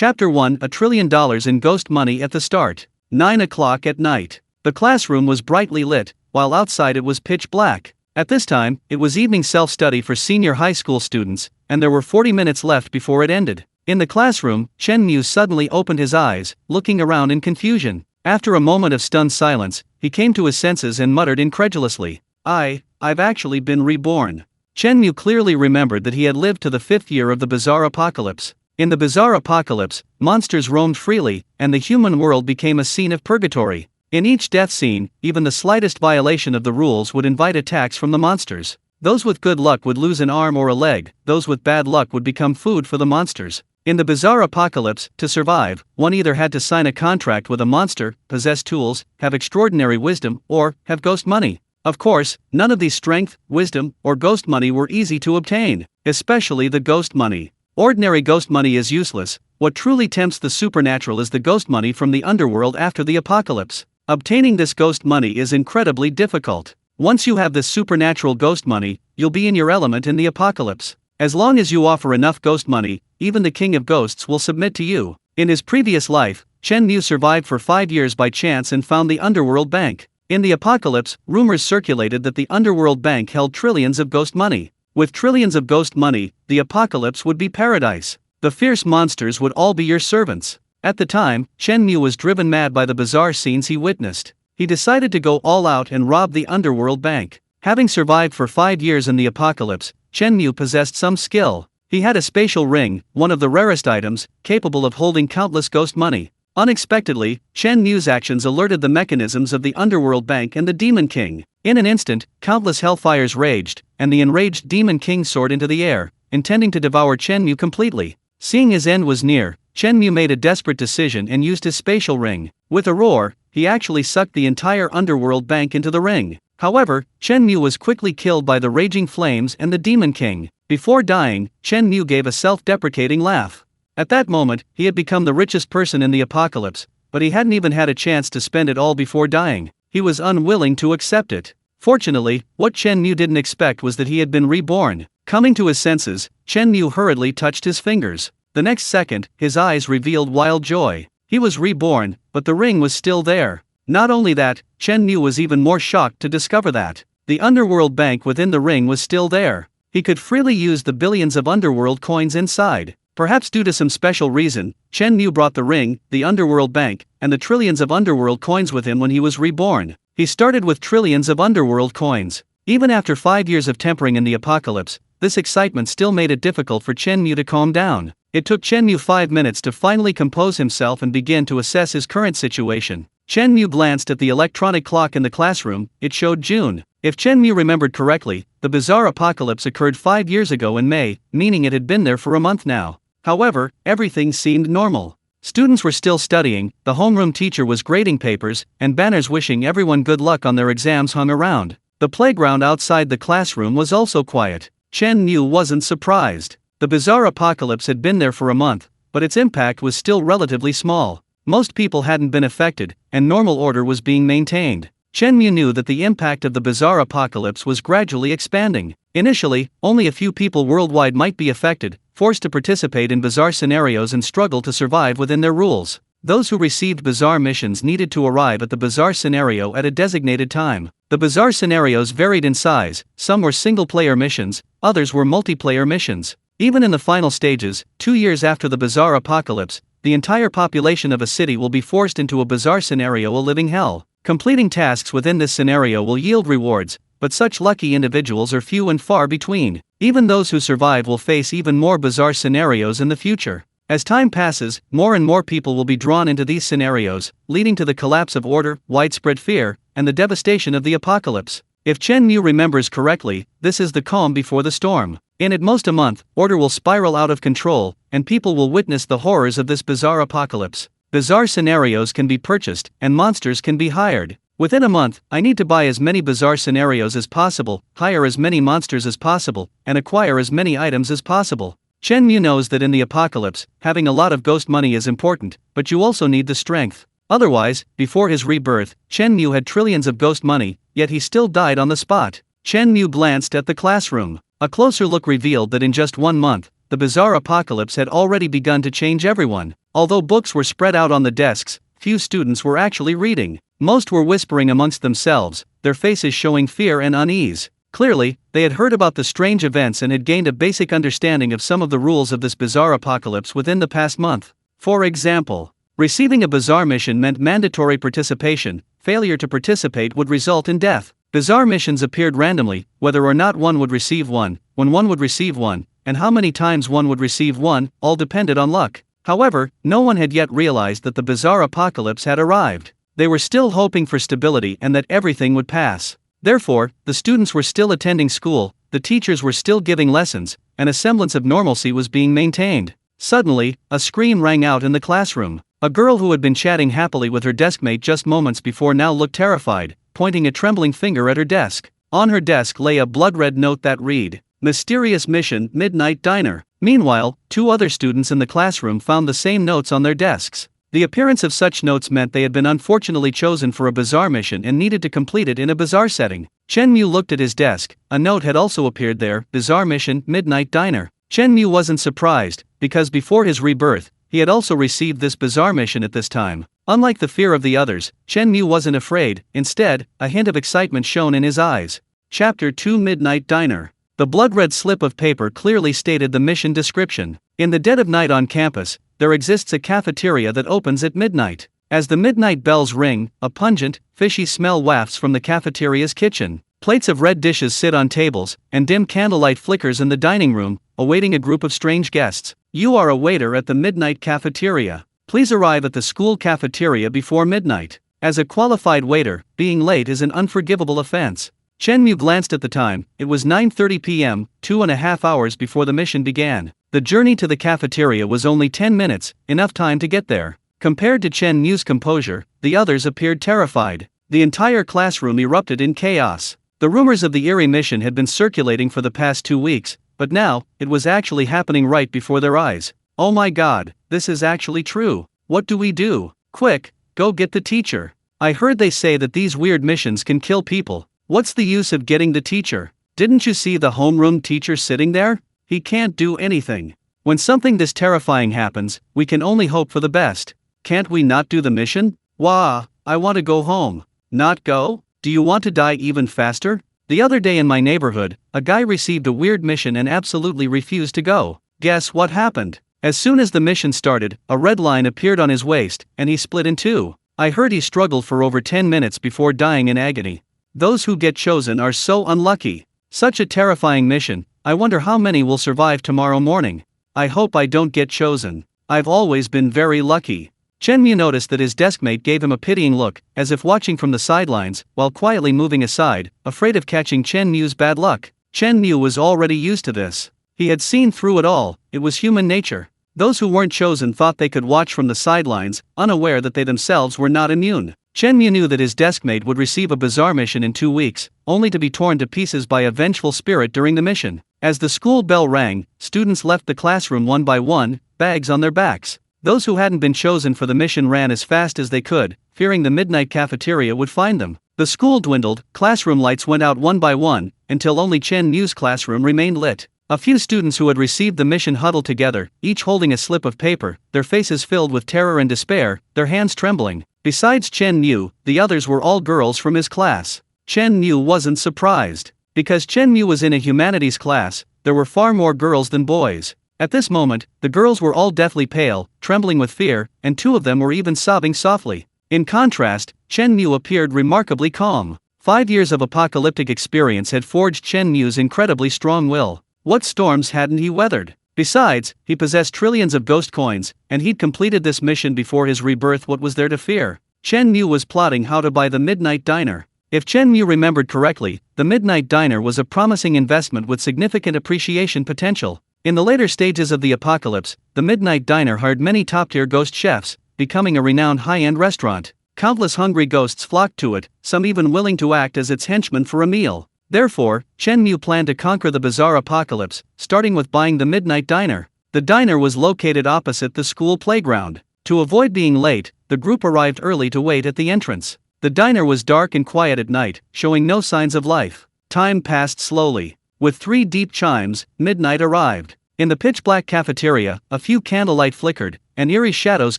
Chapter 1: $1 trillion in ghost money at the start. 9 o'clock at night. The classroom was brightly lit, while outside it was pitch black. At this time, it was evening self-study for senior high school students, and there were 40 minutes left before it ended. In the classroom, Chen Mu suddenly opened his eyes, looking around in confusion. After a moment of stunned silence, he came to his senses and muttered incredulously, I've actually been reborn. Chen Mu clearly remembered that he had lived to the 5th year of the bizarre apocalypse. In the bizarre apocalypse, monsters roamed freely, and the human world became a scene of purgatory. In each death scene, even the slightest violation of the rules would invite attacks from the monsters. Those with good luck would lose an arm or a leg, those with bad luck would become food for the monsters. In the bizarre apocalypse, to survive, one either had to sign a contract with a monster, possess tools, have extraordinary wisdom, or have ghost money. Of course, none of these strength, wisdom, or ghost money were easy to obtain, especially the ghost money. Ordinary ghost money is useless. What truly tempts the supernatural is the ghost money from the underworld after the apocalypse. Obtaining this ghost money is incredibly difficult. Once you have this supernatural ghost money, you'll be in your element in the apocalypse. As long as you offer enough ghost money, even the king of ghosts will submit to you. In his previous life, Chen Mu survived for 5 years by chance and found the underworld bank. In the apocalypse, rumors circulated that the underworld bank held trillions of ghost money. With trillions of ghost money, the apocalypse would be paradise. The fierce monsters would all be your servants. At the time, Chen Mu was driven mad by the bizarre scenes he witnessed. He decided to go all out and rob the underworld bank. Having survived for 5 years in the apocalypse, Chen Mu possessed some skill. He had a spatial ring, one of the rarest items, capable of holding countless ghost money. Unexpectedly, Chen Mu's actions alerted the mechanisms of the underworld bank and the Demon King. In an instant, countless hellfires raged, and the enraged Demon King soared into the air, intending to devour Chen Mu completely. Seeing his end was near, Chen Mu made a desperate decision and used his spatial ring. With a roar, he actually sucked the entire underworld bank into the ring. However, Chen Mu was quickly killed by the raging flames and the Demon King. Before dying, Chen Mu gave a self-deprecating laugh. At that moment, he had become the richest person in the apocalypse, but he hadn't even had a chance to spend it all before dying. He was unwilling to accept it. Fortunately, what Chen Mu didn't expect was that he had been reborn. Coming to his senses, Chen Mu hurriedly touched his fingers. The next second, his eyes revealed wild joy. He was reborn, but the ring was still there. Not only that, Chen Mu was even more shocked to discover that the underworld bank within the ring was still there. He could freely use the billions of underworld coins inside. Perhaps due to some special reason, Chen Mu brought the ring, the underworld bank, and the trillions of underworld coins with him when he was reborn. He started with trillions of underworld coins. Even after 5 years of tempering in the apocalypse, this excitement still made it difficult for Chen Mu to calm down. It took Chen Mu 5 minutes to finally compose himself and begin to assess his current situation. Chen Mu glanced at the electronic clock in the classroom. It showed June. If Chen Mu remembered correctly, the bizarre apocalypse occurred 5 years ago in May, meaning it had been there for a month now. However, everything seemed normal. Students were still studying, the homeroom teacher was grading papers, and banners wishing everyone good luck on their exams hung around. The playground outside the classroom was also quiet. Chen Mu wasn't surprised. The bizarre apocalypse had been there for a month, but its impact was still relatively small. Most people hadn't been affected, and normal order was being maintained. Chen Mu knew that the impact of the bizarre apocalypse was gradually expanding. Initially, only a few people worldwide might be affected, forced to participate in bizarre scenarios and struggle to survive within their rules. Those who received bizarre missions needed to arrive at the bizarre scenario at a designated time. The bizarre scenarios varied in size, some were single-player missions, others were multiplayer missions. Even in the final stages, 2 years after the bizarre apocalypse, the entire population of a city will be forced into a bizarre scenario, a living hell. Completing tasks within this scenario will yield rewards, but such lucky individuals are few and far between. Even those who survive will face even more bizarre scenarios in the future. As time passes, more and more people will be drawn into these scenarios, leading to the collapse of order, widespread fear, and the devastation of the apocalypse. If Chen Mu remembers correctly, this is the calm before the storm. In at most a month, order will spiral out of control, and people will witness the horrors of this bizarre apocalypse. Bizarre scenarios can be purchased, and monsters can be hired. Within a month, I need to buy as many bizarre scenarios as possible, hire as many monsters as possible, and acquire as many items as possible. Chen Mu knows that in the apocalypse, having a lot of ghost money is important, but you also need the strength. Otherwise, before his rebirth, Chen Mu had trillions of ghost money, yet he still died on the spot. Chen Mu glanced at the classroom. A closer look revealed that in just 1 month, the bizarre apocalypse had already begun to change everyone. Although books were spread out on the desks, few students were actually reading. Most were whispering amongst themselves, their faces showing fear and unease. Clearly, they had heard about the strange events and had gained a basic understanding of some of the rules of this bizarre apocalypse within the past month. For example, receiving a bizarre mission meant mandatory participation. Failure to participate would result in death. Bizarre missions appeared randomly, whether or not one would receive one, when one would receive one, and how many times one would receive one, all depended on luck. However, no one had yet realized that the bizarre apocalypse had arrived. They were still hoping for stability and that everything would pass. Therefore, the students were still attending school, the teachers were still giving lessons, and a semblance of normalcy was being maintained. Suddenly, a scream rang out in the classroom. A girl who had been chatting happily with her deskmate just moments before now looked terrified, pointing a trembling finger at her desk. On her desk lay a blood-red note that read, "Mysterious Mission, Midnight Diner." Meanwhile, 2 other students in the classroom found the same notes on their desks. The appearance of such notes meant they had been unfortunately chosen for a bizarre mission and needed to complete it in a bizarre setting. Chen Mu looked at his desk. A note had also appeared there, "Bizarre Mission, Midnight Diner." Chen Mu wasn't surprised, because before his rebirth, he had also received this bizarre mission at this time. Unlike the fear of the others, Chen Mu wasn't afraid. Instead, a hint of excitement shone in his eyes. Chapter 2 Midnight Diner. The blood-red slip of paper clearly stated the mission description. In the dead of night on campus, there exists a cafeteria that opens at midnight. As the midnight bells ring, a pungent, fishy smell wafts from the cafeteria's kitchen. Plates of red dishes sit on tables, and dim candlelight flickers in the dining room, awaiting a group of strange guests. You are a waiter at the midnight cafeteria. Please arrive at the school cafeteria before midnight. As a qualified waiter, being late is an unforgivable offense. Chen Mu glanced at the time. It was 9:30 p.m., 2.5 hours before the mission began. The journey to the cafeteria was only 10 minutes, enough time to get there. Compared to Chen Mu's composure, the others appeared terrified. The entire classroom erupted in chaos. The rumors of the eerie mission had been circulating for the past 2 weeks, but now, it was actually happening right before their eyes. Oh my god, this is actually true. What do we do? Quick, go get the teacher. I heard they say that these weird missions can kill people. What's the use of getting the teacher? Didn't you see the homeroom teacher sitting there? He can't do anything. When something this terrifying happens, we can only hope for the best. Can't we not do the mission? Wah, I want to go home. Not go? Do you want to die even faster? The other day in my neighborhood, a guy received a weird mission and absolutely refused to go. Guess what happened? As soon as the mission started, a red line appeared on his waist, and he split in 2. I heard he struggled for over 10 minutes before dying in agony. Those who get chosen are so unlucky. Such a terrifying mission, I wonder how many will survive tomorrow morning. I hope I don't get chosen. I've always been very lucky. Chen Mu noticed that his deskmate gave him a pitying look, as if watching from the sidelines, while quietly moving aside, afraid of catching Chen Mu's bad luck. Chen Mu was already used to this. He had seen through it all. It was human nature. Those who weren't chosen thought they could watch from the sidelines, unaware that they themselves were not immune. Chen Mu knew that his deskmate would receive a bizarre mission in 2 weeks, only to be torn to pieces by a vengeful spirit during the mission. As the school bell rang, students left the classroom one by one, bags on their backs. Those who hadn't been chosen for the mission ran as fast as they could, fearing the midnight cafeteria would find them. The school dwindled, classroom lights went out one by one, until only Chen Mu's classroom remained lit. A few students who had received the mission huddled together, each holding a slip of paper, their faces filled with terror and despair, their hands trembling. Besides Chen Mu, the others were all girls from his class. Chen Mu wasn't surprised. Because Chen Mu was in a humanities class, there were far more girls than boys. At this moment, the girls were all deathly pale, trembling with fear, and 2 of them were even sobbing softly. In contrast, Chen Mu appeared remarkably calm. 5 years of apocalyptic experience had forged Chen Mu's incredibly strong will. What storms hadn't he weathered? Besides, he possessed trillions of ghost coins, and he'd completed this mission before his rebirth. What was there to fear? Chen Mu was plotting how to buy the Midnight Diner. If Chen Mu remembered correctly, the Midnight Diner was a promising investment with significant appreciation potential. In the later stages of the apocalypse, the Midnight Diner hired many top-tier ghost chefs, becoming a renowned high-end restaurant. Countless hungry ghosts flocked to it, some even willing to act as its henchmen for a meal. Therefore, Chen Mu planned to conquer the bizarre apocalypse, starting with buying the Midnight Diner. The diner was located opposite the school playground. To avoid being late, the group arrived early to wait at the entrance. The diner was dark and quiet at night, showing no signs of life. Time passed slowly. With 3 deep chimes, midnight arrived. In the pitch-black cafeteria, a few candlelight flickered, and eerie shadows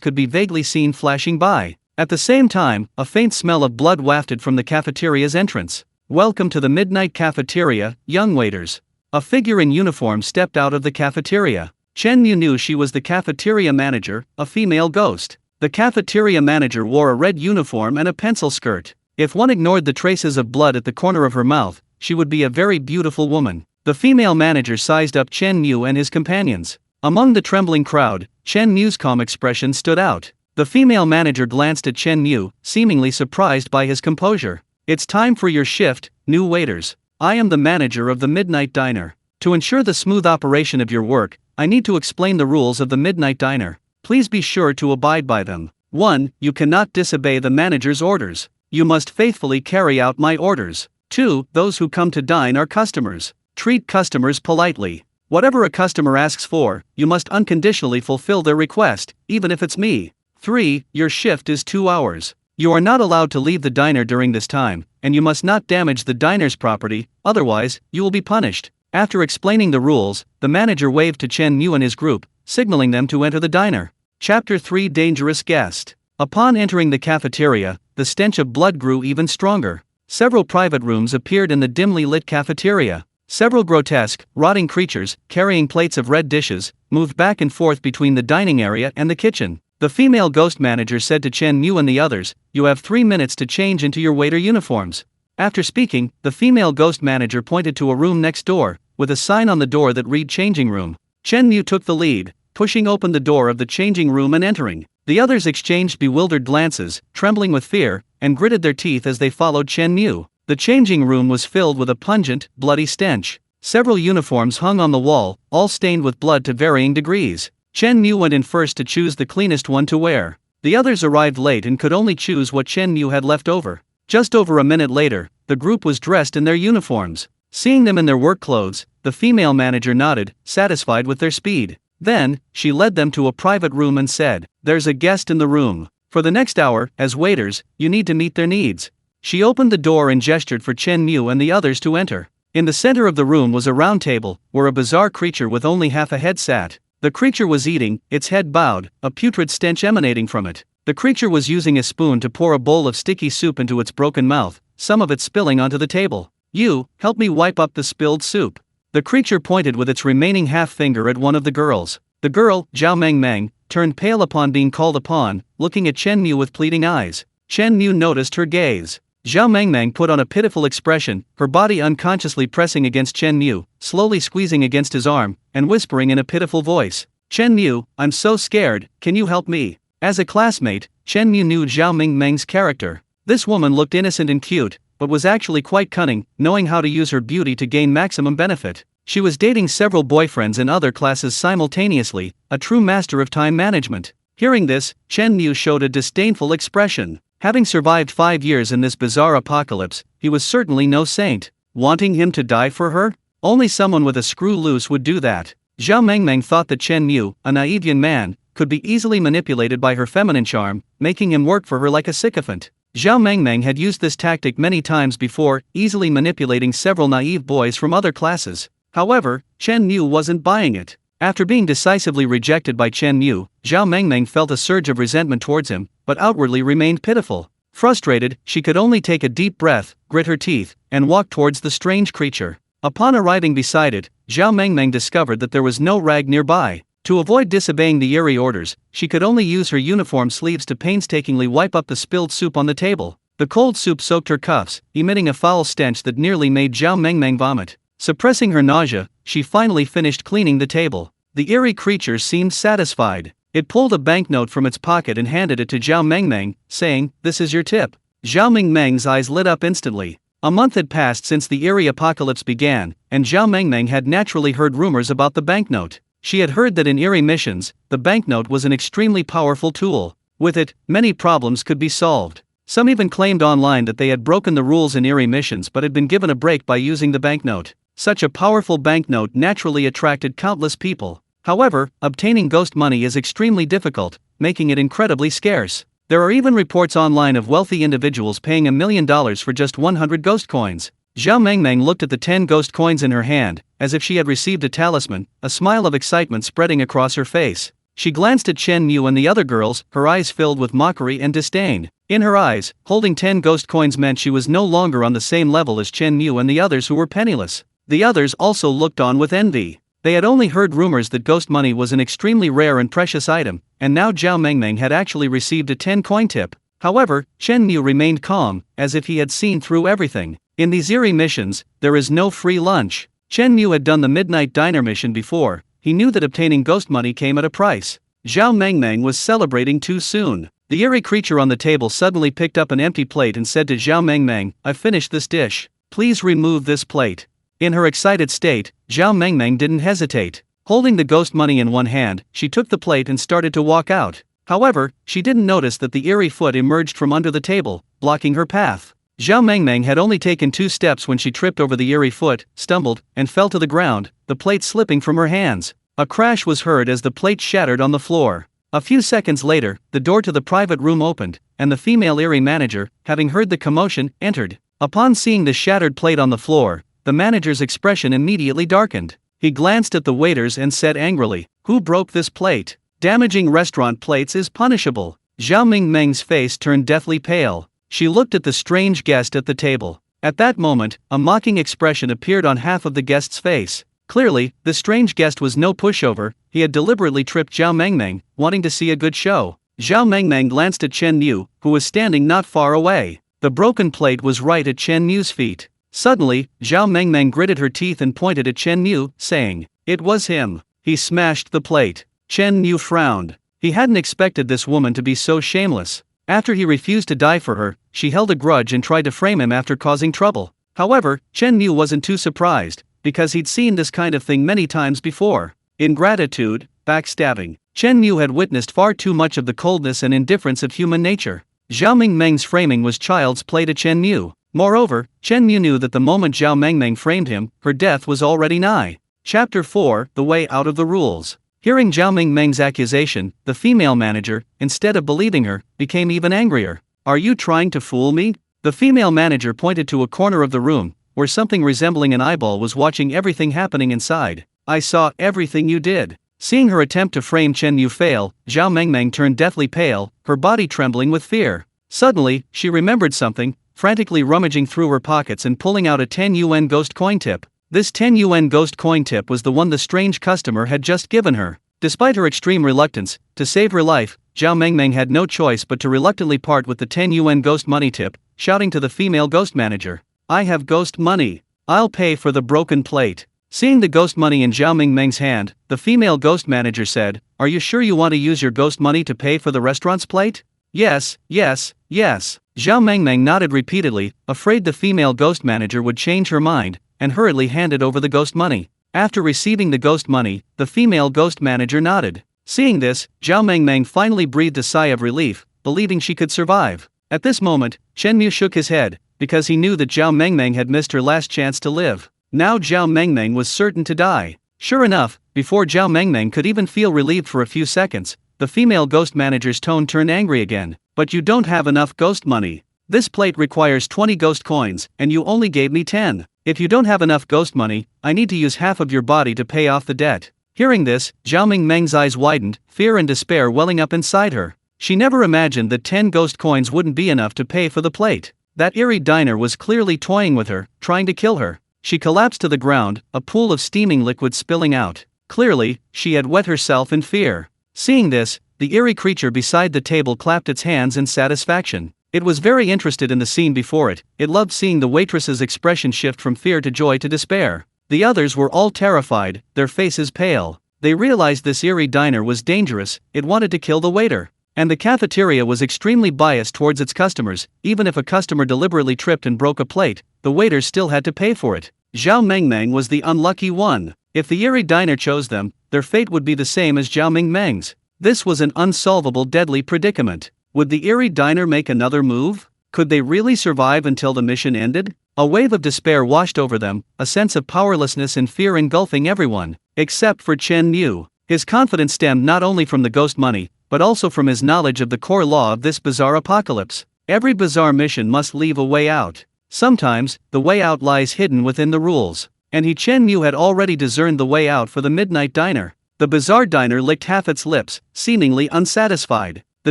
could be vaguely seen flashing by. At the same time, a faint smell of blood wafted from the cafeteria's entrance. "Welcome to the midnight cafeteria, young waiters." A figure in uniform stepped out of the cafeteria. Chen Mu knew she was the cafeteria manager, a female ghost. The cafeteria manager wore a red uniform and a pencil skirt. If one ignored the traces of blood at the corner of her mouth, she would be a very beautiful woman. The female manager sized up Chen Mu and his companions. Among the trembling crowd, Chen Mu's calm expression stood out. The female manager glanced at Chen Mu, seemingly surprised by his composure. "It's time for your shift, new waiters. I am the manager of the Midnight Diner. To ensure the smooth operation of your work, I need to explain the rules of the Midnight Diner. Please be sure to abide by them. 1. You cannot disobey the manager's orders. You must faithfully carry out my orders. 2. Those who come to dine are customers. Treat customers politely. Whatever a customer asks for, you must unconditionally fulfill their request, even if it's me. 3. Your shift is 2 hours. You are not allowed to leave the diner during this time, and you must not damage the diner's property, otherwise, you will be punished." After explaining the rules, the manager waved to Chen Mu and his group, signaling them to enter the diner. Chapter 3: Dangerous Guest. Upon entering the cafeteria, the stench of blood grew even stronger. Several private rooms appeared in the dimly lit cafeteria. Several grotesque, rotting creatures, carrying plates of red dishes, moved back and forth between the dining area and the kitchen. The female ghost manager said to Chen Mu and the others, "You have 3 minutes to change into your waiter uniforms." After speaking, the female ghost manager pointed to a room next door, with a sign on the door that read "Changing Room." Chen Mu took the lead, pushing open the door of the changing room and entering. The others exchanged bewildered glances, trembling with fear, and gritted their teeth as they followed Chen Mu. The changing room was filled with a pungent, bloody stench. Several uniforms hung on the wall, all stained with blood to varying degrees. Chen Mu went in first to choose the cleanest one to wear. The others arrived late and could only choose what Chen Mu had left over. Just over a minute later, the group was dressed in their uniforms. Seeing them in their work clothes, the female manager nodded, satisfied with their speed. Then, she led them to a private room and said, "There's a guest in the room. For the next hour, as waiters, you need to meet their needs." She opened the door and gestured for Chen Mu and the others to enter. In the center of the room was a round table, where a bizarre creature with only half a head sat. The creature was eating, its head bowed, a putrid stench emanating from it. The creature was using a spoon to pour a bowl of sticky soup into its broken mouth, some of it spilling onto the table. "You, help me wipe up the spilled soup." The creature pointed with its remaining half finger at one of the girls. The girl, Zhao Mengmeng, turned pale upon being called upon, looking at Chen Mu with pleading eyes. Chen Mu noticed her gaze. Zhao Mengmeng put on a pitiful expression, her body unconsciously pressing against Chen Mu, slowly squeezing against his arm, and whispering in a pitiful voice, "Chen Mu, I'm so scared, can you help me?" As a classmate, Chen Mu knew Zhao Mengmeng's character. This woman looked innocent and cute, but was actually quite cunning, knowing how to use her beauty to gain maximum benefit. She was dating several boyfriends in other classes simultaneously, a true master of time management. Hearing this, Chen Mu showed a disdainful expression. Having survived 5 years in this bizarre apocalypse, he was certainly no saint. Wanting him to die for her? Only someone with a screw loose would do that. Zhao Mengmeng thought that Chen Mu, a naive young man, could be easily manipulated by her feminine charm, making him work for her like a sycophant. Zhao Mengmeng had used this tactic many times before, easily manipulating several naive boys from other classes. However, Chen Mu wasn't buying it. After being decisively rejected by Chen Mu, Zhao Mengmeng felt a surge of resentment towards him, but outwardly remained pitiful. Frustrated, she could only take a deep breath, grit her teeth, and walk towards the strange creature. Upon arriving beside it, Zhao Mengmeng discovered that there was no rag nearby. To avoid disobeying the eerie orders, she could only use her uniform sleeves to painstakingly wipe up the spilled soup on the table. The cold soup soaked her cuffs, emitting a foul stench that nearly made Zhao Mengmeng vomit. Suppressing her nausea, she finally finished cleaning the table. The eerie creature seemed satisfied. It pulled a banknote from its pocket and handed it to Zhao Mengmeng, saying, "This is your tip." Zhao Mengmeng's eyes lit up instantly. A month had passed since the eerie apocalypse began, and Zhao Mengmeng had naturally heard rumors about the banknote. She had heard that in eerie missions, the banknote was an extremely powerful tool. With it, many problems could be solved. Some even claimed online that they had broken the rules in eerie missions but had been given a break by using the banknote. Such a powerful banknote naturally attracted countless people. However, obtaining ghost money is extremely difficult, making it incredibly scarce. There are even reports online of wealthy individuals paying $1 million for just 100 ghost coins. Zhao Mengmeng looked at the 10 ghost coins in her hand, as if she had received a talisman, a smile of excitement spreading across her face. She glanced at Chen Mu and the other girls, her eyes filled with mockery and disdain. In her eyes, holding 10 ghost coins meant she was no longer on the same level as Chen Mu and the others who were penniless. The others also looked on with envy. They had only heard rumors that ghost money was an extremely rare and precious item, and now Zhao Mengmeng had actually received a 10-coin tip. However, Chen Mu remained calm, as if he had seen through everything. In these eerie missions, there is no free lunch. Chen Mu had done the Midnight Diner mission before. He knew that obtaining ghost money came at a price. Zhao Mengmeng was celebrating too soon. The eerie creature on the table suddenly picked up an empty plate and said to Zhao Mengmeng, "I've finished this dish. Please remove this plate." In her excited state, Zhao Mengmeng didn't hesitate. Holding the ghost money in one hand, she took the plate and started to walk out. However, she didn't notice that the eerie foot emerged from under the table, blocking her path. Zhao Mengmeng had only taken 2 steps when she tripped over the eerie foot, stumbled, and fell to the ground, the plate slipping from her hands. A crash was heard as the plate shattered on the floor. A few seconds later, the door to the private room opened, and the female eerie manager, having heard the commotion, entered. Upon seeing the shattered plate on the floor, the manager's expression immediately darkened. He glanced at the waiters and said angrily, "Who broke this plate? Damaging restaurant plates is punishable." Zhao Mengmeng's face turned deathly pale. She looked at the strange guest at the table. At that moment, a mocking expression appeared on half of the guest's face. Clearly, the strange guest was no pushover. He had deliberately tripped Zhao Mengmeng, wanting to see a good show. Zhao Mengmeng glanced at Chen Mu, who was standing not far away. The broken plate was right at Chen Mu's feet. Suddenly, Zhao Mengmeng gritted her teeth and pointed at Chen Mu, saying, "It was him. He smashed the plate." Chen Mu frowned. He hadn't expected this woman to be so shameless. After he refused to die for her, she held a grudge and tried to frame him after causing trouble. However, Chen Mu wasn't too surprised, because he'd seen this kind of thing many times before. Ingratitude, backstabbing. Chen Mu had witnessed far too much of the coldness and indifference of human nature. Zhao Mengmeng's framing was child's play to Chen Mu. Moreover, Chen Mu knew that the moment Zhao Mengmeng framed him, her death was already nigh. Chapter 4: The Way Out of the Rules. Hearing Zhao Mengmeng's accusation, the female manager, instead of believing her, became even angrier. "Are you trying to fool me?" The female manager pointed to a corner of the room, where something resembling an eyeball was watching everything happening inside. "I saw everything you did." Seeing her attempt to frame Chen Mu fail, Zhao Mengmeng turned deathly pale, her body trembling with fear. Suddenly, she remembered something, frantically rummaging through her pockets and pulling out a 10 yuan ghost coin tip. This 10 yuan ghost coin tip was the one the strange customer had just given her. Despite her extreme reluctance, to save her life, Zhao Mengmeng had no choice but to reluctantly part with the 10 yuan ghost money tip, shouting to the female ghost manager, "I have ghost money. I'll pay for the broken plate." Seeing the ghost money in Zhao Mengmeng's hand, the female ghost manager said, "Are you sure you want to use your ghost money to pay for the restaurant's plate?" "Yes, yes, yes." Zhao Mengmeng nodded repeatedly, afraid the female ghost manager would change her mind, and hurriedly handed over the ghost money. After receiving the ghost money, the female ghost manager nodded. Seeing this, Zhao Mengmeng finally breathed a sigh of relief, believing she could survive. At this moment, Chen Mu shook his head, because he knew that Zhao Mengmeng had missed her last chance to live. Now Zhao Mengmeng was certain to die. Sure enough, before Zhao Mengmeng could even feel relieved for a few seconds, the female ghost manager's tone turned angry again. "But you don't have enough ghost money. This plate requires 20 ghost coins, and you only gave me 10. If you don't have enough ghost money, I need to use half of your body to pay off the debt." Hearing this, Zhao Mengmeng's eyes widened, fear and despair welling up inside her. She never imagined that 10 ghost coins wouldn't be enough to pay for the plate. That eerie diner was clearly toying with her, trying to kill her. She collapsed to the ground, a pool of steaming liquid spilling out. Clearly, she had wet herself in fear. Seeing this, the eerie creature beside the table clapped its hands in satisfaction. It was very interested in the scene before it. It loved seeing the waitress's expression shift from fear to joy to despair. The others were all terrified, their faces pale. They realized this eerie diner was dangerous. It wanted to kill the waiter. And the cafeteria was extremely biased towards its customers. Even if a customer deliberately tripped and broke a plate, the waiter still had to pay for it. Zhao Mengmeng was the unlucky one. If the eerie diner chose them, their fate would be the same as Zhao Mengmeng's. This was an unsolvable deadly predicament. Would the eerie diner make another move? Could they really survive until the mission ended? A wave of despair washed over them, a sense of powerlessness and fear engulfing everyone, except for Chen Mu. His confidence stemmed not only from the ghost money, but also from his knowledge of the core law of this bizarre apocalypse. Every bizarre mission must leave a way out. Sometimes, the way out lies hidden within the rules. And Chen Mu had already discerned the way out for the Midnight Diner. The bizarre diner licked half its lips, seemingly unsatisfied. The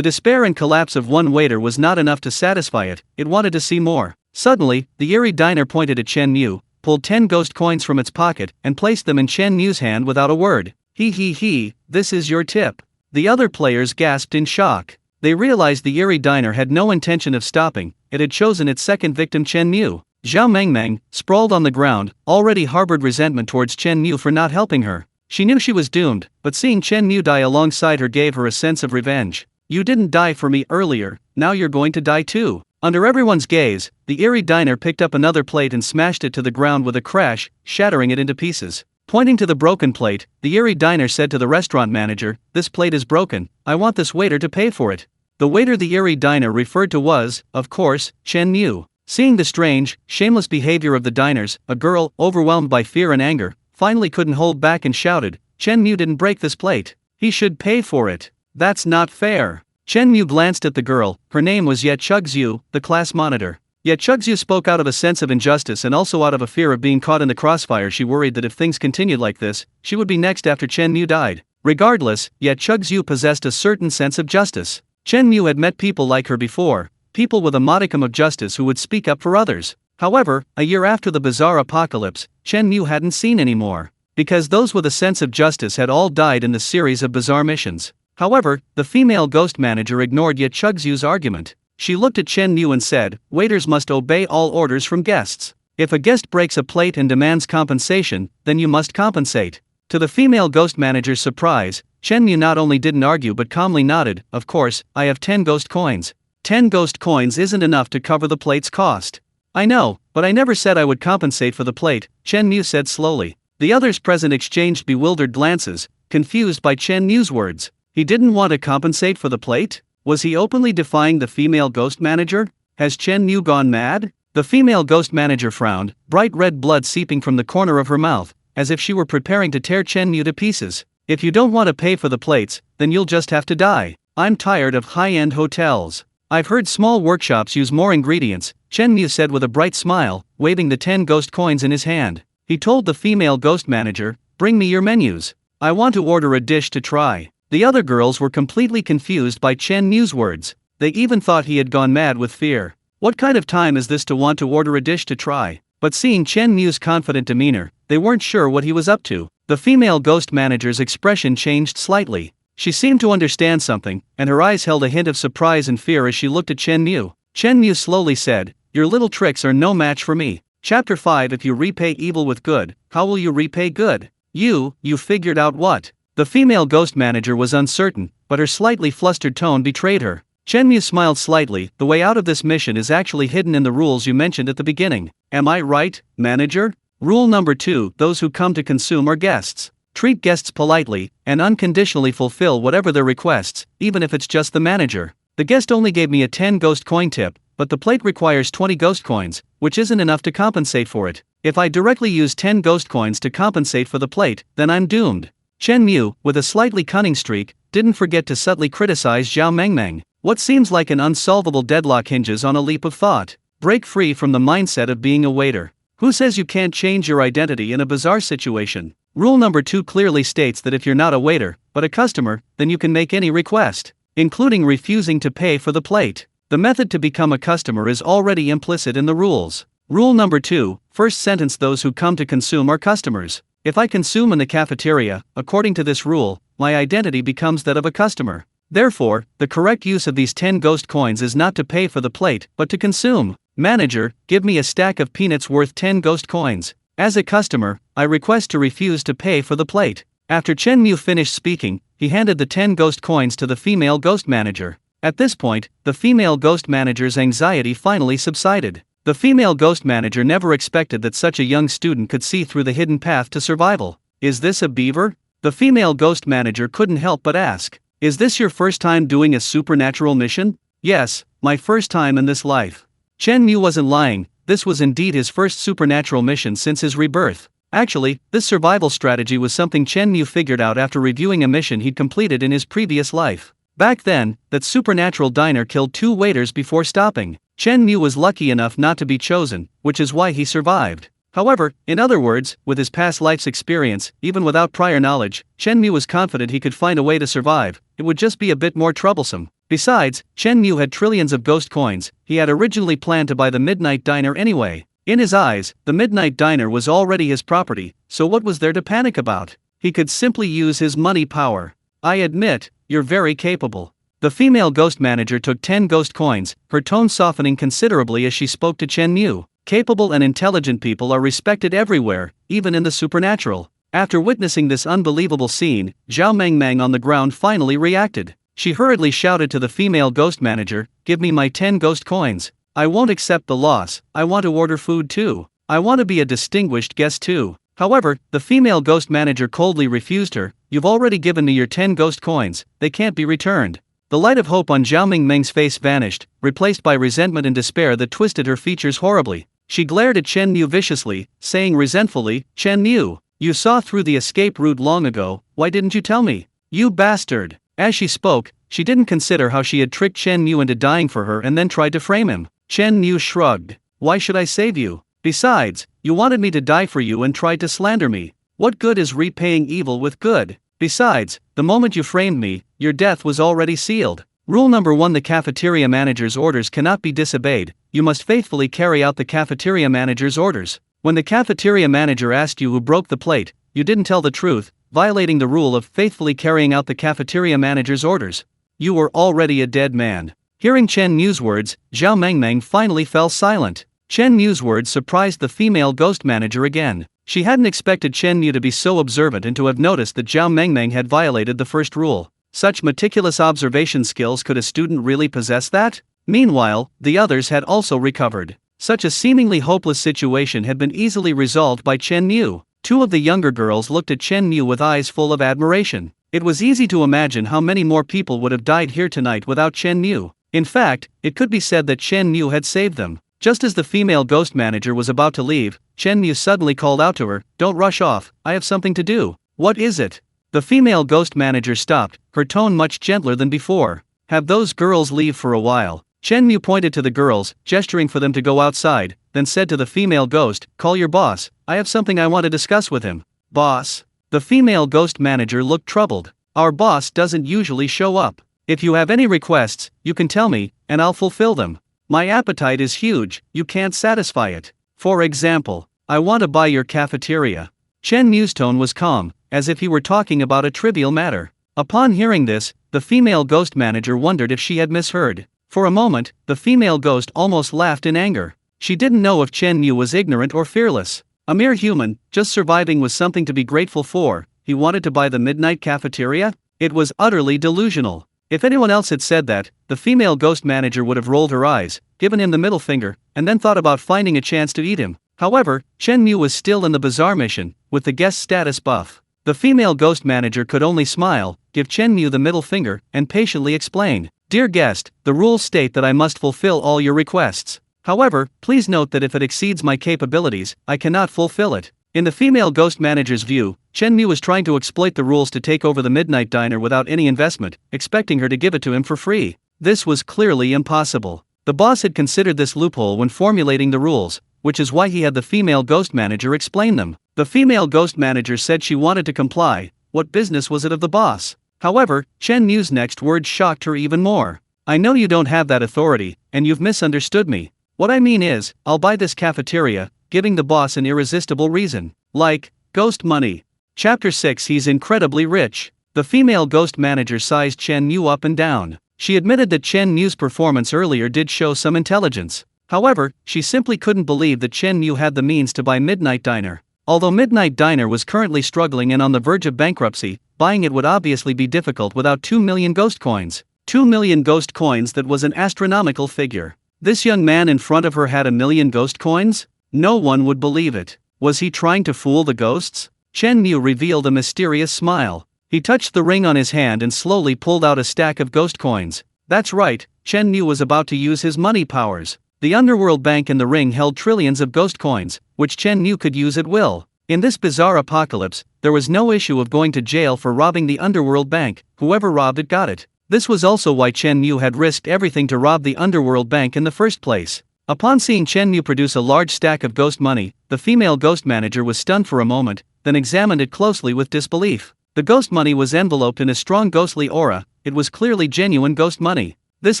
despair and collapse of one waiter was not enough to satisfy it, it wanted to see more. Suddenly, the eerie diner pointed at Chen Mu, pulled 10 ghost coins from its pocket, and placed them in Chen Mu's hand without a word. He, this is your tip. The other players gasped in shock. They realized the eerie diner had no intention of stopping, it had chosen its second victim Chen Mu. Zhao Mengmeng, sprawled on the ground, already harbored resentment towards Chen Mu for not helping her. She knew she was doomed, but seeing Chen Mu die alongside her gave her a sense of revenge. You didn't die for me earlier, now you're going to die too. Under everyone's gaze, the eerie diner picked up another plate and smashed it to the ground with a crash, shattering it into pieces. Pointing to the broken plate, the eerie diner said to the restaurant manager, "This plate is broken, I want this waiter to pay for it." The waiter the eerie diner referred to was, of course, Chen Mu. Seeing the strange, shameless behavior of the diners, a girl, overwhelmed by fear and anger, finally couldn't hold back and shouted, "Chen Mu didn't break this plate. He should pay for it. That's not fair." Chen Mu glanced at the girl, her name was Ye Chugzhu, the class monitor. Ye Chugzhu spoke out of a sense of injustice and also out of a fear of being caught in the crossfire. She worried that if things continued like this, she would be next after Chen Mu died. Regardless, Ye Chugzhu possessed a certain sense of justice. Chen Mu had met people like her before, people with a modicum of justice who would speak up for others. However, a year after the bizarre apocalypse, Chen Mu hadn't seen any more, because those with a sense of justice had all died in the series of bizarre missions. However, the female ghost manager ignored Ye Chugzhu's argument. She looked at Chen Mu and said, "Waiters must obey all orders from guests. If a guest breaks a plate and demands compensation, then you must compensate." To the female ghost manager's surprise, Chen Mu not only didn't argue but calmly nodded, "Of course, I have 10 ghost coins. 10 ghost coins isn't enough to cover the plate's cost." "I know, but I never said I would compensate for the plate," Chen Mu said slowly. The others present exchanged bewildered glances, confused by Chen Mu's words. He didn't want to compensate for the plate? Was he openly defying the female ghost manager? Has Chen Mu gone mad? The female ghost manager frowned, bright red blood seeping from the corner of her mouth, as if she were preparing to tear Chen Mu to pieces. "If you don't want to pay for the plates, then you'll just have to die. I'm tired of high-end hotels. I've heard small workshops use more ingredients," Chen Mu said with a bright smile, waving the 10 ghost coins in his hand. He told the female ghost manager, "Bring me your menus. I want to order a dish to try." The other girls were completely confused by Chen Mu's words. They even thought he had gone mad with fear. What kind of time is this to want to order a dish to try? But seeing Chen Mu's confident demeanor, they weren't sure what he was up to. The female ghost manager's expression changed slightly. She seemed to understand something, and her eyes held a hint of surprise and fear as she looked at Chen Mu. Chen Mu slowly said, "Your little tricks are no match for me." Chapter 5 If you repay evil with good, how will you repay good? You figured out what? The female ghost manager was uncertain, but her slightly flustered tone betrayed her. Chen Mu smiled slightly. "The way out of this mission is actually hidden in the rules you mentioned at the beginning. Am I right, manager? Rule number 2, those who come to consume are guests. Treat guests politely, and unconditionally fulfill whatever their requests, even if it's just the manager. The guest only gave me a 10 ghost coin tip, but the plate requires 20 ghost coins, which isn't enough to compensate for it. If I directly use 10 ghost coins to compensate for the plate, then I'm doomed." Chen Mu, with a slightly cunning streak, didn't forget to subtly criticize Zhao Mengmeng. What seems like an unsolvable deadlock hinges on a leap of thought. Break free from the mindset of being a waiter. Who says you can't change your identity in a bizarre situation? Rule number 2 clearly states that if you're not a waiter, but a customer, then you can make any request, including refusing to pay for the plate. The method to become a customer is already implicit in the rules. Rule number 2, first sentence: those who come to consume are customers. If I consume in the cafeteria, according to this rule, my identity becomes that of a customer. Therefore, the correct use of these 10 ghost coins is not to pay for the plate, but to consume. Manager, give me a stack of peanuts worth 10 ghost coins. As a customer, I request to refuse to pay for the plate. After Chen Mu finished speaking, he handed the 10 ghost coins to the female ghost manager. At this point, the female ghost manager's anxiety finally subsided. The female ghost manager never expected that such a young student could see through the hidden path to survival. "Is this a beaver?" The female ghost manager couldn't help but ask. "Is this your first time doing a supernatural mission?" "Yes, my first time in this life." Chen Mu wasn't lying, this was indeed his first supernatural mission since his rebirth. Actually, this survival strategy was something Chen Mu figured out after reviewing a mission he'd completed in his previous life. Back then, that supernatural diner killed 2 waiters before stopping. Chen Mu was lucky enough not to be chosen, which is why he survived. However, in other words, with his past life's experience, even without prior knowledge, Chen Mu was confident he could find a way to survive. It would just be a bit more troublesome. Besides, Chen Mu had trillions of ghost coins. He had originally planned to buy the Midnight Diner anyway. In his eyes, the Midnight Diner was already his property, so what was there to panic about? He could simply use his money power. I admit, you're very capable. The female ghost manager took 10 ghost coins, her tone softening considerably as she spoke to Chen Mu. Capable and intelligent people are respected everywhere, even in the supernatural. After witnessing this unbelievable scene, Zhao Mengmeng on the ground finally reacted. She hurriedly shouted to the female ghost manager, "Give me my 10 ghost coins. I won't accept the loss, I want to order food too. I want to be a distinguished guest too." However, the female ghost manager coldly refused her. "You've already given me your 10 ghost coins, they can't be returned." The light of hope on Zhao Mengmeng's face vanished, replaced by resentment and despair that twisted her features horribly. She glared at Chen Mu viciously, saying resentfully, "Chen Mu, you saw through the escape route long ago, why didn't you tell me? You bastard!" As she spoke, she didn't consider how she had tricked Chen Mu into dying for her and then tried to frame him. Chen Mu shrugged. "Why should I save you? Besides, you wanted me to die for you and tried to slander me. What good is repaying evil with good? Besides, the moment you framed me, your death was already sealed." Rule number 1: the cafeteria manager's orders cannot be disobeyed. You must faithfully carry out the cafeteria manager's orders. When the cafeteria manager asked you who broke the plate, you didn't tell the truth, violating the rule of faithfully carrying out the cafeteria manager's orders. You were already a dead man. Hearing Chen Mu's words, Zhao Mengmeng finally fell silent. Chen Mu's words surprised the female ghost manager again. She hadn't expected Chen Mu to be so observant and to have noticed that Zhao Mengmeng had violated the first rule. Such meticulous observation skills, could a student really possess that? Meanwhile, the others had also recovered. Such a seemingly hopeless situation had been easily resolved by Chen Mu. Two of the younger girls looked at Chen Mu with eyes full of admiration. It was easy to imagine how many more people would have died here tonight without Chen Mu. In fact, it could be said that Chen Mu had saved them. Just as the female ghost manager was about to leave, Chen Mu suddenly called out to her, "Don't rush off, I have something to do." "What is it?" The female ghost manager stopped, her tone much gentler than before. "Have those girls leave for a while." Chen Mu pointed to the girls, gesturing for them to go outside, then said to the female ghost, "Call your boss, I have something I want to discuss with him." "Boss?" The female ghost manager looked troubled. "Our boss doesn't usually show up. If you have any requests, you can tell me, and I'll fulfill them. My appetite is huge, you can't satisfy it. For example, I want to buy your cafeteria." Chen Mu's tone was calm, as if he were talking about a trivial matter. Upon hearing this, the female ghost manager wondered if she had misheard. For a moment, the female ghost almost laughed in anger. She didn't know if Chen Mu was ignorant or fearless. A mere human, just surviving was something to be grateful for. He wanted to buy the midnight cafeteria? It was utterly delusional. If anyone else had said that, the female ghost manager would have rolled her eyes, given him the middle finger, and then thought about finding a chance to eat him. However, Chen Mu was still in the bazaar mission, with the guest status buff. The female ghost manager could only smile, give Chen Mu the middle finger, and patiently explain, "Dear guest, the rules state that I must fulfill all your requests. However, please note that if it exceeds my capabilities, I cannot fulfill it." In the female ghost manager's view, Chen Mu was trying to exploit the rules to take over the midnight diner without any investment, expecting her to give it to him for free. This was clearly impossible. The boss had considered this loophole when formulating the rules, which is why he had the female ghost manager explain them. The female ghost manager said she wanted to comply. What business was it of the boss? However, Chen Mu's next words shocked her even more. "I know you don't have that authority, and you've misunderstood me. What I mean is, I'll buy this cafeteria," giving the boss an irresistible reason. Like, ghost money. Chapter 6. He's incredibly rich. The female ghost manager sized Chen Mu up and down. She admitted that Chen Mu's performance earlier did show some intelligence. However, she simply couldn't believe that Chen Mu had the means to buy Midnight Diner. Although Midnight Diner was currently struggling and on the verge of bankruptcy, buying it would obviously be difficult without 2 million ghost coins. 2 million ghost coins, that was an astronomical figure. This young man in front of her had 1 million ghost coins? No one would believe it. Was he trying to fool the ghosts? Chen Mu revealed a mysterious smile. He touched the ring on his hand and slowly pulled out a stack of ghost coins. That's right, Chen Mu was about to use his money powers. The underworld bank in the ring held trillions of ghost coins, which Chen Mu could use at will. In this bizarre apocalypse, there was no issue of going to jail for robbing the underworld bank. Whoever robbed it got it. This was also why Chen Mu had risked everything to rob the underworld bank in the first place. Upon seeing Chen Mu produce a large stack of ghost money, the female ghost manager was stunned for a moment, then examined it closely with disbelief. The ghost money was enveloped in a strong ghostly aura. It was clearly genuine ghost money. This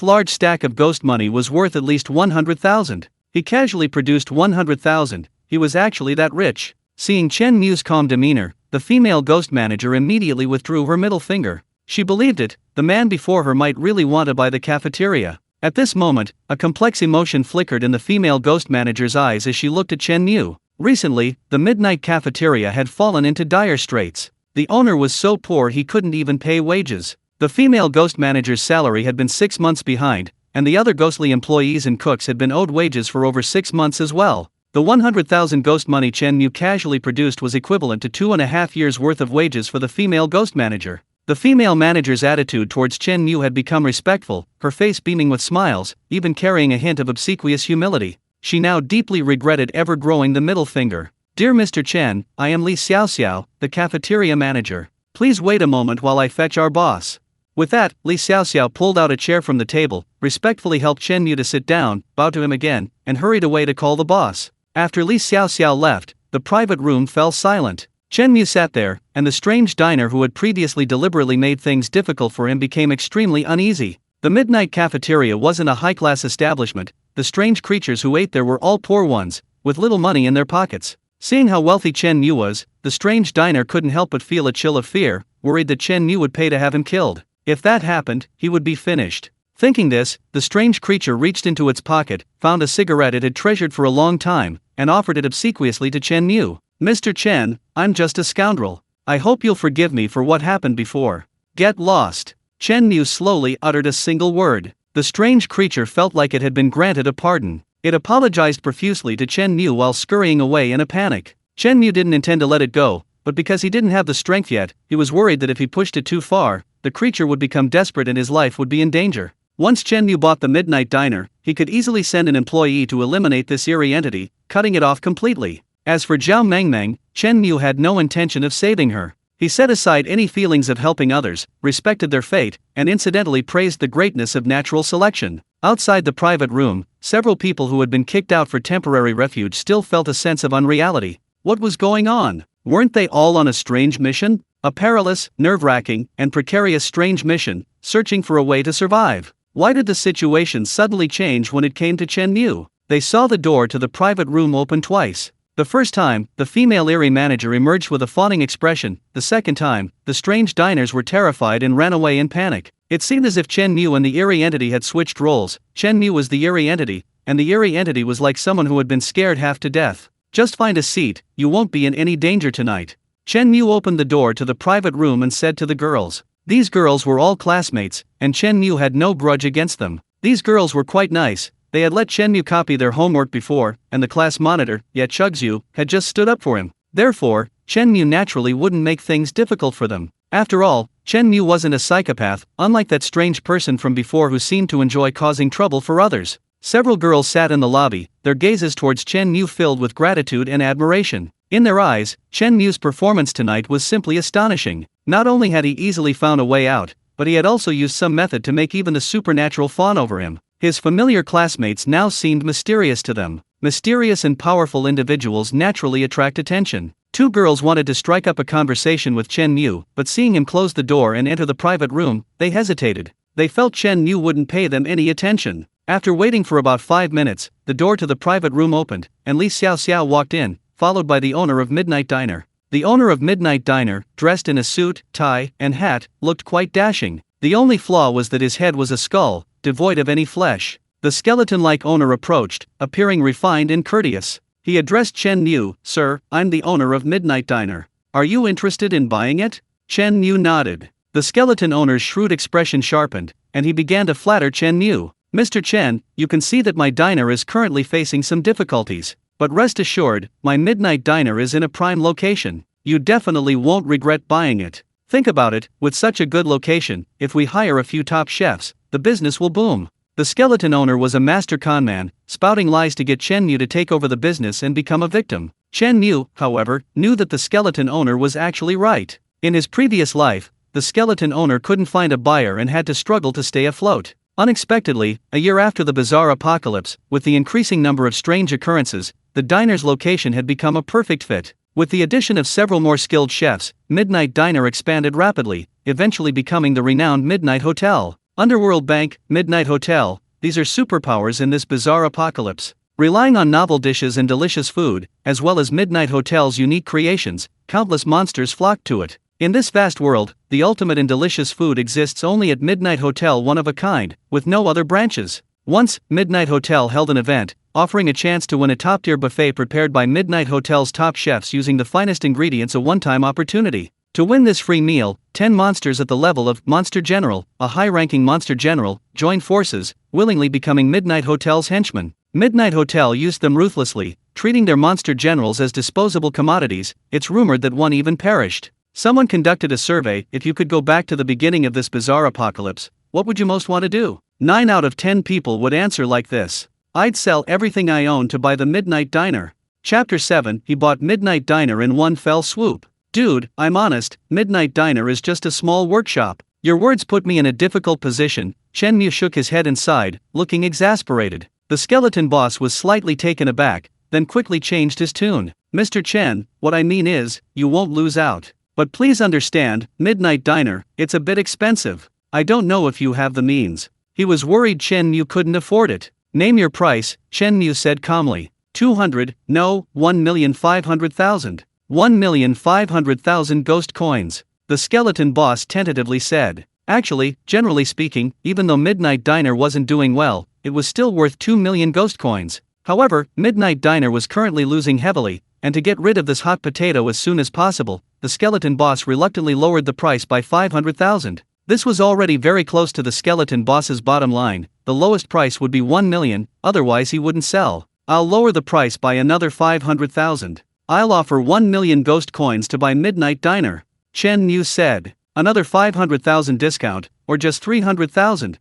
large stack of ghost money was worth at least 100,000. He casually produced 100,000. He was actually that rich. Seeing Chen Mu's calm demeanor, the female ghost manager immediately withdrew her middle finger. She believed it, the man before her might really want to buy the cafeteria. At this moment, a complex emotion flickered in the female ghost manager's eyes as she looked at Chen Mu. Recently, the midnight cafeteria had fallen into dire straits. The owner was so poor he couldn't even pay wages. The female ghost manager's salary had been 6 months behind, and the other ghostly employees and cooks had been owed wages for over 6 months as well. The 100,000 ghost money Chen Mu casually produced was equivalent to 2.5 years' worth of wages for the female ghost manager. The female manager's attitude towards Chen Mu had become respectful, her face beaming with smiles, even carrying a hint of obsequious humility. She now deeply regretted ever growing the middle finger. "Dear Mr. Chen, I am Li Xiaoxiao, the cafeteria manager. Please wait a moment while I fetch our boss." With that, Li Xiaoxiao pulled out a chair from the table, respectfully helped Chen Mu to sit down, bowed to him again, and hurried away to call the boss. After Li Xiaoxiao left, the private room fell silent. Chen Mu sat there, and the strange diner who had previously deliberately made things difficult for him became extremely uneasy. The midnight cafeteria wasn't a high-class establishment. The strange creatures who ate there were all poor ones, with little money in their pockets. Seeing how wealthy Chen Mu was, the strange diner couldn't help but feel a chill of fear, worried that Chen Mu would pay to have him killed. If that happened, he would be finished. Thinking this, the strange creature reached into its pocket, found a cigarette it had treasured for a long time, and offered it obsequiously to Chen Mu. "Mr. Chen, I'm just a scoundrel. I hope you'll forgive me for what happened before. Get lost." Chen Mu slowly uttered a single word. The strange creature felt like it had been granted a pardon. It apologized profusely to Chen Mu while scurrying away in a panic. Chen Mu didn't intend to let it go, but because he didn't have the strength yet, he was worried that if he pushed it too far, the creature would become desperate and his life would be in danger. Once Chen Mu bought the midnight diner, he could easily send an employee to eliminate this eerie entity, cutting it off completely. As for Zhao Mengmeng, Chen Mu had no intention of saving her. He set aside any feelings of helping others, respected their fate, and incidentally praised the greatness of natural selection. Outside the private room, several people who had been kicked out for temporary refuge still felt a sense of unreality. What was going on? Weren't they all on a strange mission? A perilous, nerve-wracking, and precarious strange mission, searching for a way to survive. Why did the situation suddenly change when it came to Chen Mu? They saw the door to the private room open twice. The first time, the female eerie manager emerged with a fawning expression. The second time, the strange diners were terrified and ran away in panic. It seemed as if Chen Mu and the eerie entity had switched roles. Chen Mu was the eerie entity, and the eerie entity was like someone who had been scared half to death. "Just find a seat, you won't be in any danger tonight." Chen Mu opened the door to the private room and said to the girls. These girls were all classmates, and Chen Mu had no grudge against them. These girls were quite nice. They had let Chen Mu copy their homework before, and the class monitor, Chugzhu, had just stood up for him. Therefore, Chen Mu naturally wouldn't make things difficult for them. After all, Chen Mu wasn't a psychopath, unlike that strange person from before who seemed to enjoy causing trouble for others. Several girls sat in the lobby, their gazes towards Chen Mu filled with gratitude and admiration. In their eyes, Chen Mu's performance tonight was simply astonishing. Not only had he easily found a way out, but he had also used some method to make even the supernatural fawn over him. His familiar classmates now seemed mysterious to them. Mysterious and powerful individuals naturally attract attention. Two girls wanted to strike up a conversation with Chen Mu, but seeing him close the door and enter the private room, they hesitated. They felt Chen Mu wouldn't pay them any attention. After waiting for about 5 minutes, the door to the private room opened, and Li Xiaoxiao walked in, followed by the owner of Midnight Diner. The owner of Midnight Diner, dressed in a suit, tie, and hat, looked quite dashing. The only flaw was that his head was a skull, devoid of any flesh. The skeleton-like owner approached, appearing refined and courteous. He addressed Chen Mu. "Sir, I'm the owner of Midnight Diner. Are you interested in buying it?" Chen Mu nodded. The skeleton owner's shrewd expression sharpened, and he began to flatter Chen Mu. "Mr. Chen, you can see that my diner is currently facing some difficulties. But rest assured, my Midnight Diner is in a prime location. You definitely won't regret buying it. Think about it, with such a good location, if we hire a few top chefs, the business will boom." The skeleton owner was a master conman, spouting lies to get Chen Mu to take over the business and become a victim. Chen Mu, however, knew that the skeleton owner was actually right. In his previous life, the skeleton owner couldn't find a buyer and had to struggle to stay afloat. Unexpectedly, a year after the bizarre apocalypse, with the increasing number of strange occurrences, the diner's location had become a perfect fit. With the addition of several more skilled chefs, Midnight Diner expanded rapidly, eventually becoming the renowned Midnight Hotel. Underworld Bank, Midnight Hotel, these are superpowers in this bizarre apocalypse. Relying on novel dishes and delicious food, as well as Midnight Hotel's unique creations, countless monsters flocked to it. In this vast world, the ultimate in delicious food exists only at Midnight Hotel, one of a kind, with no other branches. Once, Midnight Hotel held an event, offering a chance to win a top-tier buffet prepared by Midnight Hotel's top chefs using the finest ingredients, a one-time opportunity. To win this free meal, 10 monsters at the level of Monster General, a high-ranking Monster General, joined forces, willingly becoming Midnight Hotel's henchmen. Midnight Hotel used them ruthlessly, treating their Monster Generals as disposable commodities. It's rumored that one even perished. Someone conducted a survey: if you could go back to the beginning of this bizarre apocalypse, what would you most want to do? 9 out of 10 people would answer like this: I'd sell everything I own to buy the Midnight Diner. Chapter 7, he bought Midnight Diner in one fell swoop. Dude, I'm honest, Midnight Diner is just a small workshop. Your words put me in a difficult position. Chen Mu shook his head and sighed, looking exasperated. The skeleton boss was slightly taken aback, then quickly changed his tune. Mr. Chen, what I mean is, you won't lose out. But please understand, Midnight Diner, it's a bit expensive. I don't know if you have the means. He was worried Chen Mu couldn't afford it. Name your price, Chen Mu said calmly. 200, no, 1,500,000. 1,500,000 ghost coins. The skeleton boss tentatively said. Actually, generally speaking, even though Midnight Diner wasn't doing well, it was still worth 2 million ghost coins. However, Midnight Diner was currently losing heavily, and to get rid of this hot potato as soon as possible, the skeleton boss reluctantly lowered the price by 500,000. This was already very close to the skeleton boss's bottom line. The lowest price would be 1 million, otherwise he wouldn't sell. I'll lower the price by another 500,000. I'll offer 1 million ghost coins to buy Midnight Diner. Chen Mu said. Another 500,000 discount, or just 300,000,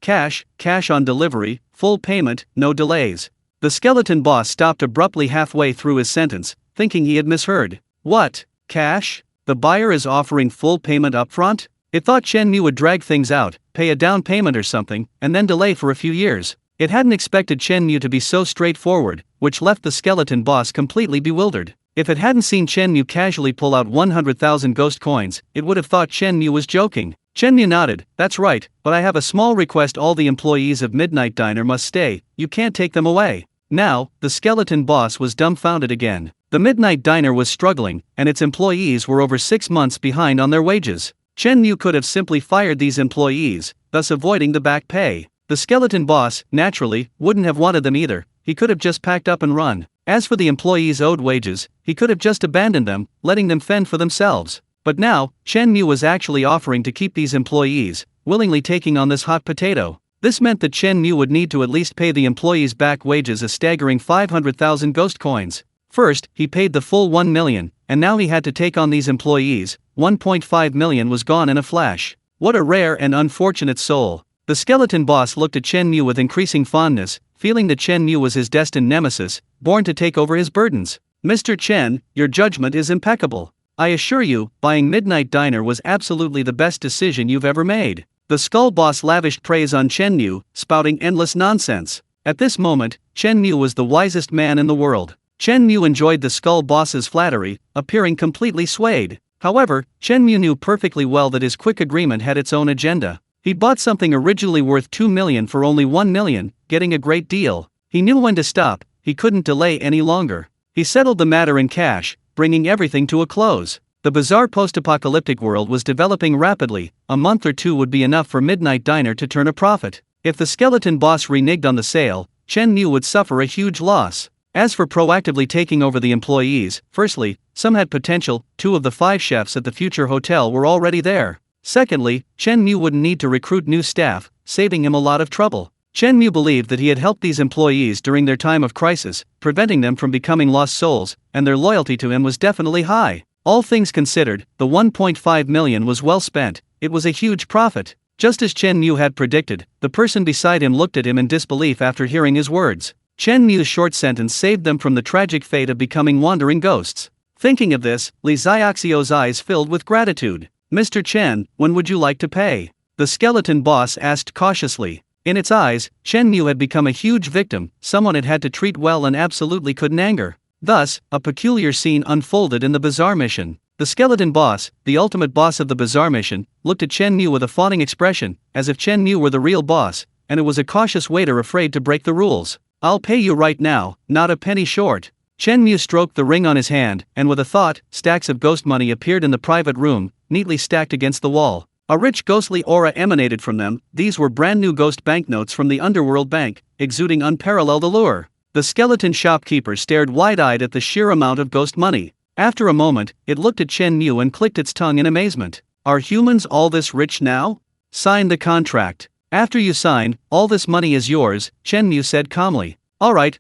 cash on delivery, full payment, no delays. The skeleton boss stopped abruptly halfway through his sentence, thinking he had misheard. What? Cash? The buyer is offering full payment upfront? It thought Chen Mu would drag things out, pay a down payment or something, and then delay for a few years. It hadn't expected Chen Mu to be so straightforward, which left the skeleton boss completely bewildered. If it hadn't seen Chen Mu casually pull out 100,000 ghost coins, it would have thought Chen Mu was joking. Chen Mu nodded. That's right, but I have a small request: all the employees of Midnight Diner must stay, you can't take them away. Now, the skeleton boss was dumbfounded again. The Midnight Diner was struggling, and its employees were over 6 months behind on their wages. Chen Mu could have simply fired these employees, thus avoiding the back pay. The skeleton boss, naturally, wouldn't have wanted them either. He could have just packed up and run. As for the employees owed wages, he could have just abandoned them, letting them fend for themselves. But now, Chen Mu was actually offering to keep these employees, willingly taking on this hot potato. This meant that Chen Mu would need to at least pay the employees back wages, a staggering 500,000 ghost coins. First, he paid the full 1 million, and now he had to take on these employees. 1.5 million was gone in a flash. What a rare and unfortunate soul. The skeleton boss looked at Chen Mu with increasing fondness, feeling that Chen Mu was his destined nemesis, born to take over his burdens. Mr. Chen, your judgment is impeccable. I assure you, buying Midnight Diner was absolutely the best decision you've ever made. The skull boss lavished praise on Chen Mu, spouting endless nonsense. At this moment, Chen Mu was the wisest man in the world. Chen Mu enjoyed the skull boss's flattery, appearing completely swayed. However, Chen Mu knew perfectly well that his quick agreement had its own agenda. He bought something originally worth 2 million for only 1 million, getting a great deal. He knew when to stop, he couldn't delay any longer. He settled the matter in cash, bringing everything to a close. The bizarre post-apocalyptic world was developing rapidly. A month or two would be enough for Midnight Diner to turn a profit. If the skeleton boss reneged on the sale, Chen Mu would suffer a huge loss. As for proactively taking over the employees, firstly, some had potential. 2 of the 5 chefs at the future hotel were already there. Secondly, Chen Mu wouldn't need to recruit new staff, saving him a lot of trouble. Chen Mu believed that he had helped these employees during their time of crisis, preventing them from becoming lost souls, and their loyalty to him was definitely high. All things considered, the 1.5 million was well spent. It was a huge profit. Just as Chen Mu had predicted, the person beside him looked at him in disbelief after hearing his words. Chen Mu's short sentence saved them from the tragic fate of becoming wandering ghosts. Thinking of this, Li Xiaoxiu's eyes filled with gratitude. Mr. Chen, when would you like to pay? the skeleton boss asked cautiously. In its eyes, Chen Mu had become a huge victim, someone it had to treat well and absolutely couldn't anger. Thus, a peculiar scene unfolded in the bazaar mission. The skeleton boss, the ultimate boss of the bazaar mission, looked at Chen Mu with a fawning expression, as if Chen Mu were the real boss, and it was a cautious waiter afraid to break the rules. "I'll pay you right now, not a penny short." Chen Mu stroked the ring on his hand, and with a thought, stacks of ghost money appeared in the private room, neatly stacked against the wall. A rich ghostly aura emanated from them. These were brand new ghost banknotes from the Underworld Bank, exuding unparalleled allure. The skeleton shopkeeper stared wide-eyed at the sheer amount of ghost money. After a moment, it looked at Chen Mu and clicked its tongue in amazement. "Are humans all this rich now? Sign the contract." "After you sign, all this money is yours," Chen Mu said calmly. All right,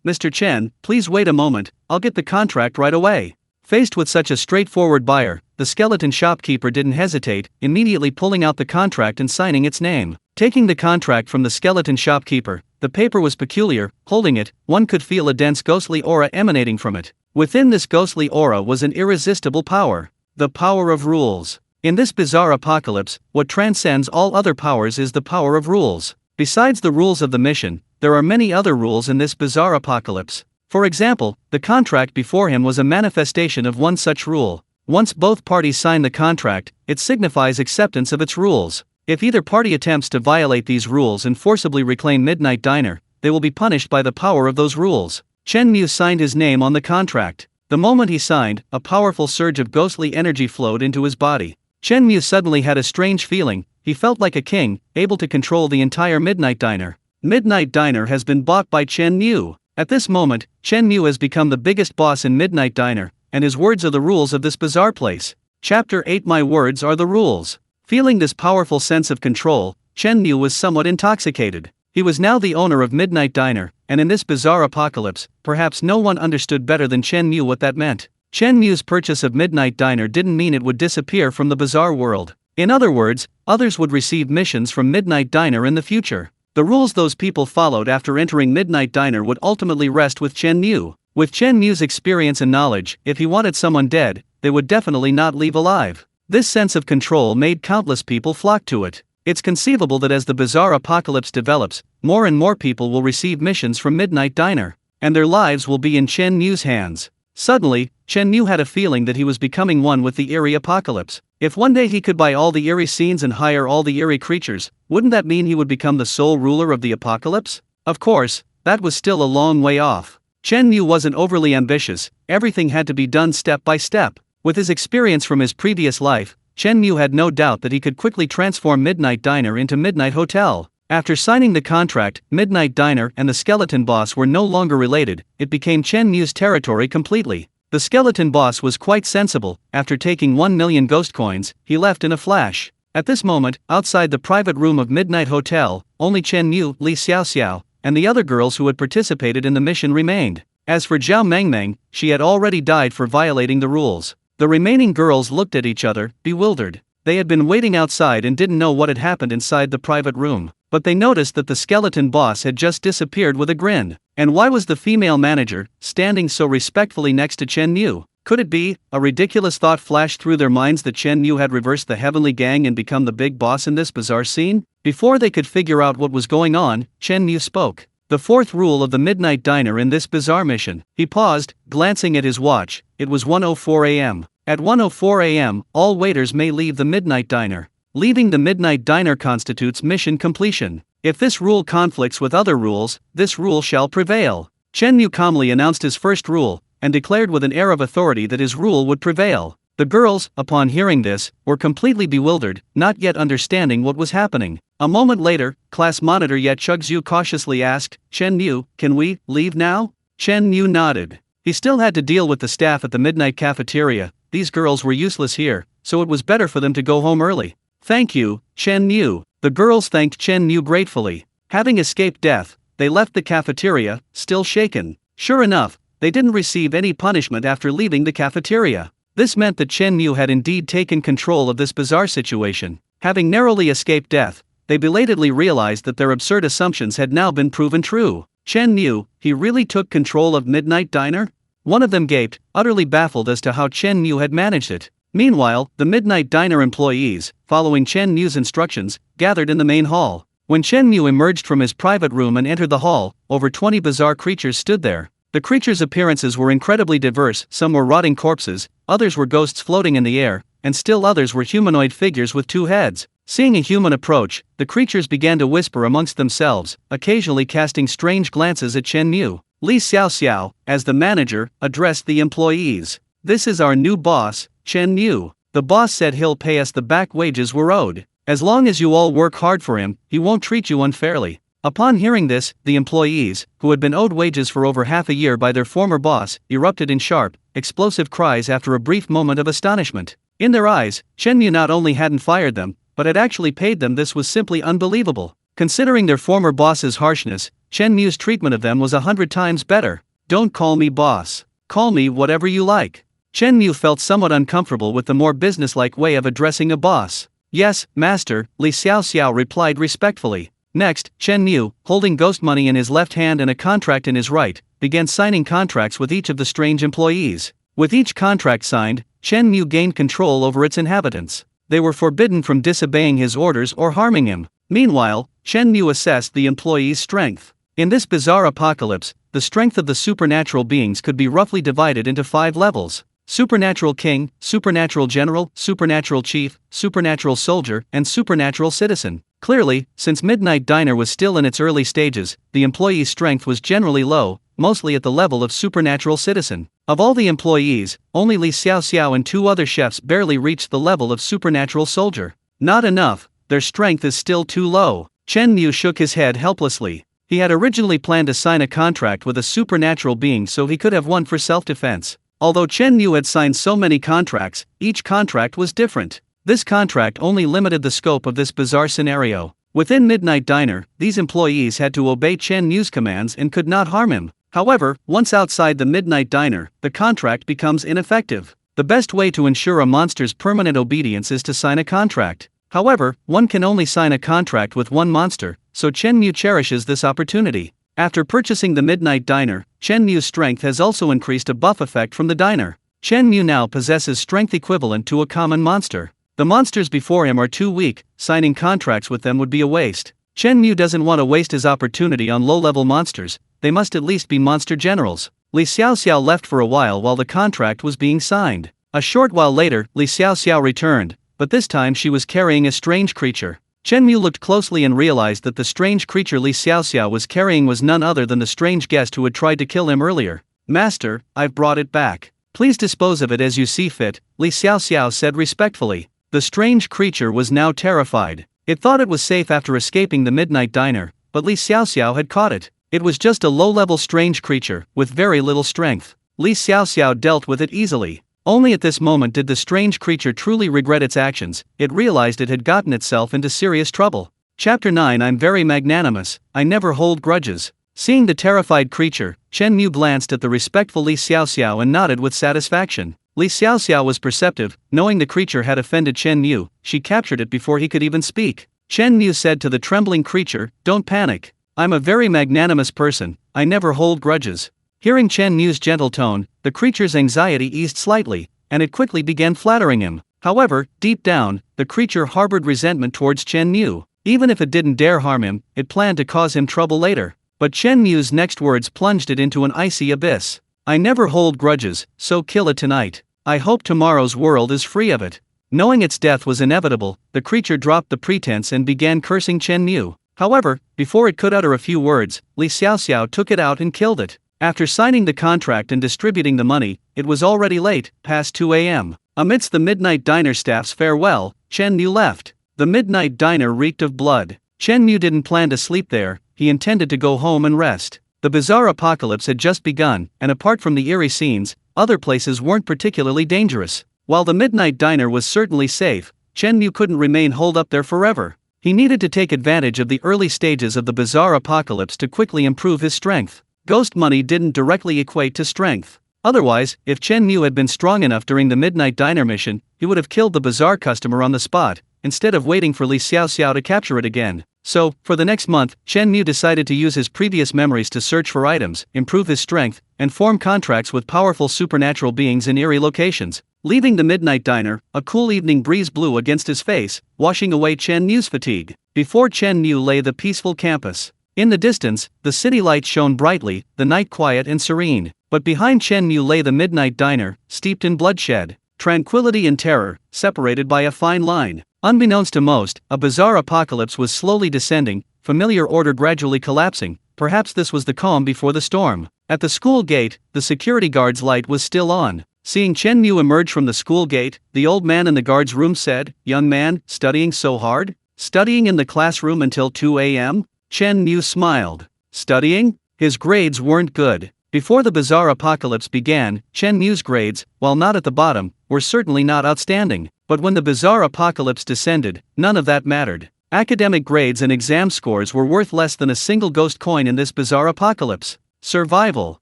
Mr. Chen, please wait a moment, I'll get the contract right away." Faced with such a straightforward buyer, the skeleton shopkeeper didn't hesitate, immediately pulling out the contract and signing its name. Taking the contract from the skeleton shopkeeper, the paper was peculiar. Holding it, one could feel a dense ghostly aura emanating from it. Within this ghostly aura was an irresistible power. The power of rules. In this bizarre apocalypse, what transcends all other powers is the power of rules. Besides the rules of the mission, there are many other rules in this bizarre apocalypse. For example, the contract before him was a manifestation of one such rule. Once both parties sign the contract, it signifies acceptance of its rules. If either party attempts to violate these rules and forcibly reclaim Midnight Diner, they will be punished by the power of those rules. Chen Mu signed his name on the contract. The moment he signed, a powerful surge of ghostly energy flowed into his body. Chen Mu suddenly had a strange feeling. He felt like a king, able to control the entire Midnight Diner. Midnight Diner has been bought by Chen Mu. At this moment, Chen Mu has become the biggest boss in Midnight Diner, and his words are the rules of this bizarre place. Chapter 8 My words are the rules. Feeling this powerful sense of control, Chen Mu was somewhat intoxicated. He was now the owner of Midnight Diner, and in this bizarre apocalypse, perhaps no one understood better than Chen Mu what that meant. Chen Mu's purchase of Midnight Diner didn't mean it would disappear from the bizarre world. In other words, others would receive missions from Midnight Diner in the future. The rules those people followed after entering Midnight Diner would ultimately rest with Chen Mu. With Chen Mu's experience and knowledge, if he wanted someone dead, they would definitely not leave alive. This sense of control made countless people flock to it. It's conceivable that as the bizarre apocalypse develops, more and more people will receive missions from Midnight Diner, and their lives will be in Chen Mu's hands. Suddenly, Chen Mu had a feeling that he was becoming one with the eerie apocalypse. If one day he could buy all the eerie scenes and hire all the eerie creatures, wouldn't that mean he would become the sole ruler of the apocalypse? Of course, that was still a long way off. Chen Mu wasn't overly ambitious, everything had to be done step by step. With his experience from his previous life, Chen Mu had no doubt that he could quickly transform Midnight Diner into Midnight Hotel. After signing the contract, Midnight Diner and the skeleton boss were no longer related, it became Chen Mu's territory completely. The skeleton boss was quite sensible. After taking 1 million ghost coins, he left in a flash. At this moment, outside the private room of Midnight Hotel, only Chen Mu, Li Xiaoxiao, and the other girls who had participated in the mission remained. As for Zhao Mengmeng, she had already died for violating the rules. The remaining girls looked at each other, bewildered. They had been waiting outside and didn't know what had happened inside the private room. But they noticed that the skeleton boss had just disappeared with a grin. And why was the female manager standing so respectfully next to Chen Mu? Could it be? A ridiculous thought flashed through their minds that Chen Mu had reversed the heavenly gang and become the big boss in this bizarre scene? Before they could figure out what was going on, Chen Mu spoke. The fourth rule of the Midnight Diner in this bizarre mission. He paused, glancing at his watch. It was 1:04 a.m. At 1:04 a.m., all waiters may leave the Midnight Diner. Leaving the Midnight Diner constitutes mission completion. If this rule conflicts with other rules, this rule shall prevail. Chen Mu calmly announced his first rule, and declared with an air of authority that his rule would prevail. The girls, upon hearing this, were completely bewildered, not yet understanding what was happening. A moment later, class monitor Ye Chugzhu cautiously asked, "Chen Mu, can we leave now?" Chen Mu nodded. He still had to deal with the staff at the midnight cafeteria. These girls were useless here, so it was better for them to go home early. "Thank you, Chen Mu." The girls thanked Chen Mu gratefully. Having escaped death, they left the cafeteria, still shaken. Sure enough, they didn't receive any punishment after leaving the cafeteria. This meant that Chen Mu had indeed taken control of this bizarre situation. Having narrowly escaped death, they belatedly realized that their absurd assumptions had now been proven true. Chen Mu, he really took control of Midnight Diner? One of them gaped, utterly baffled as to how Chen Mu had managed it. Meanwhile, the Midnight Diner employees, following Chen Mu's instructions, gathered in the main hall. When Chen Mu emerged from his private room and entered the hall, over 20 bizarre creatures stood there. The creatures' appearances were incredibly diverse. Some were rotting corpses, others were ghosts floating in the air, and still others were humanoid figures with 2 heads. Seeing a human approach, the creatures began to whisper amongst themselves, occasionally casting strange glances at Chen Mu. Li Xiaoxiao, as the manager, addressed the employees. "This is our new boss, Chen Mu. The boss said he'll pay us the back wages we're owed. As long as you all work hard for him, he won't treat you unfairly." Upon hearing this, the employees, who had been owed wages for over half a year by their former boss, erupted in sharp, explosive cries after a brief moment of astonishment. In their eyes, Chen Mu not only hadn't fired them, but had actually paid them. This was simply unbelievable. Considering their former boss's harshness, Chen Mu's treatment of them was 100 times better. "Don't call me boss. Call me whatever you like." Chen Mu felt somewhat uncomfortable with the more businesslike way of addressing a boss. "Yes, master," Li Xiaoxiao replied respectfully. Next, Chen Mu, holding ghost money in his left hand and a contract in his right, began signing contracts with each of the strange employees. With each contract signed, Chen Mu gained control over its inhabitants. They were forbidden from disobeying his orders or harming him. Meanwhile, Chen Mu assessed the employees' strength. In this bizarre apocalypse, the strength of the supernatural beings could be roughly divided into 5 levels: Supernatural King, Supernatural General, Supernatural Chief, Supernatural Soldier, and Supernatural Citizen. Clearly, since Midnight Diner was still in its early stages, the employees' strength was generally low, mostly at the level of Supernatural Citizen. Of all the employees, only Li Xiaoxiao and 2 other chefs barely reached the level of Supernatural Soldier. Not enough, their strength is still too low. Chen Mu shook his head helplessly. He had originally planned to sign a contract with a supernatural being so he could have one for self-defense. Although Chen Mu had signed so many contracts, each contract was different. This contract only limited the scope of this bizarre scenario. Within Midnight Diner, these employees had to obey Chen Mu's commands and could not harm him. However, once outside the Midnight Diner, the contract becomes ineffective. The best way to ensure a monster's permanent obedience is to sign a contract. However, one can only sign a contract with one monster, so Chen Mu cherishes this opportunity. After purchasing the Midnight Diner, Chen Mu's strength has also increased a buff effect from the diner. Chen Mu now possesses strength equivalent to a common monster. The monsters before him are too weak, signing contracts with them would be a waste. Chen Mu doesn't want to waste his opportunity on low-level monsters, they must at least be monster generals. Li Xiaoxiao left for a while the contract was being signed. A short while later, Li Xiaoxiao returned, but this time she was carrying a strange creature. Chen Mu looked closely and realized that the strange creature Li Xiaoxiao was carrying was none other than the strange guest who had tried to kill him earlier. "Master, I've brought it back. Please dispose of it as you see fit," Li Xiaoxiao said respectfully. The strange creature was now terrified. It thought it was safe after escaping the Midnight Diner, but Li Xiaoxiao had caught it. It was just a low-level strange creature, with very little strength. Li Xiaoxiao dealt with it easily. Only at this moment did the strange creature truly regret its actions. It realized it had gotten itself into serious trouble. Chapter 9. I'm very magnanimous, I never hold grudges. Seeing the terrified creature, Chen Mu glanced at the respectful Li Xiaoxiao and nodded with satisfaction. Li Xiaoxiao was perceptive, knowing the creature had offended Chen Mu, she captured it before he could even speak. Chen Mu said to the trembling creature, "Don't panic. I'm a very magnanimous person, I never hold grudges." Hearing Chen Mu's gentle tone, the creature's anxiety eased slightly, and it quickly began flattering him. However, deep down, the creature harbored resentment towards Chen Mu. Even if it didn't dare harm him, it planned to cause him trouble later. But Chen Mu's next words plunged it into an icy abyss. "I never hold grudges, so kill it tonight. I hope tomorrow's world is free of it." Knowing its death was inevitable, the creature dropped the pretense and began cursing Chen Mu. However, before it could utter a few words, Li Xiaoxiao took it out and killed it. After signing the contract and distributing the money, it was already late, past 2 a.m. Amidst the Midnight Diner staff's farewell, Chen Mu left. The Midnight Diner reeked of blood. Chen Mu didn't plan to sleep there, he intended to go home and rest. The bizarre apocalypse had just begun, and apart from the eerie scenes, other places weren't particularly dangerous. While the Midnight Diner was certainly safe, Chen Mu couldn't remain holed up there forever. He needed to take advantage of the early stages of the bizarre apocalypse to quickly improve his strength. Ghost money didn't directly equate to strength. Otherwise, if Chen Mu had been strong enough during the Midnight Diner mission, he would have killed the bizarre customer on the spot, instead of waiting for Li Xiaoxiao to capture it again. So, for the next month, Chen Mu decided to use his previous memories to search for items, improve his strength, and form contracts with powerful supernatural beings in eerie locations. Leaving the midnight diner, a cool evening breeze blew against his face, washing away Chen Mu's fatigue. Before Chen Mu lay the peaceful campus. In the distance, the city lights shone brightly, the night quiet and serene. But behind Chen Mu lay the midnight diner, steeped in bloodshed, tranquility and terror, separated by a fine line. Unbeknownst to most, a bizarre apocalypse was slowly descending, familiar order gradually collapsing. Perhaps this was the calm before the storm. At the school gate, the security guard's light was still on. Seeing Chen Mu emerge from the school gate, the old man in the guard's room said, "Young man, studying so hard? Studying in the classroom until 2 a.m.? Chen Mu smiled. Studying? His grades weren't good. Before the bizarre apocalypse began, Chen Mu's grades, while not at the bottom, were certainly not outstanding. But when the bizarre apocalypse descended, none of that mattered. Academic grades and exam scores were worth less than a single ghost coin in this bizarre apocalypse. Survival.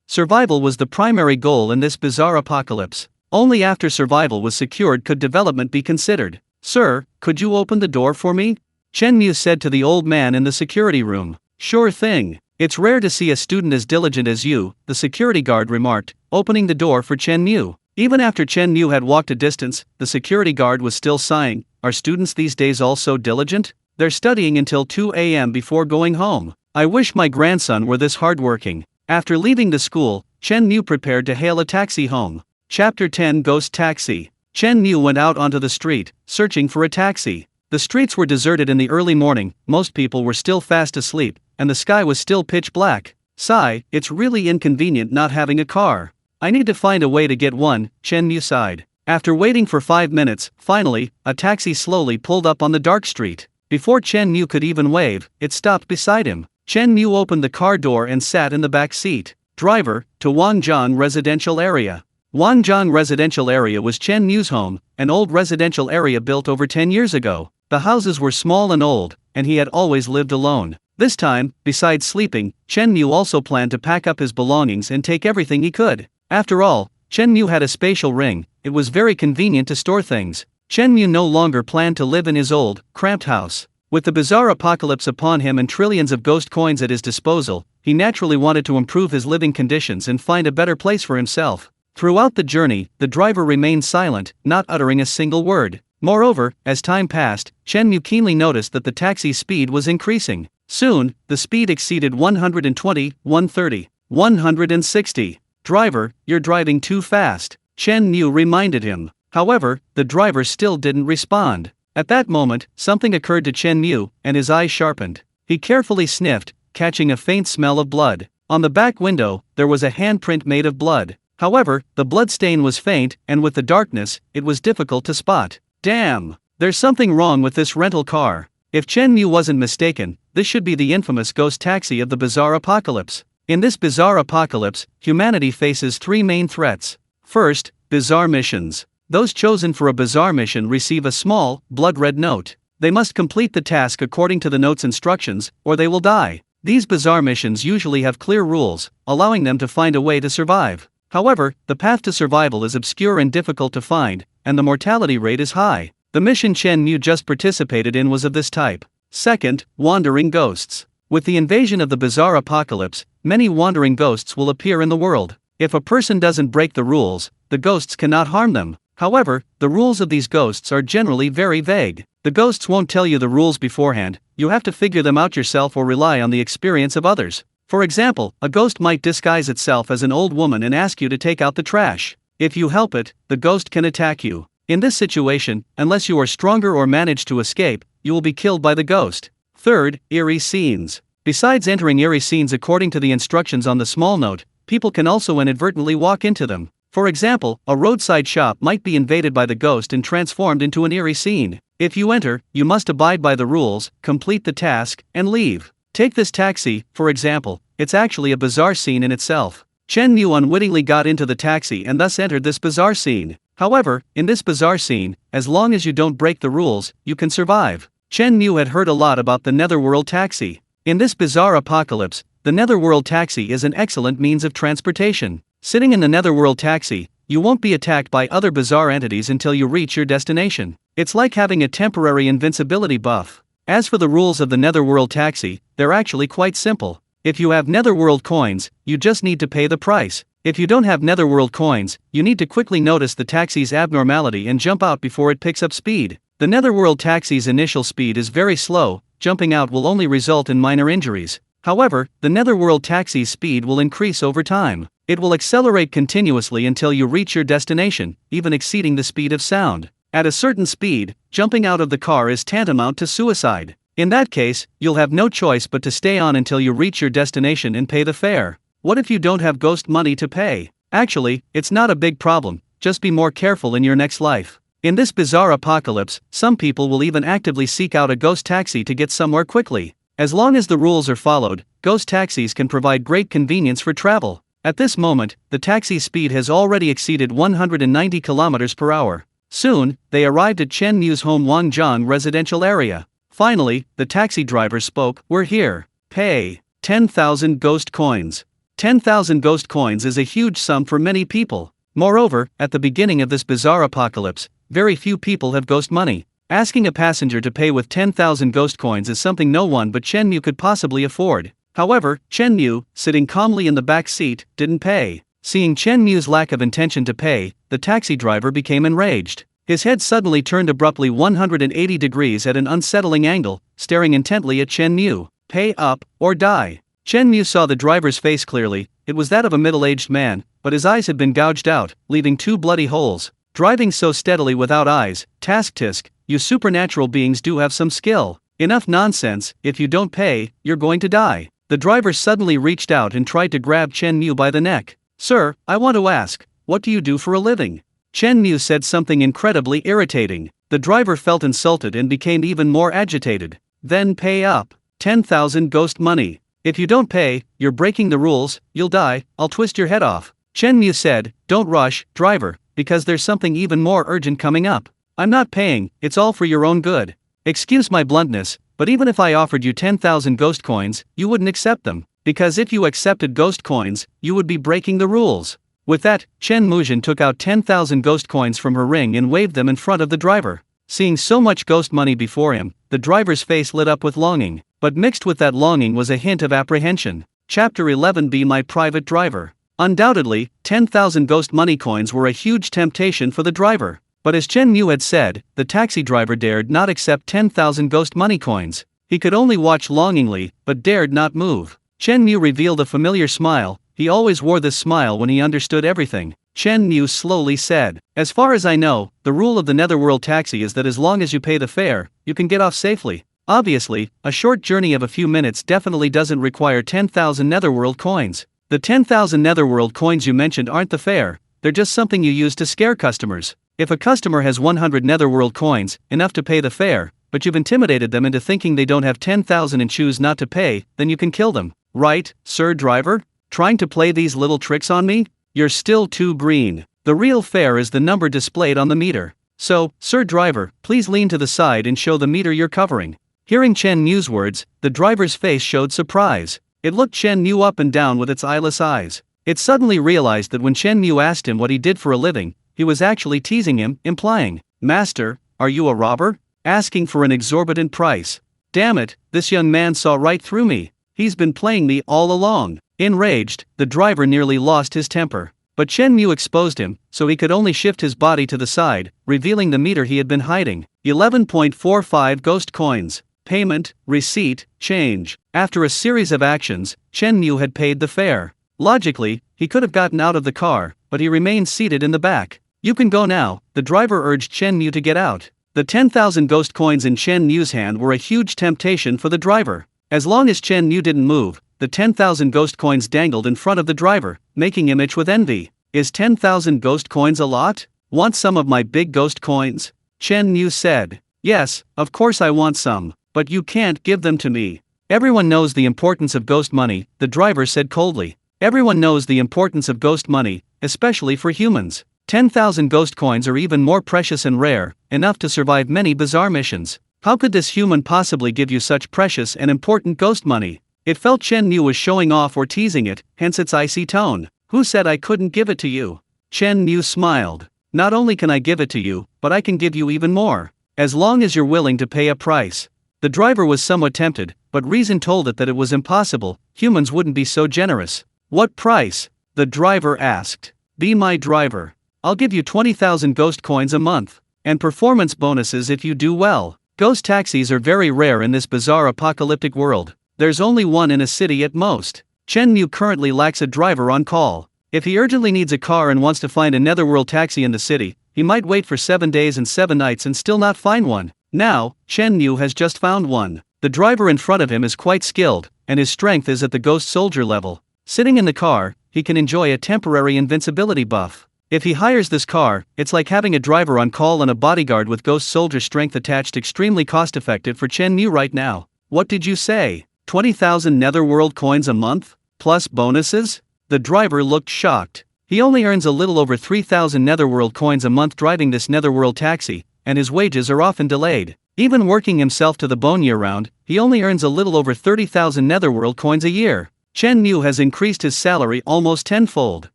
Survival was the primary goal in this bizarre apocalypse. Only after survival was secured could development be considered. "Sir, could you open the door for me?" Chen Mu said to the old man in the security room. "Sure thing. It's rare to see a student as diligent as you," the security guard remarked, opening the door for Chen Mu. Even after Chen Mu had walked a distance, the security guard was still sighing. "Are students these days all so diligent? They're studying until 2 a.m. before going home. I wish my grandson were this hardworking." After leaving the school, Chen Mu prepared to hail a taxi home. Chapter 10 Ghost Taxi. Chen Mu went out onto the street, searching for a taxi. The streets were deserted in the early morning, most people were still fast asleep, and the sky was still pitch black. Sigh, it's really inconvenient not having a car. I need to find a way to get one, Chen Mu sighed. After waiting for 5 minutes, finally, a taxi slowly pulled up on the dark street. Before Chen Mu could even wave, it stopped beside him. Chen Mu opened the car door and sat in the back seat. Driver, to Wanjiang Residential Area. Wanjiang Residential Area was Chen Mu's home, an old residential area built over 10 years ago. The houses were small and old, and he had always lived alone. This time, besides sleeping, Chen Mu also planned to pack up his belongings and take everything he could. After all, Chen Mu had a spatial ring, it was very convenient to store things. Chen Mu no longer planned to live in his old, cramped house. With the bizarre apocalypse upon him and trillions of ghost coins at his disposal, he naturally wanted to improve his living conditions and find a better place for himself. Throughout the journey, the driver remained silent, not uttering a single word. Moreover, as time passed, Chen Mu keenly noticed that the taxi's speed was increasing. Soon, the speed exceeded 120, 130, 160. "Driver, you're driving too fast," Chen Mu reminded him. However, the driver still didn't respond. At that moment, something occurred to Chen Mu, and his eyes sharpened. He carefully sniffed, catching a faint smell of blood. On the back window, there was a handprint made of blood. However, the blood stain was faint, and with the darkness, it was difficult to spot. Damn! There's something wrong with this rental car. If Chen Mu wasn't mistaken, this should be the infamous ghost taxi of the bizarre apocalypse. In this bizarre apocalypse, humanity faces 3 main threats. First, bizarre missions. Those chosen for a bizarre mission receive a small, blood-red note. They must complete the task according to the note's instructions, or they will die. These bizarre missions usually have clear rules, allowing them to find a way to survive. However, the path to survival is obscure and difficult to find, and the mortality rate is high. The mission Chen Mu just participated in was of this type. Second, wandering ghosts. With the invasion of the bizarre apocalypse, many wandering ghosts will appear in the world. If a person doesn't break the rules, the ghosts cannot harm them. However, the rules of these ghosts are generally very vague. The ghosts won't tell you the rules beforehand, you have to figure them out yourself or rely on the experience of others. For example, a ghost might disguise itself as an old woman and ask you to take out the trash. If you help it, the ghost can attack you. In this situation, unless you are stronger or manage to escape, you will be killed by the ghost. Third, eerie scenes. Besides entering eerie scenes according to the instructions on the small note, people can also inadvertently walk into them. For example, a roadside shop might be invaded by the ghost and transformed into an eerie scene. If you enter, you must abide by the rules, complete the task, and leave. Take this taxi, for example, it's actually a bizarre scene in itself. Chen Mu unwittingly got into the taxi and thus entered this bizarre scene. However, in this bizarre scene, as long as you don't break the rules, you can survive. Chen Mu had heard a lot about the Netherworld taxi. In this bizarre apocalypse, the Netherworld taxi is an excellent means of transportation. Sitting in the Netherworld taxi, you won't be attacked by other bizarre entities until you reach your destination. It's like having a temporary invincibility buff. As for the rules of the Netherworld taxi, they're actually quite simple. If you have Netherworld coins, you just need to pay the price. If you don't have Netherworld coins, you need to quickly notice the taxi's abnormality and jump out before it picks up speed. The Netherworld taxi's initial speed is very slow, jumping out will only result in minor injuries. However, the Netherworld taxi's speed will increase over time. It will accelerate continuously until you reach your destination, even exceeding the speed of sound. At a certain speed, jumping out of the car is tantamount to suicide. In that case, you'll have no choice but to stay on until you reach your destination and pay the fare. What if you don't have ghost money to pay? Actually, it's not a big problem, just be more careful in your next life. In this bizarre apocalypse, some people will even actively seek out a ghost taxi to get somewhere quickly. As long as the rules are followed, ghost taxis can provide great convenience for travel. At this moment, the taxi's speed has already exceeded 190 kilometers per hour. Soon, they arrived at Chen Mu's home Wangjiang residential area. Finally, the taxi driver spoke, "We're here. Pay 10,000 ghost coins." 10,000 ghost coins is a huge sum for many people. Moreover, at the beginning of this bizarre apocalypse, very few people have ghost money. Asking a passenger to pay with 10,000 ghost coins is something no one but Chen Mu could possibly afford. However, Chen Mu, sitting calmly in the back seat, didn't pay. Seeing Chen Mu's lack of intention to pay, the taxi driver became enraged. His head suddenly turned abruptly 180 degrees at an unsettling angle, staring intently at Chen Mu. "Pay up, or die." Chen Mu saw the driver's face clearly. It was that of a middle-aged man, but his eyes had been gouged out, leaving 2 bloody holes. Driving so steadily without eyes, tisk, you supernatural beings do have some skill. Enough nonsense, if you don't pay, you're going to die. The driver suddenly reached out and tried to grab Chen Mu by the neck. "Sir, I want to ask, what do you do for a living?" Chen Mu said something incredibly irritating. The driver felt insulted and became even more agitated. "Then pay up. 10,000 ghost money. If you don't pay, you're breaking the rules, you'll die, I'll twist your head off." Chen Mu said, "Don't rush, driver, because there's something even more urgent coming up. I'm not paying, it's all for your own good. Excuse my bluntness, but even if I offered you 10,000 ghost coins, you wouldn't accept them. Because if you accepted ghost coins, you would be breaking the rules." With that, Chen Muzhen took out 10,000 ghost coins from her ring and waved them in front of the driver. Seeing so much ghost money before him, the driver's face lit up with longing, but mixed with that longing was a hint of apprehension. Chapter 11. Be my private driver. Undoubtedly, 10,000 ghost money coins were a huge temptation for the driver. But as Chen Mu had said, the taxi driver dared not accept 10,000 ghost money coins. He could only watch longingly, but dared not move. Chen Mu revealed a familiar smile. He always wore this smile when he understood everything. Chen Mu slowly said, "As far as I know, the rule of the Netherworld taxi is that as long as you pay the fare, you can get off safely. Obviously, a short journey of a few minutes definitely doesn't require 10,000 Netherworld coins. The 10,000 Netherworld coins you mentioned aren't the fare, they're just something you use to scare customers. If a customer has 100 Netherworld coins, enough to pay the fare, but you've intimidated them into thinking they don't have 10,000 and choose not to pay, then you can kill them. Right, sir driver? Trying to play these little tricks on me? You're still too green. The real fare is the number displayed on the meter. So, sir driver, please lean to the side and show the meter you're covering." Hearing Chen Mu's words, the driver's face showed surprise. It looked Chen Mu up and down with its eyeless eyes. It suddenly realized that when Chen Mu asked him what he did for a living, he was actually teasing him, implying, "Master, are you a robber? Asking for an exorbitant price. Damn it, this young man saw right through me. He's been playing me all along." Enraged, the driver nearly lost his temper. But Chen Mu exposed him, so he could only shift his body to the side, revealing the meter he had been hiding. 11.45 ghost coins. Payment, receipt, change. After a series of actions, Chen Mu had paid the fare. Logically, he could have gotten out of the car, but he remained seated in the back. "You can go now," the driver urged Chen Mu to get out. The 10,000 ghost coins in Chen Mu's hand were a huge temptation for the driver. As long as Chen Mu didn't move, the 10,000 ghost coins dangled in front of the driver, making him itch with envy. "Is 10,000 ghost coins a lot? Want some of my big ghost coins?" Chen Mu said. "Yes, of course I want some, but you can't give them to me." "Everyone knows the importance of ghost money," the driver said coldly. "Everyone knows the importance of ghost money, especially for humans. 10,000 ghost coins are even more precious and rare, enough to survive many bizarre missions. How could this human possibly give you such precious and important ghost money?" It felt Chen Mu was showing off or teasing it, hence its icy tone. "Who said I couldn't give it to you?" Chen Mu smiled. "Not only can I give it to you, but I can give you even more. As long as you're willing to pay a price." The driver was somewhat tempted, but reason told it that it was impossible, humans wouldn't be so generous. What price? The driver asked. Be my driver. I'll give you 20,000 ghost coins a month, and performance bonuses if you do well. Ghost taxis are very rare in this bizarre apocalyptic world. There's only one in a city at most. Chen Mu currently lacks a driver on call. If he urgently needs a car and wants to find a netherworld taxi in the city, he might wait for 7 days and 7 nights and still not find one. Now, Chen Mu has just found one. The driver in front of him is quite skilled, and his strength is at the ghost soldier level. Sitting in the car, he can enjoy a temporary invincibility buff. If he hires this car, it's like having a driver on call and a bodyguard with ghost soldier strength attached. Extremely cost effective for Chen Mu right now. What did you say? 20,000 netherworld coins a month? Plus bonuses? The driver looked shocked. He only earns a little over 3,000 netherworld coins a month driving this netherworld taxi, and his wages are often delayed. Even working himself to the bone year-round, he only earns a little over 30,000 netherworld coins a year. Chen Mu has increased his salary almost tenfold,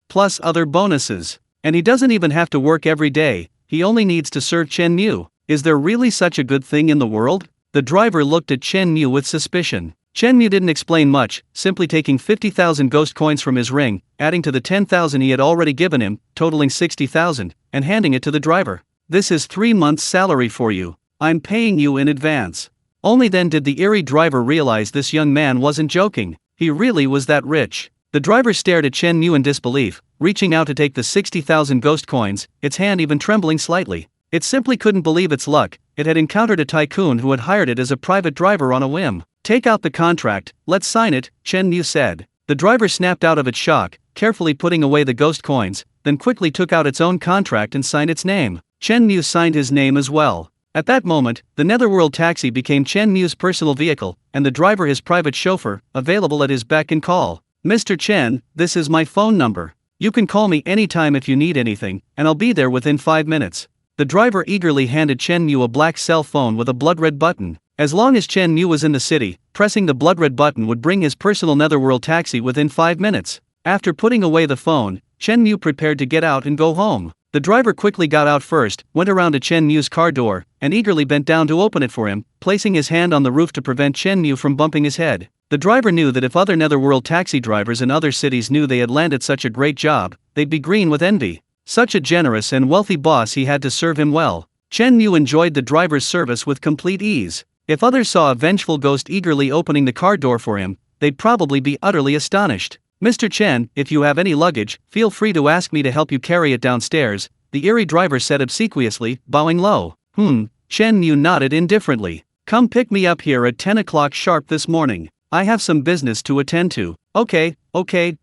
plus other bonuses. And he doesn't even have to work every day, he only needs to serve Chen Mu. Is there really such a good thing in the world? The driver looked at Chen Mu with suspicion. Chen Mu didn't explain much, simply taking 50,000 ghost coins from his ring, adding to the 10,000 he had already given him, totaling 60,000, and handing it to the driver. This is 3 months' salary for you. I'm paying you in advance. Only then did the eerie driver realize this young man wasn't joking. He really was that rich. The driver stared at Chen Mu in disbelief, reaching out to take the 60,000 ghost coins, its hand even trembling slightly. It simply couldn't believe its luck. It had encountered a tycoon who had hired it as a private driver on a whim. Take out the contract, let's sign it, Chen Mu said. The driver snapped out of its shock, carefully putting away the ghost coins, then quickly took out its own contract and signed its name. Chen Mu signed his name as well. At that moment, the netherworld taxi became Chen Mu's personal vehicle, and the driver his private chauffeur, available at his beck and call. Mr. Chen, this is my phone number. You can call me anytime if you need anything, and I'll be there within 5 minutes. The driver eagerly handed Chen Mu a black cell phone with a blood-red button. As long as Chen Mu was in the city, pressing the blood-red button would bring his personal netherworld taxi within 5 minutes. After putting away the phone, Chen Mu prepared to get out and go home. The driver quickly got out first, went around to Chen Mu's car door, and eagerly bent down to open it for him, placing his hand on the roof to prevent Chen Mu from bumping his head. The driver knew that if other netherworld taxi drivers in other cities knew they had landed such a great job, they'd be green with envy. Such a generous and wealthy boss, he had to serve him well. Chen Mu enjoyed the driver's service with complete ease. If others saw a vengeful ghost eagerly opening the car door for him, they'd probably be utterly astonished. Mr. Chen, if you have any luggage, feel free to ask me to help you carry it downstairs, the eerie driver said obsequiously, bowing low. Chen Mu nodded indifferently. Come pick me up here at 10 o'clock sharp this morning. I have some business to attend to. Okay,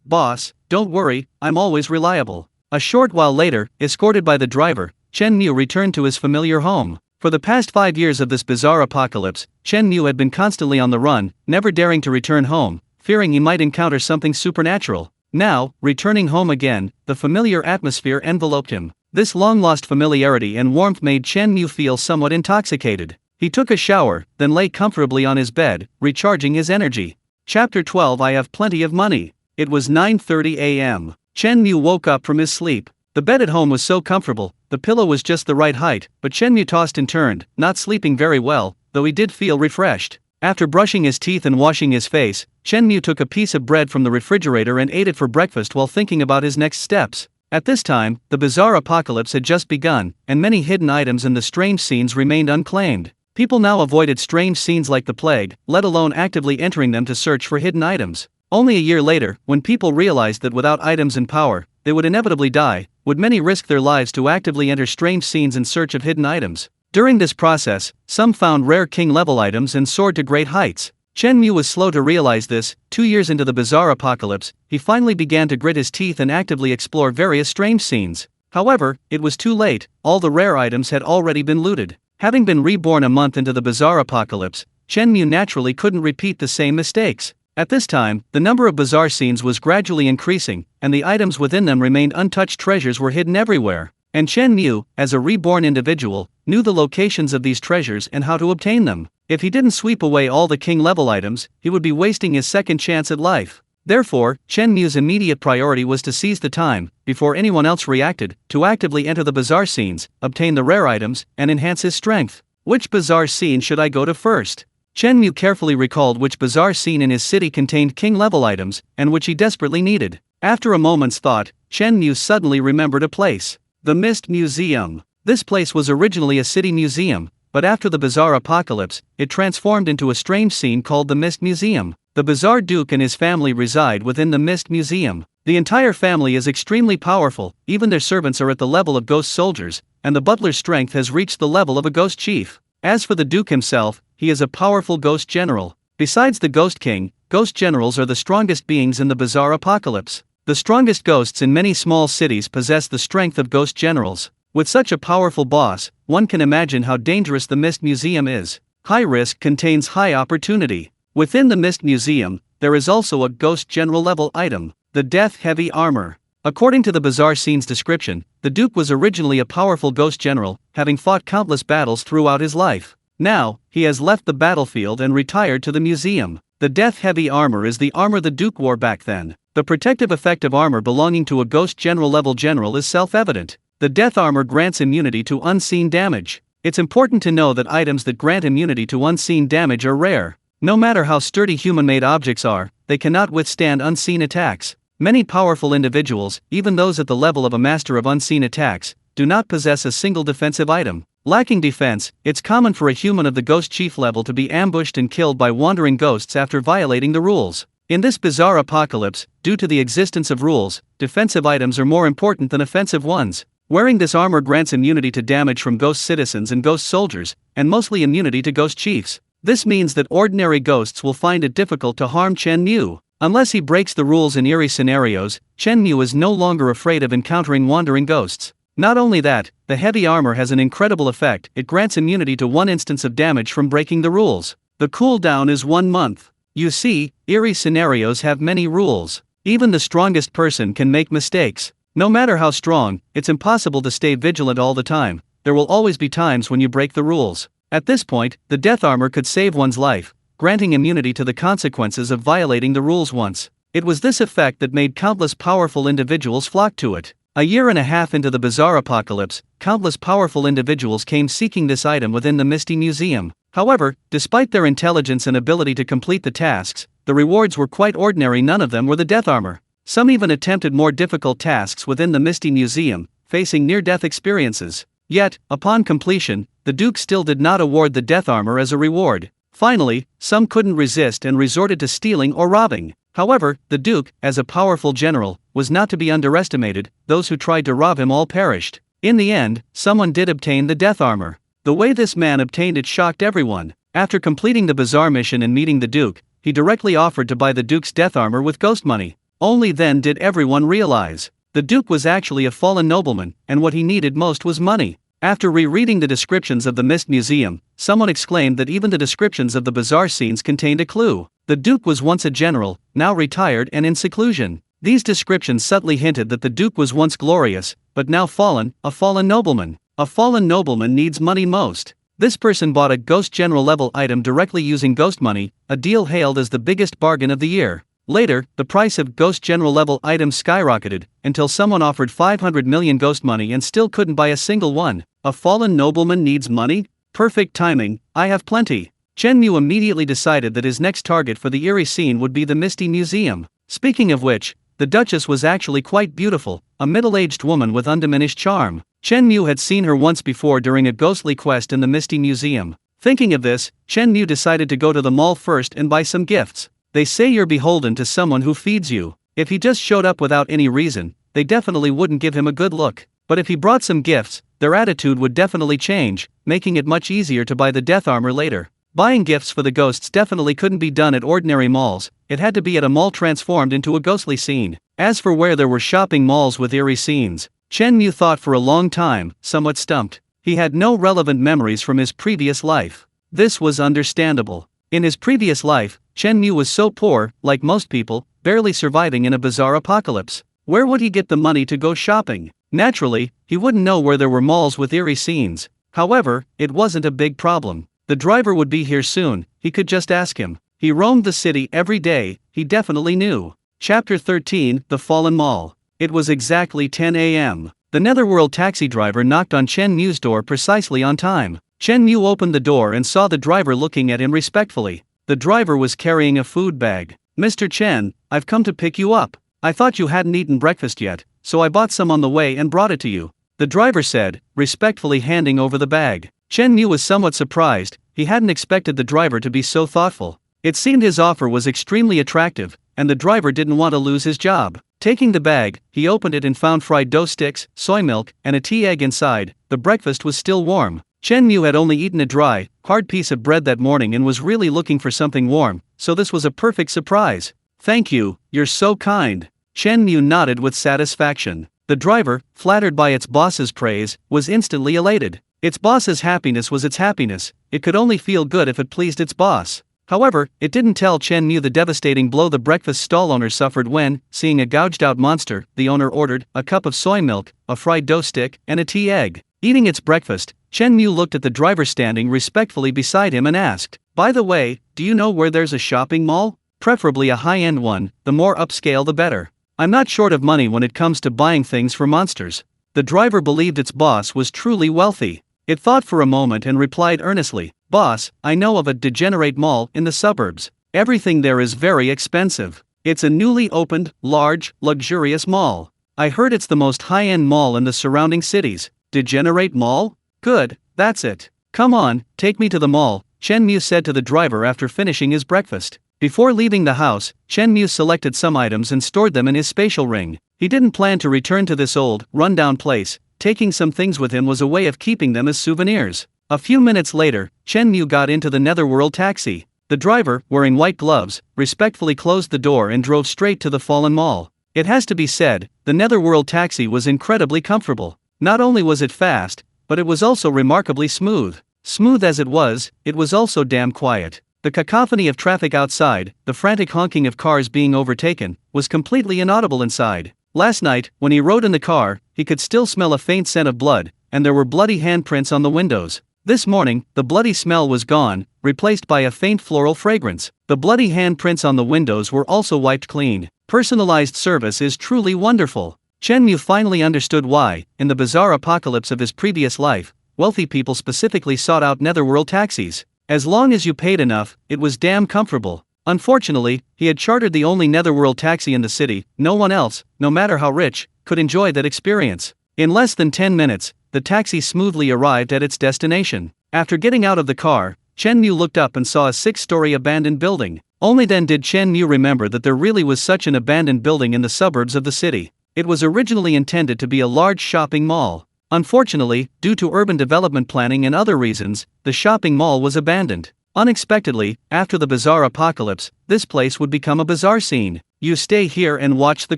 boss, don't worry, I'm always reliable. A short while later, escorted by the driver, Chen Mu returned to his familiar home. For the past 5 years of this bizarre apocalypse, Chen Mu had been constantly on the run, never daring to return home, fearing he might encounter something supernatural. Now, returning home again, the familiar atmosphere enveloped him. This long-lost familiarity and warmth made Chen Mu feel somewhat intoxicated. He took a shower, then lay comfortably on his bed, recharging his energy. Chapter 12. I have plenty of money. It was 9:30 a.m. Chen Mu woke up from his sleep. The bed at home was so comfortable, the pillow was just the right height, but Chen Mu tossed and turned, not sleeping very well, though he did feel refreshed. After brushing his teeth and washing his face, Chen Mu took a piece of bread from the refrigerator and ate it for breakfast while thinking about his next steps. At this time, the bizarre apocalypse had just begun, and many hidden items in the strange scenes remained unclaimed. People now avoided strange scenes like the plague, let alone actively entering them to search for hidden items. Only a year later, when people realized that without items and power, they would inevitably die, would many risk their lives to actively enter strange scenes in search of hidden items. During this process, some found rare king-level items and soared to great heights. Chen Mu was slow to realize this. 2 years into the bizarre apocalypse, he finally began to grit his teeth and actively explore various strange scenes. However, it was too late, all the rare items had already been looted. Having been reborn a month into the bizarre apocalypse, Chen Mu naturally couldn't repeat the same mistakes. At this time, the number of bizarre scenes was gradually increasing, and the items within them remained untouched. Treasures were hidden everywhere. And Chen Mu, as a reborn individual, knew the locations of these treasures and how to obtain them. If he didn't sweep away all the king-level items, he would be wasting his second chance at life. Therefore, Chen Mu's immediate priority was to seize the time, before anyone else reacted, to actively enter the bizarre scenes, obtain the rare items, and enhance his strength. Which bizarre scene should I go to first? Chen Mu carefully recalled which bazaar scene in his city contained king-level items, and which he desperately needed. After a moment's thought, Chen Mu suddenly remembered a place. The Mist Museum. This place was originally a city museum, but after the bazaar apocalypse, it transformed into a strange scene called the Mist Museum. The Bazaar Duke and his family reside within the Mist Museum. The entire family is extremely powerful, even their servants are at the level of ghost soldiers, and the butler's strength has reached the level of a ghost chief. As for the Duke himself, he is a powerful ghost general. Besides the Ghost King, ghost generals are the strongest beings in the Bazaar Apocalypse. The strongest ghosts in many small cities possess the strength of ghost generals. With such a powerful boss, one can imagine how dangerous the Mist Museum is. High risk contains high opportunity. Within the Mist Museum, there is also a ghost general level item, the Death Heavy Armor. According to the bazaar scene's description, the Duke was originally a powerful ghost general, having fought countless battles throughout his life. Now, he has left the battlefield and retired to the museum. The Death Heavy Armor is the armor the Duke wore back then. The protective effect of armor belonging to a ghost general level general is self-evident. The Death Armor grants immunity to unseen damage. It's important to know that items that grant immunity to unseen damage are rare. No matter how sturdy human-made objects are, they cannot withstand unseen attacks. Many powerful individuals, even those at the level of a master of unseen attacks, do not possess a single defensive item. Lacking defense, it's common for a human of the ghost chief level to be ambushed and killed by wandering ghosts after violating the rules. In this bizarre apocalypse, due to the existence of rules, defensive items are more important than offensive ones. Wearing this armor grants immunity to damage from ghost citizens and ghost soldiers, and mostly immunity to ghost chiefs. This means that ordinary ghosts will find it difficult to harm Chen Mu. Unless he breaks the rules in eerie scenarios, Chen Mu is no longer afraid of encountering wandering ghosts. Not only that, the heavy armor has an incredible effect. It grants immunity to 1 instance of damage from breaking the rules. The cooldown is 1 month. You see, eerie scenarios have many rules. Even the strongest person can make mistakes. No matter how strong, it's impossible to stay vigilant all the time. There will always be times when you break the rules. At this point, the death armor could save one's life, granting immunity to the consequences of violating the rules once. It was this effect that made countless powerful individuals flock to it. A year and a half into the bizarre apocalypse, countless powerful individuals came seeking this item within the Misty Museum. However, despite their intelligence and ability to complete the tasks, the rewards were quite ordinary. None of them were the death armor. Some even attempted more difficult tasks within the Misty Museum, facing near-death experiences. Yet, upon completion, the Duke still did not award the death armor as a reward. Finally, some couldn't resist and resorted to stealing or robbing. However, the Duke, as a powerful general, was not to be underestimated. Those who tried to rob him all perished. In the end, someone did obtain the death armor. The way this man obtained it shocked everyone. After completing the bizarre mission and meeting the Duke, he directly offered to buy the Duke's death armor with ghost money. Only then did everyone realize. The Duke was actually a fallen nobleman, and what he needed most was money. After rereading the descriptions of the Mist Museum, someone exclaimed that even the descriptions of the bizarre scenes contained a clue. The Duke was once a general, now retired and in seclusion. These descriptions subtly hinted that the Duke was once glorious, but now fallen, a fallen nobleman. A fallen nobleman needs money most. This person bought a ghost general level item directly using ghost money, a deal hailed as the biggest bargain of the year. Later, the price of ghost general level items skyrocketed, until someone offered 500 million ghost money and still couldn't buy a single one. A fallen nobleman needs money? Perfect timing, I have plenty. Chen Mu immediately decided that his next target for the eerie scene would be the Misty Museum. Speaking of which, the Duchess was actually quite beautiful, a middle-aged woman with undiminished charm. Chen Mu had seen her once before during a ghostly quest in the Misty Museum. Thinking of this, Chen Mu decided to go to the mall first and buy some gifts. They say you're beholden to someone who feeds you. If he just showed up without any reason, they definitely wouldn't give him a good look. But if he brought some gifts, their attitude would definitely change, making it much easier to buy the death armor later. Buying gifts for the ghosts definitely couldn't be done at ordinary malls. It had to be at a mall transformed into a ghostly scene. As for where there were shopping malls with eerie scenes, Chen Mu thought for a long time, somewhat stumped. He had no relevant memories from his previous life. This was understandable. In his previous life, Chen Mu was so poor, like most people, barely surviving in a bizarre apocalypse. Where would he get the money to go shopping? Naturally, he wouldn't know where there were malls with eerie scenes. However, it wasn't a big problem. The driver would be here soon, he could just ask him. He roamed the city every day, he definitely knew. Chapter 13, The Fallen Mall. It was exactly 10 a.m. The Netherworld taxi driver knocked on Chen Mu's door precisely on time. Chen Mu opened the door and saw the driver looking at him respectfully. The driver was carrying a food bag. "Mr. Chen, I've come to pick you up. I thought you hadn't eaten breakfast yet, so I bought some on the way and brought it to you," the driver said, respectfully handing over the bag. Chen Mu was somewhat surprised. He hadn't expected the driver to be so thoughtful. It seemed his offer was extremely attractive, and the driver didn't want to lose his job. Taking the bag, he opened it and found fried dough sticks, soy milk, and a tea egg inside. The breakfast was still warm. Chen Mu had only eaten a dry, hard piece of bread that morning and was really looking for something warm, so this was a perfect surprise. "Thank you, you're so kind." Chen Mu nodded with satisfaction. The driver, flattered by its boss's praise, was instantly elated. Its boss's happiness was its happiness. It could only feel good if it pleased its boss. However, it didn't tell Chen Mu the devastating blow the breakfast stall owner suffered when, seeing a gouged-out monster, the owner ordered a cup of soy milk, a fried dough stick, and a tea egg. Eating its breakfast, Chen Mu looked at the driver standing respectfully beside him and asked, "By the way, do you know where there's a shopping mall? Preferably a high-end one, the more upscale the better. I'm not short of money when it comes to buying things for monsters." The driver believed its boss was truly wealthy. It thought for a moment and replied earnestly, "Boss, I know of a degenerate mall in the suburbs. Everything there is very expensive. It's a newly opened, large, luxurious mall. I heard it's the most high-end mall in the surrounding cities." "Degenerate mall? Good, that's it. Come on, take me to the mall," Chen Mu said to the driver after finishing his breakfast. Before leaving the house, Chen Mu selected some items and stored them in his spatial ring. He didn't plan to return to this old, run-down place. Taking some things with him was a way of keeping them as souvenirs. A few minutes later, Chen Mu got into the Netherworld taxi. The driver, wearing white gloves, respectfully closed the door and drove straight to the Fallen Mall. It has to be said, the Netherworld taxi was incredibly comfortable. Not only was it fast, but it was also remarkably smooth. Smooth as it was also damn quiet. The cacophony of traffic outside, the frantic honking of cars being overtaken, was completely inaudible inside. Last night, when he rode in the car, he could still smell a faint scent of blood, and there were bloody handprints on the windows. This morning, the bloody smell was gone, replaced by a faint floral fragrance. The bloody handprints on the windows were also wiped clean. Personalized service is truly wonderful. Chen Mu finally understood why, in the bizarre apocalypse of his previous life, wealthy people specifically sought out Netherworld taxis. As long as you paid enough, it was damn comfortable. Unfortunately, he had chartered the only Netherworld taxi in the city. No one else, no matter how rich, could enjoy that experience. In less than 10 minutes, the taxi smoothly arrived at its destination. After getting out of the car, Chen Mu looked up and saw a 6-story abandoned building. Only then did Chen Mu remember that there really was such an abandoned building in the suburbs of the city. It was originally intended to be a large shopping mall. Unfortunately, due to urban development planning and other reasons, the shopping mall was abandoned. Unexpectedly, after the bizarre apocalypse, this place would become a bizarre scene. "You stay here and watch the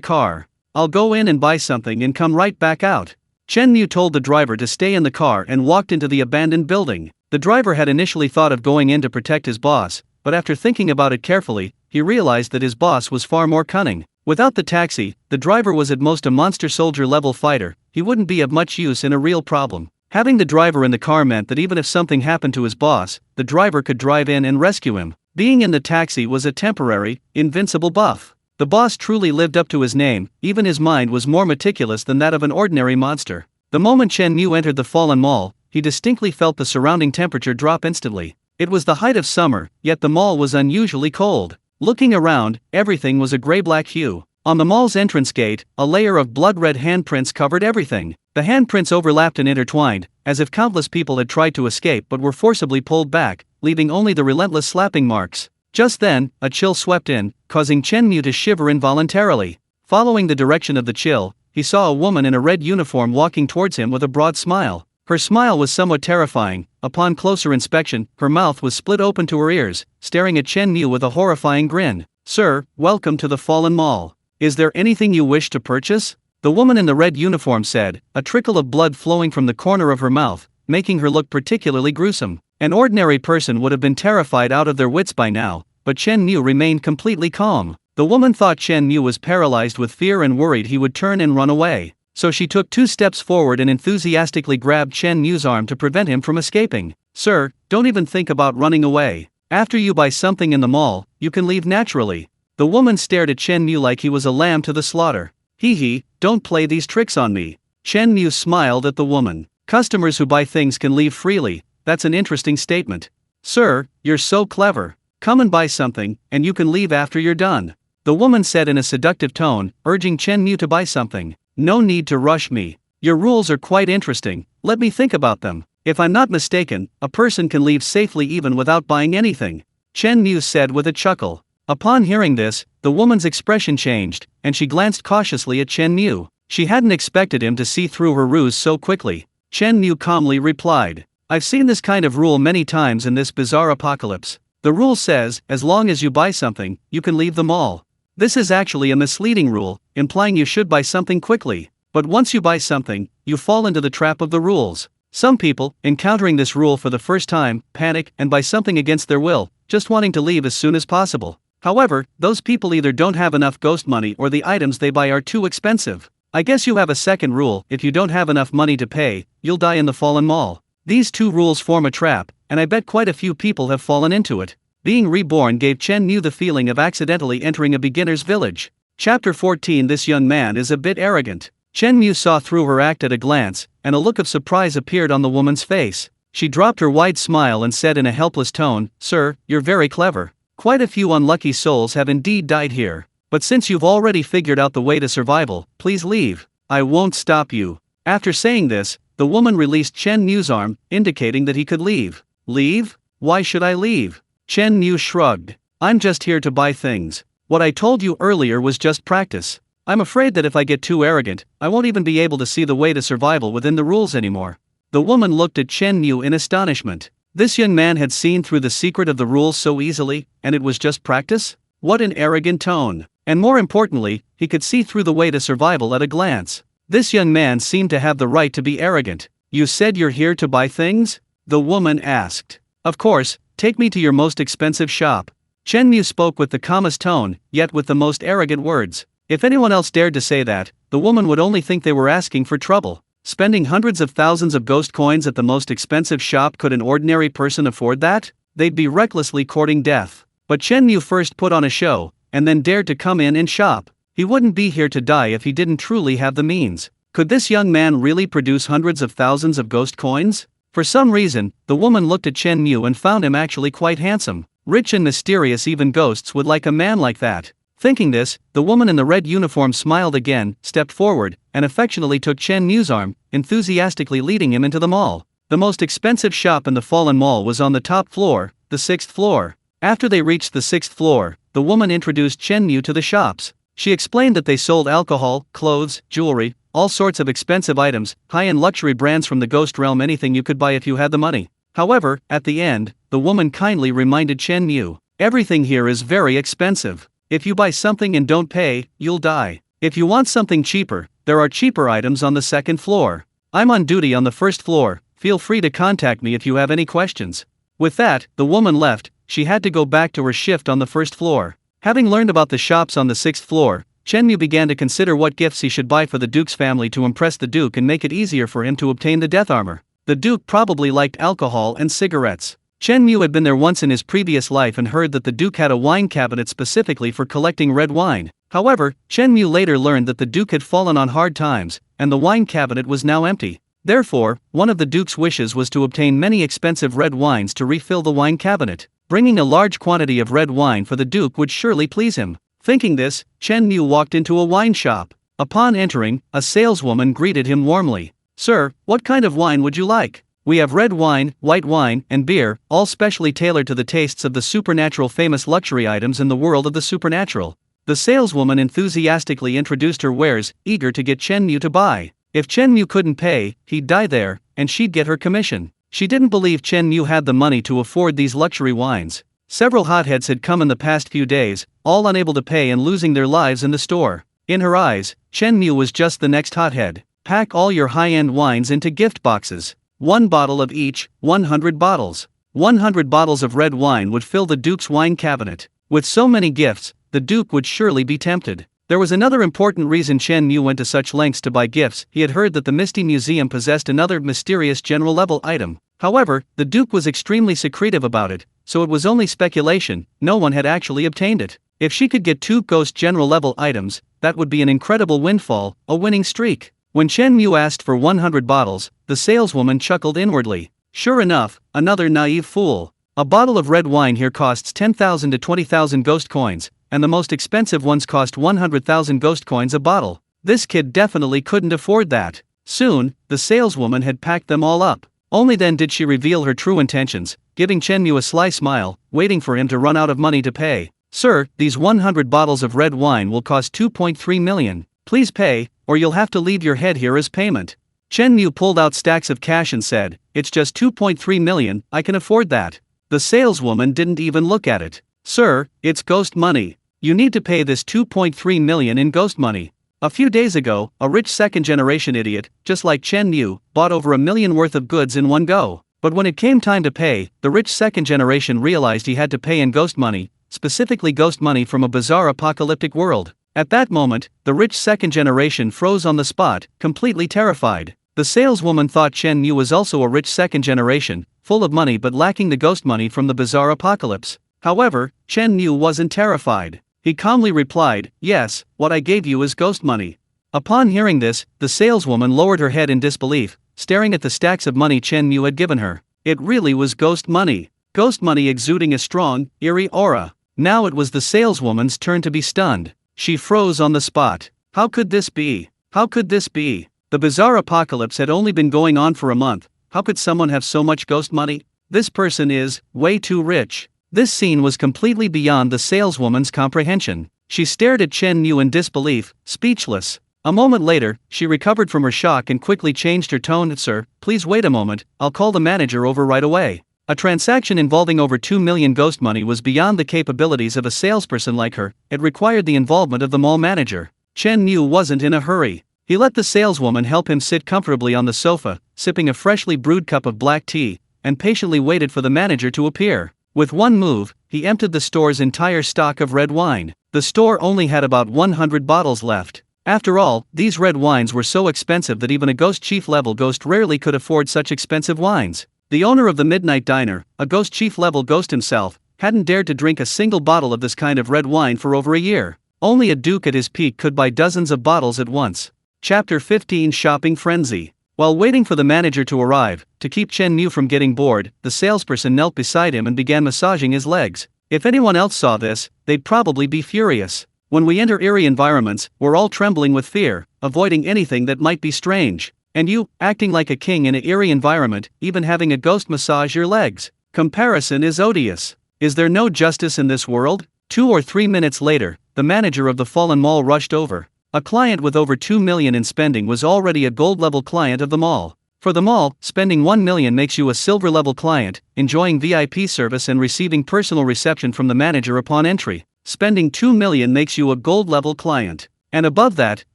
car. I'll go in and buy something and come right back out." Chen Mu told the driver to stay in the car and walked into the abandoned building. The driver had initially thought of going in to protect his boss, but after thinking about it carefully, he realized that his boss was far more cunning. Without the taxi, the driver was at most a monster soldier level fighter. He wouldn't be of much use in a real problem. Having the driver in the car meant that even if something happened to his boss, the driver could drive in and rescue him. Being in the taxi was a temporary, invincible buff. The boss truly lived up to his name. Even his mind was more meticulous than that of an ordinary monster. The moment Chen Mu entered the Fallen Mall, he distinctly felt the surrounding temperature drop instantly. It was the height of summer, yet the mall was unusually cold. Looking around, everything was a gray-black hue. On the mall's entrance gate, a layer of blood-red handprints covered everything. The handprints overlapped and intertwined, as if countless people had tried to escape but were forcibly pulled back, leaving only the relentless slapping marks. Just then, a chill swept in, causing Chen Mu to shiver involuntarily. Following the direction of the chill, he saw a woman in a red uniform walking towards him with a broad smile. Her smile was somewhat terrifying. Upon closer inspection, her mouth was split open to her ears, staring at Chen Mu with a horrifying grin. "Sir, welcome to the Fallen Mall. Is there anything you wish to purchase?" the woman in the red uniform said, a trickle of blood flowing from the corner of her mouth, making her look particularly gruesome. An ordinary person would have been terrified out of their wits by now, but Chen Mu remained completely calm. The woman thought Chen Mu was paralyzed with fear and worried he would turn and run away. So she took 2 steps forward and enthusiastically grabbed Chen Mu's arm to prevent him from escaping. "Sir, don't even think about running away. After you buy something in the mall, you can leave naturally." The woman stared at Chen Mu like he was a lamb to the slaughter. "Hee, don't play these tricks on me." Chen Mu smiled at the woman. "Customers who buy things can leave freely. that's an interesting statement. Sir, you're so clever. Come and buy something, and you can leave after you're done. The woman said in a seductive tone, urging Chen Mu to buy something. No need to rush me. Your rules are quite interesting, let me think about them. If I'm not mistaken, a person can leave safely even without buying anything. Chen Mu said with a chuckle. Upon hearing this, the woman's expression changed, and she glanced cautiously at Chen Mu. She hadn't expected him to see through her ruse so quickly. Chen Mu calmly replied, I've seen this kind of rule many times in this bizarre apocalypse. The rule says, as long as you buy something, you can leave the mall. This is actually a misleading rule, implying you should buy something quickly. But once you buy something, you fall into the trap of the rules. Some people, encountering this rule for the first time, panic and buy something against their will, just wanting to leave as soon as possible. However, those people either don't have enough ghost money or the items they buy are too expensive. I guess you have a second rule: if you don't have enough money to pay, you'll die in the fallen mall. These two rules form a trap, and I bet quite a few people have fallen into it. Being reborn gave Chen Mu the feeling of accidentally entering a beginner's village. Chapter 14. This young man is a bit arrogant. Chen Mu saw through her act at a glance, and a look of surprise appeared on the woman's face. She dropped her wide smile and said in a helpless tone, Sir, you're very clever. Quite a few unlucky souls have indeed died here. But since you've already figured out the way to survival, please leave. I won't stop you. After saying this, the woman released Chen Mu's arm, indicating that he could leave. Leave? Why should I leave? Chen Mu shrugged. I'm just here to buy things. What I told you earlier was just practice. I'm afraid that if I get too arrogant, I won't even be able to see the way to survival within the rules anymore. The woman looked at Chen Mu in astonishment. This young man had seen through the secret of the rules so easily, and it was just practice? What an arrogant tone. And more importantly, he could see through the way to survival at a glance. This young man seemed to have the right to be arrogant. You said you're here to buy things? The woman asked. Of course, take me to your most expensive shop. Chen Mu spoke with the calmest tone, yet with the most arrogant words. If anyone else dared to say that, the woman would only think they were asking for trouble. Spending hundreds of thousands of ghost coins at the most expensive shop, could an ordinary person afford that? They'd be recklessly courting death. But Chen Mu first put on a show, and then dared to come in and shop. He wouldn't be here to die if he didn't truly have the means. Could this young man really produce hundreds of thousands of ghost coins? For some reason, the woman looked at Chen Mu and found him actually quite handsome. Rich and mysterious, even ghosts would like a man like that. Thinking this, the woman in the red uniform smiled again, stepped forward, and affectionately took Chen Mu's arm, enthusiastically leading him into the mall. The most expensive shop in the fallen mall was on the top floor, the 6th floor. After they reached the 6th floor, the woman introduced Chen Mu to the shops. She explained that they sold alcohol, clothes, jewelry, all sorts of expensive items, high-end luxury brands from the ghost realm, anything you could buy if you had the money. However, at the end, the woman kindly reminded Chen Mu, everything here is very expensive. If you buy something and don't pay, you'll die. If you want something cheaper, there are cheaper items on the 2nd floor. I'm on duty on the 1st floor, feel free to contact me if you have any questions. With that, the woman left. She had to go back to her shift on the 1st floor. Having learned about the shops on the 6th floor, Chen Mu began to consider what gifts he should buy for the Duke's family to impress the Duke and make it easier for him to obtain the death armor. The Duke probably liked alcohol and cigarettes. Chen Mu had been there once in his previous life and heard that the Duke had a wine cabinet specifically for collecting red wine. However, Chen Mu later learned that the Duke had fallen on hard times, and the wine cabinet was now empty. Therefore, one of the Duke's wishes was to obtain many expensive red wines to refill the wine cabinet. Bringing a large quantity of red wine for the Duke would surely please him. Thinking this, Chen Mu walked into a wine shop. Upon entering, a saleswoman greeted him warmly. Sir, what kind of wine would you like? We have red wine, white wine, and beer, all specially tailored to the tastes of the supernatural, famous luxury items in the world of the supernatural. The saleswoman enthusiastically introduced her wares, eager to get Chen Mu to buy. If Chen Mu couldn't pay, he'd die there, and she'd get her commission. She didn't believe Chen Mu had the money to afford these luxury wines. Several hotheads had come in the past few days, all unable to pay and losing their lives in the store. In her eyes, Chen Mu was just the next hothead. Pack all your high-end wines into gift boxes. 1 bottle of each, 100 bottles. 100 bottles of red wine would fill the Duke's wine cabinet. With so many gifts, the Duke would surely be tempted. There was another important reason Chen Mu went to such lengths to buy gifts. He had heard that the Misty Museum possessed another mysterious general-level item. However, the Duke was extremely secretive about it, so it was only speculation. No one had actually obtained it. If she could get 2 ghost general-level items, that would be an incredible windfall, a winning streak. When Chen Mu asked for 100 bottles, the saleswoman chuckled inwardly. Sure enough, another naive fool. A bottle of red wine here costs 10,000 to 20,000 ghost coins, and the most expensive ones cost 100,000 ghost coins a bottle. This kid definitely couldn't afford that. Soon, the saleswoman had packed them all up. Only then did she reveal her true intentions, giving Chen Mu a sly smile, waiting for him to run out of money to pay. Sir, these 100 bottles of red wine will cost 2.3 million. Please pay, or you'll have to leave your head here as payment. Chen Mu pulled out stacks of cash and said, "It's just 2.3 million, I can afford that." The saleswoman didn't even look at it. "Sir, it's ghost money. You need to pay this 2.3 million in ghost money." A few days ago, a rich second-generation idiot, just like Chen Mu, bought over $1 million worth of goods in one go. But when it came time to pay, the rich second generation realized he had to pay in ghost money, specifically ghost money from a bizarre apocalyptic world. At that moment, the rich second generation froze on the spot, completely terrified. The saleswoman thought Chen Mu was also a rich second generation, full of money but lacking the ghost money from the bizarre apocalypse. However, Chen Mu wasn't terrified. He calmly replied, "Yes, what I gave you is ghost money." Upon hearing this, the saleswoman lowered her head in disbelief, staring at the stacks of money Chen Mu had given her. It really was ghost money exuding a strong, eerie aura. Now it was the saleswoman's turn to be stunned. She froze on the spot. How could this be? How could this be? The bizarre apocalypse had only been going on for a month. How could someone have so much ghost money? This person is way too rich. This scene was completely beyond the saleswoman's comprehension. She stared at Chen Mu in disbelief, speechless. A moment later, she recovered from her shock and quickly changed her tone. "Sir, please wait a moment, I'll call the manager over right away." A transaction involving over 2 million ghost money was beyond the capabilities of a salesperson like her. It required the involvement of the mall manager. Chen Mu wasn't in a hurry. He let the saleswoman help him sit comfortably on the sofa, sipping a freshly brewed cup of black tea, and patiently waited for the manager to appear. With one move, he emptied the store's entire stock of red wine. The store only had about 100 bottles left. After all, these red wines were so expensive that even a ghost chief level ghost rarely could afford such expensive wines. The owner of the Midnight Diner, a ghost chief level ghost himself, hadn't dared to drink a single bottle of this kind of red wine for over a year. Only a duke at his peak could buy dozens of bottles at once. Chapter 15: Shopping Frenzy. While waiting for the manager to arrive, to keep Chen Mu from getting bored, the salesperson knelt beside him and began massaging his legs. If anyone else saw this, they'd probably be furious. When we enter eerie environments, we're all trembling with fear, avoiding anything that might be strange. And you, acting like a king in an eerie environment, even having a ghost massage your legs. Comparison is odious. Is there no justice in this world? 2 or 3 minutes later, the manager of the fallen mall rushed over. A client with over 2 million in spending was already a gold-level client of the mall. For the mall, spending 1 million makes you a silver-level client, enjoying VIP service and receiving personal reception from the manager upon entry. Spending 2 million makes you a gold-level client. And above that,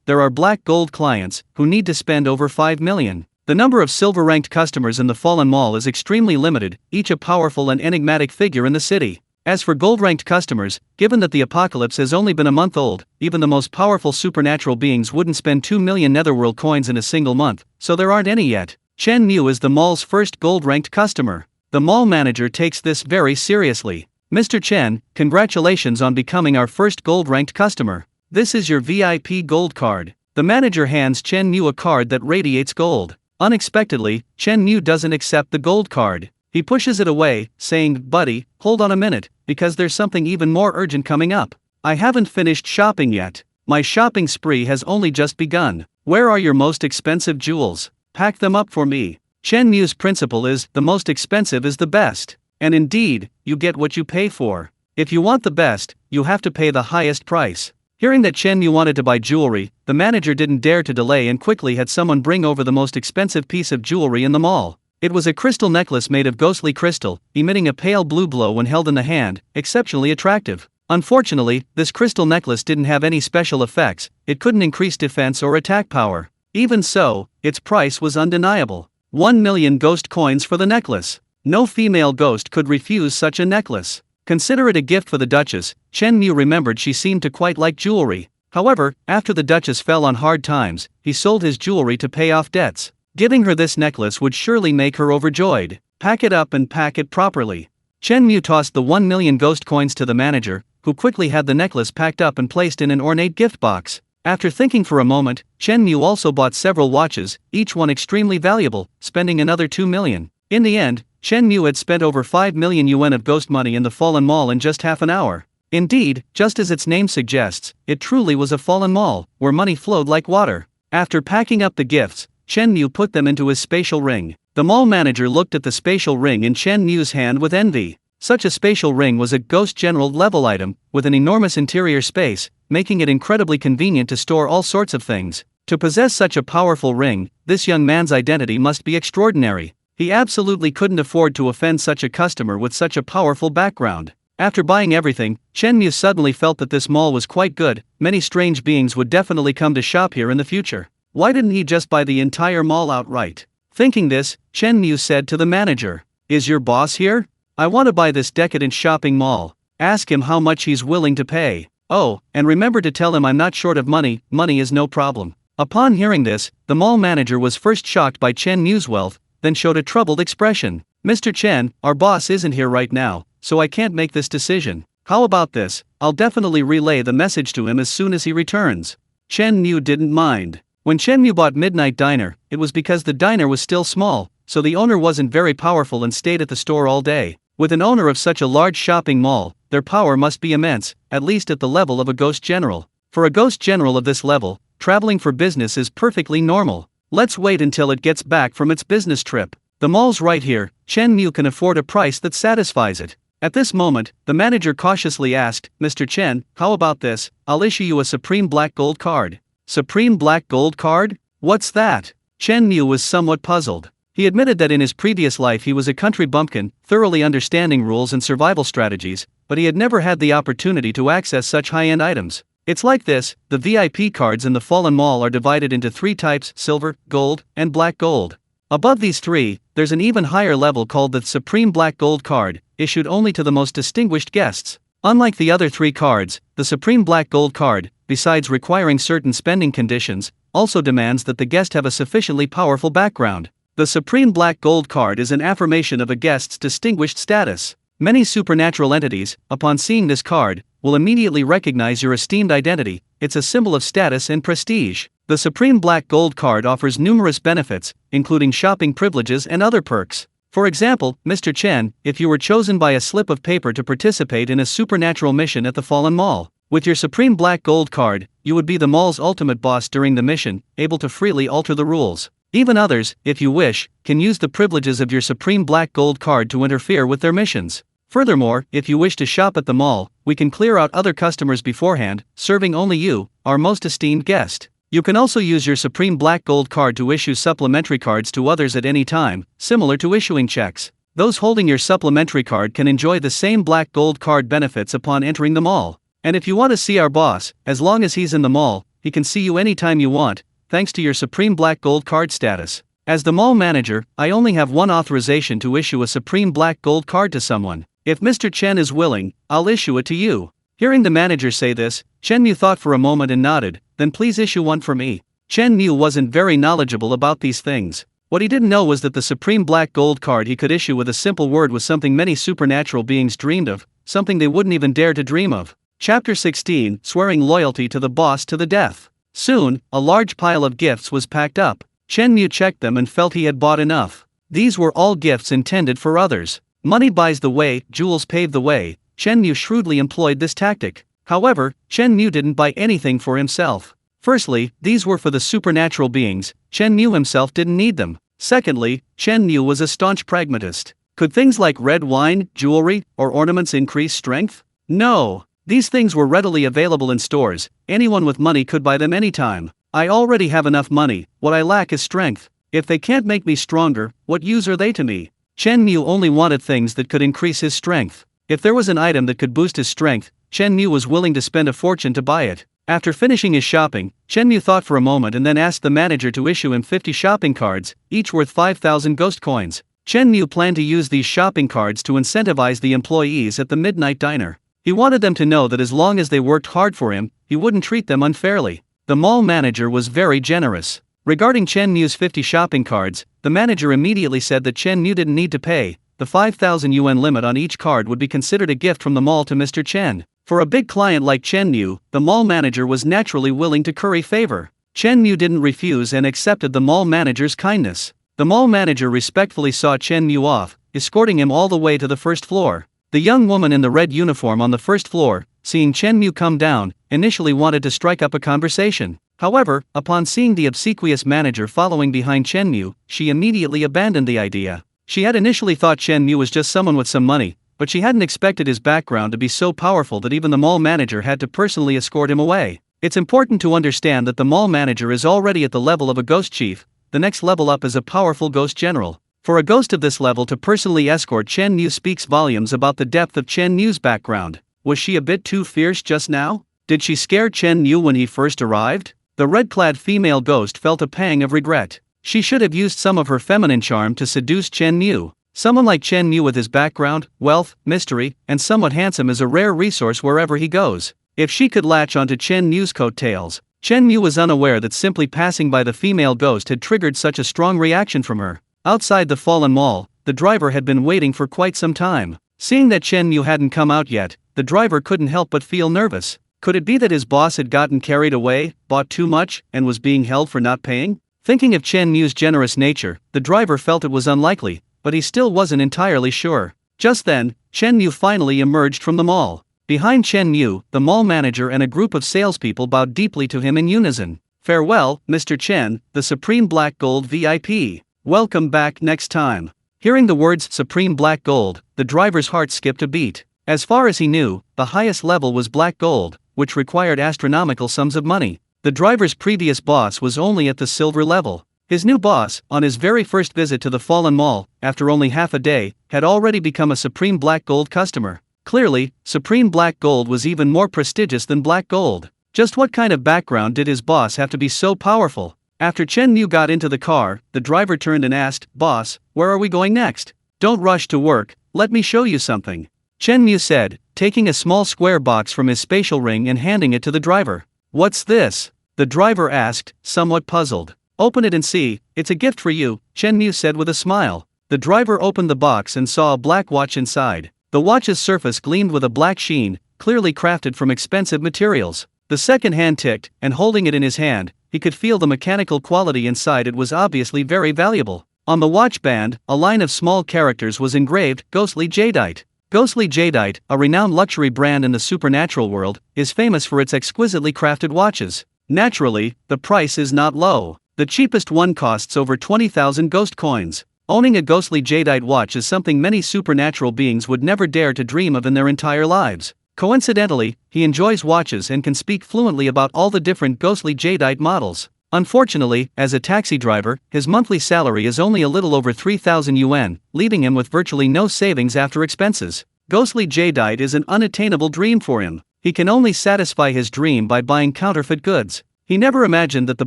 there are black gold clients, who need to spend over 5 million. The number of silver-ranked customers in the fallen mall is extremely limited, each a powerful and enigmatic figure in the city. As for gold-ranked customers, given that the apocalypse has only been a month old, even the most powerful supernatural beings wouldn't spend 2 million netherworld coins in a single month, so there aren't any yet. Chen Mu is the mall's first gold-ranked customer. The mall manager takes this very seriously. "Mr. Chen, congratulations on becoming our first gold-ranked customer. This is your VIP gold card." The manager hands Chen Mu a card that radiates gold. Unexpectedly, Chen Mu doesn't accept the gold card. He pushes it away, saying, "Buddy, hold on a minute, because there's something even more urgent coming up. I haven't finished shopping yet. My shopping spree has only just begun. Where are your most expensive jewels? Pack them up for me." Chen Mu's principle is, the most expensive is the best. And indeed, you get what you pay for. If you want the best, you have to pay the highest price. Hearing that Chen Mu wanted to buy jewelry, the manager didn't dare to delay and quickly had someone bring over the most expensive piece of jewelry in the mall. It was a crystal necklace made of ghostly crystal, emitting a pale blue glow when held in the hand, exceptionally attractive. Unfortunately, this crystal necklace didn't have any special effects, it couldn't increase defense or attack power. Even so, its price was undeniable. 1 million ghost coins for the necklace. No female ghost could refuse such a necklace. Consider it a gift for the Duchess. Chen Mu remembered she seemed to quite like jewelry. However, after the Duchess fell on hard times, he sold his jewelry to pay off debts. Giving her this necklace would surely make her overjoyed. Pack it up and pack it properly. Chen Mu tossed the 1 million ghost coins to the manager, who quickly had the necklace packed up and placed in an ornate gift box. After thinking for a moment, Chen Mu also bought several watches, each one extremely valuable, spending another 2 million. In the end, Chen Mu had spent over 5 million yuan of ghost money in the fallen mall in just half an hour. Indeed, just as its name suggests, it truly was a fallen mall, where money flowed like water. After packing up the gifts, Chen Mu put them into his spatial ring. The mall manager looked at the spatial ring in Chen Mu's hand with envy. Such a spatial ring was a ghost general level item, with an enormous interior space, making it incredibly convenient to store all sorts of things. To possess such a powerful ring, this young man's identity must be extraordinary. He absolutely couldn't afford to offend such a customer with such a powerful background. After buying everything, Chen Mu suddenly felt that this mall was quite good. Many strange beings would definitely come to shop here in the future. Why didn't he just buy the entire mall outright? Thinking this, Chen Mu said to the manager, "Is your boss here? I want to buy this decadent shopping mall. Ask him how much he's willing to pay. Oh, and remember to tell him I'm not short of money, money is no problem." Upon hearing this, the mall manager was first shocked by Chen Mu's wealth, then showed a troubled expression. "Mr. Chen, our boss isn't here right now, so I can't make this decision. How about this? I'll definitely relay the message to him as soon as he returns." Chen Mu didn't mind. When Chen Mu bought Midnight Diner, it was because the diner was still small, so the owner wasn't very powerful and stayed at the store all day. With an owner of such a large shopping mall, their power must be immense, at least at the level of a ghost general. For a ghost general of this level, traveling for business is perfectly normal. Let's wait until it gets back from its business trip. The mall's right here, Chen Mu can afford a price that satisfies it. At this moment, the manager cautiously asked, "Mr. Chen, how about this? I'll issue you a Supreme Black Gold card." Supreme Black Gold card? What's that? Chen Mu was somewhat puzzled. He admitted that in his previous life he was a country bumpkin, thoroughly understanding rules and survival strategies, but he had never had the opportunity to access such high-end items. It's like this: the VIP cards in the Fallen Mall are divided into 3 types: silver, gold, and black gold. Above these 3, there's an even higher level called the Supreme Black Gold card, issued only to the most distinguished guests. Unlike the other 3 cards, the Supreme Black Gold card, besides requiring certain spending conditions, also demands that the guest have a sufficiently powerful background. The Supreme Black Gold card is an affirmation of a guest's distinguished status. Many supernatural entities, upon seeing this card, will immediately recognize your esteemed identity. It's a symbol of status and prestige. The Supreme Black Gold card offers numerous benefits, including shopping privileges and other perks. For example, Mr. Chen, if you were chosen by a slip of paper to participate in a supernatural mission at the Fallen Mall, with your Supreme Black Gold card, you would be the mall's ultimate boss during the mission, able to freely alter the rules. Even others, if you wish, can use the privileges of your Supreme Black Gold card to interfere with their missions. Furthermore, if you wish to shop at the mall, we can clear out other customers beforehand, serving only you, our most esteemed guest. You can also use your Supreme Black Gold card to issue supplementary cards to others at any time, similar to issuing checks. Those holding your supplementary card can enjoy the same Black Gold card benefits upon entering the mall. And if you want to see our boss, as long as he's in the mall, he can see you anytime you want, thanks to your Supreme Black Gold card status. As the mall manager, I only have one authorization to issue a Supreme Black Gold card to someone. If Mr. Chen is willing, I'll issue it to you. Hearing the manager say this, Chen Mu thought for a moment and nodded. Then please issue one for me. Chen Mu wasn't very knowledgeable about these things. What he didn't know was that the Supreme Black Gold card he could issue with a simple word was something many supernatural beings dreamed of, something they wouldn't even dare to dream of. Chapter 16, Swearing Loyalty to the Boss to the Death. Soon, a large pile of gifts was packed up. Chen Mu checked them and felt he had bought enough. These were all gifts intended for others. Money buys the way, jewels pave the way. Chen Mu shrewdly employed this tactic. However, Chen Mu didn't buy anything for himself. Firstly, these were for the supernatural beings. Chen Mu himself didn't need them. Secondly, Chen Mu was a staunch pragmatist. Could things like red wine, jewelry, or ornaments increase strength? No. These things were readily available in stores. Anyone with money could buy them anytime. I already have enough money. What I lack is strength. If they can't make me stronger, what use are they to me? Chen Mu only wanted things that could increase his strength. If there was an item that could boost his strength, Chen Mu was willing to spend a fortune to buy it. After finishing his shopping, Chen Mu thought for a moment and then asked the manager to issue him 50 shopping cards, each worth 5,000 ghost coins. Chen Mu planned to use these shopping cards to incentivize the employees at the Midnight Diner. He wanted them to know that as long as they worked hard for him, he wouldn't treat them unfairly. The mall manager was very generous. Regarding Chen Mu's 50 shopping cards, the manager immediately said that Chen Mu didn't need to pay. The 5,000 yuan limit on each card would be considered a gift from the mall to Mr. Chen. For a big client like Chen Mu, the mall manager was naturally willing to curry favor. Chen Mu didn't refuse and accepted the mall manager's kindness. The mall manager respectfully saw Chen Mu off, escorting him all the way to the first floor. The young woman in the red uniform on the first floor, seeing Chen Mu come down, initially wanted to strike up a conversation. However, upon seeing the obsequious manager following behind Chen Mu, she immediately abandoned the idea. She had initially thought Chen Mu was just someone with some money, but she hadn't expected his background to be so powerful that even the mall manager had to personally escort him away. It's important to understand that the mall manager is already at the level of a ghost chief. The next level up is a powerful ghost general. For a ghost of this level to personally escort Chen Mu speaks volumes about the depth of Chen Mu's background. Was she a bit too fierce just now? Did she scare Chen Mu when he first arrived? The red-clad female ghost felt a pang of regret. She should have used some of her feminine charm to seduce Chen Mu. Someone like Chen Mu with his background, wealth, mystery, and somewhat handsome is a rare resource wherever he goes. If she could latch onto Chen Mu's coattails, Chen Mu was unaware that simply passing by the female ghost had triggered such a strong reaction from her. Outside the fallen mall, the driver had been waiting for quite some time. Seeing that Chen Mu hadn't come out yet, the driver couldn't help but feel nervous. Could it be that his boss had gotten carried away, bought too much, and was being held for not paying? Thinking of Chen Mu's generous nature, the driver felt it was unlikely, but he still wasn't entirely sure. Just then, Chen Mu finally emerged from the mall. Behind Chen Mu, the mall manager and a group of salespeople bowed deeply to him in unison. "Farewell, Mr. Chen, the Supreme Black Gold VIP. Welcome back next time." Hearing the words Supreme Black Gold, the driver's heart skipped a beat. As far as he knew, the highest level was Black Gold, which required astronomical sums of money. The driver's previous boss was only at the silver level. His new boss, on his very first visit to the fallen mall, after only half a day, had already become a Supreme Black Gold customer. Clearly, Supreme Black Gold was even more prestigious than Black Gold. Just what kind of background did his boss have to be so powerful? After Chen Mu got into the car, the driver turned and asked, "Boss, where are we going next?" "Don't rush to work, let me show you something," Chen Mu said, taking a small square box from his spatial ring and handing it to the driver. "What's this?" the driver asked, somewhat puzzled. "Open it and see, it's a gift for you," Chen Mu said with a smile. The driver opened the box and saw a black watch inside. The watch's surface gleamed with a black sheen, clearly crafted from expensive materials. The second hand ticked, and holding it in his hand, he could feel the mechanical quality inside. It was obviously very valuable. On the watch band, a line of small characters was engraved, "Ghostly Jadeite." Ghostly Jadeite, a renowned luxury brand in the supernatural world, is famous for its exquisitely crafted watches. Naturally, the price is not low. The cheapest one costs over 20,000 ghost coins. Owning a ghostly jadeite watch is something many supernatural beings would never dare to dream of in their entire lives. Coincidentally, he enjoys watches and can speak fluently about all the different ghostly jadeite models. Unfortunately, as a taxi driver, his monthly salary is only a little over 3,000 yuan, leaving him with virtually no savings after expenses. Ghostly jadeite is an unattainable dream for him. He can only satisfy his dream by buying counterfeit goods. He never imagined that the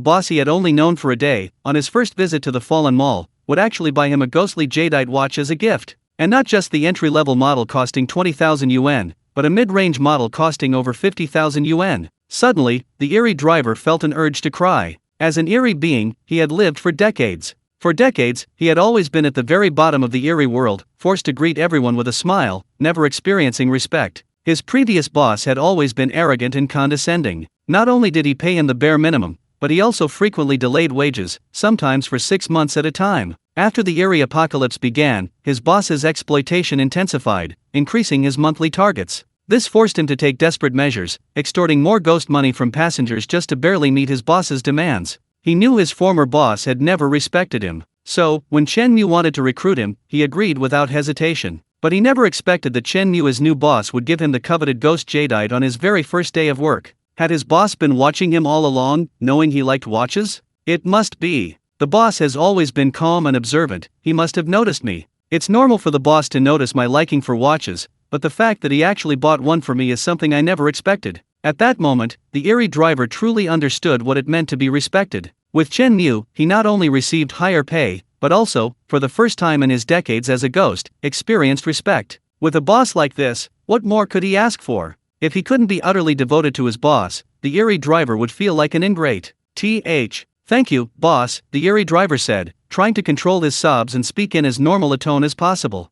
boss he had only known for a day, on his first visit to the fallen mall, would actually buy him a ghostly jadeite watch as a gift. And not just the entry-level model costing 20,000 yuan, but a mid-range model costing over 50,000 yuan. Suddenly, the eerie driver felt an urge to cry. As an eerie being, he had lived for decades. For decades, he had always been at the very bottom of the eerie world, forced to greet everyone with a smile, never experiencing respect. His previous boss had always been arrogant and condescending. Not only did he pay him the bare minimum, but he also frequently delayed wages, sometimes for 6 months at a time. After the eerie apocalypse began, his boss's exploitation intensified, increasing his monthly targets. This forced him to take desperate measures, extorting more ghost money from passengers just to barely meet his boss's demands. He knew his former boss had never respected him, so, when Chen Mu wanted to recruit him, he agreed without hesitation. But he never expected that Chen Mu, his new boss, would give him the coveted ghost jadeite on his very first day of work. Had his boss been watching him all along, knowing he liked watches? It must be. The boss has always been calm and observant, he must have noticed me. It's normal for the boss to notice my liking for watches, but the fact that he actually bought one for me is something I never expected. At that moment, the eerie driver truly understood what it meant to be respected. With Chen Mu, he not only received higher pay, but also, for the first time in his decades as a ghost, experienced respect. With a boss like this, what more could he ask for? If he couldn't be utterly devoted to his boss, the eerie driver would feel like an ingrate. Thank you, boss, the eerie driver said, trying to control his sobs and speak in as normal a tone as possible.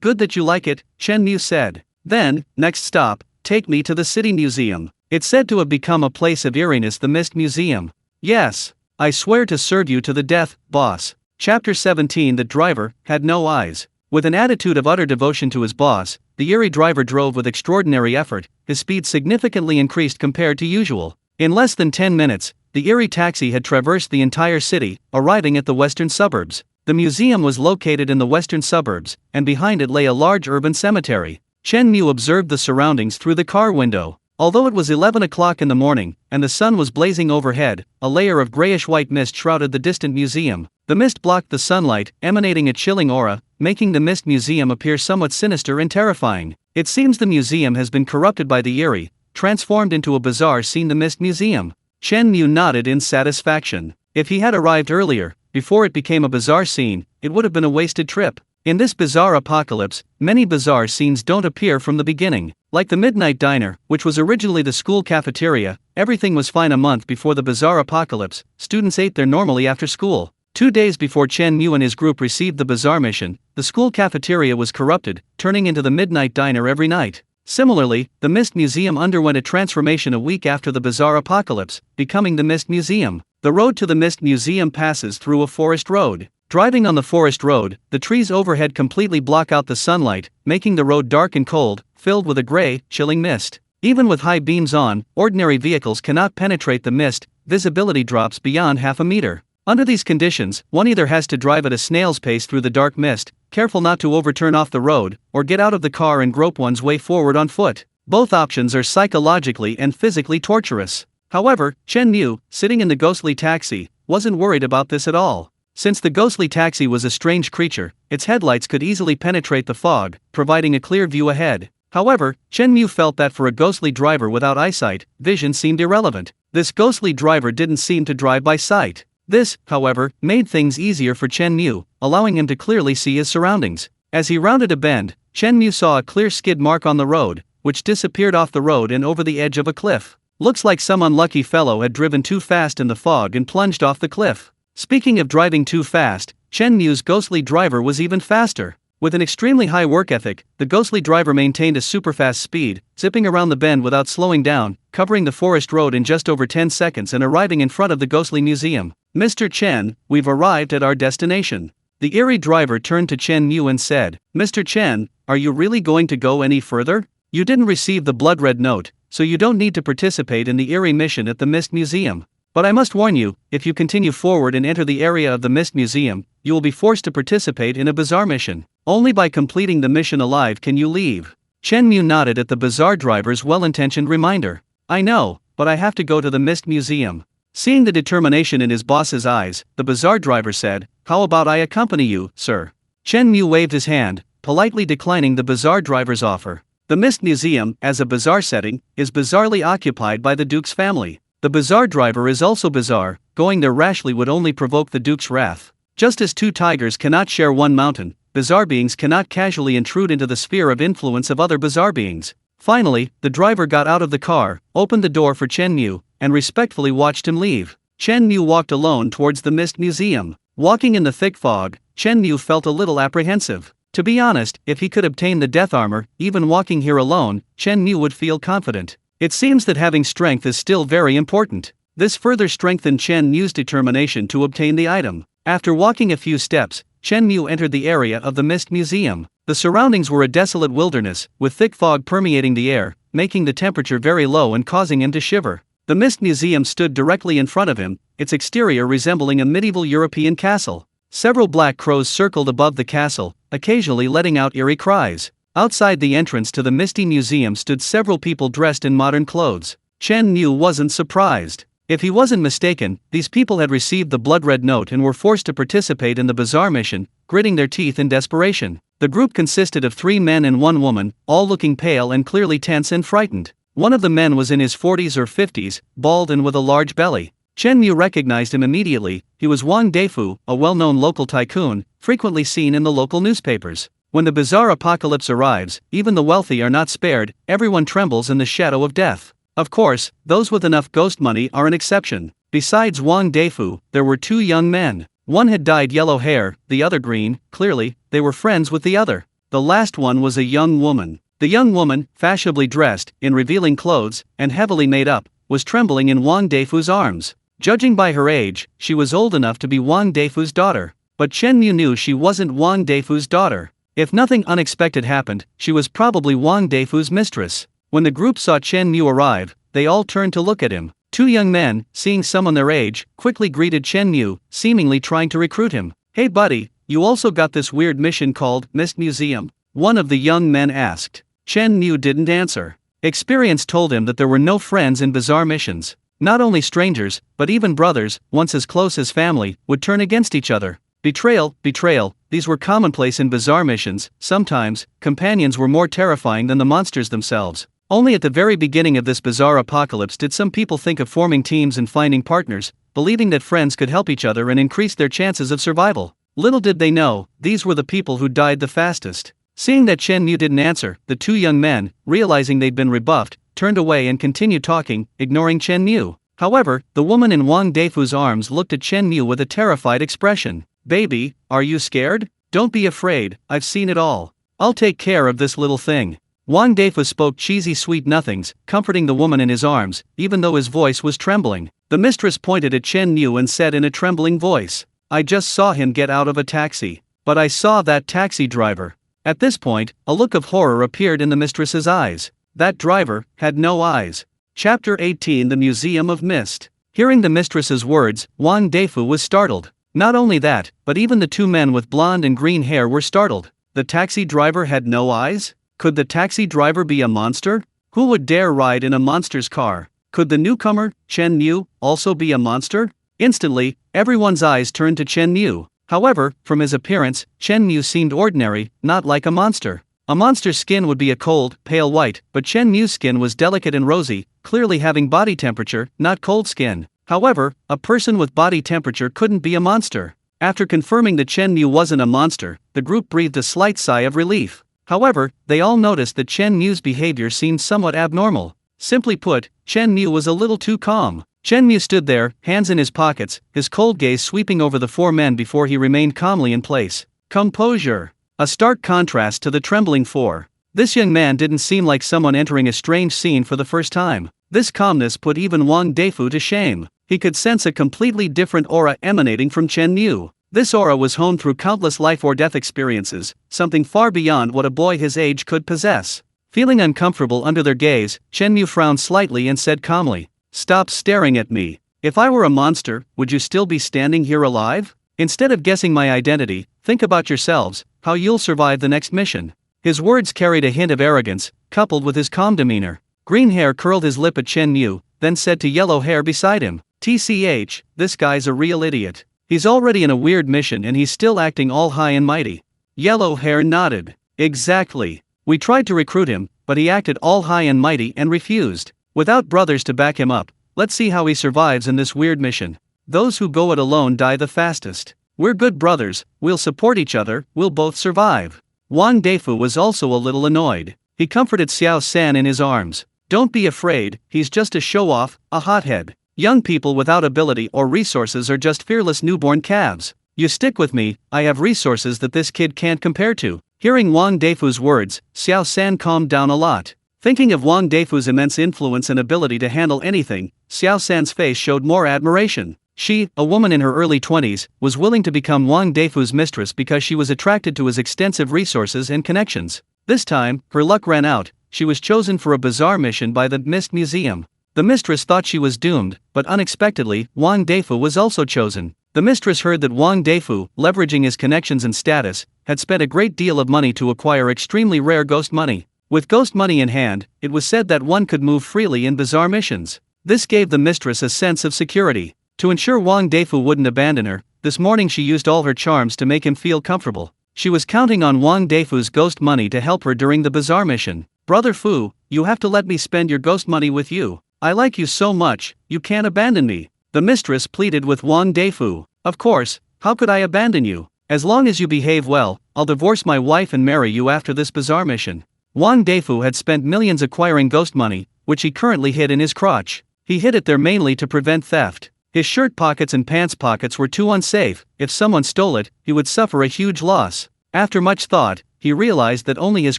Good that you like it, Chen Mu said. Then, next stop, take me to the City Museum. It's said to have become a place of eeriness, the Mist Museum. Yes, I swear to serve you to the death, boss. Chapter 17. The driver had no eyes. With an attitude of utter devotion to his boss, the Erie driver drove with extraordinary effort. His speed significantly increased compared to usual. In less than 10 minutes, the Erie taxi had traversed the entire city, arriving at the western suburbs. The museum was located in the western suburbs, and behind it lay a large urban cemetery. Chen Mu observed the surroundings through the car window. Although it was 11 o'clock in the morning, and the sun was blazing overhead, a layer of grayish-white mist shrouded the distant museum. The mist blocked the sunlight, emanating a chilling aura, making the mist museum appear somewhat sinister and terrifying. It seems the museum has been corrupted by the Erie, transformed into a bizarre scene. The mist museum. Chen Mu nodded in satisfaction. If he had arrived earlier, before it became a bizarre scene, it would have been a wasted trip. In this bizarre apocalypse, many bizarre scenes don't appear from the beginning. Like the Midnight Diner, which was originally the school cafeteria, everything was fine a month before the bizarre apocalypse. Students ate there normally after school. 2 days before Chen Mu and his group received the bizarre mission, the school cafeteria was corrupted, turning into the Midnight Diner every night. Similarly, the Mist Museum underwent a transformation a week after the bizarre apocalypse, becoming the Mist Museum. The road to the Mist Museum passes through a forest road. Driving on the forest road, the trees overhead completely block out the sunlight, making the road dark and cold, filled with a gray, chilling mist. Even with high beams on, ordinary vehicles cannot penetrate the mist. Visibility drops beyond half a meter. Under these conditions, one either has to drive at a snail's pace through the dark mist, careful not to overturn off the road, or get out of the car and grope one's way forward on foot. Both options are psychologically and physically torturous. However, Chen Mu, sitting in the ghostly taxi, wasn't worried about this at all. Since the ghostly taxi was a strange creature, its headlights could easily penetrate the fog, providing a clear view ahead. However, Chen Mu felt that for a ghostly driver without eyesight, vision seemed irrelevant. This ghostly driver didn't seem to drive by sight. This, however, made things easier for Chen Mu, allowing him to clearly see his surroundings. As he rounded a bend, Chen Mu saw a clear skid mark on the road, which disappeared off the road and over the edge of a cliff. Looks like some unlucky fellow had driven too fast in the fog and plunged off the cliff. Speaking of driving too fast, Chen Mu's ghostly driver was even faster. With an extremely high work ethic, the ghostly driver maintained a super-fast speed, zipping around the bend without slowing down, covering the forest road in just over 10 seconds and arriving in front of the ghostly museum. "Mr. Chen, we've arrived at our destination." The Erie driver turned to Chen Mu and said, "Mr. Chen, are you really going to go any further? You didn't receive the blood-red note, so you don't need to participate in the Erie mission at the Mist Museum. But I must warn you, if you continue forward and enter the area of the Mist Museum, you will be forced to participate in a bizarre mission. Only by completing the mission alive can you leave." Chen Mu nodded at the bizarre driver's well-intentioned reminder. "I know, but I have to go to the Mist Museum." Seeing the determination in his boss's eyes, the bizarre driver said, "How about I accompany you, sir?" Chen Mu waved his hand, politely declining the bizarre driver's offer. The Mist Museum, as a bizarre setting, is bizarrely occupied by the Duke's family. The bizarre driver is also bizarre. Going there rashly would only provoke the Duke's wrath. Just as two tigers cannot share one mountain, bizarre beings cannot casually intrude into the sphere of influence of other bizarre beings. Finally, the driver got out of the car, opened the door for Chen Mu, and respectfully watched him leave. Chen Mu walked alone towards the Mist Museum. Walking in the thick fog, Chen Mu felt a little apprehensive. To be honest, if he could obtain the death armor, even walking here alone, Chen Mu would feel confident. It seems that having strength is still very important. This further strengthened Chen Mu's determination to obtain the item. After walking a few steps, Chen Mu entered the area of the Mist Museum. The surroundings were a desolate wilderness, with thick fog permeating the air, making the temperature very low and causing him to shiver. The Mist Museum stood directly in front of him, its exterior resembling a medieval European castle. Several black crows circled above the castle, occasionally letting out eerie cries. Outside the entrance to the Misty Museum stood several people dressed in modern clothes. Chen Mu wasn't surprised. If he wasn't mistaken, these people had received the blood-red note and were forced to participate in the bizarre mission, gritting their teeth in desperation. The group consisted of 3 men and 1 woman, all looking pale and clearly tense and frightened. One of the men was in his 40s or 50s, bald and with a large belly. Chen Mu recognized him immediately. He was Wang Deifu, a well-known local tycoon, frequently seen in the local newspapers. When the bizarre apocalypse arrives, even the wealthy are not spared. Everyone trembles in the shadow of death. Of course, those with enough ghost money are an exception. Besides Wang Deifu, there were 2 young men. One had dyed yellow hair, the other green. Clearly, they were friends with the other. The last one was a young woman. The young woman, fashionably dressed, in revealing clothes, and heavily made up, was trembling in Wang Deifu's arms. Judging by her age, she was old enough to be Wang Deifu's daughter. But Chen Mu knew she wasn't Wang Deifu's daughter. If nothing unexpected happened, she was probably Wang Deifu's mistress. When the group saw Chen Mu arrive, they all turned to look at him. Two young men, seeing someone their age, quickly greeted Chen Mu, seemingly trying to recruit him. "Hey buddy, you also got this weird mission called Mist Museum?" one of the young men asked. Chen Mu didn't answer. Experience told him that there were no friends in bizarre missions. Not only strangers, but even brothers, once as close as family, would turn against each other. Betrayal, these were commonplace in bizarre missions. Sometimes, companions were more terrifying than the monsters themselves. Only at the very beginning of this bizarre apocalypse did some people think of forming teams and finding partners, believing that friends could help each other and increase their chances of survival. Little did they know, these were the people who died the fastest. Seeing that Chen Mu didn't answer, the two young men, realizing they'd been rebuffed, turned away and continued talking, ignoring Chen Mu. However, the woman in Wang Deifu's arms looked at Chen Mu with a terrified expression. "Baby, are you scared? Don't be afraid, I've seen it all. I'll take care of this little thing." Wang Deifu spoke cheesy sweet nothings, comforting the woman in his arms, even though his voice was trembling. The mistress pointed at Chen Mu and said in a trembling voice, "I just saw him get out of a taxi. But I saw that taxi driver." At this point, a look of horror appeared in the mistress's eyes. That driver had no eyes. Chapter 18: The Museum of Mist. Hearing the mistress's words, Wang Deifu was startled. Not only that, but even the two men with blonde and green hair were startled. The taxi driver had no eyes? Could the taxi driver be a monster? Who would dare ride in a monster's car? Could the newcomer, Chen Mu, also be a monster? Instantly, everyone's eyes turned to Chen Mu. However, from his appearance, Chen Mu seemed ordinary, not like a monster. A monster's skin would be a cold, pale white, but Chen Mu's skin was delicate and rosy, clearly having body temperature, not cold skin. However, a person with body temperature couldn't be a monster. After confirming that Chen Mu wasn't a monster, the group breathed a slight sigh of relief. However, they all noticed that Chen Mu's behavior seemed somewhat abnormal. Simply put, Chen Mu was a little too calm. Chen Mu stood there, hands in his pockets, his cold gaze sweeping over the four men before he remained calmly in place. Composure. A stark contrast to the trembling four. This young man didn't seem like someone entering a strange scene for the first time. This calmness put even Wang Deifu to shame. He could sense a completely different aura emanating from Chen Mu. This aura was honed through countless life or death experiences, something far beyond what a boy his age could possess. Feeling uncomfortable under their gaze, Chen Mu frowned slightly and said calmly, "Stop staring at me. If I were a monster, would you still be standing here alive? Instead of guessing my identity, think about yourselves, how you'll survive the next mission." His words carried a hint of arrogance, coupled with his calm demeanor. Green hair curled his lip at Chen Mu, then said to yellow hair beside him, "TCH, this guy's a real idiot. He's already in a weird mission and he's still acting all high and mighty." Yellow hair nodded. "Exactly. We tried to recruit him, but he acted all high and mighty and refused. Without brothers to back him up, let's see how he survives in this weird mission. Those who go it alone die the fastest. We're good brothers, we'll support each other, we'll both survive." Wang Deifu was also a little annoyed. He comforted Xiao San in his arms. "Don't be afraid, he's just a show-off, a hothead. Young people without ability or resources are just fearless newborn calves. You stick with me, I have resources that this kid can't compare to." Hearing Wang Deifu's words, Xiao San calmed down a lot. Thinking of Wang Deifu's immense influence and ability to handle anything, Xiao San's face showed more admiration. She, a woman in her early 20s, was willing to become Wang Deifu's mistress because she was attracted to his extensive resources and connections. This time, her luck ran out. She was chosen for a bizarre mission by the Mist Museum. The mistress thought she was doomed, but unexpectedly, Wang Deifu was also chosen. The mistress heard that Wang Deifu, leveraging his connections and status, had spent a great deal of money to acquire extremely rare ghost money. With ghost money in hand, it was said that one could move freely in bizarre missions. This gave the mistress a sense of security. To ensure Wang Deifu wouldn't abandon her, this morning she used all her charms to make him feel comfortable. She was counting on Wang Deifu's ghost money to help her during the bizarre mission. "Brother Fu, you have to let me spend your ghost money with you. I like you so much, you can't abandon me," the mistress pleaded with Wang Deifu. "Of course, how could I abandon you? As long as you behave well, I'll divorce my wife and marry you after this bizarre mission." Wang Deifu had spent millions acquiring ghost money, which he currently hid in his crotch. He hid it there mainly to prevent theft. His shirt pockets and pants pockets were too unsafe. If someone stole it, he would suffer a huge loss. After much thought, he realized that only his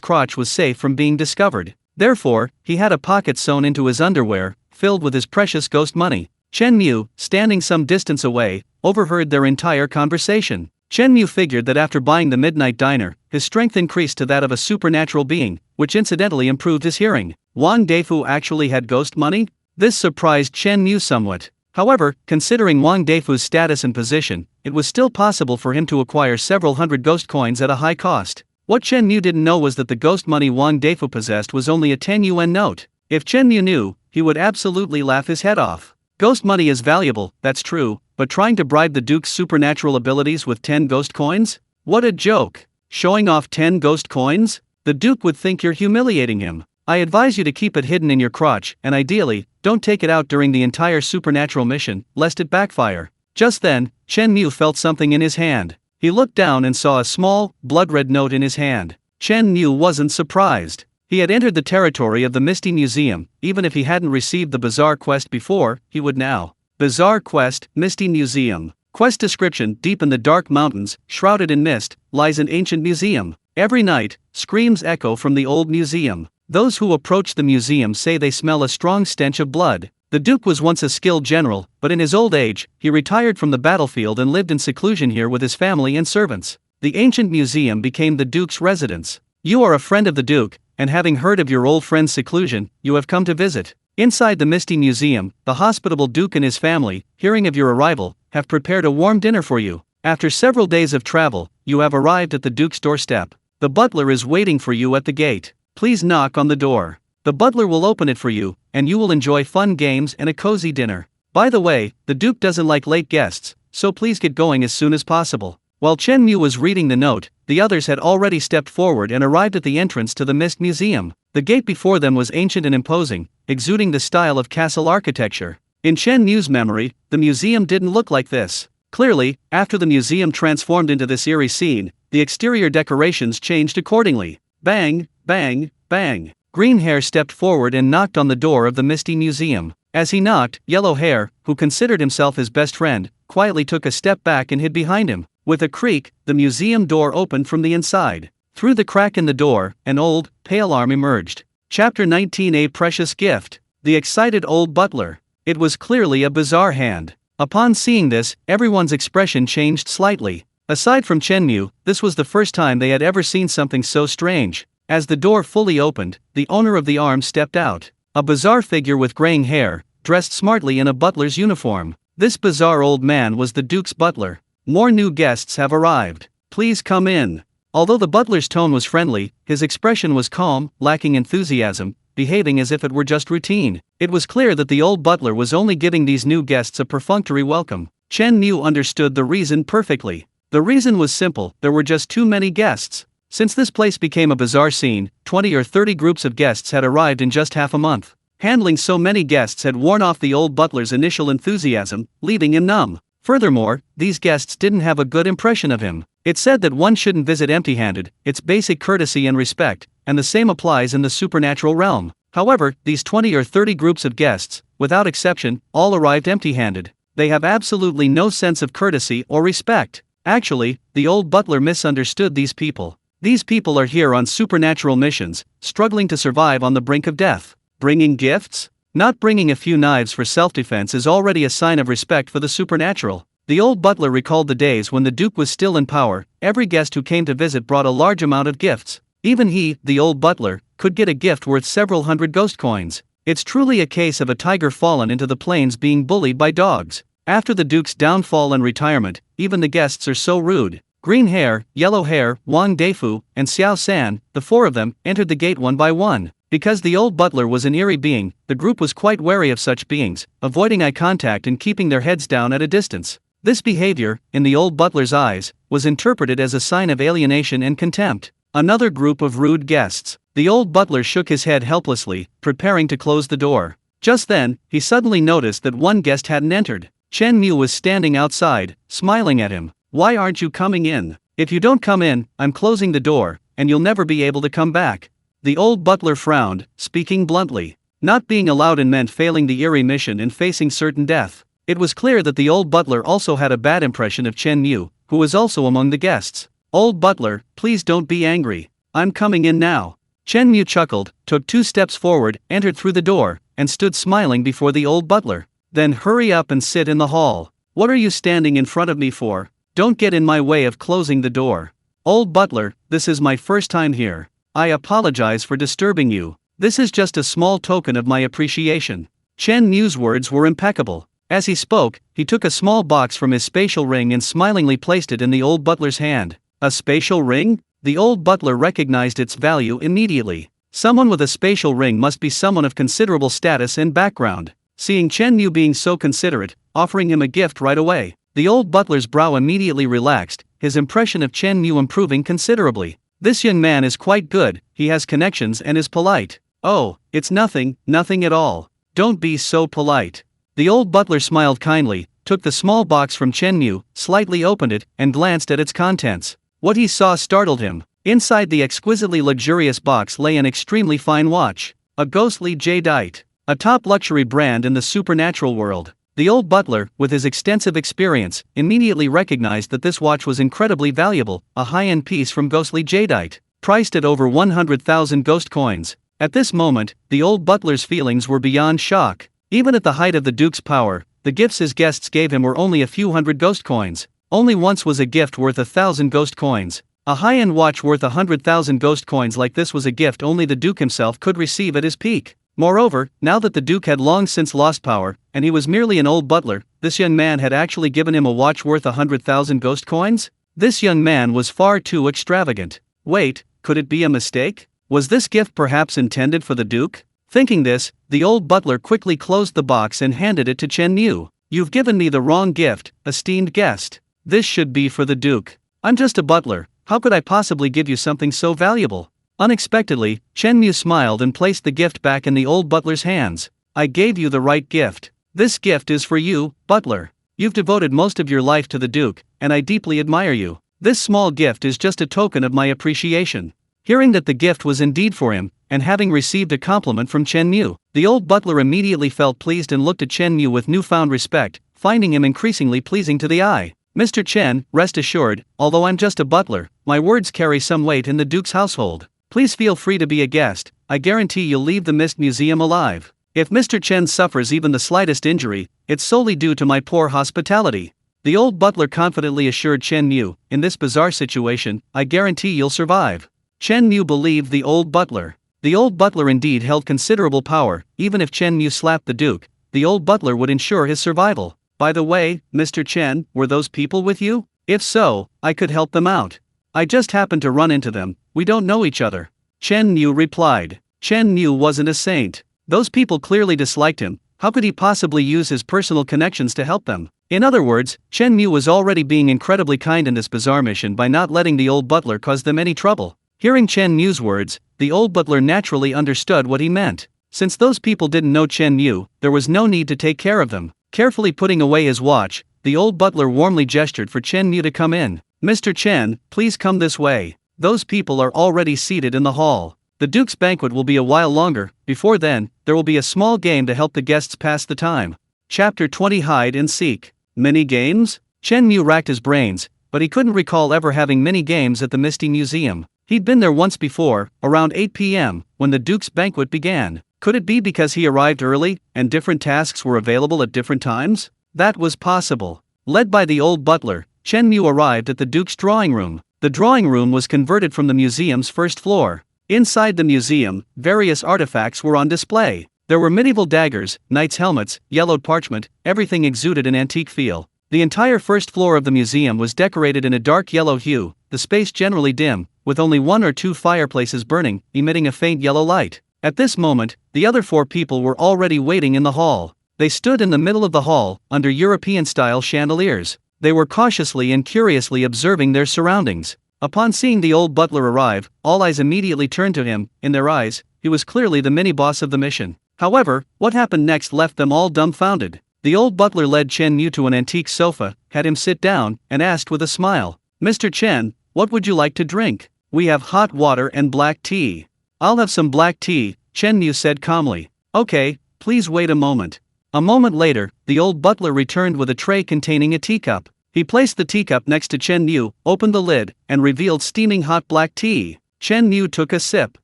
crotch was safe from being discovered. Therefore, he had a pocket sewn into his underwear, filled with his precious ghost money. Chen Mu, standing some distance away, overheard their entire conversation. Chen Mu figured that after buying the midnight diner, his strength increased to that of a supernatural being, which incidentally improved his hearing. Wang Deifu actually had ghost money? This surprised Chen Mu somewhat. However, considering Wang Deifu's status and position, it was still possible for him to acquire several hundred ghost coins at a high cost. What Chen Mu didn't know was that the ghost money Wang Deifu possessed was only a 10 yuan note. If Chen Mu knew, he would absolutely laugh his head off. Ghost money is valuable, that's true, but trying to bribe the Duke's supernatural abilities with 10 ghost coins? What a joke! Showing off 10 ghost coins? The Duke would think you're humiliating him. I advise you to keep it hidden in your crotch, and ideally, don't take it out during the entire supernatural mission, lest it backfire. Just then, Chen Mu felt something in his hand. He looked down and saw a small, blood-red note in his hand. Chen Mu wasn't surprised. He had entered the territory of the Misty Museum. Even if he hadn't received the Bazaar quest before, he would now. Bazaar quest, Misty Museum. Quest description: deep in the dark mountains, shrouded in mist, lies an ancient museum. Every night, screams echo from the old museum. Those who approach the museum say they smell a strong stench of blood. The Duke was once a skilled general, but in his old age, he retired from the battlefield and lived in seclusion here with his family and servants. The ancient museum became the Duke's residence. You are a friend of the Duke, and having heard of your old friend's seclusion, you have come to visit. Inside the Misty Museum, the hospitable Duke and his family, hearing of your arrival, have prepared a warm dinner for you. After several days of travel, you have arrived at the Duke's doorstep. The butler is waiting for you at the gate. Please knock on the door. The butler will open it for you, and you will enjoy fun games and a cozy dinner. By the way, the Duke doesn't like late guests, so please get going as soon as possible. While Chen Mu was reading the note, the others had already stepped forward and arrived at the entrance to the Mist Museum. The gate before them was ancient and imposing, exuding the style of castle architecture. In Chen Mu's memory, the museum didn't look like this. Clearly, after the museum transformed into this eerie scene, the exterior decorations changed accordingly. Bang, bang, bang. Green Hair stepped forward and knocked on the door of the Misty Museum. As he knocked, Yellow Hair, who considered himself his best friend, quietly took a step back and hid behind him. With a creak, the museum door opened from the inside. Through the crack in the door, an old, pale arm emerged. Chapter 19: A Precious Gift. The excited old butler. It was clearly a bizarre hand. Upon seeing this, everyone's expression changed slightly. Aside from Chen Mu, this was the first time they had ever seen something so strange. As the door fully opened, the owner of the arm stepped out. A bizarre figure with graying hair, dressed smartly in a butler's uniform. This bizarre old man was the Duke's butler. More new guests have arrived. Please come in. Although the butler's tone was friendly, his expression was calm, lacking enthusiasm, behaving as if it were just routine. It was clear that the old butler was only giving these new guests a perfunctory welcome. Chen Mu understood the reason perfectly. The reason was simple: there were just too many guests. Since this place became a bizarre scene, 20 or 30 groups of guests had arrived in just half a month. Handling so many guests had worn off the old butler's initial enthusiasm, leaving him numb. Furthermore, these guests didn't have a good impression of him. It's said that one shouldn't visit empty-handed. It's basic courtesy and respect, and the same applies in the supernatural realm. However, these 20 or 30 groups of guests, without exception, all arrived empty-handed. They have absolutely no sense of courtesy or respect. Actually, the old butler misunderstood these people. These people are here on supernatural missions, struggling to survive on the brink of death. Bringing gifts? Not bringing a few knives for self-defense is already a sign of respect for the supernatural. The old butler recalled the days when the Duke was still in power. Every guest who came to visit brought a large amount of gifts. Even he, the old butler, could get a gift worth several hundred ghost coins. It's truly a case of a tiger fallen into the plains being bullied by dogs. After the Duke's downfall and retirement, even the guests are so rude. Green Hair, Yellow Hair, Wang Deifu, and Xiao San, the four of them, entered the gate one by one. Because the old butler was an eerie being, the group was quite wary of such beings, avoiding eye contact and keeping their heads down at a distance. This behavior, in the old butler's eyes, was interpreted as a sign of alienation and contempt. Another group of rude guests. The old butler shook his head helplessly, preparing to close the door. Just then, he suddenly noticed that one guest hadn't entered. Chen Mu was standing outside, smiling at him. Why aren't you coming in? If you don't come in, I'm closing the door, and you'll never be able to come back. The old butler frowned, speaking bluntly. Not being allowed in meant failing the eerie mission and facing certain death. It was clear that the old butler also had a bad impression of Chen Mu, who was also among the guests. Old butler, please don't be angry. I'm coming in now. Chen Mu chuckled, took 2 steps forward, entered through the door, and stood smiling before the old butler. Then hurry up and sit in the hall. What are you standing in front of me for? Don't get in my way of closing the door. Old butler, this is my first time here. I apologize for disturbing you. This is just a small token of my appreciation. Chen Mu's words were impeccable. As he spoke, he took a small box from his spatial ring and smilingly placed it in the old butler's hand. A spatial ring? The old butler recognized its value immediately. Someone with a spatial ring must be someone of considerable status and background. Seeing Chen Mu being so considerate, offering him a gift right away, the old butler's brow immediately relaxed, his impression of Chen Mu improving considerably. This young man is quite good, he has connections and is polite. Oh, it's nothing at all. Don't be so polite. The old butler smiled kindly, took the small box from Chen Mu, slightly opened it, and glanced at its contents. What he saw startled him. Inside the exquisitely luxurious box lay an extremely fine watch. A ghostly jadeite. A top luxury brand in the supernatural world. The old butler, with his extensive experience, immediately recognized that this watch was incredibly valuable, a high-end piece from ghostly jadeite, priced at over 100,000 ghost coins. At this moment, the old butler's feelings were beyond shock. Even at the height of the Duke's power, the gifts his guests gave him were only a few hundred ghost coins. Only once was a gift worth 1,000 ghost coins. A high-end watch worth 100,000 ghost coins like this was a gift only the Duke himself could receive at his peak. Moreover, now that the Duke had long since lost power, and he was merely an old butler, this young man had actually given him a watch worth 100,000 ghost coins? This young man was far too extravagant. Wait, could it be a mistake? Was this gift perhaps intended for the Duke? Thinking this, the old butler quickly closed the box and handed it to Chen Mu. You've given me the wrong gift, esteemed guest. This should be for the Duke. I'm just a butler, how could I possibly give you something so valuable? Unexpectedly, Chen Mu smiled and placed the gift back in the old butler's hands. I gave you the right gift. This gift is for you, butler. You've devoted most of your life to the Duke, and I deeply admire you. This small gift is just a token of my appreciation. Hearing that the gift was indeed for him, and having received a compliment from Chen Mu, the old butler immediately felt pleased and looked at Chen Mu with newfound respect, finding him increasingly pleasing to the eye. Mr. Chen, rest assured, although I'm just a butler, my words carry some weight in the Duke's household. Please feel free to be a guest, I guarantee you'll leave the Mist Museum alive. If Mr. Chen suffers even the slightest injury, it's solely due to my poor hospitality. The old butler confidently assured Chen Mu, in this bizarre situation, I guarantee you'll survive. Chen Mu believed the old butler. The old butler indeed held considerable power. Even if Chen Mu slapped the Duke, the old butler would ensure his survival. By the way, Mr. Chen, were those people with you? If so, I could help them out. I just happened to run into them, we don't know each other. Chen Mu replied. Chen Mu wasn't a saint. Those people clearly disliked him, how could he possibly use his personal connections to help them? In other words, Chen Mu was already being incredibly kind in this bizarre mission by not letting the old butler cause them any trouble. Hearing Chen Mu's words, the old butler naturally understood what he meant. Since those people didn't know Chen Mu, there was no need to take care of them. Carefully putting away his watch, the old butler warmly gestured for Chen Mu to come in. Mr. Chen, please come this way. Those people are already seated in the hall. The Duke's banquet will be a while longer. Before then, there will be a small game to help the guests pass the time. Chapter 20 Hide and Seek. Mini games? Chen Mu racked his brains, but he couldn't recall ever having mini games at the Misty Museum. He'd been there once before, around 8 p.m., when the Duke's banquet began. Could it be because he arrived early, and different tasks were available at different times? That was possible. Led by the old butler, Chen Mu arrived at the Duke's drawing room. The drawing room was converted from the museum's first floor. Inside the museum, various artifacts were on display. There were medieval daggers, knights' helmets, yellowed parchment, everything exuded an antique feel. The entire first floor of the museum was decorated in a dark yellow hue, the space generally dim, with only 1 or 2 fireplaces burning, emitting a faint yellow light. At this moment, the other 4 people were already waiting in the hall. They stood in the middle of the hall, under European-style chandeliers. They were cautiously and curiously observing their surroundings. Upon seeing the old butler arrive, all eyes immediately turned to him. In their eyes, he was clearly the mini-boss of the mission. However, what happened next left them all dumbfounded. The old butler led Chen Mu to an antique sofa, had him sit down, and asked with a smile, Mr. Chen, what would you like to drink? We have hot water and black tea. I'll have some black tea, Chen Mu said calmly. Okay, please wait a moment. A moment later, the old butler returned with a tray containing a teacup. He placed the teacup next to Chen Mu, opened the lid, and revealed steaming hot black tea. Chen Mu took a sip.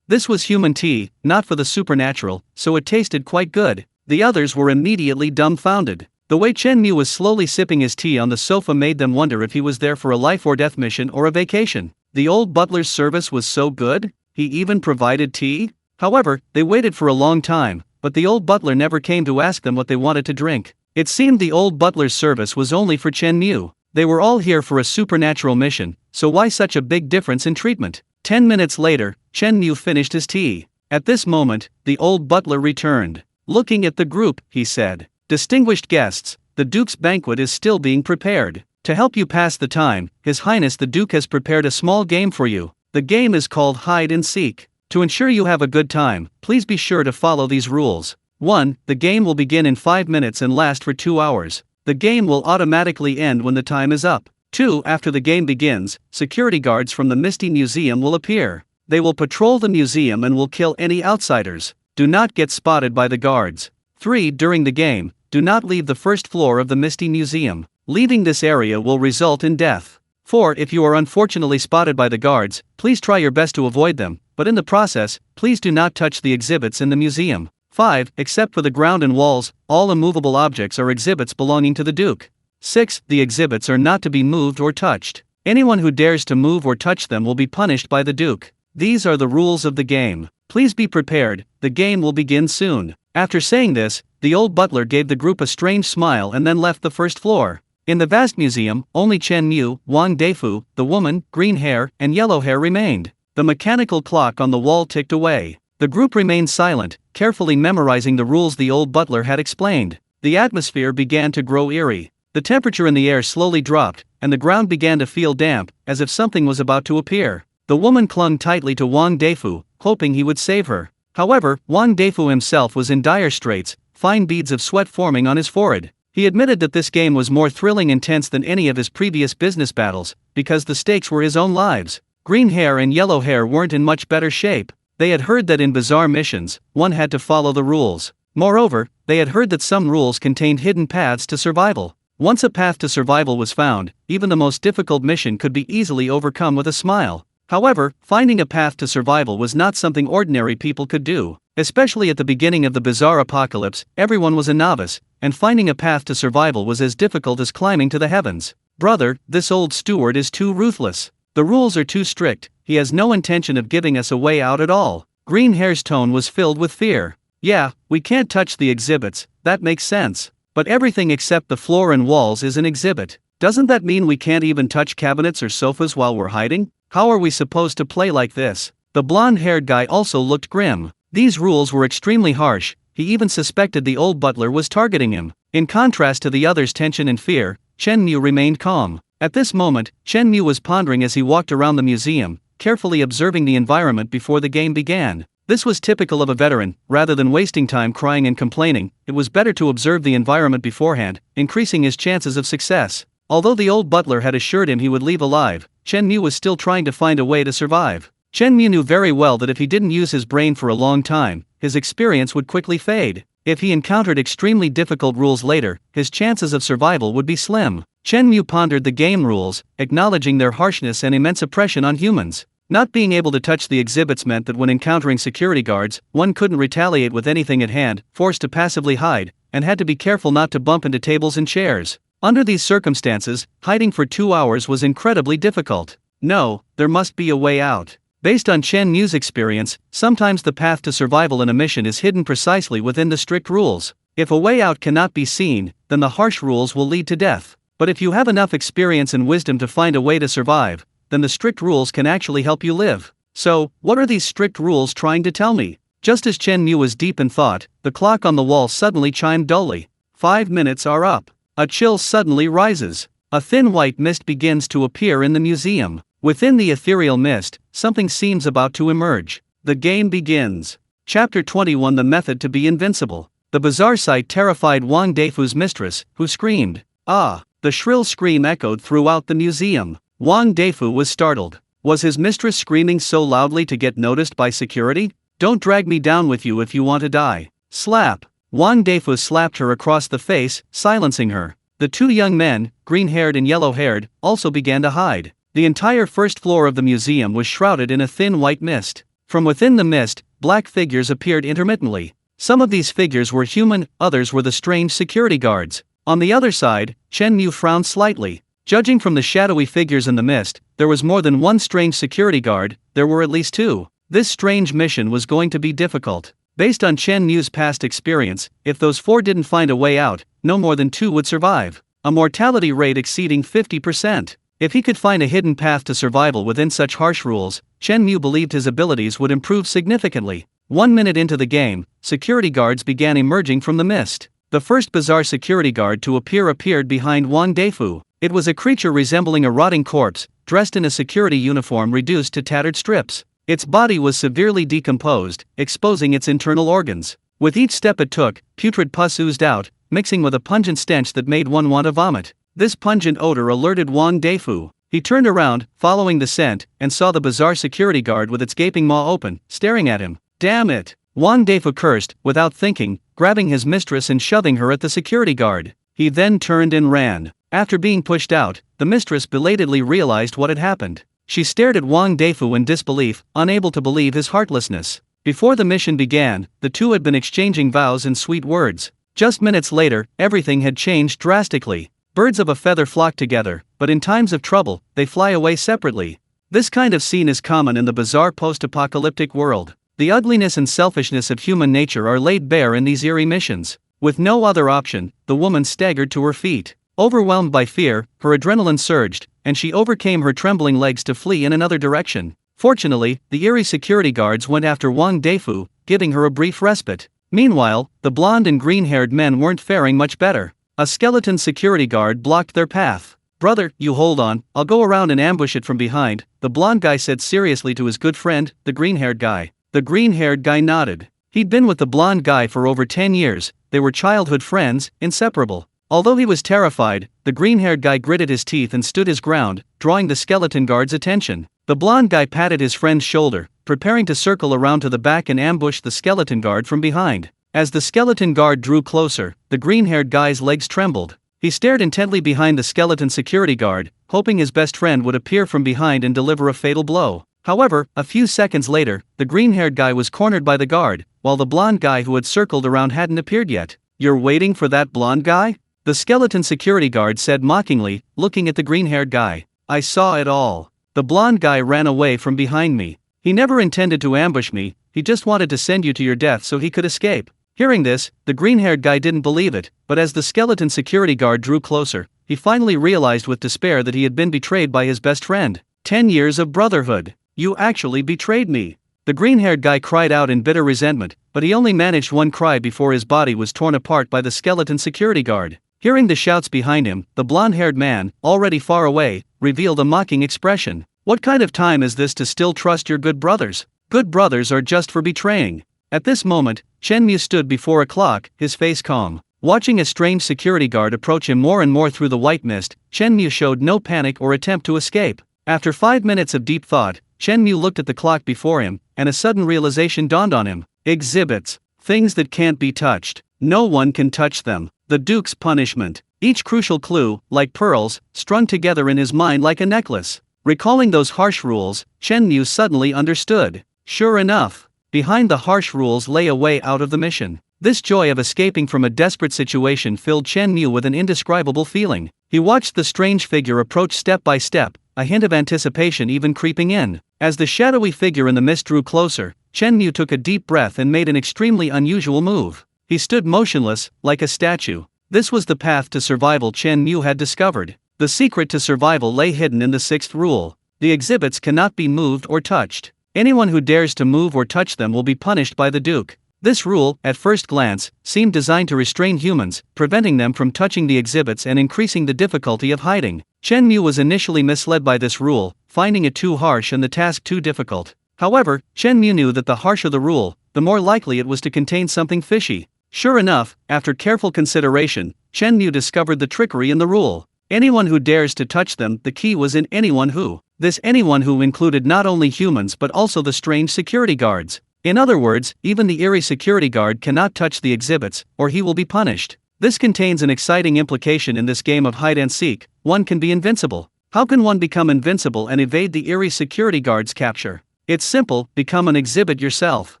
This was human tea, not for the supernatural, so it tasted quite good. The others were immediately dumbfounded. The way Chen Mu was slowly sipping his tea on the sofa made them wonder if he was there for a life or death mission or a vacation. The old butler's service was so good? He even provided tea? However, they waited for a long time, but the old butler never came to ask them what they wanted to drink. It seemed the old butler's service was only for Chen Mu. They were all here for a supernatural mission, so why such a big difference in treatment? 10 minutes later, Chen Mu finished his tea. At this moment, the old butler returned. Looking at the group, he said, "Distinguished guests, the Duke's banquet is still being prepared. To help you pass the time, His Highness the Duke has prepared a small game for you. The game is called Hide and Seek. To ensure you have a good time, please be sure to follow these rules. 1. The game will begin in 5 minutes and last for 2 hours. The game will automatically end when the time is up. 2. After the game begins, security guards from the Misty Museum will appear. They will patrol the museum and will kill any outsiders. Do not get spotted by the guards. 3. During the game, do not leave the first floor of the Misty Museum. Leaving this area will result in death. 4. If you are unfortunately spotted by the guards, please try your best to avoid them, but in the process, please do not touch the exhibits in the museum. 5. Except for the ground and walls, all immovable objects are exhibits belonging to the Duke. 6. The exhibits are not to be moved or touched. Anyone who dares to move or touch them will be punished by the Duke. These are the rules of the game. Please be prepared, the game will begin soon." After saying this, the old butler gave the group a strange smile and then left the first floor. In the vast museum, only Chen Mu, Wang Deifu, the woman, green hair, and yellow hair remained. The mechanical clock on the wall ticked away. The group remained silent, carefully memorizing the rules the old butler had explained. The atmosphere began to grow eerie. The temperature in the air slowly dropped, and the ground began to feel damp, as if something was about to appear. The woman clung tightly to Wang Deifu, hoping he would save her. However, Wang Deifu himself was in dire straits, fine beads of sweat forming on his forehead. He admitted that this game was more thrilling and tense than any of his previous business battles, because the stakes were his own lives. Green hair and yellow hair weren't in much better shape. They had heard that in bizarre missions, one had to follow the rules. Moreover, they had heard that some rules contained hidden paths to survival. Once a path to survival was found, even the most difficult mission could be easily overcome with a smile. However, finding a path to survival was not something ordinary people could do. Especially at the beginning of the bizarre apocalypse, everyone was a novice, and finding a path to survival was as difficult as climbing to the heavens. "Brother, this old steward is too ruthless. The rules are too strict, he has no intention of giving us a way out at all." Green hair's tone was filled with fear. "Yeah, we can't touch the exhibits, that makes sense. But everything except the floor and walls is an exhibit. Doesn't that mean we can't even touch cabinets or sofas while we're hiding? How are we supposed to play like this?" The blonde-haired guy also looked grim. These rules were extremely harsh. He even suspected the old butler was targeting him. In contrast to the others' tension and fear, Chen Mu remained calm. At this moment, Chen Mu was pondering as he walked around the museum, carefully observing the environment before the game began. This was typical of a veteran. Rather than wasting time crying and complaining, it was better to observe the environment beforehand, increasing his chances of success. Although the old butler had assured him he would leave alive, Chen Mu was still trying to find a way to survive. Chen Mu knew very well that if he didn't use his brain for a long time, his experience would quickly fade. If he encountered extremely difficult rules later, his chances of survival would be slim. Chen Mu pondered the game rules, acknowledging their harshness and immense oppression on humans. Not being able to touch the exhibits meant that when encountering security guards, one couldn't retaliate with anything at hand, forced to passively hide, and had to be careful not to bump into tables and chairs. Under these circumstances, hiding for 2 hours was incredibly difficult. No, there must be a way out. Based on Chen Mu's experience, sometimes the path to survival in a mission is hidden precisely within the strict rules. If a way out cannot be seen, then the harsh rules will lead to death. But if you have enough experience and wisdom to find a way to survive, then the strict rules can actually help you live. So, what are these strict rules trying to tell me? Just as Chen Mu was deep in thought, the clock on the wall suddenly chimed dully. 5 minutes are up. A chill suddenly rises. A thin white mist begins to appear in the museum. Within the ethereal mist, something seems about to emerge. The game begins. Chapter 21: The Method to be Invincible. The bizarre sight terrified Wang Deifu's mistress, who screamed, "Ah!" The shrill scream echoed throughout the museum. Wang Deifu was startled. Was his mistress screaming so loudly to get noticed by security? "Don't drag me down with you if you want to die." Slap! Wang Deifu slapped her across the face, silencing her. The two young men, green-haired and yellow-haired, also began to hide. The entire first floor of the museum was shrouded in a thin white mist. From within the mist, black figures appeared intermittently. Some of these figures were human, others were the strange security guards. On the other side, Chen Mu frowned slightly. Judging from the shadowy figures in the mist, there was more than one strange security guard. There were at least two. This strange mission was going to be difficult. Based on Chen Mu's past experience, if those four didn't find a way out, no more than two would survive. A mortality rate exceeding 50%. If he could find a hidden path to survival within such harsh rules, Chen Mu believed his abilities would improve significantly. 1 minute into the game, security guards began emerging from the mist. The first bizarre security guard to appeared behind Wang Deifu. It was a creature resembling a rotting corpse, dressed in a security uniform reduced to tattered strips. Its body was severely decomposed, exposing its internal organs. With each step it took, putrid pus oozed out, mixing with a pungent stench that made one want to vomit. This pungent odor alerted Wang Deifu. He turned around, following the scent, and saw the bizarre security guard with its gaping maw open, staring at him. Damn it! Wang Deifu cursed, without thinking, grabbing his mistress and shoving her at the security guard. He then turned and ran. After being pushed out, the mistress belatedly realized what had happened. She stared at Wang Deifu in disbelief, unable to believe his heartlessness. Before the mission began, the two had been exchanging vows and sweet words. Just minutes later, everything had changed drastically. Birds of a feather flock together, but in times of trouble, they fly away separately. This kind of scene is common in the bizarre post-apocalyptic world. The ugliness and selfishness of human nature are laid bare in these eerie missions. With no other option, the woman staggered to her feet. Overwhelmed by fear, her adrenaline surged, and she overcame her trembling legs to flee in another direction. Fortunately, the eerie security guards went after Wang Deifu, giving her a brief respite. Meanwhile, the blonde and green-haired men weren't faring much better. A skeleton security guard blocked their path. "Brother, you hold on, I'll go around and ambush it from behind," the blonde guy said seriously to his good friend, the green-haired guy. The green-haired guy nodded. He'd been with the blonde guy for over 10 years, they were childhood friends, inseparable. Although he was terrified, the green-haired guy gritted his teeth and stood his ground, drawing the skeleton guard's attention. The blonde guy patted his friend's shoulder, preparing to circle around to the back and ambush the skeleton guard from behind. As the skeleton guard drew closer, the green-haired guy's legs trembled. He stared intently behind the skeleton security guard, hoping his best friend would appear from behind and deliver a fatal blow. However, a few seconds later, the green-haired guy was cornered by the guard, while the blonde guy who had circled around hadn't appeared yet. "You're waiting for that blonde guy?" the skeleton security guard said mockingly, looking at the green-haired guy. "I saw it all. The blonde guy ran away from behind me. He never intended to ambush me, he just wanted to send you to your death so he could escape." Hearing this, the green-haired guy didn't believe it, but as the skeleton security guard drew closer, he finally realized with despair that he had been betrayed by his best friend. 10 years of brotherhood. "You actually betrayed me." The green-haired guy cried out in bitter resentment, but he only managed one cry before his body was torn apart by the skeleton security guard. Hearing the shouts behind him, the blonde-haired man, already far away, revealed a mocking expression. "What kind of time is this to still trust your good brothers? Good brothers are just for betraying." At this moment, Chen Mu stood before a clock, his face calm. Watching a strange security guard approach him more and more through the white mist, Chen Mu showed no panic or attempt to escape. After 5 minutes of deep thought, Chen Mu looked at the clock before him, and a sudden realization dawned on him. Exhibits. Things that can't be touched. No one can touch them. The Duke's punishment. Each crucial clue, like pearls, strung together in his mind like a necklace. Recalling those harsh rules, Chen Mu suddenly understood. Sure enough, behind the harsh rules lay a way out of the mission. This joy of escaping from a desperate situation filled Chen Mu with an indescribable feeling. He watched the strange figure approach step by step, a hint of anticipation even creeping in. As the shadowy figure in the mist drew closer, Chen Mu took a deep breath and made an extremely unusual move. He stood motionless, like a statue. This was the path to survival Chen Mu had discovered. The secret to survival lay hidden in the 6th rule. The exhibits cannot be moved or touched. Anyone who dares to move or touch them will be punished by the Duke. This rule, at first glance, seemed designed to restrain humans, preventing them from touching the exhibits and increasing the difficulty of hiding. Chen Mu was initially misled by this rule, finding it too harsh and the task too difficult. However, Chen Mu knew that the harsher the rule, the more likely it was to contain something fishy. Sure enough, after careful consideration, Chen Mu discovered the trickery in the rule. Anyone who dares to touch them, the key was in anyone who. This anyone who included not only humans but also the strange security guards. In other words, even the eerie security guard cannot touch the exhibits, or he will be punished. This contains an exciting implication in this game of hide-and-seek. One can be invincible. How can one become invincible and evade the eerie security guard's capture? It's simple, become an exhibit yourself.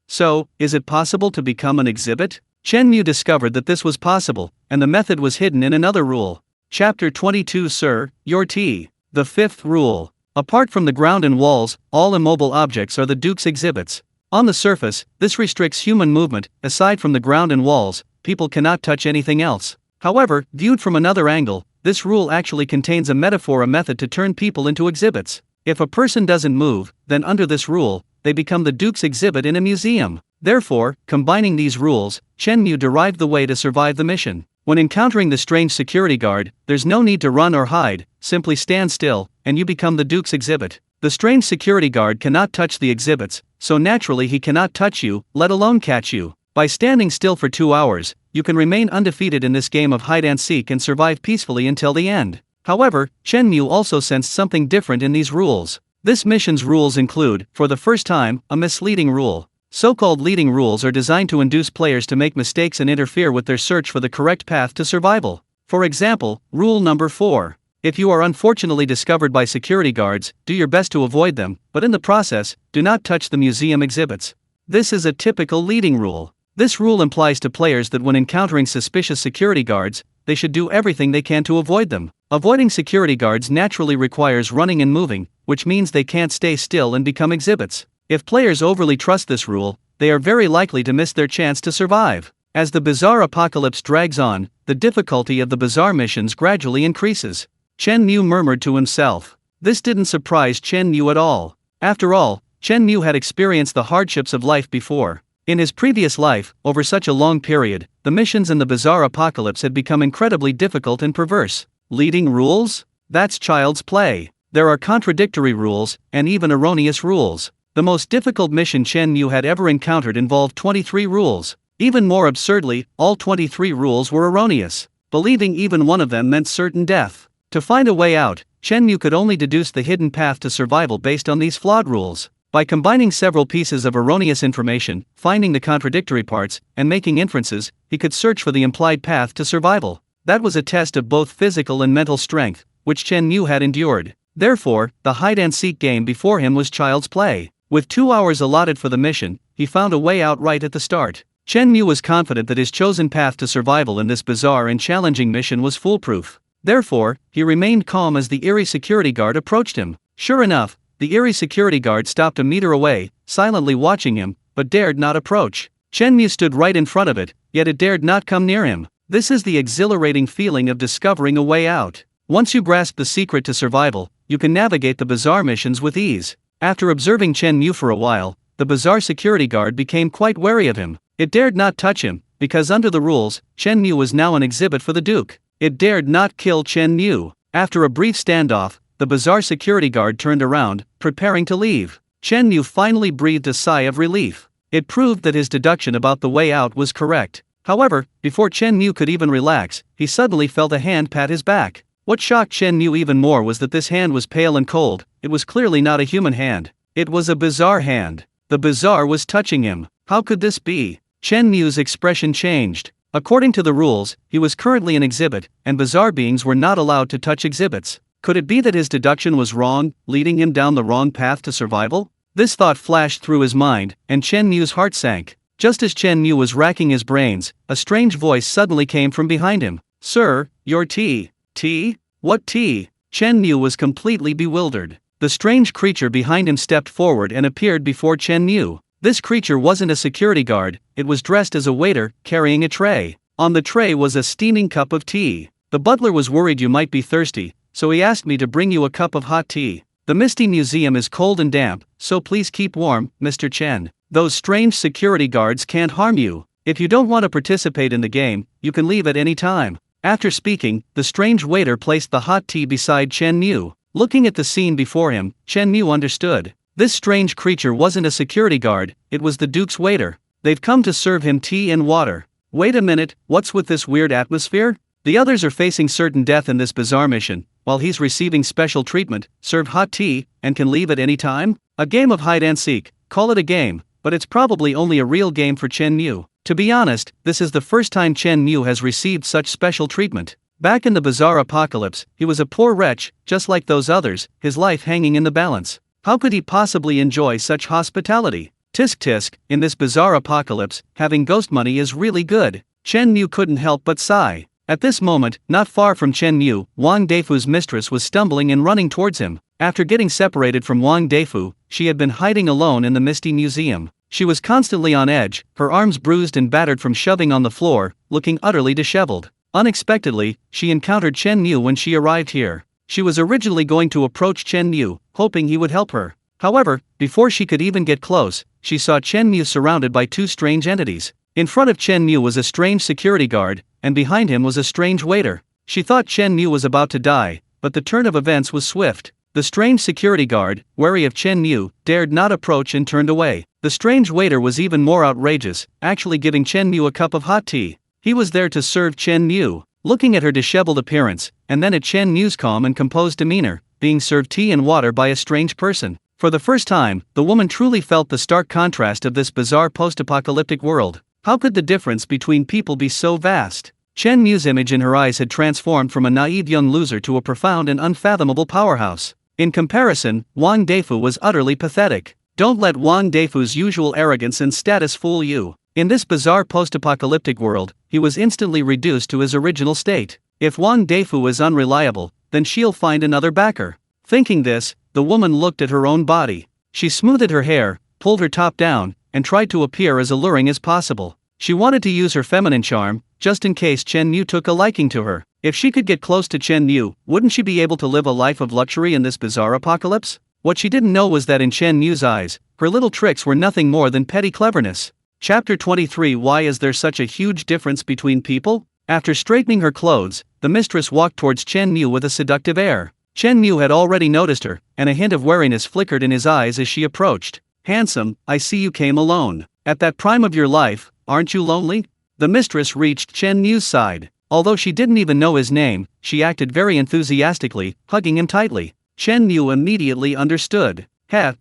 So, is it possible to become an exhibit? Chen Mu discovered that this was possible, and the method was hidden in another rule. Chapter 22 Sir, your tea. The fifth rule. Apart from the ground and walls, all immobile objects are the Duke's exhibits. On the surface, this restricts human movement. Aside from the ground and walls, people cannot touch anything else. However, viewed from another angle, this rule actually contains a metaphor, a method to turn people into exhibits. If a person doesn't move, then under this rule, they become the Duke's exhibit in a museum. Therefore, combining these rules, Chen Mu derived the way to survive the mission. When encountering the strange security guard, there's no need to run or hide, simply stand still, and you become the Duke's exhibit. The strange security guard cannot touch the exhibits, so naturally he cannot touch you, let alone catch you. By standing still for 2 hours, you can remain undefeated in this game of hide-and-seek and survive peacefully until the end. However, Chen Mu also sensed something different in these rules. This mission's rules include, for the first time, a misleading rule. So-called leading rules are designed to induce players to make mistakes and interfere with their search for the correct path to survival. For example, rule number 4. If you are unfortunately discovered by security guards, do your best to avoid them, but in the process, do not touch the museum exhibits. This is a typical leading rule. This rule implies to players that when encountering suspicious security guards, they should do everything they can to avoid them. Avoiding security guards naturally requires running and moving, which means they can't stay still and become exhibits. If players overly trust this rule, they are very likely to miss their chance to survive. As the bizarre apocalypse drags on, the difficulty of the bizarre missions gradually increases. Chen Mu murmured to himself. This didn't surprise Chen Mu at all. After all, Chen Mu had experienced the hardships of life before. In his previous life, over such a long period, the missions in the bizarre apocalypse had become incredibly difficult and perverse. Leading rules? That's child's play. There are contradictory rules, and even erroneous rules. The most difficult mission Chen Mu had ever encountered involved 23 rules. Even more absurdly, all 23 rules were erroneous. Believing even one of them meant certain death. To find a way out, Chen Mu could only deduce the hidden path to survival based on these flawed rules. By combining several pieces of erroneous information, finding the contradictory parts, and making inferences, he could search for the implied path to survival. That was a test of both physical and mental strength, which Chen Mu had endured. Therefore, the hide-and-seek game before him was child's play. With 2 hours allotted for the mission, he found a way out right at the start. Chen Mu was confident that his chosen path to survival in this bizarre and challenging mission was foolproof. Therefore, he remained calm as the eerie security guard approached him. Sure enough, the eerie security guard stopped a meter away, silently watching him, but dared not approach. Chen Mu stood right in front of it, yet it dared not come near him. This is the exhilarating feeling of discovering a way out. Once you grasp the secret to survival, you can navigate the bizarre missions with ease. After observing Chen Mu for a while, the bizarre security guard became quite wary of him. It dared not touch him, because under the rules, Chen Mu was now an exhibit for the Duke. It dared not kill Chen Mu. After a brief standoff, the bizarre security guard turned around, preparing to leave. Chen Mu finally breathed a sigh of relief. It proved that his deduction about the way out was correct. However, before Chen Mu could even relax, he suddenly felt a hand pat his back. What shocked Chen Mu even more was that this hand was pale and cold. It was clearly not a human hand. It was a bizarre hand. The bizarre was touching him. How could this be? Chen Mu's expression changed. According to the rules, he was currently an exhibit, and bizarre beings were not allowed to touch exhibits. Could it be that his deduction was wrong, leading him down the wrong path to survival? This thought flashed through his mind, and Chen Mu's heart sank. Just as Chen Mu was racking his brains, a strange voice suddenly came from behind him. Sir, your tea. Tea? What tea? Chen Mu was completely bewildered. The strange creature behind him stepped forward and appeared before Chen Mu. This creature wasn't a security guard, it was dressed as a waiter, carrying a tray. On the tray was a steaming cup of tea. The butler was worried you might be thirsty, so he asked me to bring you a cup of hot tea. The Misty Museum is cold and damp, so please keep warm, Mr. Chen. Those strange security guards can't harm you. If you don't want to participate in the game, you can leave at any time. After speaking, the strange waiter placed the hot tea beside Chen Mu. Looking at the scene before him, Chen Mu understood. This strange creature wasn't a security guard, it was the Duke's waiter. They've come to serve him tea and water. Wait a minute, what's with this weird atmosphere? The others are facing certain death in this bizarre mission, while he's receiving special treatment, served hot tea, and can leave at any time? A game of hide and seek, call it a game, but it's probably only a real game for Chen Mu. To be honest, this is the first time Chen Mu has received such special treatment. Back in the bizarre apocalypse, he was a poor wretch, just like those others, his life hanging in the balance. How could he possibly enjoy such hospitality? Tisk tisk, in this bizarre apocalypse, having ghost money is really good. Chen Mu couldn't help but sigh. At this moment, not far from Chen Mu, Wang Deifu's mistress was stumbling and running towards him. After getting separated from Wang Deifu, she had been hiding alone in the misty museum. She was constantly on edge, her arms bruised and battered from shoving on the floor, looking utterly disheveled. Unexpectedly, she encountered Chen Mu when she arrived here. She was originally going to approach Chen Mu, hoping he would help her. However, before she could even get close, she saw Chen Mu surrounded by two strange entities. In front of Chen Mu was a strange security guard, and behind him was a strange waiter. She thought Chen Mu was about to die, but the turn of events was swift. The strange security guard, wary of Chen Mu, dared not approach and turned away. The strange waiter was even more outrageous, actually giving Chen Mu a cup of hot tea. He was there to serve Chen Mu. Looking at her disheveled appearance, and then at Chen Mu's calm and composed demeanor, being served tea and water by a strange person. For the first time, the woman truly felt the stark contrast of this bizarre post-apocalyptic world. How could the difference between people be so vast? Chen Mu's image in her eyes had transformed from a naive young loser to a profound and unfathomable powerhouse. In comparison, Wang Deifu was utterly pathetic. Don't let Wang Deifu's usual arrogance and status fool you. In this bizarre post-apocalyptic world, he was instantly reduced to his original state. If Wang Deifu is unreliable, then she'll find another backer. Thinking this, the woman looked at her own body. She smoothed her hair, pulled her top down, and tried to appear as alluring as possible. She wanted to use her feminine charm, just in case Chen Mu took a liking to her. If she could get close to Chen Mu, wouldn't she be able to live a life of luxury in this bizarre apocalypse? What she didn't know was that in Chen Mu's eyes, her little tricks were nothing more than petty cleverness. Chapter 23. Why is there such a huge difference between people? After straightening her clothes, the mistress walked towards Chen Mu with a seductive air. Chen Mu had already noticed her, and a hint of wariness flickered in his eyes as she approached. "Handsome, I see you came alone. At that prime of your life, aren't you lonely?" The mistress reached Chen Mu's side. Although she didn't even know his name, she acted very enthusiastically, hugging him tightly. Chen Mu immediately understood.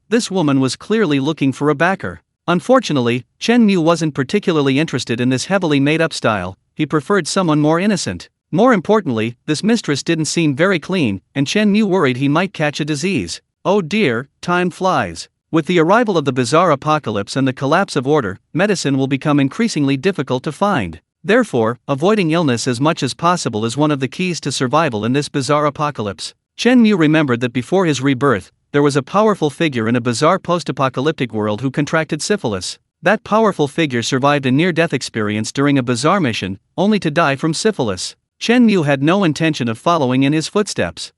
This woman was clearly looking for a backer. Unfortunately, Chen Mu wasn't particularly interested in this heavily made-up style. He preferred someone more innocent. More importantly, this mistress didn't seem very clean, and Chen Mu worried he might catch a disease. Oh dear, time flies. With the arrival of the bizarre apocalypse and the collapse of order, medicine will become increasingly difficult to find. Therefore, avoiding illness as much as possible is one of the keys to survival in this bizarre apocalypse. Chen Mu remembered that before his rebirth, there was a powerful figure in a bizarre post-apocalyptic world who contracted syphilis. That powerful figure survived a near-death experience during a bizarre mission, only to die from syphilis. Chen Mu had no intention of following in his footsteps.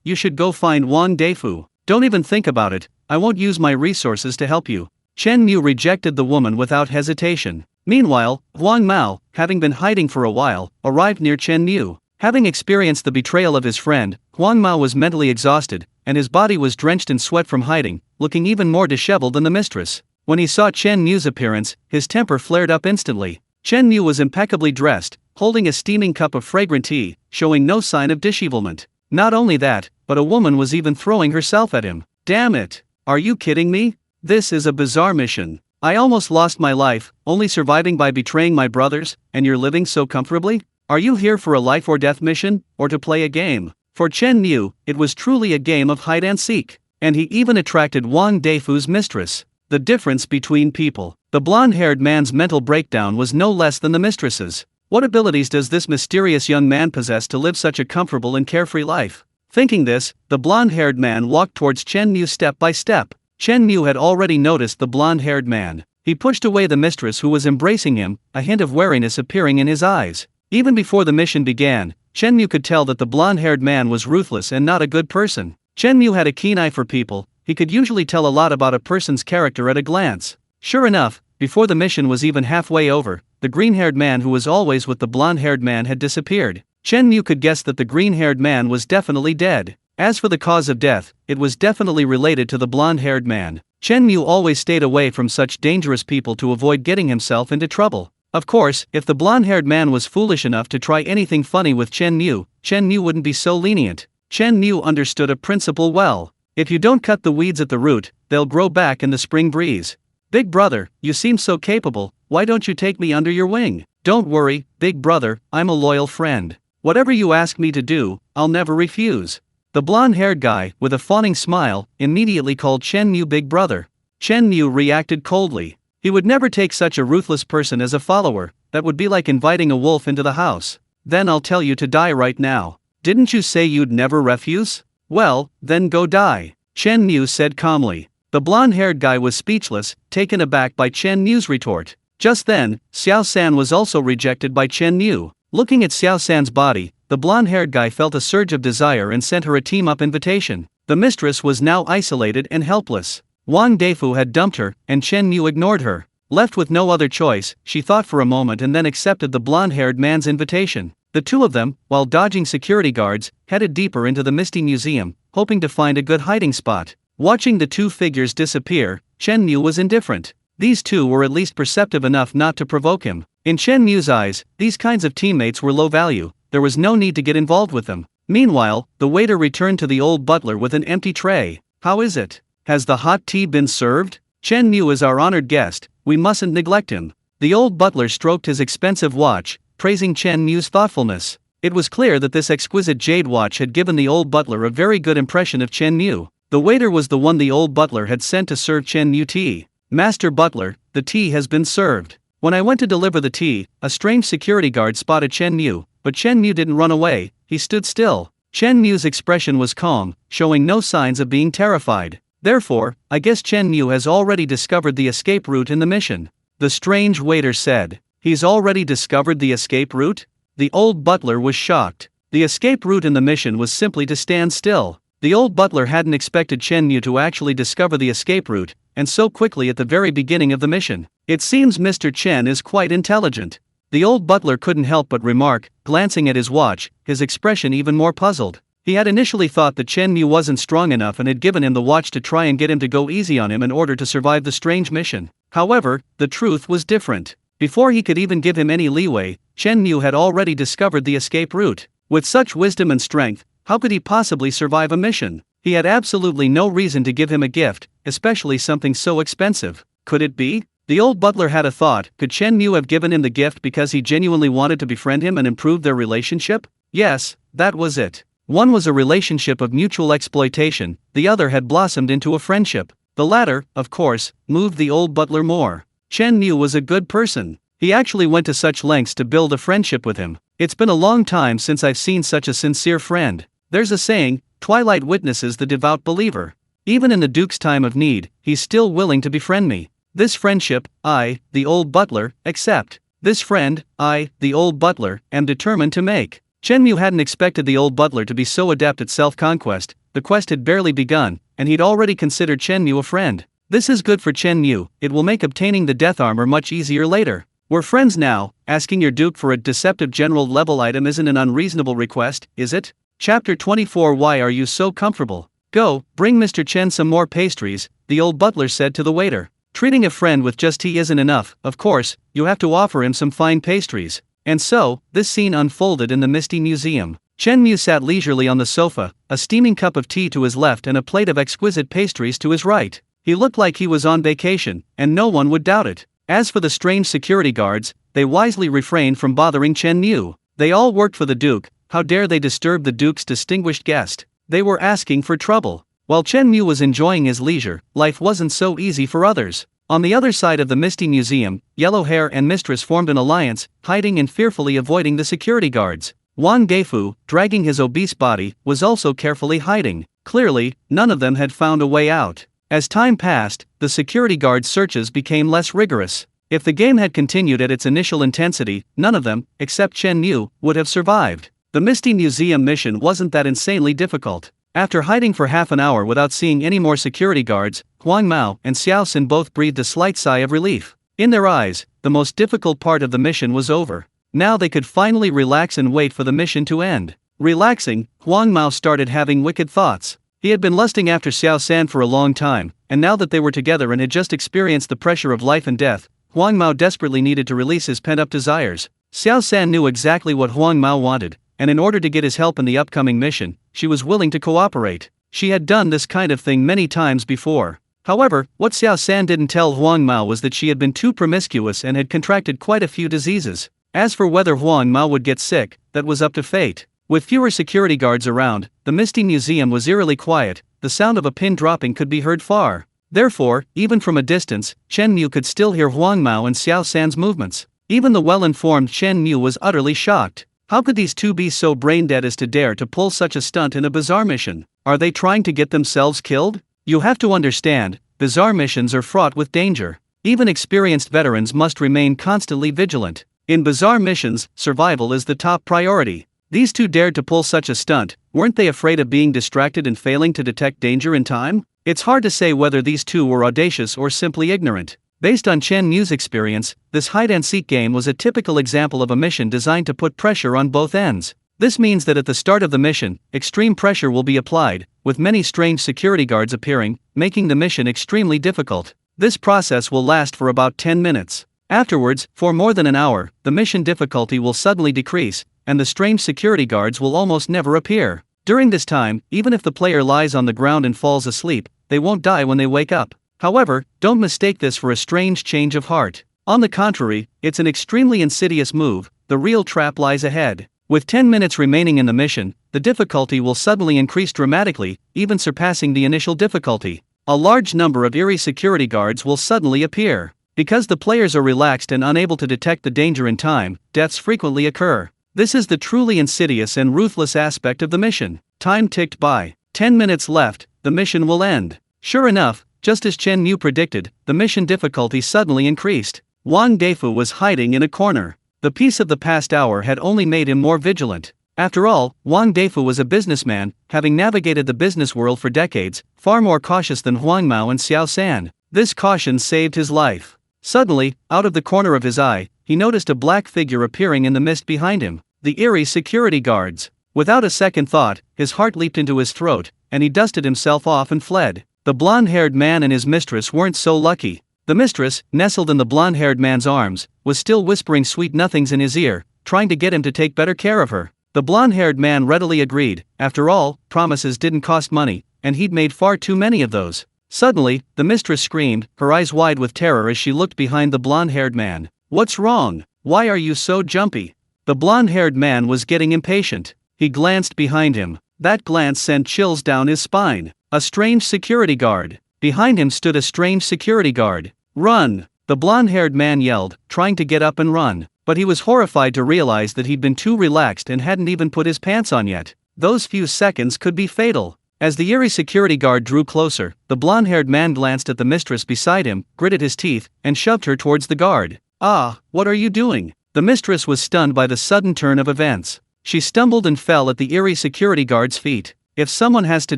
You should go find Wang Deifu. Don't even think about it, I won't use my resources to help you. Chen Mu rejected the woman without hesitation. Meanwhile, Huang Mao, having been hiding for a while, arrived near Chen Mu. Having experienced the betrayal of his friend, Huang Mao was mentally exhausted, and his body was drenched in sweat from hiding, looking even more disheveled than the mistress. When he saw Chen Mu's appearance, his temper flared up instantly. Chen Mu was impeccably dressed, holding a steaming cup of fragrant tea, showing no sign of dishevelment. Not only that, but a woman was even throwing herself at him. Damn it! Are you kidding me? This is a bizarre mission. I almost lost my life, only surviving by betraying my brothers, and you're living so comfortably? Are you here for a life or death mission, or to play a game? For Chen Mu, it was truly a game of hide and seek. And he even attracted Wang Deifu's mistress. The difference between people. The blonde-haired man's mental breakdown was no less than the mistress's. What abilities does this mysterious young man possess to live such a comfortable and carefree life? Thinking this, the blonde-haired man walked towards Chen Mu step by step. Chen Mu had already noticed the blonde-haired man. He pushed away the mistress who was embracing him, a hint of wariness appearing in his eyes. Even before the mission began, Chen Mu could tell that the blonde-haired man was ruthless and not a good person. Chen Mu had a keen eye for people. He could usually tell a lot about a person's character at a glance. Sure enough, before the mission was even halfway over, the green-haired man who was always with the blonde-haired man had disappeared. Chen Mu could guess that the green-haired man was definitely dead. As for the cause of death, it was definitely related to the blonde-haired man. Chen Mu always stayed away from such dangerous people to avoid getting himself into trouble. Of course, if the blonde-haired man was foolish enough to try anything funny with Chen Mu wouldn't be so lenient. Chen Mu understood a principle well. If you don't cut the weeds at the root, they'll grow back in the spring breeze. Big brother, you seem so capable, why don't you take me under your wing? Don't worry, big brother, I'm a loyal friend. Whatever you ask me to do, I'll never refuse. The blonde-haired guy, with a fawning smile, immediately called Chen Mu big brother. Chen Mu reacted coldly. He would never take such a ruthless person as a follower. That would be like inviting a wolf into the house. Then I'll tell you to die right now. Didn't you say you'd never refuse? Well, then go die, Chen Mu said calmly. The blonde-haired guy was speechless, taken aback by Chen Mu's retort. Just then, Xiao San was also rejected by Chen Mu. Looking at Xiao San's body, the blonde-haired guy felt a surge of desire and sent her a team-up invitation. The mistress was now isolated and helpless. Wang Deifu had dumped her, and Chen Mu ignored her. Left with no other choice, she thought for a moment and then accepted the blonde-haired man's invitation. The two of them, while dodging security guards, headed deeper into the Misty Museum, hoping to find a good hiding spot. Watching the two figures disappear, Chen Mu was indifferent. These two were at least perceptive enough not to provoke him. In Chen Mu's eyes, these kinds of teammates were low value. There was no need to get involved with them. Meanwhile, the waiter returned to the old butler with an empty tray. How is it? Has the hot tea been served? Chen Mu is our honored guest. We mustn't neglect him. The old butler stroked his expensive watch, praising Chen Mu's thoughtfulness. It was clear that this exquisite jade watch had given the old butler a very good impression of Chen Mu. The waiter was the one the old butler had sent to serve Chen Mu tea. Master butler, the tea has been served. When I went to deliver the tea, a strange security guard spotted Chen Mu, but Chen Mu didn't run away, he stood still. Chen Mu's expression was calm, showing no signs of being terrified. Therefore, I guess Chen Mu has already discovered the escape route in the mission. The strange waiter said. He's already discovered the escape route? The old butler was shocked. The escape route in the mission was simply to stand still. The old butler hadn't expected Chen Mu to actually discover the escape route, and so quickly at the very beginning of the mission. It seems Mr. Chen is quite intelligent. The old butler couldn't help but remark, glancing at his watch, his expression even more puzzled. He had initially thought that Chen Mu wasn't strong enough and had given him the watch to try and get him to go easy on him in order to survive the strange mission. However, the truth was different. Before he could even give him any leeway, Chen Mu had already discovered the escape route. With such wisdom and strength, how could he possibly survive a mission? He had absolutely no reason to give him a gift, especially something so expensive. Could it be? The old butler had a thought. Could Chen Mu have given him the gift because he genuinely wanted to befriend him and improve their relationship? Yes, that was it. One was a relationship of mutual exploitation, the other had blossomed into a friendship. The latter, of course, moved the old butler more. Chen Mu was a good person. He actually went to such lengths to build a friendship with him. It's been a long time since I've seen such a sincere friend. There's a saying, twilight witnesses the devout believer. Even in the Duke's time of need, he's still willing to befriend me. This friendship, I, the old butler, accept. This friend, I, the old butler, am determined to make. Chen Mu hadn't expected the old butler to be so adept at self-conquest. The quest had barely begun, and he'd already considered Chen Mu a friend. This is good for Chen Mu, it will make obtaining the death armor much easier later. We're friends now. Asking your duke for a deceptive general level item isn't an unreasonable request, is it? Chapter 24. Why are you so comfortable? Go, bring Mr. Chen some more pastries, the old butler said to the waiter. Treating a friend with just tea isn't enough, of course, you have to offer him some fine pastries. And so, this scene unfolded in the Misty Museum. Chen Mu sat leisurely on the sofa, a steaming cup of tea to his left and a plate of exquisite pastries to his right. He looked like he was on vacation, and no one would doubt it. As for the strange security guards, they wisely refrained from bothering Chen Mu. They all worked for the Duke. How dare they disturb the Duke's distinguished guest? They were asking for trouble. While Chen Mu was enjoying his leisure, life wasn't so easy for others. On the other side of the Misty Museum, Yellow Hair and Mistress formed an alliance, hiding and fearfully avoiding the security guards. Wang Geifu, dragging his obese body, was also carefully hiding. Clearly, none of them had found a way out. As time passed, the security guards' searches became less rigorous. If the game had continued at its initial intensity, none of them, except Chen Mu, would have survived. The Misty Museum mission wasn't that insanely difficult. After hiding for half an hour without seeing any more security guards, Huang Mao and Xiao Xin both breathed a slight sigh of relief. In their eyes, the most difficult part of the mission was over. Now they could finally relax and wait for the mission to end. Relaxing, Huang Mao started having wicked thoughts. He had been lusting after Xiao San for a long time, and now that they were together and had just experienced the pressure of life and death, Huang Mao desperately needed to release his pent-up desires. Xiao San knew exactly what Huang Mao wanted, and in order to get his help in the upcoming mission, she was willing to cooperate. She had done this kind of thing many times before. However, what Xiao San didn't tell Huang Mao was that she had been too promiscuous and had contracted quite a few diseases. As for whether Huang Mao would get sick, that was up to fate. With fewer security guards around, the Misty Museum was eerily quiet. The sound of a pin dropping could be heard far. Therefore, even from a distance, Chen Mu could still hear Huang Mao and Xiao San's movements. Even the well-informed Chen Mu was utterly shocked. How could these two be so brain-dead as to dare to pull such a stunt in a bizarre mission? Are they trying to get themselves killed? You have to understand, bizarre missions are fraught with danger. Even experienced veterans must remain constantly vigilant. In bizarre missions, survival is the top priority. These two dared to pull such a stunt. Weren't they afraid of being distracted and failing to detect danger in time? It's hard to say whether these two were audacious or simply ignorant. Based on Chen Mu's experience, this hide-and-seek game was a typical example of a mission designed to put pressure on both ends. This means that at the start of the mission, extreme pressure will be applied, with many strange security guards appearing, making the mission extremely difficult. This process will last for about 10 minutes. Afterwards, for more than an hour, the mission difficulty will suddenly decrease, and the strange security guards will almost never appear. During this time, even if the player lies on the ground and falls asleep, they won't die when they wake up. However, don't mistake this for a strange change of heart. On the contrary, it's an extremely insidious move. The real trap lies ahead. With 10 minutes remaining in the mission, the difficulty will suddenly increase dramatically, even surpassing the initial difficulty. A large number of eerie security guards will suddenly appear. Because the players are relaxed and unable to detect the danger in time, deaths frequently occur. This is the truly insidious and ruthless aspect of the mission. Time ticked by. 10 minutes left, the mission will end. Sure enough, just as Chen Mu predicted, the mission difficulty suddenly increased. Wang Deifu was hiding in a corner. The peace of the past hour had only made him more vigilant. After all, Wang Deifu was a businessman, having navigated the business world for decades, far more cautious than Huang Mao and Xiao San. This caution saved his life. Suddenly, out of the corner of his eye, he noticed a black figure appearing in the mist behind him. The eerie security guards. Without a second thought, his heart leaped into his throat, and he dusted himself off and fled. The blonde-haired man and his mistress weren't so lucky. The mistress, nestled in the blonde-haired man's arms, was still whispering sweet nothings in his ear, trying to get him to take better care of her. The blonde-haired man readily agreed. After all, promises didn't cost money, and he'd made far too many of those. Suddenly, the mistress screamed, her eyes wide with terror as she looked behind the blonde-haired man. "What's wrong? Why are you so jumpy?" The blonde-haired man was getting impatient. He glanced behind him. That glance sent chills down his spine. A strange security guard. Behind him stood a strange security guard. "Run!" The blonde-haired man yelled, trying to get up and run. But he was horrified to realize that he'd been too relaxed and hadn't even put his pants on yet. Those few seconds could be fatal. As the eerie security guard drew closer, the blonde-haired man glanced at the mistress beside him, gritted his teeth, and shoved her towards the guard. "Ah, what are you doing?" The mistress was stunned by the sudden turn of events. She stumbled and fell at the eerie security guard's feet. "If someone has to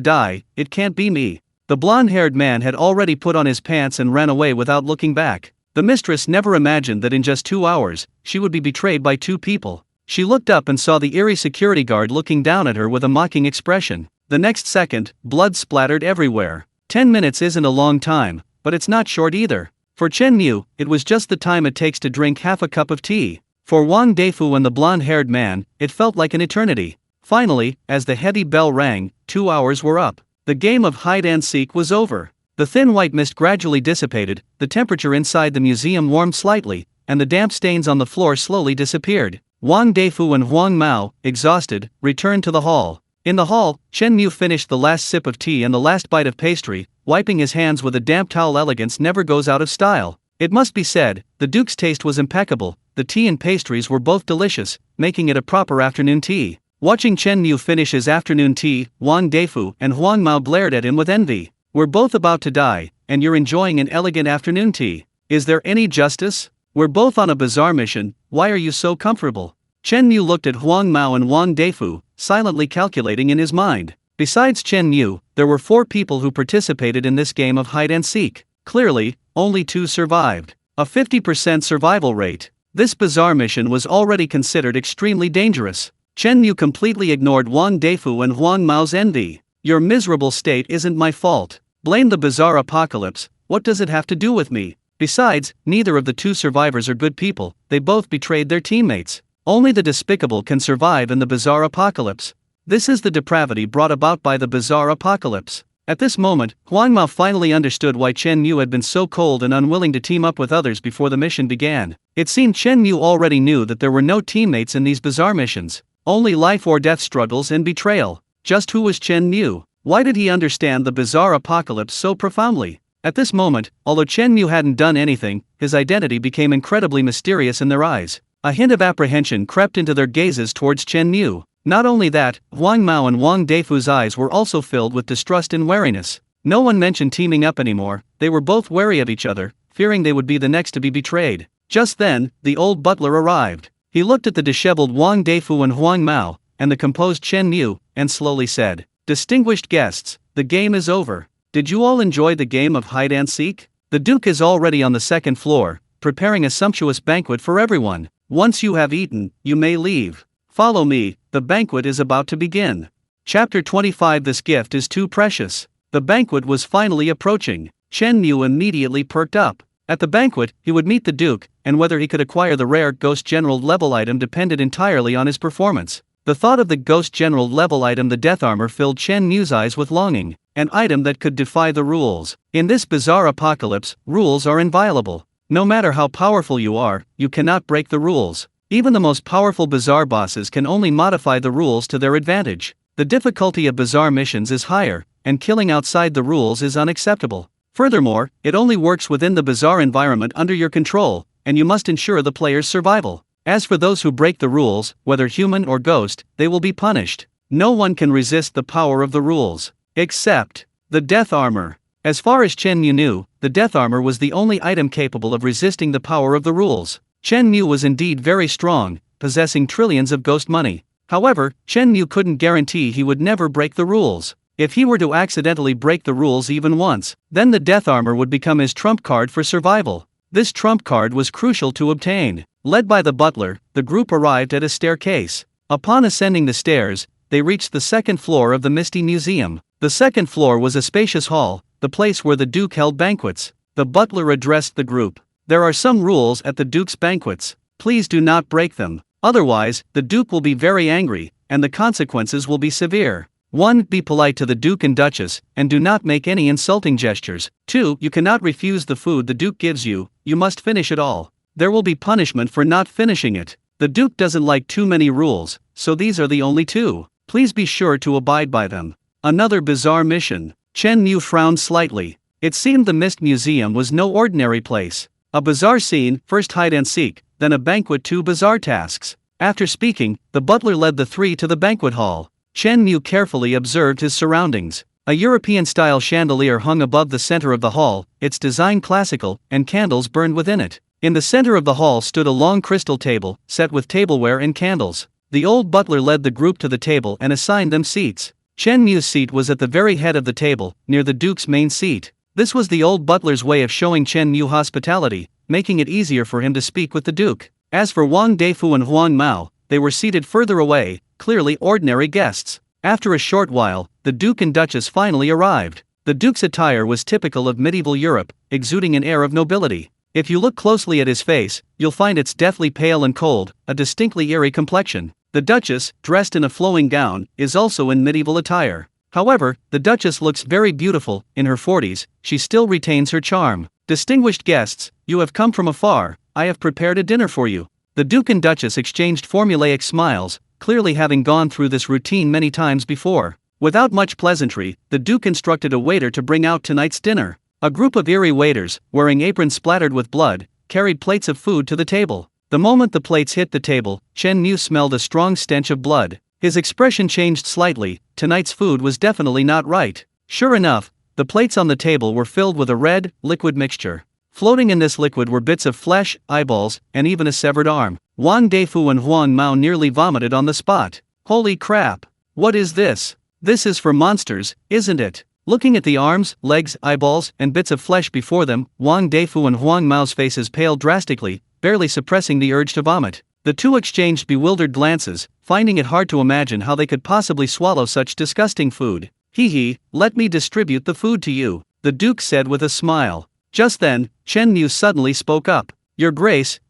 die, it can't be me." The blonde-haired man had already put on his pants and ran away without looking back. The mistress never imagined that in just 2 hours, she would be betrayed by two people. She looked up and saw the eerie security guard looking down at her with a mocking expression. The next second, blood splattered everywhere. 10 minutes isn't a long time, but it's not short either. For Chen Mu, it was just the time it takes to drink half a cup of tea. For Wang Deifu and the blonde-haired man, it felt like an eternity. Finally, as the heavy bell rang, 2 hours were up. The game of hide-and-seek was over. The thin white mist gradually dissipated, the temperature inside the museum warmed slightly, and the damp stains on the floor slowly disappeared. Wang Deifu and Huang Mao, exhausted, returned to the hall. In the hall, Chen Mu finished the last sip of tea and the last bite of pastry, wiping his hands with a damp towel. Elegance never goes out of style. It must be said, the Duke's taste was impeccable. The tea and pastries were both delicious, making it a proper afternoon tea. Watching Chen Mu finish his afternoon tea, Wang Deifu and Huang Mao glared at him with envy. "We're both about to die, and you're enjoying an elegant afternoon tea. Is there any justice? We're both on a bizarre mission, why are you so comfortable?" Chen Mu looked at Huang Mao and Wang Deifu, silently calculating in his mind. Besides Chen Mu, there were 4 people who participated in this game of hide-and-seek. Clearly, only 2 survived. A 50% survival rate. This bizarre mission was already considered extremely dangerous. Chen Mu completely ignored Wang Deifu and Huang Mao's envy. "Your miserable state isn't my fault. Blame the bizarre apocalypse, what does it have to do with me? Besides, neither of the 2 survivors are good people, they both betrayed their teammates. Only the despicable can survive in the bizarre apocalypse. This is the depravity brought about by the bizarre apocalypse." At this moment, Huang Mao finally understood why Chen Mu had been so cold and unwilling to team up with others before the mission began. It seemed Chen Mu already knew that there were no teammates in these bizarre missions. Only life or death struggles and betrayal. Just who was Chen Mu? Why did he understand the bizarre apocalypse so profoundly? At this moment, although Chen Mu hadn't done anything, his identity became incredibly mysterious in their eyes. A hint of apprehension crept into their gazes towards Chen Mu. Not only that, Huang Mao and Wang Deifu's eyes were also filled with distrust and wariness. No one mentioned teaming up anymore, they were both wary of each other, fearing they would be the next to be betrayed. Just then, the old butler arrived. He looked at the disheveled Wang Deifu and Huang Mao, and the composed Chen Mu, and slowly said, "Distinguished guests, the game is over. Did you all enjoy the game of hide and seek? The Duke is already on the second floor, preparing a sumptuous banquet for everyone. Once you have eaten, you may leave. Follow me, the banquet is about to begin." Chapter 25. This gift is too precious. The banquet was finally approaching. Chen Mu immediately perked up. At the banquet, he would meet the Duke, and whether he could acquire the rare Ghost General level item depended entirely on his performance. The thought of the Ghost General level item, the Death Armor, filled Chen Mu's eyes with longing. An item that could defy the rules. In this bizarre apocalypse, rules are inviolable. No matter how powerful you are, you cannot break the rules. Even the most powerful bizarre bosses can only modify the rules to their advantage. The difficulty of bizarre missions is higher, and killing outside the rules is unacceptable. Furthermore, it only works within the bizarre environment under your control, and you must ensure the player's survival. As for those who break the rules, whether human or ghost, they will be punished. No one can resist the power of the rules. Except the Death Armor. As far as Chen Mu knew, the Death Armor was the only item capable of resisting the power of the rules. Chen Mu was indeed very strong, possessing trillions of ghost money. However, Chen Mu couldn't guarantee he would never break the rules. If he were to accidentally break the rules even once, then the Death Armor would become his trump card for survival. This trump card was crucial to obtain. Led by the butler, the group arrived at a staircase. Upon ascending the stairs, they reached the second floor of the Misty Museum. The second floor was a spacious hall, the place where the Duke held banquets. The butler addressed the group. "There are some rules at the Duke's banquets. Please do not break them. Otherwise, the Duke will be very angry, and the consequences will be severe. 1. Be polite to the Duke and Duchess, and do not make any insulting gestures. 2. You cannot refuse the food the Duke gives you, you must finish it all. There will be punishment for not finishing it. The Duke doesn't like too many rules, so these are the only 2. Please be sure to abide by them." Another bizarre mission. Chen Mu frowned slightly. It seemed the Mist Museum was no ordinary place. A bizarre scene, first hide and seek, then a banquet, 2 bizarre tasks. After speaking, the butler led the 3 to the banquet hall. Chen Mu carefully observed his surroundings. A European-style chandelier hung above the center of the hall, its design classical, and candles burned within it. In the center of the hall stood a long crystal table, set with tableware and candles. The old butler led the group to the table and assigned them seats. Chen Mu's seat was at the very head of the table, near the Duke's main seat. This was the old butler's way of showing Chen Mu hospitality, making it easier for him to speak with the Duke. As for Wang Deifu and Huang Mao, they were seated further away, clearly ordinary guests. After a short while, the Duke and Duchess finally arrived. The Duke's attire was typical of medieval Europe, exuding an air of nobility. If you look closely at his face, you'll find it's deathly pale and cold, a distinctly eerie complexion. The Duchess, dressed in a flowing gown, is also in medieval attire. However, the Duchess looks very beautiful. In her 40s, she still retains her charm. "Distinguished guests, you have come from afar. I have prepared a dinner for you." The Duke and Duchess exchanged formulaic smiles, clearly having gone through this routine many times before. Without much pleasantry, the Duke instructed a waiter to bring out tonight's dinner. A group of eerie waiters, wearing aprons splattered with blood, carried plates of food to the table. The moment the plates hit the table, Chen Mu smelled a strong stench of blood. His expression changed slightly. Tonight's food was definitely not right. Sure enough, the plates on the table were filled with a red, liquid mixture. Floating in this liquid were bits of flesh, eyeballs, and even a severed arm. Wang Deifu and Huang Mao nearly vomited on the spot. "Holy crap! What is this? This is for monsters, isn't it?" Looking at the arms, legs, eyeballs, and bits of flesh before them, Wang Deifu and Huang Mao's faces paled drastically, barely suppressing the urge to vomit. The two exchanged bewildered glances, finding it hard to imagine how they could possibly swallow such disgusting food. "Hee, let me distribute the food to you," the Duke said with a smile. Just then, Chen Mu suddenly spoke up. Your Grace,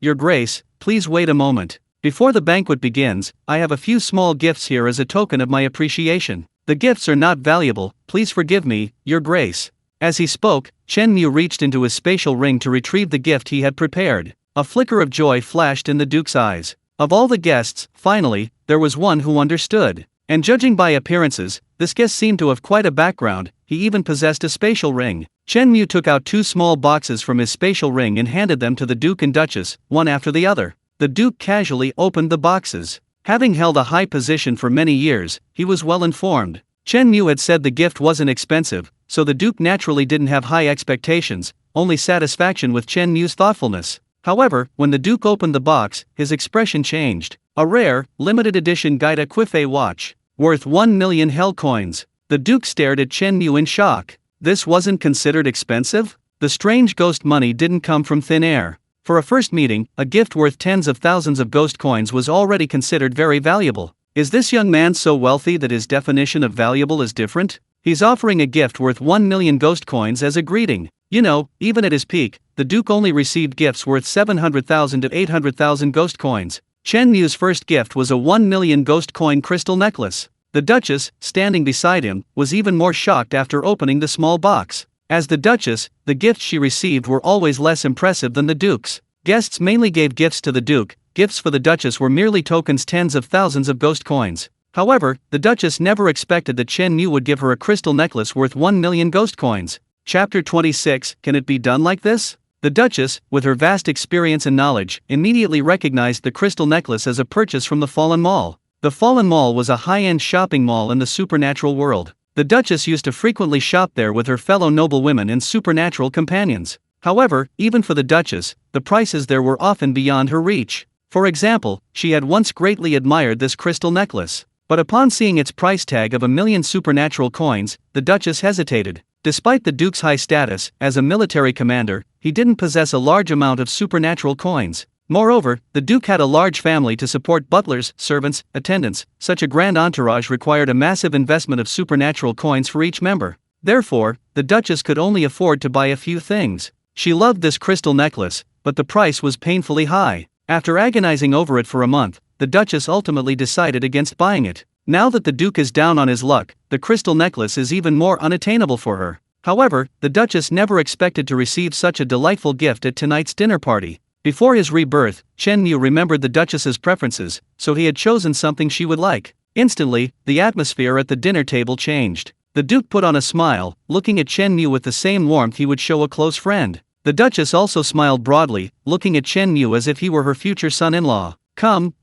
please wait a moment. Before the banquet begins, I have a few small gifts here as a token of my appreciation. The gifts are not valuable, please forgive me, Your Grace." As he spoke, Chen Mu reached into his spatial ring to retrieve the gift he had prepared. A flicker of joy flashed in the Duke's eyes. Of all the guests, finally, there was one who understood. And judging by appearances, this guest seemed to have quite a background. he even possessed a spatial ring. Chen Mu took out 2 small boxes from his spatial ring and handed them to the Duke and Duchess, one after the other. The Duke casually opened the boxes. Having held a high position for many years, he was well informed. Chen Mu had said the gift wasn't expensive, so the Duke naturally didn't have high expectations, only satisfaction with Chen Mu's thoughtfulness. However, when the Duke opened the box, his expression changed. A rare, limited edition Gaida Quife watch, worth 1 million hell coins. The Duke stared at Chen Mu in shock. This wasn't considered expensive? The strange ghost money didn't come from thin air. For a first meeting, a gift worth tens of thousands of ghost coins was already considered very valuable. Is this young man so wealthy that his definition of valuable is different? He's offering a gift worth 1 million ghost coins as a greeting. You know, even at his peak, the Duke only received gifts worth 700,000 to 800,000 ghost coins. Chen Mu's first gift was a 1 million ghost coin crystal necklace. The Duchess, standing beside him, was even more shocked after opening the small box. As the Duchess, the gifts she received were always less impressive than the Duke's. Guests mainly gave gifts to the Duke. Gifts for the Duchess were merely tokens, tens of thousands of ghost coins. However, the Duchess never expected that Chen Mu would give her a crystal necklace worth 1 million ghost coins. Chapter 26. Can it be done like this? The Duchess, with her vast experience and knowledge, immediately recognized the crystal necklace as a purchase from the Fallen Mall. The Fallen Mall was a high-end shopping mall in the supernatural world. The Duchess used to frequently shop there with her fellow noblewomen and supernatural companions. However, even for the Duchess, the prices there were often beyond her reach. For example, she had once greatly admired this crystal necklace. But upon seeing its price tag of 1 million supernatural coins, the Duchess hesitated. Despite the Duke's high status as a military commander, he didn't possess a large amount of supernatural coins. Moreover, the Duke had a large family to support: butlers, servants, attendants. Such a grand entourage required a massive investment of supernatural coins for each member. Therefore, the Duchess could only afford to buy a few things. She loved this crystal necklace, but the price was painfully high. After agonizing over it for a month, the Duchess ultimately decided against buying it. Now that the Duke is down on his luck, the crystal necklace is even more unattainable for her. However, the Duchess never expected to receive such a delightful gift at tonight's dinner party. Before his rebirth, Chen Mu remembered the Duchess's preferences, so he had chosen something she would like. Instantly, the atmosphere at the dinner table changed. The Duke put on a smile, looking at Chen Mu with the same warmth he would show a close friend. The Duchess also smiled broadly, looking at Chen Mu as if he were her future son-in-law. Come,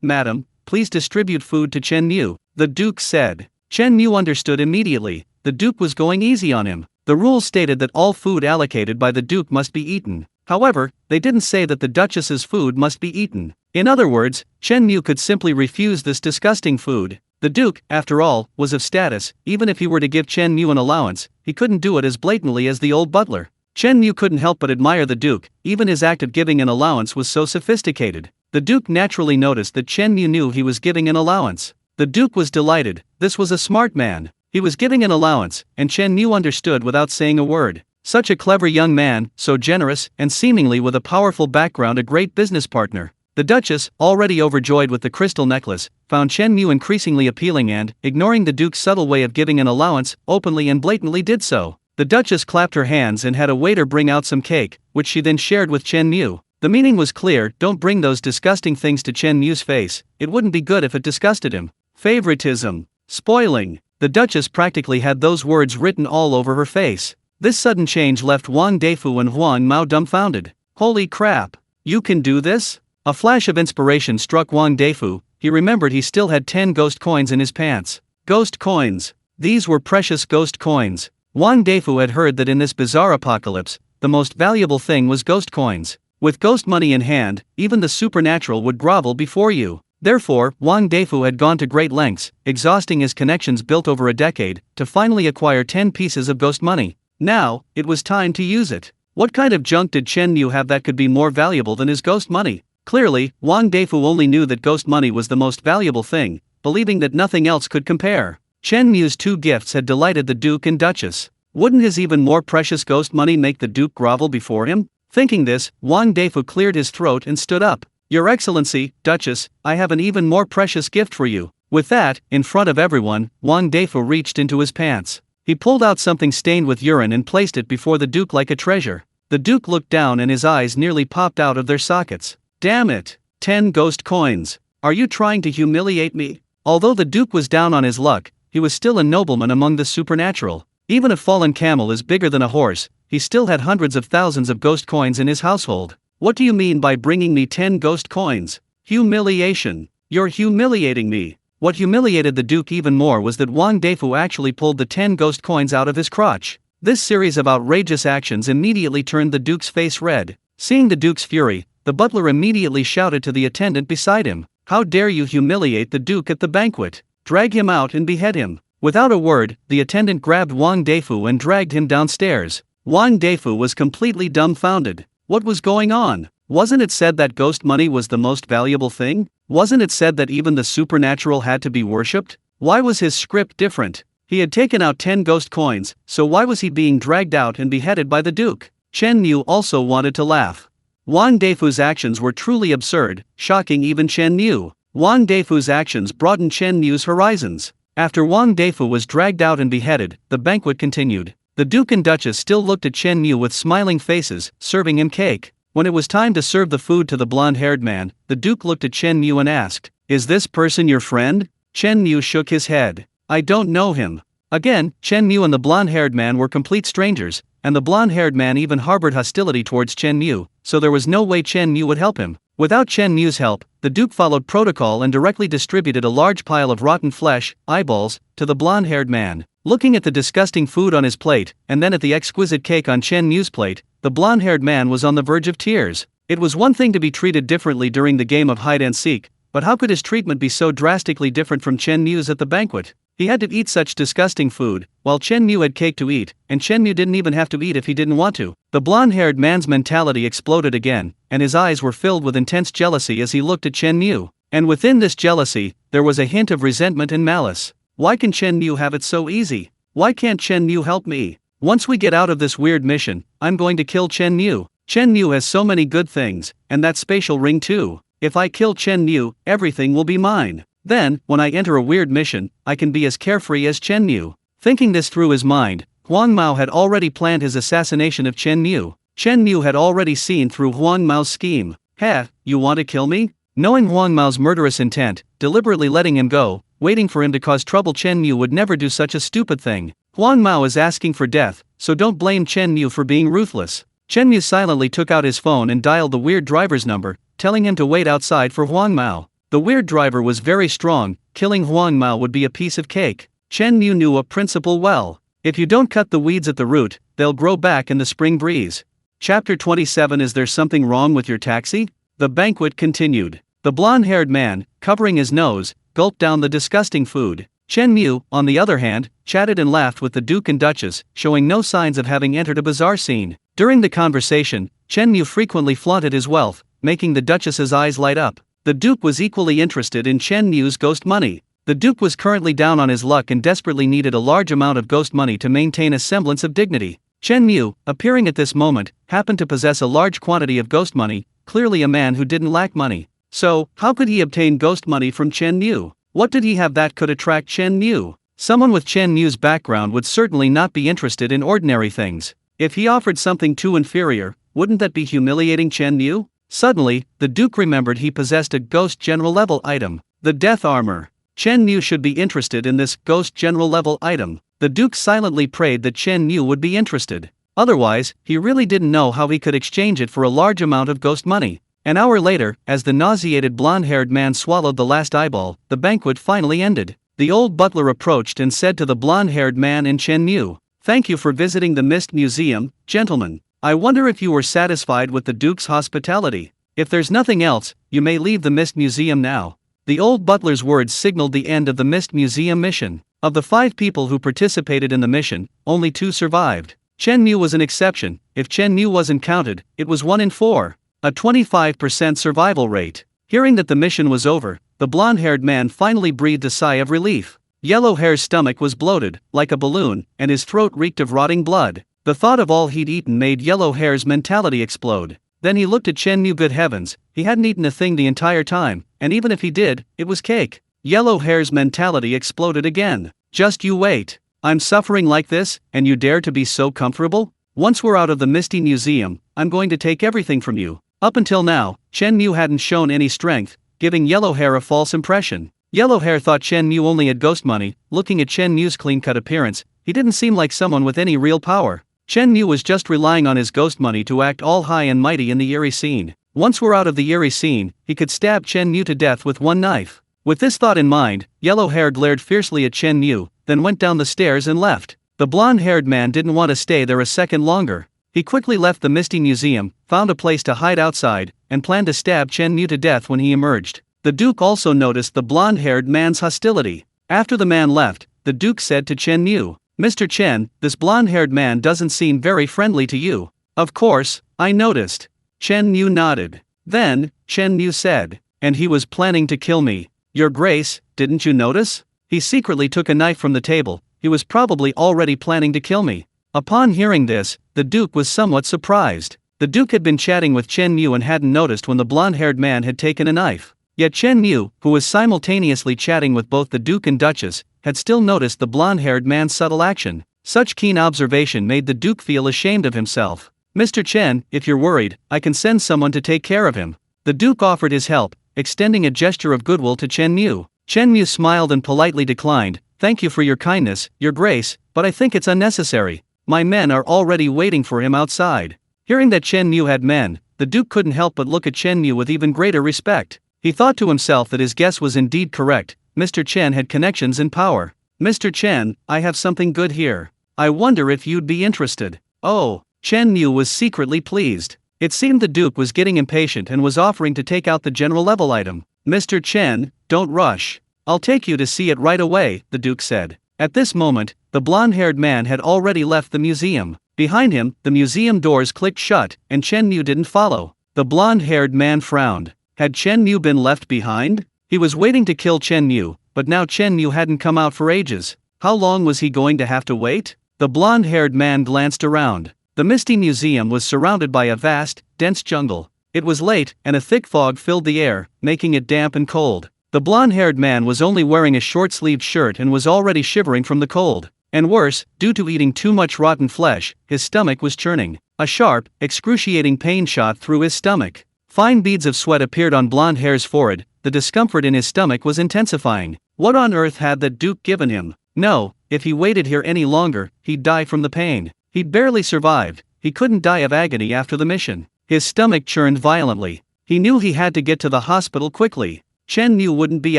madam, please distribute food to Chen Mu, the Duke said. Chen Mu understood immediately. The Duke was going easy on him. The rules stated that all food allocated by the Duke must be eaten. However, they didn't say that the Duchess's food must be eaten. In other words, Chen Mu could simply refuse this disgusting food. The Duke, after all, was of status. Even if he were to give Chen Mu an allowance, he couldn't do it as blatantly as the old butler. Chen Mu couldn't help but admire the Duke. Even his act of giving an allowance was so sophisticated. The Duke naturally noticed that Chen Mu knew he was giving an allowance. The Duke was delighted. This was a smart man. He was giving an allowance, and Chen Mu understood without saying a word. Such a clever young man, so generous, and seemingly with a powerful background, a great business partner. The Duchess, already overjoyed with the crystal necklace, found Chen Mu increasingly appealing and, ignoring the Duke's subtle way of giving an allowance, openly and blatantly did so. The Duchess clapped her hands and had a waiter bring out some cake, which she then shared with Chen Mu. The meaning was clear: don't bring those disgusting things to Chen Mu's face. It wouldn't be good if it disgusted him. Favoritism. Spoiling. The Duchess practically had those words written all over her face. This sudden change left Wang Deifu and Huang Mao dumbfounded. Holy crap! You can do this? A flash of inspiration struck Wang Deifu. He remembered he still had 10 ghost coins in his pants. Ghost coins. These were precious ghost coins. Wang Deifu had heard that in this bizarre apocalypse, the most valuable thing was ghost coins. With ghost money in hand, even the supernatural would grovel before you. Therefore, Wang Deifu had gone to great lengths, exhausting his connections built over a decade, to finally acquire 10 pieces of ghost money. Now, it was time to use it. What kind of junk did Chen Mu have that could be more valuable than his ghost money? Clearly, Wang Deifu only knew that ghost money was the most valuable thing, believing that nothing else could compare. Chen Mu's 2 gifts had delighted the Duke and Duchess. Wouldn't his even more precious ghost money make the Duke grovel before him? Thinking this, Wang Deifu cleared his throat and stood up. Your Excellency, Duchess, I have an even more precious gift for you. With that, in front of everyone, Wang Deifu reached into his pants. He pulled out something stained with urine and placed it before the Duke like a treasure. The Duke looked down and his eyes nearly popped out of their sockets. Damn it! 10 ghost coins. Are you trying to humiliate me? Although the Duke was down on his luck, he was still a nobleman among the supernatural. Even a fallen camel is bigger than a horse. He still had hundreds of thousands of ghost coins in his household. What do you mean by bringing me 10 ghost coins? Humiliation. You're humiliating me. What humiliated the Duke even more was that Wang Deifu actually pulled the 10 ghost coins out of his crotch. This series of outrageous actions immediately turned the Duke's face red. Seeing the Duke's fury, the butler immediately shouted to the attendant beside him, "How dare you humiliate the Duke at the banquet? Drag him out and behead him." Without a word, the attendant grabbed Wang Deifu and dragged him downstairs. Wang Deifu was completely dumbfounded. What was going on? Wasn't it said that ghost money was the most valuable thing? Wasn't it said that even the supernatural had to be worshipped? Why was his script different? He had taken out 10 ghost coins, so why was he being dragged out and beheaded by the Duke? Chen Mu also wanted to laugh. Wang Deifu's actions were truly absurd, shocking even Chen Mu. Wang Deifu's actions broadened Chen Mu's horizons. After Wang Deifu was dragged out and beheaded, the banquet continued. The Duke and Duchess still looked at Chen Mu with smiling faces, serving him cake. When it was time to serve the food to the blonde-haired man, the Duke looked at Chen Mu and asked, "Is this person your friend?" Chen Mu shook his head. "I don't know him." Again, Chen Mu and the blonde-haired man were complete strangers, and the blonde-haired man even harbored hostility towards Chen Mu, so there was no way Chen Mu would help him. Without Chen Mu's help, the Duke followed protocol and directly distributed a large pile of rotten flesh, eyeballs, to the blonde-haired man. Looking at the disgusting food on his plate, and then at the exquisite cake on Chen Mu's plate, the blonde-haired man was on the verge of tears. It was one thing to be treated differently during the game of hide-and-seek, but how could his treatment be so drastically different from Chen Mu's at the banquet? He had to eat such disgusting food, while Chen Mu had cake to eat, and Chen Mu didn't even have to eat if he didn't want to. The blonde-haired man's mentality exploded again, and his eyes were filled with intense jealousy as he looked at Chen Mu. And within this jealousy, there was a hint of resentment and malice. Why can Chen Mu have it so easy? Why can't Chen Mu help me? Once we get out of this weird mission, I'm going to kill Chen Mu. Chen Mu has so many good things, and that spatial ring too. If I kill Chen Mu, everything will be mine. Then, when I enter a weird mission, I can be as carefree as Chen Mu. Thinking this through his mind, Huang Mao had already planned his assassination of Chen Mu. Chen Mu had already seen through Huang Mao's scheme. "Heh, you want to kill me?" Knowing Huang Mao's murderous intent, deliberately letting him go, waiting for him to cause trouble, Chen Mu would never do such a stupid thing. Huang Mao is asking for death, so don't blame Chen Mu for being ruthless. Chen Mu silently took out his phone and dialed the weird driver's number, telling him to wait outside for Huang Mao. The weird driver was very strong. Killing Huang Mao would be a piece of cake. Chen Mu knew a principle well. If you don't cut the weeds at the root, they'll grow back in the spring breeze. Chapter 27. Is there something wrong with your taxi? The banquet continued. The blonde-haired man, covering his nose, gulped down the disgusting food. Chen Mu, on the other hand, chatted and laughed with the Duke and Duchess, showing no signs of having entered a bizarre scene. During the conversation, Chen Mu frequently flaunted his wealth, making the Duchess's eyes light up. The Duke was equally interested in Chen Mu's ghost money. The Duke was currently down on his luck and desperately needed a large amount of ghost money to maintain a semblance of dignity. Chen Mu, appearing at this moment, happened to possess a large quantity of ghost money, clearly a man who didn't lack money. So, how could he obtain ghost money from Chen Mu? What did he have that could attract Chen Mu? Someone with Chen Mu's background would certainly not be interested in ordinary things. If he offered something too inferior, wouldn't that be humiliating Chen Mu? Suddenly, the Duke remembered he possessed a ghost general-level item, the death armor. Chen Mu should be interested in this ghost general-level item. The Duke silently prayed that Chen Mu would be interested. Otherwise, he really didn't know how he could exchange it for a large amount of ghost money. An hour later, as the nauseated blonde-haired man swallowed the last eyeball, the banquet finally ended. The old butler approached and said to the blonde-haired man and Chen Mu, "Thank you for visiting the Mist Museum, gentlemen. I wonder if you were satisfied with the Duke's hospitality. If there's nothing else, you may leave the Mist Museum now." The old butler's words signaled the end of the Mist Museum mission. Of the 5 people who participated in the mission, only 2 survived. Chen Mu was an exception. If Chen Mu wasn't counted, it was 1 in 4. A 25% survival rate. Hearing that the mission was over, the blonde-haired man finally breathed a sigh of relief. Yellow Hair's stomach was bloated, like a balloon, and his throat reeked of rotting blood. The thought of all he'd eaten made Yellow Hair's mentality explode. Then he looked at Chen Mu. Good heavens, he hadn't eaten a thing the entire time, and even if he did, it was cake. Yellow Hair's mentality exploded again. Just you wait. I'm suffering like this, and you dare to be so comfortable? Once we're out of the Misty Museum, I'm going to take everything from you. Up until now, Chen Mu hadn't shown any strength, giving Yellow Hair a false impression. Yellow Hair thought Chen Mu only had ghost money. Looking at Chen Mu's clean-cut appearance, he didn't seem like someone with any real power. Chen Mu was just relying on his ghost money to act all high and mighty in the eerie scene. Once we're out of the eerie scene, he could stab Chen Mu to death with one knife. With this thought in mind, Yellow Hair glared fiercely at Chen Mu, then went down the stairs and left. The blonde-haired man didn't want to stay there a second longer. He quickly left the Misty Museum, found a place to hide outside, and planned to stab Chen Mu to death when he emerged. The Duke also noticed the blonde-haired man's hostility. After the man left, the Duke said to Chen Mu, "Mr. Chen, this blonde-haired man doesn't seem very friendly to you." "Of course, I noticed." Chen Mu nodded. Then, Chen Mu said, "And he was planning to kill me. Your Grace, didn't you notice? He secretly took a knife from the table. He was probably already planning to kill me." Upon hearing this, the Duke was somewhat surprised. The Duke had been chatting with Chen Mu and hadn't noticed when the blonde-haired man had taken a knife. Yet Chen Mu, who was simultaneously chatting with both the Duke and Duchess, had still noticed the blonde-haired man's subtle action. Such keen observation made the Duke feel ashamed of himself. "Mr. Chen, if you're worried, I can send someone to take care of him." The Duke offered his help, extending a gesture of goodwill to Chen Mu. Chen Mu smiled and politely declined. "Thank you for your kindness, Your Grace, but I think it's unnecessary. My men are already waiting for him outside." Hearing that Chen Mu had men, the Duke couldn't help but look at Chen Mu with even greater respect. He thought to himself that his guess was indeed correct. Mr. Chen had connections and power. "Mr. Chen, I have something good here. I wonder if you'd be interested." Oh, Chen Mu was secretly pleased. It seemed the Duke was getting impatient and was offering to take out the general level item. "Mr. Chen, don't rush. I'll take you to see it right away," the Duke said. At this moment, the blonde-haired man had already left the museum. Behind him, the museum doors clicked shut, and Chen Mu didn't follow. The blonde-haired man frowned. Had Chen Mu been left behind? He was waiting to kill Chen Mu, but now Chen Mu hadn't come out for ages. How long was he going to have to wait? The blonde-haired man glanced around. The Misty Museum was surrounded by a vast, dense jungle. It was late, and a thick fog filled the air, making it damp and cold. The blonde-haired man was only wearing a short-sleeved shirt and was already shivering from the cold. And worse, due to eating too much rotten flesh, his stomach was churning. A sharp, excruciating pain shot through his stomach. Fine beads of sweat appeared on blonde hair's forehead. The discomfort in his stomach was intensifying. What on earth had the Duke given him? No, if he waited here any longer, he'd die from the pain. He'd barely survived. He couldn't die of agony after the mission. His stomach churned violently. He knew he had to get to the hospital quickly. Chen Mu wouldn't be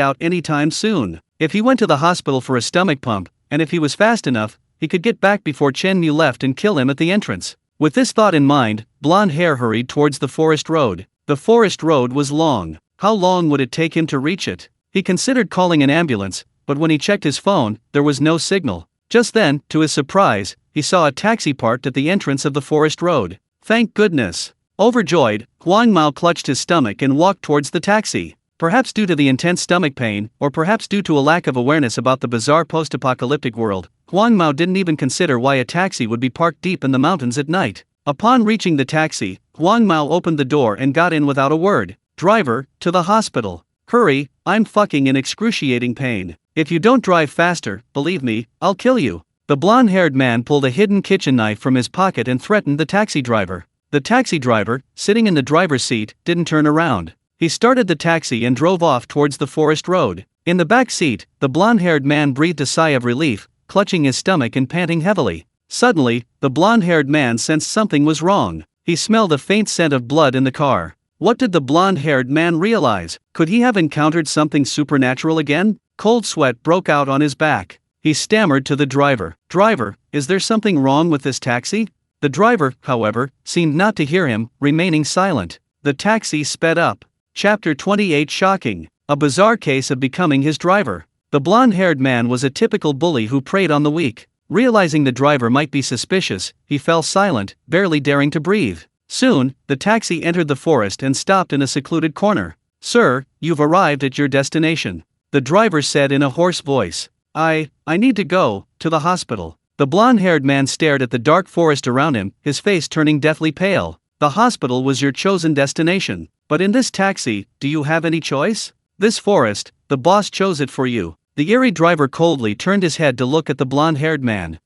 out anytime soon. If he went to the hospital for a stomach pump, and if he was fast enough, he could get back before Chen Mu left and kill him at the entrance. With this thought in mind, blonde hair hurried towards the forest road. The forest road was long. How long would it take him to reach it? He considered calling an ambulance, but when he checked his phone, there was no signal. Just then, to his surprise, he saw a taxi parked at the entrance of the forest road. Thank goodness. Overjoyed, Huang Mao clutched his stomach and walked towards the taxi. Perhaps due to the intense stomach pain, or perhaps due to a lack of awareness about the bizarre post-apocalyptic world, Huang Mao didn't even consider why a taxi would be parked deep in the mountains at night. Upon reaching the taxi, Huang Mao opened the door and got in without a word. "Driver, to the hospital. Hurry, I'm fucking in excruciating pain. If you don't drive faster, believe me, I'll kill you." The blonde-haired man pulled a hidden kitchen knife from his pocket and threatened the taxi driver. The taxi driver, sitting in the driver's seat, didn't turn around. He started the taxi and drove off towards the forest road. In the back seat, the blonde-haired man breathed a sigh of relief, clutching his stomach and panting heavily. Suddenly, the blonde-haired man sensed something was wrong. He smelled a faint scent of blood in the car. What did the blonde-haired man realize? Could he have encountered something supernatural again? Cold sweat broke out on his back. He stammered to the driver, "Driver, is there something wrong with this taxi?" The driver, however, seemed not to hear him, remaining silent. The taxi sped up. Chapter 28 Shocking. A bizarre case of becoming his driver. The blonde-haired man was a typical bully who preyed on the weak. Realizing the driver might be suspicious, he fell silent, barely daring to breathe. Soon, the taxi entered the forest and stopped in a secluded corner. "Sir, you've arrived at your destination," the driver said in a hoarse voice. I need to go to the hospital." The blonde-haired man stared at the dark forest around him, his face turning deathly pale. "The hospital was your chosen destination. But in this taxi, do you have any choice? This forest, the boss chose it for you." The eerie driver coldly turned his head to look at the blonde-haired man.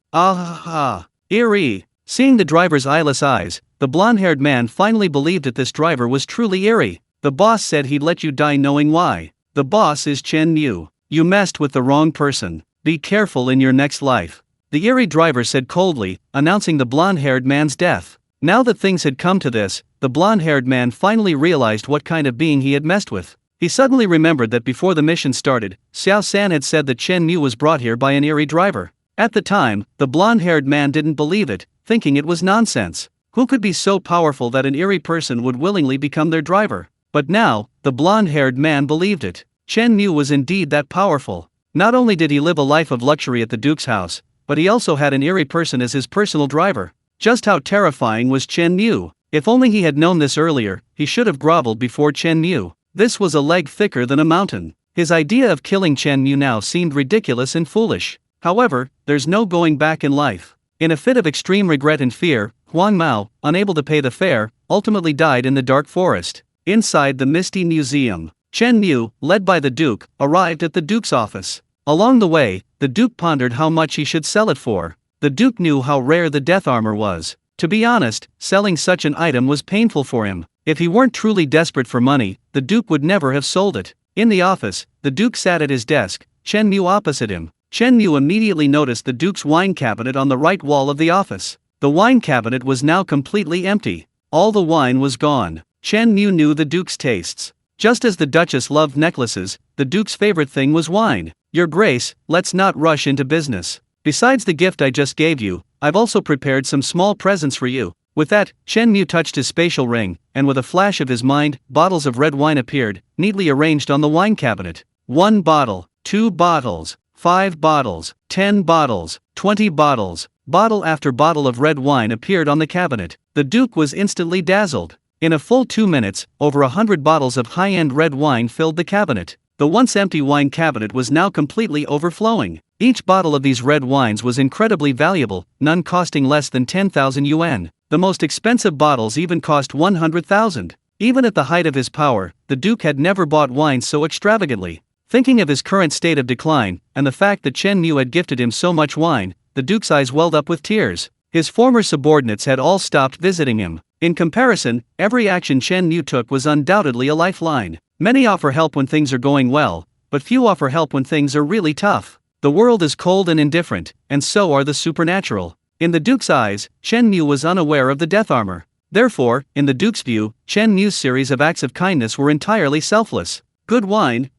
Eerie. Seeing the driver's eyeless eyes, the blonde-haired man finally believed that this driver was truly eerie. "The boss said he'd let you die knowing why. The boss is Chen Mu. You messed with the wrong person. Be careful in your next life." the eerie driver said coldly, announcing the blonde-haired man's death. Now that things had come to this, the blonde-haired man finally realized what kind of being he had messed with. He suddenly remembered that before the mission started, Xiao San had said that Chen Mu was brought here by an eerie driver. At the time, the blonde-haired man didn't believe it, thinking it was nonsense. Who could be so powerful that an eerie person would willingly become their driver? But now, the blonde-haired man believed it. Chen Mu was indeed that powerful. Not only did he live a life of luxury at the Duke's house, but he also had an eerie person as his personal driver. Just how terrifying was Chen Mu? If only he had known this earlier, he should have groveled before Chen Mu. This was a leg thicker than a mountain. His idea of killing Chen Mu now seemed ridiculous and foolish. However, there's no going back in life. In a fit of extreme regret and fear, Huang Mao, unable to pay the fare, ultimately died in the dark forest. Inside the misty museum, Chen Mu, led by the Duke, arrived at the Duke's office. Along the way, the Duke pondered how much he should sell it for. The Duke knew how rare the death armor was. To be honest, selling such an item was painful for him. If he weren't truly desperate for money, the Duke would never have sold it. In the office, the Duke sat at his desk, Chen Mu opposite him. Chen Mu immediately noticed the Duke's wine cabinet on the right wall of the office. The wine cabinet was now completely empty. All the wine was gone. Chen Mu knew the Duke's tastes. Just as the Duchess loved necklaces, the Duke's favorite thing was wine. Your Grace, let's not rush into business. Besides the gift I just gave you, I've also prepared some small presents for you. With that, Chen Mu touched his spatial ring, and with a flash of his mind, bottles of red wine appeared, neatly arranged on the wine cabinet. 1 bottle, 2 bottles, 5 bottles, 10 bottles, 20 bottles. Bottle after bottle of red wine appeared on the cabinet. The Duke was instantly dazzled. In a full 2 minutes, over 100 bottles of high-end red wine filled the cabinet. The once empty wine cabinet was now completely overflowing. Each bottle of these red wines was incredibly valuable, none costing less than 10,000 yuan. The most expensive bottles even cost 100,000. Even at the height of his power, the Duke had never bought wine so extravagantly. Thinking of his current state of decline, and the fact that Chen Mu had gifted him so much wine, the Duke's eyes welled up with tears. His former subordinates had all stopped visiting him. In comparison, every action Chen Mu took was undoubtedly a lifeline. Many offer help when things are going well, but few offer help when things are really tough. The world is cold and indifferent, and so are the supernatural. In the Duke's eyes, Chen Mu was unaware of the death armor. Therefore, in the Duke's view, Chen Mu's series of acts of kindness were entirely selfless. Good wine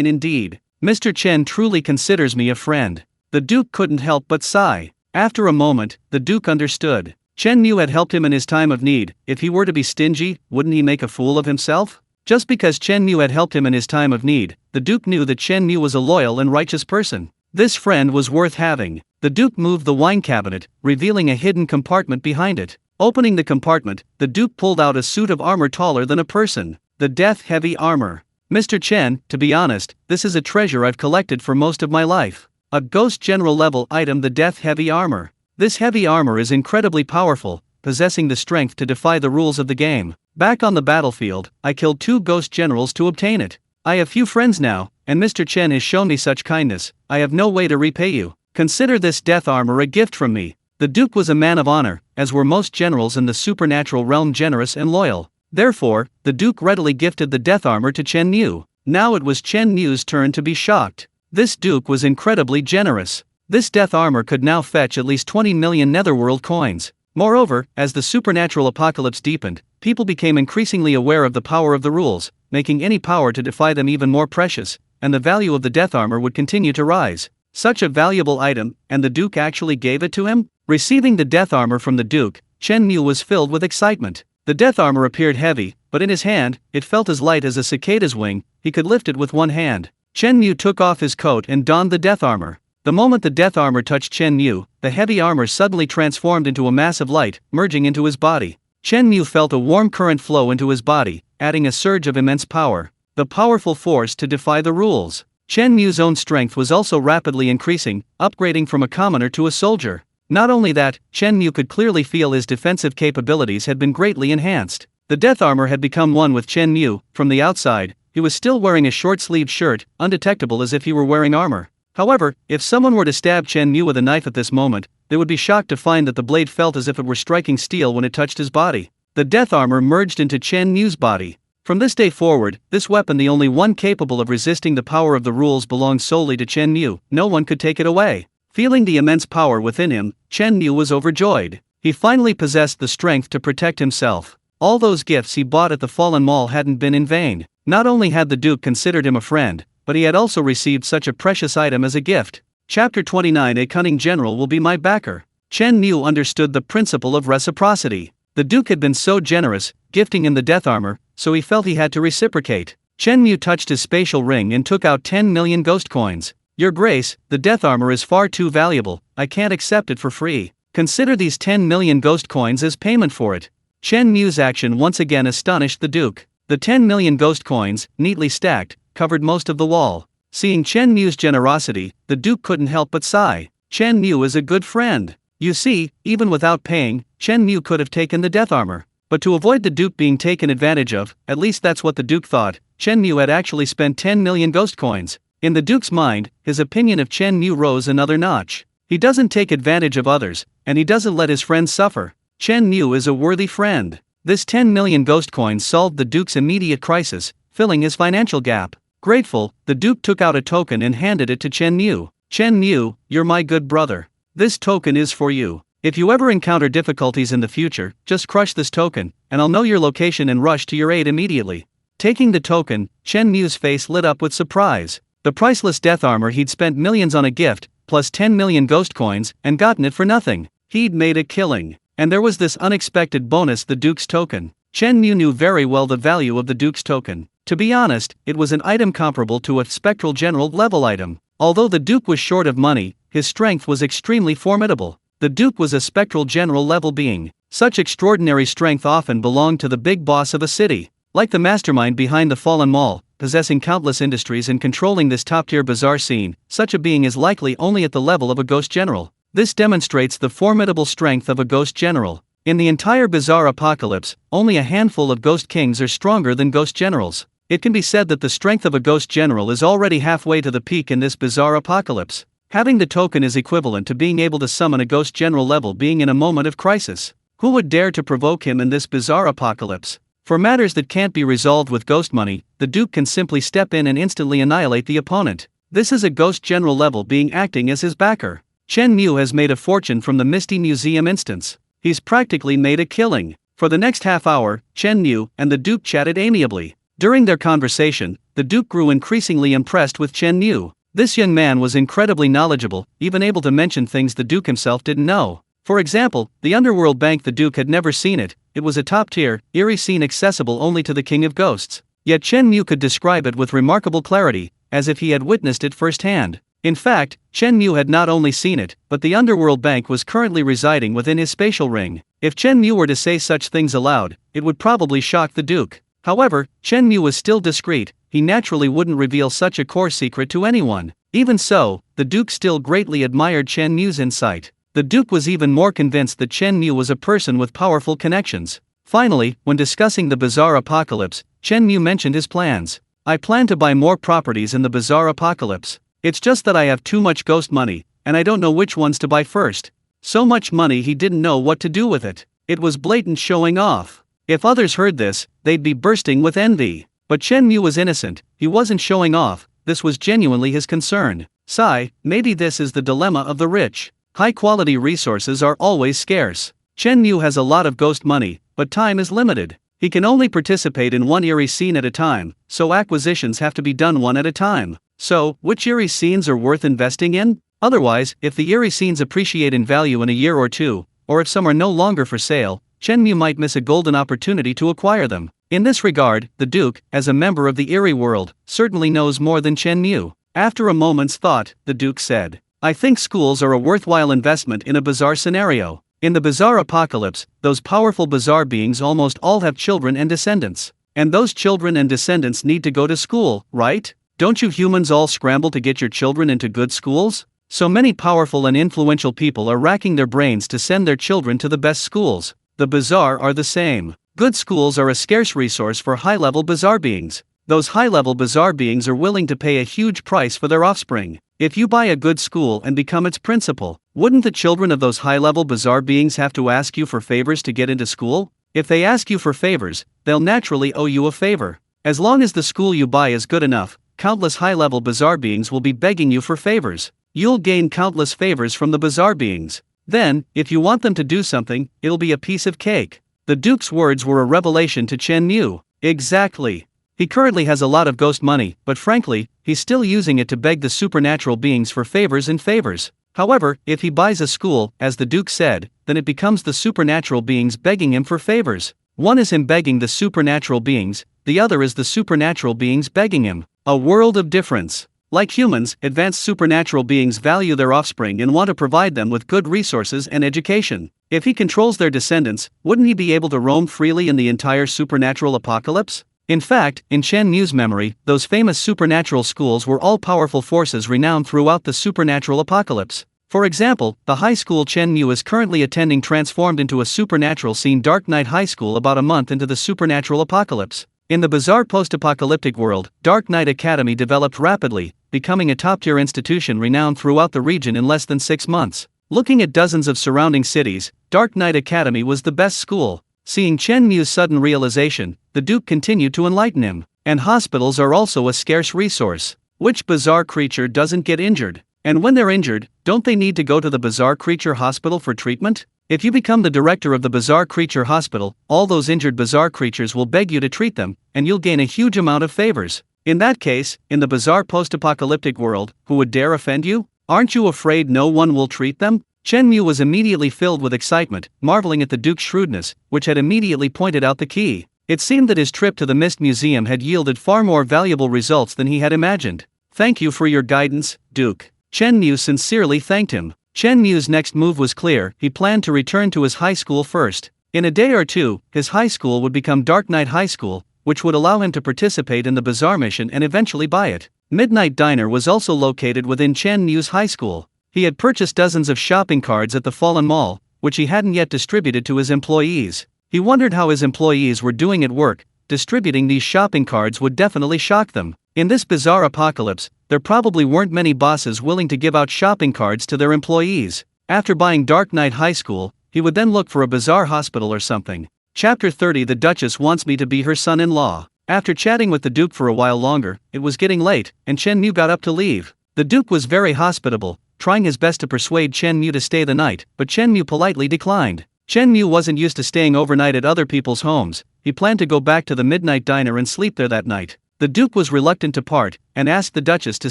indeed. Mr. Chen truly considers me a friend. The Duke couldn't help but sigh. After a moment, the Duke understood. Chen Mu had helped him in his time of need. If he were to be stingy, wouldn't he make a fool of himself? Just because Chen Mu had helped him in his time of need, the Duke knew that Chen Mu was a loyal and righteous person. This friend was worth having. The Duke moved the wine cabinet, revealing a hidden compartment behind it. Opening the compartment, the Duke pulled out a suit of armor taller than a person. The death-heavy armor. Mr. Chen, to be honest, this is a treasure I've collected for most of my life. A Ghost General level item, the death-heavy armor. This heavy armor is incredibly powerful, possessing the strength to defy the rules of the game. Back on the battlefield, I killed 2 Ghost Generals to obtain it. I have few friends now, and Mr. Chen has shown me such kindness, I have no way to repay you. Consider this death armor a gift from me. The Duke was a man of honor, as were most generals in the supernatural realm, generous and loyal. Therefore, the Duke readily gifted the death armor to Chen Mu. Now it was Chen Mu's turn to be shocked. This Duke was incredibly generous. This death armor could now fetch at least 20 million netherworld coins. Moreover, as the supernatural apocalypse deepened, people became increasingly aware of the power of the rules, making any power to defy them even more precious, and the value of the death armor would continue to rise. Such a valuable item, and the Duke actually gave it to him? Receiving the death armor from the Duke, Chen Mu was filled with excitement. The death armor appeared heavy, but in his hand, it felt as light as a cicada's wing. He could lift it with one hand. Chen Mu took off his coat and donned the death armor. The moment the death armor touched Chen Mu, the heavy armor suddenly transformed into a mass of light, merging into his body. Chen Mu felt a warm current flow into his body, adding a surge of immense power. The powerful force to defy the rules. Chen Mu's own strength was also rapidly increasing, upgrading from a commoner to a soldier. Not only that, Chen Mu could clearly feel his defensive capabilities had been greatly enhanced. The death armor had become one with Chen Mu. From the outside, he was still wearing a short-sleeved shirt, undetectable as if he were wearing armor. However, if someone were to stab Chen Mu with a knife at this moment, they would be shocked to find that the blade felt as if it were striking steel when it touched his body. The death armor merged into Chen Mu's body. From this day forward, this weapon, the only one capable of resisting the power of the rules, belonged solely to Chen Mu. No one could take it away. Feeling the immense power within him, Chen Mu was overjoyed. He finally possessed the strength to protect himself. All those gifts he bought at the Fallen Mall hadn't been in vain. Not only had the Duke considered him a friend, but he had also received such a precious item as a gift. Chapter 29. A cunning general will be my backer. Chen Mu understood the principle of reciprocity. The Duke had been so generous, gifting him the death armor, so he felt he had to reciprocate. Chen Mu touched his spatial ring and took out 10 million ghost coins. Your Grace, the death armor is far too valuable, I can't accept it for free. Consider these 10 million ghost coins as payment for it. Chen Mu's action once again astonished the Duke. The 10 million ghost coins, neatly stacked, covered most of the wall. Seeing Chen Mu's generosity, the Duke couldn't help but sigh. Chen Mu is a good friend. You see, even without paying, Chen Mu could have taken the death armor. But to avoid the Duke being taken advantage of, at least that's what the Duke thought, Chen Mu had actually spent 10 million ghost coins. In the Duke's mind, his opinion of Chen Mu rose another notch. He doesn't take advantage of others, and he doesn't let his friends suffer. Chen Mu is a worthy friend. This 10 million ghost coins solved the Duke's immediate crisis, filling his financial gap. Grateful, the Duke took out a token and handed it to Chen Mu. Chen Mu, you're my good brother. This token is for you. If you ever encounter difficulties in the future, just crush this token, and I'll know your location and rush to your aid immediately. Taking the token, Chen Mu's face lit up with surprise. The priceless death armor he'd spent millions on a gift, plus 10 million ghost coins, and gotten it for nothing. He'd made a killing. And there was this unexpected bonus, the Duke's token. Chen Mu knew very well the value of the Duke's token. To be honest, it was an item comparable to a spectral general level item. Although the Duke was short of money, his strength was extremely formidable. The Duke was a spectral general level being. Such extraordinary strength often belonged to the big boss of a city. Like the mastermind behind the Fallen Mall, possessing countless industries and controlling this top-tier bazaar scene, such a being is likely only at the level of a ghost general. This demonstrates the formidable strength of a ghost general. In the entire bizarre apocalypse, only a handful of ghost kings are stronger than ghost generals. It can be said that the strength of a ghost general is already halfway to the peak in this bizarre apocalypse. Having the token is equivalent to being able to summon a ghost general level being in a moment of crisis. Who would dare to provoke him in this bizarre apocalypse? For matters that can't be resolved with ghost money, the Duke can simply step in and instantly annihilate the opponent. This is a ghost general level being acting as his backer. Chen Mu has made a fortune from the Misty Museum instance. He's practically made a killing. For the next half hour, Chen Mu and the Duke chatted amiably. During their conversation, the Duke grew increasingly impressed with Chen Mu. This young man was incredibly knowledgeable, even able to mention things the Duke himself didn't know. For example, the underworld bank. The Duke had never seen it. It was a top-tier, eerie scene accessible only to the King of Ghosts. Yet Chen Mu could describe it with remarkable clarity, as if he had witnessed it firsthand. In fact, Chen Mu had not only seen it, but the underworld bank was currently residing within his spatial ring. If Chen Mu were to say such things aloud, it would probably shock the Duke. However, Chen Mu was still discreet. He naturally wouldn't reveal such a core secret to anyone. Even so, the Duke still greatly admired Chen Mu's insight. The Duke was even more convinced that Chen Mu was a person with powerful connections. Finally, when discussing the bizarre apocalypse, Chen Mu mentioned his plans. I plan to buy more properties in the bizarre apocalypse. It's just that I have too much ghost money, and I don't know which ones to buy first. So much money he didn't know what to do with it. It was blatant showing off. If others heard this, they'd be bursting with envy. But Chen Mu was innocent. He wasn't showing off. This was genuinely his concern. Sigh, maybe this is the dilemma of the rich. High-quality resources are always scarce. Chen Mu has a lot of ghost money, but time is limited. He can only participate in one eerie scene at a time, so acquisitions have to be done one at a time. So, which eerie scenes are worth investing in? Otherwise, if the eerie scenes appreciate in value in a year or two, or if some are no longer for sale, Chen Mu might miss a golden opportunity to acquire them. In this regard, the Duke, as a member of the eerie world, certainly knows more than Chen Mu. After a moment's thought, the Duke said, I think schools are a worthwhile investment in a bizarre scenario. In the bizarre apocalypse, those powerful bizarre beings almost all have children and descendants. And those children and descendants need to go to school, right? Don't you humans all scramble to get your children into good schools? So many powerful and influential people are racking their brains to send their children to the best schools. The bizarre are the same. Good schools are a scarce resource for high-level bizarre beings. Those high-level bizarre beings are willing to pay a huge price for their offspring. If you buy a good school and become its principal, wouldn't the children of those high-level bizarre beings have to ask you for favors to get into school? If they ask you for favors, they'll naturally owe you a favor. As long as the school you buy is good enough, countless high-level bizarre beings will be begging you for favors. You'll gain countless favors from the bizarre beings. Then, if you want them to do something, it'll be a piece of cake. The Duke's words were a revelation to Chen Mu. Exactly. He currently has a lot of ghost money, but frankly, he's still using it to beg the supernatural beings for favors and favors. However, if he buys a school, as the Duke said, then it becomes the supernatural beings begging him for favors. One is him begging the supernatural beings, the other is the supernatural beings begging him. A world of difference. Like humans, advanced supernatural beings value their offspring and want to provide them with good resources and education. If he controls their descendants, wouldn't he be able to roam freely in the entire supernatural apocalypse? In fact, in Chen Mu's memory, those famous supernatural schools were all-powerful forces renowned throughout the supernatural apocalypse. For example, the high school Chen Mu is currently attending transformed into a supernatural scene Dark Knight High School about a month into the supernatural apocalypse. In the bizarre post-apocalyptic world, Dark Knight Academy developed rapidly, becoming a top-tier institution renowned throughout the region in less than 6 months. Looking at dozens of surrounding cities, Dark Knight Academy was the best school. Seeing Chen Mu's sudden realization, the Duke continued to enlighten him. And hospitals are also a scarce resource. Which bizarre creature doesn't get injured? And when they're injured, don't they need to go to the bizarre creature hospital for treatment? If you become the director of the bizarre creature hospital, all those injured bizarre creatures will beg you to treat them, and you'll gain a huge amount of favors. In that case, in the bizarre post-apocalyptic world, who would dare offend you? Aren't you afraid no one will treat them? Chen Mu was immediately filled with excitement, marveling at the Duke's shrewdness, which had immediately pointed out the key. It seemed that his trip to the Mist Museum had yielded far more valuable results than he had imagined. Thank you for your guidance, Duke. Chen Mu sincerely thanked him. Chen Mu's next move was clear. He planned to return to his high school first. In a day or two, his high school would become Dark Knight High School, which would allow him to participate in the bizarre mission and eventually buy it. Midnight Diner was also located within Chen Mu's high school. He had purchased dozens of shopping cards at the Fallen Mall, which he hadn't yet distributed to his employees. He wondered how his employees were doing at work. Distributing these shopping cards would definitely shock them. In this bizarre apocalypse, there probably weren't many bosses willing to give out shopping cards to their employees. After buying Dark Knight High School, he would then look for a bizarre hospital or something. Chapter 30. The Duchess wants me to be her son-in-law. After chatting with the Duke for a while longer, it was getting late, and Chen Mu got up to leave. The Duke was very hospitable, trying his best to persuade Chen Mu to stay the night, but Chen Mu politely declined. Chen Mu wasn't used to staying overnight at other people's homes. He planned to go back to the Midnight Diner and sleep there that night. The Duke was reluctant to part, and asked the Duchess to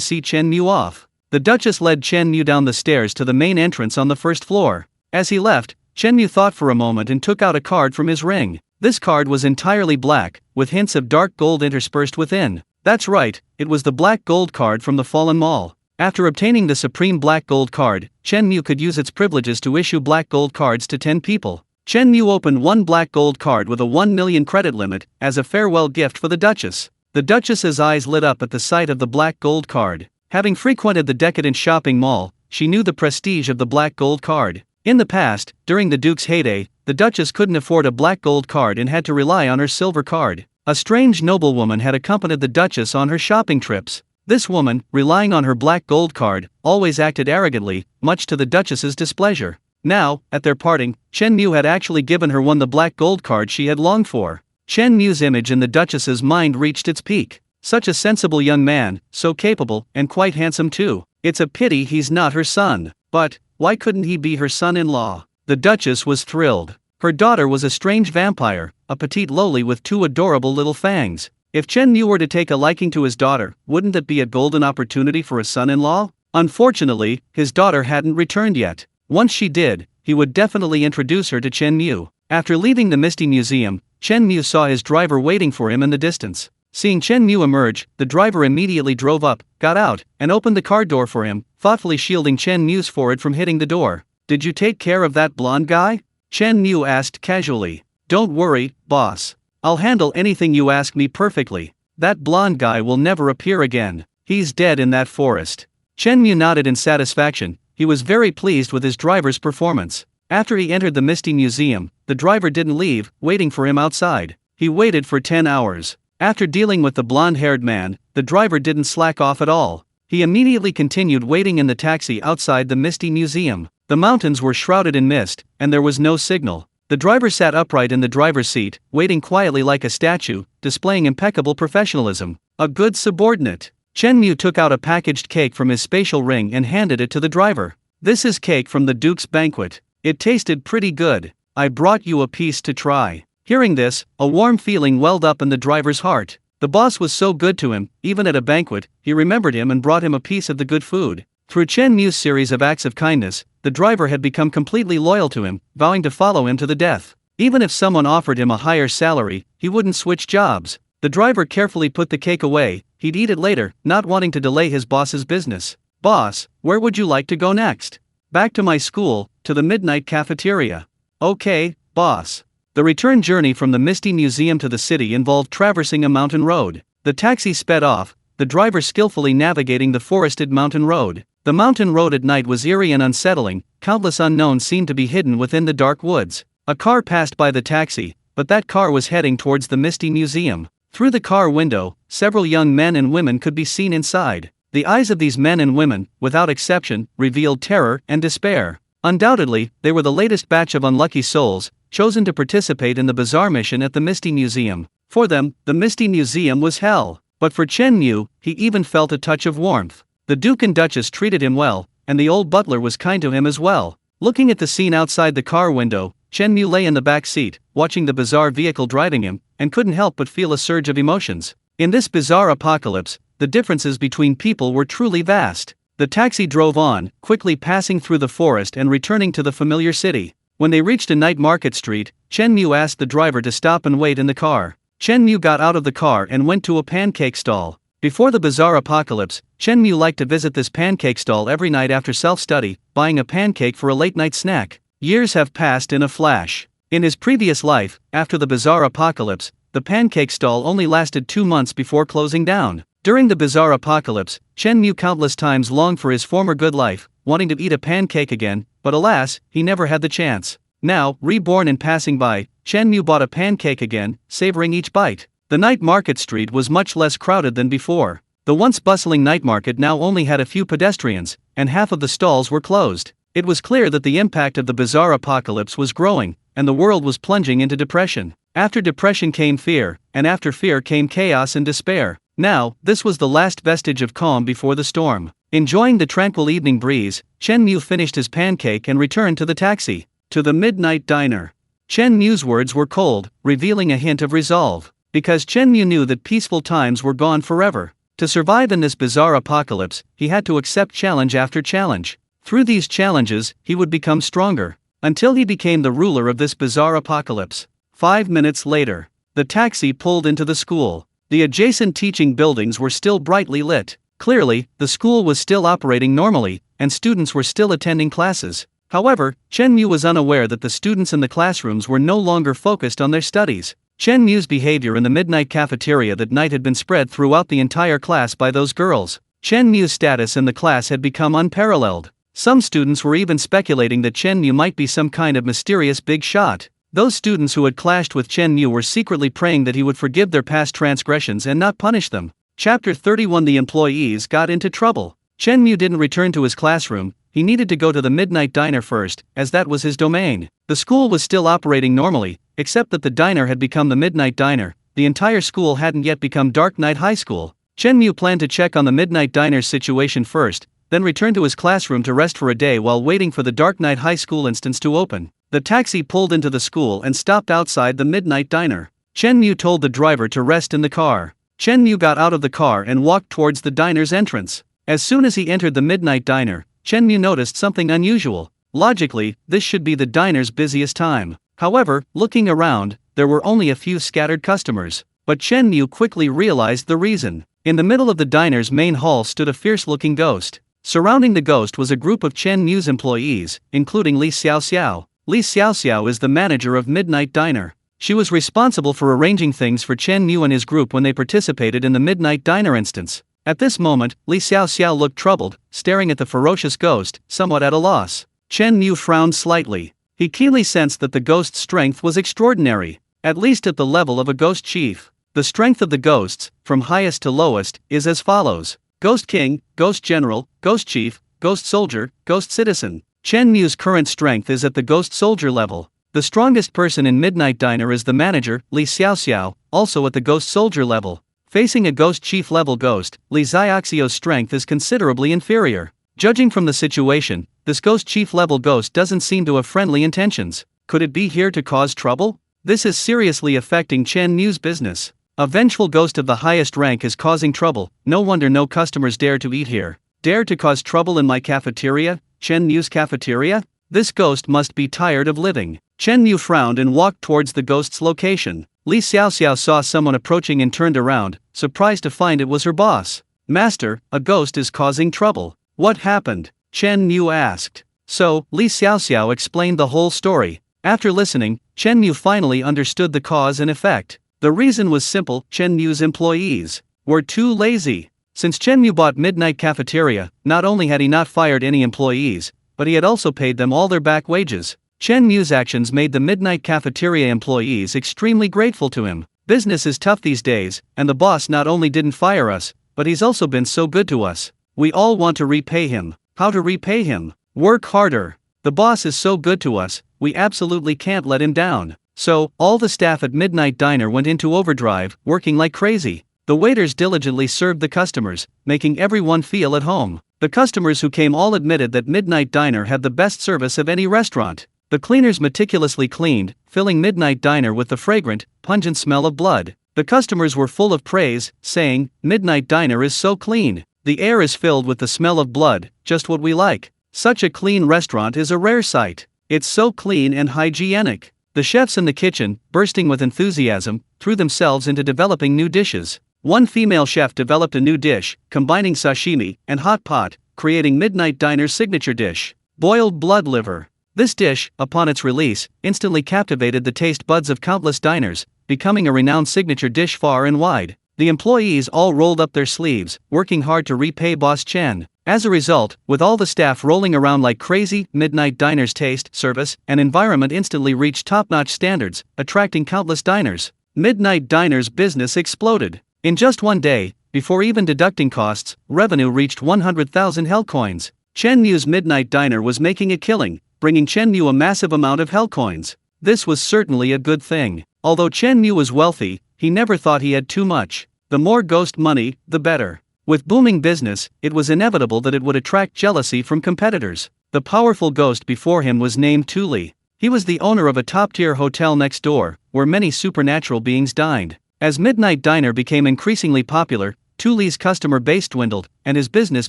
see Chen Mu off. The Duchess led Chen Mu down the stairs to the main entrance on the first floor. As he left, Chen Mu thought for a moment and took out a card from his ring. This card was entirely black, with hints of dark gold interspersed within. That's right, it was the black gold card from the Fallen Mall. After obtaining the Supreme Black Gold card, Chen Mu could use its privileges to issue black gold cards to 10 people. Chen Mu opened one black gold card with a 1 million credit limit, as a farewell gift for the Duchess. The Duchess's eyes lit up at the sight of the black gold card. Having frequented the decadent shopping mall, she knew the prestige of the black gold card. In the past, during the Duke's heyday, the Duchess couldn't afford a black gold card and had to rely on her silver card. A strange noblewoman had accompanied the Duchess on her shopping trips. This woman, relying on her black gold card, always acted arrogantly, much to the Duchess's displeasure. Now, at their parting, Chen Mu had actually given her the black gold card she had longed for. Chen Mu's image in the Duchess's mind reached its peak. Such a sensible young man, so capable, and quite handsome too. It's a pity he's not her son. But, why couldn't he be her son-in-law? The Duchess was thrilled. Her daughter was a strange vampire, a petite loli with 2 adorable little fangs. If Chen Mu were to take a liking to his daughter, wouldn't that be a golden opportunity for a son-in-law? Unfortunately, his daughter hadn't returned yet. Once she did, he would definitely introduce her to Chen Mu. After leaving the Misty Museum, Chen Mu saw his driver waiting for him in the distance. Seeing Chen Mu emerge, the driver immediately drove up, got out, and opened the car door for him, thoughtfully shielding Chen Mu's forehead from hitting the door. "Did you take care of that blonde guy?" Chen Mu asked casually. "Don't worry, boss. I'll handle anything you ask me perfectly. That blonde guy will never appear again. He's dead in that forest." Chen Mu nodded in satisfaction. He was very pleased with his driver's performance. After he entered the Misty Museum, the driver didn't leave, waiting for him outside. He waited for 10 hours. After dealing with the blonde-haired man, the driver didn't slack off at all. He immediately continued waiting in the taxi outside the Misty Museum. The mountains were shrouded in mist, and there was no signal. The driver sat upright in the driver's seat, waiting quietly like a statue, displaying impeccable professionalism. A good subordinate. Chen Mu took out a packaged cake from his spatial ring and handed it to the driver. "This is cake from the Duke's banquet. It tasted pretty good. I brought you a piece to try." Hearing this, a warm feeling welled up in the driver's heart. The boss was so good to him, even at a banquet, he remembered him and brought him a piece of the good food. Through Chen Mu's series of acts of kindness, the driver had become completely loyal to him, vowing to follow him to the death. Even if someone offered him a higher salary, he wouldn't switch jobs. The driver carefully put the cake away, he'd eat it later, not wanting to delay his boss's business. "Boss, where would you like to go next?" "Back to my school, to the midnight cafeteria." "Okay, boss." The return journey from the Misty Museum to the city involved traversing a mountain road. The taxi sped off, the driver skillfully navigating the forested mountain road. The mountain road at night was eerie and unsettling, countless unknowns seemed to be hidden within the dark woods. A car passed by the taxi, but that car was heading towards the Misty Museum. Through the car window, several young men and women could be seen inside. The eyes of these men and women, without exception, revealed terror and despair. Undoubtedly, they were the latest batch of unlucky souls, chosen to participate in the bizarre mission at the Misty Museum. For them, the Misty Museum was hell. But for Chen Mu, he even felt a touch of warmth. The Duke and Duchess treated him well, and the old butler was kind to him as well. Looking at the scene outside the car window, Chen Mu lay in the back seat, watching the bizarre vehicle driving him, and couldn't help but feel a surge of emotions. In this bizarre apocalypse, the differences between people were truly vast. The taxi drove on, quickly passing through the forest and returning to the familiar city. When they reached a night market street, Chen Mu asked the driver to stop and wait in the car. Chen Mu got out of the car and went to a pancake stall. Before the bizarre apocalypse, Chen Mu liked to visit this pancake stall every night after self-study, buying a pancake for a late-night snack. Years have passed in a flash. In his previous life, after the bizarre apocalypse, the pancake stall only lasted 2 months before closing down. During the bizarre apocalypse, Chen Mu countless times longed for his former good life, wanting to eat a pancake again, but alas, he never had the chance. Now, reborn and passing by, Chen Mu bought a pancake again, savoring each bite. The night market street was much less crowded than before. The once bustling night market now only had a few pedestrians, and half of the stalls were closed. It was clear that the impact of the bizarre apocalypse was growing, and the world was plunging into depression. After depression came fear, and after fear came chaos and despair. Now, this was the last vestige of calm before the storm. Enjoying the tranquil evening breeze, Chen Mu finished his pancake and returned to the taxi. To the midnight diner. Chen Mu's words were cold, revealing a hint of resolve. Because Chen Mu knew that peaceful times were gone forever. To survive in this bizarre apocalypse, he had to accept challenge after challenge. Through these challenges, he would become stronger. Until he became the ruler of this bizarre apocalypse. 5 minutes later, the taxi pulled into the school. The adjacent teaching buildings were still brightly lit. Clearly, the school was still operating normally, and students were still attending classes. However, Chen Mu was unaware that the students in the classrooms were no longer focused on their studies. Chen Mu's behavior in the midnight cafeteria that night had been spread throughout the entire class by those girls. Chen Mu's status in the class had become unparalleled. Some students were even speculating that Chen Mu might be some kind of mysterious big shot. Those students who had clashed with Chen Mu were secretly praying that he would forgive their past transgressions and not punish them. Chapter 31. The employees got into trouble. Chen Mu didn't return to his classroom. He needed to go to the midnight diner first, as that was his domain. The school was still operating normally, except that the diner had become the midnight diner. The entire school hadn't yet become Dark Knight High School. Chen Mu planned to check on the midnight diner's situation first, then return to his classroom to rest for a day while waiting for the Dark Knight High School instance to open. The taxi pulled into the school and stopped outside the midnight diner. Chen Mu told the driver to rest in the car. Chen Mu got out of the car and walked towards the diner's entrance. As soon as he entered the midnight diner, Chen Mu noticed something unusual. Logically, this should be the diner's busiest time. However, looking around, there were only a few scattered customers. But Chen Mu quickly realized the reason. In the middle of the diner's main hall stood a fierce-looking ghost. Surrounding the ghost was a group of Chen Mu's employees, including Li Xiaoxiao. Li Xiaoxiao is the manager of Midnight Diner. She was responsible for arranging things for Chen Mu and his group when they participated in the Midnight Diner instance. At this moment, Li Xiaoxiao looked troubled, staring at the ferocious ghost, somewhat at a loss. Chen Mu frowned slightly. He keenly sensed that the ghost's strength was extraordinary, at least at the level of a ghost chief. The strength of the ghosts, from highest to lowest, is as follows: Ghost King, Ghost General, Ghost Chief, Ghost Soldier, Ghost Citizen. Chen Mu's current strength is at the Ghost Soldier level. The strongest person in Midnight Diner is the manager, Li Xiaoxiao, also at the Ghost Soldier level. Facing a ghost chief level ghost, Li Xiaoxiu's strength is considerably inferior. Judging from the situation, this ghost chief level ghost doesn't seem to have friendly intentions. Could it be here to cause trouble? This is seriously affecting Chen Mu's business. A vengeful ghost of the highest rank is causing trouble. No wonder no customers dare to eat here. Dare to cause trouble in my cafeteria? Chen Mu's cafeteria? This ghost must be tired of living. Chen Mu frowned and walked towards the ghost's location. Li Xiaoxiao saw someone approaching and turned around, surprised to find it was her boss. Master, a ghost is causing trouble. What happened? Chen Mu asked. So, Li Xiaoxiao explained the whole story. After listening, Chen Mu finally understood the cause and effect. The reason was simple: Chen Mu's employees were too lazy. Since Chen Mu bought Midnight Cafeteria, not only had he not fired any employees, but he had also paid them all their back wages. Chen Mu's actions made the Midnight Cafeteria employees extremely grateful to him. Business is tough these days, and the boss not only didn't fire us, but he's also been so good to us. We all want to repay him. How to repay him? Work harder. The boss is so good to us, we absolutely can't let him down. So, all the staff at Midnight Diner went into overdrive, working like crazy. The waiters diligently served the customers, making everyone feel at home. The customers who came all admitted that Midnight Diner had the best service of any restaurant. The cleaners meticulously cleaned, filling Midnight Diner with the fragrant, pungent smell of blood. The customers were full of praise, saying, "Midnight Diner is so clean. The air is filled with the smell of blood, just what we like. Such a clean restaurant is a rare sight. It's so clean and hygienic." The chefs in the kitchen, bursting with enthusiasm, threw themselves into developing new dishes. One female chef developed a new dish, combining sashimi and hot pot, creating Midnight Diner's signature dish, boiled blood liver. This dish, upon its release, instantly captivated the taste buds of countless diners, becoming a renowned signature dish far and wide. The employees all rolled up their sleeves, working hard to repay Boss Chen. As a result, with all the staff rolling around like crazy, Midnight Diner's taste, service, and environment instantly reached top-notch standards, attracting countless diners. Midnight Diner's business exploded. In just one day, before even deducting costs, revenue reached 100,000 hell coins. Chen Mu's Midnight Diner was making a killing, bringing Chen Mu a massive amount of hell coins. This was certainly a good thing. Although Chen Mu was wealthy, he never thought he had too much. The more ghost money, the better. With booming business, it was inevitable that it would attract jealousy from competitors. The powerful ghost before him was named Tuli. He was the owner of a top-tier hotel next door, where many supernatural beings dined. As Midnight Diner became increasingly popular, Tuli's customer base dwindled, and his business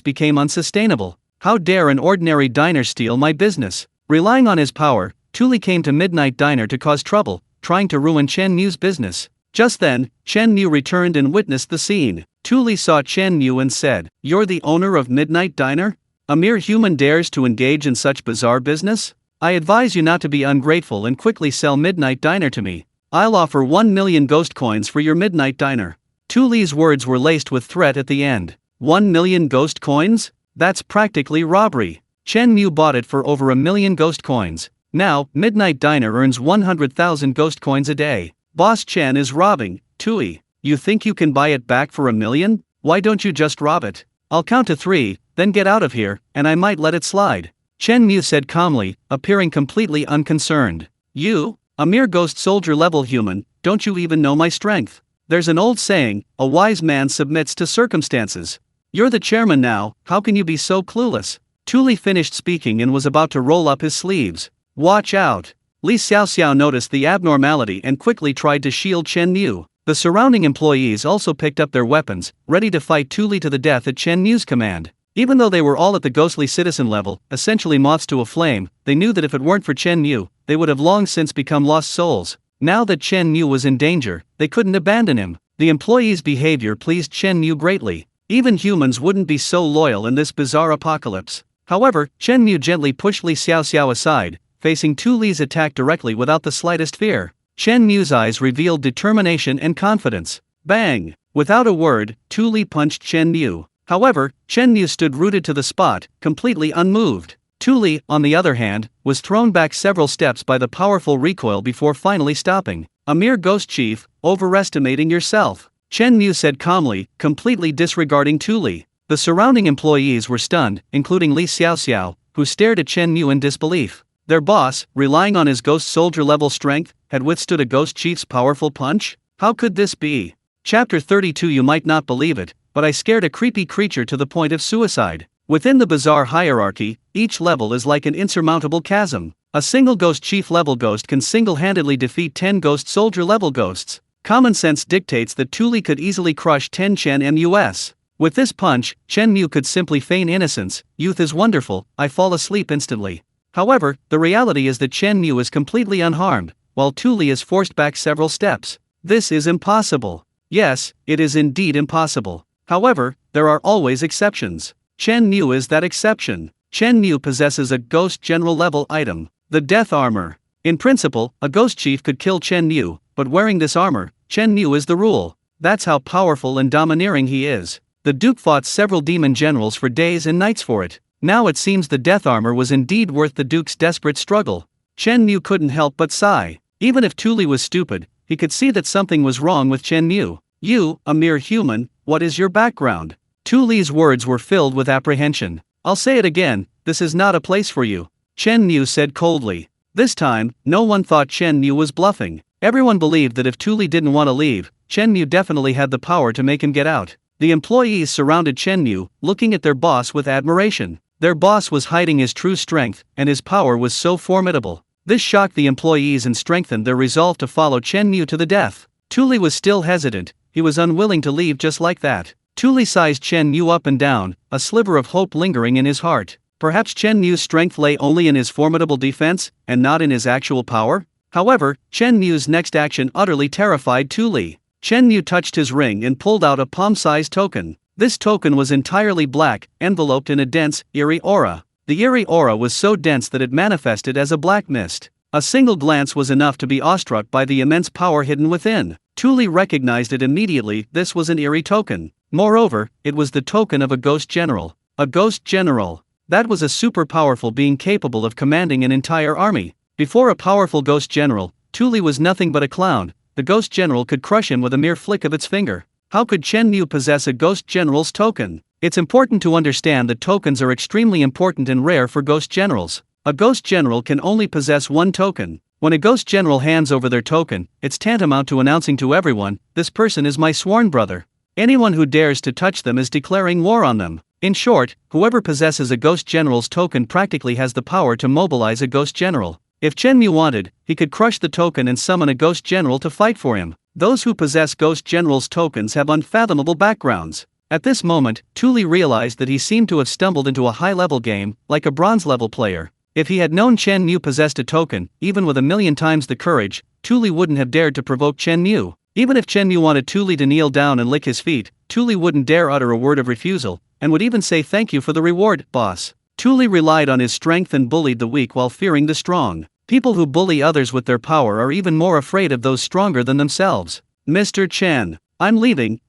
became unsustainable. How dare an ordinary diner steal my business? Relying on his power, Tuli came to Midnight Diner to cause trouble, trying to ruin Chen Mu's business. Just then, Chen Mu returned and witnessed the scene. Tuli saw Chen Mu and said, "You're the owner of Midnight Diner? A mere human dares to engage in such bizarre business? I advise you not to be ungrateful and quickly sell Midnight Diner to me. I'll offer 1 million ghost coins for your Midnight Diner." Tuli's words were laced with threat at the end. 1 million ghost coins? That's practically robbery. Chen Mu bought it for over 1 million ghost coins. Now, Midnight Diner earns 100,000 ghost coins a day. Boss Chen is robbing. Tui, you think you can buy it back for 1 million? Why don't you just rob it? I'll count to 3, then get out of here, and I might let it slide. Chen Mu said calmly, appearing completely unconcerned. You? A mere ghost soldier level human, don't you even know my strength? There's an old saying, a wise man submits to circumstances. You're the chairman now, how can you be so clueless? Tuli finished speaking and was about to roll up his sleeves. Watch out! Li Xiaoxiao noticed the abnormality and quickly tried to shield Chen Mu. The surrounding employees also picked up their weapons, ready to fight Tuli to the death at Chen Mu's command. Even though they were all at the ghostly citizen level, essentially moths to a flame, they knew that if it weren't for Chen Mu, they would have long since become lost souls. Now that Chen Mu was in danger, they couldn't abandon him. The employees' behavior pleased Chen Mu greatly. Even humans wouldn't be so loyal in this bizarre apocalypse. However, Chen Mu gently pushed Li Xiaoxiao aside, facing Tuli's attack directly without the slightest fear. Chen Mu's eyes revealed determination and confidence. Bang! Without a word, Tuli punched Chen Mu. However, Chen Mu stood rooted to the spot, completely unmoved. Tuli, on the other hand, was thrown back several steps by the powerful recoil before finally stopping. A mere ghost chief, overestimating yourself, Chen Mu said calmly, completely disregarding Tuli. The surrounding employees were stunned, including Li Xiaoxiao, who stared at Chen Mu in disbelief. Their boss, relying on his ghost soldier level strength, had withstood a ghost chief's powerful punch? How could this be? Chapter 32. You might not believe it, but I scared a creepy creature to the point of suicide. Within the bizarre hierarchy, each level is like an insurmountable chasm. A single ghost chief level ghost can single-handedly defeat 10 ghost soldier level ghosts. Common sense dictates that Tuli could easily crush 10 Chen Mus. With this punch, Chen Mu could simply feign innocence. Youth is wonderful, I fall asleep instantly. However, the reality is that Chen Mu is completely unharmed, while Tuli is forced back several steps. This is impossible. Yes, it is indeed impossible. However, there are always exceptions. Chen Mu is that exception. Chen Mu possesses a ghost general level item, the death armor. In principle, a ghost chief could kill Chen Mu, but wearing this armor, Chen Mu is the rule. That's how powerful and domineering he is. The Duke fought several demon generals for days and nights for it. Now it seems the death armor was indeed worth the Duke's desperate struggle. Chen Mu couldn't help but sigh. Even if Tuli was stupid, he could see that something was wrong with Chen Mu. You, a mere human, what is your background? Tuli's words were filled with apprehension. I'll say it again, this is not a place for you, Chen Mu said coldly. This time, no one thought Chen Mu was bluffing. Everyone believed that if Tuli didn't want to leave, Chen Mu definitely had the power to make him get out. The employees surrounded Chen Mu, looking at their boss with admiration. Their boss was hiding his true strength, and his power was so formidable. This shocked the employees and strengthened their resolve to follow Chen Mu to the death. Tuli was still hesitant, he was unwilling to leave just like that. Tuli sized Chen Mu up and down, a sliver of hope lingering in his heart. Perhaps Chen Mu's strength lay only in his formidable defense, and not in his actual power? However, Chen Mu's next action utterly terrified Tuli. Chen Mu touched his ring and pulled out a palm-sized token. This token was entirely black, enveloped in a dense, eerie aura. The eerie aura was so dense that it manifested as a black mist. A single glance was enough to be awestruck by the immense power hidden within. Tuli recognized it immediately. This was an eerie token. Moreover, it was the token of a ghost general. A ghost general. That was a super powerful being capable of commanding an entire army. Before a powerful ghost general, Tuli was nothing but a clown. The ghost general could crush him with a mere flick of its finger. How could Chen Mu possess a ghost general's token? It's important to understand that tokens are extremely important and rare for ghost generals. A ghost general can only possess one token. When a ghost general hands over their token, it's tantamount to announcing to everyone, this person is my sworn brother. Anyone who dares to touch them is declaring war on them. In short, whoever possesses a ghost general's token practically has the power to mobilize a ghost general. If Chen Mu wanted, he could crush the token and summon a ghost general to fight for him. Those who possess ghost generals' tokens have unfathomable backgrounds. At this moment, Tuli realized that he seemed to have stumbled into a high-level game, like a bronze-level player. If he had known Chen Mu possessed a token, even with 1,000,000 times the courage, Tuli wouldn't have dared to provoke Chen Mu. Even if Chen Mu wanted Tuli to kneel down and lick his feet, Tuli wouldn't dare utter a word of refusal, and would even say thank you for the reward, boss. Tuli relied on his strength and bullied the weak while fearing the strong. People who bully others with their power are even more afraid of those stronger than themselves. Mr. Chen, I'm leaving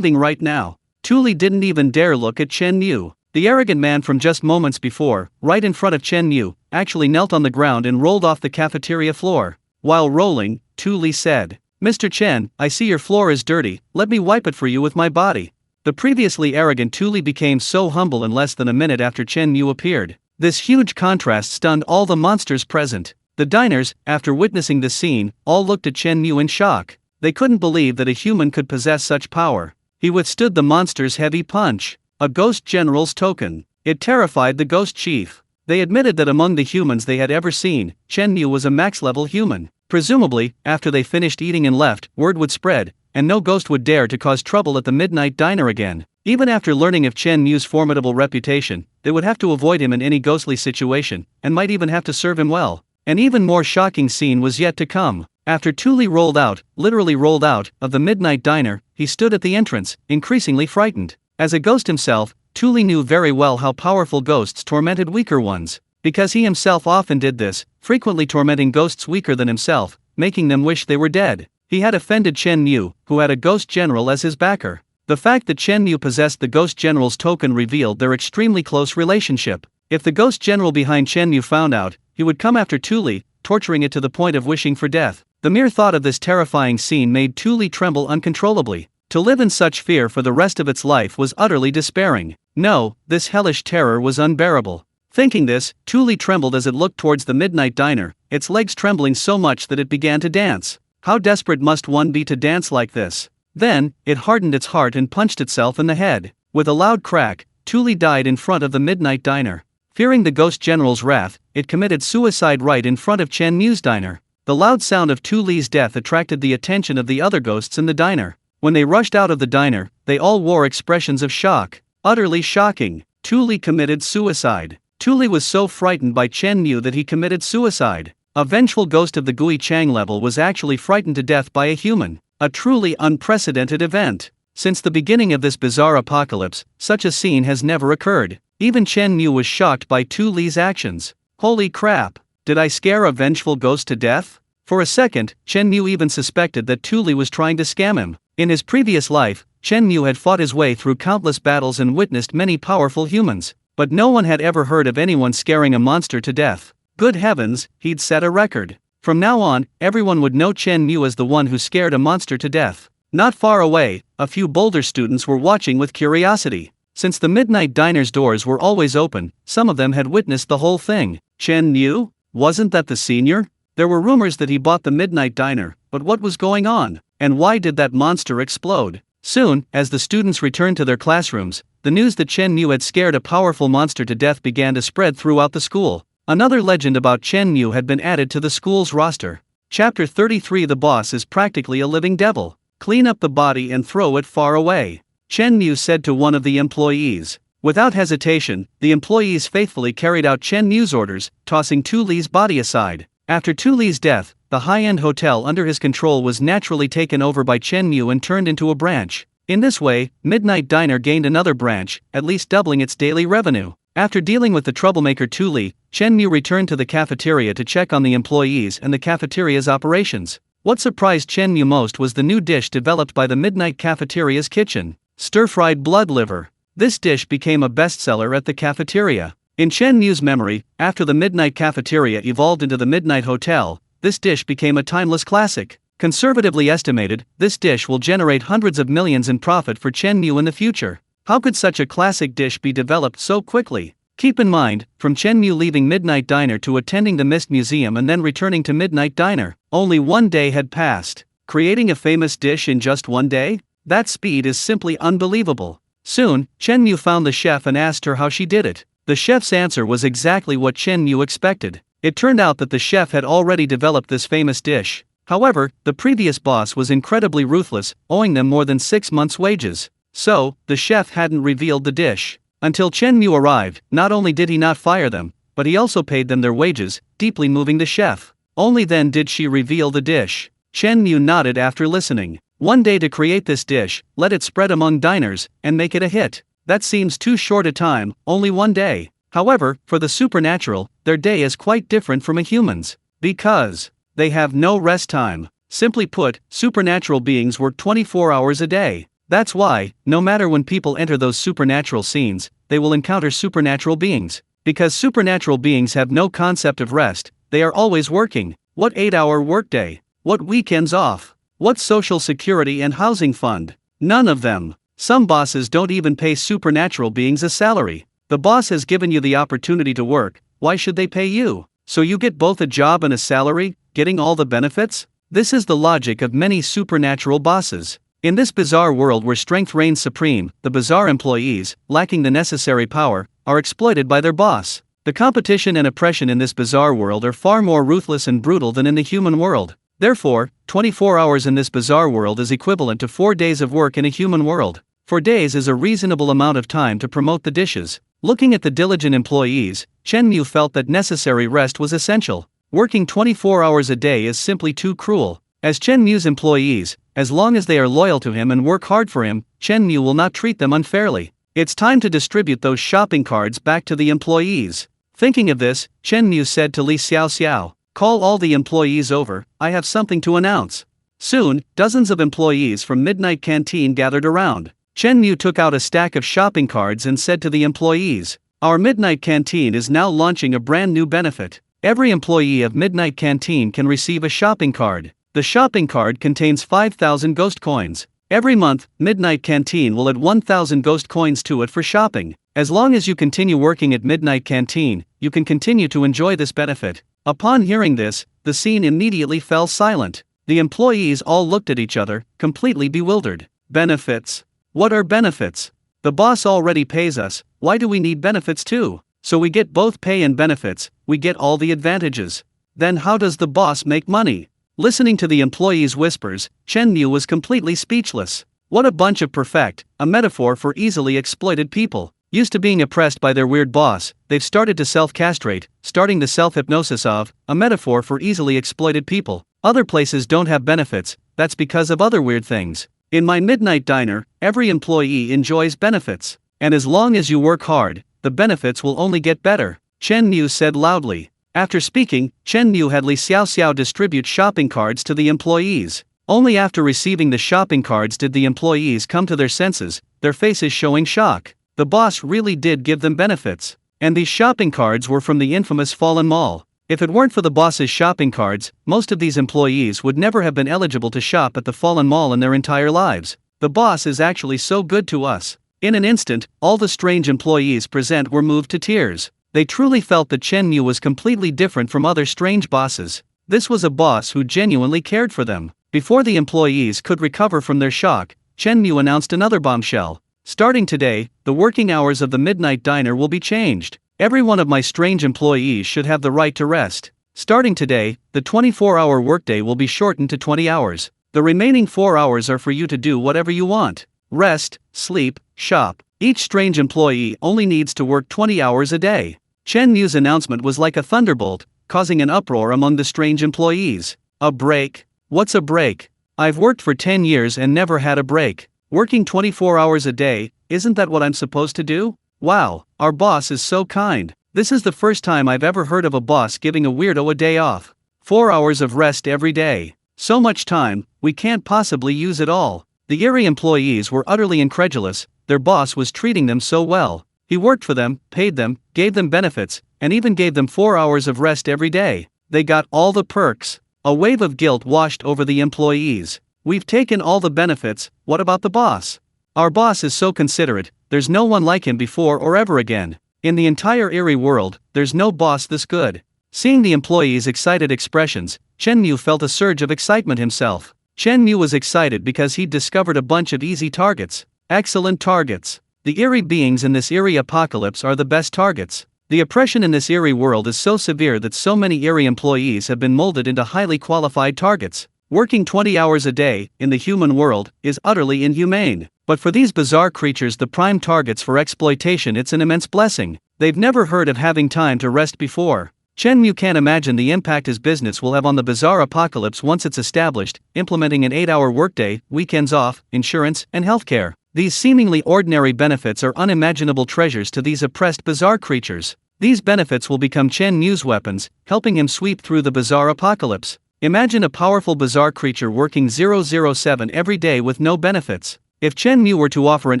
right now. Tuli didn't even dare look at Chen Mu. The arrogant man from just moments before, right in front of Chen Mu, actually knelt on the ground and rolled off the cafeteria floor. While rolling, Tuli said, Mr. Chen, I see your floor is dirty, let me wipe it for you with my body. The previously arrogant Tuli became so humble in less than a minute after Chen Mu appeared. This huge contrast stunned all the monsters present. The diners, after witnessing the scene, all looked at Chen Mu in shock. They couldn't believe that a human could possess such power. He withstood the monster's heavy punch. A ghost general's token. It terrified the ghost chief. They admitted that among the humans they had ever seen, Chen Mu was a max-level human. Presumably, after they finished eating and left, word would spread, and no ghost would dare to cause trouble at the midnight diner again. Even after learning of Chen Mu's formidable reputation, they would have to avoid him in any ghostly situation, and might even have to serve him well. An even more shocking scene was yet to come. After Tuli literally rolled out, of the midnight diner, he stood at the entrance, increasingly frightened. As a ghost himself, Tuli knew very well how powerful ghosts tormented weaker ones. Because he himself often did this, frequently tormenting ghosts weaker than himself, making them wish they were dead. He had offended Chen Mu, who had a ghost general as his backer. The fact that Chen Mu possessed the ghost general's token revealed their extremely close relationship. If the ghost general behind Chen Mu found out, he would come after Tuli, torturing it to the point of wishing for death. The mere thought of this terrifying scene made Tuli tremble uncontrollably. To live in such fear for the rest of its life was utterly despairing. No, this hellish terror was unbearable. Thinking this, Tuli trembled as it looked towards the midnight diner, its legs trembling so much that it began to dance. How desperate must one be to dance like this? Then, it hardened its heart and punched itself in the head. With a loud crack, Tu Li died in front of the midnight diner. Fearing the ghost general's wrath, it committed suicide right in front of Chen Mu's diner. The loud sound of Tu Li's death attracted the attention of the other ghosts in the diner. When they rushed out of the diner, they all wore expressions of shock. Utterly shocking. Tu Li committed suicide. Tu Li was so frightened by Chen Mu that he committed suicide. A vengeful ghost of the Gui Chang level was actually frightened to death by a human. A truly unprecedented event. Since the beginning of this bizarre apocalypse, such a scene has never occurred. Even Chen Mu was shocked by Tu Li's actions. Holy crap! Did I scare a vengeful ghost to death? For a second, Chen Mu even suspected that Tu Li was trying to scam him. In his previous life, Chen Mu had fought his way through countless battles and witnessed many powerful humans. But no one had ever heard of anyone scaring a monster to death. Good heavens, he'd set a record. From now on, everyone would know Chen Mu as the one who scared a monster to death. Not far away, a few Boulder students were watching with curiosity. Since the midnight diner's doors were always open, some of them had witnessed the whole thing. Chen Mu? Wasn't that the senior? There were rumors that he bought the midnight diner, but what was going on? And why did that monster explode? Soon, as the students returned to their classrooms, the news that Chen Mu had scared a powerful monster to death began to spread throughout the school. Another legend about Chen Mu had been added to the school's roster. Chapter 33. The boss is practically a living devil. Clean up the body and throw it far away, Chen Mu said to one of the employees. Without hesitation, the employees faithfully carried out Chen Mu's orders, tossing Tu Li's body aside. After Tu Li's death, the high-end hotel under his control was naturally taken over by Chen Mu and turned into a branch. In this way, Midnight Diner gained another branch, at least doubling its daily revenue. After dealing with the troublemaker Tu Li, Chen Mu returned to the cafeteria to check on the employees and the cafeteria's operations. What surprised Chen Mu most was the new dish developed by the Midnight Cafeteria's kitchen, stir-fried blood liver. This dish became a bestseller at the cafeteria. In Chen Mu's memory, after the Midnight Cafeteria evolved into the Midnight Hotel, this dish became a timeless classic. Conservatively estimated, this dish will generate hundreds of millions in profit for Chen Mu in the future. How could such a classic dish be developed so quickly? Keep in mind, from Chen Mu leaving Midnight Diner to attending the Mist Museum and then returning to Midnight Diner, only 1 day had passed. Creating a famous dish in just 1 day? That speed is simply unbelievable. Soon, Chen Mu found the chef and asked her how she did it. The chef's answer was exactly what Chen Mu expected. It turned out that the chef had already developed this famous dish. However, the previous boss was incredibly ruthless, owing them more than 6 months' wages. So, the chef hadn't revealed the dish. Until Chen Mu arrived, not only did he not fire them, but he also paid them their wages, deeply moving the chef. Only then did she reveal the dish. Chen Mu nodded after listening. 1 day to create this dish, let it spread among diners, and make it a hit. That seems too short a time, only 1 day. However, for the supernatural, their day is quite different from a human's. Because they have no rest time. Simply put, supernatural beings work 24 hours a day. That's why, no matter when people enter those supernatural scenes, they will encounter supernatural beings. Because supernatural beings have no concept of rest, they are always working. What 8-hour workday? What weekends off? What social security and housing fund? None of them. Some bosses don't even pay supernatural beings a salary. The boss has given you the opportunity to work, why should they pay you? So you get both a job and a salary, getting all the benefits? This is the logic of many supernatural bosses. In this bizarre world where strength reigns supreme, the bizarre employees, lacking the necessary power, are exploited by their boss. The competition and oppression in this bizarre world are far more ruthless and brutal than in the human world. Therefore, 24 hours in this bizarre world is equivalent to 4 days of work in a human world. 4 days is a reasonable amount of time to promote the dishes. Looking at the diligent employees, Chen Mu felt that necessary rest was essential. Working 24 hours a day is simply too cruel. As Chen Mu's employees, as long as they are loyal to him and work hard for him, Chen Mu will not treat them unfairly. It's time to distribute those shopping cards back to the employees. Thinking of this, Chen Mu said to Li Xiao Xiao, "Call all the employees over, I have something to announce." Soon, dozens of employees from Midnight Canteen gathered around. Chen Mu took out a stack of shopping cards and said to the employees, "Our Midnight Canteen is now launching a brand new benefit. Every employee of Midnight Canteen can receive a shopping card. The shopping card contains 5,000 ghost coins. Every month, Midnight Canteen will add 1,000 ghost coins to it for shopping. As long as you continue working at Midnight Canteen, you can continue to enjoy this benefit." Upon hearing this, the scene immediately fell silent. The employees all looked at each other, completely bewildered. Benefits? What are benefits? The boss already pays us, why do we need benefits too? So we get both pay and benefits, we get all the advantages. Then how does the boss make money? Listening to the employees' whispers, Chen Mu was completely speechless. What a bunch of perfect, a metaphor for easily exploited people. Used to being oppressed by their weird boss, they've started to self-castrate, starting the self-hypnosis of, a metaphor for easily exploited people. Other places don't have benefits, that's because of other weird things. In my midnight diner, every employee enjoys benefits. And as long as you work hard, the benefits will only get better, Chen Mu said loudly. After speaking, Chen Mu had Li Xiaoxiao distribute shopping cards to the employees. Only after receiving the shopping cards did the employees come to their senses, their faces showing shock. The boss really did give them benefits. And these shopping cards were from the infamous Fallen Mall. If it weren't for the boss's shopping cards, most of these employees would never have been eligible to shop at the Fallen Mall in their entire lives. The boss is actually so good to us. In an instant, all the strange employees present were moved to tears. They truly felt that Chen Mu was completely different from other strange bosses. This was a boss who genuinely cared for them. Before the employees could recover from their shock, Chen Mu announced another bombshell. Starting today, the working hours of the midnight diner will be changed. Every one of my strange employees should have the right to rest. Starting today, the 24-hour workday will be shortened to 20 hours. The remaining 4 hours are for you to do whatever you want. Rest, sleep, shop. Each strange employee only needs to work 20 hours a day. Chen Mu's announcement was like a thunderbolt, causing an uproar among the strange employees. A break? What's a break? I've worked for 10 years and never had a break. Working 24 hours a day, isn't that what I'm supposed to do? Wow, our boss is so kind. This is the first time I've ever heard of a boss giving a weirdo a day off. 4 hours of rest every day. So much time, we can't possibly use it all. The eerie employees were utterly incredulous, their boss was treating them so well. He worked for them, paid them, gave them benefits, and even gave them 4 hours of rest every day. They got all the perks. A wave of guilt washed over the employees. We've taken all the benefits, what about the boss? Our boss is so considerate, there's no one like him before or ever again. In the entire eerie world, there's no boss this good. Seeing the employees' excited expressions, Chen Mu felt a surge of excitement himself. Chen Mu was excited because he'd discovered a bunch of easy targets. Excellent targets. The eerie beings in this eerie apocalypse are the best targets. The oppression in this eerie world is so severe that so many eerie employees have been molded into highly qualified targets. Working 20 hours a day, in the human world, is utterly inhumane. But for these bizarre creatures, the prime targets for exploitation, it's an immense blessing. They've never heard of having time to rest before. Chen Mu can't imagine the impact his business will have on the bizarre apocalypse once it's established, implementing an 8-hour workday, weekends off, insurance, and healthcare. These seemingly ordinary benefits are unimaginable treasures to these oppressed bizarre creatures. These benefits will become Chen Mu's weapons, helping him sweep through the bizarre apocalypse. Imagine a powerful bizarre creature working 007 every day with no benefits. If Chen Mu were to offer an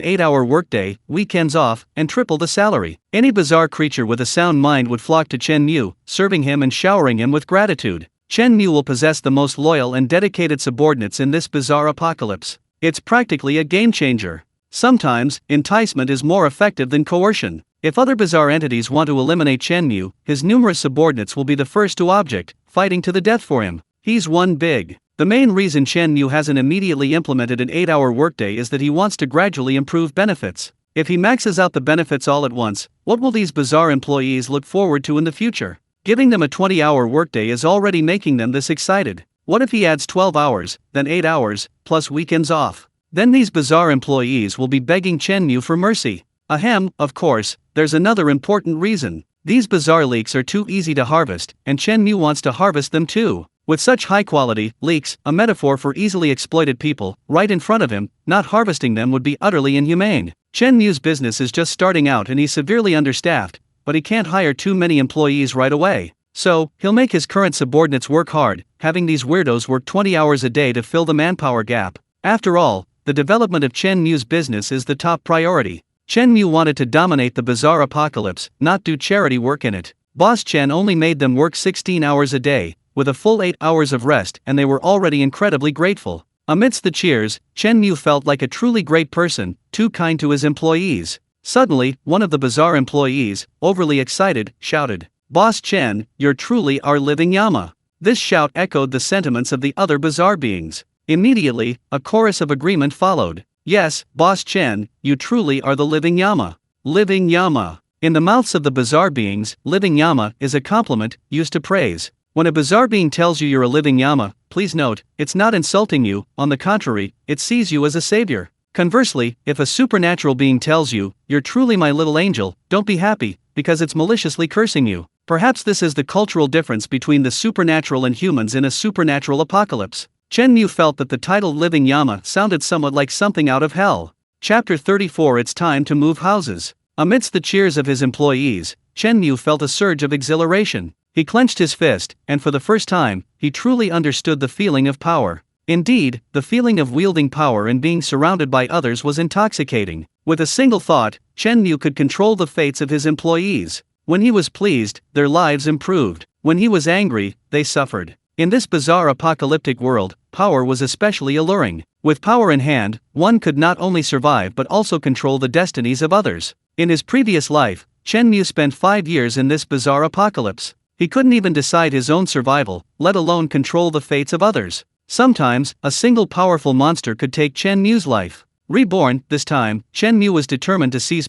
8-hour workday, weekends off, and triple the salary, any bizarre creature with a sound mind would flock to Chen Mu, serving him and showering him with gratitude. Chen Mu will possess the most loyal and dedicated subordinates in this bizarre apocalypse. It's practically a game changer. Sometimes, enticement is more effective than coercion. If other bizarre entities want to eliminate Chen Mu, his numerous subordinates will be the first to object, fighting to the death for him. He's one big. The main reason Chen Mu hasn't immediately implemented an 8-hour workday is that he wants to gradually improve benefits. If he maxes out the benefits all at once, what will these bizarre employees look forward to in the future? Giving them a 20-hour workday is already making them this excited. What if he adds 12 hours, then 8 hours, plus weekends off? Then these bizarre employees will be begging Chen Mu for mercy. Ahem, of course, there's another important reason. These bizarre leeks are too easy to harvest, and Chen Mu wants to harvest them too. With such high-quality leeks, a metaphor for easily exploited people, right in front of him, not harvesting them would be utterly inhumane. Chen Mu's business is just starting out and he's severely understaffed, but he can't hire too many employees right away. So, he'll make his current subordinates work hard, having these weirdos work 20 hours a day to fill the manpower gap. After all, the development of Chen Mu's business is the top priority. Chen Mu wanted to dominate the bizarre apocalypse, not do charity work in it. Boss Chen only made them work 16 hours a day, with a full 8 hours of rest, and they were already incredibly grateful. Amidst the cheers, Chen Mu felt like a truly great person, too kind to his employees. Suddenly, one of the bizarre employees, overly excited, shouted, "Boss Chen, you're truly our living llama." This shout echoed the sentiments of the other bizarre beings. Immediately, a chorus of agreement followed. Yes, Boss Chen, you truly are the living Yama. Living Yama. In the mouths of the bizarre beings, living Yama is a compliment used to praise. When a bizarre being tells you you're a living Yama, please note, it's not insulting you, on the contrary, it sees you as a savior. Conversely, if a supernatural being tells you, you're truly my little angel, don't be happy, because it's maliciously cursing you. Perhaps this is the cultural difference between the supernatural and humans in a supernatural apocalypse. Chen Mu felt that the title Living Yama sounded somewhat like something out of hell. Chapter 34. It's time to move houses. Amidst the cheers of his employees, Chen Mu felt a surge of exhilaration. He clenched his fist, and for the first time, he truly understood the feeling of power. Indeed, the feeling of wielding power and being surrounded by others was intoxicating. With a single thought, Chen Mu could control the fates of his employees. When he was pleased, their lives improved. When he was angry, they suffered. In this bizarre apocalyptic world, power was especially alluring. With power in hand, one could not only survive but also control the destinies of others. In his previous life, Chen Mu spent 5 years in this bizarre apocalypse. He couldn't even decide his own survival, let alone control the fates of others. Sometimes, a single powerful monster could take Chen Mu's life. Reborn, this time, Chen Mu was determined to seize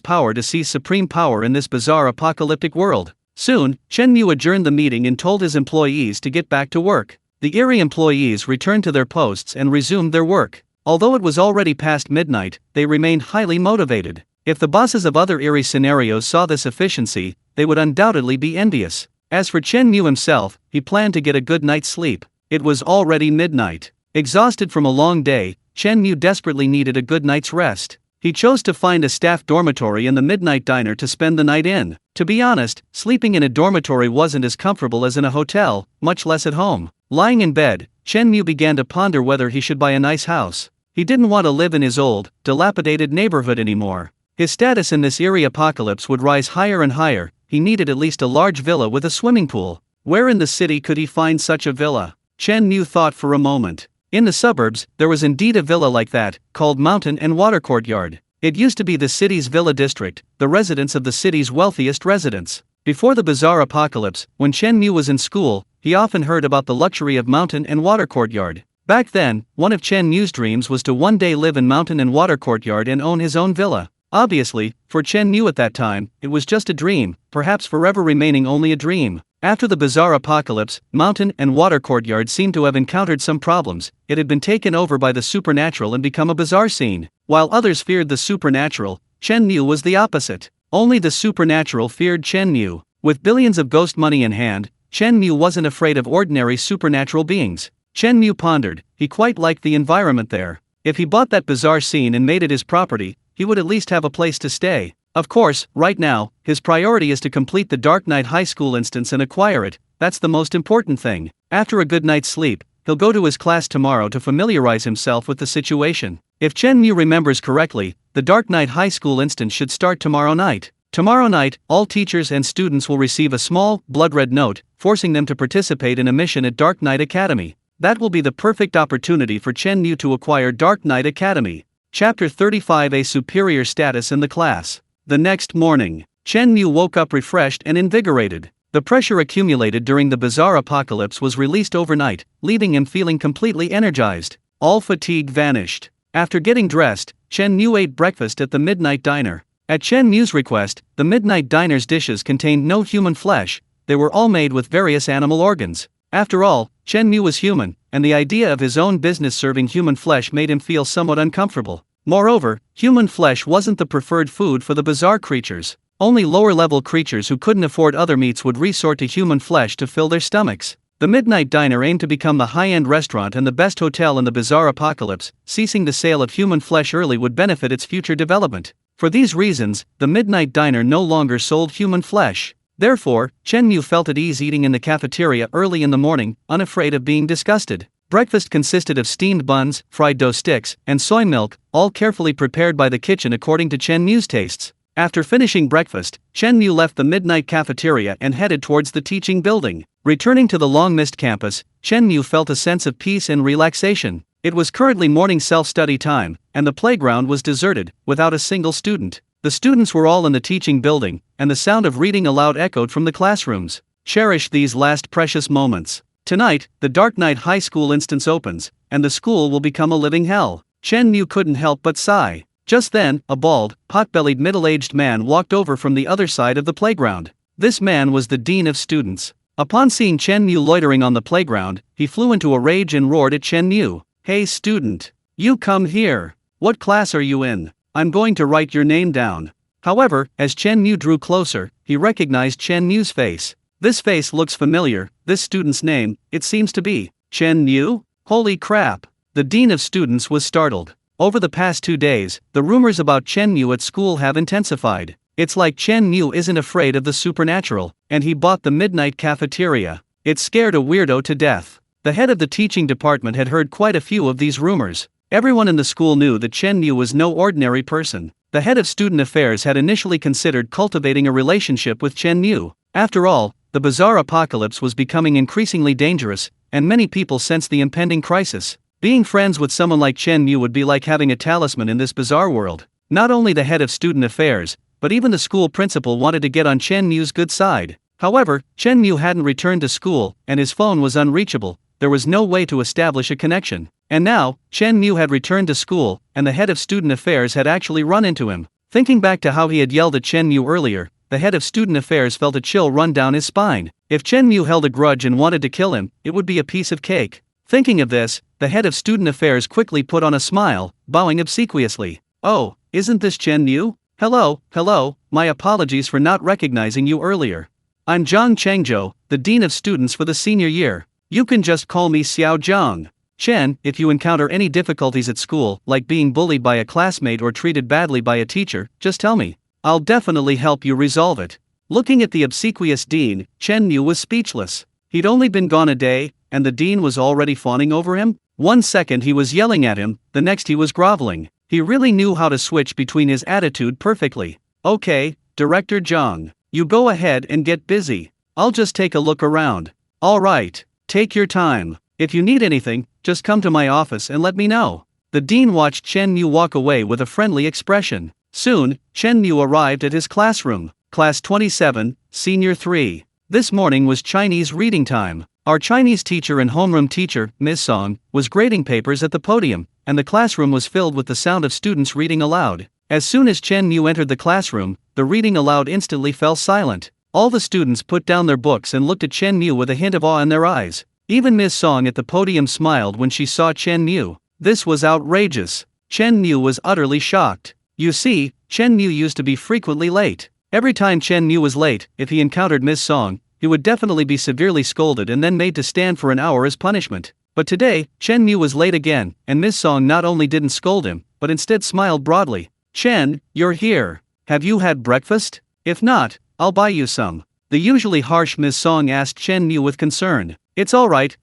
supreme power in this bizarre apocalyptic world. Soon, Chen Mu adjourned the meeting and told his employees to get back to work. The eerie employees returned to their posts and resumed their work. Although it was already past midnight, they remained highly motivated. If the bosses of other eerie scenarios saw this efficiency, they would undoubtedly be envious. As for Chen Mu himself, he planned to get a good night's sleep. It was already midnight. Exhausted from a long day, Chen Mu desperately needed a good night's rest. He chose to find a staff dormitory in the midnight diner to spend the night in. To be honest, sleeping in a dormitory wasn't as comfortable as in a hotel, much less at home. Lying in bed, Chen Mu began to ponder whether he should buy a nice house. He didn't want to live in his old, dilapidated neighborhood anymore. His status in this eerie apocalypse would rise higher and higher. He needed at least a large villa with a swimming pool. Where in the city could he find such a villa? Chen Mu thought for a moment. In the suburbs, there was indeed a villa like that, called Mountain and Water Courtyard. It used to be the city's villa district, the residence of the city's wealthiest residents. Before the bizarre apocalypse, when Chen Mu was in school, he often heard about the luxury of Mountain and Water Courtyard. Back then, one of Chen Mu's dreams was to one day live in Mountain and Water Courtyard and own his own villa. Obviously, for Chen Mu at that time, it was just a dream, perhaps forever remaining only a dream. After the bizarre apocalypse, Mountain and Water Courtyard seemed to have encountered some problems. It had been taken over by the supernatural and become a bizarre scene. While others feared the supernatural, Chen Mu was the opposite. Only the supernatural feared Chen Mu. With billions of ghost money in hand, Chen Mu wasn't afraid of ordinary supernatural beings. Chen Mu pondered, he quite liked the environment there. If he bought that bizarre scene and made it his property, he would at least have a place to stay. Of course, right now, his priority is to complete the Dark Knight High School instance and acquire it. That's the most important thing. After a good night's sleep, he'll go to his class tomorrow to familiarize himself with the situation. If Chen Mu remembers correctly, the Dark Knight High School instance should start tomorrow night. Tomorrow night, all teachers and students will receive a small, blood-red note, forcing them to participate in a mission at Dark Knight Academy. That will be the perfect opportunity for Chen Mu to acquire Dark Knight Academy. Chapter 35. A superior status in the class. The next morning, Chen Mu woke up refreshed and invigorated. The pressure accumulated during the bizarre apocalypse was released overnight, leaving him feeling completely energized. All fatigue vanished. After getting dressed, Chen Mu ate breakfast at the midnight diner. At Chen Mu's request, the midnight diner's dishes contained no human flesh. They were all made with various animal organs. After all, Chen Mu was human, and the idea of his own business serving human flesh made him feel somewhat uncomfortable. Moreover, human flesh wasn't the preferred food for the bizarre creatures. Only lower-level creatures who couldn't afford other meats would resort to human flesh to fill their stomachs. The Midnight Diner aimed to become the high-end restaurant and the best hotel in the bizarre apocalypse. Ceasing the sale of human flesh early would benefit its future development. For these reasons, the Midnight Diner no longer sold human flesh. Therefore, Chen Mu felt at ease eating in the cafeteria early in the morning, unafraid of being disgusted. Breakfast consisted of steamed buns, fried dough sticks, and soy milk, all carefully prepared by the kitchen according to Chen Mu's tastes. After finishing breakfast, Chen Mu left the midnight cafeteria and headed towards the teaching building. Returning to the long-missed campus, Chen Mu felt a sense of peace and relaxation. It was currently morning self-study time, and the playground was deserted, without a single student. The students were all in the teaching building, and the sound of reading aloud echoed from the classrooms. Cherish these last precious moments. Tonight, the Dark Knight High School instance opens, and the school will become a living hell. Chen Mu couldn't help but sigh. Just then, a bald, pot-bellied middle-aged man walked over from the other side of the playground. This man was the dean of students. Upon seeing Chen Mu loitering on the playground, he flew into a rage and roared at Chen Mu. "Hey student! You come here! What class are you in? I'm going to write your name down." However, as Chen Mu drew closer, he recognized Chen Mu's face. This face looks familiar. This student's name, it seems to be Chen Mu? Holy crap! The dean of students was startled. Over the past 2 days, the rumors about Chen Mu at school have intensified. It's like Chen Mu isn't afraid of the supernatural, and he bought the midnight cafeteria. It scared a weirdo to death. The head of the teaching department had heard quite a few of these rumors. Everyone in the school knew that Chen Mu was no ordinary person. The head of student affairs had initially considered cultivating a relationship with Chen Mu. After all, the bizarre apocalypse was becoming increasingly dangerous, and many people sensed the impending crisis. Being friends with someone like Chen Mu would be like having a talisman in this bizarre world. Not only the head of student affairs, but even the school principal wanted to get on Chen Mu's good side. However, Chen Mu hadn't returned to school, and his phone was unreachable. There was no way to establish a connection. And now, Chen Mu had returned to school, and the head of student affairs had actually run into him. Thinking back to how he had yelled at Chen Mu earlier, the head of student affairs felt a chill run down his spine. If Chen Mu held a grudge and wanted to kill him, it would be a piece of cake. Thinking of this, the head of student affairs quickly put on a smile, bowing obsequiously. "Oh, isn't this Chen Mu? Hello, my apologies for not recognizing you earlier. I'm Zhang Chengzhou, the dean of students for the senior year. You can just call me Xiao Zhang. Chen, if you encounter any difficulties at school, like being bullied by a classmate or treated badly by a teacher, just tell me. I'll definitely help you resolve it." Looking at the obsequious dean, Chen Mu was speechless. He'd only been gone a day, and the dean was already fawning over him? One second he was yelling at him, the next he was groveling. He really knew how to switch between his attitude perfectly. "Okay, Director Zhang, you go ahead and get busy. I'll just take a look around." "Alright, take your time. If you need anything, just come to my office and let me know." The dean watched Chen Mu walk away with a friendly expression. Soon, Chen Mu arrived at his classroom. Class 27, Senior 3. This morning was Chinese reading time. Our Chinese teacher and homeroom teacher, Ms. Song, was grading papers at the podium, and the classroom was filled with the sound of students reading aloud. As soon as Chen Mu entered the classroom, the reading aloud instantly fell silent. All the students put down their books and looked at Chen Mu with a hint of awe in their eyes. Even Ms. Song at the podium smiled when she saw Chen Mu. This was outrageous. Chen Mu was utterly shocked. You see, Chen Mu used to be frequently late. Every time Chen Mu was late, if he encountered Ms. Song, he would definitely be severely scolded and then made to stand for an hour as punishment. But today, Chen Mu was late again, and Ms. Song not only didn't scold him, but instead smiled broadly. "Chen, you're here. Have you had breakfast? If not, I'll buy you some." The usually harsh Ms. Song asked Chen Mu with concern. It's all right,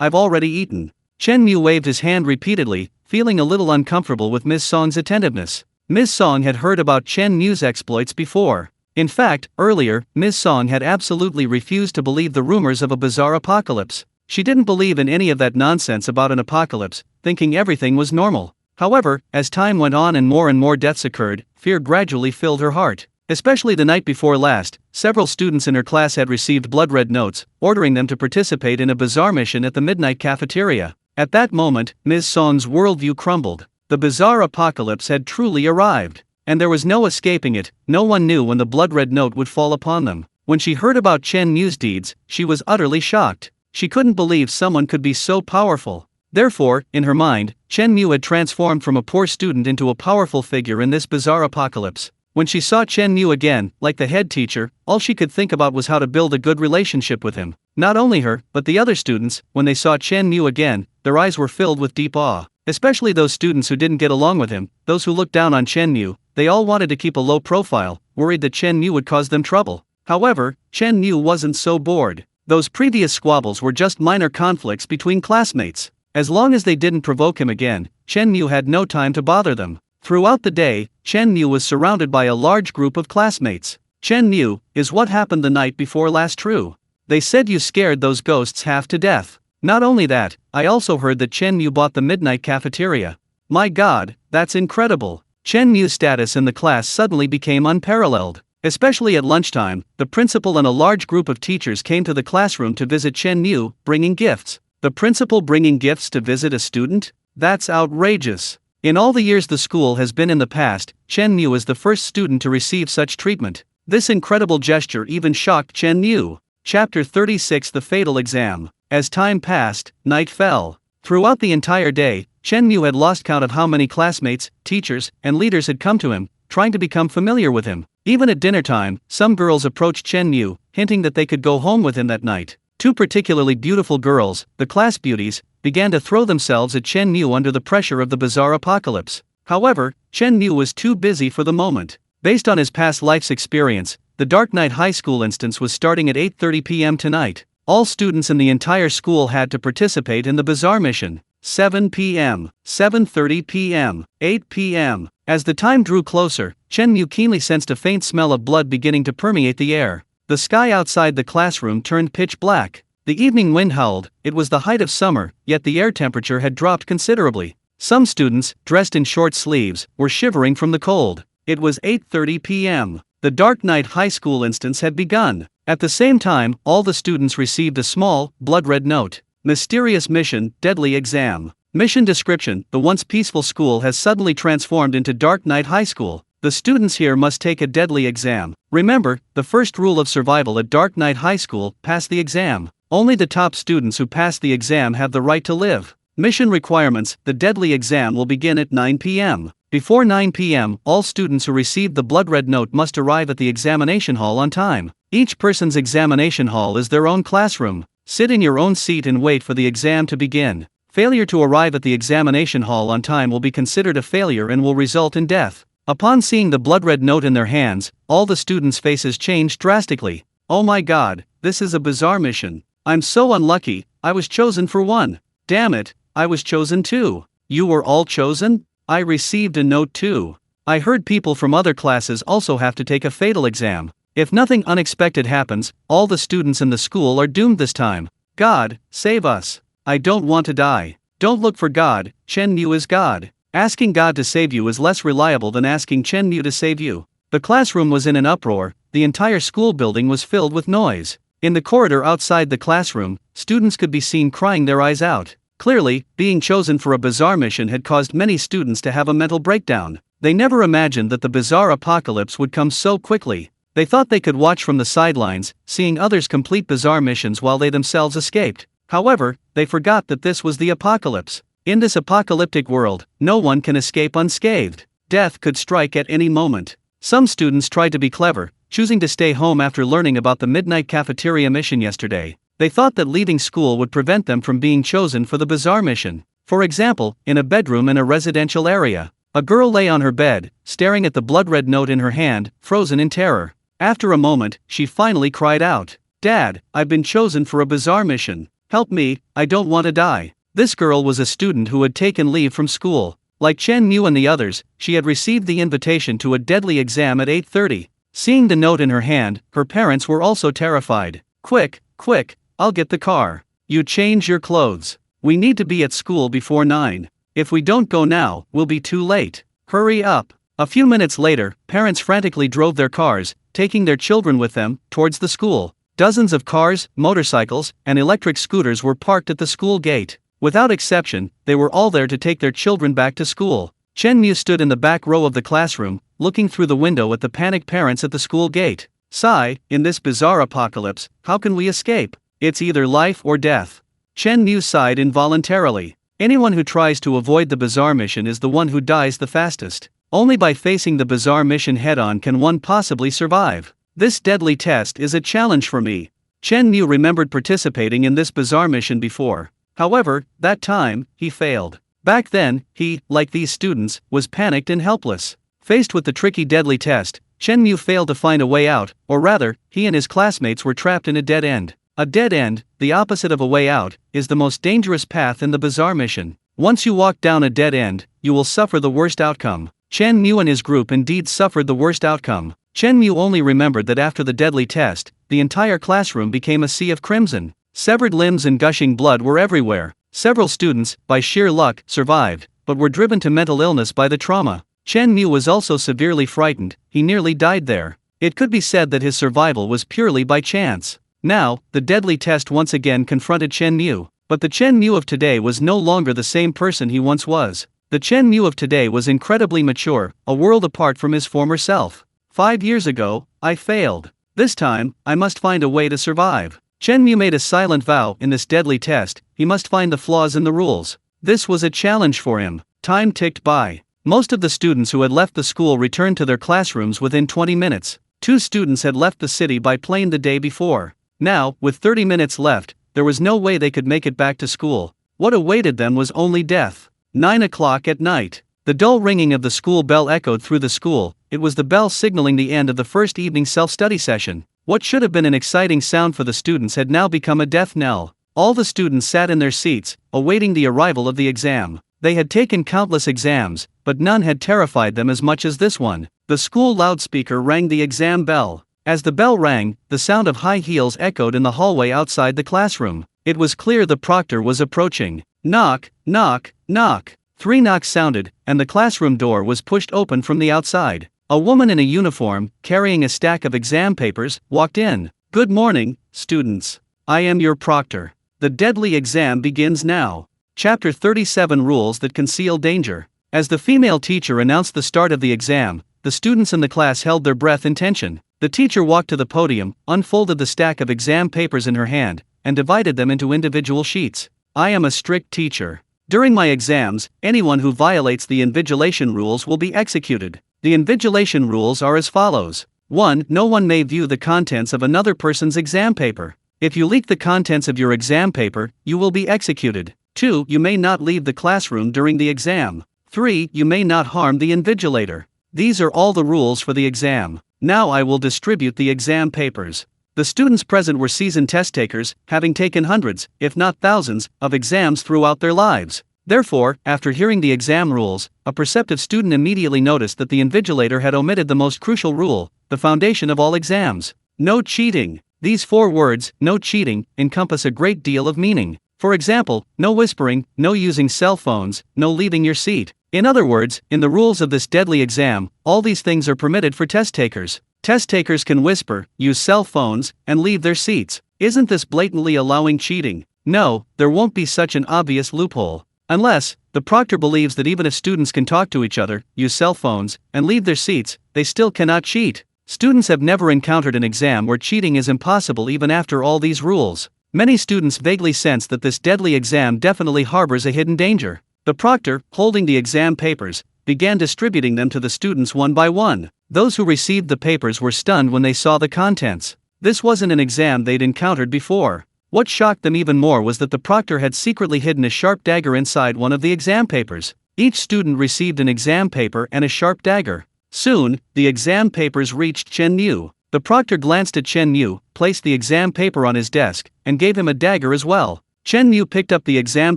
I've already eaten." Chen Mu waved his hand repeatedly, feeling a little uncomfortable with Ms. Song's attentiveness. Ms. Song had heard about Chen Mu's exploits before. In fact, earlier, Ms. Song had absolutely refused to believe the rumors of a bizarre apocalypse. She didn't believe in any of that nonsense about an apocalypse, thinking everything was normal. However, as time went on and more deaths occurred, fear gradually filled her heart. Especially the night before last, several students in her class had received blood-red notes, ordering them to participate in a bizarre mission at the midnight cafeteria. At that moment, Ms. Song's worldview crumbled. The bizarre apocalypse had truly arrived, and there was no escaping it. No one knew when the blood-red note would fall upon them. When she heard about Chen Mu's deeds, she was utterly shocked. She couldn't believe someone could be so powerful. Therefore, in her mind, Chen Mu had transformed from a poor student into a powerful figure in this bizarre apocalypse. When she saw Chen Mu again, like the head teacher, all she could think about was how to build a good relationship with him. Not only her, but the other students, when they saw Chen Mu again, their eyes were filled with deep awe. Especially those students who didn't get along with him, those who looked down on Chen Mu, they all wanted to keep a low profile, worried that Chen Mu would cause them trouble. However, Chen Mu wasn't so bored. Those previous squabbles were just minor conflicts between classmates. As long as they didn't provoke him again, Chen Mu had no time to bother them. Throughout the day, Chen Mu was surrounded by a large group of classmates. "Chen Mu, is what happened the night before last true? They said you scared those ghosts half to death. Not only that, I also heard that Chen Mu bought the midnight cafeteria. My god, that's incredible." Chen Mu's status in the class suddenly became unparalleled. Especially at lunchtime, the principal and a large group of teachers came to the classroom to visit Chen Mu, bringing gifts. The principal bringing gifts to visit a student? That's outrageous. In all the years the school has been in the past, Chen Mu is the first student to receive such treatment. This incredible gesture even shocked Chen Mu. Chapter 36 The Fatal Exam. As time passed, night fell. Throughout the entire day, Chen Mu had lost count of how many classmates, teachers, and leaders had come to him, trying to become familiar with him. Even at dinner time, some girls approached Chen Mu, hinting that they could go home with him that night. Two particularly beautiful girls, the class beauties, began to throw themselves at Chen Mu under the pressure of the bizarre apocalypse. However, Chen Mu was too busy for the moment. Based on his past life's experience, the Dark Knight High School instance was starting at 8:30 p.m. tonight. All students in the entire school had to participate in the bizarre mission. 7 p.m., 7:30 p.m., 8 p.m. As the time drew closer, Chen Mu keenly sensed a faint smell of blood beginning to permeate the air. The sky outside the classroom turned pitch black. The evening wind howled. It was the height of summer, yet the air temperature had dropped considerably. Some students, dressed in short sleeves, were shivering from the cold. It was 8:30 p.m. The Dark Knight High School instance had begun. At the same time, all the students received a small, blood-red note. Mysterious mission, deadly exam. Mission description: the once peaceful school has suddenly transformed into Dark Knight High School. The students here must take a deadly exam. Remember, the first rule of survival at Dark Knight High School: pass the exam. Only the top students who pass the exam have the right to live. Mission requirements: the deadly exam will begin at 9 p.m. Before 9 p.m., all students who received the blood-red note must arrive at the examination hall on time. Each person's examination hall is their own classroom. Sit in your own seat and wait for the exam to begin. Failure to arrive at the examination hall on time will be considered a failure and will result in death. Upon seeing the blood-red note in their hands, all the students' faces changed drastically. Oh my god, this is a bizarre mission. I'm so unlucky, I was chosen for one. Damn it, I was chosen too. You were all chosen? I received a note too. I heard people from other classes also have to take a fatal exam. If nothing unexpected happens, all the students in the school are doomed this time. God, save us. I don't want to die. Don't look for God, Chen Mu is God. Asking God to save you is less reliable than asking Chen Mu to save you. The classroom was in an uproar, the entire school building was filled with noise. In the corridor outside the classroom, students could be seen crying their eyes out. Clearly, being chosen for a bizarre mission had caused many students to have a mental breakdown. They never imagined that the bizarre apocalypse would come so quickly. They thought they could watch from the sidelines, seeing others complete bizarre missions while they themselves escaped. However, they forgot that this was the apocalypse. In this apocalyptic world, no one can escape unscathed. Death could strike at any moment. Some students tried to be clever, choosing to stay home after learning about the midnight cafeteria mission yesterday. They thought that leaving school would prevent them from being chosen for the bizarre mission. For example, in a bedroom in a residential area, a girl lay on her bed, staring at the blood-red note in her hand, frozen in terror. After a moment, she finally cried out, "Dad, I've been chosen for a bizarre mission. Help me, I don't want to die." This girl was a student who had taken leave from school. Like Chen Mu and the others, she had received the invitation to a deadly exam at 8:30. Seeing the note in her hand, her parents were also terrified. Quick, quick, I'll get the car. You change your clothes. We need to be at school before 9. If we don't go now, we'll be too late. Hurry up. A few minutes later, parents frantically drove their cars, taking their children with them, towards the school. Dozens of cars, motorcycles, and electric scooters were parked at the school gate. Without exception, they were all there to take their children back to school. Chen Mu stood in the back row of the classroom, looking through the window at the panicked parents at the school gate. Sigh, in this bizarre apocalypse, how can we escape? It's either life or death. Chen Mu sighed involuntarily. Anyone who tries to avoid the bizarre mission is the one who dies the fastest. Only by facing the bizarre mission head-on can one possibly survive. This deadly test is a challenge for me. Chen Mu remembered participating in this bizarre mission before. However, that time, he failed. Back then, he, like these students, was panicked and helpless. Faced with the tricky deadly test, Chen Mu failed to find a way out, or rather, he and his classmates were trapped in a dead end. A dead end, the opposite of a way out, is the most dangerous path in the bizarre mission. Once you walk down a dead end, you will suffer the worst outcome. Chen Mu and his group indeed suffered the worst outcome. Chen Mu only remembered that after the deadly test, the entire classroom became a sea of crimson. Severed limbs and gushing blood were everywhere. Several students, by sheer luck, survived, but were driven to mental illness by the trauma. Chen Mu was also severely frightened, he nearly died there. It could be said that his survival was purely by chance. Now, the deadly test once again confronted Chen Mu. But the Chen Mu of today was no longer the same person he once was. The Chen Mu of today was incredibly mature, a world apart from his former self. 5 years ago, I failed. This time, I must find a way to survive. Chen Mu made a silent vow in this deadly test, he must find the flaws in the rules. This was a challenge for him. Time ticked by. Most of the students who had left the school returned to their classrooms within 20 minutes. 2 students had left the city by plane the day before. Now, with 30 minutes left, there was no way they could make it back to school. What awaited them was only death. 9 o'clock at night. The dull ringing of the school bell echoed through the school. It was the bell signaling the end of the first evening self-study session. What should have been an exciting sound for the students had now become a death knell. All the students sat in their seats, awaiting the arrival of the exam. They had taken countless exams, but none had terrified them as much as this one. The school loudspeaker rang the exam bell. As the bell rang, the sound of high heels echoed in the hallway outside the classroom. It was clear the proctor was approaching. Knock, knock, knock. 3 knocks sounded, and the classroom door was pushed open from the outside. A woman in a uniform, carrying a stack of exam papers, walked in. Good morning, students. I am your proctor. The deadly exam begins now. Chapter 37 Rules that Conceal Danger. As the female teacher announced the start of the exam, the students in the class held their breath in tension. The teacher walked to the podium, unfolded the stack of exam papers in her hand, and divided them into individual sheets. I am a strict teacher. During my exams, anyone who violates the invigilation rules will be executed. The invigilation rules are as follows. 1. No one may view the contents of another person's exam paper. If you leak the contents of your exam paper, you will be executed. 2. You may not leave the classroom during the exam. 3. You may not harm the invigilator. These are all the rules for the exam. Now I will distribute the exam papers. The students present were seasoned test takers, having taken hundreds, if not thousands, of exams throughout their lives. Therefore, after hearing the exam rules, a perceptive student immediately noticed that the invigilator had omitted the most crucial rule, the foundation of all exams. No cheating. These 4 words, no cheating, encompass a great deal of meaning. For example, no whispering, no using cell phones, no leaving your seat. In other words, in the rules of this deadly exam, all these things are permitted for test takers. Test takers can whisper, use cell phones, and leave their seats. Isn't this blatantly allowing cheating? No, there won't be such an obvious loophole. Unless, the proctor believes that even if students can talk to each other, use cell phones, and leave their seats, they still cannot cheat. Students have never encountered an exam where cheating is impossible even after all these rules. Many students vaguely sense that this deadly exam definitely harbors a hidden danger. The proctor, holding the exam papers, began distributing them to the students one by one. Those who received the papers were stunned when they saw the contents. This wasn't an exam they'd encountered before. What shocked them even more was that the proctor had secretly hidden a sharp dagger inside one of the exam papers. Each student received an exam paper and a sharp dagger. Soon, the exam papers reached Chen Mu. The proctor glanced at Chen Mu, placed the exam paper on his desk, and gave him a dagger as well. Chen Mu picked up the exam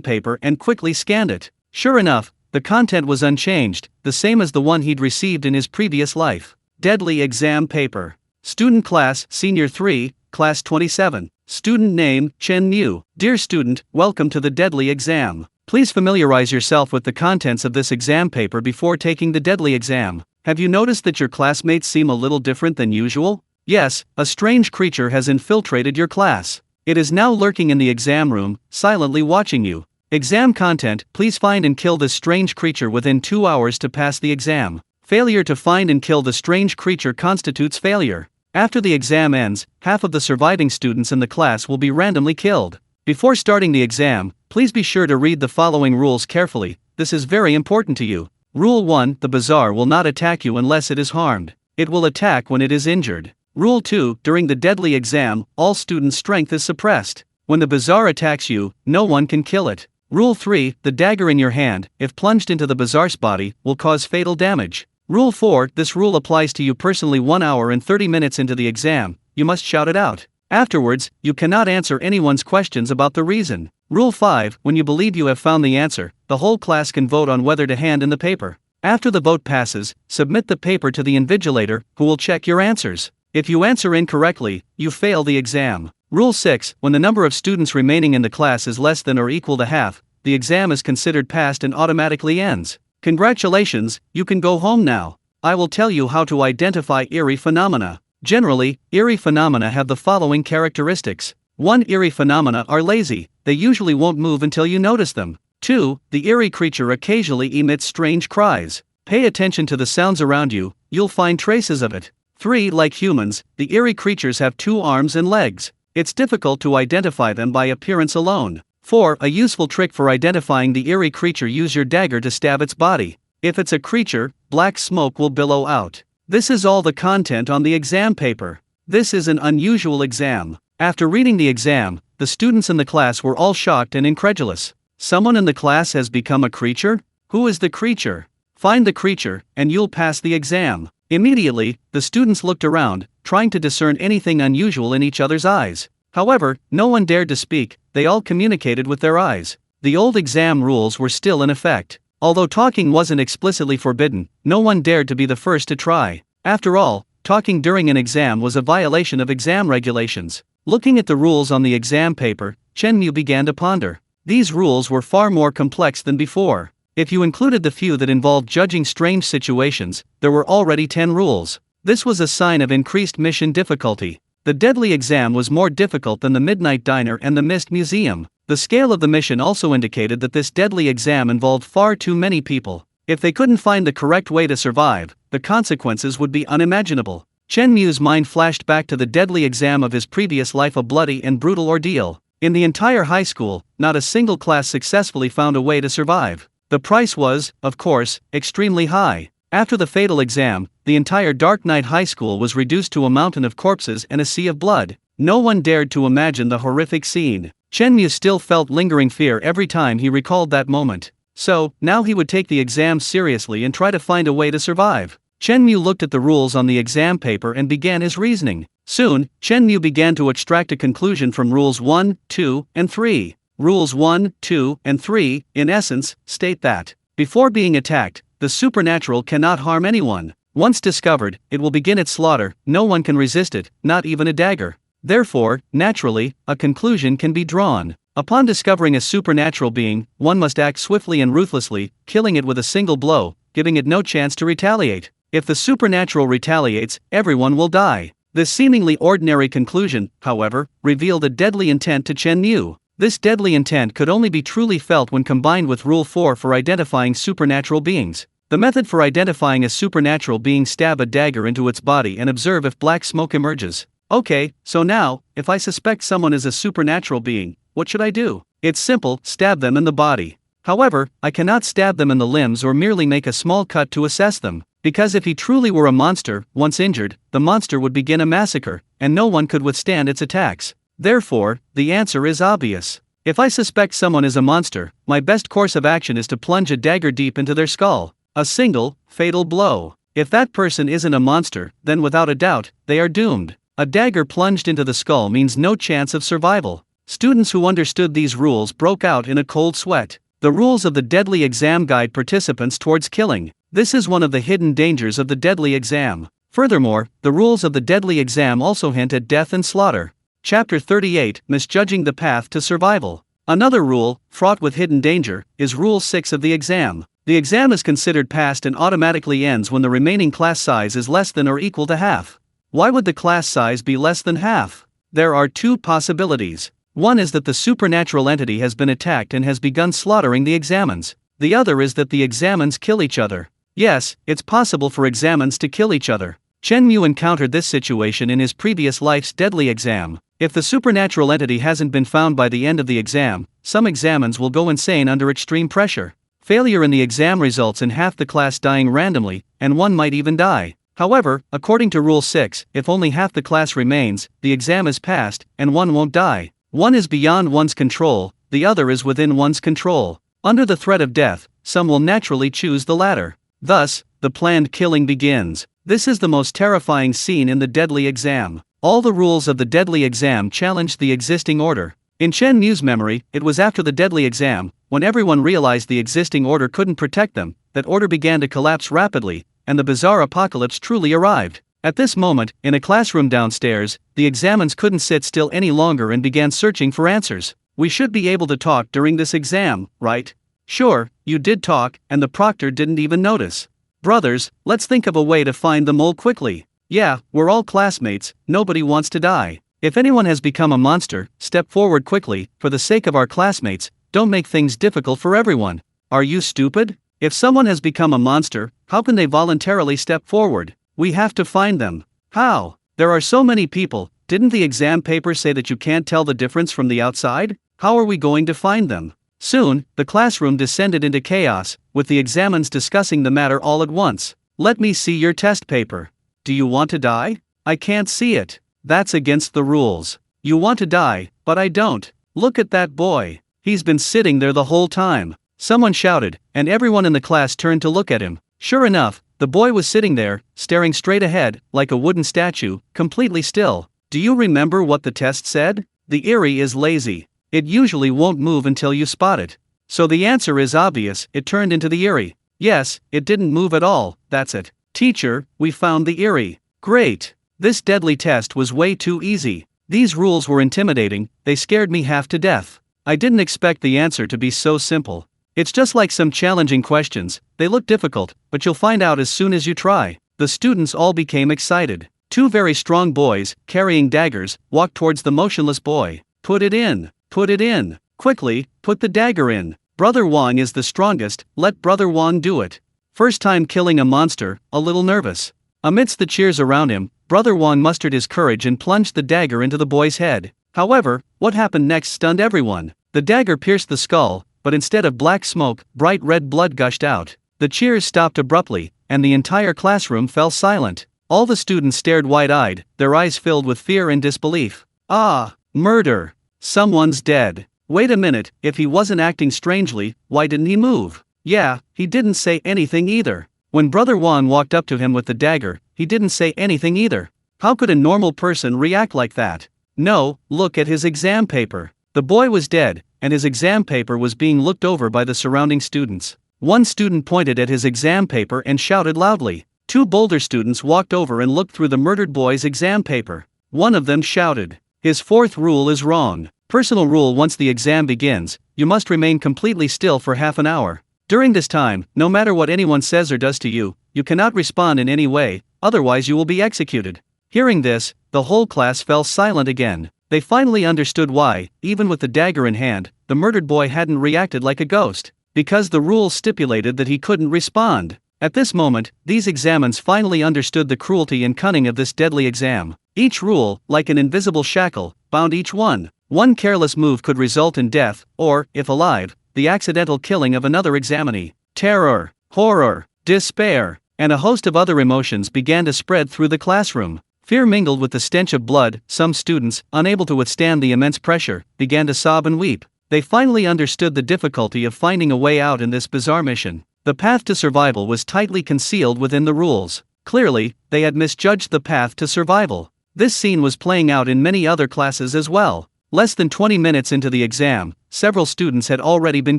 paper and quickly scanned it. Sure enough, the content was unchanged, the same as the one he'd received in his previous life. Deadly exam paper. Student class, Senior 3, Class 27. Student name, Chen Mu. Dear student, welcome to the deadly exam. Please familiarize yourself with the contents of this exam paper before taking the deadly exam. Have you noticed that your classmates seem a little different than usual? Yes, a strange creature has infiltrated your class. It is now lurking in the exam room, silently watching you. Exam content, please find and kill this strange creature within 2 hours to pass the exam. Failure to find and kill the strange creature constitutes failure. After the exam ends, half of the surviving students in the class will be randomly killed. Before starting the exam, please be sure to read the following rules carefully, this is very important to you. Rule 1, the bazaar will not attack you unless it is harmed. It will attack when it is injured. Rule 2, during the deadly exam, all students' strength is suppressed. When the bazaar attacks you, no one can kill it. Rule 3, the dagger in your hand, if plunged into the bazaar's body, will cause fatal damage. Rule 4, this rule applies to you personally 1 hour and 30 minutes into the exam, you must shout it out. Afterwards, you cannot answer anyone's questions about the reason. Rule 5, when you believe you have found the answer, the whole class can vote on whether to hand in the paper. After the vote passes, submit the paper to the invigilator, who will check your answers. If you answer incorrectly, you fail the exam. Rule 6, when the number of students remaining in the class is less than or equal to half, the exam is considered passed and automatically ends. Congratulations, you can go home now. I will tell you how to identify eerie phenomena. Generally, eerie phenomena have the following characteristics. 1. Eerie phenomena are lazy, they usually won't move until you notice them. 2. The eerie creature occasionally emits strange cries. Pay attention to the sounds around you, you'll find traces of it. 3. Like humans, the eerie creatures have 2 arms and legs. It's difficult to identify them by appearance alone. 4. A useful trick for identifying the eerie creature: use your dagger to stab its body. If it's a creature, black smoke will billow out. This is all the content on the exam paper. This is an unusual exam. After reading the exam, the students in the class were all shocked and incredulous. Someone in the class has become a creature? Who is the creature? Find the creature, and you'll pass the exam. Immediately, the students looked around, trying to discern anything unusual in each other's eyes. However, no one dared to speak, they all communicated with their eyes. The old exam rules were still in effect. Although talking wasn't explicitly forbidden, no one dared to be the first to try. After all, talking during an exam was a violation of exam regulations. Looking at the rules on the exam paper, Chen Mu began to ponder. These rules were far more complex than before. If you included the few that involved judging strange situations, there were already 10 rules. This was a sign of increased mission difficulty. The deadly exam was more difficult than the Midnight Diner and the Mist Museum. The scale of the mission also indicated that this deadly exam involved far too many people. If they couldn't find the correct way to survive, the consequences would be unimaginable. Chen Mu's mind flashed back to the deadly exam of his previous life, a bloody and brutal ordeal. In the entire high school, not a single class successfully found a way to survive. The price was, of course, extremely high. After the fatal exam, the entire Dark Knight High School was reduced to a mountain of corpses and a sea of blood. No one dared to imagine the horrific scene. Chen Mu still felt lingering fear every time he recalled that moment. So, now he would take the exam seriously and try to find a way to survive. Chen Mu looked at the rules on the exam paper and began his reasoning. Soon, Chen Mu began to extract a conclusion from rules 1, 2, and 3. Rules 1, 2, and 3, in essence, state that, before being attacked, the supernatural cannot harm anyone. Once discovered, it will begin its slaughter, no one can resist it, not even a dagger. Therefore, naturally, a conclusion can be drawn. Upon discovering a supernatural being, one must act swiftly and ruthlessly, killing it with a single blow, giving it no chance to retaliate. If the supernatural retaliates, everyone will die. This seemingly ordinary conclusion, however, revealed a deadly intent to Chen Mu. This deadly intent could only be truly felt when combined with Rule 4 for identifying supernatural beings. The method for identifying a supernatural being: stab a dagger into its body and observe if black smoke emerges. Okay, so now, if I suspect someone is a supernatural being, what should I do? It's simple: stab them in the body. However, I cannot stab them in the limbs or merely make a small cut to assess them, because if he truly were a monster, once injured, the monster would begin a massacre, and no one could withstand its attacks. Therefore, the answer is obvious. If I suspect someone is a monster, my best course of action is to plunge a dagger deep into their skull. A single, fatal blow. If that person isn't a monster, then without a doubt, they are doomed. A dagger plunged into the skull means no chance of survival. Students who understood these rules broke out in a cold sweat. The rules of the deadly exam guide participants towards killing. This is one of the hidden dangers of the deadly exam. Furthermore, the rules of the deadly exam also hint at death and slaughter. Chapter 38, Misjudging the Path to Survival. Another rule, fraught with hidden danger, is Rule 6 of the exam. The exam is considered passed and automatically ends when the remaining class size is less than or equal to half. Why would the class size be less than half? There are two possibilities. One is that the supernatural entity has been attacked and has begun slaughtering the examines. The other is that the examines kill each other. Yes, it's possible for examines to kill each other. Chen Mu encountered this situation in his previous life's deadly exam. If the supernatural entity hasn't been found by the end of the exam, some examines will go insane under extreme pressure. Failure in the exam results in half the class dying randomly, and one might even die. However, according to Rule 6, if only half the class remains, the exam is passed, and one won't die. One is beyond one's control, the other is within one's control. Under the threat of death, some will naturally choose the latter. Thus, the planned killing begins. This is the most terrifying scene in the deadly exam. All the rules of the deadly exam challenged the existing order. In Chen Mu's memory, it was after the deadly exam, when everyone realized the existing order couldn't protect them, that order began to collapse rapidly, and the bizarre apocalypse truly arrived. At this moment, in a classroom downstairs, the examines couldn't sit still any longer and began searching for answers. We should be able to talk during this exam, right? Sure, you did talk, and the proctor didn't even notice. Brothers, let's think of a way to find the mole quickly. Yeah, we're all classmates, nobody wants to die. If anyone has become a monster, step forward quickly, for the sake of our classmates, don't make things difficult for everyone. Are you stupid? If someone has become a monster, how can they voluntarily step forward? We have to find them. How? There are so many people, didn't the exam paper say that you can't tell the difference from the outside? How are we going to find them? Soon, the classroom descended into chaos, with the examiners discussing the matter all at once. Let me see your test paper. Do you want to die? I can't see it. That's against the rules. You want to die, but I don't. Look at that boy. He's been sitting there the whole time. Someone shouted, and everyone in the class turned to look at him. Sure enough, the boy was sitting there, staring straight ahead, like a wooden statue, completely still. Do you remember what the test said? The Eerie is lazy. It usually won't move until you spot it. So the answer is obvious, it turned into the Eerie. Yes, it didn't move at all, that's it. Teacher, we found the Eerie. Great. This deadly test was way too easy. These rules were intimidating, they scared me half to death. I didn't expect the answer to be so simple. It's just like some challenging questions, they look difficult, but you'll find out as soon as you try. The students all became excited. Two very strong boys, carrying daggers, walked towards the motionless boy. Put it in. Put it in. Quickly, put the dagger in. Brother Wang is the strongest, let Brother Wang do it. First time killing a monster, a little nervous. Amidst the cheers around him, Brother Wang mustered his courage and plunged the dagger into the boy's head. However, what happened next stunned everyone. The dagger pierced the skull, but instead of black smoke, bright red blood gushed out. The cheers stopped abruptly, and the entire classroom fell silent. All the students stared wide-eyed, their eyes filled with fear and disbelief. Ah, murder. Someone's dead. Wait a minute, if he wasn't acting strangely, why didn't he move? Yeah, he didn't say anything either. When Brother Wang walked up to him with the dagger, he didn't say anything either. How could a normal person react like that? No, look at his exam paper. The boy was dead, and his exam paper was being looked over by the surrounding students. One student pointed at his exam paper and shouted loudly. Two bolder students walked over and looked through the murdered boy's exam paper. One of them shouted, "His fourth rule is wrong. Personal rule: once the exam begins, you must remain completely still for half an hour. During this time, no matter what anyone says or does to you, you cannot respond in any way, otherwise you will be executed." Hearing this, the whole class fell silent again. They finally understood why, even with the dagger in hand, the murdered boy hadn't reacted like a ghost. Because the rules stipulated that he couldn't respond. At this moment, these examiners finally understood the cruelty and cunning of this deadly exam. Each rule, like an invisible shackle, bound each one. One careless move could result in death, or, if alive, the accidental killing of another examinee. Terror, horror, despair, and a host of other emotions began to spread through the classroom. Fear mingled with the stench of blood. Some students, unable to withstand the immense pressure, began to sob and weep. They finally understood the difficulty of finding a way out in this bizarre mission. The path to survival was tightly concealed within the rules. Clearly, they had misjudged the path to survival. This scene was playing out in many other classes as well. Less than 20 minutes into the exam, several students had already been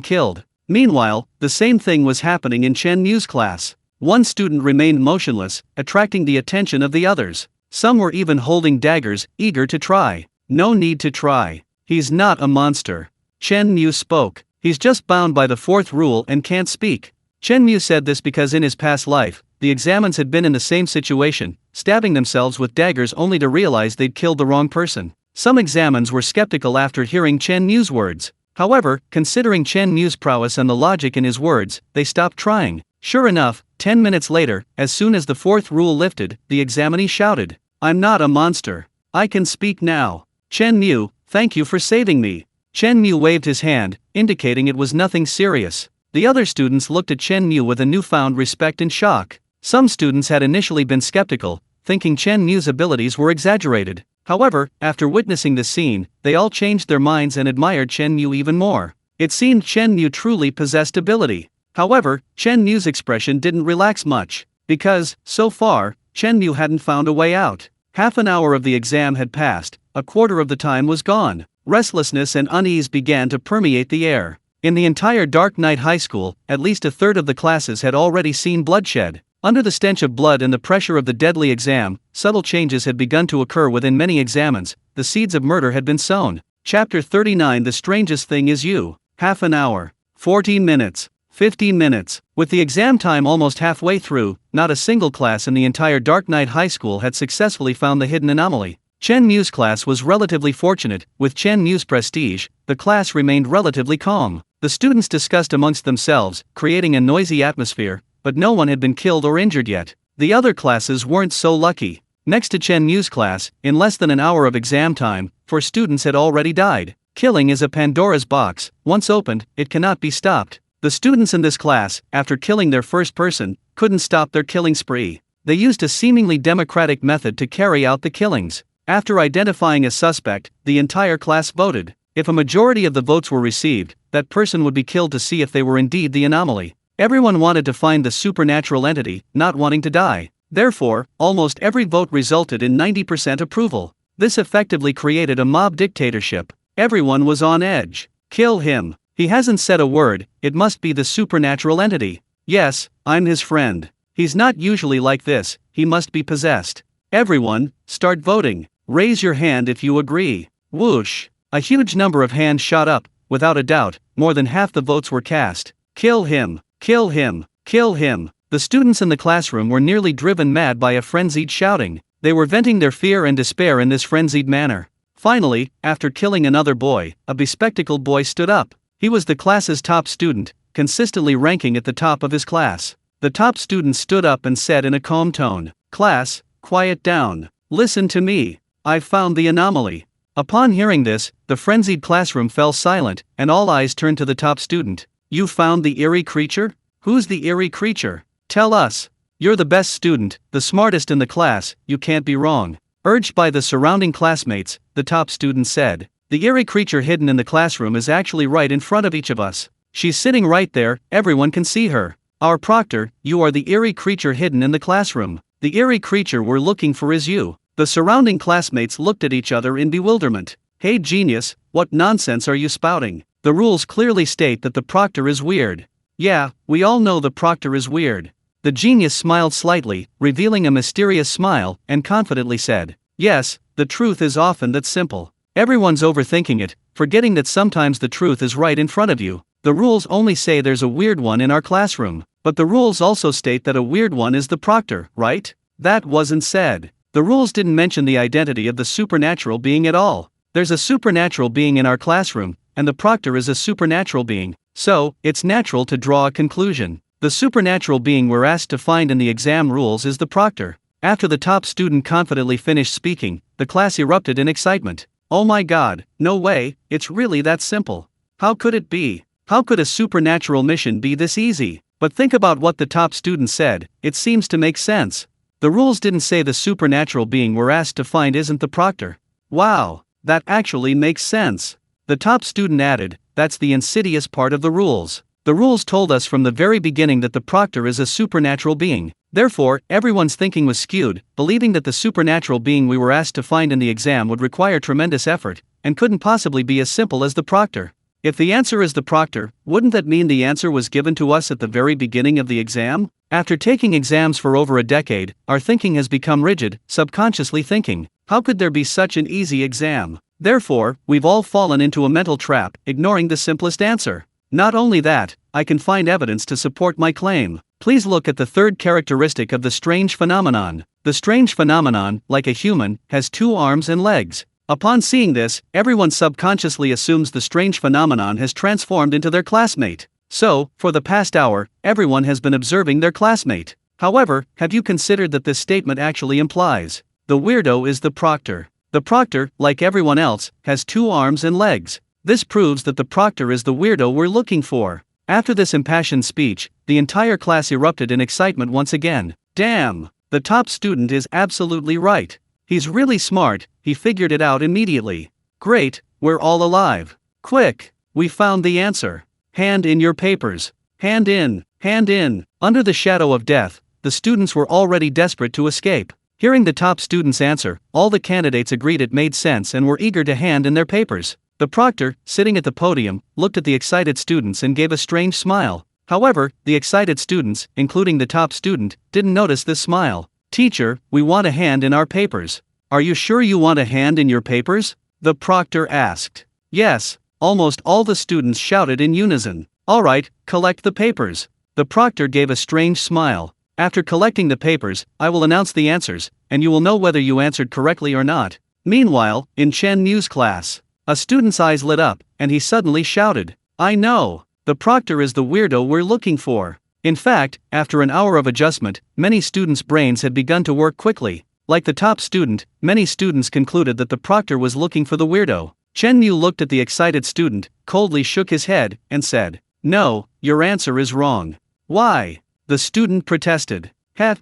killed. Meanwhile, the same thing was happening in Chen Mu's class. One student remained motionless, attracting the attention of the others. Some were even holding daggers, eager to try. No need to try. He's not a monster. Chen Mu spoke. He's just bound by the fourth rule and can't speak. Chen Mu said this because in his past life, the examiners had been in the same situation, stabbing themselves with daggers only to realize they'd killed the wrong person. Some examiners were skeptical after hearing Chen Mu's words. However, considering Chen Mu's prowess and the logic in his words, they stopped trying. Sure enough, 10 minutes later, as soon as the fourth rule lifted, the examinee shouted, "I'm not a monster. I can speak now. Chen Mu, thank you for saving me." Chen Mu waved his hand, indicating it was nothing serious. The other students looked at Chen Mu with a newfound respect and shock. Some students had initially been skeptical, thinking Chen Mu's abilities were exaggerated. However, after witnessing this scene, they all changed their minds and admired Chen Mu even more. It seemed Chen Mu truly possessed ability. However, Chen Mu's expression didn't relax much, because, so far, Chen Mu hadn't found a way out. Half an hour of the exam had passed, a quarter of the time was gone. Restlessness and unease began to permeate the air. In the entire Dark Knight High School, at least a third of the classes had already seen bloodshed. Under the stench of blood and the pressure of the deadly exam, subtle changes had begun to occur within many examiners. The seeds of murder had been sown. Chapter 39. The strangest thing is you. Half an hour. 14 minutes. 15 minutes. With the exam time almost halfway through, not a single class in the entire Dark Knight High School had successfully found the hidden anomaly. Chen Mu's class was relatively fortunate. With Chen Mu's prestige, the class remained relatively calm. The students discussed amongst themselves, creating a noisy atmosphere, but no one had been killed or injured yet. The other classes weren't so lucky. Next to Chen Mu's class, in less than an hour of exam time, 4 students had already died. Killing is a Pandora's box. Once opened, it cannot be stopped. The students in this class, after killing their first person, couldn't stop their killing spree. They used a seemingly democratic method to carry out the killings. After identifying a suspect, the entire class voted. If a majority of the votes were received, that person would be killed to see if they were indeed the anomaly. Everyone wanted to find the supernatural entity, not wanting to die. Therefore, almost every vote resulted in 90% approval. This effectively created a mob dictatorship. Everyone was on edge. Kill him. He hasn't said a word, it must be the supernatural entity. Yes, I'm his friend. He's not usually like this, he must be possessed. Everyone, start voting. Raise your hand if you agree. Whoosh. A huge number of hands shot up. Without a doubt, more than half the votes were cast. Kill him. Kill him. Kill him. The students in the classroom were nearly driven mad by a frenzied shouting. They were venting their fear and despair in this frenzied manner. Finally, after killing another boy, a bespectacled boy stood up. He was the class's top student, consistently ranking at the top of his class. The top student stood up and said in a calm tone, "Class, quiet down. Listen to me. I've found the anomaly." Upon hearing this, the frenzied classroom fell silent, and all eyes turned to the top student. "You found the eerie creature? Who's the eerie creature? Tell us. You're the best student, the smartest in the class, you can't be wrong." Urged by the surrounding classmates, the top student said, "The eerie creature hidden in the classroom is actually right in front of each of us. She's sitting right there, everyone can see her. Our proctor, you are the eerie creature hidden in the classroom. The eerie creature we're looking for is you." The surrounding classmates looked at each other in bewilderment. "Hey genius, what nonsense are you spouting? The rules clearly state that the proctor is weird." "Yeah, we all know the proctor is weird." The genius smiled slightly, revealing a mysterious smile, and confidently said, "Yes, the truth is often that simple. Everyone's overthinking it, forgetting that sometimes the truth is right in front of you. The rules only say there's a weird one in our classroom, but the rules also state that a weird one is the proctor, right? That wasn't said. The rules didn't mention the identity of the supernatural being at all. There's a supernatural being in our classroom, and the proctor is a supernatural being, so it's natural to draw a conclusion. The supernatural being we're asked to find in the exam rules is the proctor." After the top student confidently finished speaking, the class erupted in excitement. "Oh my god, no way, it's really that simple. How could it be? How could a supernatural mission be this easy?" But think about what the top student said, it seems to make sense. The rules didn't say the supernatural being we're asked to find isn't the proctor. Wow, that actually makes sense. The top student added, "That's the insidious part of the rules. The rules told us from the very beginning that the proctor is a supernatural being. Therefore, everyone's thinking was skewed, believing that the supernatural being we were asked to find in the exam would require tremendous effort, and couldn't possibly be as simple as the proctor. If the answer is the proctor, wouldn't that mean the answer was given to us at the very beginning of the exam? After taking exams for over a decade, our thinking has become rigid, subconsciously thinking, how could there be such an easy exam? Therefore, we've all fallen into a mental trap, ignoring the simplest answer. Not only that, I can find evidence to support my claim. Please look at the third characteristic of the strange phenomenon. The strange phenomenon, like a human, has 2 arms and legs. Upon seeing this, everyone subconsciously assumes the strange phenomenon has transformed into their classmate. So, for the past hour, everyone has been observing their classmate. However, have you considered that this statement actually implies the weirdo is the proctor? The proctor, like everyone else, has 2 arms and legs. This proves that the proctor is the weirdo we're looking for. After this impassioned speech, the entire class erupted in excitement once again. Damn, the top student is absolutely right. He's really smart, he figured it out immediately. Great, we're all alive. Quick, we found the answer. Hand in your papers. Hand in, hand in. Under the shadow of death, the students were already desperate to escape. Hearing the top student's answer, all the candidates agreed it made sense and were eager to hand in their papers. The proctor, sitting at the podium, looked at the excited students and gave a strange smile. However, the excited students, including the top student, didn't notice this smile. "Teacher, we want a hand in our papers." "Are you sure you want a hand in your papers?" the proctor asked. Yes, almost all the students shouted in unison. Alright, collect the papers. The proctor gave a strange smile. After collecting the papers, I will announce the answers, and you will know whether you answered correctly or not. Meanwhile, in Chen Mu's class, a student's eyes lit up, and he suddenly shouted, I know! The proctor is the weirdo we're looking for. In fact, after an hour of adjustment, many students' brains had begun to work quickly. Like the top student, many students concluded that the proctor was looking for the weirdo. Chen Mu looked at the excited student, coldly shook his head, and said, No, your answer is wrong. Why? The student protested.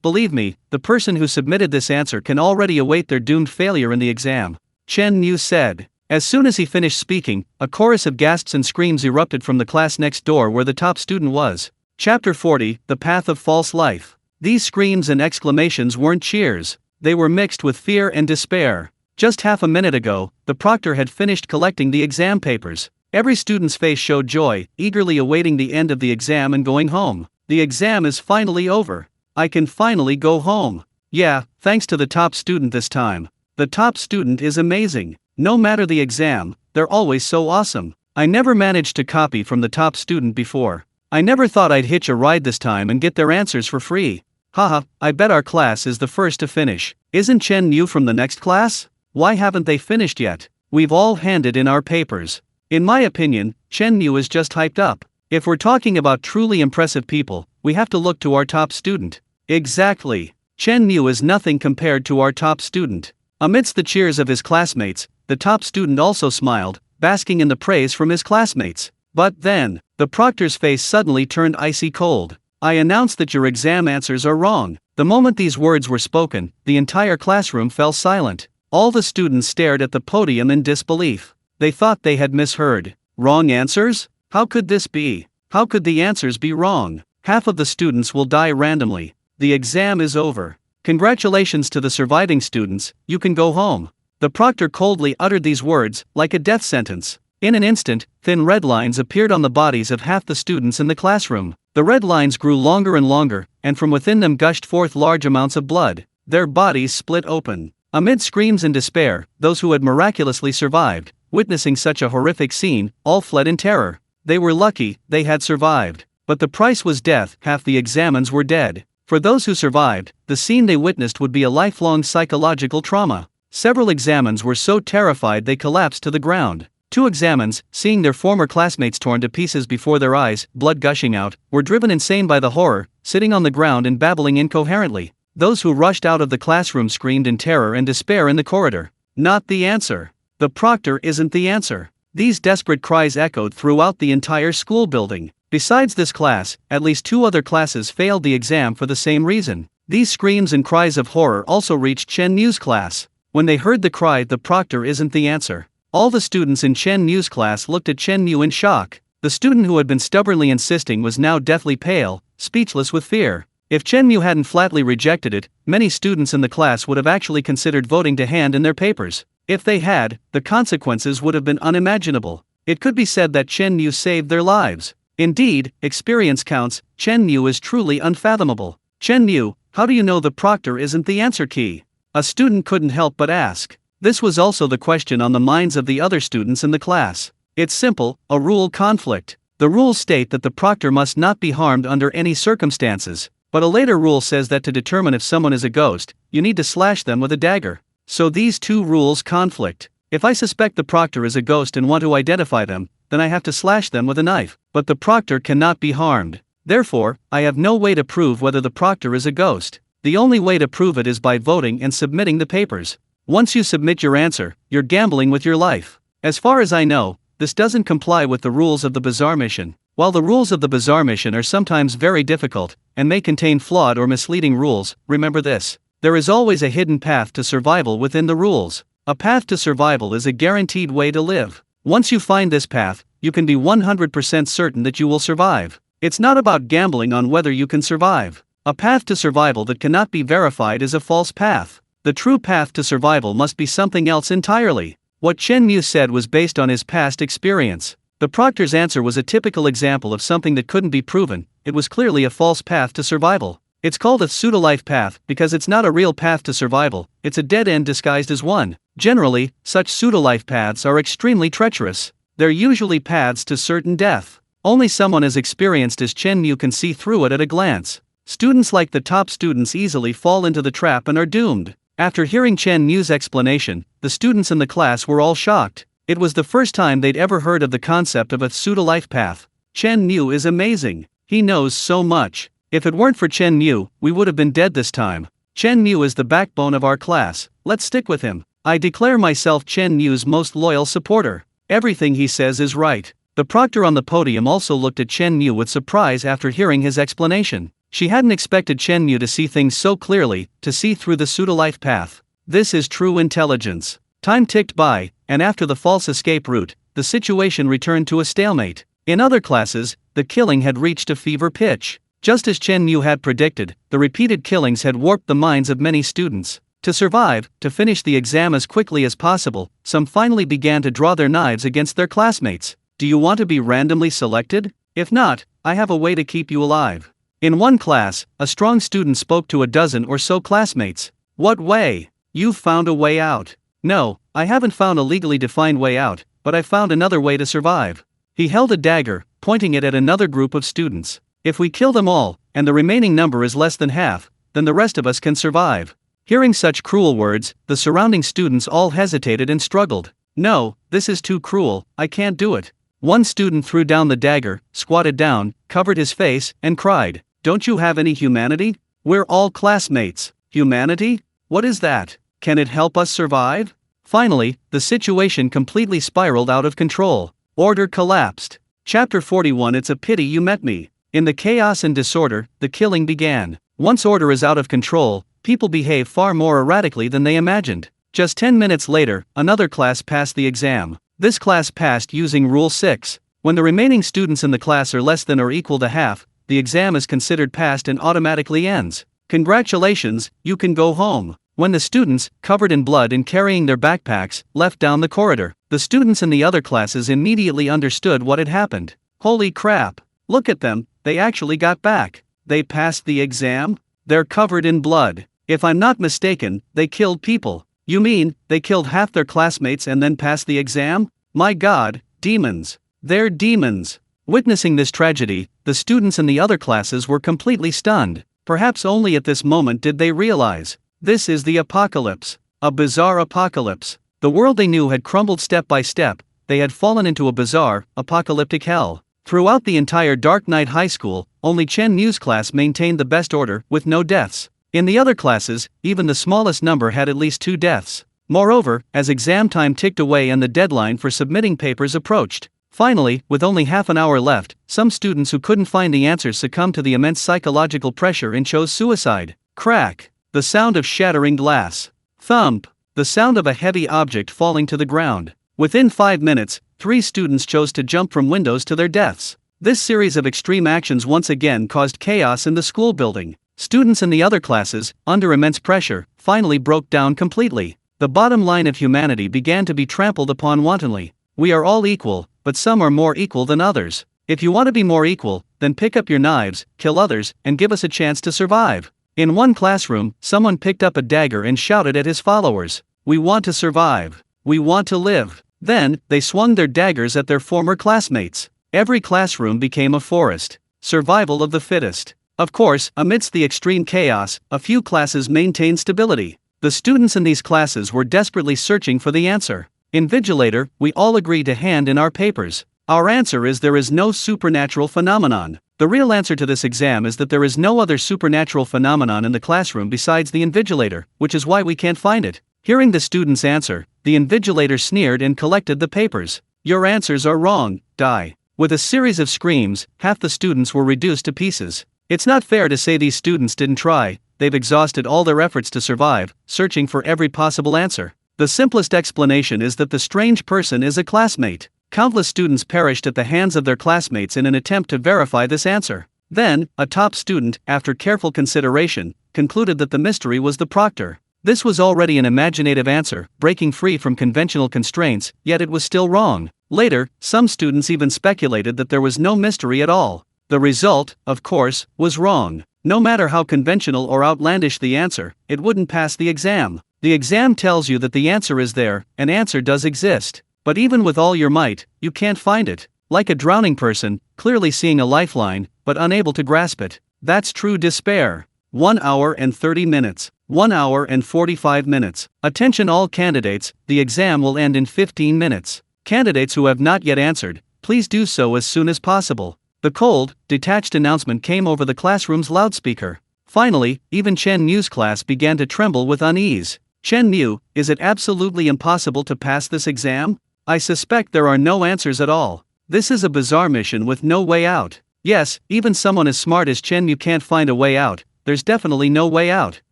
Believe me, the person who submitted this answer can already await their doomed failure in the exam. Chen Mu said. As soon as he finished speaking, a chorus of gasps and screams erupted from the class next door where the top student was. Chapter 40, The Path of False Life. These screams and exclamations weren't cheers. They were mixed with fear and despair. Just half a minute ago, the proctor had finished collecting the exam papers. Every student's face showed joy, eagerly awaiting the end of the exam and going home. The exam is finally over. I can finally go home. Yeah, thanks to the top student this time. The top student is amazing. No matter the exam, they're always so awesome. I never managed to copy from the top student before. I never thought I'd hitch a ride this time and get their answers for free. Haha, I bet our class is the first to finish. Isn't Chen Mu from the next class? Why haven't they finished yet? We've all handed in our papers. In my opinion, Chen Mu is just hyped up. If we're talking about truly impressive people, we have to look to our top student. Exactly. Chen Mu is nothing compared to our top student. Amidst the cheers of his classmates, the top student also smiled, basking in the praise from his classmates. But then, the proctor's face suddenly turned icy cold. I announce that your exam answers are wrong. The moment these words were spoken, the entire classroom fell silent. All the students stared at the podium in disbelief. They thought they had misheard. Wrong answers? How could this be? How could the answers be wrong? Half of the students will die randomly. The exam is over. Congratulations to the surviving students, you can go home. The proctor coldly uttered these words, like a death sentence. In an instant, thin red lines appeared on the bodies of half the students in the classroom. The red lines grew longer and longer, and from within them gushed forth large amounts of blood. Their bodies split open. Amid screams and despair, those who had miraculously survived, witnessing such a horrific scene, all fled in terror. They were lucky, they had survived. But the price was death, half the examines were dead. For those who survived, the scene they witnessed would be a lifelong psychological trauma. Several examines were so terrified they collapsed to the ground. 2 examines, seeing their former classmates torn to pieces before their eyes, blood gushing out, were driven insane by the horror, sitting on the ground and babbling incoherently. Those who rushed out of the classroom screamed in terror and despair in the corridor. Not the answer. The proctor isn't the answer. These desperate cries echoed throughout the entire school building. Besides this class, at least 2 other classes failed the exam for the same reason. These screams and cries of horror also reached Chen Mu's class. When they heard the cry, the proctor isn't the answer, all the students in Chen Mu's class looked at Chen Mu in shock. The student who had been stubbornly insisting was now deathly pale, speechless with fear. If Chen Mu hadn't flatly rejected it, many students in the class would have actually considered voting to hand in their papers. If they had, the consequences would have been unimaginable. It could be said that Chen Mu saved their lives. Indeed, experience counts. Chen Mu is truly unfathomable. Chen Mu, how do you know the proctor isn't the answer key? A student couldn't help but ask. This was also the question on the minds of the other students in the class. It's simple, a rule conflict. The rules state that the proctor must not be harmed under any circumstances, but a later rule says that to determine if someone is a ghost, you need to slash them with a dagger. So these 2 rules conflict. If I suspect the proctor is a ghost and want to identify them, then I have to slash them with a knife, but the proctor cannot be harmed. Therefore, I have no way to prove whether the proctor is a ghost. The only way to prove it is by voting and submitting the papers. Once you submit your answer, you're gambling with your life. As far as I know, this doesn't comply with the rules of the Bazaar mission. While the rules of the Bazaar mission are sometimes very difficult, and may contain flawed or misleading rules, remember this. There is always a hidden path to survival within the rules. A path to survival is a guaranteed way to live. Once you find this path, you can be 100% certain that you will survive. It's not about gambling on whether you can survive. A path to survival that cannot be verified is a false path. The true path to survival must be something else entirely. What Chen Mu said was based on his past experience. The proctor's answer was a typical example of something that couldn't be proven. It was clearly a false path to survival. It's called a pseudo-life path because it's not a real path to survival, it's a dead end disguised as one. Generally, such pseudo-life paths are extremely treacherous. They're usually paths to certain death. Only someone as experienced as Chen Mu can see through it at a glance. Students like the top students easily fall into the trap and are doomed. After hearing Chen Mu's explanation, the students in the class were all shocked. It was the first time they'd ever heard of the concept of a pseudo-life path. Chen Mu is amazing. He knows so much. If it weren't for Chen Mu, we would have been dead this time. Chen Mu is the backbone of our class. Let's stick with him. I declare myself Chen Mu's most loyal supporter. Everything he says is right. The proctor on the podium also looked at Chen Mu with surprise after hearing his explanation. She hadn't expected Chen Mu to see things so clearly, to see through the pseudo-life path. This is true intelligence. Time ticked by, and after the false escape route, the situation returned to a stalemate. In other classes, the killing had reached a fever pitch. Just as Chen Mu had predicted, the repeated killings had warped the minds of many students. To survive, to finish the exam as quickly as possible, some finally began to draw their knives against their classmates. Do you want to be randomly selected? If not, I have a way to keep you alive. In one class, a strong student spoke to a dozen or so classmates. What way? You've found a way out. No, I haven't found a legally defined way out, but I found another way to survive. He held a dagger, pointing it at another group of students. If we kill them all, and the remaining number is less than half, then the rest of us can survive. Hearing such cruel words, the surrounding students all hesitated and struggled. No, this is too cruel, I can't do it. One student threw down the dagger, squatted down, covered his face, and cried, "Don't you have any humanity? We're all classmates. Humanity? What is that? Can it help us survive?" Finally, the situation completely spiraled out of control. Order collapsed. Chapter 41. It's a pity you met me. In the chaos and disorder, the killing began. Once order is out of control, people behave far more erratically than they imagined. Just 10 minutes later, another class passed the exam. This class passed using Rule 6. When the remaining students in the class are less than or equal to half, the exam is considered passed and automatically ends. Congratulations, you can go home. When the students, covered in blood and carrying their backpacks, left down the corridor, the students in the other classes immediately understood what had happened. Holy crap! Look at them, they actually got back. They passed the exam? They're covered in blood. If I'm not mistaken, they killed people. You mean, they killed half their classmates and then passed the exam? My God, demons. They're demons. Witnessing this tragedy, the students in the other classes were completely stunned. Perhaps only at this moment did they realize. This is the apocalypse. A bizarre apocalypse. The world they knew had crumbled step by step. They had fallen into a bizarre, apocalyptic hell. Throughout the entire Dark Knight High School, only Chen Mu's class maintained the best order, with no deaths. In the other classes, even the smallest number had at least 2 deaths. Moreover, as exam time ticked away and the deadline for submitting papers approached, finally, with only half an hour left, some students who couldn't find the answers succumbed to the immense psychological pressure and chose suicide. Crack! The sound of shattering glass. Thump! The sound of a heavy object falling to the ground. Within 5 minutes, 3 students chose to jump from windows to their deaths. This series of extreme actions once again caused chaos in the school building. Students in the other classes, under immense pressure, finally broke down completely. The bottom line of humanity began to be trampled upon wantonly. We are all equal, but some are more equal than others. If you want to be more equal, then pick up your knives, kill others, and give us a chance to survive. In one classroom, someone picked up a dagger and shouted at his followers, "We want to survive. We want to live." Then, they swung their daggers at their former classmates. Every classroom became a forest. Survival of the fittest. Of course, amidst the extreme chaos, a few classes maintained stability. The students in these classes were desperately searching for the answer. Invigilator, we all agreed to hand in our papers. Our answer is there is no supernatural phenomenon. The real answer to this exam is that there is no other supernatural phenomenon in the classroom besides the invigilator, which is why we can't find it. Hearing the student's answer, the invigilator sneered and collected the papers. Your answers are wrong, die. With a series of screams, half the students were reduced to pieces. It's not fair to say these students didn't try. They've exhausted all their efforts to survive, searching for every possible answer. The simplest explanation is that the strange person is a classmate. Countless students perished at the hands of their classmates in an attempt to verify this answer. Then, a top student, after careful consideration, concluded that the mystery was the proctor. This was already an imaginative answer, breaking free from conventional constraints, yet it was still wrong. Later, some students even speculated that there was no mystery at all. The result, of course, was wrong. No matter how conventional or outlandish the answer, it wouldn't pass the exam. The exam tells you that the answer is there, an answer does exist. But even with all your might, you can't find it. like a drowning person, clearly seeing a lifeline, but unable to grasp it. That's true despair. 1 hour and 30 minutes. 1 hour and 45 minutes. Attention all candidates, the exam will end in 15 minutes. Candidates who have not yet answered, please do so as soon as possible. The cold, detached announcement came over the classroom's loudspeaker. Finally, even Chen Mu's class began to tremble with unease. Chen Mu, is it absolutely impossible to pass this exam? I suspect there are no answers at all. This is a bizarre mission with no way out. Yes, even someone as smart as Chen Mu can't find a way out. There's definitely no way out.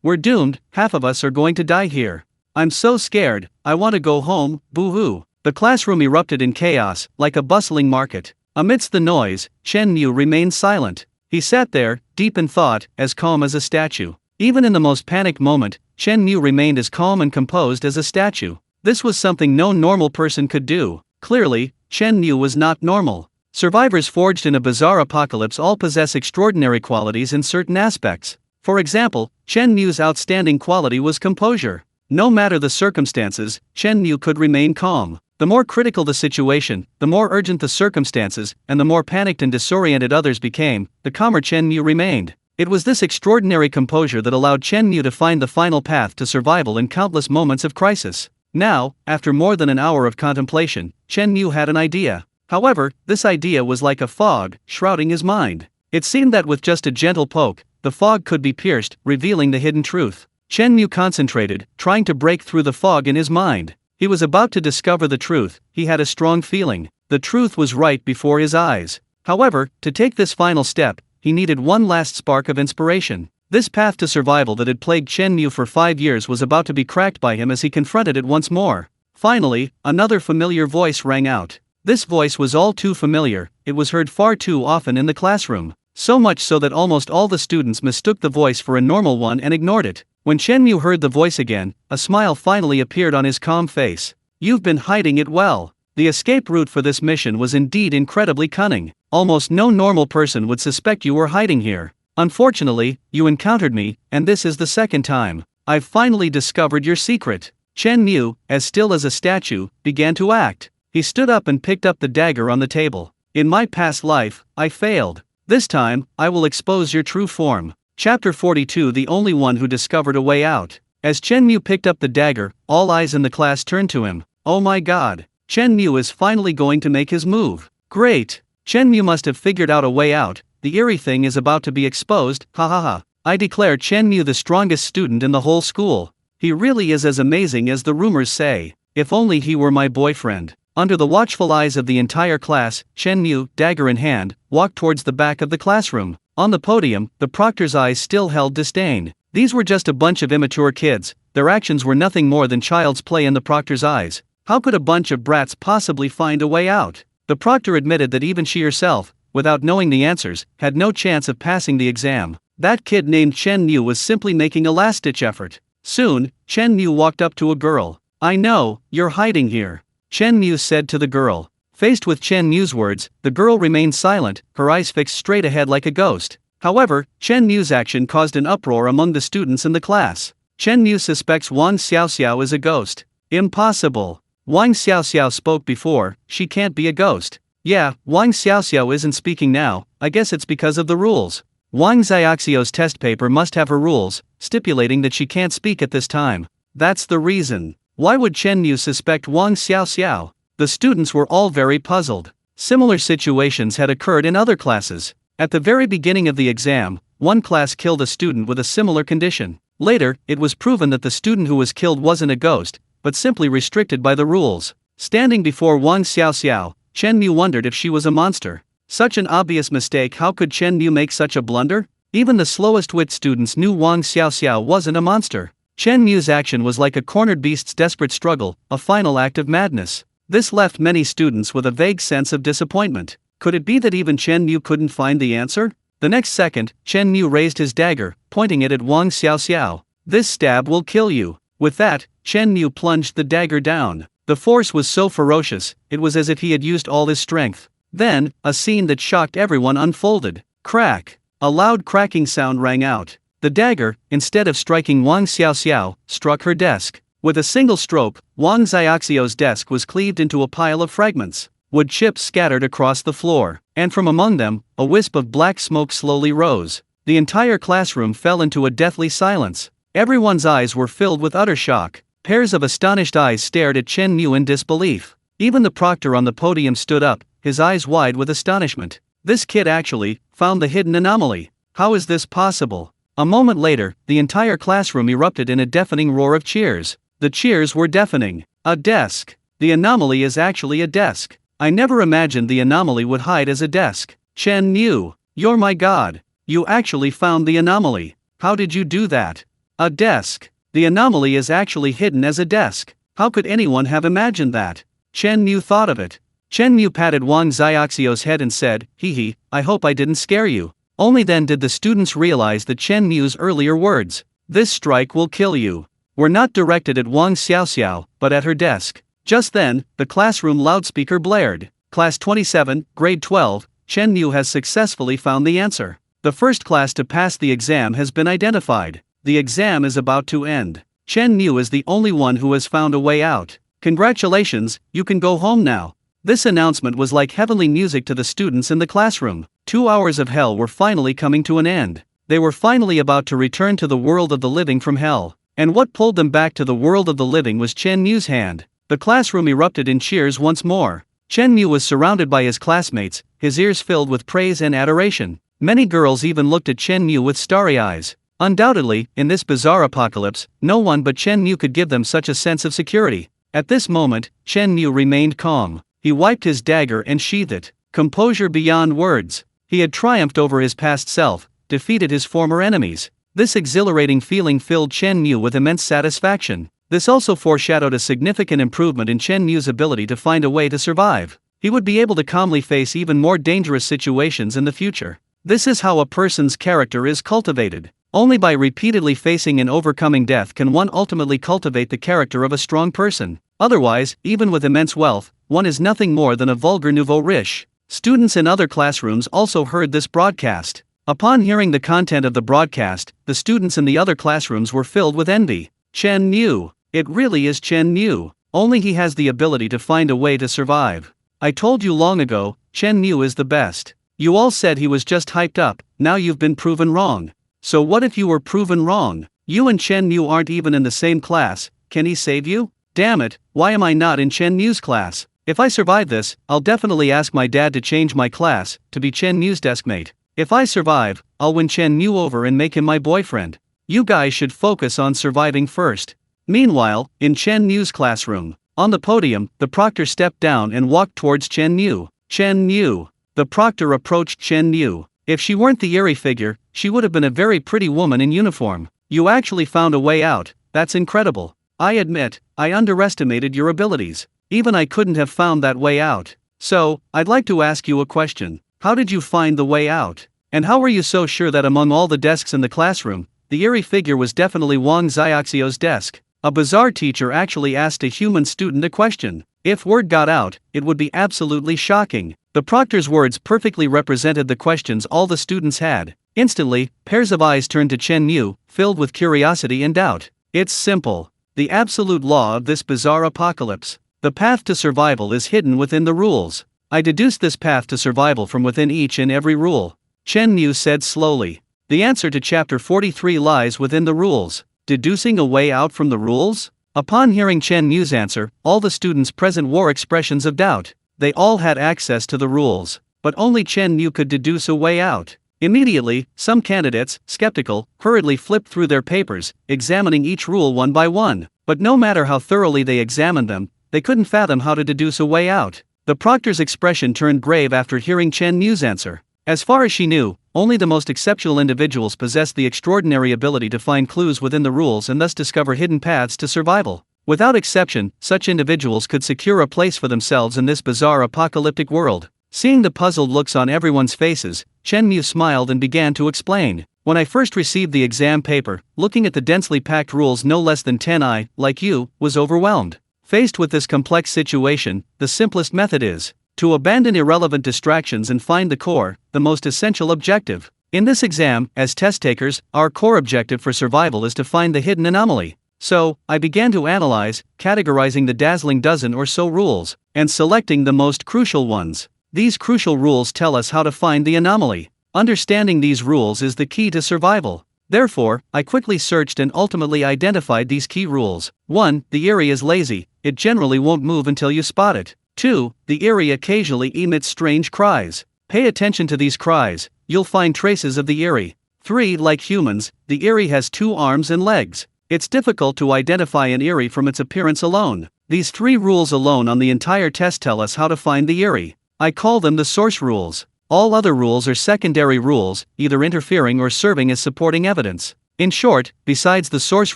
We're doomed, half of us are going to die here. I'm so scared, I want to go home, boo-hoo. The classroom erupted in chaos, like a bustling market. Amidst the noise, Chen Mu remained silent. He sat there, deep in thought, as calm as a statue. Even in the most panicked moment, Chen Mu remained as calm and composed as a statue. This was something no normal person could do. Clearly, Chen Mu was not normal. Survivors forged in a bizarre apocalypse all possess extraordinary qualities in certain aspects. For example, Chen Mu's outstanding quality was composure. No matter the circumstances, Chen Mu could remain calm. The more critical the situation, the more urgent the circumstances, and the more panicked and disoriented others became, the calmer Chen Mu remained. It was this extraordinary composure that allowed Chen Mu to find the final path to survival in countless moments of crisis. Now, after more than an hour of contemplation, Chen Mu had an idea. However, this idea was like a fog, shrouding his mind. It seemed that with just a gentle poke, the fog could be pierced, revealing the hidden truth. Chen Mu concentrated, trying to break through the fog in his mind. He was about to discover the truth. He had a strong feeling. The truth was right before his eyes. However, to take this final step, he needed one last spark of inspiration. This path to survival that had plagued Chen Mu for 5 years was about to be cracked by him as he confronted it once more. Finally, another familiar voice rang out. This voice was all too familiar. It was heard far too often in the classroom. So much so that almost all the students mistook the voice for a normal one and ignored it. When Chen Mu heard the voice again, a smile finally appeared on his calm face. You've been hiding it well. The escape route for this mission was indeed incredibly cunning. Almost no normal person would suspect you were hiding here. Unfortunately, you encountered me, and this is the second time. I've finally discovered your secret. Chen Mu, as still as a statue, began to act. He stood up and picked up the dagger on the table. In my past life, I failed. This time, I will expose your true form. Chapter 42 The only one who discovered a way out. As Chen Mu picked up the dagger, all eyes in the class turned to him. Oh my god. Chen Mu is finally going to make his move. Great. Chen Mu must have figured out a way out. The eerie thing is about to be exposed, ha ha ha. I declare Chen Mu the strongest student in the whole school. He really is as amazing as the rumors say. If only he were my boyfriend. Under the watchful eyes of the entire class, Chen Mu, dagger in hand, walked towards the back of the classroom. On the podium, the proctor's eyes still held disdain. These were just a bunch of immature kids. Their actions were nothing more than child's play in the proctor's eyes. How could a bunch of brats possibly find a way out? The proctor admitted that even she herself, without knowing the answers, had no chance of passing the exam. That kid named Chen Mu was simply making a last-ditch effort. Soon, Chen Mu walked up to a girl. I know, you're hiding here. Chen Mu said to the girl. Faced with Chen Mu's words, the girl remained silent, her eyes fixed straight ahead like a ghost. However, Chen Mu's action caused an uproar among the students in the class. Chen Mu suspects Wang Xiaoxiao is a ghost. Impossible. Wang Xiaoxiao spoke before, she can't be a ghost. Yeah, Wang Xiaoxiao isn't speaking now, I guess it's because of the rules. Wang Xiaoxiao's test paper must have her rules, stipulating that she can't speak at this time. That's the reason. Why would Chen Mu suspect Wang Xiaoxiao? The students were all very puzzled. Similar situations had occurred in other classes. At the very beginning of the exam, one class killed a student with a similar condition. Later, it was proven that the student who was killed wasn't a ghost, but simply restricted by the rules. Standing before Wang Xiaoxiao, Chen Mu wondered if she was a monster. Such an obvious mistake, how could Chen Mu make such a blunder? Even the slowest wit students knew Wang Xiaoxiao wasn't a monster. Chen Mu's action was like a cornered beast's desperate struggle, a final act of madness. This left many students with a vague sense of disappointment. Could it be that even Chen Mu couldn't find the answer? The next second, Chen Mu raised his dagger, pointing it at Wang Xiaoxiao. This stab will kill you. With that, Chen Mu plunged the dagger down. The force was so ferocious, it was as if he had used all his strength. Then, a scene that shocked everyone unfolded. Crack! A loud cracking sound rang out. The dagger, instead of striking Wang Xiaoxiao, struck her desk. With a single stroke, Wang Xiaoxiao's desk was cleaved into a pile of fragments. wood chips scattered across the floor, and from among them, a wisp of black smoke slowly rose. The entire classroom fell into a deathly silence. Everyone's eyes were filled with utter shock. Pairs of astonished eyes stared at Chen Mu in disbelief. Even the proctor on the podium stood up, his eyes wide with astonishment. This kid actually found the hidden anomaly. How is this possible? A moment later, the entire classroom erupted in a deafening roar of cheers. The cheers were deafening. A desk. The anomaly is actually a desk. I never imagined the anomaly would hide as a desk. Chen Mu, you're my god. You actually found the anomaly. How did you do that? A desk. The anomaly is actually hidden as a desk. How could anyone have imagined that? Chen Mu thought of it. Chen Mu patted Wang Xiaoxio's head and said, "Hee, I hope I didn't scare you." Only then did the students realize that Chen Mu's earlier words, "This strike will kill you," were not directed at Wang Xiaoxiao, but at her desk. Just then, the classroom loudspeaker blared. Class 27, Grade 12, Chen Mu has successfully found the answer. The first class to pass the exam has been identified. The exam is about to end. Chen Mu is the only one who has found a way out. Congratulations, you can go home now. This announcement was like heavenly music to the students in the classroom. 2 hours of hell were finally coming to an end. They were finally about to return to the world of the living from hell. And what pulled them back to the world of the living was Chen Mu's hand. The classroom erupted in cheers once more. Chen Mu was surrounded by his classmates, his ears filled with praise and adoration. Many girls even looked at Chen Mu with starry eyes. Undoubtedly, in this bizarre apocalypse, no one but Chen Mu could give them such a sense of security. At this moment, Chen Mu remained calm. He wiped his dagger and sheathed it. Composure beyond words. He had triumphed over his past self, defeated his former enemies. This exhilarating feeling filled Chen Mu with immense satisfaction. This also foreshadowed a significant improvement in Chen Mu's ability to find a way to survive. He would be able to calmly face even more dangerous situations in the future. This is how a person's character is cultivated. Only by repeatedly facing and overcoming death can one ultimately cultivate the character of a strong person. Otherwise, even with immense wealth, one is nothing more than a vulgar nouveau riche. Students in other classrooms also heard this broadcast. Upon hearing the content of the broadcast, the students in the other classrooms were filled with envy. Chen Mu. It really is Chen Mu. Only he has the ability to find a way to survive. I told you long ago, Chen Mu is the best. You all said he was just hyped up, now you've been proven wrong. So what if you were proven wrong? You and Chen Mu aren't even in the same class, can he save you? Damn it, why am I not in Chen Mu's class? If I survive this, I'll definitely ask my dad to change my class, to be Chen Mu's deskmate. If I survive, I'll win Chen Mu over and make him my boyfriend. You guys should focus on surviving first. Meanwhile, in Chen Mu's classroom, on the podium, the proctor stepped down and walked towards Chen Mu. Chen Mu. The proctor approached Chen Mu. If she weren't the eerie figure, she would have been a very pretty woman in uniform. You actually found a way out, that's incredible. I admit, I underestimated your abilities. Even I couldn't have found that way out. So, I'd like to ask you a question. How did you find the way out? And how were you so sure that among all the desks in the classroom, the eerie figure was definitely Wang Xiaoxio's desk? A bizarre teacher actually asked a human student a question. If word got out, it would be absolutely shocking. The proctor's words perfectly represented the questions all the students had. Instantly, pairs of eyes turned to Chen Mu, filled with curiosity and doubt. It's simple. The absolute law of this bizarre apocalypse. The path to survival is hidden within the rules. I deduced this path to survival from within each and every rule. Chen Mu said slowly. The answer to chapter 43 lies within the rules. Deducing a way out from the rules? Upon hearing Chen Mu's answer, all the students present wore expressions of doubt. They all had access to the rules, but only Chen Mu could deduce a way out. Immediately, some candidates, skeptical, hurriedly flipped through their papers, examining each rule one by one. But no matter how thoroughly they examined them, they couldn't fathom how to deduce a way out. The proctor's expression turned grave after hearing Chen Mu's answer. As far as she knew, only the most exceptional individuals possessed the extraordinary ability to find clues within the rules and thus discover hidden paths to survival. Without exception, such individuals could secure a place for themselves in this bizarre apocalyptic world. Seeing the puzzled looks on everyone's faces, Chen Mu smiled and began to explain. When I first received the exam paper, looking at the densely packed rules no less than 10, I, like you, was overwhelmed. Faced with this complex situation, the simplest method is to abandon irrelevant distractions and find the core, the most essential objective. In this exam, as test takers, our core objective for survival is to find the hidden anomaly. So, I began to analyze, categorizing the dazzling dozen or so rules, and selecting the most crucial ones. These crucial rules tell us how to find the anomaly. Understanding these rules is the key to survival. Therefore, I quickly searched and ultimately identified these key rules. 1. The Eyrie is lazy, it generally won't move until you spot it. 2. The Eyrie occasionally emits strange cries. Pay attention to these cries, you'll find traces of the Eyrie. 3. Like humans, the Eyrie has 2 arms and legs. It's difficult to identify an Eyrie from its appearance alone. These 3 rules alone on the entire test tell us how to find the Eyrie. I call them the source rules. All other rules are secondary rules, either interfering or serving as supporting evidence. In short, besides the source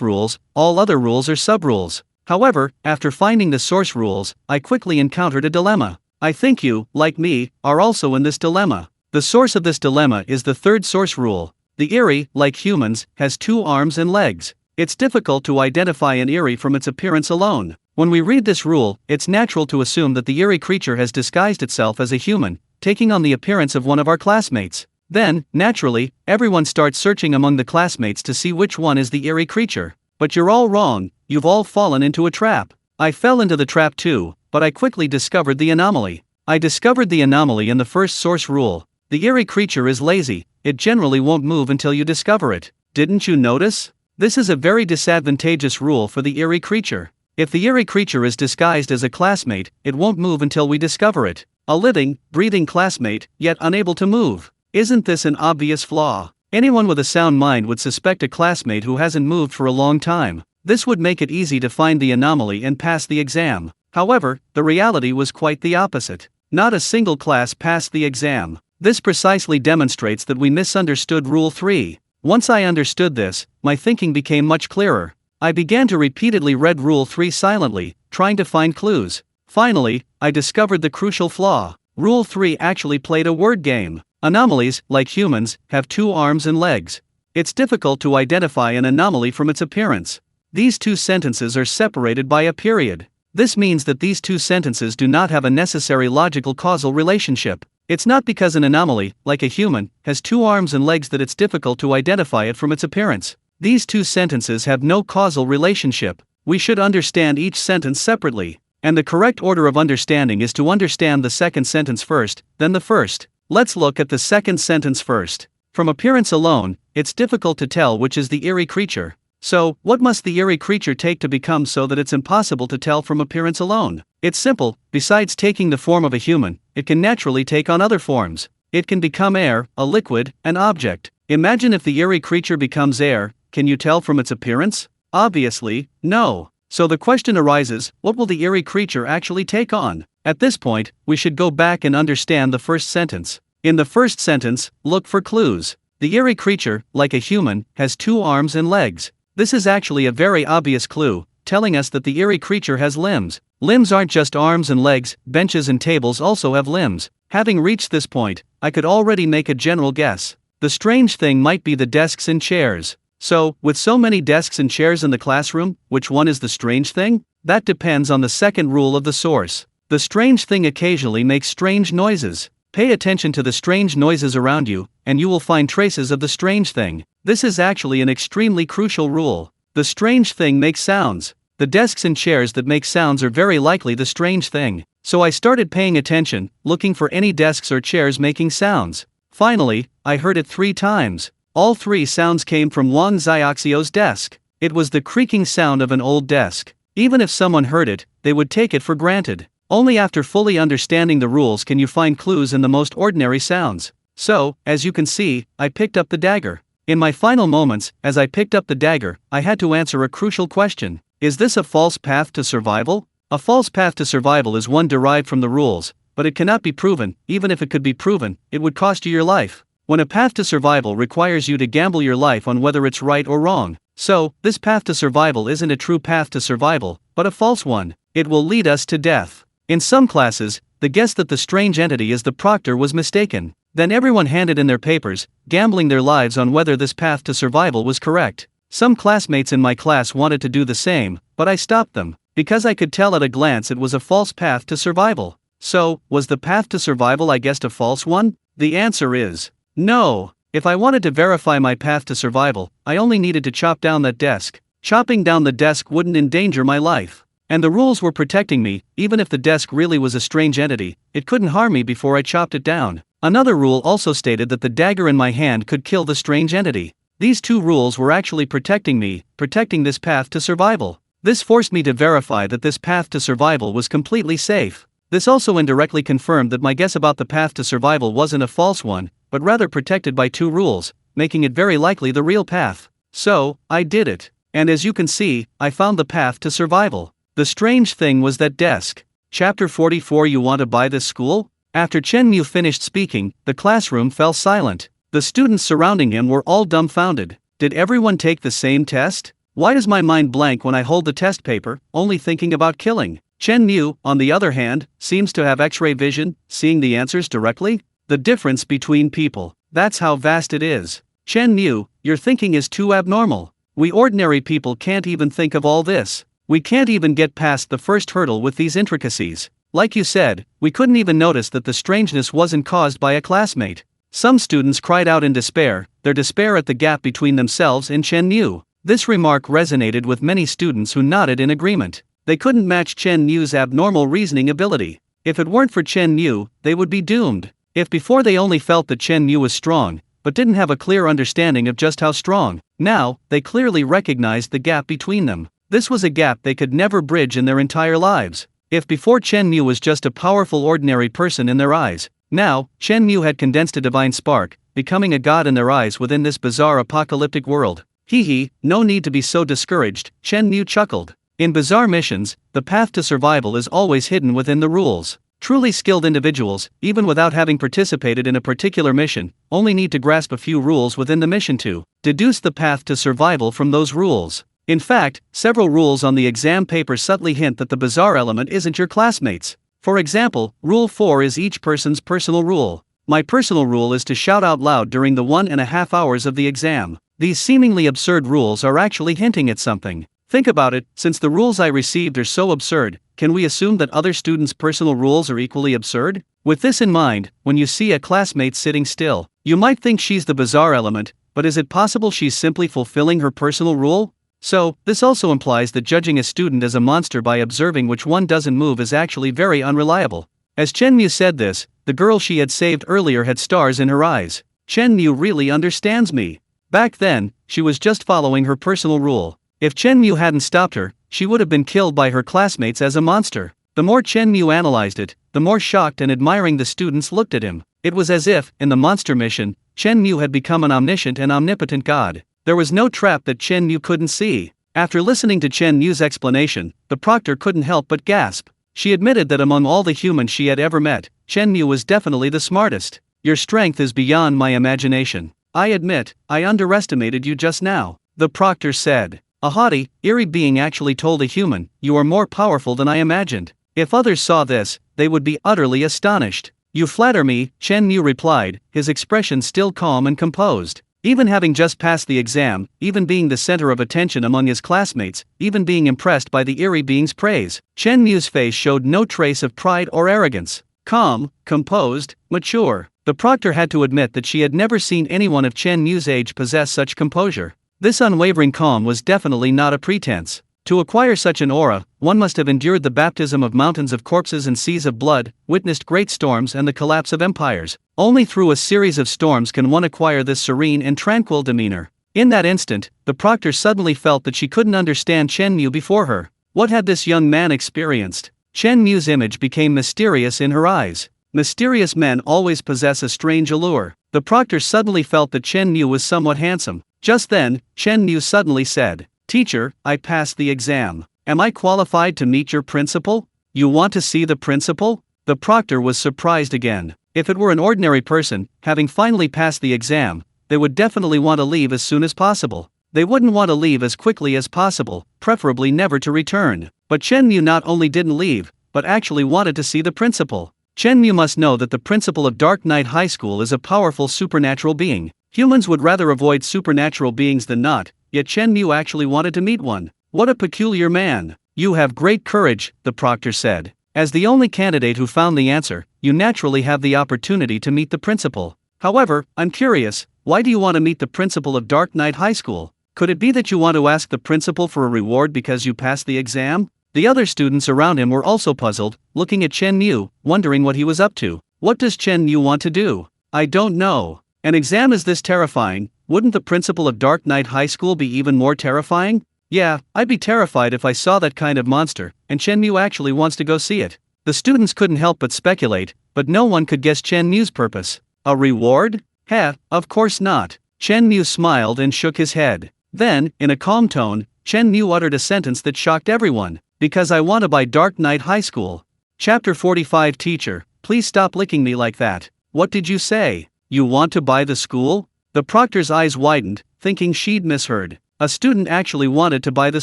rules, all other rules are subrules. However, after finding the source rules, I quickly encountered a dilemma. I think you, like me, are also in this dilemma. The source of this dilemma is the 3rd source rule. The Eyrie, like humans, has 2 arms and legs. It's difficult to identify an Eyrie from its appearance alone. When we read this rule, it's natural to assume that the Eyrie creature has disguised itself as a human, taking on the appearance of one of our classmates. Then, naturally, everyone starts searching among the classmates to see which one is the Eyrie creature. But you're all wrong, you've all fallen into a trap. I fell into the trap too, but I quickly discovered the anomaly. I discovered the anomaly in the first source rule. The Eyrie creature is lazy, it generally won't move until you discover it. Didn't you notice? This is a very disadvantageous rule for the Eyrie creature. If the Eyrie creature is disguised as a classmate, it won't move until we discover it. A living, breathing classmate, yet unable to move. Isn't this an obvious flaw? Anyone with a sound mind would suspect a classmate who hasn't moved for a long time. This would make it easy to find the anomaly and pass the exam. However, the reality was quite the opposite. Not a single class passed the exam. This precisely demonstrates that we misunderstood Rule 3. Once I understood this, my thinking became much clearer. I began to repeatedly read Rule 3 silently, trying to find clues. Finally, I discovered the crucial flaw. Rule 3 actually played a word game. Anomalies, like humans, have 2 arms and legs. It's difficult to identify an anomaly from its appearance. These 2 sentences are separated by a period. This means that these 2 sentences do not have a necessary logical causal relationship. It's not because an anomaly, like a human, has 2 arms and legs that it's difficult to identify it from its appearance. These 2 sentences have no causal relationship. We should understand each sentence separately. And the correct order of understanding is to understand the second sentence first, then the first. Let's look at the second sentence first. From appearance alone, it's difficult to tell which is the Eyrie creature. So, what must the Eyrie creature take to become so that it's impossible to tell from appearance alone? It's simple. Besides taking the form of a human, it can naturally take on other forms. It can become air, a liquid, an object. Imagine if the Eyrie creature becomes air, can you tell from its appearance? Obviously, no. So the question arises, what will the Eyrie creature actually take on? At this point, we should go back and understand the first sentence. In the first sentence, look for clues. The Eyrie creature, like a human, has 2 arms and legs. This is actually a very obvious clue, telling us that the Eyrie creature has limbs. Limbs aren't just arms and legs, benches and tables also have limbs. Having reached this point, I could already make a general guess. The strange thing might be the desks and chairs. So, with so many desks and chairs in the classroom, which one is the strange thing? That depends on the second rule of the source. The strange thing occasionally makes strange noises. Pay attention to the strange noises around you, and you will find traces of the strange thing. This is actually an extremely crucial rule. The strange thing makes sounds. The desks and chairs that make sounds are very likely the strange thing. So I started paying attention, looking for any desks or chairs making sounds. Finally, I heard it 3 times. All 3 sounds came from Wang Xiaoxio's desk. It was the creaking sound of an old desk. Even if someone heard it, they would take it for granted. Only after fully understanding the rules can you find clues in the most ordinary sounds. So, as you can see, I picked up the dagger. In my final moments, as I picked up the dagger, I had to answer a crucial question. Is this a false path to survival? A false path to survival is one derived from the rules, but it cannot be proven. Even if it could be proven, it would cost you your life. When a path to survival requires you to gamble your life on whether it's right or wrong. So, this path to survival isn't a true path to survival, but a false one. It will lead us to death. In some classes, the guess that the strange entity is the proctor was mistaken. Then everyone handed in their papers, gambling their lives on whether this path to survival was correct. Some classmates in my class wanted to do the same, but I stopped them, because I could tell at a glance it was a false path to survival. So, was the path to survival I guessed a false one? The answer is no. If I wanted to verify my path to survival, I only needed to chop down that desk. Chopping down the desk wouldn't endanger my life. And the rules were protecting me. Even if the desk really was a strange entity, it couldn't harm me before I chopped it down. Another rule also stated that the dagger in my hand could kill the strange entity. These two rules were actually protecting me, protecting this path to survival. This forced me to verify that this path to survival was completely safe. This also indirectly confirmed that my guess about the path to survival wasn't a false one, but rather protected by two rules, making it very likely the real path. So, I did it. And as you can see, I found the path to survival. The strange thing was that desk. Chapter 44. You want to buy this school? After Chen Mu finished speaking, the classroom fell silent. The students surrounding him were all dumbfounded. Did everyone take the same test? Why does my mind blank when I hold the test paper, only thinking about killing? Chen Mu, on the other hand, seems to have X-ray vision, seeing the answers directly. The difference between people. That's how vast it is. Chen Mu, your thinking is too abnormal. We ordinary people can't even think of all this. We can't even get past the first hurdle with these intricacies. Like you said, we couldn't even notice that the strangeness wasn't caused by a classmate. Some students cried out in despair, their despair at the gap between themselves and Chen Mu. This remark resonated with many students who nodded in agreement. They couldn't match Chen Mu's abnormal reasoning ability. If it weren't for Chen Mu, they would be doomed. If before they only felt that Chen Mu was strong, but didn't have a clear understanding of just how strong, now, they clearly recognized the gap between them. This was a gap they could never bridge in their entire lives. If before Chen Mu was just a powerful ordinary person in their eyes, now, Chen Mu had condensed a divine spark, becoming a god in their eyes within this bizarre apocalyptic world. Hee, no need to be so discouraged, Chen Mu chuckled. In bizarre missions, the path to survival is always hidden within the rules. Truly skilled individuals, even without having participated in a particular mission, only need to grasp a few rules within the mission to deduce the path to survival from those rules. In fact, several rules on the exam paper subtly hint that the bizarre element isn't your classmates'. For example, Rule 4 is each person's personal rule. My personal rule is to shout out loud during the 1.5 hours of the exam. These seemingly absurd rules are actually hinting at something. Think about it, since the rules I received are so absurd, can we assume that other students' personal rules are equally absurd? With this in mind, when you see a classmate sitting still, you might think she's the bizarre element, but is it possible she's simply fulfilling her personal rule? So, this also implies that judging a student as a monster by observing which one doesn't move is actually very unreliable. As Chen Mu said this, the girl she had saved earlier had stars in her eyes. Chen Mu really understands me. Back then, she was just following her personal rule. If Chen Mu hadn't stopped her, she would have been killed by her classmates as a monster. The more Chen Mu analyzed it, the more shocked and admiring the students looked at him. It was as if, in the monster mission, Chen Mu had become an omniscient and omnipotent god. There was no trap that Chen Mu couldn't see. After listening to Chen Mu's explanation, the proctor couldn't help but gasp. She admitted that among all the humans she had ever met, Chen Mu was definitely the smartest. Your strength is beyond my imagination. I admit, I underestimated you just now, the proctor said. A haughty, eerie being actually told a human, you are more powerful than I imagined. If others saw this, they would be utterly astonished. You flatter me, Chen Mu replied, his expression still calm and composed. Even having just passed the exam, even being the center of attention among his classmates, even being impressed by the eerie being's praise, Chen Mu's face showed no trace of pride or arrogance. Calm, composed, mature. The proctor had to admit that she had never seen anyone of Chen Mu's age possess such composure. This unwavering calm was definitely not a pretense. To acquire such an aura, one must have endured the baptism of mountains of corpses and seas of blood, witnessed great storms and the collapse of empires. Only through a series of storms can one acquire this serene and tranquil demeanor. In that instant, the proctor suddenly felt that she couldn't understand Chen Mu before her. What had this young man experienced? Chen Mu's image became mysterious in her eyes. Mysterious men always possess a strange allure. The proctor suddenly felt that Chen Mu was somewhat handsome. Just then, Chen Mu suddenly said, "Teacher, I passed the exam. Am I qualified to meet your principal? You want to see the principal?" The proctor was surprised again. If it were an ordinary person, having finally passed the exam, they would definitely want to leave as soon as possible. They wouldn't want to leave as quickly as possible, preferably never to return. But Chen Mu not only didn't leave, but actually wanted to see the principal. Chen Mu must know that the principal of Dark Knight High School is a powerful supernatural being. Humans would rather avoid supernatural beings than not, yet Chen Mu actually wanted to meet one. What a peculiar man. You have great courage, the proctor said. As the only candidate who found the answer, you naturally have the opportunity to meet the principal. However, I'm curious, why do you want to meet the principal of Dark Knight High School? Could it be that you want to ask the principal for a reward because you passed the exam? The other students around him were also puzzled, looking at Chen Mu, wondering what he was up to. What does Chen Mu want to do? I don't know. An exam is this terrifying? Wouldn't the principal of Dark Knight High School be even more terrifying? Yeah, I'd be terrified if I saw that kind of monster, and Chen Mu actually wants to go see it. The students couldn't help but speculate, but no one could guess Chen Mu's purpose. A reward? Heh, of course not. Chen Mu smiled and shook his head. Then, in a calm tone, Chen Mu uttered a sentence that shocked everyone. Because I want to buy Dark Knight High School. Chapter 45. Teacher, please stop licking me like that. What did you say? You want to buy the school? The proctor's eyes widened, thinking she'd misheard. A student actually wanted to buy the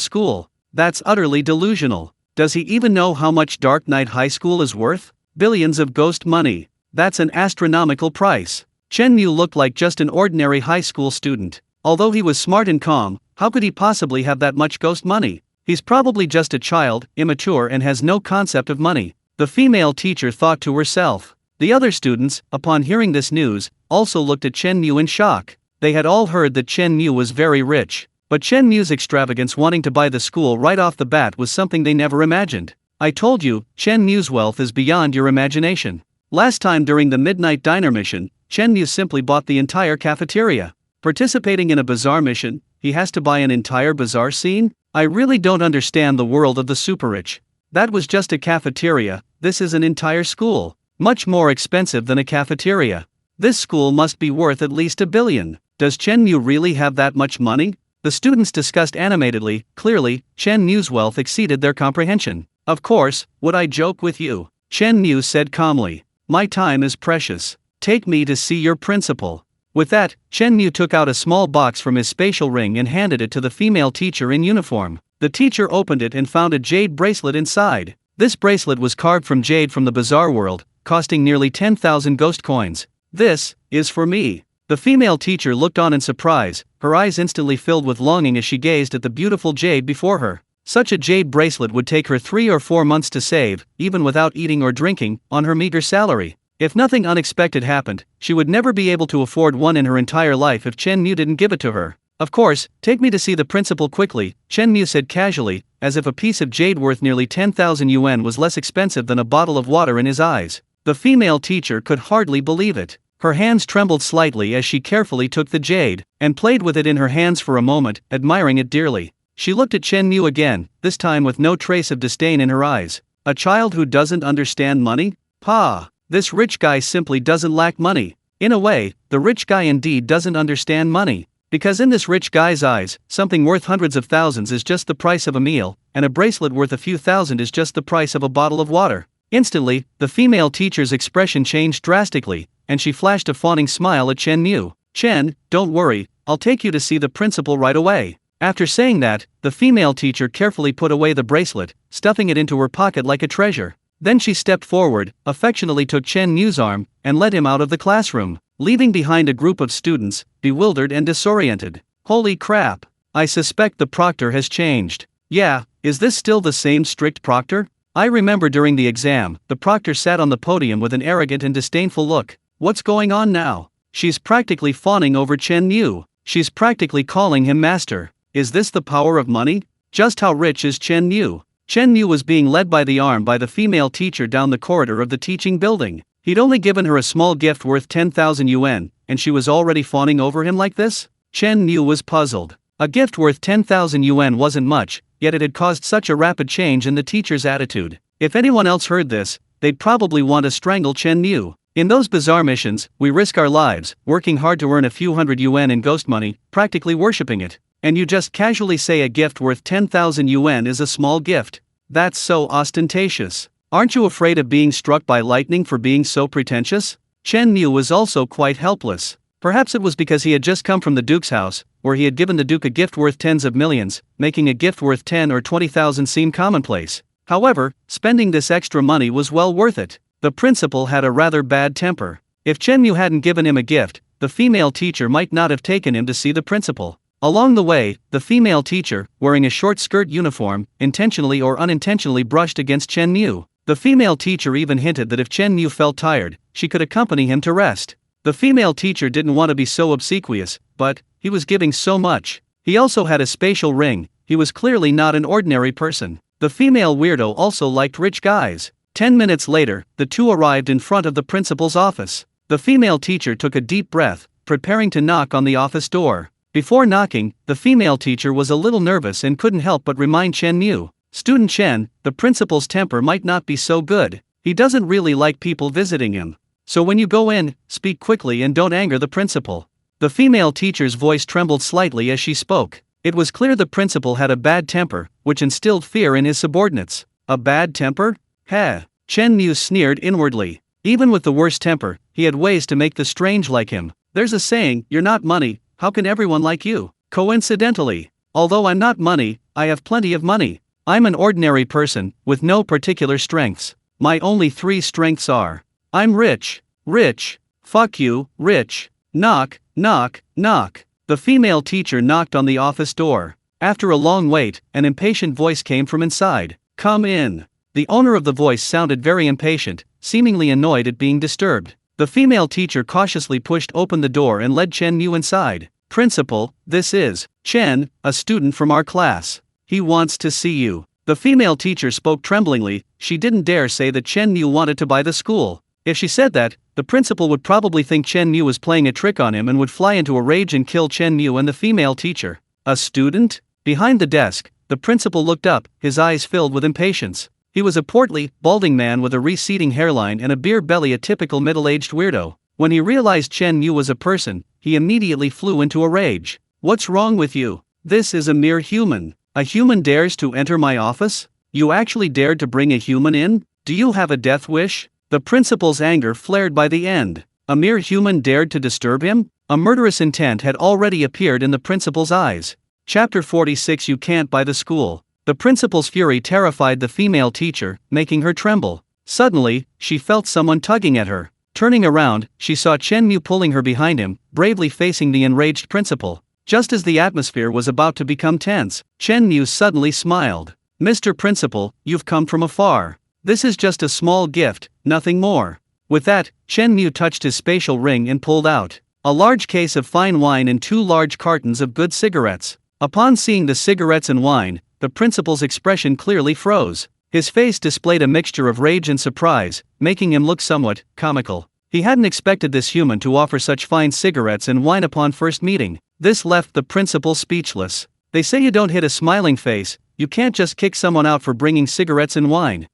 school. That's utterly delusional. Does he even know how much Dark Knight High School is worth? Billions of ghost money. That's an astronomical price. Chen Mu looked like just an ordinary high school student. Although he was smart and calm, how could he possibly have that much ghost money? He's probably just a child, immature, and has no concept of money. The female teacher thought to herself. The other students, upon hearing this news, also looked at Chen Mu in shock. They had all heard that Chen Mu was very rich, but Chen Mu's extravagance wanting to buy the school right off the bat was something they never imagined. I told you, Chen Mu's wealth is beyond your imagination. Last time during the Midnight Diner mission, Chen Mu simply bought the entire cafeteria. Participating in a bazaar mission, he has to buy an entire bazaar scene? I really don't understand the world of the super-rich. That was just a cafeteria, this is an entire school. Much more expensive than a cafeteria. This school must be worth at least $1 billion. Does Chen Mu really have that much money? The students discussed animatedly. Clearly, Chen Mu's wealth exceeded their comprehension. Of course, would I joke with you? Chen Mu said calmly. My time is precious. Take me to see your principal. With that, Chen Mu took out a small box from his spatial ring and handed it to the female teacher in uniform. The teacher opened it and found a jade bracelet inside. This bracelet was carved from jade from the bizarre world, costing nearly 10,000 ghost coins. This is for me. The female teacher looked on in surprise, her eyes instantly filled with longing as she gazed at the beautiful jade before her. Such a jade bracelet would take her 3 or 4 months to save, even without eating or drinking, on her meager salary. If nothing unexpected happened, she would never be able to afford one in her entire life if Chen Mu didn't give it to her. Of course, take me to see the principal quickly, Chen Mu said casually, as if a piece of jade worth nearly 10,000 yuan was less expensive than a bottle of water in his eyes. The female teacher could hardly believe it. Her hands trembled slightly as she carefully took the jade, and played with it in her hands for a moment, admiring it dearly. She looked at Chen Mu again, this time with no trace of disdain in her eyes. A child who doesn't understand money? Pa! This rich guy simply doesn't lack money. In a way, the rich guy indeed doesn't understand money. Because in this rich guy's eyes, something worth hundreds of thousands is just the price of a meal, and a bracelet worth a few thousand is just the price of a bottle of water. Instantly, the female teacher's expression changed drastically, and she flashed a fawning smile at Chen Mu. Chen, don't worry, I'll take you to see the principal right away. After saying that, the female teacher carefully put away the bracelet, stuffing it into her pocket like a treasure. Then she stepped forward, affectionately took Chen Mu's arm, and led him out of the classroom, leaving behind a group of students, bewildered and disoriented. Holy crap! I suspect the proctor has changed. Yeah, is this still the same strict proctor? I remember during the exam, the proctor sat on the podium with an arrogant and disdainful look. What's going on now? She's practically fawning over Chen Mu. She's practically calling him master. Is this the power of money? Just how rich is Chen Mu? Chen Mu was being led by the arm by the female teacher down the corridor of the teaching building. He'd only given her a small gift worth 10,000 yuan, and she was already fawning over him like this? Chen Mu was puzzled. A gift worth 10,000 yuan wasn't much, yet it had caused such a rapid change in the teacher's attitude. If anyone else heard this, they'd probably want to strangle Chen Mu. In those bizarre missions, we risk our lives, working hard to earn a few hundred yuan in ghost money, practically worshipping it. And you just casually say a gift worth 10,000 yuan is a small gift. That's so ostentatious. Aren't you afraid of being struck by lightning for being so pretentious? Chen Mu was also quite helpless. Perhaps it was because he had just come from the Duke's house, where he had given the Duke a gift worth tens of millions, making a gift worth 10 or 20,000 seem commonplace. However, spending this extra money was well worth it. The principal had a rather bad temper. If Chen Mu hadn't given him a gift, the female teacher might not have taken him to see the principal. Along the way, the female teacher, wearing a short skirt uniform, intentionally or unintentionally brushed against Chen Mu. The female teacher even hinted that if Chen Mu felt tired, she could accompany him to rest. The female teacher didn't want to be so obsequious, but he was giving so much. He also had a spatial ring. He was clearly not an ordinary person. The female weirdo also liked rich guys. 10 minutes later, the two arrived in front of the principal's office. The female teacher took a deep breath, preparing to knock on the office door. Before knocking, the female teacher was a little nervous and couldn't help but remind Chen Mu, "Student Chen, the principal's temper might not be so good. He doesn't really like people visiting him. So when you go in, speak quickly and don't anger the principal." The female teacher's voice trembled slightly as she spoke. It was clear the principal had a bad temper, which instilled fear in his subordinates. A bad temper? Heh. Chen Mu sneered inwardly. Even with the worst temper, he had ways to make the strange like him. There's a saying, "You're not money, how can everyone like you?" Coincidentally, although I'm not money, I have plenty of money. I'm an ordinary person, with no particular strengths. My only 3 strengths are: I'm rich. Rich. Fuck you, rich. Knock, knock, knock. The female teacher knocked on the office door. After a long wait, an impatient voice came from inside. "Come in." The owner of the voice sounded very impatient, seemingly annoyed at being disturbed. The female teacher cautiously pushed open the door and led Chen Mu inside. "Principal, this is Chen, a student from our class. He wants to see you." The female teacher spoke tremblingly. She didn't dare say that Chen Mu wanted to buy the school. If she said that, the principal would probably think Chen Mu was playing a trick on him and would fly into a rage and kill Chen Mu and the female teacher. A student? Behind the desk, the principal looked up, his eyes filled with impatience. He was a portly, balding man with a receding hairline and a beer belly, a typical middle-aged weirdo. When he realized Chen Mu was a person, he immediately flew into a rage. "What's wrong with you? This is a mere human. A human dares to enter my office? You actually dared to bring a human in? Do you have a death wish?" The principal's anger flared by the end. A mere human dared to disturb him? A murderous intent had already appeared in the principal's eyes. Chapter 46. You can't buy the school. The principal's fury terrified the female teacher, making her tremble. Suddenly, she felt someone tugging at her. Turning around, she saw Chen Mu pulling her behind him, bravely facing the enraged principal. Just as the atmosphere was about to become tense, Chen Mu suddenly smiled. "Mr. Principal, you've come from afar. This is just a small gift, nothing more." With that, Chen Mu touched his spatial ring and pulled out a large case of fine wine and 2 large cartons of good cigarettes. Upon seeing the cigarettes and wine, the principal's expression clearly froze. His face displayed a mixture of rage and surprise, making him look somewhat comical. He hadn't expected this human to offer such fine cigarettes and wine upon first meeting. This left the principal speechless. They say you don't hit a smiling face, you can't just kick someone out for bringing cigarettes and wine.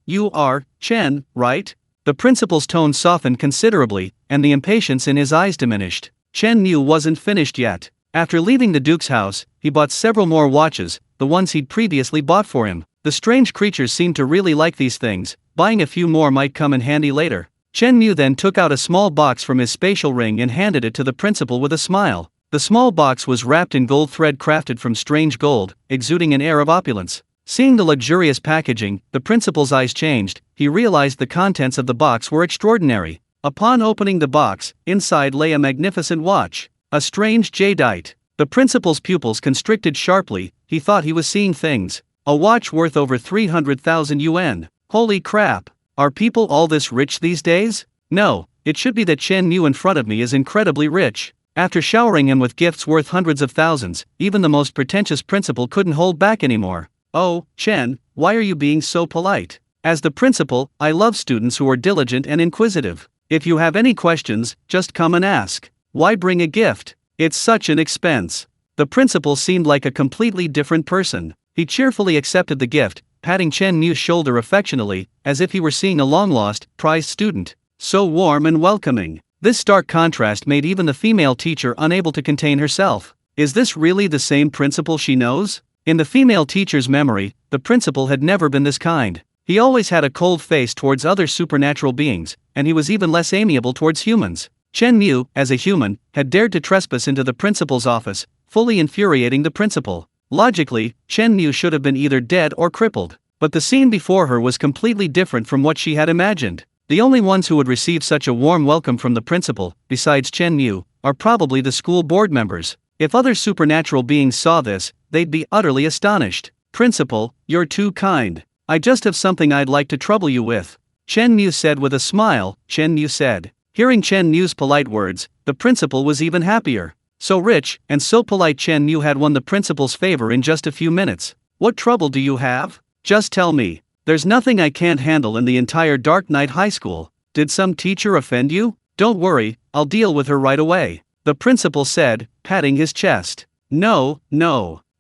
You are Chen, right? The principal's tone softened considerably, and the impatience in his eyes diminished. Chen Mu wasn't finished yet. After leaving the Duke's house, he bought several more watches, the ones he'd previously bought for him. The strange creatures seemed to really like these things. Buying a few more might come in handy later. Chen Mu then took out a small box from his spatial ring and handed it to the principal with a smile. The small box was wrapped in gold thread crafted from strange gold, exuding an air of opulence. Seeing the luxurious packaging, the principal's eyes changed. He realized the contents of the box were extraordinary. Upon opening the box, inside lay a magnificent watch. A strange jadeite. The principal's pupils constricted sharply. He thought he was seeing things. A watch worth over 300,000 yuan. Holy crap! Are people all this rich these days? No, it should be that Chen Mu in front of me is incredibly rich. After showering him with gifts worth hundreds of thousands, even the most pretentious principal couldn't hold back anymore. "Oh, Chen, why are you being so polite?" As the principal, I love students who are diligent and inquisitive. If you have any questions, just come and ask. Why bring a gift? It's such an expense. The principal seemed like a completely different person. He cheerfully accepted the gift, patting Chen Mu's shoulder affectionately, as if he were seeing a long-lost, prized student. So warm and welcoming. This stark contrast made even the female teacher unable to contain herself. Is this really the same principal she knows? In the female teacher's memory, the principal had never been this kind. He always had a cold face towards other supernatural beings, and he was even less amiable towards humans. Chen Mu, as a human, had dared to trespass into the principal's office, fully infuriating the principal. Logically, Chen Mu should have been either dead or crippled. But the scene before her was completely different from what she had imagined. The only ones who would receive such a warm welcome from the principal, besides Chen Mu, are probably the school board members. If other supernatural beings saw this, they'd be utterly astonished. "Principal, you're too kind. I just have something I'd like to trouble you with," Chen Mu said with a smile. Chen Mu said. Hearing Chen Mu's polite words, the principal was even happier. So rich and so polite, Chen Mu had won the principal's favor in just a few minutes. What trouble do you have? Just tell me. There's nothing I can't handle in the entire Dark Knight High School. Did some teacher offend you? Don't worry, I'll deal with her right away, the principal said, patting his chest. No,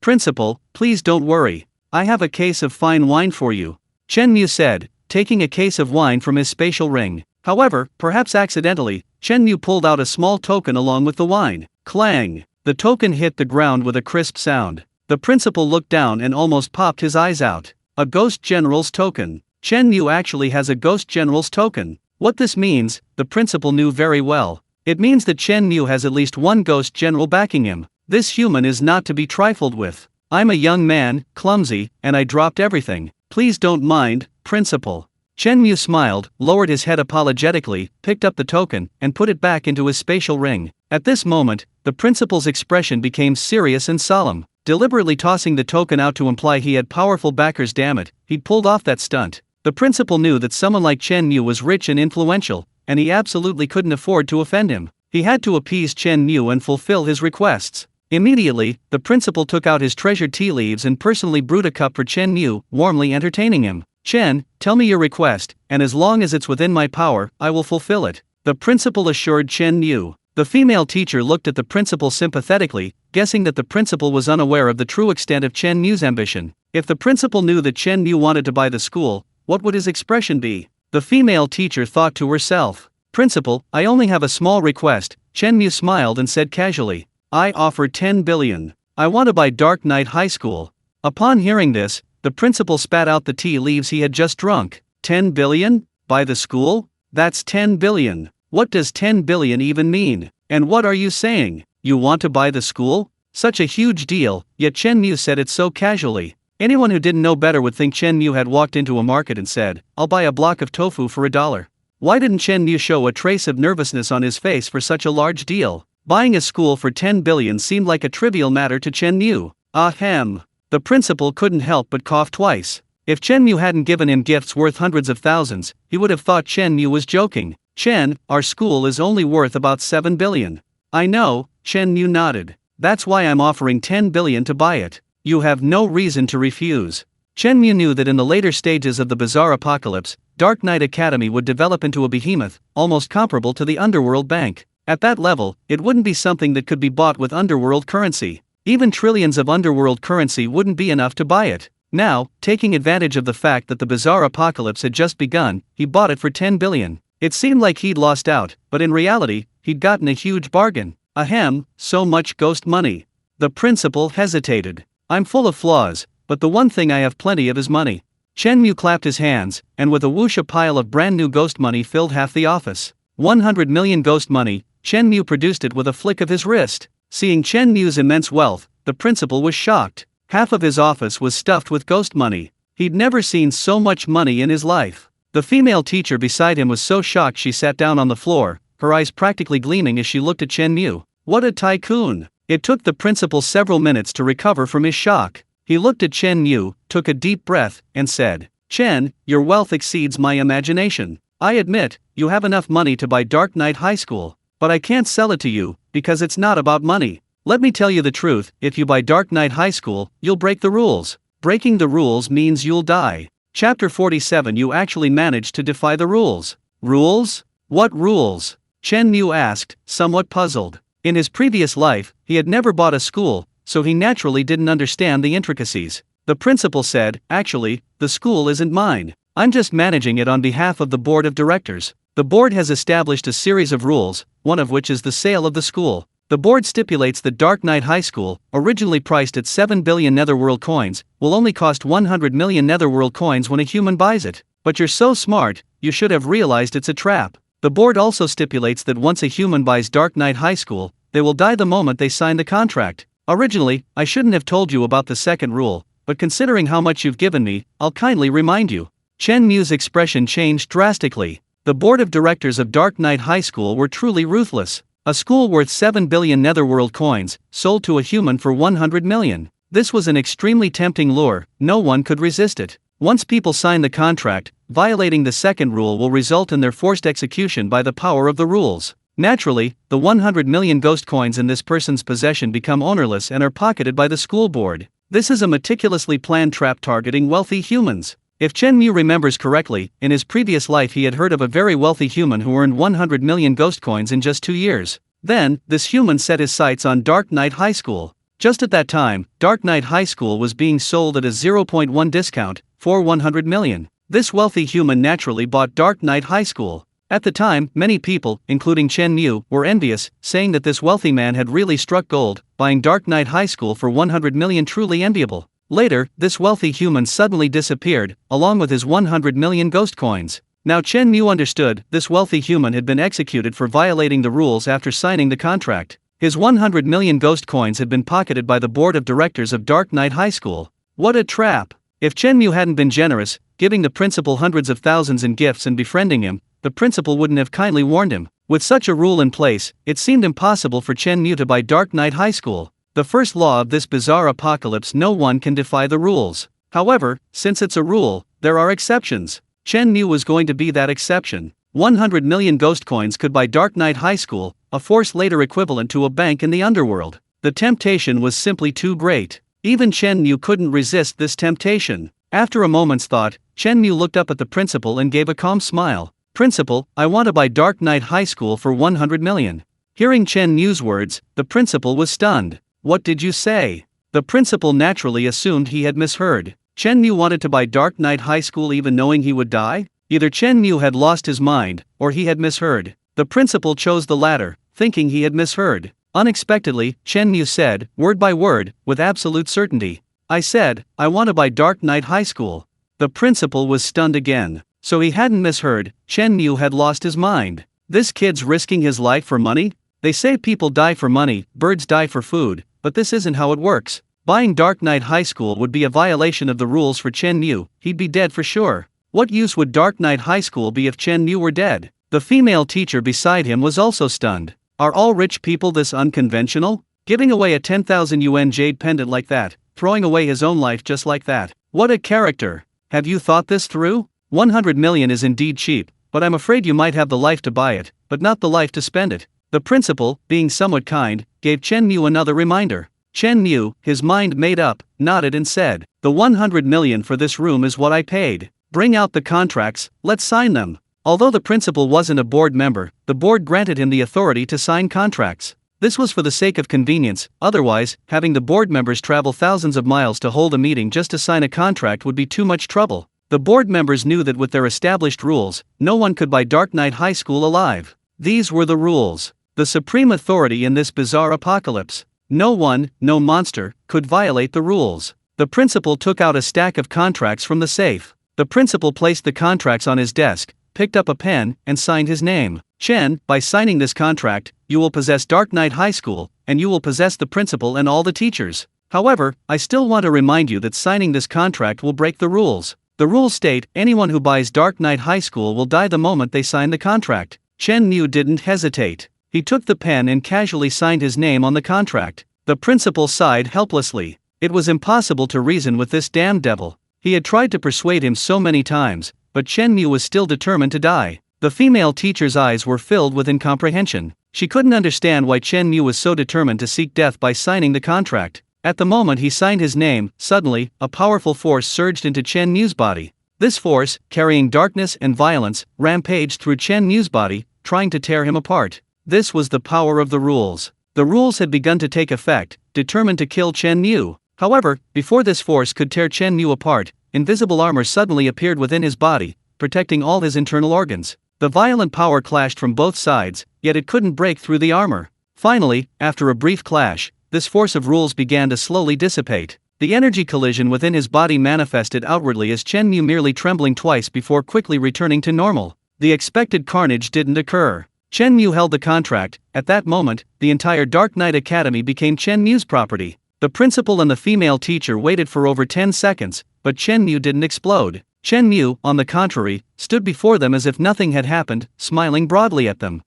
principal, please don't worry. I have a case of fine wine for you, Chen Mu said, taking a case of wine from his spatial ring. However, perhaps accidentally, Chen Mu pulled out a small token along with the wine. Clang! The token hit the ground with a crisp sound. The principal looked down and almost popped his eyes out. A Ghost General's token. Chen Mu actually has a Ghost General's token. What this means, the principal knew very well. It means that Chen Mu has at least one Ghost General backing him. This human is not to be trifled with. I'm a young man, clumsy, and I dropped everything. Please don't mind, principal. Chen Mu smiled, lowered his head apologetically, picked up the token, and put it back into his spatial ring. At this moment, the principal's expression became serious and solemn. Deliberately tossing the token out to imply he had powerful backers. Damn it, he'd pulled off that stunt. The principal knew that someone like Chen Mu was rich and influential, and he absolutely couldn't afford to offend him. He had to appease Chen Mu and fulfill his requests. Immediately, the principal took out his treasured tea leaves and personally brewed a cup for Chen Mu, warmly entertaining him. Chen, tell me your request, and as long as it's within my power, I will fulfill it, the principal assured Chen Mu. The female teacher looked at the principal sympathetically, guessing that the principal was unaware of the true extent of Chen Mu's ambition. If the principal knew that Chen Mu wanted to buy the school, what would his expression be? The female teacher thought to herself. Principal, I only have a small request, Chen Mu smiled and said casually. I offer 10 billion. I want to buy Dark Knight High School. Upon hearing this, the principal spat out the tea leaves he had just drunk. 10 billion? Buy the school? That's 10 billion. What does 10 billion even mean? And what are you saying? You want to buy the school? Such a huge deal, yet Chen Mu said it so casually. Anyone who didn't know better would think Chen Mu had walked into a market and said, I'll buy a block of tofu for $1. Why didn't Chen Mu show a trace of nervousness on his face for such a large deal? Buying a school for 10 billion seemed like a trivial matter to Chen Mu. Ahem. The principal couldn't help but cough twice. If Chen Mu hadn't given him gifts worth hundreds of thousands, he would have thought Chen Mu was joking. Chen, our school is only worth about 7 billion. I know, Chen Mu nodded. That's why I'm offering 10 billion to buy it. You have no reason to refuse. Chen Mu knew that in the later stages of the bizarre apocalypse, Dark Knight Academy would develop into a behemoth, almost comparable to the Underworld Bank. At that level, it wouldn't be something that could be bought with Underworld currency. Even trillions of Underworld currency wouldn't be enough to buy it. Now, taking advantage of the fact that the bizarre apocalypse had just begun, he bought it for 10 billion. It seemed like he'd lost out, but in reality, he'd gotten a huge bargain. Ahem, so much ghost money. The principal hesitated. I'm full of flaws, but the one thing I have plenty of is money. Chen Mu clapped his hands, and with a whoosh a pile of brand new ghost money filled half the office. 100 million ghost money. Chen Mu produced it with a flick of his wrist. Seeing Chen Mu's immense wealth, the principal was shocked. Half of his office was stuffed with ghost money. He'd never seen so much money in his life. The female teacher beside him was so shocked she sat down on the floor, her eyes practically gleaming as she looked at Chen Mu. What a tycoon! It took the principal several minutes to recover from his shock. He looked at Chen Mu, took a deep breath, and said, Chen, your wealth exceeds my imagination. I admit, you have enough money to buy Dark Knight High School, but I can't sell it to you, because it's not about money. Let me tell you the truth, if you buy Dark Knight High School, you'll break the rules. Breaking the rules means you'll die. Chapter 47. You actually managed to defy the rules. Rules? What rules? Chen Mu asked, somewhat puzzled. In his previous life, he had never bought a school, so he naturally didn't understand the intricacies. The principal said, actually, the school isn't mine. I'm just managing it on behalf of the board of directors. The board has established a series of rules, one of which is the sale of the school. The board stipulates that Dark Knight High School, originally priced at 7 billion Netherworld coins, will only cost 100 million Netherworld coins when a human buys it. But you're so smart, you should have realized it's a trap. The board also stipulates that once a human buys Dark Knight High School, they will die the moment they sign the contract. Originally, I shouldn't have told you about the second rule, but considering how much you've given me, I'll kindly remind you. Chen Mu's expression changed drastically. The board of directors of Dark Knight High School were truly ruthless. A school worth 7 billion Netherworld coins, sold to a human for 100 million. This was an extremely tempting lure, no one could resist it. Once people sign the contract, violating the second rule will result in their forced execution by the power of the rules. Naturally, the 100 million ghost coins in this person's possession become ownerless and are pocketed by the school board. This is a meticulously planned trap targeting wealthy humans. If Chen Mu remembers correctly, in his previous life he had heard of a very wealthy human who earned 100 million ghost coins in just 2 years. Then, this human set his sights on Dark Knight High School. Just at that time, Dark Knight High School was being sold at a 0.1 discount, for 100 million. This wealthy human naturally bought Dark Knight High School. At the time, many people, including Chen Mu, were envious, saying that this wealthy man had really struck gold, buying Dark Knight High School for 100 million, truly enviable. Later, this wealthy human suddenly disappeared, along with his 100 million ghost coins. Now Chen Mu understood, this wealthy human had been executed for violating the rules after signing the contract. His 100 million ghost coins had been pocketed by the board of directors of Dark Knight High School. What a trap! If Chen Mu hadn't been generous, giving the principal hundreds of thousands in gifts and befriending him, the principal wouldn't have kindly warned him. With such a rule in place, it seemed impossible for Chen Mu to buy Dark Knight High School. The first law of this bizarre apocalypse: no one can defy the rules. However, since it's a rule, there are exceptions. Chen Mu was going to be that exception. 100 million ghost coins could buy Dark Knight High School, a force later equivalent to a bank in the underworld. The temptation was simply too great. Even Chen Mu couldn't resist this temptation. After a moment's thought, Chen Mu looked up at the principal and gave a calm smile. "Principal, I want to buy Dark Knight High School for 100 million. Hearing Chen Mu's words, the principal was stunned. "What did you say?" The principal naturally assumed he had misheard. Chen Mu wanted to buy Dark Knight High School even knowing he would die? Either Chen Mu had lost his mind, or he had misheard. The principal chose the latter, thinking he had misheard. Unexpectedly, Chen Mu said, word by word, with absolute certainty, "I said, I want to buy Dark Knight High School." The principal was stunned again. So he hadn't misheard, Chen Mu had lost his mind. This kid's risking his life for money? They say people die for money, birds die for food, but this isn't how it works. Buying Dark Knight High School would be a violation of the rules for Chen Mu. He'd be dead for sure. What use would Dark Knight High School be if Chen Mu were dead? The female teacher beside him was also stunned. Are all rich people this unconventional? Giving away a 10,000 yuan jade pendant like that, throwing away his own life just like that. What a character! Have you thought this through? 100 million is indeed cheap, but I'm afraid you might have the life to buy it, but not the life to spend it. The principal, being somewhat kind, gave Chen Mu another reminder. Chen Mu, his mind made up, nodded and said, "The 100 million for this room is what I paid. Bring out the contracts, let's sign them." Although the principal wasn't a board member, the board granted him the authority to sign contracts. This was for the sake of convenience, otherwise, having the board members travel thousands of miles to hold a meeting just to sign a contract would be too much trouble. The board members knew that with their established rules, no one could buy Dark Knight High School alive. These were the rules. The supreme authority in this bizarre apocalypse. No one, no monster, could violate the rules. The principal took out a stack of contracts from the safe. The principal placed the contracts on his desk, picked up a pen, and signed his name. "Chen, by signing this contract, you will possess Dark Knight High School, and you will possess the principal and all the teachers. However, I still want to remind you that signing this contract will break the rules. The rules state, anyone who buys Dark Knight High School will die the moment they sign the contract." Chen Mu didn't hesitate. He took the pen and casually signed his name on the contract. The principal sighed helplessly. It was impossible to reason with this damned devil. He had tried to persuade him so many times, but Chen Mu was still determined to die. The female teacher's eyes were filled with incomprehension. She couldn't understand why Chen Mu was so determined to seek death by signing the contract. At the moment he signed his name, suddenly, a powerful force surged into Chen Mu's body. This force, carrying darkness and violence, rampaged through Chen Mu's body, trying to tear him apart. This was the power of the rules. The rules had begun to take effect, determined to kill Chen Mu. However, before this force could tear Chen Mu apart, invisible armor suddenly appeared within his body, protecting all his internal organs. The violent power clashed from both sides, yet it couldn't break through the armor. Finally, after a brief clash, this force of rules began to slowly dissipate. The energy collision within his body manifested outwardly as Chen Mu merely trembling twice before quickly returning to normal. The expected carnage didn't occur. Chen Mu held the contract. At that moment, the entire Dark Knight Academy became Chen Mu's property. The principal and the female teacher waited for over 10 seconds, but Chen Mu didn't explode. Chen Mu, on the contrary, stood before them as if nothing had happened, smiling broadly at them.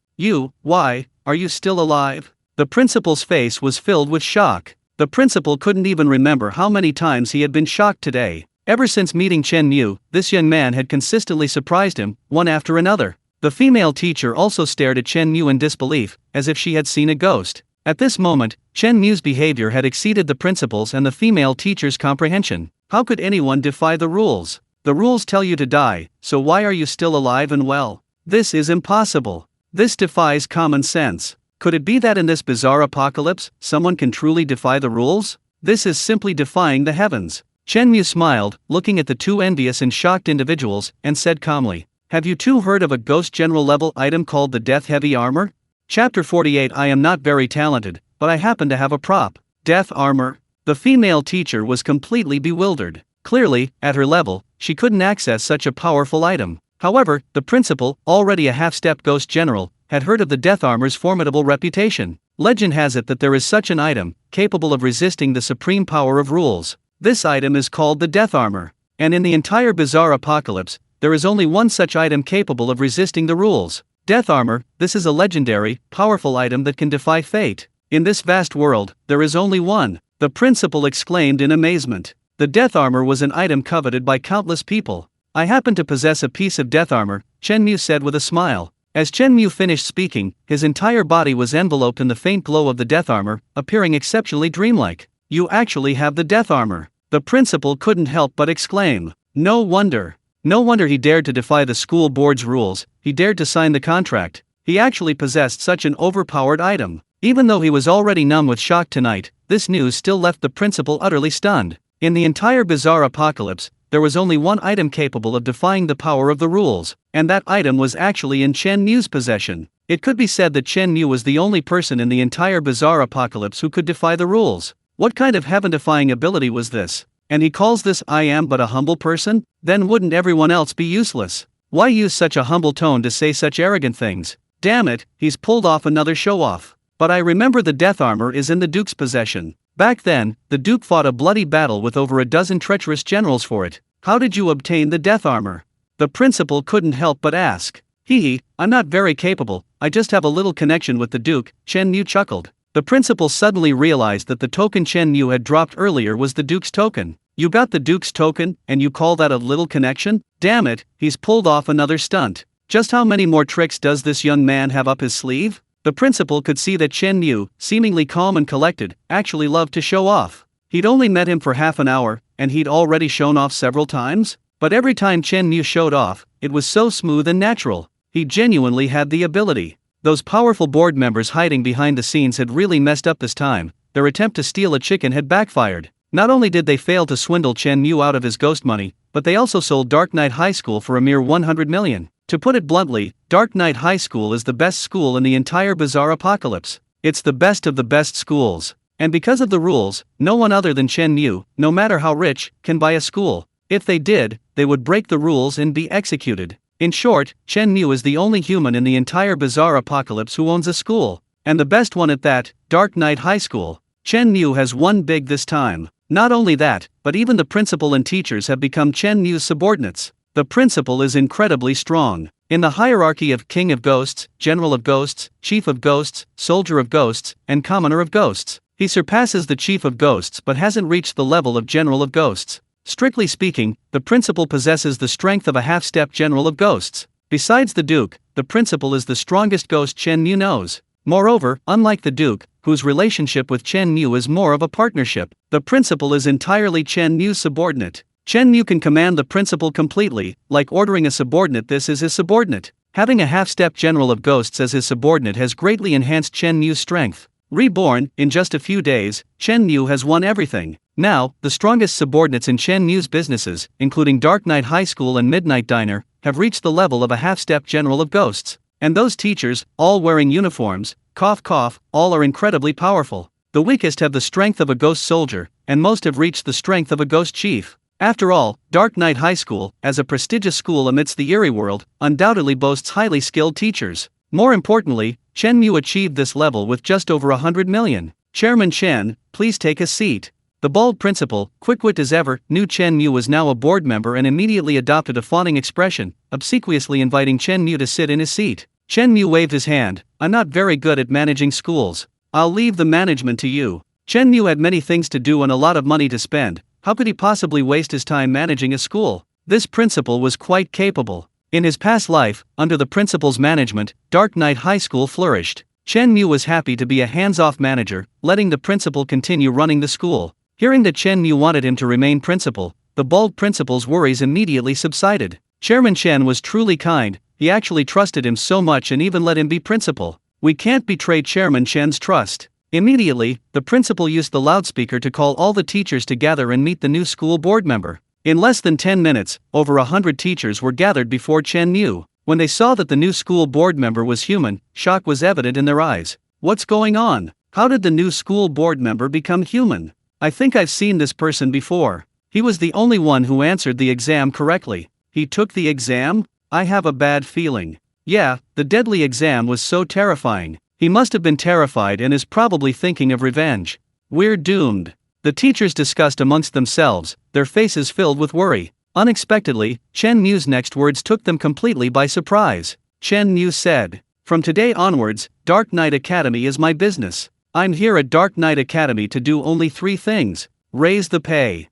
Why, are you still alive?" The principal's face was filled with shock. The principal couldn't even remember how many times he had been shocked today. Ever since meeting Chen Mu, this young man had consistently surprised him, one after another. The female teacher also stared at Chen Mu in disbelief, as if she had seen a ghost. At this moment, Chen Mu's behavior had exceeded the principal's and the female teacher's comprehension. How could anyone defy the rules? The rules tell you to die, so why are you still alive and well? This is impossible. This defies common sense. Could it be that in this bizarre apocalypse, someone can truly defy the rules? This is simply defying the heavens. Chen Mu smiled, looking at the two envious and shocked individuals, and said calmly, "Have you two heard of a ghost general level item called the Death Heavy Armor?" Chapter 48. I am not very talented, but I happen to have a prop. Death armor? The female teacher was completely bewildered. Clearly, at her level, she couldn't access such a powerful item. However, the principal, already a half-step ghost general, had heard of the death armor's formidable reputation. Legend has it that there is such an item, capable of resisting the supreme power of rules. This item is called the death armor. And in the entire bizarre apocalypse, there is only one such item capable of resisting the rules. Death armor, this is a legendary, powerful item that can defy fate. In this vast world, there is only one. The principal exclaimed in amazement. The death armor was an item coveted by countless people. I happen to possess a piece of death armor, Chen Mu said with a smile. As Chen Mu finished speaking, his entire body was enveloped in the faint glow of the death armor, appearing exceptionally dreamlike. You actually have the death armor. The principal couldn't help but exclaim. No wonder. No wonder he dared to defy the school board's rules. He dared to sign the contract. He actually possessed such an overpowered item. Even though he was already numb with shock tonight, this news still left the principal utterly stunned. In the entire bizarre apocalypse, there was only one item capable of defying the power of the rules, and that item was actually in Chen Mu's possession. It could be said that Chen Mu was the only person in the entire bizarre apocalypse who could defy the rules. What kind of heaven-defying ability was this? And he calls this "I am but a humble person"? Then wouldn't everyone else be useless? Why use such a humble tone to say such arrogant things? Damn it, he's pulled off another show-off. But I remember the death armor is in the Duke's possession. Back then, the Duke fought a bloody battle with over a dozen treacherous generals for it. How did you obtain the death armor? The principal couldn't help but ask. I'm not very capable, I just have a little connection with the Duke, Chen Mu chuckled. The principal suddenly realized that the token Chen Mu had dropped earlier was the Duke's token. You got the Duke's token, and you call that a little connection? Damn it, he's pulled off another stunt. Just how many more tricks does this young man have up his sleeve? The principal could see that Chen Mu, seemingly calm and collected, actually loved to show off. He'd only met him for half an hour, and he'd already shown off several times? But every time Chen Mu showed off, it was so smooth and natural. He genuinely had the ability. Those powerful board members hiding behind the scenes had really messed up this time. Their attempt to steal a chicken had backfired. Not only did they fail to swindle Chen Mu out of his ghost money, but they also sold Dark Knight High School for a mere 100 million. To put it bluntly, Dark Knight High School is the best school in the entire bizarre apocalypse. It's the best of the best schools. And because of the rules, no one other than Chen Mu, no matter how rich, can buy a school. If they did, they would break the rules and be executed. In short, Chen Mu is the only human in the entire bizarre apocalypse who owns a school. And the best one at that, Dark Knight High School. Chen Mu has won big this time. Not only that, but even the principal and teachers have become Chen Mu's subordinates. The principal is incredibly strong. In the hierarchy of King of Ghosts, General of Ghosts, Chief of Ghosts, Soldier of Ghosts, and Commoner of Ghosts, he surpasses the Chief of Ghosts but hasn't reached the level of General of Ghosts. Strictly speaking, the principal possesses the strength of a half-step General of Ghosts. Besides the Duke, the principal is the strongest ghost Chen Mu knows. Moreover, unlike the Duke, whose relationship with Chen Mu is more of a partnership, the principal is entirely Chen Mu's subordinate. Chen Mu can command the principal completely, like ordering a subordinate. This is his subordinate. Having a half-step General of Ghosts as his subordinate has greatly enhanced Chen Mu's strength. Reborn, in just a few days, Chen Mu has won everything. Now, the strongest subordinates in Chen Mu's businesses, including Dark Knight High School and Midnight Diner, have reached the level of a half-step General of Ghosts. And those teachers, all wearing uniforms, cough cough, all are incredibly powerful. The weakest have the strength of a ghost soldier, and most have reached the strength of a ghost chief. After all, Dark Knight High School, as a prestigious school amidst the eerie world, undoubtedly boasts highly skilled teachers. More importantly, Chen Mu achieved this level with just over 100 million. Chairman Chen, please take a seat. The bald principal, quick-wit as ever, knew Chen Mu was now a board member and immediately adopted a fawning expression, obsequiously inviting Chen Mu to sit in his seat. Chen Mu waved his hand. I'm not very good at managing schools. I'll leave the management to you. Chen Mu had many things to do and a lot of money to spend. How could he possibly waste his time managing a school? This principal was quite capable. In his past life, under the principal's management, Dark Knight High School flourished. Chen Mu was happy to be a hands-off manager, letting the principal continue running the school. Hearing that Chen Mu wanted him to remain principal, the bald principal's worries immediately subsided. Chairman Chen was truly kind, he actually trusted him so much and even let him be principal. We can't betray Chairman Chen's trust. Immediately, the principal used the loudspeaker to call all the teachers to gather and meet the new school board member. In less than 10 minutes, over 100 teachers were gathered before Chen Mu. When they saw that the new school board member was human, shock was evident in their eyes. What's going on? How did the new school board member become human? I think I've seen this person before. He was the only one who answered the exam correctly. He took the exam? I have a bad feeling. Yeah, the deadly exam was so terrifying. He must have been terrified and is probably thinking of revenge. We're doomed. The teachers discussed amongst themselves, their faces filled with worry. Unexpectedly, Chen Mu's next words took them completely by surprise. Chen Mu said, "From today onwards, Dark Knight Academy is my business. I'm here at Dark Knight Academy to do only 3 things. Raise the pay,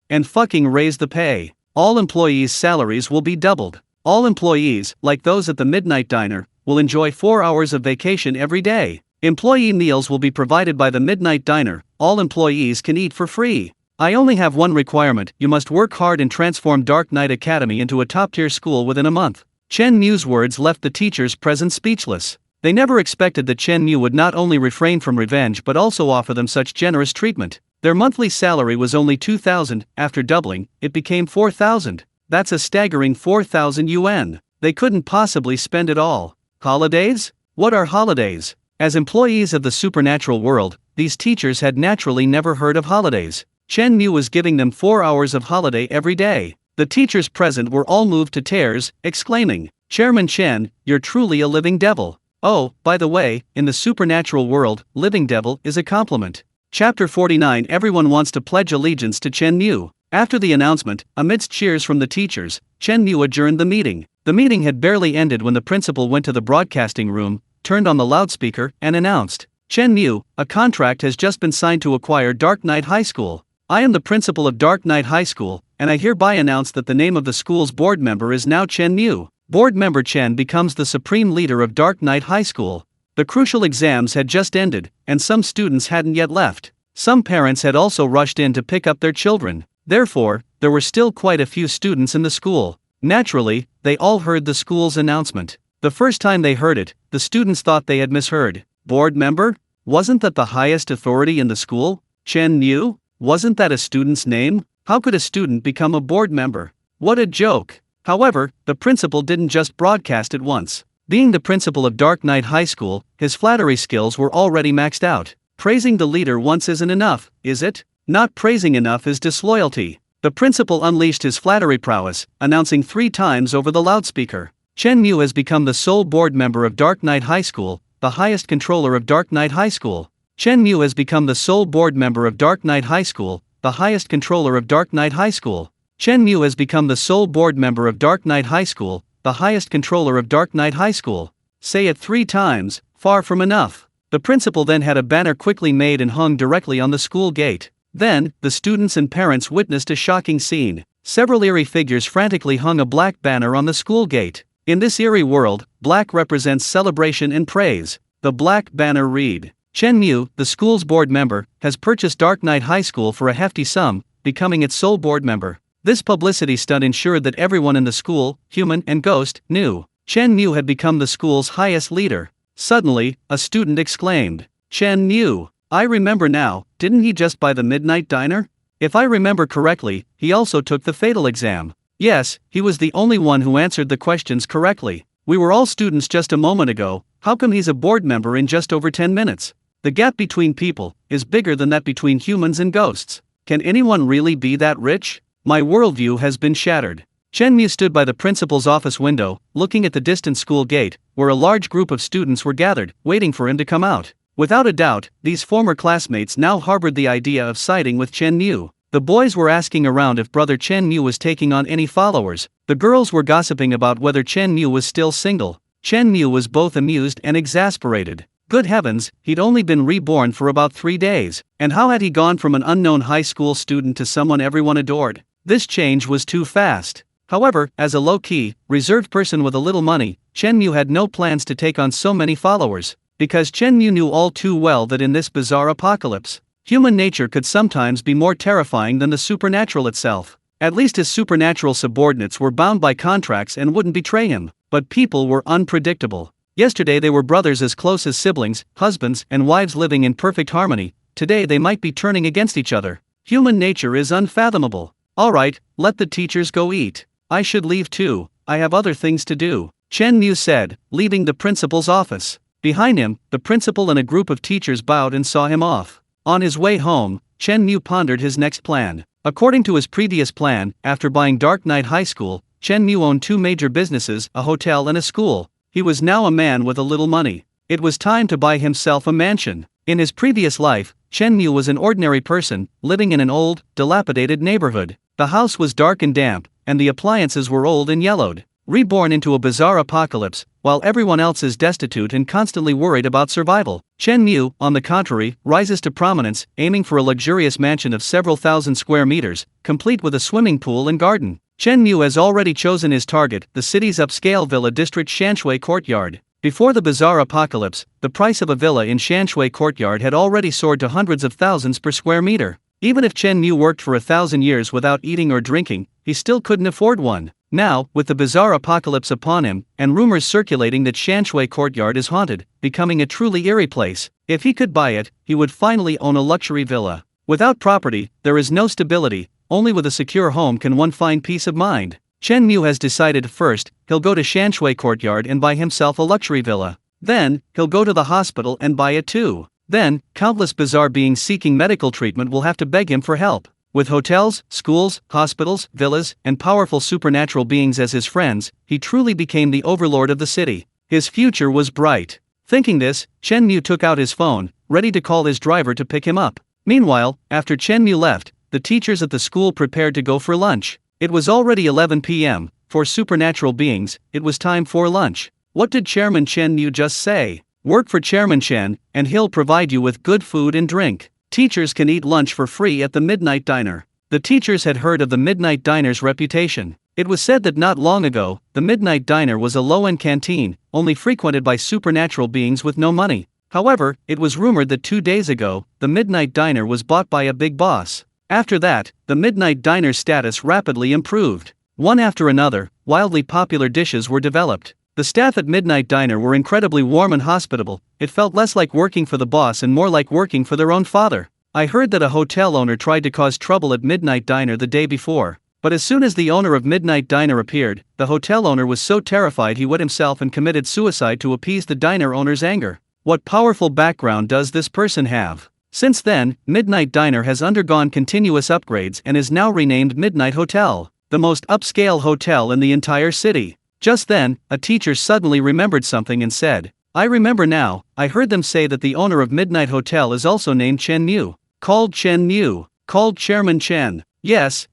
and fucking raise the pay. All employees' salaries will be doubled. All employees, like those at the Midnight Diner, will enjoy 4 hours of vacation every day. Employee meals will be provided by the Midnight Diner. All employees can eat for free. I only have one requirement: you must work hard and transform Dark Knight Academy into a top-tier school within a month." Chen Mu's words left the teachers present speechless. They never expected that Chen Mu would not only refrain from revenge but also offer them such generous treatment. Their monthly salary was only 2,000, after doubling, it became 4,000. That's a staggering 4,000 yuan. They couldn't possibly spend it all. Holidays? What are holidays? As employees of the supernatural world, these teachers had naturally never heard of holidays. Chen Mu was giving them 4 hours of holiday every day. The teachers present were all moved to tears, exclaiming, "Chairman Chen, you're truly a living devil." Oh, by the way, in the supernatural world, living devil is a compliment. Chapter 49. Everyone wants to pledge allegiance to Chen Mu. After the announcement, amidst cheers from the teachers, Chen Mu adjourned the meeting. The meeting had barely ended when the principal went to the broadcasting room, turned on the loudspeaker, and announced, "Chen Mu, a contract has just been signed to acquire Dark Knight High School. I am the principal of Dark Knight High School, and I hereby announce that the name of the school's board member is now Chen Mu. Board member Chen becomes the supreme leader of Dark Knight High School." The crucial exams had just ended, and some students hadn't yet left. Some parents had also rushed in to pick up their children. Therefore, there were still quite a few students in the school. Naturally, they all heard the school's announcement. The first time they heard it, the students thought they had misheard. Board member? Wasn't that the highest authority in the school? Chen Mu? Wasn't that a student's name? How could a student become a board member? What a joke! However, the principal didn't just broadcast it once. Being the principal of Dark Knight High School, his flattery skills were already maxed out. Praising the leader once isn't enough, is it? Not praising enough is disloyalty. The principal unleashed his flattery prowess, announcing 3 times over the loudspeaker. Chen Mu has become the sole board member of Dark Knight High School, the highest controller of Dark Knight High School. Chen Mu has become the sole board member of Dark Knight High School, the highest controller of Dark Knight High School. Chen Mu has become the sole board member of Dark Knight High School, the highest controller of Dark Knight High School. Say it 3 times, far from enough. The principal then had a banner quickly made and hung directly on the school gate. Then, the students and parents witnessed a shocking scene. Several eerie figures frantically hung a black banner on the school gate. In this eerie world, black represents celebration and praise. The black banner read, "Chen Mu, the school's board member, has purchased Dark Knight High School for a hefty sum, becoming its sole board member." This publicity stunt ensured that everyone in the school, human and ghost, knew Chen Mu had become the school's highest leader. Suddenly, a student exclaimed, "Chen Mu! I remember now, didn't he just buy the Midnight Diner? If I remember correctly, he also took the fatal exam." Yes, he was the only one who answered the questions correctly. We were all students just a moment ago, how come he's a board member in just over 10 minutes? The gap between people is bigger than that between humans and ghosts. Can anyone really be that rich? My worldview has been shattered. Chen Mu stood by the principal's office window, looking at the distant school gate, where a large group of students were gathered, waiting for him to come out. Without a doubt, these former classmates now harbored the idea of siding with Chen Mu. The boys were asking around if brother Chen Mu was taking on any followers. The girls were gossiping about whether Chen Mu was still single. Chen Mu was both amused and exasperated. Good heavens, he'd only been reborn for about 3 days, and how had he gone from an unknown high school student to someone everyone adored? This change was too fast. However, as a low-key, reserved person with a little money, Chen Mu had no plans to take on so many followers, because Chen Mu knew all too well that in this bizarre apocalypse, human nature could sometimes be more terrifying than the supernatural itself. At least his supernatural subordinates were bound by contracts and wouldn't betray him, but people were unpredictable. Yesterday they were brothers as close as siblings, husbands and wives living in perfect harmony. Today they might be turning against each other. Human nature is unfathomable. Alright, let the teachers go eat. I should leave too, I have other things to do, Chen Mu said, leaving the principal's office. Behind him, the principal and a group of teachers bowed and saw him off. On his way home, Chen Mu pondered his next plan. According to his previous plan, after buying Dark Knight High School, Chen Mu owned 2 major businesses, a hotel and a school. He was now a man with a little money. It was time to buy himself a mansion. In his previous life, Chen Mu was an ordinary person, living in an old, dilapidated neighborhood. The house was dark and damp, and the appliances were old and yellowed. Reborn into a bizarre apocalypse, while everyone else is destitute and constantly worried about survival, Chen Mu, on the contrary, rises to prominence, aiming for a luxurious mansion of several thousand square meters, complete with a swimming pool and garden. Chen Mu has already chosen his target, the city's upscale villa district Shanshui Courtyard. Before the bizarre apocalypse, the price of a villa in Shanshui Courtyard had already soared to hundreds of thousands per square meter. Even if Chen Mu worked for 1,000 years without eating or drinking, he still couldn't afford one. Now, with the bizarre apocalypse upon him, and rumors circulating that Shanshui Courtyard is haunted, becoming a truly eerie place, if he could buy it, he would finally own a luxury villa. Without property, there is no stability, only with a secure home can one find peace of mind. Chen Mu has decided first, he'll go to Shanshui Courtyard and buy himself a luxury villa. Then, he'll go to the hospital and buy it too. Then, countless bizarre beings seeking medical treatment will have to beg him for help. With hotels, schools, hospitals, villas, and powerful supernatural beings as his friends, he truly became the overlord of the city. His future was bright. Thinking this, Chen Mu took out his phone, ready to call his driver to pick him up. Meanwhile, after Chen Mu left, the teachers at the school prepared to go for lunch. It was already 11 p.m. For supernatural beings, it was time for lunch. What did Chairman Chen Mu just say? Work for Chairman Chen, and he'll provide you with good food and drink. Teachers can eat lunch for free at the Midnight Diner. The teachers had heard of the Midnight Diner's reputation. It was said that not long ago, the Midnight Diner was a low-end canteen, only frequented by supernatural beings with no money. However, it was rumored that 2 days ago, the Midnight Diner was bought by a big boss. After that, the Midnight Diner's status rapidly improved. One after another, wildly popular dishes were developed. The staff at Midnight Diner were incredibly warm and hospitable. It felt less like working for the boss and more like working for their own father. I heard that a hotel owner tried to cause trouble at Midnight Diner the day before. But as soon as the owner of Midnight Diner appeared, the hotel owner was so terrified he wet himself and committed suicide to appease the diner owner's anger. What powerful background does this person have? Since then, Midnight Diner has undergone continuous upgrades and is now renamed Midnight Hotel, the most upscale hotel in the entire city. Just then, a teacher suddenly remembered something and said, I remember now, I heard them say that the owner of Midnight Hotel is also named Chen Mu. Called Chen Mu. Called Chairman Chen. Yes,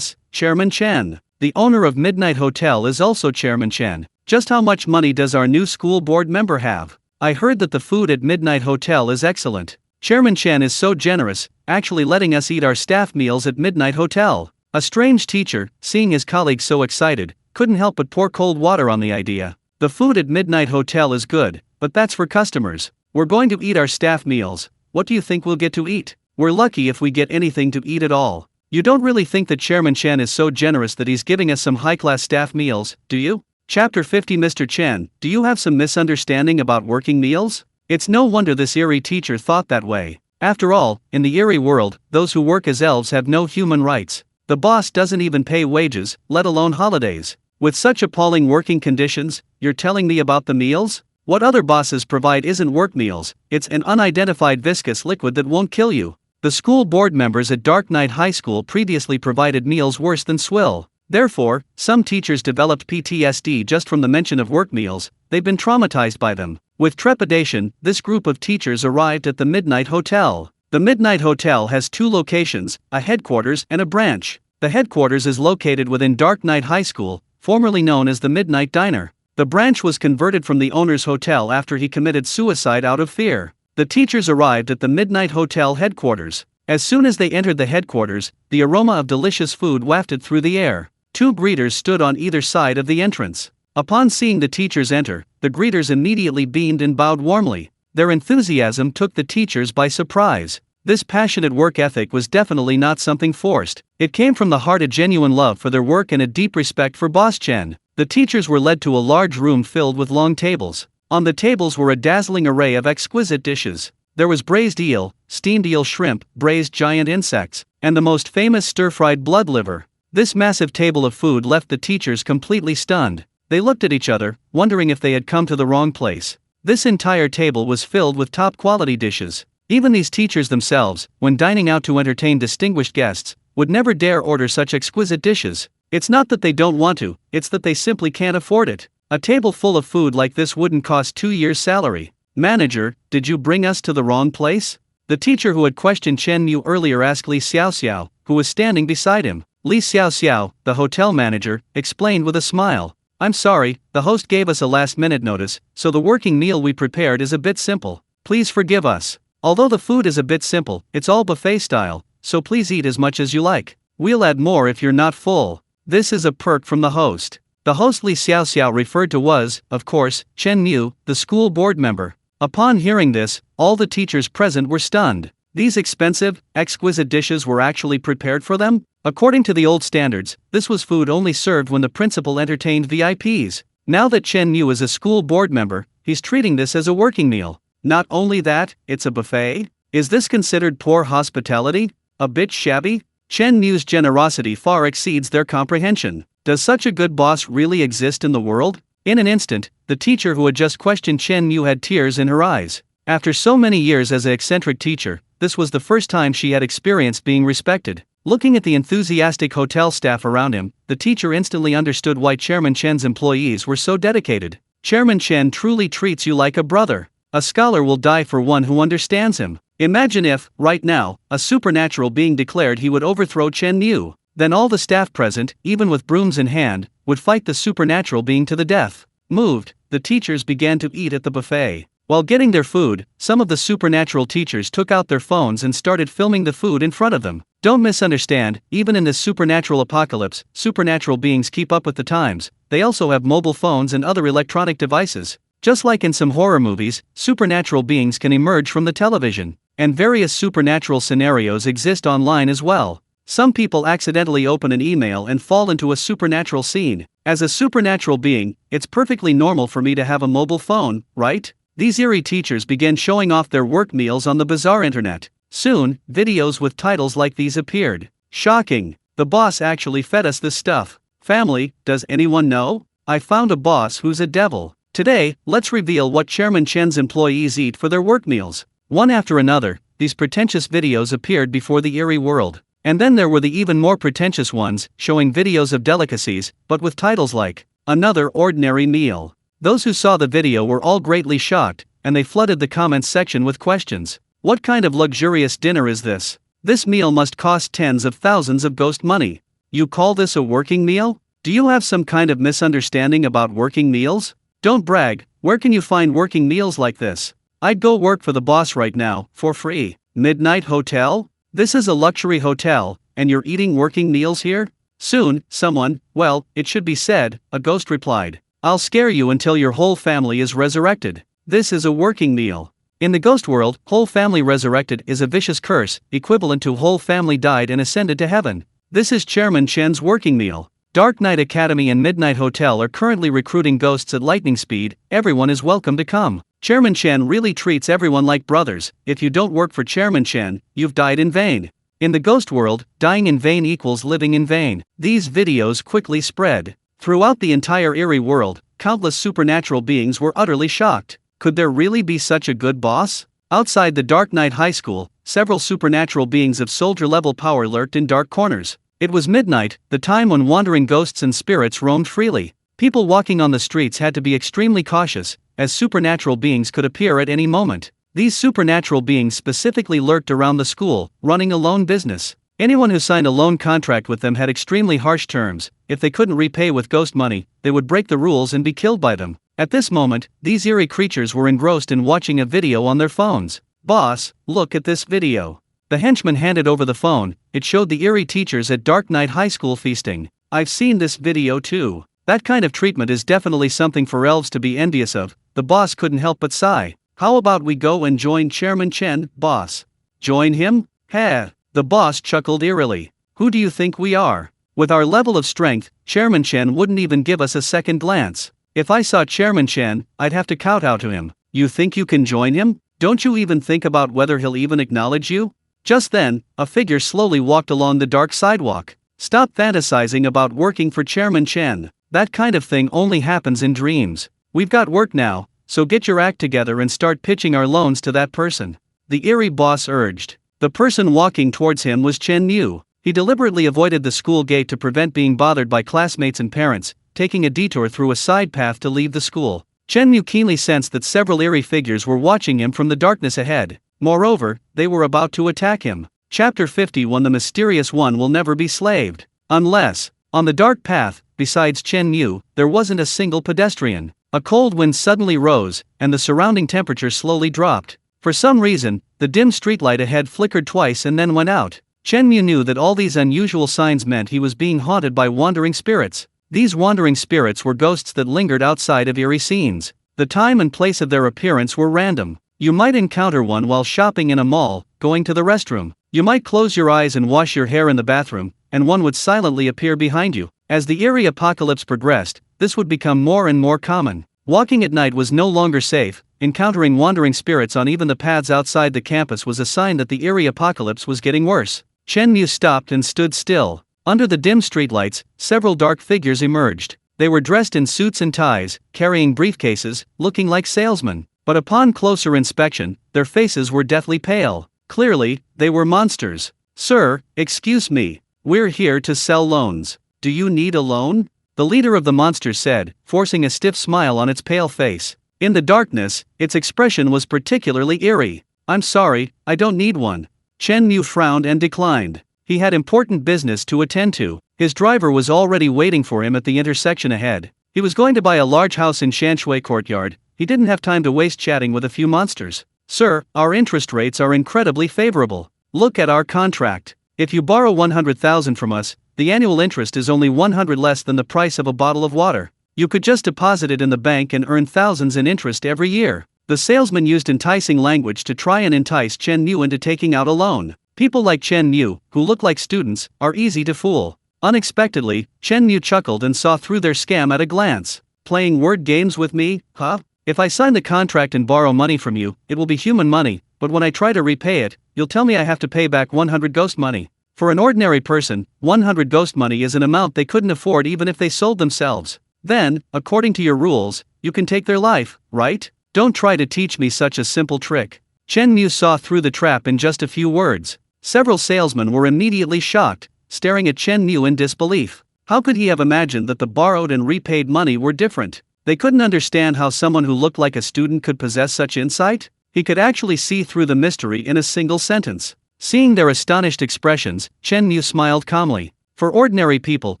Chairman Chen. The owner of Midnight Hotel is also Chairman Chen. Just how much money does our new school board member have? I heard that the food at Midnight Hotel is excellent. Chairman Chen is so generous, actually letting us eat our staff meals at Midnight Hotel. A strange teacher, seeing his colleagues so excited, couldn't help but pour cold water on the idea. The food at Midnight Hotel is good, but that's for customers. We're going to eat our staff meals. What do you think we'll get to eat? We're lucky if we get anything to eat at all. You don't really think that Chairman Chen is so generous that he's giving us some high-class staff meals, do you? Chapter 50 Mr. Chen, do you have some misunderstanding about working meals? It's no wonder this eerie teacher thought that way. After all, in the eerie world, those who work as elves have no human rights. The boss doesn't even pay wages, let alone holidays. With such appalling working conditions, you're telling me about the meals? What other bosses provide isn't work meals, it's an unidentified viscous liquid that won't kill you. The school board members at Dark Knight High School previously provided meals worse than swill. Therefore, some teachers developed PTSD just from the mention of work meals. They've been traumatized by them. With trepidation, this group of teachers arrived at the Midnight Hotel. The Midnight Hotel has 2 locations, a headquarters and a branch. The headquarters is located within Dark Knight High School, formerly known as the Midnight Diner. The branch was converted from the owner's hotel after he committed suicide out of fear. The teachers arrived at the Midnight Hotel headquarters. As soon as they entered the headquarters, the aroma of delicious food wafted through the air. 2 greeters stood on either side of the entrance. Upon seeing the teachers enter, the greeters immediately beamed and bowed warmly. Their enthusiasm took the teachers by surprise. This passionate work ethic was definitely not something forced. It came from the heart, a genuine love for their work and a deep respect for Boss Chen. The teachers were led to a large room filled with long tables. On the tables were a dazzling array of exquisite dishes. There was braised eel, steamed eel shrimp, braised giant insects, and the most famous stir-fried blood liver. This massive table of food left the teachers completely stunned. They looked at each other, wondering if they had come to the wrong place. This entire table was filled with top-quality dishes. Even these teachers themselves, when dining out to entertain distinguished guests, would never dare order such exquisite dishes. It's not that they don't want to, it's that they simply can't afford it. A table full of food like this wouldn't cost 2 years' salary. Manager, did you bring us to the wrong place? The teacher who had questioned Chen Mu earlier asked Li Xiaoxiao, who was standing beside him. Li Xiaoxiao, the hotel manager, explained with a smile. I'm sorry, the host gave us a last-minute notice, so the working meal we prepared is a bit simple. Please forgive us. Although the food is a bit simple, it's all buffet style, so please eat as much as you like. We'll add more if you're not full. This is a perk from the host. The host Li Xiaoxiao referred to was, of course, Chen Mu, the school board member. Upon hearing this, all the teachers present were stunned. These expensive, exquisite dishes were actually prepared for them? According to the old standards, this was food only served when the principal entertained VIPs. Now that Chen Mu is a school board member, he's treating this as a working meal. Not only that, it's a buffet? Is this considered poor hospitality? A bit shabby? Chen Mu's generosity far exceeds their comprehension. Does such a good boss really exist in the world? In an instant, the teacher who had just questioned Chen Mu had tears in her eyes. After so many years as an eccentric teacher, this was the first time she had experienced being respected. Looking at the enthusiastic hotel staff around him, the teacher instantly understood why Chairman Chen's employees were so dedicated. Chairman Chen truly treats you like a brother. A scholar will die for one who understands him. Imagine if, right now, a supernatural being declared he would overthrow Chen Mu. Then all the staff present, even with brooms in hand, would fight the supernatural being to the death. Moved, the teachers began to eat at the buffet. While getting their food, some of the supernatural teachers took out their phones and started filming the food in front of them. Don't misunderstand, even in this supernatural apocalypse, supernatural beings keep up with the times. They also have mobile phones and other electronic devices. Just like in some horror movies, supernatural beings can emerge from the television. And various supernatural scenarios exist online as well. Some people accidentally open an email and fall into a supernatural scene. As a supernatural being, it's perfectly normal for me to have a mobile phone, right? These eerie teachers began showing off their work meals on the bizarre internet. Soon, videos with titles like these appeared. Shocking! The boss actually fed us this stuff. Family, does anyone know? I found a boss who's a devil. Today, let's reveal what Chairman Chen's employees eat for their work meals. One after another, these pretentious videos appeared before the eerie world. And then there were the even more pretentious ones, showing videos of delicacies, but with titles like, Another Ordinary Meal. Those who saw the video were all greatly shocked, and they flooded the comments section with questions. What kind of luxurious dinner is this? This meal must cost tens of thousands of ghost money. You call this a working meal? Do you have some kind of misunderstanding about working meals? Don't brag, where can you find working meals like this? I'd go work for the boss right now, for free. Midnight Hotel? This is a luxury hotel, and you're eating working meals here? Soon, someone, well, it should be said, a ghost replied. I'll scare you until your whole family is resurrected. This is a working meal. In the ghost world, whole family resurrected is a vicious curse, equivalent to whole family died and ascended to heaven. This is Chairman Chen's working meal. Dark Knight Academy and Midnight Hotel are currently recruiting ghosts at lightning speed. Everyone is welcome to come. Chairman Chen really treats everyone like brothers. If you don't work for Chairman Chen, you've died in vain. In the ghost world, dying in vain equals living in vain. These videos quickly spread. Throughout the entire eerie world, countless supernatural beings were utterly shocked. Could there really be such a good boss? Outside the Dark Knight High School, several supernatural beings of soldier-level power lurked in dark corners. It was midnight, the time when wandering ghosts and spirits roamed freely. People walking on the streets had to be extremely cautious, as supernatural beings could appear at any moment. These supernatural beings specifically lurked around the school, running a loan business. Anyone who signed a loan contract with them had extremely harsh terms. If they couldn't repay with ghost money, they would break the rules and be killed by them. At this moment, these eerie creatures were engrossed in watching a video on their phones. Boss, look at this video. The henchman handed over the phone. It showed the eerie teachers at Dark Knight High School feasting. I've seen this video too. That kind of treatment is definitely something for elves to be envious of, the boss couldn't help but sigh. How about we go and join Chairman Chen, boss? Join him? Heh. The boss chuckled eerily. Who do you think we are? With our level of strength, Chairman Chen wouldn't even give us a second glance. If I saw Chairman Chen, I'd have to kowtow to him. You think you can join him? Don't you even think about whether he'll even acknowledge you? Just then, a figure slowly walked along the dark sidewalk. Stop fantasizing about working for Chairman Chen. That kind of thing only happens in dreams. We've got work now, so get your act together and start pitching our loans to that person. The eerie boss urged. The person walking towards him was Chen Mu. He deliberately avoided the school gate to prevent being bothered by classmates and parents, taking a detour through a side path to leave the school. Chen Mu keenly sensed that several eerie figures were watching him from the darkness ahead. Moreover, they were about to attack him. Chapter 51. The mysterious one will never be slaved. Unless, on the dark path, besides Chen Mu, there wasn't a single pedestrian. A cold wind suddenly rose, and the surrounding temperature slowly dropped. For some reason, the dim streetlight ahead flickered twice and then went out. Chen Mu knew that all these unusual signs meant he was being haunted by wandering spirits. These wandering spirits were ghosts that lingered outside of eerie scenes. The time and place of their appearance were random. You might encounter one while shopping in a mall, going to the restroom. You might close your eyes and wash your hair in the bathroom, and one would silently appear behind you. As the eerie apocalypse progressed, this would become more and more common. Walking at night was no longer safe. Encountering wandering spirits on even the paths outside the campus was a sign that the eerie apocalypse was getting worse. Chen Mu stopped and stood still. Under the dim streetlights, several dark figures emerged. They were dressed in suits and ties, carrying briefcases, looking like salesmen. But upon closer inspection, their faces were deathly pale. Clearly, they were monsters. Sir, excuse me. We're here to sell loans. Do you need a loan? The leader of the monsters said, forcing a stiff smile on its pale face. In the darkness, its expression was particularly eerie. I'm sorry, I don't need one. Chen Mu frowned and declined. He had important business to attend to. His driver was already waiting for him at the intersection ahead. He was going to buy a large house in Shanshui Courtyard. He didn't have time to waste chatting with a few monsters. Sir, our interest rates are incredibly favorable. Look at our contract. If you borrow 100,000 from us, the annual interest is only 100 less than the price of a bottle of water. You could just deposit it in the bank and earn thousands in interest every year. The salesman used enticing language to try and entice Chen Mu into taking out a loan. People like Chen Mu, who look like students, are easy to fool. Unexpectedly, Chen Mu chuckled and saw through their scam at a glance. Playing word games with me, huh? If I sign the contract and borrow money from you, it will be human money, but when I try to repay it, you'll tell me I have to pay back 100 ghost money. For an ordinary person, 100 ghost money is an amount they couldn't afford even if they sold themselves. Then, according to your rules, you can take their life, right? Don't try to teach me such a simple trick. Chen Mu saw through the trap in just a few words. Several salesmen were immediately shocked, staring at Chen Mu in disbelief. How could he have imagined that the borrowed and repaid money were different? They couldn't understand how someone who looked like a student could possess such insight. He could actually see through the mystery in a single sentence. Seeing their astonished expressions, Chen Mu smiled calmly. For ordinary people,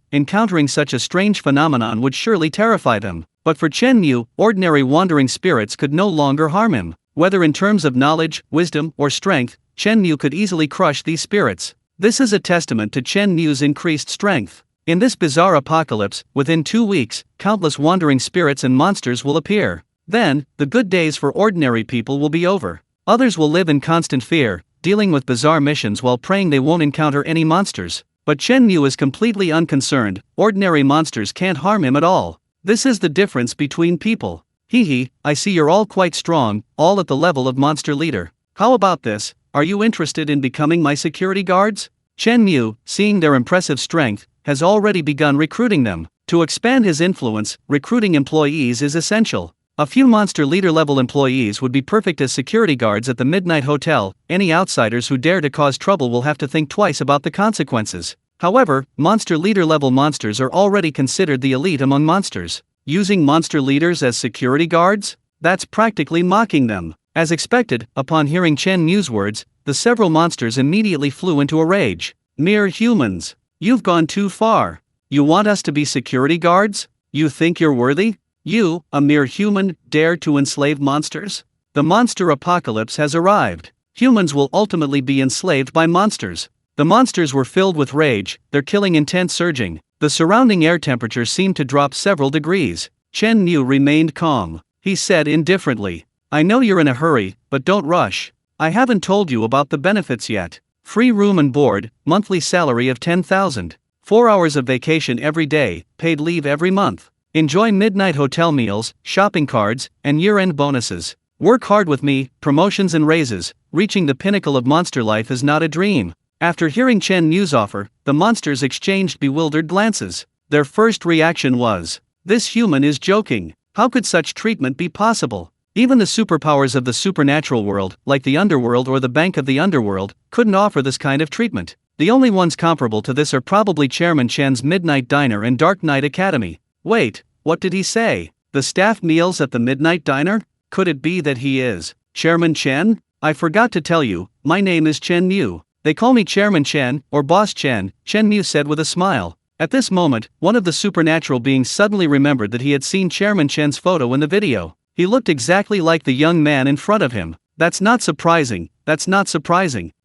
encountering such a strange phenomenon would surely terrify them. But for Chen Mu, ordinary wandering spirits could no longer harm him. Whether in terms of knowledge, wisdom, or strength, Chen Mu could easily crush these spirits. This is a testament to Chen Mu's increased strength. In this bizarre apocalypse, within 2 weeks, countless wandering spirits and monsters will appear. Then, the good days for ordinary people will be over. Others will live in constant fear, dealing with bizarre missions while praying they won't encounter any monsters. But Chen Mu is completely unconcerned. Ordinary monsters can't harm him at all. This is the difference between people. Hee, I see you're all quite strong, all at the level of monster leader. How about this? Are you interested in becoming my security guards? Chen Mu, seeing their impressive strength, has already begun recruiting them. To expand his influence, recruiting employees is essential. A few monster leader level employees would be perfect as security guards at the Midnight Hotel. Any outsiders who dare to cause trouble will have to think twice about the consequences. However, monster leader level monsters are already considered the elite among monsters. Using monster leaders as security guards? That's practically mocking them. As expected, upon hearing Chen Mu's words, the several monsters immediately flew into a rage. Mere humans. You've gone too far. You want us to be security guards? You think you're worthy? You, a mere human, dare to enslave monsters? The monster apocalypse has arrived. Humans will ultimately be enslaved by monsters. The monsters were filled with rage, their killing intent surging. The surrounding air temperature seemed to drop several degrees. Chen Mu remained calm. He said indifferently, "I know you're in a hurry, but don't rush. I haven't told you about the benefits yet. Free room and board, monthly salary of 10,000, 4 hours of vacation every day, paid leave every month. Enjoy midnight hotel meals, shopping cards, and year-end bonuses. Work hard with me, promotions and raises. Reaching the pinnacle of monster life is not a dream." After hearing Chen Mu's offer, the monsters exchanged bewildered glances. Their first reaction was, "This human is joking. How could such treatment be possible?" Even the superpowers of the supernatural world, like the underworld or the Bank of the Underworld, couldn't offer this kind of treatment. The only ones comparable to this are probably Chairman Chen's Midnight Diner and Dark Knight Academy. Wait, what did he say? The staff meals at the Midnight Diner? Could it be that he is Chairman Chen? I forgot to tell you, my name is Chen Mu. They call me Chairman Chen, or Boss Chen, Chen Mu said with a smile. At this moment, one of the supernatural beings suddenly remembered that he had seen Chairman Chen's photo in the video. He looked exactly like the young man in front of him. That's not surprising.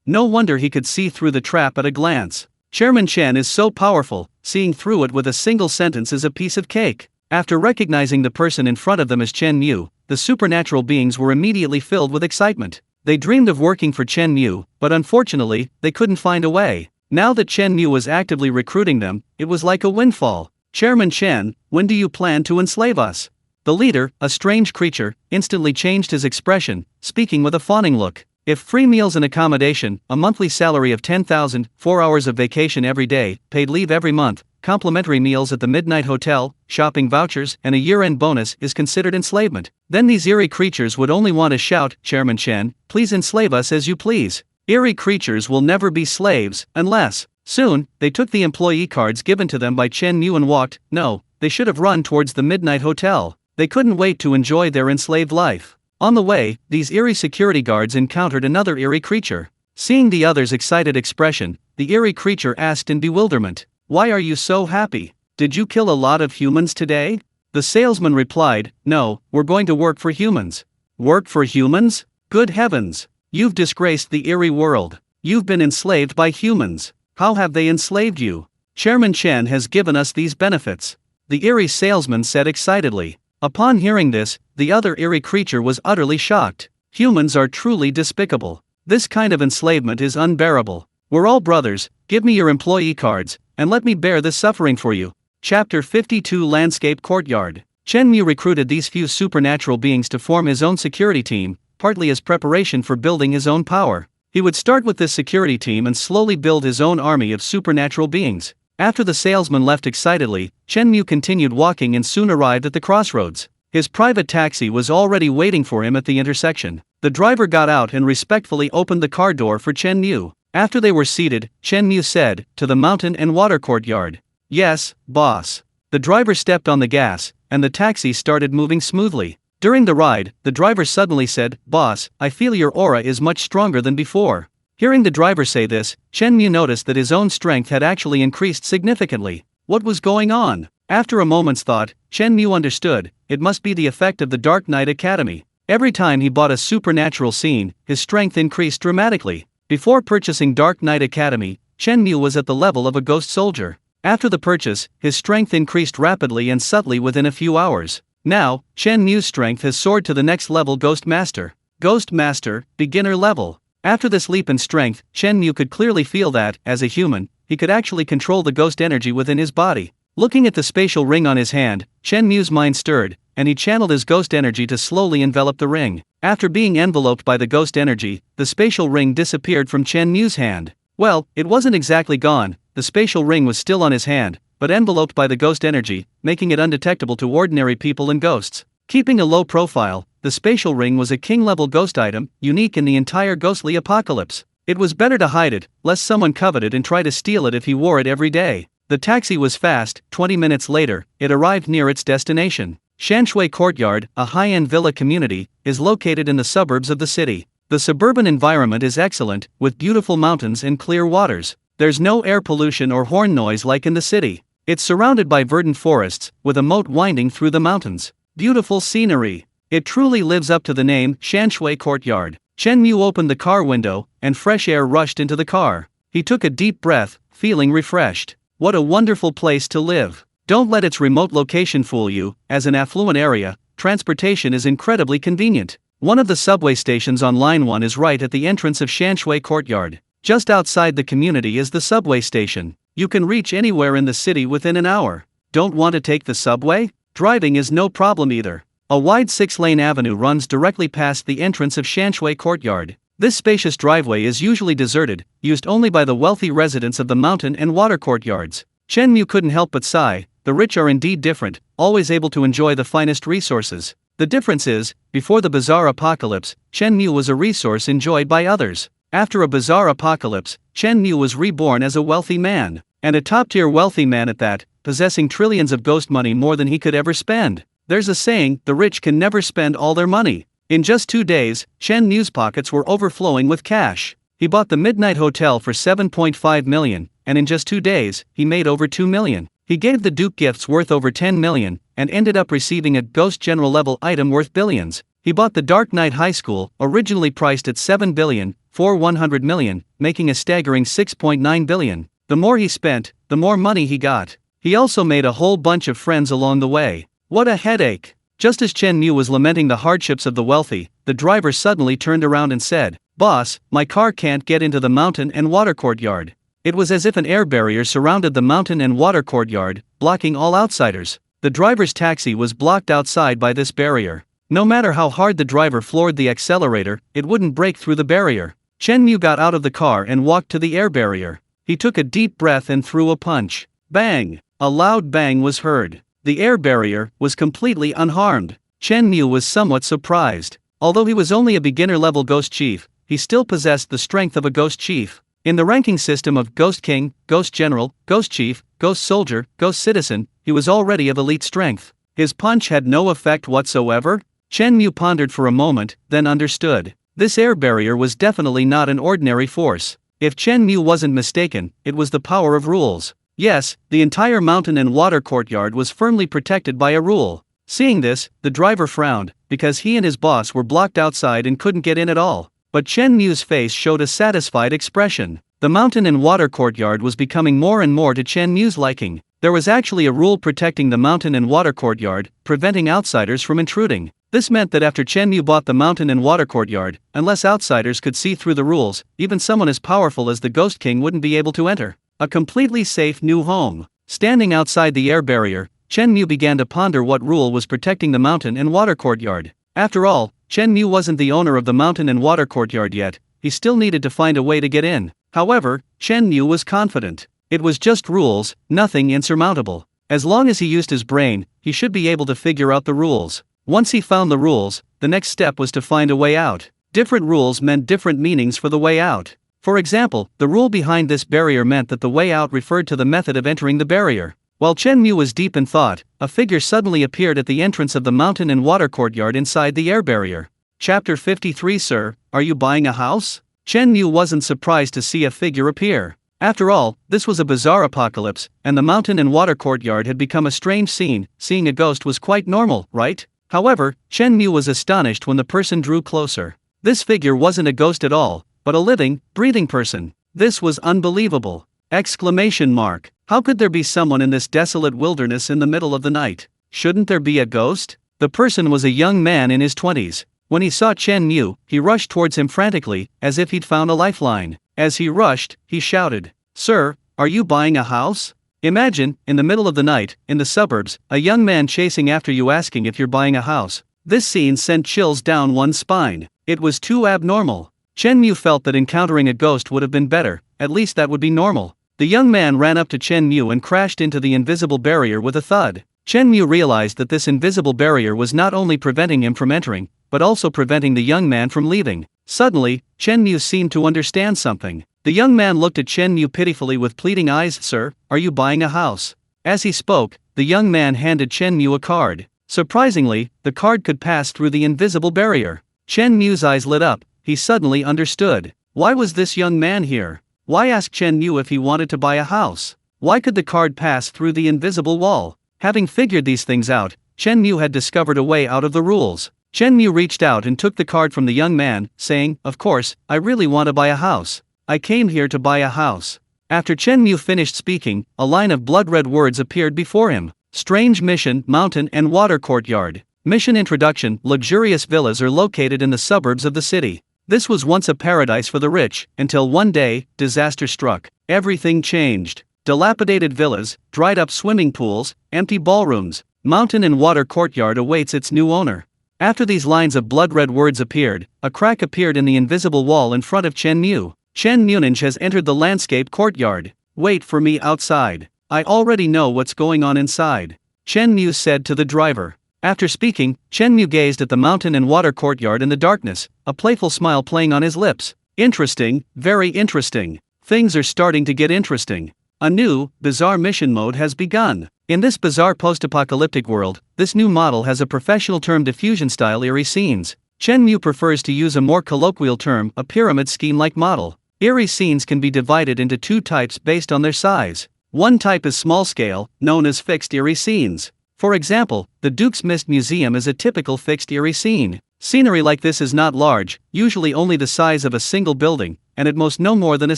No wonder he could see through the trap at a glance. Chairman Chen is so powerful, seeing through it with a single sentence is a piece of cake. After recognizing the person in front of them as Chen Mu, the supernatural beings were immediately filled with excitement. They dreamed of working for Chen Mu, but unfortunately, they couldn't find a way. Now that Chen Mu was actively recruiting them, it was like a windfall. "Chairman Chen, when do you plan to enslave us?" The leader, a strange creature, instantly changed his expression, speaking with a fawning look. "If free meals and accommodation, a monthly salary of 10,000, 4 hours of vacation every day, paid leave every month, complimentary meals at the Midnight Hotel, shopping vouchers, and a year-end bonus is considered enslavement, then these eerie creatures would only want to shout, 'Chairman Chen, please enslave us as you please.' Eerie creatures will never be slaves, unless..." Soon, they took the employee cards given to them by Chen Mu and walked. No, they should have run towards the Midnight Hotel. They couldn't wait to enjoy their enslaved life. On the way, these eerie security guards encountered another eerie creature. Seeing the other's excited expression, the eerie creature asked in bewilderment, "Why are you so happy? Did you kill a lot of humans today?" The salesman replied, "No, we're going to work for humans." "Work for humans? Good heavens! You've disgraced the eerie world. You've been enslaved by humans. How have they enslaved you?" "Chairman Chen has given us these benefits," the eerie salesman said excitedly. Upon hearing this, the other eerie creature was utterly shocked. "Humans are truly despicable. This kind of enslavement is unbearable. We're all brothers, give me your employee cards, and let me bear this suffering for you." Chapter 52 Landscape Courtyard. Chen Mu recruited these few supernatural beings to form his own security team, partly as preparation for building his own power. He would start with this security team and slowly build his own army of supernatural beings. After the salesman left excitedly, Chen Mu continued walking and soon arrived at the crossroads. His private taxi was already waiting for him at the intersection. The driver got out and respectfully opened the car door for Chen Mu. After they were seated, Chen Mu said, "To the mountain and water courtyard." "Yes, boss." The driver stepped on the gas, and the taxi started moving smoothly. During the ride, the driver suddenly said, "Boss, I feel your aura is much stronger than before." Hearing the driver say this, Chen Mu noticed that his own strength had actually increased significantly. What was going on? After a moment's thought, Chen Mu understood, it must be the effect of the Dark Knight Academy. Every time he bought a supernatural scene, his strength increased dramatically. Before purchasing Dark Knight Academy, Chen Mu was at the level of a ghost soldier. After the purchase, his strength increased rapidly and subtly within a few hours. Now, Chen Mu's strength has soared to the next level Ghost Master. Ghost Master, beginner level. After this leap in strength, Chen Mu could clearly feel that, as a human, he could actually control the ghost energy within his body. Looking at the spatial ring on his hand, Chen Mu's mind stirred, and he channeled his ghost energy to slowly envelop the ring. After being enveloped by the ghost energy, the spatial ring disappeared from Chen Mu's hand. Well, it wasn't exactly gone, the spatial ring was still on his hand, but enveloped by the ghost energy, making it undetectable to ordinary people and ghosts. Keeping a low profile, the spatial ring was a king-level ghost item, unique in the entire ghostly apocalypse. It was better to hide it, lest someone covet it and try to steal it if he wore it every day. The taxi was fast. 20 minutes later, it arrived near its destination. Shanshui Courtyard, a high-end villa community, is located in the suburbs of the city. The suburban environment is excellent, with beautiful mountains and clear waters. There's no air pollution or horn noise like in the city. It's surrounded by verdant forests, with a moat winding through the mountains. Beautiful scenery. It truly lives up to the name, Shanshui Courtyard. Chen Mu opened the car window, and fresh air rushed into the car. He took a deep breath, feeling refreshed. What a wonderful place to live. Don't let its remote location fool you, as an affluent area, transportation is incredibly convenient. One of the subway stations on Line 1 is right at the entrance of Shanshui Courtyard. Just outside the community is the subway station. You can reach anywhere in the city within an hour. Don't want to take the subway? Driving is no problem either. A wide 6-lane avenue runs directly past the entrance of Shanshui Courtyard. This spacious driveway is usually deserted, used only by the wealthy residents of the mountain and water courtyards. Chen Mu couldn't help but sigh. The rich are indeed different, always able to enjoy the finest resources. The difference is, before the bizarre apocalypse, Chen Mu was a resource enjoyed by others. After a bizarre apocalypse, Chen Mu was reborn as a wealthy man, and a top-tier wealthy man at that, possessing trillions of ghost money, more than he could ever spend. There's a saying, the rich can never spend all their money. In just 2 days, Chen Mu's pockets were overflowing with cash. He bought the Midnight Hotel for 7.5 million, and in just 2 days, he made over 2 million. He gave the Duke gifts worth over 10 million, and ended up receiving a ghost general level item worth billions. He bought the Dark Knight High School, originally priced at 7 billion, for 100 million, making a staggering 6.9 billion. The more he spent, the more money he got. He also made a whole bunch of friends along the way. What a headache! Just as Chen Mu was lamenting the hardships of the wealthy, the driver suddenly turned around and said, "Boss, my car can't get into the mountain and water courtyard." It was as if an air barrier surrounded the mountain and water courtyard, blocking all outsiders. The driver's taxi was blocked outside by this barrier. No matter how hard the driver floored the accelerator, it wouldn't break through the barrier. Chen Mu got out of the car and walked to the air barrier. He took a deep breath and threw a punch. Bang! A loud bang was heard. The air barrier was completely unharmed. Chen Mu was somewhat surprised. Although he was only a beginner-level ghost chief, he still possessed the strength of a ghost chief. In the ranking system of Ghost King, Ghost General, Ghost Chief, Ghost Soldier, Ghost Citizen, he was already of elite strength. His punch had no effect whatsoever? Chen Mu pondered for a moment, then understood. This air barrier was definitely not an ordinary force. If Chen Mu wasn't mistaken, it was the power of rules. Yes, the entire mountain and water courtyard was firmly protected by a rule. Seeing this, the driver frowned, because he and his boss were blocked outside and couldn't get in at all. But Chen Mu's face showed a satisfied expression. The mountain and water courtyard was becoming more and more to Chen Mu's liking. There was actually a rule protecting the mountain and water courtyard, preventing outsiders from intruding. This meant that after Chen Mu bought the mountain and water courtyard, unless outsiders could see through the rules, even someone as powerful as the Ghost King wouldn't be able to enter. A completely safe new home. Standing outside the air barrier, Chen Mu began to ponder what rule was protecting the mountain and water courtyard. After all, Chen Mu wasn't the owner of the mountain and water courtyard yet. He still needed to find a way to get in. However, Chen Mu was confident. It was just rules, nothing insurmountable. As long as he used his brain, he should be able to figure out the rules. Once he found the rules, the next step was to find a way out. Different rules meant different meanings for the way out. For example, the rule behind this barrier meant that the way out referred to the method of entering the barrier. While Chen Mu was deep in thought, a figure suddenly appeared at the entrance of the mountain and water courtyard inside the air barrier. Chapter 53. Sir, are you buying a house? Chen Mu wasn't surprised to see a figure appear. After all, this was a bizarre apocalypse, and the mountain and water courtyard had become a strange scene. Seeing a ghost was quite normal, right? However, Chen Mu was astonished when the person drew closer. This figure wasn't a ghost at all, but a living, breathing person. This was unbelievable! Exclamation mark. How could there be someone in this desolate wilderness in the middle of the night? Shouldn't there be a ghost? The person was a young man in his 20s. When he saw Chen Mu, he rushed towards him frantically, as if he'd found a lifeline. As he rushed, he shouted, "Sir, are you buying a house?" Imagine, in the middle of the night, in the suburbs, a young man chasing after you asking if you're buying a house. This scene sent chills down one's spine. It was too abnormal. Chen Mu felt that encountering a ghost would have been better, at least that would be normal. The young man ran up to Chen Mu and crashed into the invisible barrier with a thud. Chen Mu realized that this invisible barrier was not only preventing him from entering, but also preventing the young man from leaving. Suddenly, Chen Mu seemed to understand something. The young man looked at Chen Mu pitifully with pleading eyes. "Sir, are you buying a house?" As he spoke, the young man handed Chen Mu a card. Surprisingly, the card could pass through the invisible barrier. Chen Mu's eyes lit up. He suddenly understood. Why was this young man here? Why ask Chen Mu if he wanted to buy a house? Why could the card pass through the invisible wall? Having figured these things out, Chen Mu had discovered a way out of the rules. Chen Mu reached out and took the card from the young man, saying, "Of course, I really want to buy a house. I came here to buy a house." After Chen Mu finished speaking, a line of blood-red words appeared before him. Strange mission, mountain and water courtyard. Mission introduction: luxurious villas are located in the suburbs of the city. This was once a paradise for the rich, until one day, disaster struck. Everything changed. Dilapidated villas, dried-up swimming pools, empty ballrooms, mountain and water courtyard awaits its new owner. After these lines of blood-red words appeared, a crack appeared in the invisible wall in front of Chen Mu. Chen Munich has entered the landscape courtyard. Wait for me outside. I already know what's going on inside, Chen Mu said to the driver. After speaking, Chen Mu gazed at the mountain and water courtyard in the darkness, a playful smile playing on his lips. Interesting, very interesting. Things are starting to get interesting. A new, bizarre mission mode has begun. In this bizarre post-apocalyptic world, this new model has a professional term: diffusion-style eerie scenes. Chen Mu prefers to use a more colloquial term, a pyramid scheme-like model. Eerie scenes can be divided into two types based on their size. One type is small-scale, known as fixed eerie scenes. For example, the Duke's Mist Museum is a typical fixed eerie scene. Scenery like this is not large, usually only the size of a single building, and at most no more than a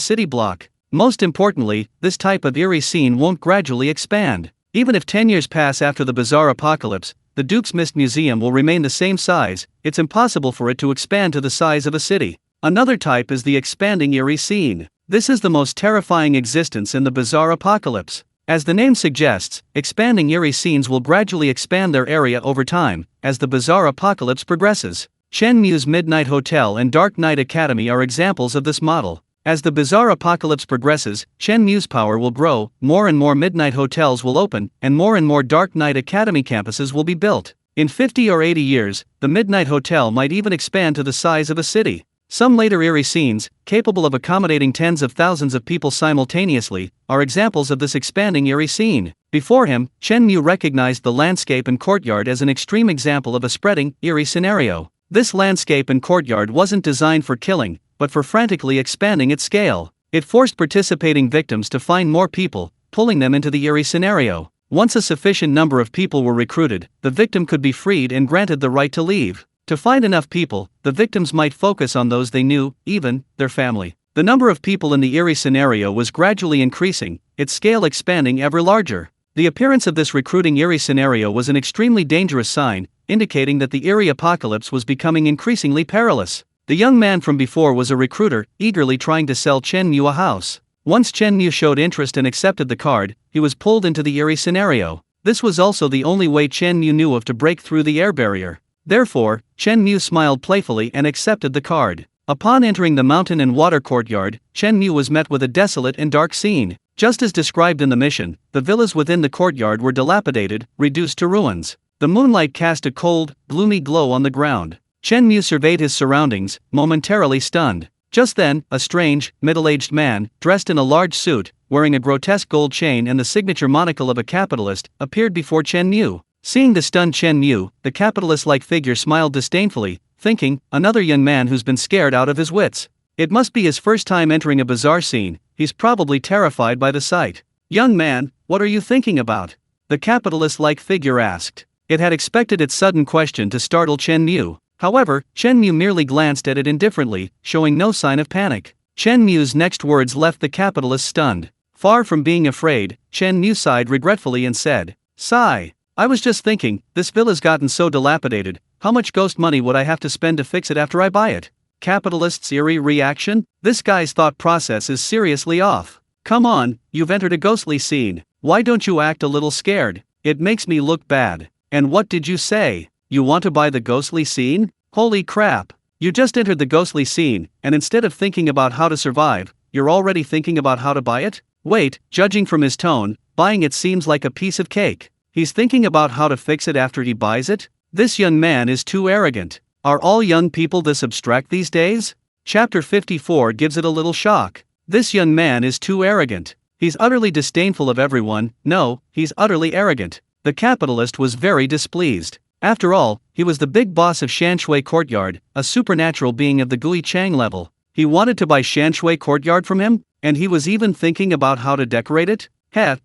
city block. Most importantly, this type of eerie scene won't gradually expand. Even if 10 years pass after the bizarre apocalypse, the Duke's Mist Museum will remain the same size. It's impossible for it to expand to the size of a city. Another type is the expanding eerie scene. This is the most terrifying existence in the bizarre apocalypse. As the name suggests, expanding eerie scenes will gradually expand their area over time, as the bizarre apocalypse progresses. Chen Mu's Midnight Hotel and Dark Knight Academy are examples of this model. As the bizarre apocalypse progresses, Chen Mu's power will grow, more and more midnight hotels will open, and more Dark Knight Academy campuses will be built. In 50 or 80 years, the Midnight Hotel might even expand to the size of a city. Some later eerie scenes, capable of accommodating tens of thousands of people simultaneously, are examples of this expanding eerie scene. Before him, Chen Mu recognized the landscape and courtyard as an extreme example of a spreading, eerie scenario. This landscape and courtyard wasn't designed for killing, but for frantically expanding its scale. It forced participating victims to find more people, pulling them into the eerie scenario. Once a sufficient number of people were recruited, the victim could be freed and granted the right to leave. To find enough people, the victims might focus on those they knew, even their family. The number of people in the eerie scenario was gradually increasing, its scale expanding ever larger. The appearance of this recruiting eerie scenario was an extremely dangerous sign, indicating that the eerie apocalypse was becoming increasingly perilous. The young man from before was a recruiter, eagerly trying to sell Chen Mu a house. Once Chen Mu showed interest and accepted the card, he was pulled into the eerie scenario. This was also the only way Chen Mu knew of to break through the air barrier. Therefore, Chen Mu smiled playfully and accepted the card. Upon entering the mountain and water courtyard, Chen Mu was met with a desolate and dark scene. Just as described in the mission, the villas within the courtyard were dilapidated, reduced to ruins. The moonlight cast a cold, gloomy glow on the ground. Chen Mu surveyed his surroundings, momentarily stunned. Just then, a strange, middle-aged man, dressed in a large suit, wearing a grotesque gold chain and the signature monocle of a capitalist, appeared before Chen Mu. Seeing the stunned Chen Mu, the capitalist-like figure smiled disdainfully, thinking, another young man who's been scared out of his wits. It must be his first time entering a bizarre scene, he's probably terrified by the sight. Young man, what are you thinking about? The capitalist-like figure asked. It had expected its sudden question to startle Chen Mu. However, Chen Mu merely glanced at it indifferently, showing no sign of panic. Chen Mu's next words left the capitalist stunned. Far from being afraid, Chen Mu sighed regretfully and said, "Sigh. I was just thinking, this villa's gotten so dilapidated, how much ghost money would I have to spend to fix it after I buy it?" Capitalist's eerie reaction? This guy's thought process is seriously off. Come on, you've entered a ghostly scene. Why don't you act a little scared? It makes me look bad. And what did you say? You want to buy the ghostly scene? Holy crap. You just entered the ghostly scene, and instead of thinking about how to survive, you're already thinking about how to buy it? Wait, judging from his tone, buying it seems like a piece of cake. He's thinking about how to fix it after he buys it? This young man is too arrogant. Are all young people this abstract these days? Chapter 54 gives it a little shock. This young man is too arrogant. He's utterly disdainful of everyone. No, he's utterly arrogant. The capitalist was very displeased. After all, he was the big boss of Shanshui Courtyard, a supernatural being of the Gui Chang level. He wanted to buy Shanshui Courtyard from him? And he was even thinking about how to decorate it?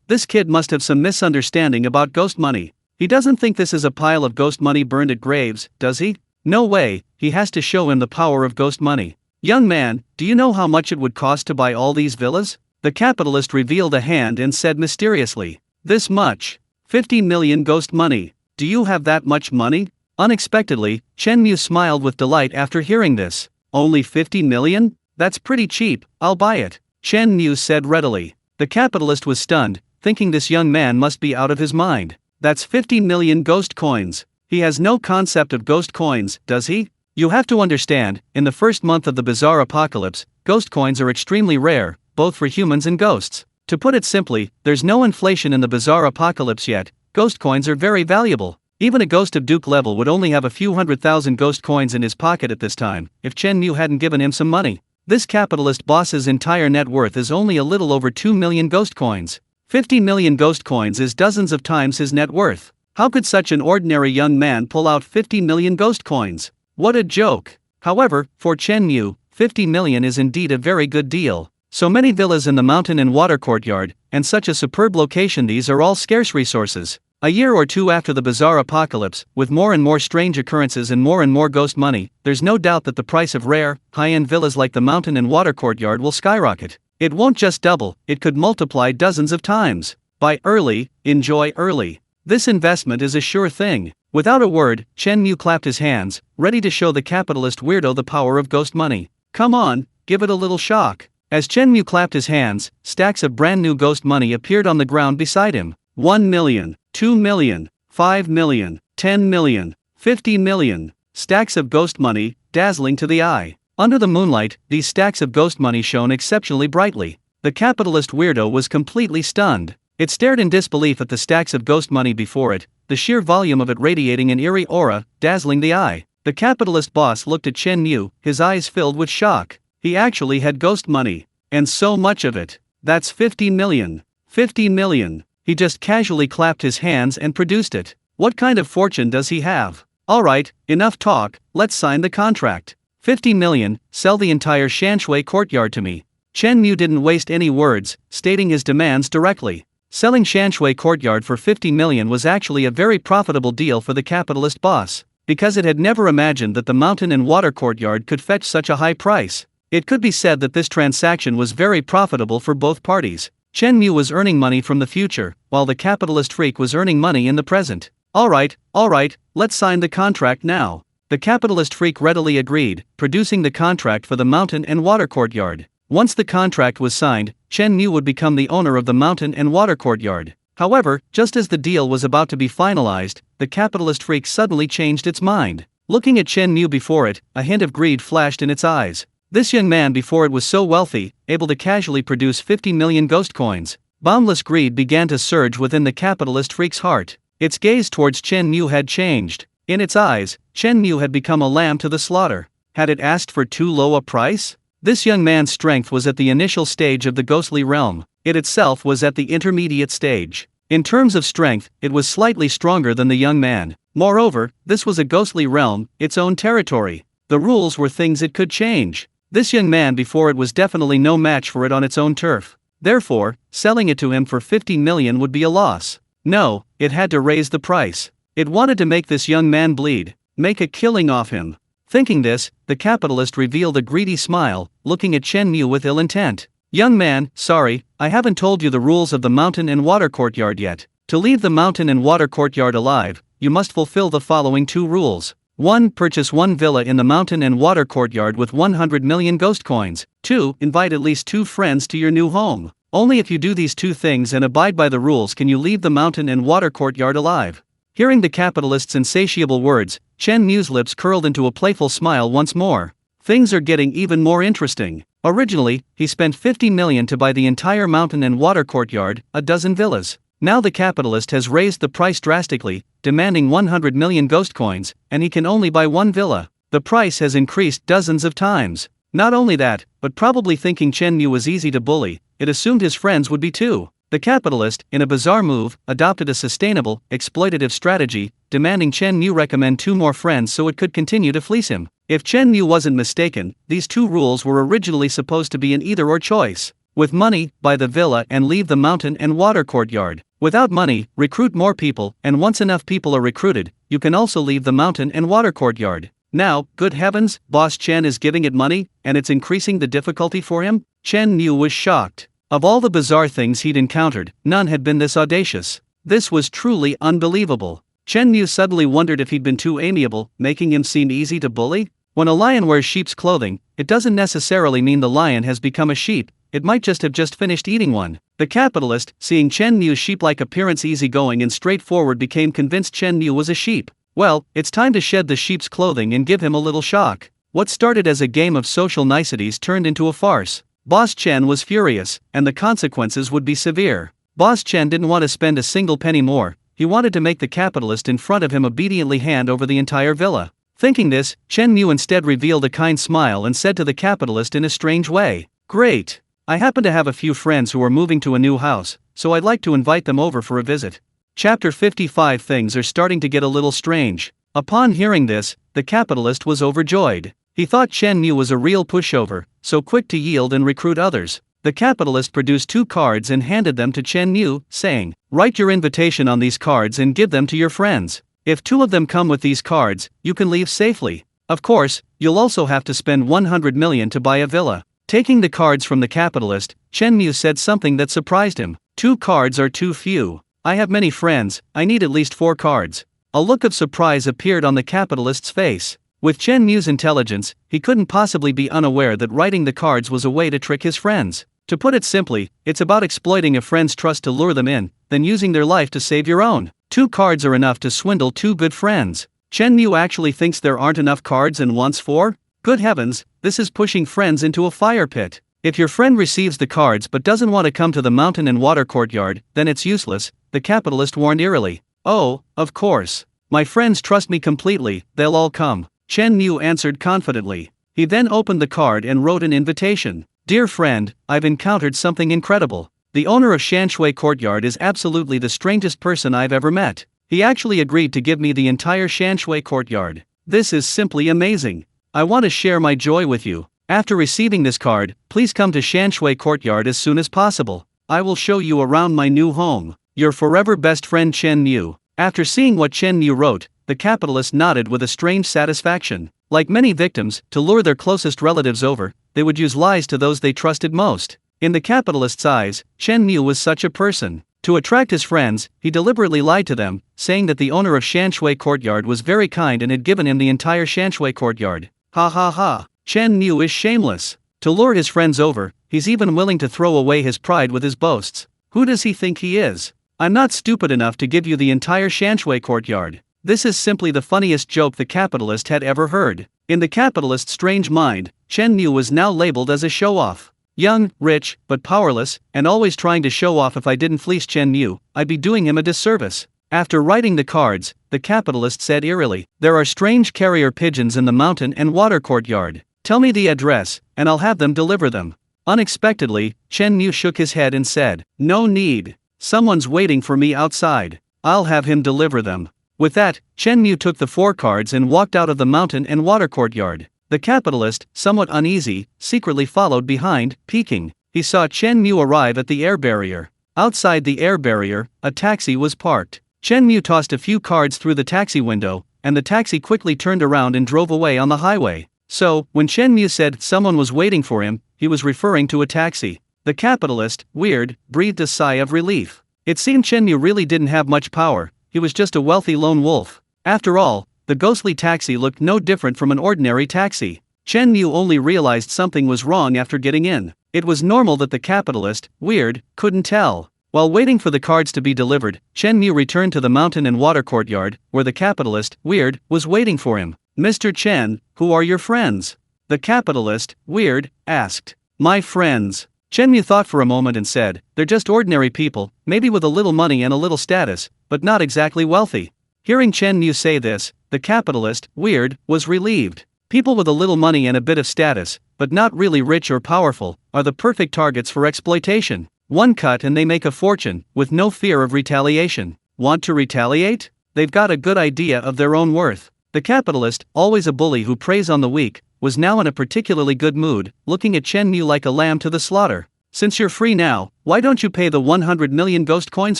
This kid must have some misunderstanding about ghost money. He doesn't think this is a pile of ghost money burned at graves, does he? No way, he has to show him the power of ghost money. Young man, do you know how much it would cost to buy all these villas? The capitalist revealed a hand and said mysteriously, "This much. 50 million ghost money. Do you have that much money?" Unexpectedly, Chen Mu smiled with delight after hearing this. "Only 50 million? That's pretty cheap, I'll buy it," Chen Mu said readily. The capitalist was stunned, thinking this young man must be out of his mind. That's 50 million ghost coins. He has no concept of ghost coins, does he? You have to understand, in the first month of the bizarre apocalypse, ghost coins are extremely rare, both for humans and ghosts. To put it simply, there's no inflation in the bizarre apocalypse yet. Ghost coins are very valuable. Even a ghost of Duke level would only have a few 100,000 ghost coins in his pocket at this time, if Chen Mu hadn't given him some money. This capitalist boss's entire net worth is only a little over 2 million ghost coins. 50 million ghost coins is dozens of times his net worth. How could such an ordinary young man pull out 50 million ghost coins? What a joke. However, for Chen Mu, 50 million is indeed a very good deal. So many villas in the mountain and water courtyard, and such a superb location, these are all scarce resources. A year or two after the bizarre apocalypse, with more and more strange occurrences and more ghost money, there's no doubt that the price of rare, high-end villas like the mountain and water courtyard will skyrocket. It won't just double, it could multiply dozens of times. Buy early, enjoy early. This investment is a sure thing. Without a word, Chen Mu clapped his hands, ready to show the capitalist weirdo the power of ghost money. Come on, give it a little shock. As Chen Mu clapped his hands, stacks of brand new ghost money appeared on the ground beside him. 1 million, 2 million, 5 million, 10 million, 50 million. Stacks of ghost money, dazzling to the eye. Under the moonlight, these stacks of ghost money shone exceptionally brightly. The capitalist weirdo was completely stunned. It stared in disbelief at the stacks of ghost money before it, the sheer volume of it radiating an eerie aura, dazzling the eye. The capitalist boss looked at Chen Mu, his eyes filled with shock. He actually had ghost money. And so much of it. That's 50 million. 50 million. He just casually clapped his hands and produced it. What kind of fortune does he have? Alright, enough talk, let's sign the contract. 50 million, sell the entire Shanshui courtyard to me. Chen Mu didn't waste any words, stating his demands directly. Selling Shanshui courtyard for 50 million was actually a very profitable deal for the capitalist boss, because it had never imagined that the mountain and water courtyard could fetch such a high price. It could be said that this transaction was very profitable for both parties. Chen Mu was earning money from the future, while the capitalist freak was earning money in the present. Alright, let's sign the contract now. The capitalist freak readily agreed, producing the contract for the mountain and water courtyard. Once the contract was signed, Chen Mu would become the owner of the mountain and water courtyard. However, just as the deal was about to be finalized, the capitalist freak suddenly changed its mind. Looking at Chen Mu before it, a hint of greed flashed in its eyes. This young man before it was so wealthy, able to casually produce 50 million ghost coins. Boundless greed began to surge within the capitalist freak's heart. Its gaze towards Chen Mu had changed. In its eyes, Chen Mu had become a lamb to the slaughter. Had it asked for too low a price? This young man's strength was at the initial stage of the ghostly realm. It itself was at the intermediate stage. In terms of strength, it was slightly stronger than the young man. Moreover, this was a ghostly realm, its own territory. The rules were things it could change. This young man before it was definitely no match for it on its own turf. Therefore, selling it to him for 50 million would be a loss. No, it had to raise the price. It wanted to make this young man bleed, make a killing off him. Thinking this, the capitalist revealed a greedy smile, looking at Chen Mu with ill intent. Young man, sorry, I haven't told you the rules of the mountain and water courtyard yet. To leave the mountain and water courtyard alive, you must fulfill the following 2 rules. 1. Purchase 1 villa in the mountain and water courtyard with 100 million ghost coins. 2. Invite at least 2 friends to your new home. Only if you do these 2 things and abide by the rules can you leave the mountain and water courtyard alive. Hearing the capitalist's insatiable words, Chen Mu's lips curled into a playful smile once more. Things are getting even more interesting. Originally, he spent 50 million to buy the entire mountain and water courtyard, a dozen villas. Now the capitalist has raised the price drastically, demanding 100 million ghost coins, and he can only buy 1 villa. The price has increased dozens of times. Not only that, but probably thinking Chen Mu was easy to bully, it assumed his friends would be too. The capitalist, in a bizarre move, adopted a sustainable, exploitative strategy, demanding Chen Mu recommend 2 more friends so it could continue to fleece him. If Chen Mu wasn't mistaken, these 2 rules were originally supposed to be an either-or choice. With money, buy the villa and leave the mountain and water courtyard. Without money, recruit more people, and once enough people are recruited, you can also leave the mountain and water courtyard. Now, good heavens, Boss Chen is giving it money, and it's increasing the difficulty for him? Chen Mu was shocked. Of all the bizarre things he'd encountered, none had been this audacious. This was truly unbelievable. Chen Mu suddenly wondered if he'd been too amiable, making him seem easy to bully. When a lion wears sheep's clothing, it doesn't necessarily mean the lion has become a sheep, it might just have finished eating one. The capitalist, seeing Chen Mu's sheep-like appearance easygoing and straightforward, became convinced Chen Mu was a sheep. Well, it's time to shed the sheep's clothing and give him a little shock. What started as a game of social niceties turned into a farce. Boss Chen was furious, and the consequences would be severe. Boss Chen didn't want to spend a single penny more. He wanted to make the capitalist in front of him obediently hand over the entire villa. Thinking this, Chen Mu instead revealed a kind smile and said to the capitalist in a strange way, "Great. I happen to have a few friends who are moving to a new house, so I'd like to invite them over for a visit." Chapter 55. Things are starting to get a little strange. Upon hearing this, the capitalist was overjoyed. He thought Chen Mu was a real pushover, so quick to yield and recruit others. The capitalist produced 2 cards and handed them to Chen Mu, saying, "Write your invitation on these cards and give them to your friends. If 2 of them come with these cards, you can leave safely. Of course, you'll also have to spend 100 million to buy a villa." Taking the cards from the capitalist, Chen Mu said something that surprised him. "2 cards are too few. I have many friends, I need at least 4 cards. A look of surprise appeared on the capitalist's face. With Chen Mu's intelligence, he couldn't possibly be unaware that writing the cards was a way to trick his friends. To put it simply, it's about exploiting a friend's trust to lure them in, then using their life to save your own. 2 cards are enough to swindle 2 good friends. Chen Mu actually thinks there aren't enough cards and wants 4? Good heavens, this is pushing friends into a fire pit. If your friend receives the cards but doesn't want to come to the mountain and water courtyard, then it's useless, the capitalist warned eerily. "Oh, of course. My friends trust me completely, they'll all come," Chen Mu answered confidently. He then opened the card and wrote an invitation. "Dear friend, I've encountered something incredible. The owner of Shanshui Courtyard is absolutely the strangest person I've ever met. He actually agreed to give me the entire Shanshui Courtyard. This is simply amazing. I want to share my joy with you. After receiving this card, please come to Shanshui Courtyard as soon as possible. I will show you around my new home. Your forever best friend Chen Mu." After seeing what Chen Mu wrote, the capitalist nodded with a strange satisfaction. Like many victims, to lure their closest relatives over, they would use lies to those they trusted most. In the capitalist's eyes, Chen Mu was such a person. To attract his friends, he deliberately lied to them, saying that the owner of Shanshui Courtyard was very kind and had given him the entire Shanshui Courtyard. Ha ha ha, Chen Mu is shameless. To lure his friends over, he's even willing to throw away his pride with his boasts. Who does he think he is? I'm not stupid enough to give you the entire Shanshui Courtyard. This is simply the funniest joke the capitalist had ever heard. In the capitalist's strange mind, Chen Mu was now labeled as a show-off. Young, rich, but powerless, and always trying to show off. If I didn't fleece Chen Mu, I'd be doing him a disservice. After writing the cards, the capitalist said eerily, "There are strange carrier pigeons in the mountain and water courtyard. Tell me the address, and I'll have them deliver them." Unexpectedly, Chen Mu shook his head and said, "No need. Someone's waiting for me outside. I'll have him deliver them." With that, Chen Mu took the 4 cards and walked out of the mountain and water courtyard. The capitalist, somewhat uneasy, secretly followed behind, peeking. He saw Chen Mu arrive at the air barrier. Outside the air barrier, a taxi was parked. Chen Mu tossed a few cards through the taxi window, and the taxi quickly turned around and drove away on the highway. So, when Chen Mu said someone was waiting for him, he was referring to a taxi. The capitalist, weird, breathed a sigh of relief. It seemed Chen Mu really didn't have much power. He was just a wealthy lone wolf. After all, the ghostly taxi looked no different from an ordinary taxi. Chen Mu only realized something was wrong after getting in. It was normal that the capitalist, weird, couldn't tell. While waiting for the cards to be delivered, Chen Mu returned to the mountain and water courtyard, where the capitalist, weird, was waiting for him. "Mr. Chen, who are your friends?" the capitalist, weird, asked. "My friends." Chen Mu thought for a moment and said, "They're just ordinary people, maybe with a little money and a little status, but not exactly wealthy." Hearing Chen Mu say this, the capitalist, weird, was relieved. People with a little money and a bit of status, but not really rich or powerful, are the perfect targets for exploitation. One cut and they make a fortune, with no fear of retaliation. Want to retaliate? They've got a good idea of their own worth. The capitalist, always a bully who preys on the weak, was now in a particularly good mood, looking at Chen Mu like a lamb to the slaughter. "Since you're free now, why don't you pay the 100 million ghost coins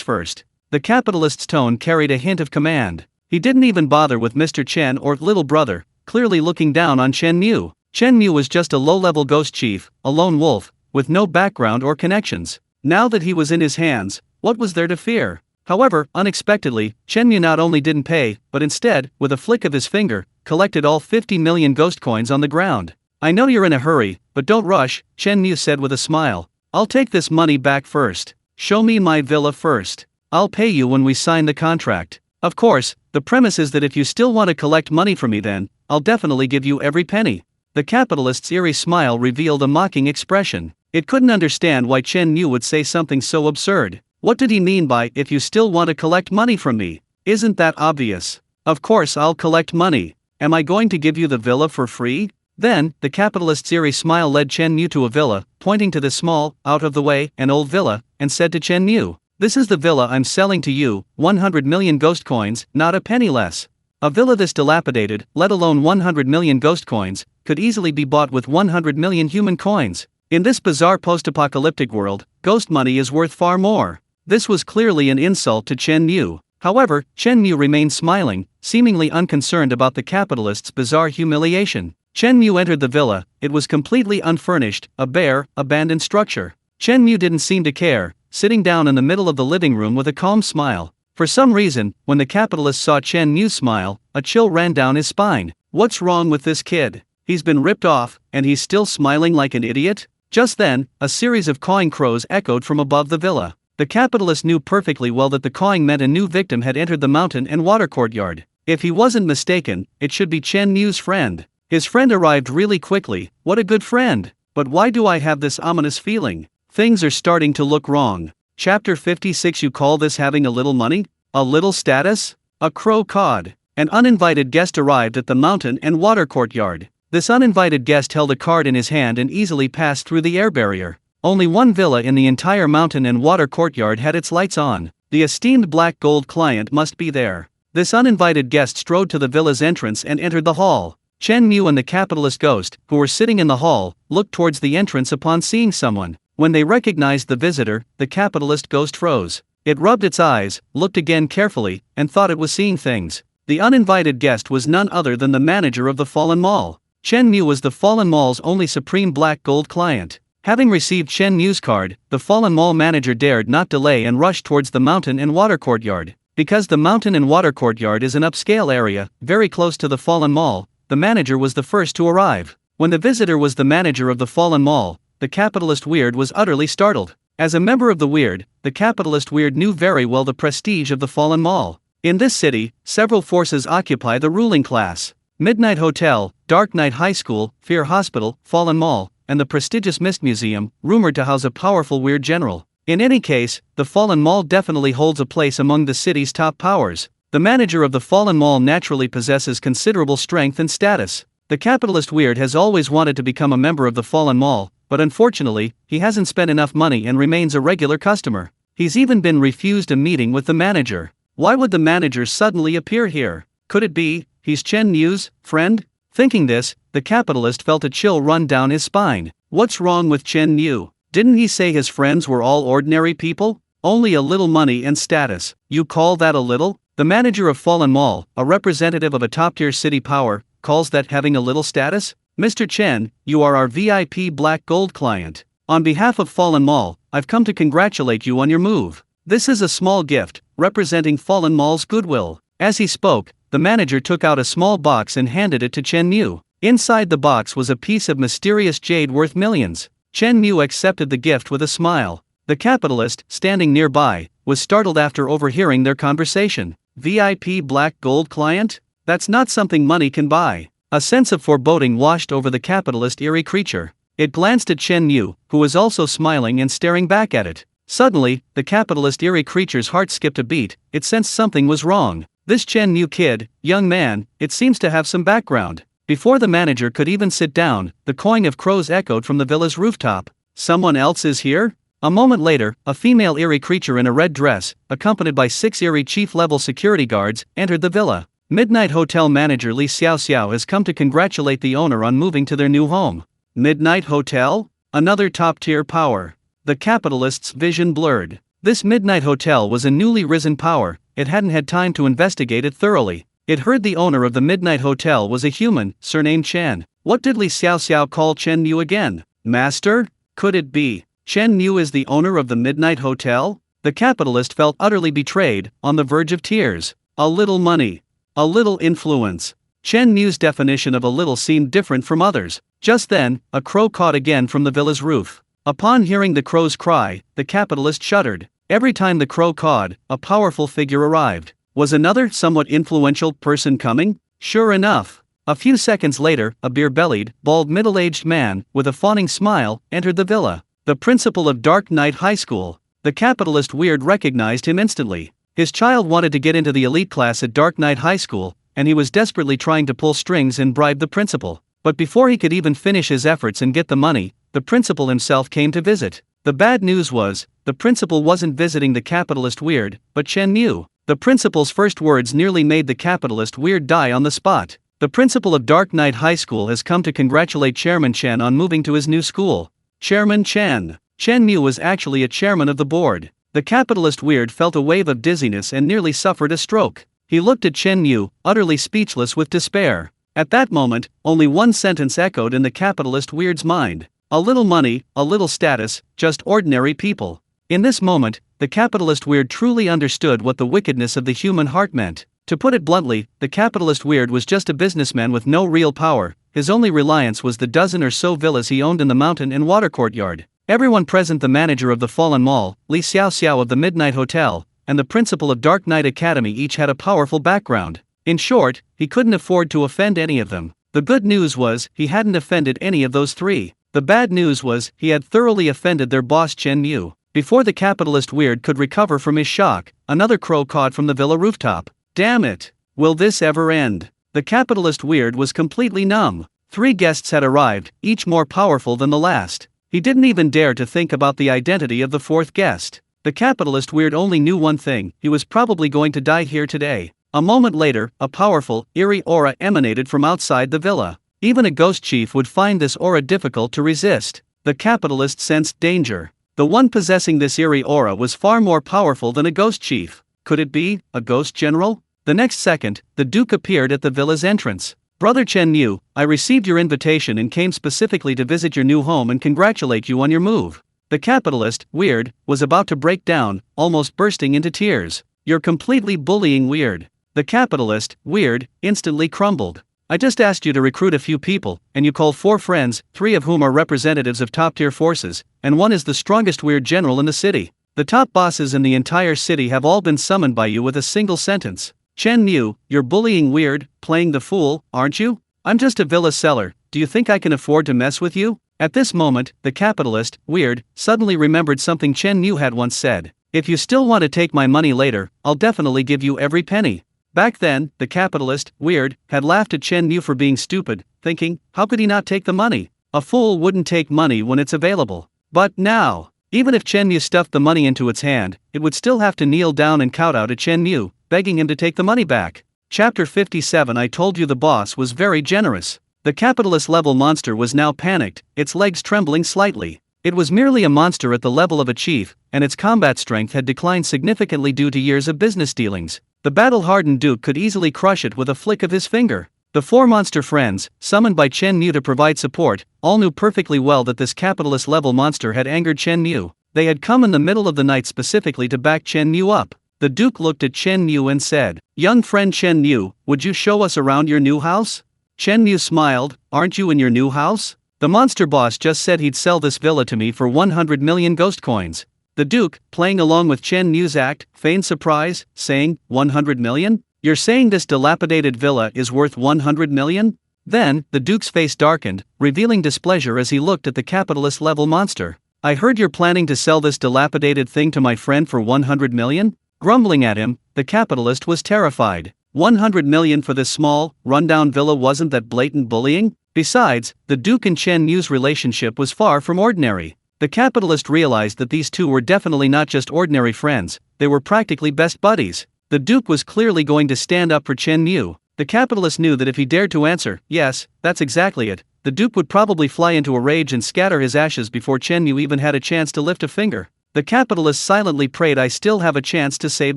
first?" The capitalist's tone carried a hint of command. He didn't even bother with Mr. Chen or little brother, clearly looking down on Chen Mu. Chen Mu was just a low-level ghost chief, a lone wolf, with no background or connections. Now that he was in his hands, what was there to fear? However, unexpectedly, Chen Mu not only didn't pay, but instead, with a flick of his finger, collected all 50 million ghost coins on the ground. I know you're in a hurry, but don't rush, Chen Mu said with a smile. I'll take this money back first. Show me my villa first. I'll pay you when we sign the contract. Of course, the premise is that if you still want to collect money from me, then I'll definitely give you every penny. The capitalist's eerie smile revealed a mocking expression. It couldn't understand why Chen Mu would say something so absurd. What did he mean by, if you still want to collect money from me? Isn't that obvious? Of course I'll collect money. Am I going to give you the villa for free? Then, the capitalist's eerie smile led Chen Mu to a villa, pointing to the small, out-of-the-way, and old villa, and said to Chen Mu, "This is the villa I'm selling to you, 100 million ghost coins, not a penny less." A villa this dilapidated, let alone 100 million ghost coins, could easily be bought with 100 million human coins. In this bizarre post-apocalyptic world, ghost money is worth far more. This was clearly an insult to Chen Mu. However, Chen Mu remained smiling, seemingly unconcerned about the capitalist's bizarre humiliation. Chen Mu entered the villa. It was completely unfurnished, a bare, abandoned structure. Chen Mu didn't seem to care, sitting down in the middle of the living room with a calm smile. For some reason, when the capitalist saw Chen Mu smile, a chill ran down his spine. What's wrong with this kid? He's been ripped off, and he's still smiling like an idiot? Just then, a series of cawing crows echoed from above the villa. The capitalist knew perfectly well that the cawing meant a new victim had entered the mountain and water courtyard. If he wasn't mistaken, it should be Chen Mu's friend. His friend arrived really quickly. What a good friend! But why do I have this ominous feeling? Things are starting to look wrong. Chapter 56. You call this having a little money? A little status? A crow cawed. An uninvited guest arrived at the mountain and water courtyard. This uninvited guest held a card in his hand and easily passed through the air barrier. Only one villa in the entire mountain and water courtyard had its lights on. The esteemed black gold client must be there. This uninvited guest strode to the villa's entrance and entered the hall. Chen Mu and the capitalist ghost, who were sitting in the hall, looked towards the entrance upon seeing someone. When they recognized the visitor, the capitalist ghost froze. It rubbed its eyes, looked again carefully, and thought it was seeing things. The uninvited guest was none other than the manager of the Fallen Mall. Chen Mu was the Fallen Mall's only supreme black gold client. Having received Chen Mu's card, the Fallen Mall manager dared not delay and rushed towards the mountain and water courtyard. Because the mountain and water courtyard is an upscale area, very close to the Fallen Mall, the manager was the first to arrive. When the visitor was the manager of the Fallen Mall, the capitalist Weird was utterly startled. As a member of the Weird, the capitalist Weird knew very well the prestige of the Fallen Mall. In this city, several forces occupy the ruling class. Midnight Hotel, Dark Knight High School, Fear Hospital, Fallen Mall, and the prestigious Mist Museum, rumored to house a powerful Weird general. In any case, the Fallen Mall definitely holds a place among the city's top powers. The manager of the Fallen Mall naturally possesses considerable strength and status. The capitalist Weird has always wanted to become a member of the Fallen Mall, but unfortunately, he hasn't spent enough money and remains a regular customer. He's even been refused a meeting with the manager. Why would the manager suddenly appear here? Could it be he's Chen Mu's friend? Thinking this, the capitalist felt a chill run down his spine. What's wrong with Chen Mu? Didn't he say his friends were all ordinary people? Only a little money and status. You call that a little? The manager of Fallen Mall, a representative of a top-tier city power, calls that having a little status? Mr. Chen, you are our VIP black gold client. On behalf of Fallen Mall, I've come to congratulate you on your move. This is a small gift, representing Fallen Mall's goodwill. As he spoke, the manager took out a small box and handed it to Chen Mu. Inside the box was a piece of mysterious jade worth millions. Chen Mu accepted the gift with a smile. The capitalist, standing nearby, was startled after overhearing their conversation. VIP black gold client? That's not something money can buy. A sense of foreboding washed over the capitalist eerie creature. It glanced at Chen Mu, who was also smiling and staring back at it. Suddenly, the capitalist eerie creature's heart skipped a beat. It sensed something was wrong. This Chen Mu kid, young man, it seems to have some background. Before the manager could even sit down, the cawing of crows echoed from the villa's rooftop. Someone else is here? A moment later, a female eerie creature in a red dress, accompanied by 6 eerie chief-level security guards, entered the villa. Midnight Hotel manager Li Xiaoxiao has come to congratulate the owner on moving to their new home. Midnight Hotel? Another top-tier power. The capitalist's vision blurred. This Midnight Hotel was a newly risen power. It hadn't had time to investigate it thoroughly. It heard the owner of the Midnight Hotel was a human, surnamed Chen. What did Li Xiaoxiao call Chen Mu again? Master? Could it be Chen Mu is the owner of the Midnight Hotel? The capitalist felt utterly betrayed, on the verge of tears. A little money. A little influence. Chen Mu's definition of a little seemed different from others. Just then, a crow cawed again from the villa's roof. Upon hearing the crow's cry, the capitalist shuddered. Every time the crow cawed, a powerful figure arrived. Was another, somewhat influential person coming? Sure enough. A few seconds later, a beer-bellied, bald middle-aged man, with a fawning smile, entered the villa. The principal of Dark Knight High School. The capitalist Weird recognized him instantly. His child wanted to get into the elite class at Dark Knight High School, and he was desperately trying to pull strings and bribe the principal. But before he could even finish his efforts and get the money, the principal himself came to visit. The bad news was, the principal wasn't visiting the capitalist Weird, but Chen Mu. The principal's first words nearly made the capitalist Weird die on the spot. The principal of Dark Knight High School has come to congratulate Chairman Chen on moving to his new school. Chairman Chen. Chen Mu was actually a chairman of the board. The capitalist Weird felt a wave of dizziness and nearly suffered a stroke. He looked at Chen Mu, utterly speechless with despair. At that moment, only one sentence echoed in the capitalist Weird's mind. A little money, a little status, just ordinary people. In this moment, the capitalist Weird truly understood what the wickedness of the human heart meant. To put it bluntly, the capitalist Weird was just a businessman with no real power. His only reliance was the dozen or so villas he owned in the mountain and water courtyard. Everyone present, the manager of the Fallen Mall, Li Xiao of the Midnight Hotel, and the principal of Dark Knight Academy each had a powerful background. In short, he couldn't afford to offend any of them. The good news was, he hadn't offended any of those three. The bad news was, he had thoroughly offended their boss Chen Mu. Before the capitalist Weird could recover from his shock, another crow cawed from the villa rooftop. Damn it! Will this ever end? The capitalist Weird was completely numb. 3 guests had arrived, each more powerful than the last. He didn't even dare to think about the identity of the 4th guest. The capitalist Weird only knew one thing: he was probably going to die here today. A moment later, a powerful, eerie aura emanated from outside the villa. Even a ghost chief would find this aura difficult to resist. The capitalist sensed danger. The one possessing this eerie aura was far more powerful than a ghost chief. Could it be a ghost general? The next second, the Duke appeared at the villa's entrance. Brother Chen Mu, I received your invitation and came specifically to visit your new home and congratulate you on your move. The capitalist, Weird, was about to break down, almost bursting into tears. You're completely bullying Weird. The capitalist, Weird, instantly crumbled. I just asked you to recruit a few people, and you call 4 friends, 3 of whom are representatives of top-tier forces, and 1 is the strongest Weird general in the city. The top bosses in the entire city have all been summoned by you with a single sentence. Chen Mu, you're bullying Weird, playing the fool, aren't you? I'm just a villa seller, do you think I can afford to mess with you? At this moment, the capitalist, Weird, suddenly remembered something Chen Mu had once said. If you still want to take my money later, I'll definitely give you every penny. Back then, the capitalist, Weird, had laughed at Chen Mu for being stupid, thinking, how could he not take the money? A fool wouldn't take money when it's available. But now, even if Chen Mu stuffed the money into its hand, it would still have to kneel down and kowtow to Chen Mu, begging him to take the money back. Chapter 57. I told you the boss was very generous. The capitalist-level monster was now panicked, its legs trembling slightly. It was merely a monster at the level of a chief, and its combat strength had declined significantly due to years of business dealings. The battle-hardened Duke could easily crush it with a flick of his finger. The 4 monster friends, summoned by Chen Mu to provide support, all knew perfectly well that this capitalist-level monster had angered Chen Mu. They had come in the middle of the night specifically to back Chen Mu up. The Duke looked at Chen Mu and said, young friend Chen Mu, would you show us around your new house? Chen Mu smiled, aren't you in your new house? The monster boss just said he'd sell this villa to me for 100 million ghost coins. The Duke, playing along with Chen Mu's act, feigned surprise, saying, 100 million? You're saying this dilapidated villa is worth 100 million? Then, the Duke's face darkened, revealing displeasure as he looked at the capitalist-level monster. I heard you're planning to sell this dilapidated thing to my friend for 100 million? Grumbling at him, the capitalist was terrified. 100 million for this small, rundown villa, wasn't that blatant bullying? Besides, the Duke and Chen Mu's relationship was far from ordinary. The capitalist realized that these two were definitely not just ordinary friends, they were practically best buddies. The Duke was clearly going to stand up for Chen Mu. The capitalist knew that if he dared to answer, yes, that's exactly it, the Duke would probably fly into a rage and scatter his ashes before Chen Mu even had a chance to lift a finger. The capitalist silently prayed, I still have a chance to save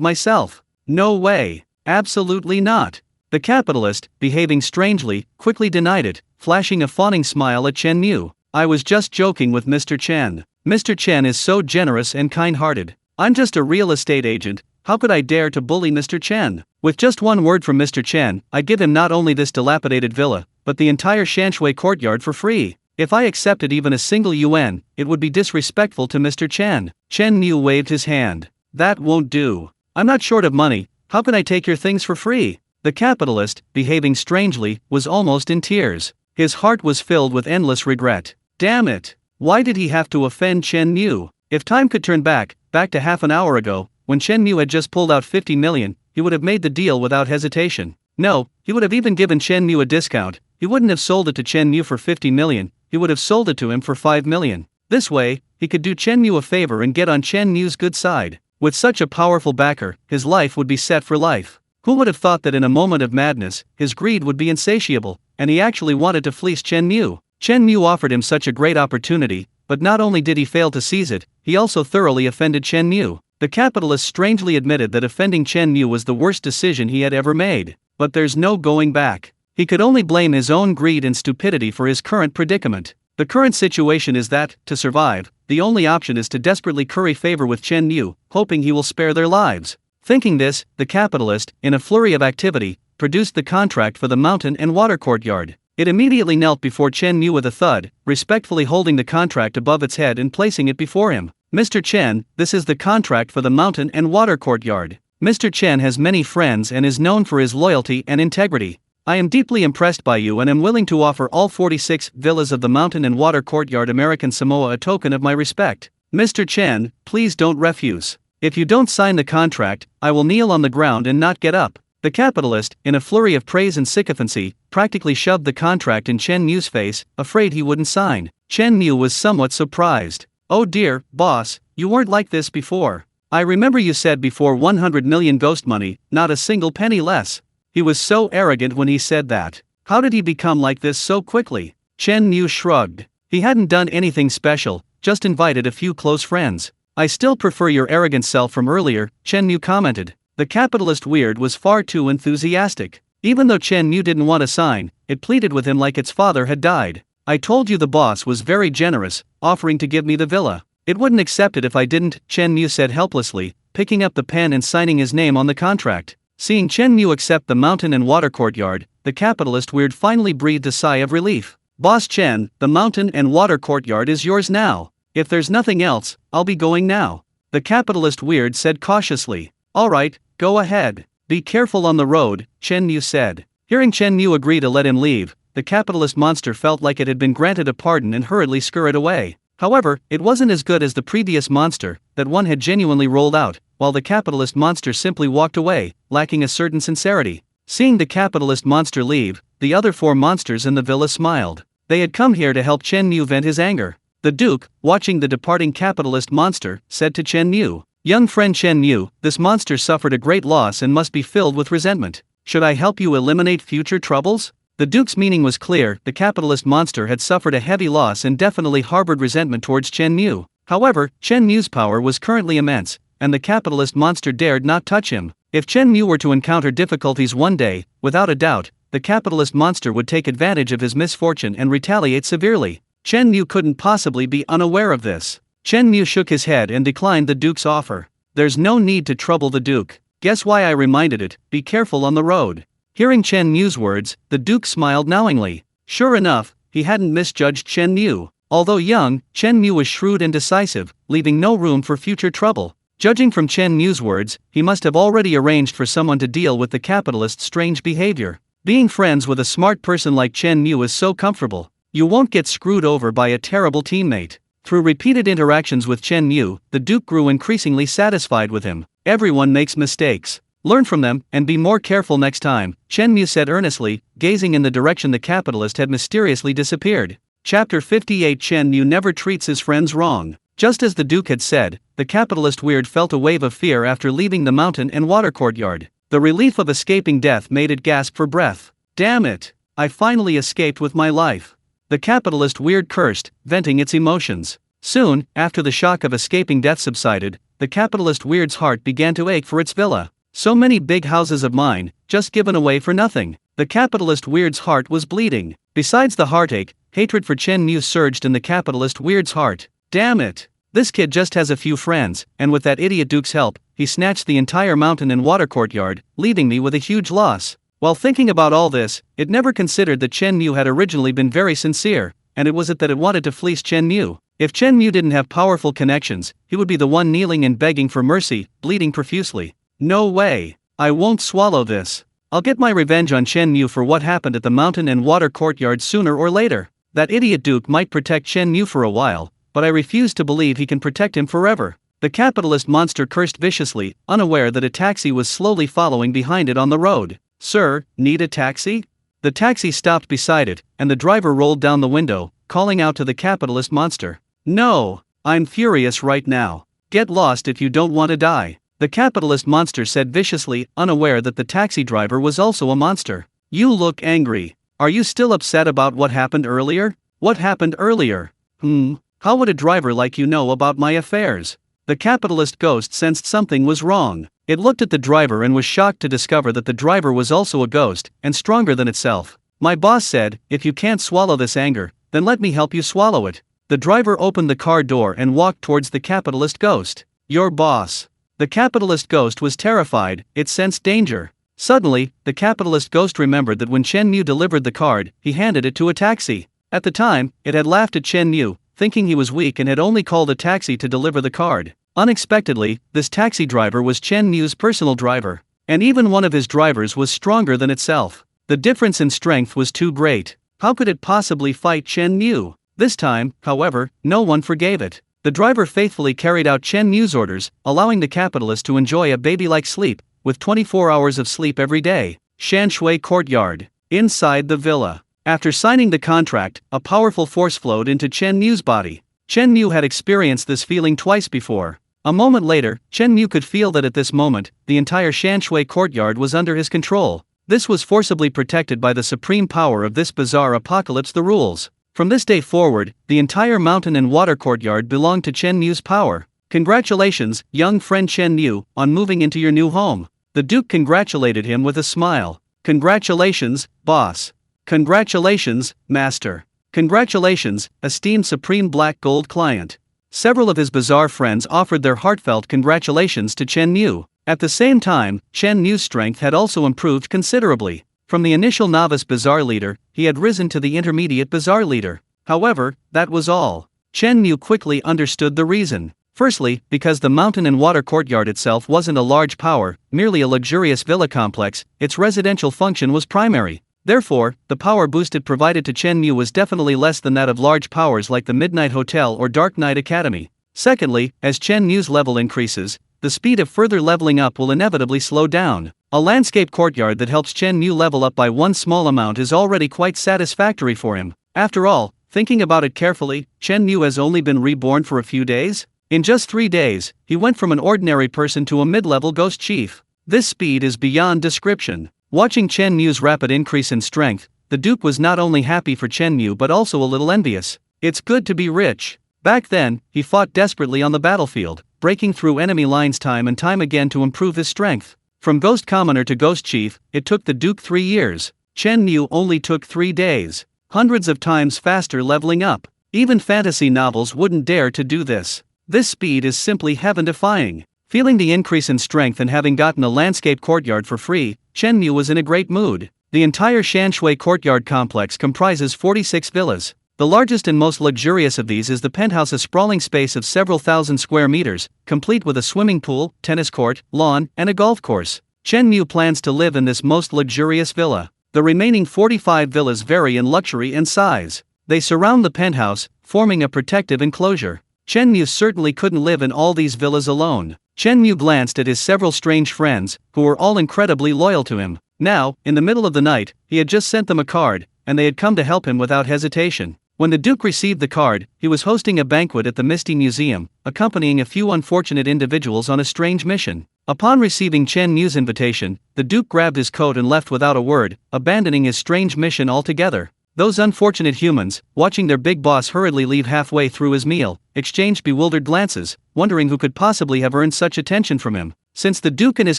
myself. No way. Absolutely not. The capitalist, behaving strangely, quickly denied it, flashing a fawning smile at Chen Mu. I was just joking with Mr. Chen. Mr. Chen is so generous and kind-hearted. I'm just a real estate agent. How could I dare to bully Mr. Chen? With just one word from Mr. Chen, I'd give him not only this dilapidated villa, but the entire Shanshui courtyard for free. If I accepted even a single yuan, it would be disrespectful to Mr. Chen. Chen Mu waved his hand. That won't do. I'm not short of money. How can I take your things for free? The capitalist, behaving strangely, was almost in tears. His heart was filled with endless regret. Damn it! Why did he have to offend Chen Mu? If time could turn back to half an hour ago, when Chen Mu had just pulled out 50 million, he would have made the deal without hesitation. No, he would have even given Chen Mu a discount. He wouldn't have sold it to Chen Mu for 50 million, he would have sold it to him for 5 million. This way, he could do Chen Mu a favor and get on Chen Mu's good side. With such a powerful backer, his life would be set for life. Who would have thought that in a moment of madness, his greed would be insatiable, and he actually wanted to fleece Chen Mu? Chen Mu offered him such a great opportunity, but not only did he fail to seize it, he also thoroughly offended Chen Mu. The capitalist strangely admitted that offending Chen Mu was the worst decision he had ever made. But there's no going back. He could only blame his own greed and stupidity for his current predicament. The current situation is that, to survive, the only option is to desperately curry favor with Chen Mu, hoping he will spare their lives. Thinking this, the capitalist, in a flurry of activity, produced the contract for the mountain and water courtyard. It immediately knelt before Chen Mu with a thud, respectfully holding the contract above its head and placing it before him. Mr. Chen, this is the contract for the mountain and water courtyard. Mr. Chen has many friends and is known for his loyalty and integrity. I am deeply impressed by you and am willing to offer all 46 villas of the mountain and water courtyard American Samoa a token of my respect. Mr. Chen, please don't refuse. If you don't sign the contract, I will kneel on the ground and not get up. The capitalist, in a flurry of praise and sycophancy, practically shoved the contract in Chen Mu's face, afraid he wouldn't sign. Chen Mu was somewhat surprised. Oh dear, boss, you weren't like this before. I remember you said before 100 million ghost money, not a single penny less. He was so arrogant when he said that. How did he become like this so quickly? Chen Mu shrugged. He hadn't done anything special, just invited a few close friends. I still prefer your arrogant self from earlier, Chen Mu commented. The capitalist weird was far too enthusiastic. Even though Chen Mu didn't want to sign, it pleaded with him like its father had died. I told you the boss was very generous, offering to give me the villa. It wouldn't accept it if I didn't, Chen Mu said helplessly, picking up the pen and signing his name on the contract. Seeing Chen Mu accept the mountain and water courtyard, the capitalist weird finally breathed a sigh of relief. Boss Chen, the mountain and water courtyard is yours now. If there's nothing else, I'll be going now. The capitalist weird said cautiously. Alright, go ahead. Be careful on the road, Chen Mu said. Hearing Chen Mu agree to let him leave, the capitalist monster felt like it had been granted a pardon and hurriedly scurried away. However, it wasn't as good as the previous monster, that one had genuinely rolled out, while the capitalist monster simply walked away, lacking a certain sincerity. Seeing the capitalist monster leave, the other 4 monsters in the villa smiled. They had come here to help Chen Mu vent his anger. The Duke, watching the departing capitalist monster, said to Chen Mu, "Young friend Chen Mu, this monster suffered a great loss and must be filled with resentment. Should I help you eliminate future troubles?" The Duke's meaning was clear. The capitalist monster had suffered a heavy loss and definitely harbored resentment towards Chen Mu. However, Chen Mu's power was currently immense, and the capitalist monster dared not touch him. If Chen Mu were to encounter difficulties one day, without a doubt, the capitalist monster would take advantage of his misfortune and retaliate severely. Chen Mu couldn't possibly be unaware of this. Chen Mu shook his head and declined the Duke's offer. There's no need to trouble the Duke. Guess why I reminded it, be careful on the road. Hearing Chen Mu's words, the Duke smiled knowingly. Sure enough, he hadn't misjudged Chen Mu. Although young, Chen Mu was shrewd and decisive, leaving no room for future trouble. Judging from Chen Mu's words, he must have already arranged for someone to deal with the capitalist's strange behavior. Being friends with a smart person like Chen Mu is so comfortable. You won't get screwed over by a terrible teammate. Through repeated interactions with Chen Mu, the Duke grew increasingly satisfied with him. Everyone makes mistakes. Learn from them, and be more careful next time, Chen Mu said earnestly, gazing in the direction the capitalist had mysteriously disappeared. Chapter 58 Chen Mu never treats his friends wrong. Just as the Duke had said, the capitalist weird felt a wave of fear after leaving the mountain and water courtyard. The relief of escaping death made it gasp for breath. Damn it! I finally escaped with my life. The capitalist weird cursed, venting its emotions. Soon, after the shock of escaping death subsided, the capitalist weird's heart began to ache for its villa. So many big houses of mine, just given away for nothing. The capitalist weird's heart was bleeding. Besides the heartache, hatred for Chen Mu surged in the capitalist weird's heart. Damn it! This kid just has a few friends, and with that idiot Duke's help, he snatched the entire mountain and water courtyard, leaving me with a huge loss. While thinking about all this, it never considered that Chen Mu had originally been very sincere, and it was that it wanted to fleece Chen Mu. If Chen Mu didn't have powerful connections, he would be the one kneeling and begging for mercy, bleeding profusely. No way! I won't swallow this. I'll get my revenge on Chen Mu for what happened at the mountain and water courtyard sooner or later. That idiot Duke might protect Chen Mu for a while, but I refuse to believe he can protect him forever. The capitalist monster cursed viciously, unaware that a taxi was slowly following behind it on the road. Sir, need a taxi? The taxi stopped beside it, and the driver rolled down the window, calling out to the capitalist monster. No, I'm furious right now. Get lost if you don't want to die. The capitalist monster said viciously, unaware that the taxi driver was also a monster. You look angry. Are you still upset about what happened earlier? What happened earlier? How would a driver like you know about my affairs? The capitalist ghost sensed something was wrong. It looked at the driver and was shocked to discover that the driver was also a ghost, and stronger than itself. My boss said, if you can't swallow this anger, then let me help you swallow it. The driver opened the car door and walked towards the capitalist ghost. Your boss. The capitalist ghost was terrified, it sensed danger. Suddenly, the capitalist ghost remembered that when Chen Mu delivered the card, he handed it to a taxi. At the time, it had laughed at Chen Mu, thinking he was weak and had only called a taxi to deliver the card. Unexpectedly, this taxi driver was Chen Mu's personal driver. And even one of his drivers was stronger than itself. The difference in strength was too great. How could it possibly fight Chen Mu? This time, however, no one forgave it. The driver faithfully carried out Chen Mu's orders, allowing the capitalist to enjoy a baby-like sleep, with 24 hours of sleep every day. Shanshui Courtyard. Inside the villa. After signing the contract, a powerful force flowed into Chen Mu's body. Chen Mu had experienced this feeling twice before. A moment later, Chen Mu could feel that at this moment, the entire Shanshui Courtyard was under his control. This was forcibly protected by the supreme power of this bizarre apocalypse, the rules. From this day forward, the entire mountain and water courtyard belonged to Chen Mu's power. Congratulations, young friend Chen Mu, on moving into your new home. The Duke congratulated him with a smile. Congratulations, boss. Congratulations, master. Congratulations, esteemed Supreme Black Gold client. Several of his bizarre friends offered their heartfelt congratulations to Chen Mu. At the same time, Chen Mu's strength had also improved considerably. From the initial novice bizarre leader, he had risen to the intermediate bizarre leader. However, that was all. Chen Mu quickly understood the reason. Firstly, because the mountain and water courtyard itself wasn't a large power, merely a luxurious villa complex, its residential function was primary. Therefore, the power boost it provided to Chen Mu was definitely less than that of large powers like the Midnight Hotel or Dark Knight Academy. Secondly, as Chen Mu's level increases, the speed of further leveling up will inevitably slow down. A landscape courtyard that helps Chen Mu level up by one small amount is already quite satisfactory for him. After all, thinking about it carefully, Chen Mu has only been reborn for a few days? In just 3 days, he went from an ordinary person to a mid-level ghost chief. This speed is beyond description. Watching Chen Mu's rapid increase in strength, the Duke was not only happy for Chen Mu but also a little envious. It's good to be rich. Back then, he fought desperately on the battlefield, breaking through enemy lines time and time again to improve his strength. From Ghost Commoner to Ghost Chief, it took the Duke 3 years. Chen Mu only took 3 days. Hundreds of times faster leveling up. Even fantasy novels wouldn't dare to do this. This speed is simply heaven-defying. Feeling the increase in strength and having gotten a landscape courtyard for free, Chen Mu was in a great mood. The entire Shanshui Courtyard complex comprises 46 villas. The largest and most luxurious of these is the penthouse, a sprawling space of several thousand square meters, complete with a swimming pool, tennis court, lawn, and a golf course. Chen Mu plans to live in this most luxurious villa. The remaining 45 villas vary in luxury and size. They surround the penthouse, forming a protective enclosure. Chen Mu certainly couldn't live in all these villas alone. Chen Mu glanced at his several strange friends, who were all incredibly loyal to him. Now, in the middle of the night, he had just sent them a card, and they had come to help him without hesitation. When the Duke received the card, he was hosting a banquet at the Misty Museum, accompanying a few unfortunate individuals on a strange mission. Upon receiving Chen Mu's invitation, the Duke grabbed his coat and left without a word, abandoning his strange mission altogether. Those unfortunate humans, watching their big boss hurriedly leave halfway through his meal, exchanged bewildered glances, wondering who could possibly have earned such attention from him. Since the Duke and his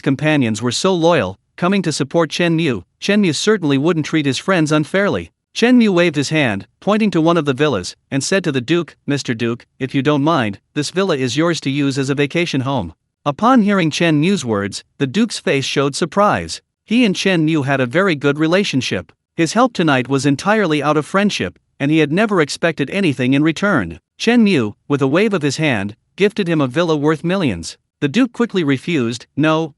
companions were so loyal, coming to support Chen Mu certainly wouldn't treat his friends unfairly. Chen Mu waved his hand, pointing to one of the villas, and said to the Duke, "Mr. Duke, if you don't mind, this villa is yours to use as a vacation home." Upon hearing Chen Mu's words, the Duke's face showed surprise. He and Chen Mu had a very good relationship. His help tonight was entirely out of friendship, and he had never expected anything in return. Chen Mu, with a wave of his hand, gifted him a villa worth millions. The Duke quickly refused. No,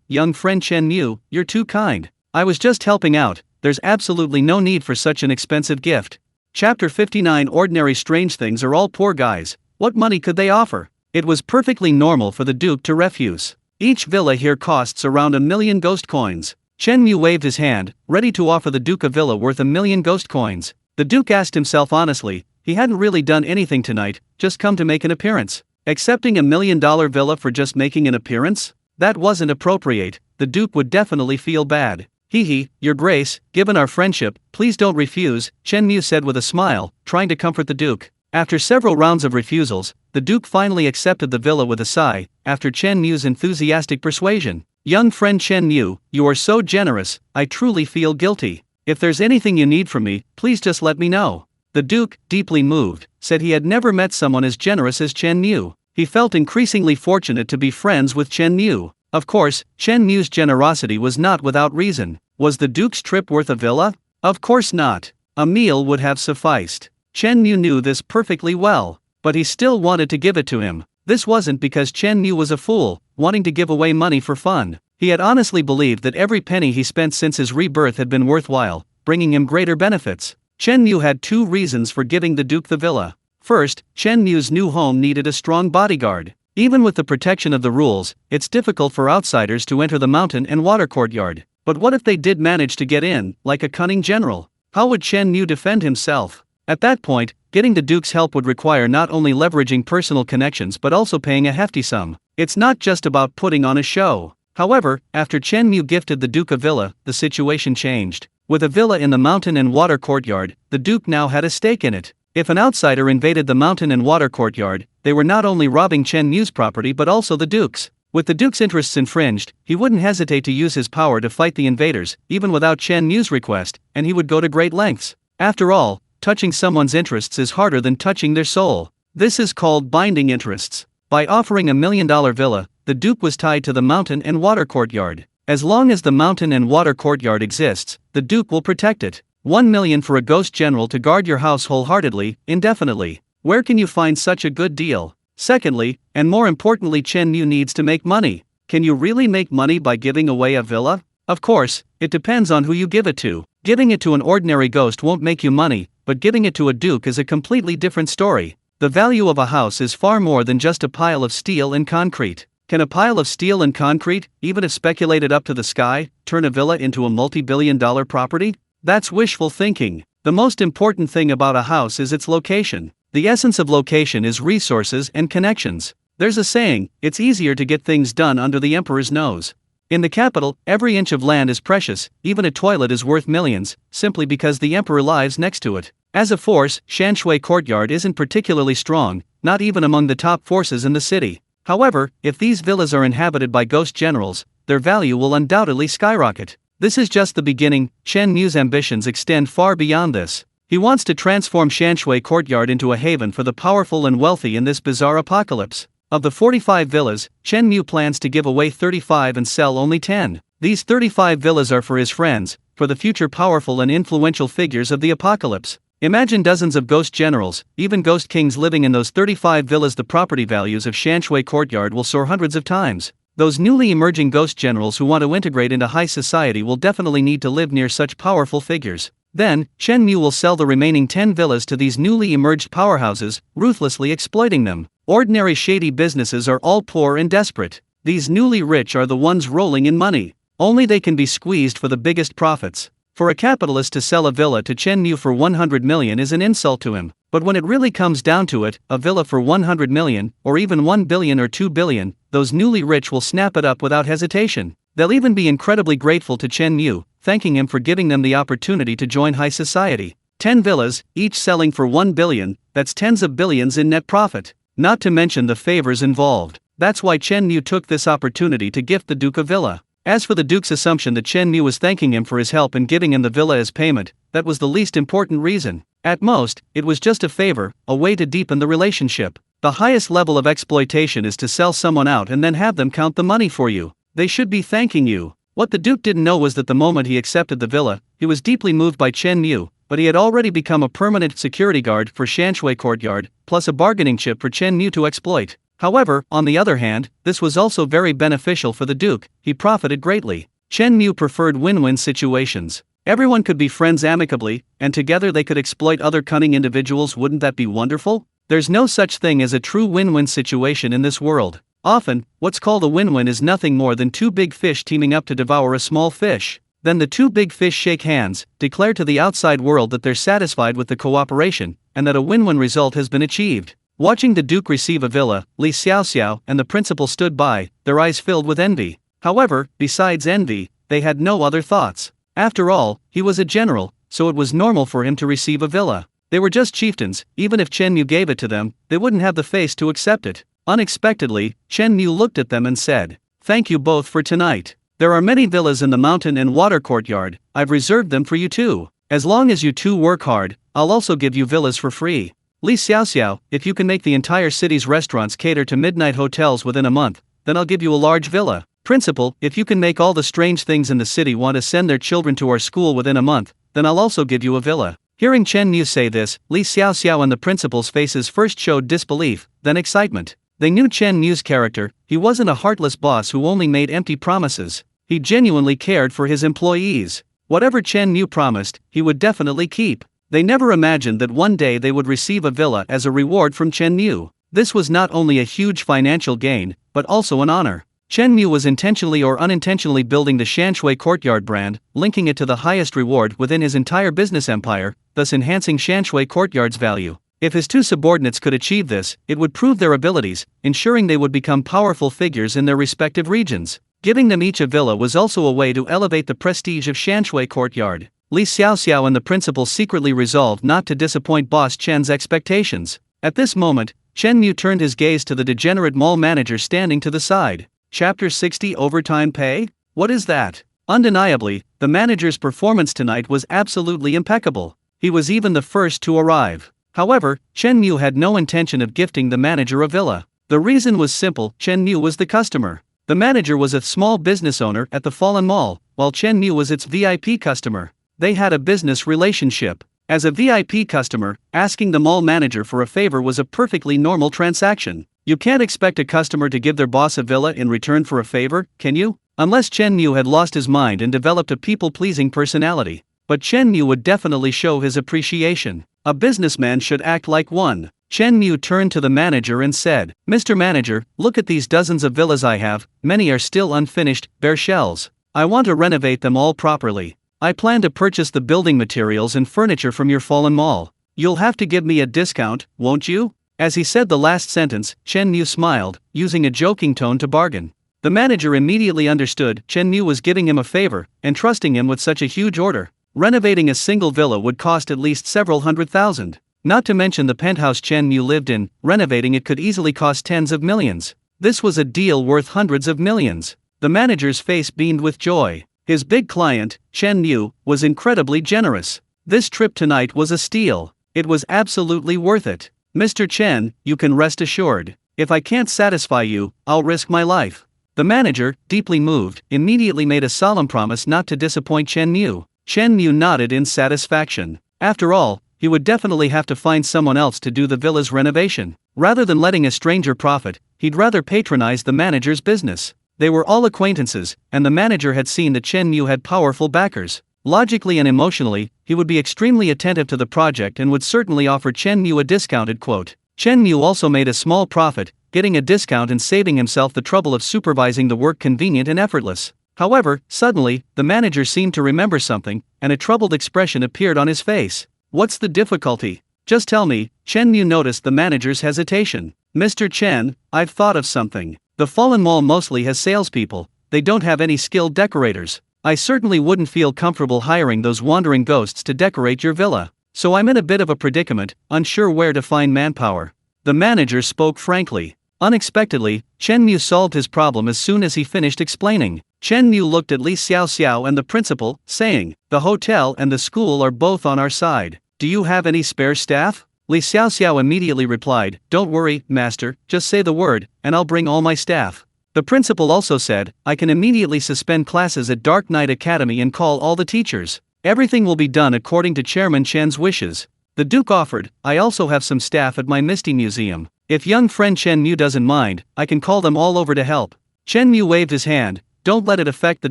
young friend Chen Mu, you're too kind. I was just helping out, there's absolutely no need for such an expensive gift. Chapter 59 Ordinary strange things are all poor guys, what money could they offer? It was perfectly normal for the Duke to refuse. Each villa here costs around 1,000,000 ghost coins. Chen Mu waved his hand, ready to offer the Duke a villa worth 1,000,000 ghost coins. The Duke asked himself honestly, he hadn't really done anything tonight, just come to make an appearance. Accepting $1,000,000 villa for just making an appearance? That wasn't appropriate, the Duke would definitely feel bad. Your Grace, given our friendship, please don't refuse, Chen Mu said with a smile, trying to comfort the Duke. After several rounds of refusals, the Duke finally accepted the villa with a sigh, after Chen Mu's enthusiastic persuasion. Young friend Chen Mu, you are so generous, I truly feel guilty. If there's anything you need from me, please just let me know. The Duke, deeply moved, said he had never met someone as generous as Chen Mu. He felt increasingly fortunate to be friends with Chen Mu. Of course, Chen Mu's generosity was not without reason. Was the Duke's trip worth a villa? Of course not. A meal would have sufficed. Chen Mu knew this perfectly well, but he still wanted to give it to him. This wasn't because Chen Mu was a fool, wanting to give away money for fun. He had honestly believed that every penny he spent since his rebirth had been worthwhile, bringing him greater benefits. Chen Mu had two reasons for giving the Duke the villa. First, Chen Mu's new home needed a strong bodyguard. Even with the protection of the rules, it's difficult for outsiders to enter the mountain and water courtyard. But what if they did manage to get in, like a cunning general? How would Chen Mu defend himself? At that point, getting the Duke's help would require not only leveraging personal connections but also paying a hefty sum. It's not just about putting on a show. However, after Chen Mu gifted the Duke a villa, the situation changed. With a villa in the mountain and water courtyard, the Duke now had a stake in it. If an outsider invaded the mountain and water courtyard, they were not only robbing Chen Mu's property but also the Duke's. With the Duke's interests infringed, he wouldn't hesitate to use his power to fight the invaders, even without Chen Mu's request, and he would go to great lengths. After all, touching someone's interests is harder than touching their soul. This is called binding interests. By offering $1,000,000 villa, the Duke was tied to the mountain and water courtyard. As long as the mountain and water courtyard exists, the Duke will protect it. 1,000,000 for a ghost general to guard your house wholeheartedly, indefinitely. Where can you find such a good deal? Secondly, and more importantly, Chen Mu needs to make money. Can you really make money by giving away a villa? Of course, it depends on who you give it to. Giving it to an ordinary ghost won't make you money, but giving it to a Duke is a completely different story. The value of a house is far more than just a pile of steel and concrete. Can a pile of steel and concrete, even if speculated up to the sky, turn a villa into a multi-billion-dollar property? That's wishful thinking. The most important thing about a house is its location. The essence of location is resources and connections. There's a saying, it's easier to get things done under the emperor's nose. In the capital, every inch of land is precious, even a toilet is worth millions, simply because the emperor lives next to it. As a force, Shanshui Courtyard isn't particularly strong, not even among the top forces in the city. However, if these villas are inhabited by ghost generals, their value will undoubtedly skyrocket. This is just the beginning. Chen Mu's ambitions extend far beyond this. He wants to transform Shanshui Courtyard into a haven for the powerful and wealthy in this bizarre apocalypse. Of the 45 villas, Chen Mu plans to give away 35 and sell only 10. These 35 villas are for his friends, for the future powerful and influential figures of the apocalypse. Imagine dozens of ghost generals, even ghost kings living in those 35 villas. The property values of Shanshui Courtyard will soar hundreds of times. Those newly emerging ghost generals who want to integrate into high society will definitely need to live near such powerful figures. Then, Chen Mu will sell the remaining 10 villas to these newly emerged powerhouses, ruthlessly exploiting them. Ordinary shady businesses are all poor and desperate. These newly rich are the ones rolling in money. Only they can be squeezed for the biggest profits. For a capitalist to sell a villa to Chen Mu for 100 million is an insult to him. But when it really comes down to it, a villa for 100 million, or even 1 billion or 2 billion, those newly rich will snap it up without hesitation. They'll even be incredibly grateful to Chen Mu, thanking him for giving them the opportunity to join high society. 10 villas, each selling for 1 billion, that's tens of billions in net profit. Not to mention the favors involved. That's why Chen Mu took this opportunity to gift the Duke a villa. As for the Duke's assumption that Chen Mu was thanking him for his help and giving him the villa as payment, that was the least important reason. At most, it was just a favor, a way to deepen the relationship. The highest level of exploitation is to sell someone out and then have them count the money for you. They should be thanking you. What the Duke didn't know was that the moment he accepted the villa, he was deeply moved by Chen Mu, but he had already become a permanent security guard for Shanshui Courtyard, plus a bargaining chip for Chen Mu to exploit. However, on the other hand, this was also very beneficial for the Duke. He profited greatly. Chen Mu preferred win-win situations. Everyone could be friends amicably, and together they could exploit other cunning individuals. Wouldn't that be wonderful? There's no such thing as a true win-win situation in this world. Often, what's called a win-win is nothing more than two big fish teaming up to devour a small fish. Then the two big fish shake hands, declare to the outside world that they're satisfied with the cooperation, and that a win-win result has been achieved. Watching the Duke receive a villa, Li Xiaoxiao and the principal stood by, their eyes filled with envy. However, besides envy, they had no other thoughts. After all, he was a general, so it was normal for him to receive a villa. They were just chieftains. Even if Chen Mu gave it to them, they wouldn't have the face to accept it. Unexpectedly, Chen Mu looked at them and said, "Thank you both for tonight. There are many villas in the mountain and water courtyard. I've reserved them for you too. As long as you two work hard, I'll also give you villas for free. Li Xiaoxiao, if you can make the entire city's restaurants cater to midnight hotels within a month, then I'll give you a large villa. Principal, if you can make all the strange things in the city want to send their children to our school within a month, then I'll also give you a villa." Hearing Chen Mu say this, Li Xiaoxiao and the principal's faces first showed disbelief, then excitement. They knew Chen Mu's character. He wasn't a heartless boss who only made empty promises. He genuinely cared for his employees. Whatever Chen Mu promised, he would definitely keep. They never imagined that one day they would receive a villa as a reward from Chen Mu. This was not only a huge financial gain, but also an honor. Chen Mu was intentionally or unintentionally building the Shanshui Courtyard brand, linking it to the highest reward within his entire business empire, thus enhancing Shanshui Courtyard's value. If his two subordinates could achieve this, it would prove their abilities, ensuring they would become powerful figures in their respective regions. Giving them each a villa was also a way to elevate the prestige of Shanshui Courtyard. Li Xiaoxiao and the principal secretly resolved not to disappoint boss Chen's expectations. At this moment, Chen Mu turned his gaze to the degenerate mall manager standing to the side. Chapter 60 Overtime Pay? What is that? Undeniably, the manager's performance tonight was absolutely impeccable. He was even the first to arrive. However, Chen Mu had no intention of gifting the manager a villa. The reason was simple: Chen Mu was the customer. The manager was a small business owner at the Fallen Mall, while Chen Mu was its VIP customer. They had a business relationship. As a VIP customer, asking the mall manager for a favor was a perfectly normal transaction. You can't expect a customer to give their boss a villa in return for a favor, can you? Unless Chen Mu had lost his mind and developed a people-pleasing personality. But Chen Mu would definitely show his appreciation. A businessman should act like one. Chen Mu turned to the manager and said, "Mr. Manager, look at these dozens of villas I have. Many are still unfinished, bare shells. I want to renovate them all properly. I plan to purchase the building materials and furniture from your Fallen Mall. You'll have to give me a discount, won't you?" As he said the last sentence, Chen Mu smiled, using a joking tone to bargain. The manager immediately understood Chen Mu was giving him a favor, and trusting him with such a huge order. Renovating a single villa would cost at least several $100,000. Not to mention the penthouse Chen Mu lived in. Renovating it could easily cost tens of millions. This was a deal worth hundreds of millions. The manager's face beamed with joy. His big client, Chen Mu, was incredibly generous. This trip tonight was a steal. It was absolutely worth it. "Mr. Chen, you can rest assured. If I can't satisfy you, I'll risk my life." The manager, deeply moved, immediately made a solemn promise not to disappoint Chen Mu. Chen Mu nodded in satisfaction. After all, he would definitely have to find someone else to do the villa's renovation. Rather than letting a stranger profit, he'd rather patronize the manager's business. They were all acquaintances, and the manager had seen that Chen Mu had powerful backers. Logically and emotionally, he would be extremely attentive to the project and would certainly offer Chen Mu a discounted quote. Chen Mu also made a small profit, getting a discount and saving himself the trouble of supervising the work, convenient and effortless. However, suddenly, the manager seemed to remember something, and a troubled expression appeared on his face. "What's the difficulty? Just tell me." Chen Mu noticed the manager's hesitation. "Mr. Chen, I've thought of something. The Fallen Mall mostly has salespeople. They don't have any skilled decorators. I certainly wouldn't feel comfortable hiring those wandering ghosts to decorate your villa. So I'm in a bit of a predicament, unsure where to find manpower." The manager spoke frankly. Unexpectedly, Chen Mu solved his problem as soon as he finished explaining. Chen Mu looked at Li Xiaoxiao and the principal, saying, "The hotel and the school are both on our side. Do you have any spare staff?" Li Xiaoxiao immediately replied, "Don't worry, master, just say the word, and I'll bring all my staff." The principal also said, "I can immediately suspend classes at Dark Knight Academy and call all the teachers. Everything will be done according to Chairman Chen's wishes." The Duke offered, "I also have some staff at my Misty Museum. If young friend Chen Mu doesn't mind, I can call them all over to help." Chen Mu waved his hand, "Don't let it affect the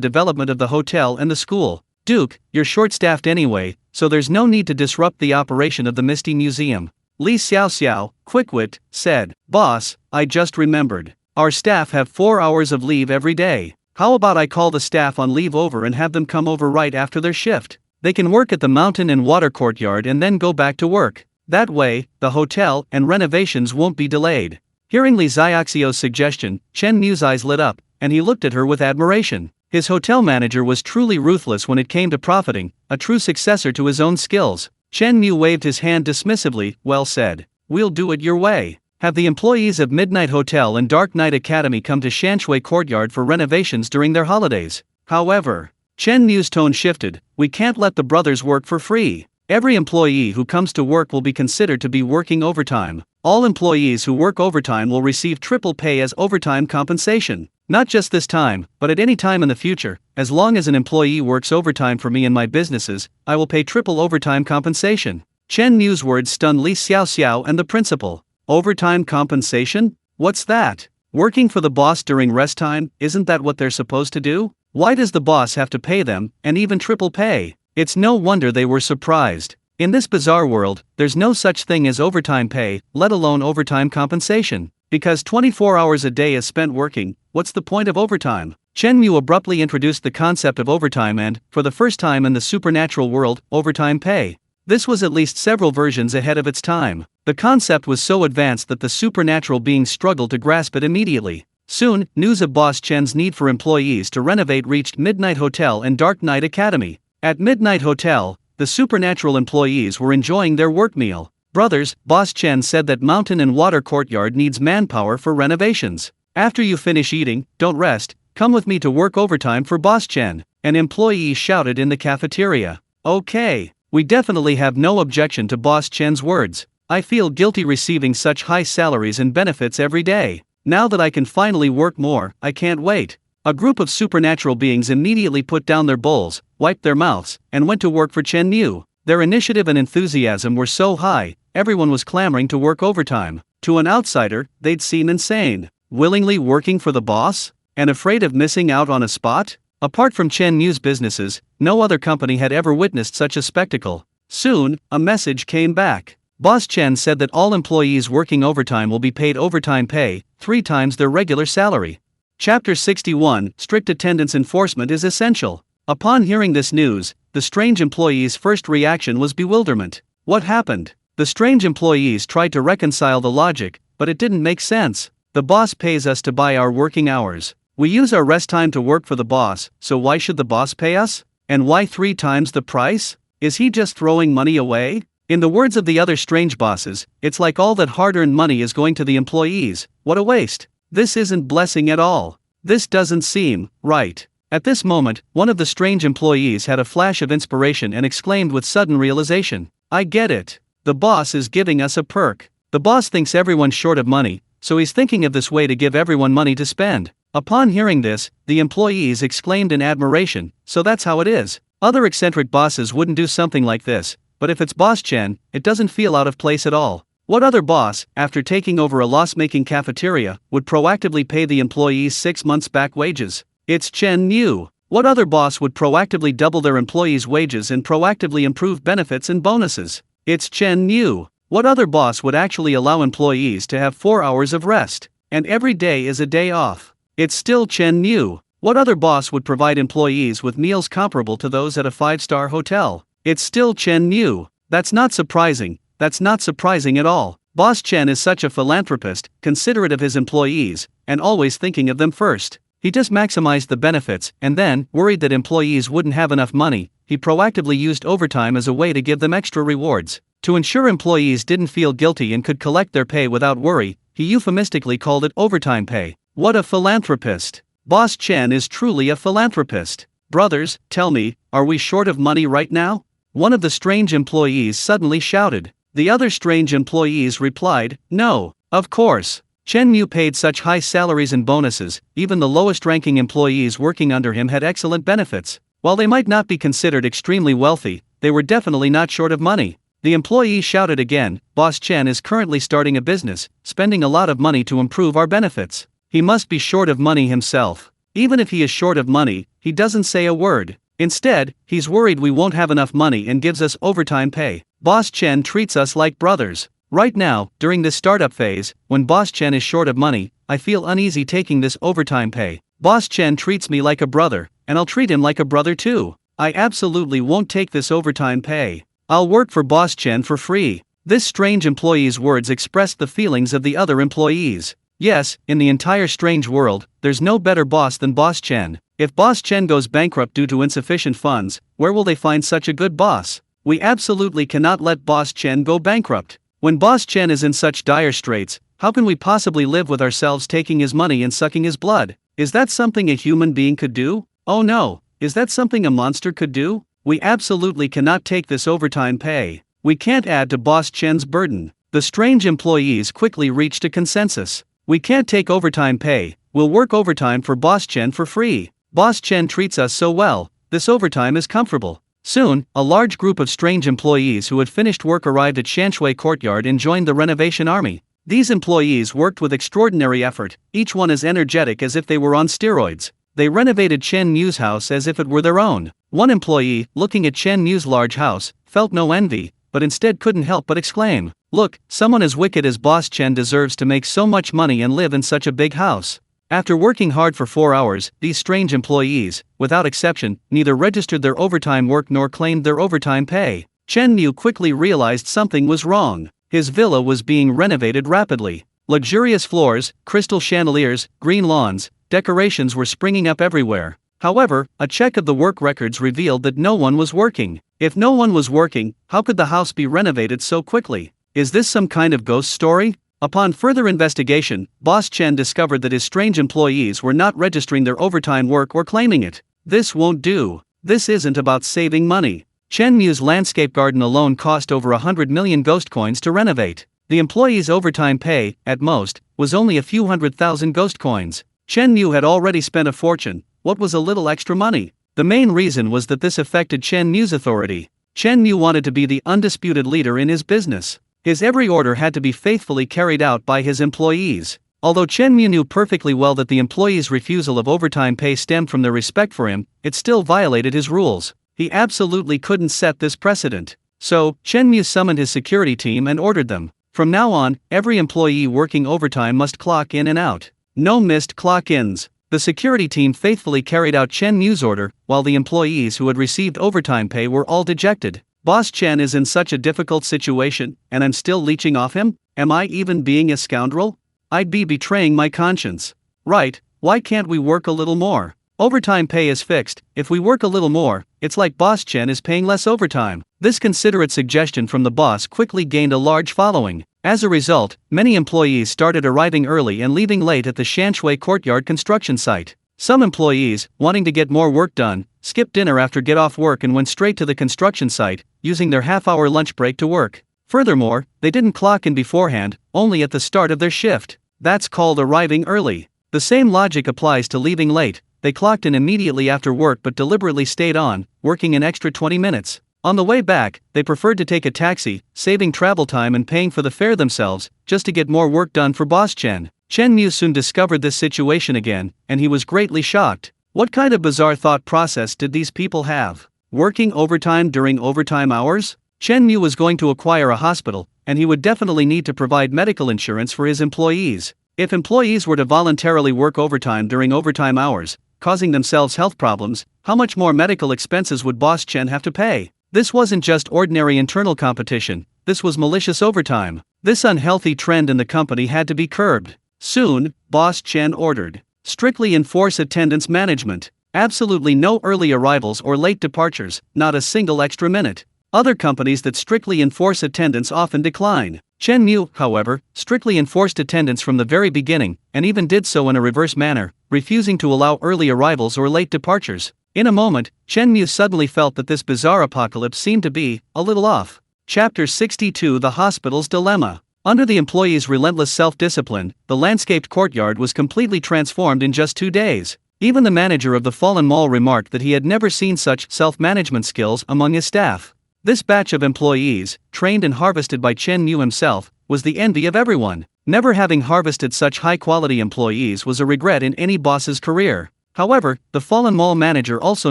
development of the hotel and the school. Duke, you're short-staffed anyway, so there's no need to disrupt the operation of the Misty Museum." Li Xiaoxiao, quick-wit, said, "Boss, I just remembered. Our staff have 4 hours of leave every day. How about I call the staff on leave over and have them come over right after their shift? They can work at the mountain and water courtyard and then go back to work. That way, the hotel and renovations won't be delayed." Hearing Li Xiaoxiao's suggestion, Chen Mu's eyes lit up, and he looked at her with admiration. His hotel manager was truly ruthless when it came to profiting, a true successor to his own skills. Chen Mu waved his hand dismissively, "Well said. We'll do it your way. Have the employees of Midnight Hotel and Dark Knight Academy come to Shanshui Courtyard for renovations during their holidays." However, Chen Mu's tone shifted, "We can't let the brothers work for free. Every employee who comes to work will be considered to be working overtime. All employees who work overtime will receive triple pay as overtime compensation. Not just this time, but at any time in the future. As long as an employee works overtime for me and my businesses, I will pay triple overtime compensation." Chen Mu's words stunned Li Xiaoxiao and the principal. Overtime compensation? What's that? Working for the boss during rest time, isn't that what they're supposed to do? Why does the boss have to pay them, and even triple pay? It's no wonder they were surprised. In this bizarre world, there's no such thing as overtime pay, let alone overtime compensation. Because 24 hours a day is spent working, what's the point of overtime? Chen Mu abruptly introduced the concept of overtime and, for the first time in the supernatural world, overtime pay. This was at least several versions ahead of its time. The concept was so advanced that the supernatural beings struggled to grasp it immediately. Soon, news of Boss Chen's need for employees to renovate reached Midnight Hotel and Dark Knight Academy. At Midnight Hotel, the supernatural employees were enjoying their work meal. "Brothers, Boss Chen said that Mountain and Water Courtyard needs manpower for renovations. After you finish eating, don't rest, come with me to work overtime for Boss Chen," an employee shouted in the cafeteria. "Okay, we definitely have no objection to Boss Chen's words. I feel guilty receiving such high salaries and benefits every day. Now that I can finally work more, I can't wait." A group of supernatural beings immediately put down their bowls, wiped their mouths, and went to work for Chen Mu. Their initiative and enthusiasm were so high, everyone was clamoring to work overtime. To an outsider, they'd seem insane. Willingly working for the boss? And afraid of missing out on a spot? Apart from Chen Mu's businesses, no other company had ever witnessed such a spectacle. Soon, a message came back. Boss Chen said that all employees working overtime will be paid overtime pay, 3 times their regular salary. Chapter 61, Strict Attendance Enforcement is Essential. Upon hearing this news, the strange employees' first reaction was bewilderment. What happened? The strange employees tried to reconcile the logic, but it didn't make sense. The boss pays us to buy our working hours. We use our rest time to work for the boss, so why should the boss pay us? And why 3 times the price? Is he just throwing money away? In the words of the other strange bosses, it's like all that hard-earned money is going to the employees. What a waste. This isn't blessing at all. This doesn't seem right. At this moment, one of the strange employees had a flash of inspiration and exclaimed with sudden realization, "I get it. The boss is giving us a perk. The boss thinks everyone's short of money, so he's thinking of this way to give everyone money to spend." Upon hearing this, the employees exclaimed in admiration, "So that's how it is. Other eccentric bosses wouldn't do something like this, but if it's Boss Chen, it doesn't feel out of place at all. What other boss, after taking over a loss-making cafeteria, would proactively pay the employees 6 months back wages? It's Chen Mu. What other boss would proactively double their employees' wages and proactively improve benefits and bonuses? It's Chen Mu. What other boss would actually allow employees to have 4 hours of rest, and every day is a day off? It's still Chen Mu. What other boss would provide employees with meals comparable to those at a 5-star hotel? It's still Chen Mu. That's not surprising. That's not surprising at all. Boss Chen is such a philanthropist, considerate of his employees, and always thinking of them first. He just maximized the benefits, and then, worried that employees wouldn't have enough money, he proactively used overtime as a way to give them extra rewards. To ensure employees didn't feel guilty and could collect their pay without worry, he euphemistically called it overtime pay. What a philanthropist! Boss Chen is truly a philanthropist. Brothers, tell me, are we short of money right now? One of the strange employees suddenly shouted. The other strange employees replied, no, of course. Chen Mu paid such high salaries and bonuses, even the lowest-ranking employees working under him had excellent benefits. While they might not be considered extremely wealthy, they were definitely not short of money. The employee shouted again, Boss Chen is currently starting a business, spending a lot of money to improve our benefits. He must be short of money himself. Even if he is short of money, he doesn't say a word. Instead, he's worried we won't have enough money and gives us overtime pay. Boss Chen treats us like brothers. Right now, during this startup phase, when Boss Chen is short of money, I feel uneasy taking this overtime pay. Boss Chen treats me like a brother, and I'll treat him like a brother too. I absolutely won't take this overtime pay. I'll work for Boss Chen for free. This strange employee's words expressed the feelings of the other employees. Yes, in the entire strange world, there's no better boss than Boss Chen. If Boss Chen goes bankrupt due to insufficient funds, where will they find such a good boss? We absolutely cannot let Boss Chen go bankrupt. When Boss Chen is in such dire straits, how can we possibly live with ourselves taking his money and sucking his blood? Is that something a human being could do? Oh no, is that something a monster could do? We absolutely cannot take this overtime pay. We can't add to Boss Chen's burden. The strange employees quickly reached a consensus. We can't take overtime pay, we'll work overtime for Boss Chen for free. Boss Chen treats us so well, this overtime is comfortable. Soon, a large group of strange employees who had finished work arrived at Shanshui Courtyard and joined the renovation army. These employees worked with extraordinary effort, each one as energetic as if they were on steroids. They renovated Chen Mu's house as if it were their own. One employee, looking at Chen Mu's large house, felt no envy, but instead couldn't help but exclaim, "Look, someone as wicked as Boss Chen deserves to make so much money and live in such a big house." After working hard for 4 hours, these strange employees, without exception, neither registered their overtime work nor claimed their overtime pay. Chen Mu quickly realized something was wrong. His villa was being renovated rapidly. Luxurious floors, crystal chandeliers, green lawns, decorations were springing up everywhere. However, a check of the work records revealed that no one was working. If no one was working, how could the house be renovated so quickly? Is this some kind of ghost story? Upon further investigation, Boss Chen discovered that his strange employees were not registering their overtime work or claiming it. This won't do. This isn't about saving money. Chen Mu's landscape garden alone cost over 100 million ghost coins to renovate. The employees' overtime pay, at most, was only a few 100,000 ghost coins. Chen Mu had already spent a fortune. What was a little extra money? The main reason was that this affected Chen Mu's authority. Chen Mu wanted to be the undisputed leader in his business. His every order had to be faithfully carried out by his employees. Although Chen Mu knew perfectly well that the employees' refusal of overtime pay stemmed from their respect for him, it still violated his rules. He absolutely couldn't set this precedent. So, Chen Mu summoned his security team and ordered them. From now on, every employee working overtime must clock in and out. No missed clock-ins. The security team faithfully carried out Chen Mu's order, while the employees who had received overtime pay were all dejected. Boss Chen is in such a difficult situation, and I'm still leeching off him? Am I even being a scoundrel? I'd be betraying my conscience. Right, why can't we work a little more? Overtime pay is fixed. If we work a little more, it's like Boss Chen is paying less overtime. This considerate suggestion from the boss quickly gained a large following. As a result, many employees started arriving early and leaving late at the Shanshui Courtyard construction site. Some employees, wanting to get more work done, skipped dinner after get off work and went straight to the construction site, using their half-hour lunch break to work. Furthermore, they didn't clock in beforehand, only at the start of their shift. That's called arriving early. The same logic applies to leaving late. They clocked in immediately after work but deliberately stayed on, working an extra 20 minutes. On the way back, they preferred to take a taxi, saving travel time and paying for the fare themselves, just to get more work done for Boss Chen. Chen Mu soon discovered this situation again, and he was greatly shocked. What kind of bizarre thought process did these people have? Working overtime during overtime hours? Chen Mu was going to acquire a hospital, and he would definitely need to provide medical insurance for his employees. If employees were to voluntarily work overtime during overtime hours, causing themselves health problems, how much more medical expenses would Boss Chen have to pay? This wasn't just ordinary internal competition, this was malicious overtime. This unhealthy trend in the company had to be curbed. Soon, Boss Chen ordered, strictly enforce attendance management. Absolutely no early arrivals or late departures, not a single extra minute. Other companies that strictly enforce attendance often decline. Chen Mu, however, strictly enforced attendance from the very beginning, and even did so in a reverse manner, refusing to allow early arrivals or late departures. In a moment, Chen Mu suddenly felt that this bizarre apocalypse seemed to be a little off. Chapter 62: The Hospital's Dilemma. Under the employees' relentless self-discipline, the landscaped courtyard was completely transformed in just 2 days. Even the manager of the fallen mall remarked that he had never seen such self-management skills among his staff. This batch of employees, trained and harvested by Chen Mu himself, was the envy of everyone. Never having harvested such high-quality employees was a regret in any boss's career. However, the fallen mall manager also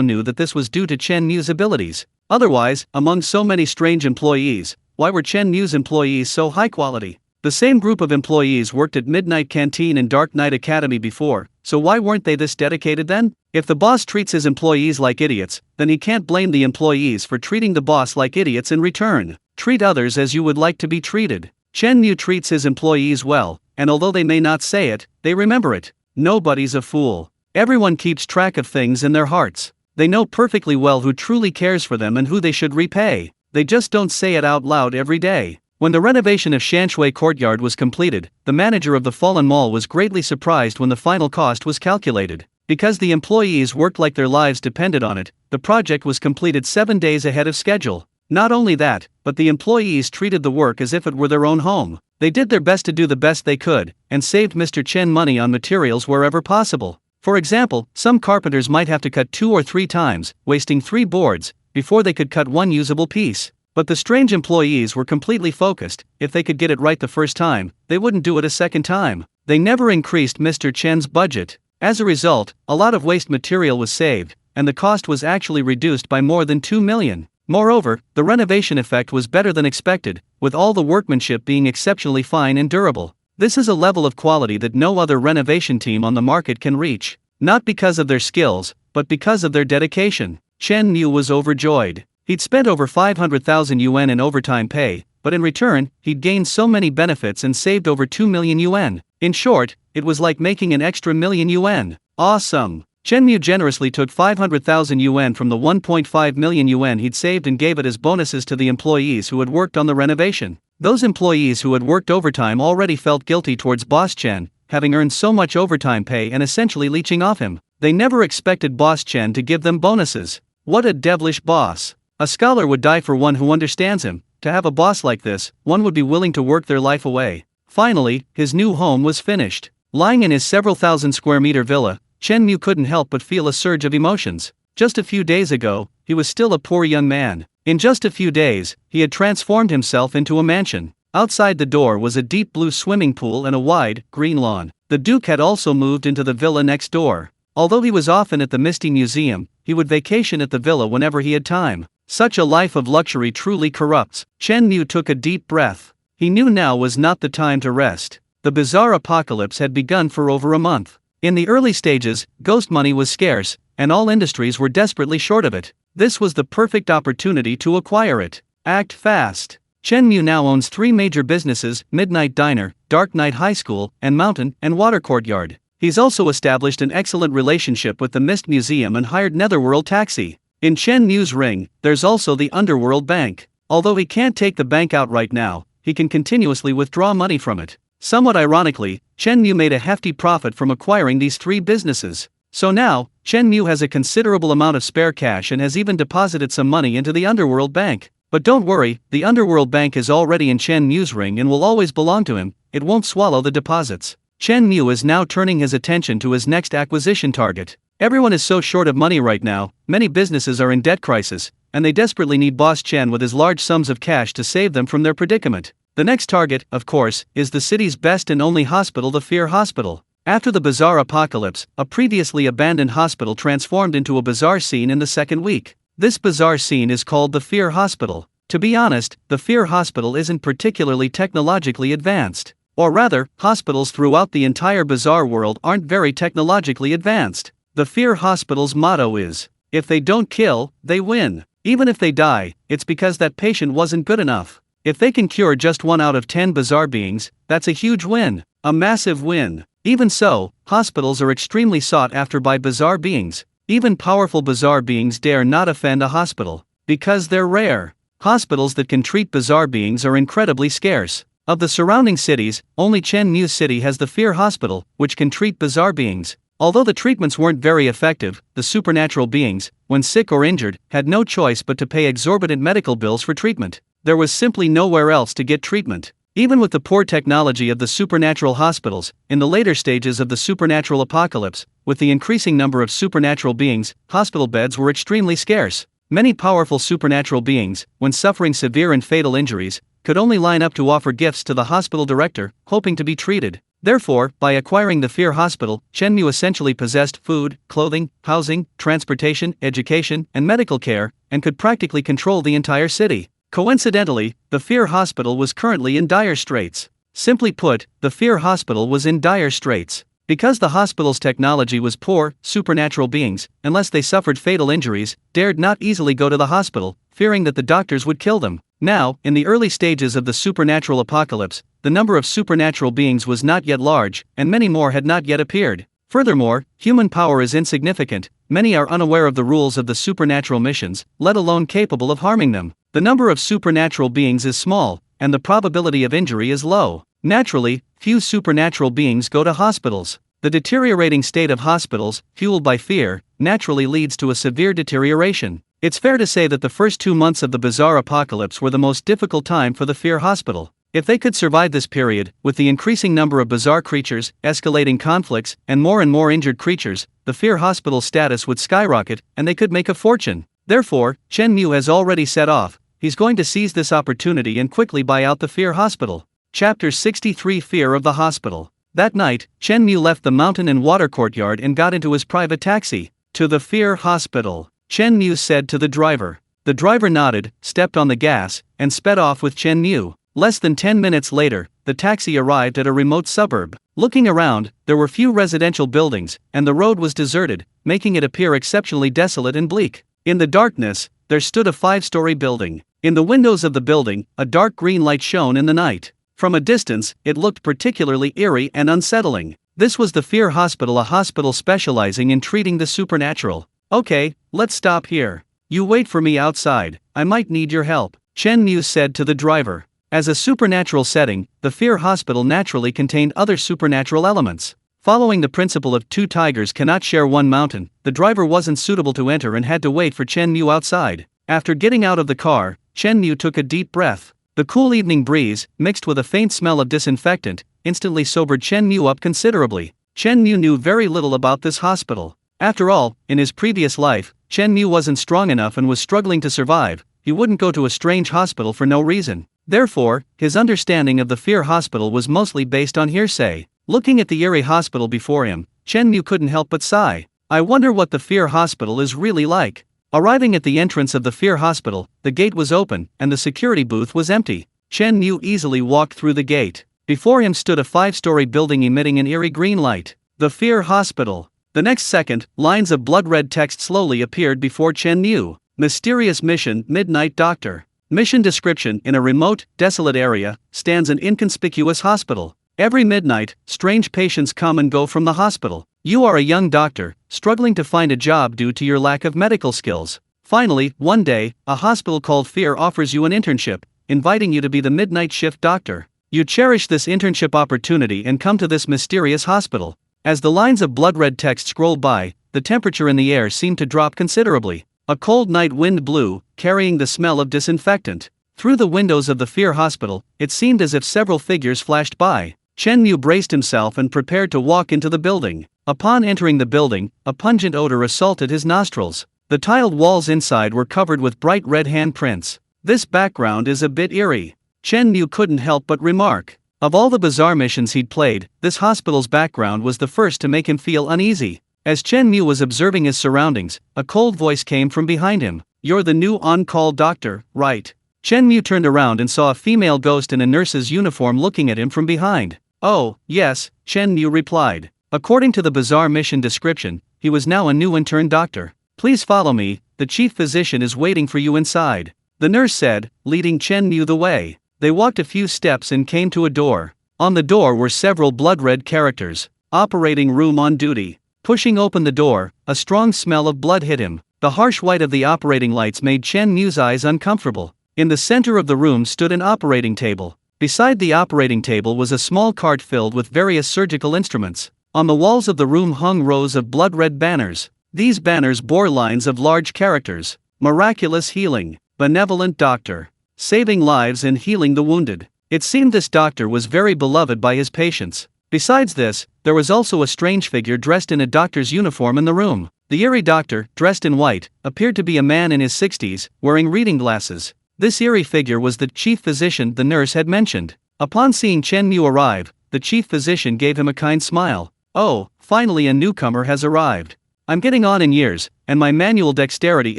knew that this was due to Chen Mu's abilities. Otherwise, among so many strange employees, why were Chen Mu's employees so high quality? The same group of employees worked at Midnight Canteen and Dark Knight Academy before, so why weren't they this dedicated then? If the boss treats his employees like idiots, then he can't blame the employees for treating the boss like idiots in return. Treat others as you would like to be treated. Chen Mu treats his employees well, and although they may not say it, they remember it. Nobody's a fool. Everyone keeps track of things in their hearts. They know perfectly well who truly cares for them and who they should repay. They just don't say it out loud every day. When the renovation of Shanshui Courtyard was completed, the manager of the fallen mall was greatly surprised when the final cost was calculated. Because the employees worked like their lives depended on it, the project was completed 7 days ahead of schedule. Not only that, but the employees treated the work as if it were their own home. They did their best to do the best they could, and saved Mr. Chen money on materials wherever possible. For example, some carpenters might have to cut 2 or 3 times, wasting 3 boards, before they could cut 1 usable piece. But the strange employees were completely focused. If they could get it right the first time, they wouldn't do it a second time. They never increased Mr. Chen's budget. As a result, a lot of waste material was saved, and the cost was actually reduced by more than 2 million. Moreover, the renovation effect was better than expected, with all the workmanship being exceptionally fine and durable. This is a level of quality that no other renovation team on the market can reach. Not because of their skills, but because of their dedication. Chen Mu was overjoyed. He'd spent over 500,000 yuan in overtime pay, but in return, he'd gained so many benefits and saved over 2 million yuan. In short, it was like making an extra million yuan. Awesome! Chen Mu generously took 500,000 yuan from the 1.5 million yuan he'd saved and gave it as bonuses to the employees who had worked on the renovation. Those employees who had worked overtime already felt guilty towards Boss Chen, having earned so much overtime pay and essentially leeching off him. They never expected Boss Chen to give them bonuses. What a devilish boss! A scholar would die for one who understands him. To have a boss like this, one would be willing to work their life away. Finally, his new home was finished. Lying in his several thousand square meter villa, Chen Mu couldn't help but feel a surge of emotions. Just a few days ago, he was still a poor young man. In just a few days, he had transformed himself into a mansion. Outside the door was a deep blue swimming pool and a wide, green lawn. The Duke had also moved into the villa next door. Although he was often at the Misty Museum, he would vacation at the villa whenever he had time. Such a life of luxury truly corrupts. Chen Mu took a deep breath. He knew now was not the time to rest. The bizarre apocalypse had begun for over a month. In the early stages, ghost money was scarce, and all industries were desperately short of it. This was the perfect opportunity to acquire it. Act fast. Chen Mu now owns 3 major businesses: Midnight Diner, Dark Knight High School, and Mountain and Water Courtyard. He's also established an excellent relationship with the Mist Museum and hired Netherworld Taxi. In Chen Mu's ring, there's also the Underworld Bank. Although he can't take the bank out right now, he can continuously withdraw money from it. Somewhat ironically, Chen Mu made a hefty profit from acquiring these 3 businesses. So now, Chen Mu has a considerable amount of spare cash and has even deposited some money into the Underworld Bank. But don't worry, the Underworld Bank is already in Chen Mu's ring and will always belong to him. It won't swallow the deposits. Chen Mu is now turning his attention to his next acquisition target. Everyone is so short of money right now, many businesses are in debt crisis, and they desperately need Boss Chen with his large sums of cash to save them from their predicament. The next target, of course, is the city's best and only hospital, the Fear Hospital. After the bizarre apocalypse, a previously abandoned hospital transformed into a bizarre scene in the second week. This bizarre scene is called the Fear Hospital. To be honest, the Fear Hospital isn't particularly technologically advanced. Or rather, hospitals throughout the entire bizarre world aren't very technologically advanced. The Fear Hospital's motto is, if they don't kill, they win. Even if they die, it's because that patient wasn't good enough. If they can cure just 1 out of 10 bizarre beings, that's a huge win. A massive win. Even so, hospitals are extremely sought after by bizarre beings. Even powerful bizarre beings dare not offend a hospital, because they're rare. Hospitals that can treat bizarre beings are incredibly scarce. Of the surrounding cities, only Chen Mu's city has the Fear Hospital, which can treat bizarre beings. Although the treatments weren't very effective, the supernatural beings, when sick or injured, had no choice but to pay exorbitant medical bills for treatment. There was simply nowhere else to get treatment. Even with the poor technology of the supernatural hospitals, in the later stages of the supernatural apocalypse, with the increasing number of supernatural beings, hospital beds were extremely scarce. Many powerful supernatural beings, when suffering severe and fatal injuries, could only line up to offer gifts to the hospital director, hoping to be treated. Therefore, by acquiring the Fear Hospital, Chen Mu essentially possessed food, clothing, housing, transportation, education, and medical care, and could practically control the entire city. Coincidentally, the Fear Hospital was currently in dire straits. Simply put, the Fear Hospital was in dire straits. Because the hospital's technology was poor, supernatural beings, unless they suffered fatal injuries, dared not easily go to the hospital, fearing that the doctors would kill them. Now, in the early stages of the supernatural apocalypse, the number of supernatural beings was not yet large, and many more had not yet appeared. Furthermore, human power is insignificant, many are unaware of the rules of the supernatural missions, let alone capable of harming them. The number of supernatural beings is small, and the probability of injury is low. Naturally, few supernatural beings go to hospitals. The deteriorating state of hospitals, fueled by fear, naturally leads to a severe deterioration. It's fair to say that the first 2 months of the bizarre apocalypse were the most difficult time for the Fear Hospital. If they could survive this period, with the increasing number of bizarre creatures, escalating conflicts, and more injured creatures, the Fear Hospital's status would skyrocket, and they could make a fortune. Therefore, Chen Mu has already set off. He's going to seize this opportunity and quickly buy out the Fear Hospital. Chapter 63 Fear of the Hospital. That night, Chen Mu left the mountain and water courtyard and got into his private taxi. To the Fear Hospital, Chen Mu said to the driver. The driver nodded, stepped on the gas, and sped off with Chen Mu. Less than 10 minutes later, the taxi arrived at a remote suburb. Looking around, there were few residential buildings, and the road was deserted, making it appear exceptionally desolate and bleak. In the darkness, there stood a 5-story building. In the windows of the building, a dark green light shone in the night. From a distance, it looked particularly eerie and unsettling. This was the Fear Hospital, a hospital specializing in treating the supernatural. Okay, let's stop here. You wait for me outside, I might need your help, Chen Mu said to the driver. As a supernatural setting, the Fear Hospital naturally contained other supernatural elements. Following the principle of 2 tigers cannot share one mountain, the driver wasn't suitable to enter and had to wait for Chen Mu outside. After getting out of the car, Chen Mu took a deep breath. The cool evening breeze, mixed with a faint smell of disinfectant, instantly sobered Chen Mu up considerably. Chen Mu knew very little about this hospital. After all, in his previous life, Chen Mu wasn't strong enough and was struggling to survive. He wouldn't go to a strange hospital for no reason. Therefore, his understanding of the Fear Hospital was mostly based on hearsay. Looking at the eerie hospital before him, Chen Mu couldn't help but sigh. I wonder what the Fear Hospital is really like. Arriving at the entrance of the Fear Hospital, the gate was open, and the security booth was empty. Chen Mu easily walked through the gate. Before him stood a 5-story building emitting an eerie green light. The Fear Hospital. The next second, lines of blood-red text slowly appeared before Chen Mu. Mysterious mission, Midnight Doctor. Mission description: in a remote, desolate area, stands an inconspicuous hospital. Every midnight, strange patients come and go from the hospital. You are a young doctor, struggling to find a job due to your lack of medical skills. Finally, one day, a hospital called Fear offers you an internship, inviting you to be the midnight shift doctor. You cherish this internship opportunity and come to this mysterious hospital. As the lines of blood-red text scrolled by, the temperature in the air seemed to drop considerably. A cold night wind blew, carrying the smell of disinfectant. Through the windows of the Fear Hospital, it seemed as if several figures flashed by. Chen Mu braced himself and prepared to walk into the building. Upon entering the building, a pungent odor assaulted his nostrils. The tiled walls inside were covered with bright red handprints. This background is a bit eerie, Chen Mu couldn't help but remark. Of all the bizarre missions he'd played, this hospital's background was the first to make him feel uneasy. As Chen Mu was observing his surroundings, a cold voice came from behind him. You're the new on-call doctor, right? Chen Mu turned around and saw a female ghost in a nurse's uniform looking at him from behind. Oh, yes, Chen Mu replied. According to the bizarre mission description, he was now a new intern doctor. Please follow me, the chief physician is waiting for you inside, the nurse said, leading Chen Mu the way. They walked a few steps and came to a door. On the door were several blood-red characters. Operating room on duty. Pushing open the door, a strong smell of blood hit him. The harsh white of the operating lights made Chen Mu's eyes uncomfortable. In the center of the room stood an operating table. Beside the operating table was a small cart filled with various surgical instruments. On the walls of the room hung rows of blood-red banners. These banners bore lines of large characters: miraculous healing, benevolent doctor, saving lives and healing the wounded. It seemed this doctor was very beloved by his patients. Besides this, there was also a strange figure dressed in a doctor's uniform in the room. The eerie doctor, dressed in white, appeared to be a man in his 60s, wearing reading glasses. This eerie figure was the chief physician the nurse had mentioned. Upon seeing Chen Mu arrive, the chief physician gave him a kind smile. "Oh, finally a newcomer has arrived. I'm getting on in years, and my manual dexterity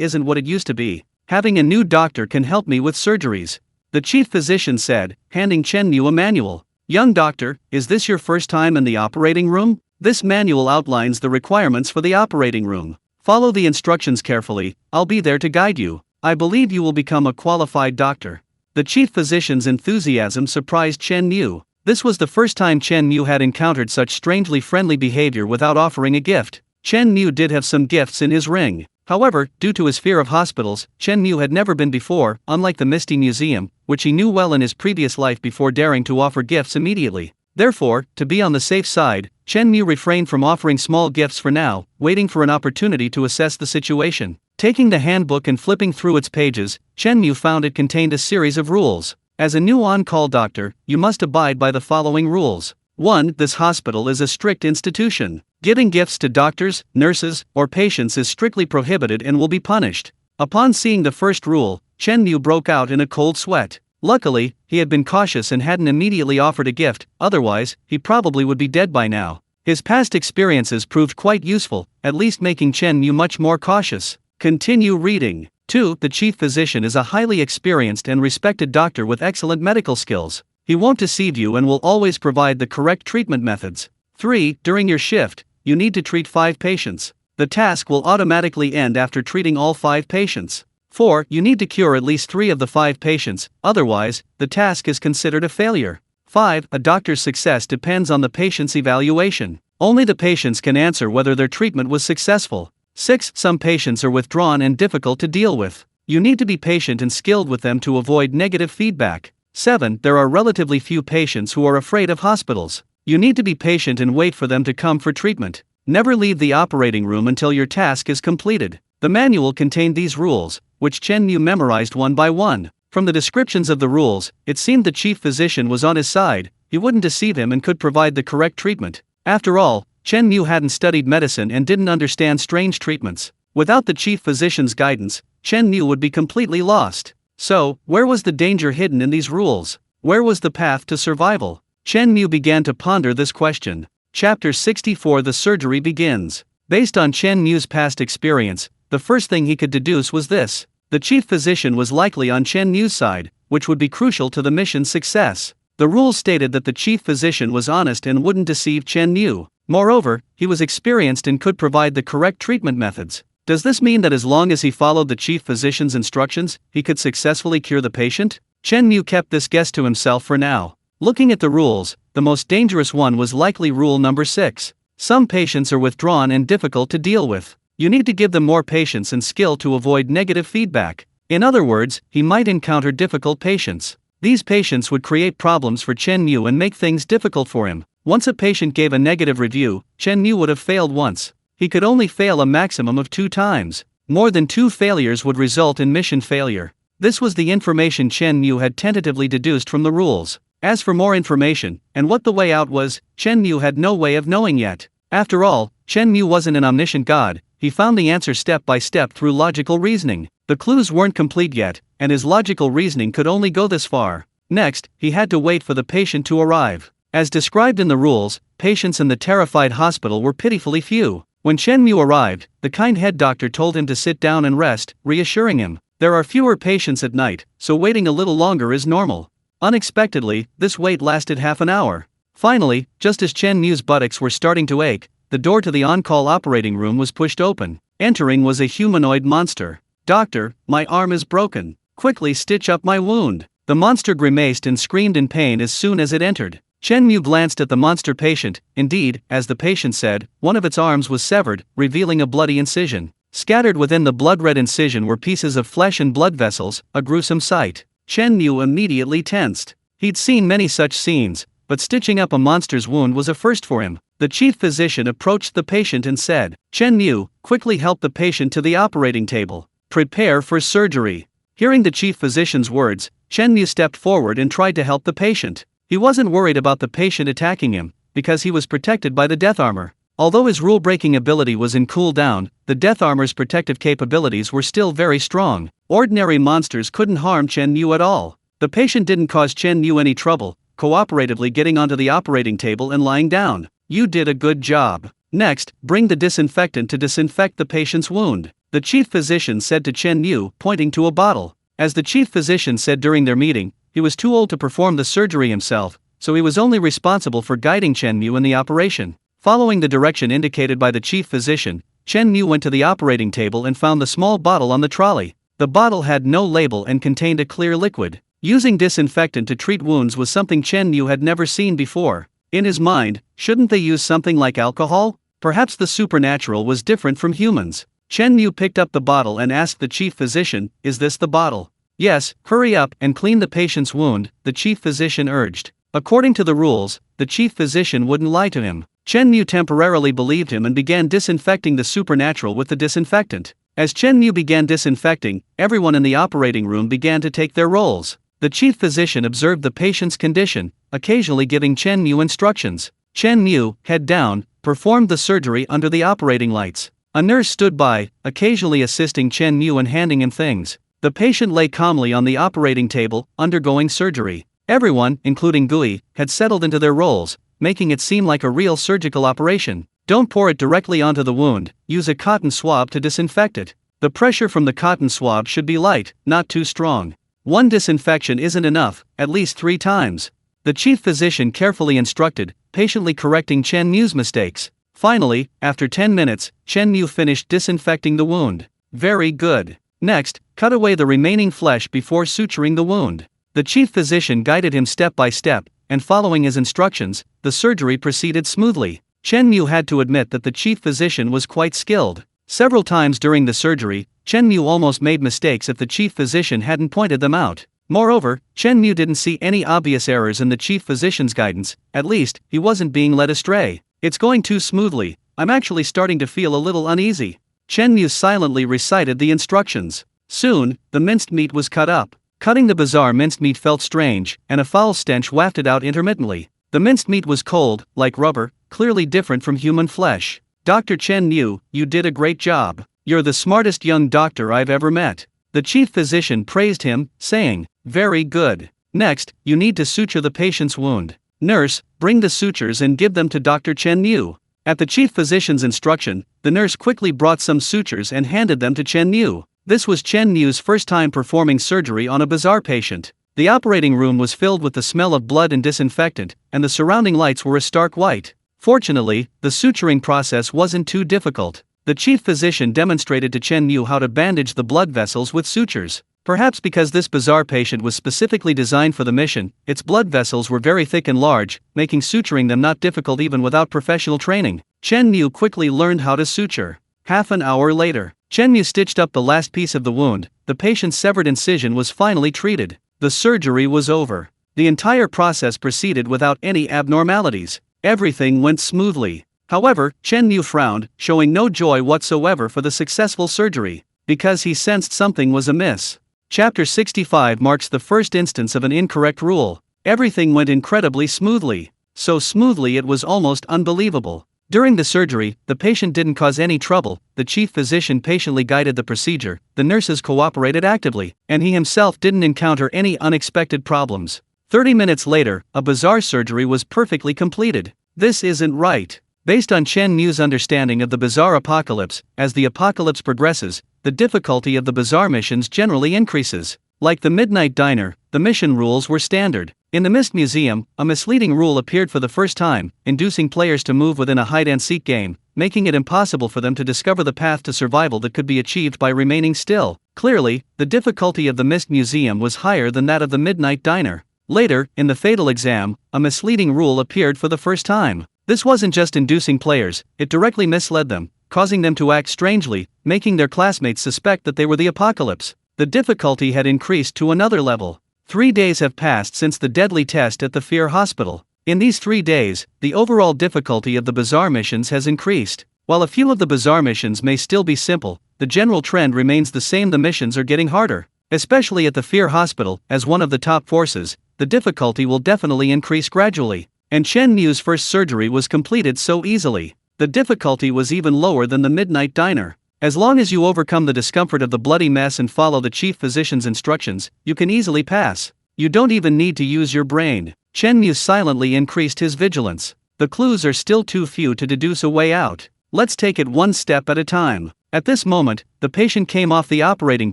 isn't what it used to be. Having a new doctor can help me with surgeries," the chief physician said, handing Chen Mu a manual. "Young doctor, is this your first time in the operating room? This manual outlines the requirements for the operating room. Follow the instructions carefully, I'll be there to guide you. I believe you will become a qualified doctor." The chief physician's enthusiasm surprised Chen Mu. This was the first time Chen Mu had encountered such strangely friendly behavior without offering a gift. Chen Mu did have some gifts in his ring. However, due to his fear of hospitals, Chen Mu had never been before, unlike the Misty Museum, which he knew well in his previous life before daring to offer gifts immediately. Therefore, to be on the safe side, Chen Mu refrained from offering small gifts for now, waiting for an opportunity to assess the situation. Taking the handbook and flipping through its pages, Chen Mu found it contained a series of rules. As a new on-call doctor, you must abide by the following rules. 1. This hospital is a strict institution. Giving gifts to doctors, nurses, or patients is strictly prohibited and will be punished. Upon seeing the first rule, Chen Mu broke out in a cold sweat. Luckily, he had been cautious and hadn't immediately offered a gift, otherwise, he probably would be dead by now. His past experiences proved quite useful, at least making Chen Mu much more cautious. Continue reading. 2. The chief physician is a highly experienced and respected doctor with excellent medical skills. He won't deceive you and will always provide the correct treatment methods. 3. During your shift, you need to treat 5 patients. The task will automatically end after treating all 5 patients. 4. You need to cure at least 3 of the 5 patients, otherwise, the task is considered a failure. 5. A doctor's success depends on the patient's evaluation. Only the patients can answer whether their treatment was successful. 6. Some patients are withdrawn and difficult to deal with. You need to be patient and skilled with them to avoid negative feedback. 7. There are relatively few patients who are afraid of hospitals. You need to be patient and wait for them to come for treatment. Never leave the operating room until your task is completed. The manual contained these rules, which Chen Mu memorized one by one. From the descriptions of the rules, it seemed the chief physician was on his side. He wouldn't deceive him and could provide the correct treatment. After all, Chen Mu hadn't studied medicine and didn't understand strange treatments. Without the chief physician's guidance, Chen Mu would be completely lost. So, where was the danger hidden in these rules? Where was the path to survival? Chen Mu began to ponder this question. Chapter 64. The surgery begins. Based on Chen Mu's past experience, the first thing he could deduce was this: the chief physician was likely on Chen Mu's side, which would be crucial to the mission's success. The rules stated that the chief physician was honest and wouldn't deceive Chen Mu. Moreover, he was experienced and could provide the correct treatment methods. Does this mean that as long as he followed the chief physician's instructions, he could successfully cure the patient? Chen Mu kept this guess to himself for now. Looking at the rules, the most dangerous one was likely rule number 6. Some patients are withdrawn and difficult to deal with. You need to give them more patience and skill to avoid negative feedback. In other words, he might encounter difficult patients. These patients would create problems for Chen Mu and make things difficult for him. Once a patient gave a negative review, Chen Mu would have failed once. He could only fail a maximum of 2 times. More than 2 failures would result in mission failure. This was the information Chen Mu had tentatively deduced from the rules. As for more information, and what the way out was, Chen Mu had no way of knowing yet. After all, Chen Mu wasn't an omniscient god. He found the answer step by step through logical reasoning. The clues weren't complete yet, and his logical reasoning could only go this far. Next, he had to wait for the patient to arrive. As described in the rules, patients in the terrified hospital were pitifully few. When Chen Mu arrived, the kind head doctor told him to sit down and rest, reassuring him. There are fewer patients at night, so waiting a little longer is normal. Unexpectedly, this wait lasted half an hour. Finally, just as Chen Mu's buttocks were starting to ache, the door to the on-call operating room was pushed open. Entering was a humanoid monster. "Doctor, my arm is broken. Quickly stitch up my wound." The monster grimaced and screamed in pain as soon as it entered. Chen Mu glanced at the monster patient. Indeed, as the patient said, one of its arms was severed, revealing a bloody incision. Scattered within the blood-red incision were pieces of flesh and blood vessels, a gruesome sight. Chen Mu immediately tensed. He'd seen many such scenes, but stitching up a monster's wound was a first for him. The chief physician approached the patient and said, "Chen Mu, quickly help the patient to the operating table. Prepare for surgery." Hearing the chief physician's words, Chen Mu stepped forward and tried to help the patient. He wasn't worried about the patient attacking him, because he was protected by the death armor. Although his rule-breaking ability was in cooldown, the death armor's protective capabilities were still very strong. Ordinary monsters couldn't harm Chen Mu at all. The patient didn't cause Chen Mu any trouble, cooperatively getting onto the operating table and lying down. "You did a good job. Next, bring the disinfectant to disinfect the patient's wound," the chief physician said to Chen Mu, pointing to a bottle. As the chief physician said during their meeting, he was too old to perform the surgery himself, so he was only responsible for guiding Chen Mu in the operation. Following the direction indicated by the chief physician, Chen Mu went to the operating table and found the small bottle on the trolley. The bottle had no label and contained a clear liquid. Using disinfectant to treat wounds was something Chen Mu had never seen before. In his mind, shouldn't they use something like alcohol? Perhaps the supernatural was different from humans. Chen Mu picked up the bottle and asked the chief physician, "Is this the bottle?" "Yes, hurry up and clean the patient's wound," the chief physician urged. According to the rules, the chief physician wouldn't lie to him. Chen Mu temporarily believed him and began disinfecting the supernatural with the disinfectant. As Chen Mu began disinfecting, everyone in the operating room began to take their roles. The chief physician observed the patient's condition, occasionally giving Chen Mu instructions. Chen Mu, head down, performed the surgery under the operating lights. A nurse stood by, occasionally assisting Chen Mu and handing him things. The patient lay calmly on the operating table, undergoing surgery. Everyone, including Gui, had settled into their roles, making it seem like a real surgical operation. Don't pour it directly onto the wound, use a cotton swab to disinfect it. The pressure from the cotton swab should be light, not too strong. One disinfection isn't enough, at least 3 times. The chief physician carefully instructed, patiently correcting Chen Mu's mistakes. Finally, after 10 minutes, Chen Mu finished disinfecting the wound. "Very good. Next, cut away the remaining flesh before suturing the wound." The chief physician guided him step by step, and following his instructions, the surgery proceeded smoothly. Chen Mu had to admit that the chief physician was quite skilled. Several times during the surgery, Chen Mu almost made mistakes if the chief physician hadn't pointed them out. Moreover, Chen Mu didn't see any obvious errors in the chief physician's guidance, at least, he wasn't being led astray. "It's going too smoothly, I'm actually starting to feel a little uneasy." Chen Mu silently recited the instructions. Soon, the minced meat was cut up. Cutting the bizarre minced meat felt strange, and a foul stench wafted out intermittently. The minced meat was cold, like rubber, clearly different from human flesh. "Dr. Chen Mu, you did a great job. You're the smartest young doctor I've ever met." The chief physician praised him, saying, "Very good. Next, you need to suture the patient's wound. Nurse, bring the sutures and give them to Dr. Chen Mu." At the chief physician's instruction, the nurse quickly brought some sutures and handed them to Chen Mu. This was Chen Mu's first time performing surgery on a bizarre patient. The operating room was filled with the smell of blood and disinfectant, and the surrounding lights were a stark white. Fortunately, the suturing process wasn't too difficult. The chief physician demonstrated to Chen Mu how to bandage the blood vessels with sutures. Perhaps because this bizarre patient was specifically designed for the mission, its blood vessels were very thick and large, making suturing them not difficult even without professional training. Chen Mu quickly learned how to suture. Half an hour later, Chen Mu stitched up the last piece of the wound. The patient's severed incision was finally treated. The surgery was over. The entire process proceeded without any abnormalities. Everything went smoothly. However, Chen Mu frowned, showing no joy whatsoever for the successful surgery, because he sensed something was amiss. Chapter 65 marks the first instance of an incorrect rule. Everything went incredibly smoothly. So smoothly it was almost unbelievable. During the surgery, the patient didn't cause any trouble, the chief physician patiently guided the procedure, the nurses cooperated actively, and he himself didn't encounter any unexpected problems. 30 minutes later, a bizarre surgery was perfectly completed. This isn't right. Based on Chen Mu's understanding of the bizarre apocalypse, as the apocalypse progresses, the difficulty of the bizarre missions generally increases. Like the Midnight Diner, the mission rules were standard. In the Mist Museum, a misleading rule appeared for the first time, inducing players to move within a hide-and-seek game, making it impossible for them to discover the path to survival that could be achieved by remaining still. Clearly, the difficulty of the Mist Museum was higher than that of the Midnight Diner. Later, in the Fatal Exam, a misleading rule appeared for the first time. This wasn't just inducing players, it directly misled them, causing them to act strangely, making their classmates suspect that they were the apocalypse. The difficulty had increased to another level. 3 days have passed since the deadly test at the Fear Hospital. In these 3 days, the overall difficulty of the bazaar missions has increased. While a few of the bazaar missions may still be simple, the general trend remains the same: the missions are getting harder. Especially at the Fear Hospital, as one of the top forces, the difficulty will definitely increase gradually. And Chen Mu's first surgery was completed so easily. The difficulty was even lower than the Midnight Diner. As long as you overcome the discomfort of the bloody mess and follow the chief physician's instructions, you can easily pass. You don't even need to use your brain. Chen Mu silently increased his vigilance. The clues are still too few to deduce a way out. Let's take it one step at a time. At this moment, the patient came off the operating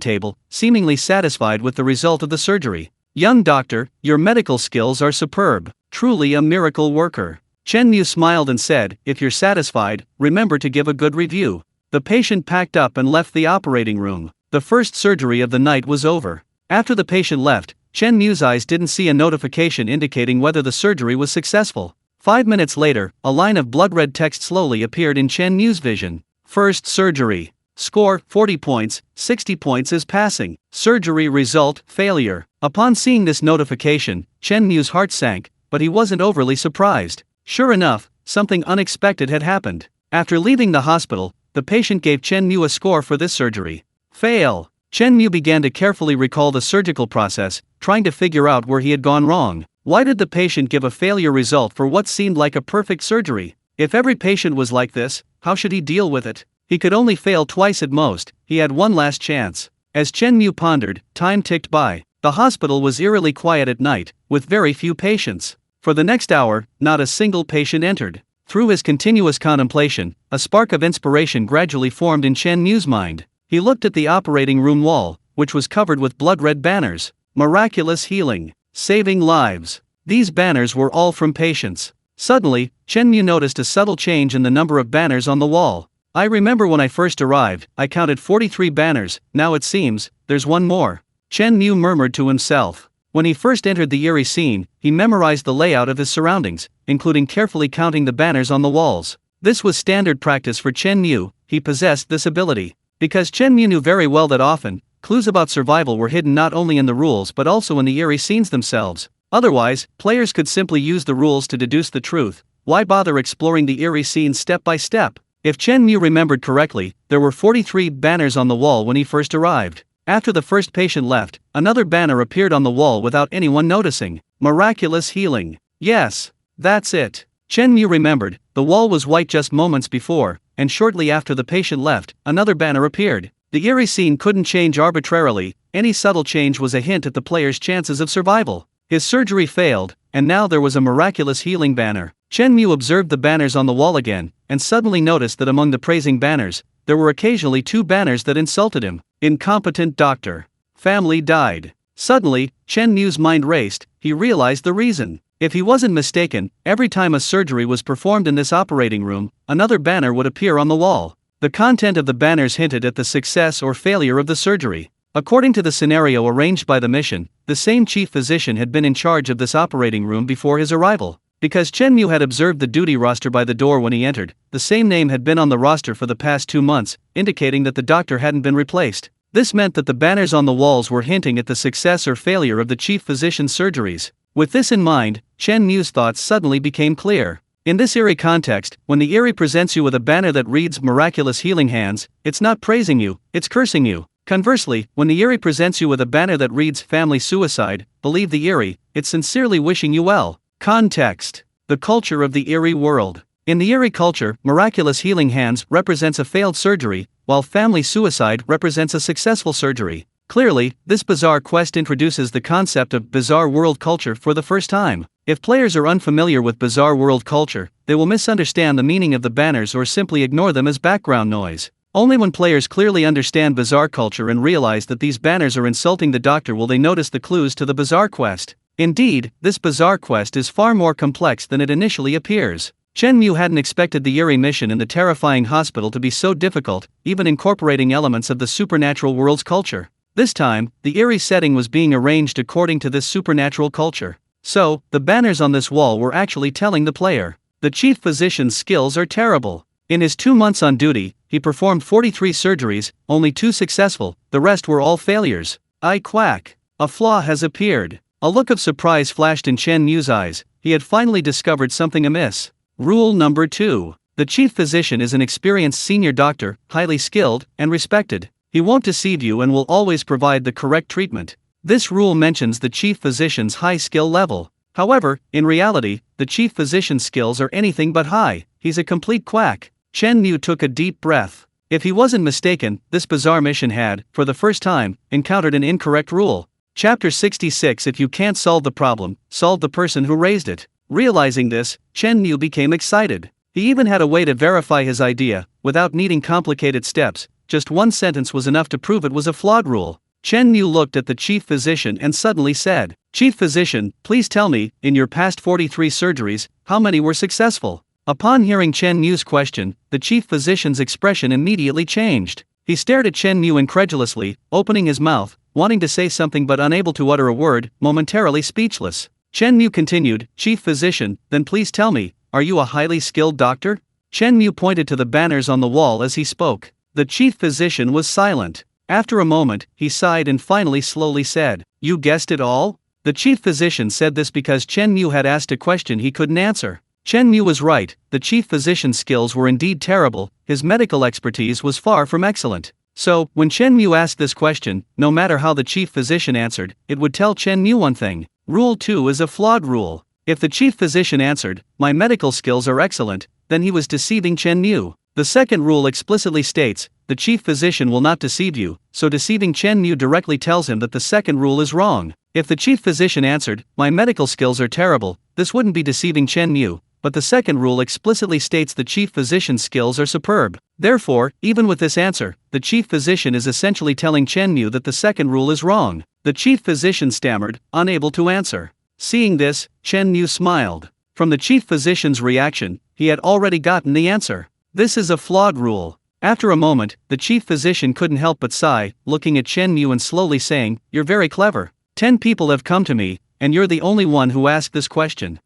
table, seemingly satisfied with the result of the surgery. "Young doctor, your medical skills are superb. Truly a miracle worker." Chen Mu smiled and said, "If you're satisfied, remember to give a good review." The patient packed up and left the operating room. The first surgery of the night was over. After the patient left, Chen Mu's eyes didn't see a notification indicating whether the surgery was successful. 5 minutes later, a line of blood-red text slowly appeared in Chen Mu's vision. First surgery. Score, 40 points, 60 points is passing. Surgery result, failure. Upon seeing this notification, Chen Mu's heart sank, but he wasn't overly surprised. Sure enough, something unexpected had happened. After leaving the hospital, the patient gave Chen Mu a score for this surgery. Fail. Chen Mu began to carefully recall the surgical process, trying to figure out where he had gone wrong. Why did the patient give a failure result for what seemed like a perfect surgery? If every patient was like this, how should he deal with it? He could only fail twice at most. He had one last chance. As Chen Mu pondered, time ticked by. The hospital was eerily quiet at night, with very few patients. For the next hour, not a single patient entered. Through his continuous contemplation, a spark of inspiration gradually formed in Chen Mu's mind. He looked at the operating room wall, which was covered with blood-red banners. Miraculous healing. Saving lives. These banners were all from patients. Suddenly, Chen Mu noticed a subtle change in the number of banners on the wall. "I remember when I first arrived, I counted 43 banners, now it seems, there's one more." Chen Mu murmured to himself. When he first entered the eerie scene, he memorized the layout of his surroundings, including carefully counting the banners on the walls. This was standard practice for Chen Mu. He possessed this ability. Because Chen Mu knew very well that often, clues about survival were hidden not only in the rules but also in the eerie scenes themselves. Otherwise, players could simply use the rules to deduce the truth. Why bother exploring the eerie scenes step by step? If Chen Mu remembered correctly, there were 43 banners on the wall when he first arrived. After the first patient left, another banner appeared on the wall without anyone noticing. Miraculous healing. Yes, that's it. Chen Mu remembered, the wall was white just moments before, and shortly after the patient left, another banner appeared. The eerie scene couldn't change arbitrarily. Any subtle change was a hint at the player's chances of survival. His surgery failed, and now there was a miraculous healing banner. Chen Mu observed the banners on the wall again, and suddenly noticed that among the praising banners, there were occasionally 2 banners that insulted him. Incompetent doctor. Family died. Suddenly, Chen Mu's mind raced. He realized the reason. If he wasn't mistaken, every time a surgery was performed in this operating room, another banner would appear on the wall. The content of the banners hinted at the success or failure of the surgery. According to the scenario arranged by the mission, the same chief physician had been in charge of this operating room before his arrival. Because Chen Mu had observed the duty roster by the door when he entered, the same name had been on the roster for the past 2 months, indicating that the doctor hadn't been replaced. This meant that the banners on the walls were hinting at the success or failure of the chief physician's surgeries. With this in mind, Chen Mu's thoughts suddenly became clear. In this eerie context, when the eerie presents you with a banner that reads "Miraculous Healing Hands," it's not praising you, it's cursing you. Conversely, when the eerie presents you with a banner that reads "Family Suicide," believe the eerie, it's sincerely wishing you well. Context. The culture of the eerie world. In the eerie culture, Miraculous Healing Hands represents a failed surgery, while Family Suicide represents a successful surgery. Clearly, this bizarre quest introduces the concept of bizarre world culture for the first time. If players are unfamiliar with bizarre world culture, they will misunderstand the meaning of the banners or simply ignore them as background noise. Only when players clearly understand bizarre culture and realize that these banners are insulting the doctor will they notice the clues to the bizarre quest. Indeed, this bizarre quest is far more complex than it initially appears. Chen Mu hadn't expected the eerie mission in the terrifying hospital to be so difficult, even incorporating elements of the supernatural world's culture. This time, the eerie setting was being arranged according to this supernatural culture. So, the banners on this wall were actually telling the player, the chief physician's skills are terrible. In his 2 months on duty, he performed 43 surgeries, only 2 successful, the rest were all failures. I quack. A flaw has appeared. A look of surprise flashed in Chen Mu's eyes. He had finally discovered something amiss. Rule number 2. The chief physician is an experienced senior doctor, highly skilled and respected. He won't deceive you and will always provide the correct treatment. This rule mentions the chief physician's high skill level. However, in reality, the chief physician's skills are anything but high. He's a complete quack. Chen Mu took a deep breath. If he wasn't mistaken, this bizarre mission had, for the first time, encountered an incorrect rule. Chapter 66. If you can't solve the problem, solve the person who raised it. Realizing this, Chen Mu became excited. He even had a way to verify his idea, without needing complicated steps. Just one sentence was enough to prove it was a flawed rule. Chen Mu looked at the chief physician and suddenly said, "Chief physician, please tell me, in your past 43 surgeries, how many were successful?" Upon hearing Chen Mu's question, the chief physician's expression immediately changed. He stared at Chen Mu incredulously, opening his mouth, wanting to say something but unable to utter a word, momentarily speechless. Chen Mu continued, "Chief physician, then please tell me, are you a highly skilled doctor?" Chen Mu pointed to the banners on the wall as he spoke. The chief physician was silent. After a moment, he sighed and finally slowly said, "You guessed it all?" The chief physician said this because Chen Mu had asked a question he couldn't answer. Chen Mu was right, the chief physician's skills were indeed terrible, his medical expertise was far from excellent. So, when Chen Mu asked this question, no matter how the chief physician answered, it would tell Chen Mu one thing. Rule 2 is a flawed rule. If the chief physician answered, "My medical skills are excellent," then he was deceiving Chen Mu. The second rule explicitly states, the chief physician will not deceive you, so deceiving Chen Mu directly tells him that the second rule is wrong. If the chief physician answered, "My medical skills are terrible," this wouldn't be deceiving Chen Mu, but the second rule explicitly states the chief physician's skills are superb. Therefore, even with this answer, the chief physician is essentially telling Chen Mu that the second rule is wrong. The chief physician stammered, unable to answer. Seeing this, Chen Mu smiled. From the chief physician's reaction, he had already gotten the answer. This is a flawed rule. After a moment, the chief physician couldn't help but sigh, looking at Chen Mu and slowly saying, "You're very clever. 10 people have come to me, and you're the only one who asked this question."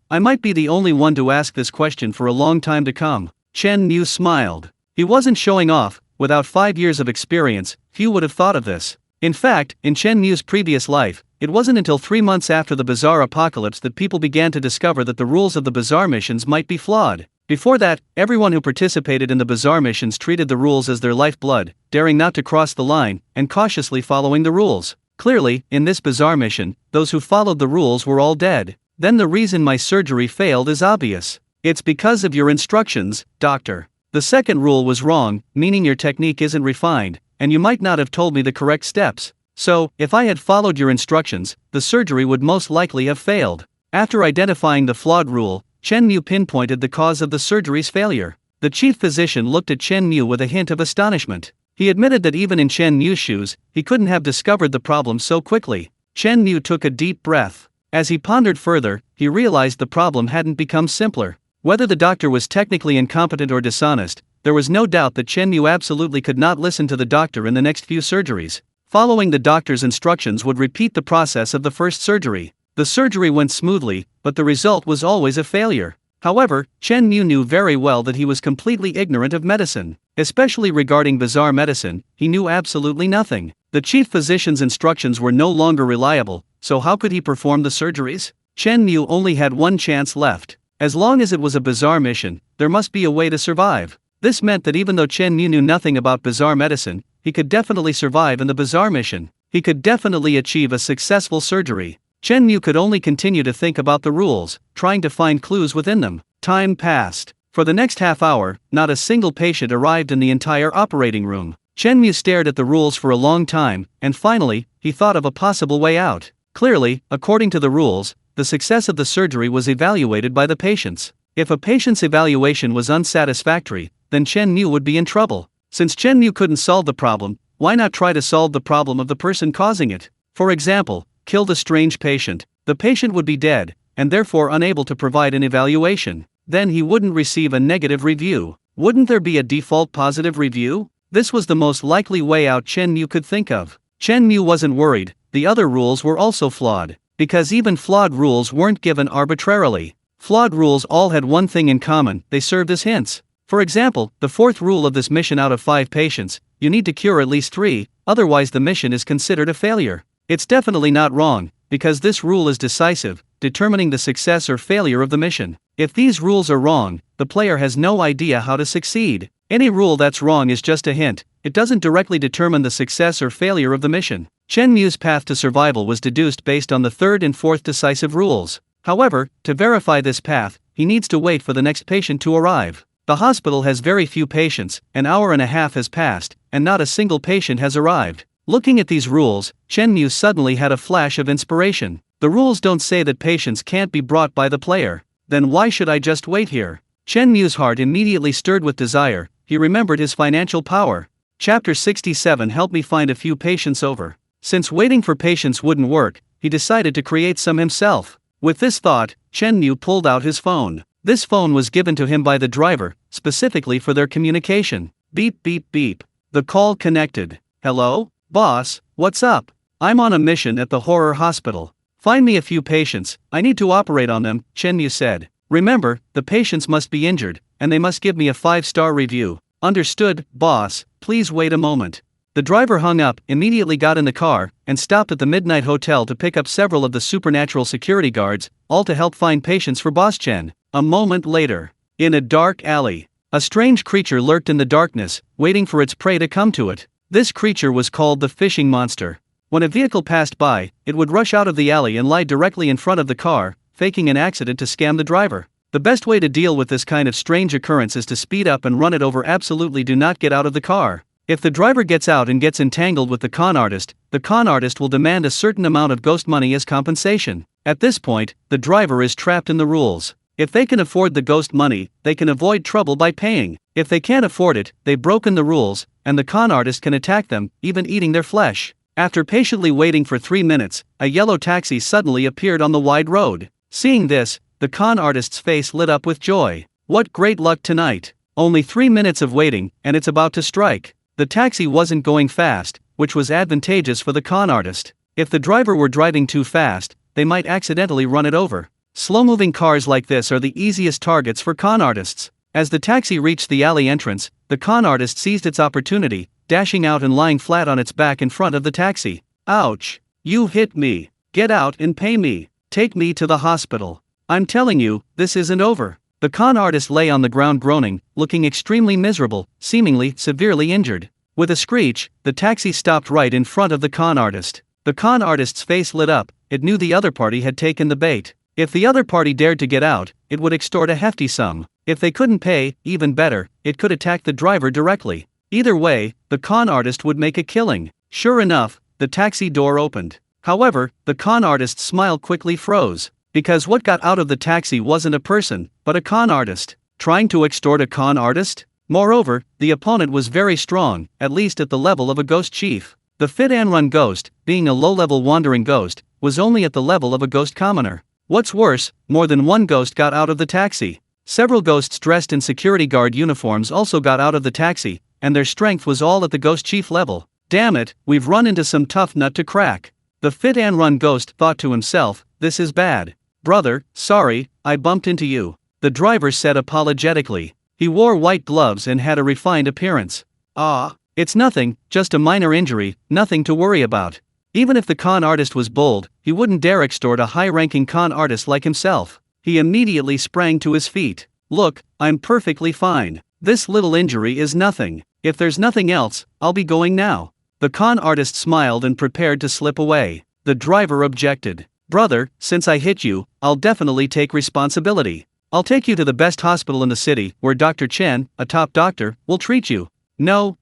I might be the only one to ask this question for a long time to come. Chen Mu smiled. He wasn't showing off. Without 5 years of experience, few would have thought of this. In fact, in Chen Mu's previous life, it wasn't until 3 months after the bizarre apocalypse that people began to discover that the rules of the bizarre missions might be flawed. Before that, everyone who participated in the bizarre missions treated the rules as their lifeblood, daring not to cross the line, and cautiously following the rules. Clearly, in this bizarre mission, those who followed the rules were all dead. Then the reason my surgery failed is obvious. It's because of your instructions, doctor. The second rule was wrong, meaning your technique isn't refined, and you might not have told me the correct steps. So, if I had followed your instructions, the surgery would most likely have failed. After identifying the flawed rule, Chen Mu pinpointed the cause of the surgery's failure. The chief physician looked at Chen Mu with a hint of astonishment. He admitted that even in Chen Mu's shoes, he couldn't have discovered the problem so quickly. Chen Mu took a deep breath. As he pondered further, he realized the problem hadn't become simpler. Whether the doctor was technically incompetent or dishonest, there was no doubt that Chen Mu absolutely could not listen to the doctor in the next few surgeries. Following the doctor's instructions would repeat the process of the first surgery. The surgery went smoothly, but the result was always a failure. However, Chen Mu knew very well that he was completely ignorant of medicine. Especially regarding bizarre medicine, he knew absolutely nothing. The chief physician's instructions were no longer reliable, so how could he perform the surgeries? Chen Mu only had one chance left. As long as it was a bizarre mission, there must be a way to survive. This meant that even though Chen Mu knew nothing about bizarre medicine, he could definitely survive in the bizarre mission. He could definitely achieve a successful surgery. Chen Mu could only continue to think about the rules, trying to find clues within them. Time passed. For the next half hour, not a single patient arrived in the entire operating room. Chen Mu stared at the rules for a long time, and finally, he thought of a possible way out. Clearly, according to the rules, the success of the surgery was evaluated by the patients. If a patient's evaluation was unsatisfactory, then Chen Mu would be in trouble. Since Chen Mu couldn't solve the problem, why not try to solve the problem of the person causing it? For example, killed a strange patient. The patient would be dead, and therefore unable to provide an evaluation. Then he wouldn't receive a negative review. Wouldn't there be a default positive review? This was the most likely way out Chen Mu could think of. Chen Mu wasn't worried. The other rules were also flawed. Because even flawed rules weren't given arbitrarily. Flawed rules all had one thing in common: they served as hints. For example, the fourth rule of this mission: out of 5 patients, you need to cure at least 3, otherwise the mission is considered a failure. It's definitely not wrong, because this rule is decisive, determining the success or failure of the mission. If these rules are wrong, the player has no idea how to succeed. Any rule that's wrong is just a hint, it doesn't directly determine the success or failure of the mission. Chen Mu's path to survival was deduced based on the third and fourth decisive rules. However, to verify this path, he needs to wait for the next patient to arrive. The hospital has very few patients, an hour and a half has passed, and not a single patient has arrived. Looking at these rules, Chen Mu suddenly had a flash of inspiration. The rules don't say that patients can't be brought by the player. Then why should I just wait here? Chen Mu's heart immediately stirred with desire. He remembered his financial power. Chapter 67 helped me find a few patients over. Since waiting for patients wouldn't work, he decided to create some himself. With this thought, Chen Mu pulled out his phone. This phone was given to him by the driver, specifically for their communication. Beep beep beep. The call connected. Hello? Boss, what's up? I'm on a mission at the horror hospital. Find me a few patients, I need to operate on them, Chen Mu said. Remember, the patients must be injured, and they must give me a 5-star review. Understood, boss, please wait a moment. The driver hung up, immediately got in the car, and stopped at the Midnight Hotel to pick up several of the supernatural security guards, all to help find patients for Boss Chen. A moment later, in a dark alley, a strange creature lurked in the darkness, waiting for its prey to come to it. This creature was called the fishing monster. When a vehicle passed by, it would rush out of the alley and lie directly in front of the car, faking an accident to scam the driver. The best way to deal with this kind of strange occurrence is to speed up and run it over. Absolutely do not get out of the car. If the driver gets out and gets entangled with the con artist will demand a certain amount of ghost money as compensation. At this point, the driver is trapped in the rules. If they can afford the ghost money, they can avoid trouble by paying. If they can't afford it, they've broken the rules, and the con artist can attack them, even eating their flesh. After patiently waiting for 3 minutes, a yellow taxi suddenly appeared on the wide road. Seeing this, the con artist's face lit up with joy. What great luck tonight! Only 3 minutes of waiting, and it's about to strike. The taxi wasn't going fast, which was advantageous for the con artist. If the driver were driving too fast, they might accidentally run it over. Slow-moving cars like this are the easiest targets for con artists. As the taxi reached the alley entrance, the con artist seized its opportunity, dashing out and lying flat on its back in front of the taxi. Ouch! You hit me. Get out and pay me. Take me to the hospital. I'm telling you, this isn't over. The con artist lay on the ground groaning, looking extremely miserable, seemingly severely injured. With a screech, the taxi stopped right in front of the con artist. The con artist's face lit up. It knew the other party had taken the bait. If the other party dared to get out, it would extort a hefty sum. If they couldn't pay, even better, it could attack the driver directly. Either way, the con artist would make a killing. Sure enough, the taxi door opened. However, the con artist's smile quickly froze, because what got out of the taxi wasn't a person, but a con artist. Trying to extort a con artist? Moreover, the opponent was very strong, at least at the level of a ghost chief. The Fit and Run ghost, being a low-level wandering ghost, was only at the level of a ghost commoner. What's worse, more than one ghost got out of the taxi. Several ghosts dressed in security guard uniforms also got out of the taxi, and their strength was all at the ghost chief level. Damn it, we've run into some tough nut to crack. The Fit and Run ghost thought to himself, this is bad. Brother, sorry, I bumped into you. The driver said apologetically. He wore white gloves and had a refined appearance. It's nothing, just a minor injury, nothing to worry about. Even if the con artist was bold, he wouldn't dare extort a high-ranking con artist like himself. He immediately sprang to his feet. Look, I'm perfectly fine. This little injury is nothing. If there's nothing else, I'll be going now. The con artist smiled and prepared to slip away. The driver objected. Brother, since I hit you, I'll definitely take responsibility. I'll take you to the best hospital in the city, where Dr. Chen, a top doctor, will treat you. No,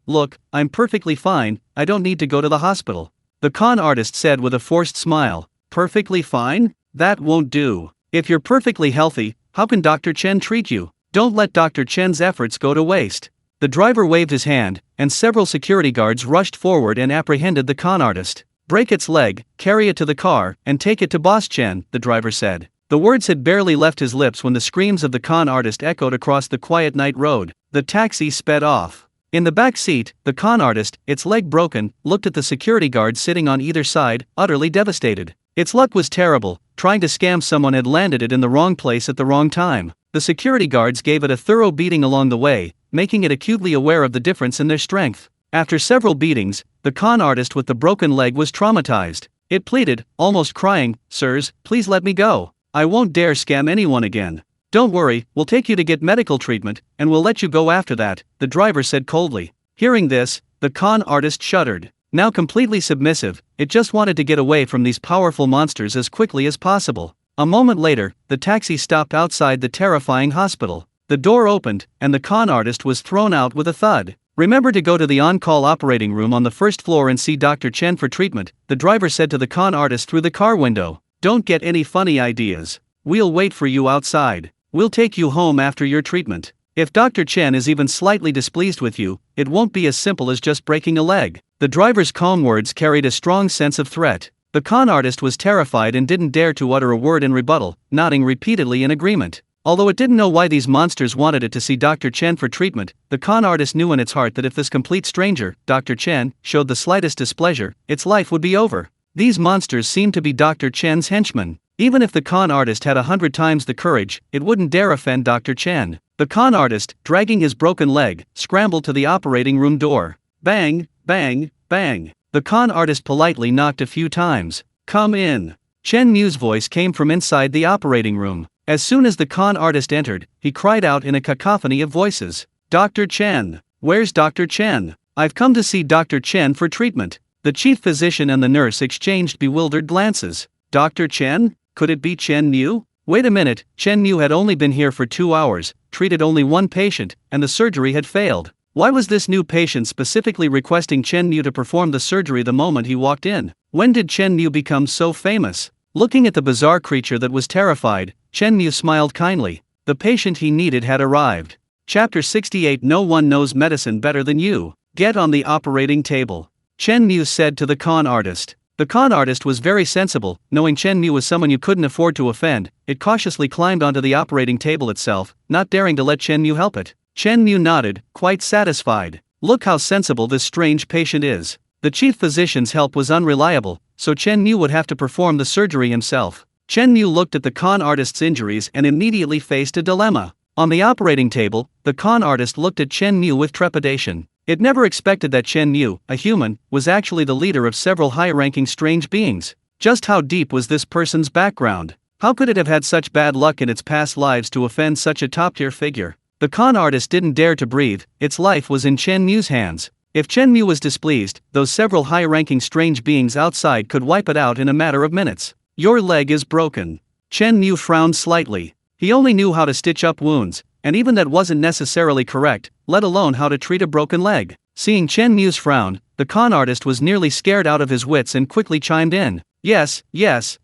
look, I'm perfectly fine, I don't need to go to the hospital. The con artist said with a forced smile. Perfectly fine? That won't do. If you're perfectly healthy, how can Dr. Chen treat you? Don't let Dr. Chen's efforts go to waste. The driver waved his hand, and several security guards rushed forward and apprehended the con artist. Break its leg, carry it to the car, and take it to Boss Chen, the driver said. The words had barely left his lips when the screams of the con artist echoed across the quiet night road. The taxi sped off. In the back seat, the con artist, its leg broken, looked at the security guards sitting on either side, utterly devastated. Its luck was terrible, trying to scam someone had landed it in the wrong place at the wrong time. The security guards gave it a thorough beating along the way, making it acutely aware of the difference in their strength. After several beatings, the con artist with the broken leg was traumatized. It pleaded, almost crying, "Sirs, please let me go. I won't dare scam anyone again." "Don't worry, we'll take you to get medical treatment, and we'll let you go after that," the driver said coldly. Hearing this, the con artist shuddered. Now completely submissive, it just wanted to get away from these powerful monsters as quickly as possible. A moment later, the taxi stopped outside the terrifying hospital. The door opened, and the con artist was thrown out with a thud. "Remember to go to the on-call operating room on the first floor and see Dr. Chen for treatment," the driver said to the con artist through the car window. "Don't get any funny ideas. We'll wait for you outside. We'll take you home after your treatment. If Dr. Chen is even slightly displeased with you, it won't be as simple as just breaking a leg." The driver's calm words carried a strong sense of threat. The con artist was terrified and didn't dare to utter a word in rebuttal, nodding repeatedly in agreement. Although it didn't know why these monsters wanted it to see Dr. Chen for treatment, the con artist knew in its heart that if this complete stranger, Dr. Chen, showed the slightest displeasure, its life would be over. These monsters seemed to be Dr. Chen's henchmen. Even if the con artist had 100 times the courage, it wouldn't dare offend Dr. Chen. The con artist, dragging his broken leg, scrambled to the operating room door. Bang, bang, bang. The con artist politely knocked a few times. "Come in." Chen Mu's voice came from inside the operating room. As soon as the con artist entered, he cried out in a cacophony of voices. "Dr. Chen! Where's Dr. Chen? I've come to see Dr. Chen for treatment." The chief physician and the nurse exchanged bewildered glances. "Dr. Chen? Could it be Chen Mu?" Wait a minute, Chen Mu had only been here for 2 hours, treated only one patient, and the surgery had failed. Why was this new patient specifically requesting Chen Mu to perform the surgery the moment he walked in? When did Chen Mu become so famous? Looking at the bizarre creature that was terrified, Chen Mu smiled kindly. The patient he needed had arrived. Chapter 68. No one knows medicine better than you. Get on the operating table, Chen Mu said to the con artist. The con artist was very sensible, knowing Chen Mu was someone you couldn't afford to offend. It cautiously climbed onto the operating table itself, not daring to let Chen Mu help it. Chen Mu nodded, quite satisfied. Look how sensible this strange patient is. The chief physician's help was unreliable, so Chen Mu would have to perform the surgery himself. Chen Mu looked at the con artist's injuries and immediately faced a dilemma. On the operating table, the con artist looked at Chen Mu with trepidation. It never expected that Chen Mu, a human, was actually the leader of several high-ranking strange beings. Just how deep was this person's background? How could it have had such bad luck in its past lives to offend such a top-tier figure? The con artist didn't dare to breathe. Its life was in Chen Mu's hands. If Chen Mu was displeased, those several high-ranking strange beings outside could wipe it out in a matter of minutes. Your leg is broken. Chen Mu frowned slightly. He only knew how to stitch up wounds, and even that wasn't necessarily correct, let alone how to treat a broken leg. Seeing Chen Mu's frown, the con artist was nearly scared out of his wits and quickly chimed in. Yes,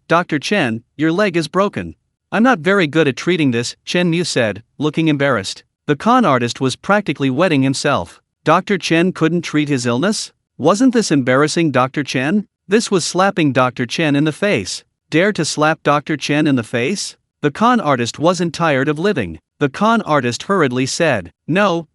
Dr. Chen, your leg is broken. I'm not very good at treating this, Chen Mu said, looking embarrassed. The con artist was practically wetting himself. Dr. Chen couldn't treat his illness? Wasn't this embarrassing, Dr. Chen? This was slapping Dr. Chen in the face. Dare to slap Dr. Chen in the face? The con artist wasn't tired of living. The con artist hurriedly said, No,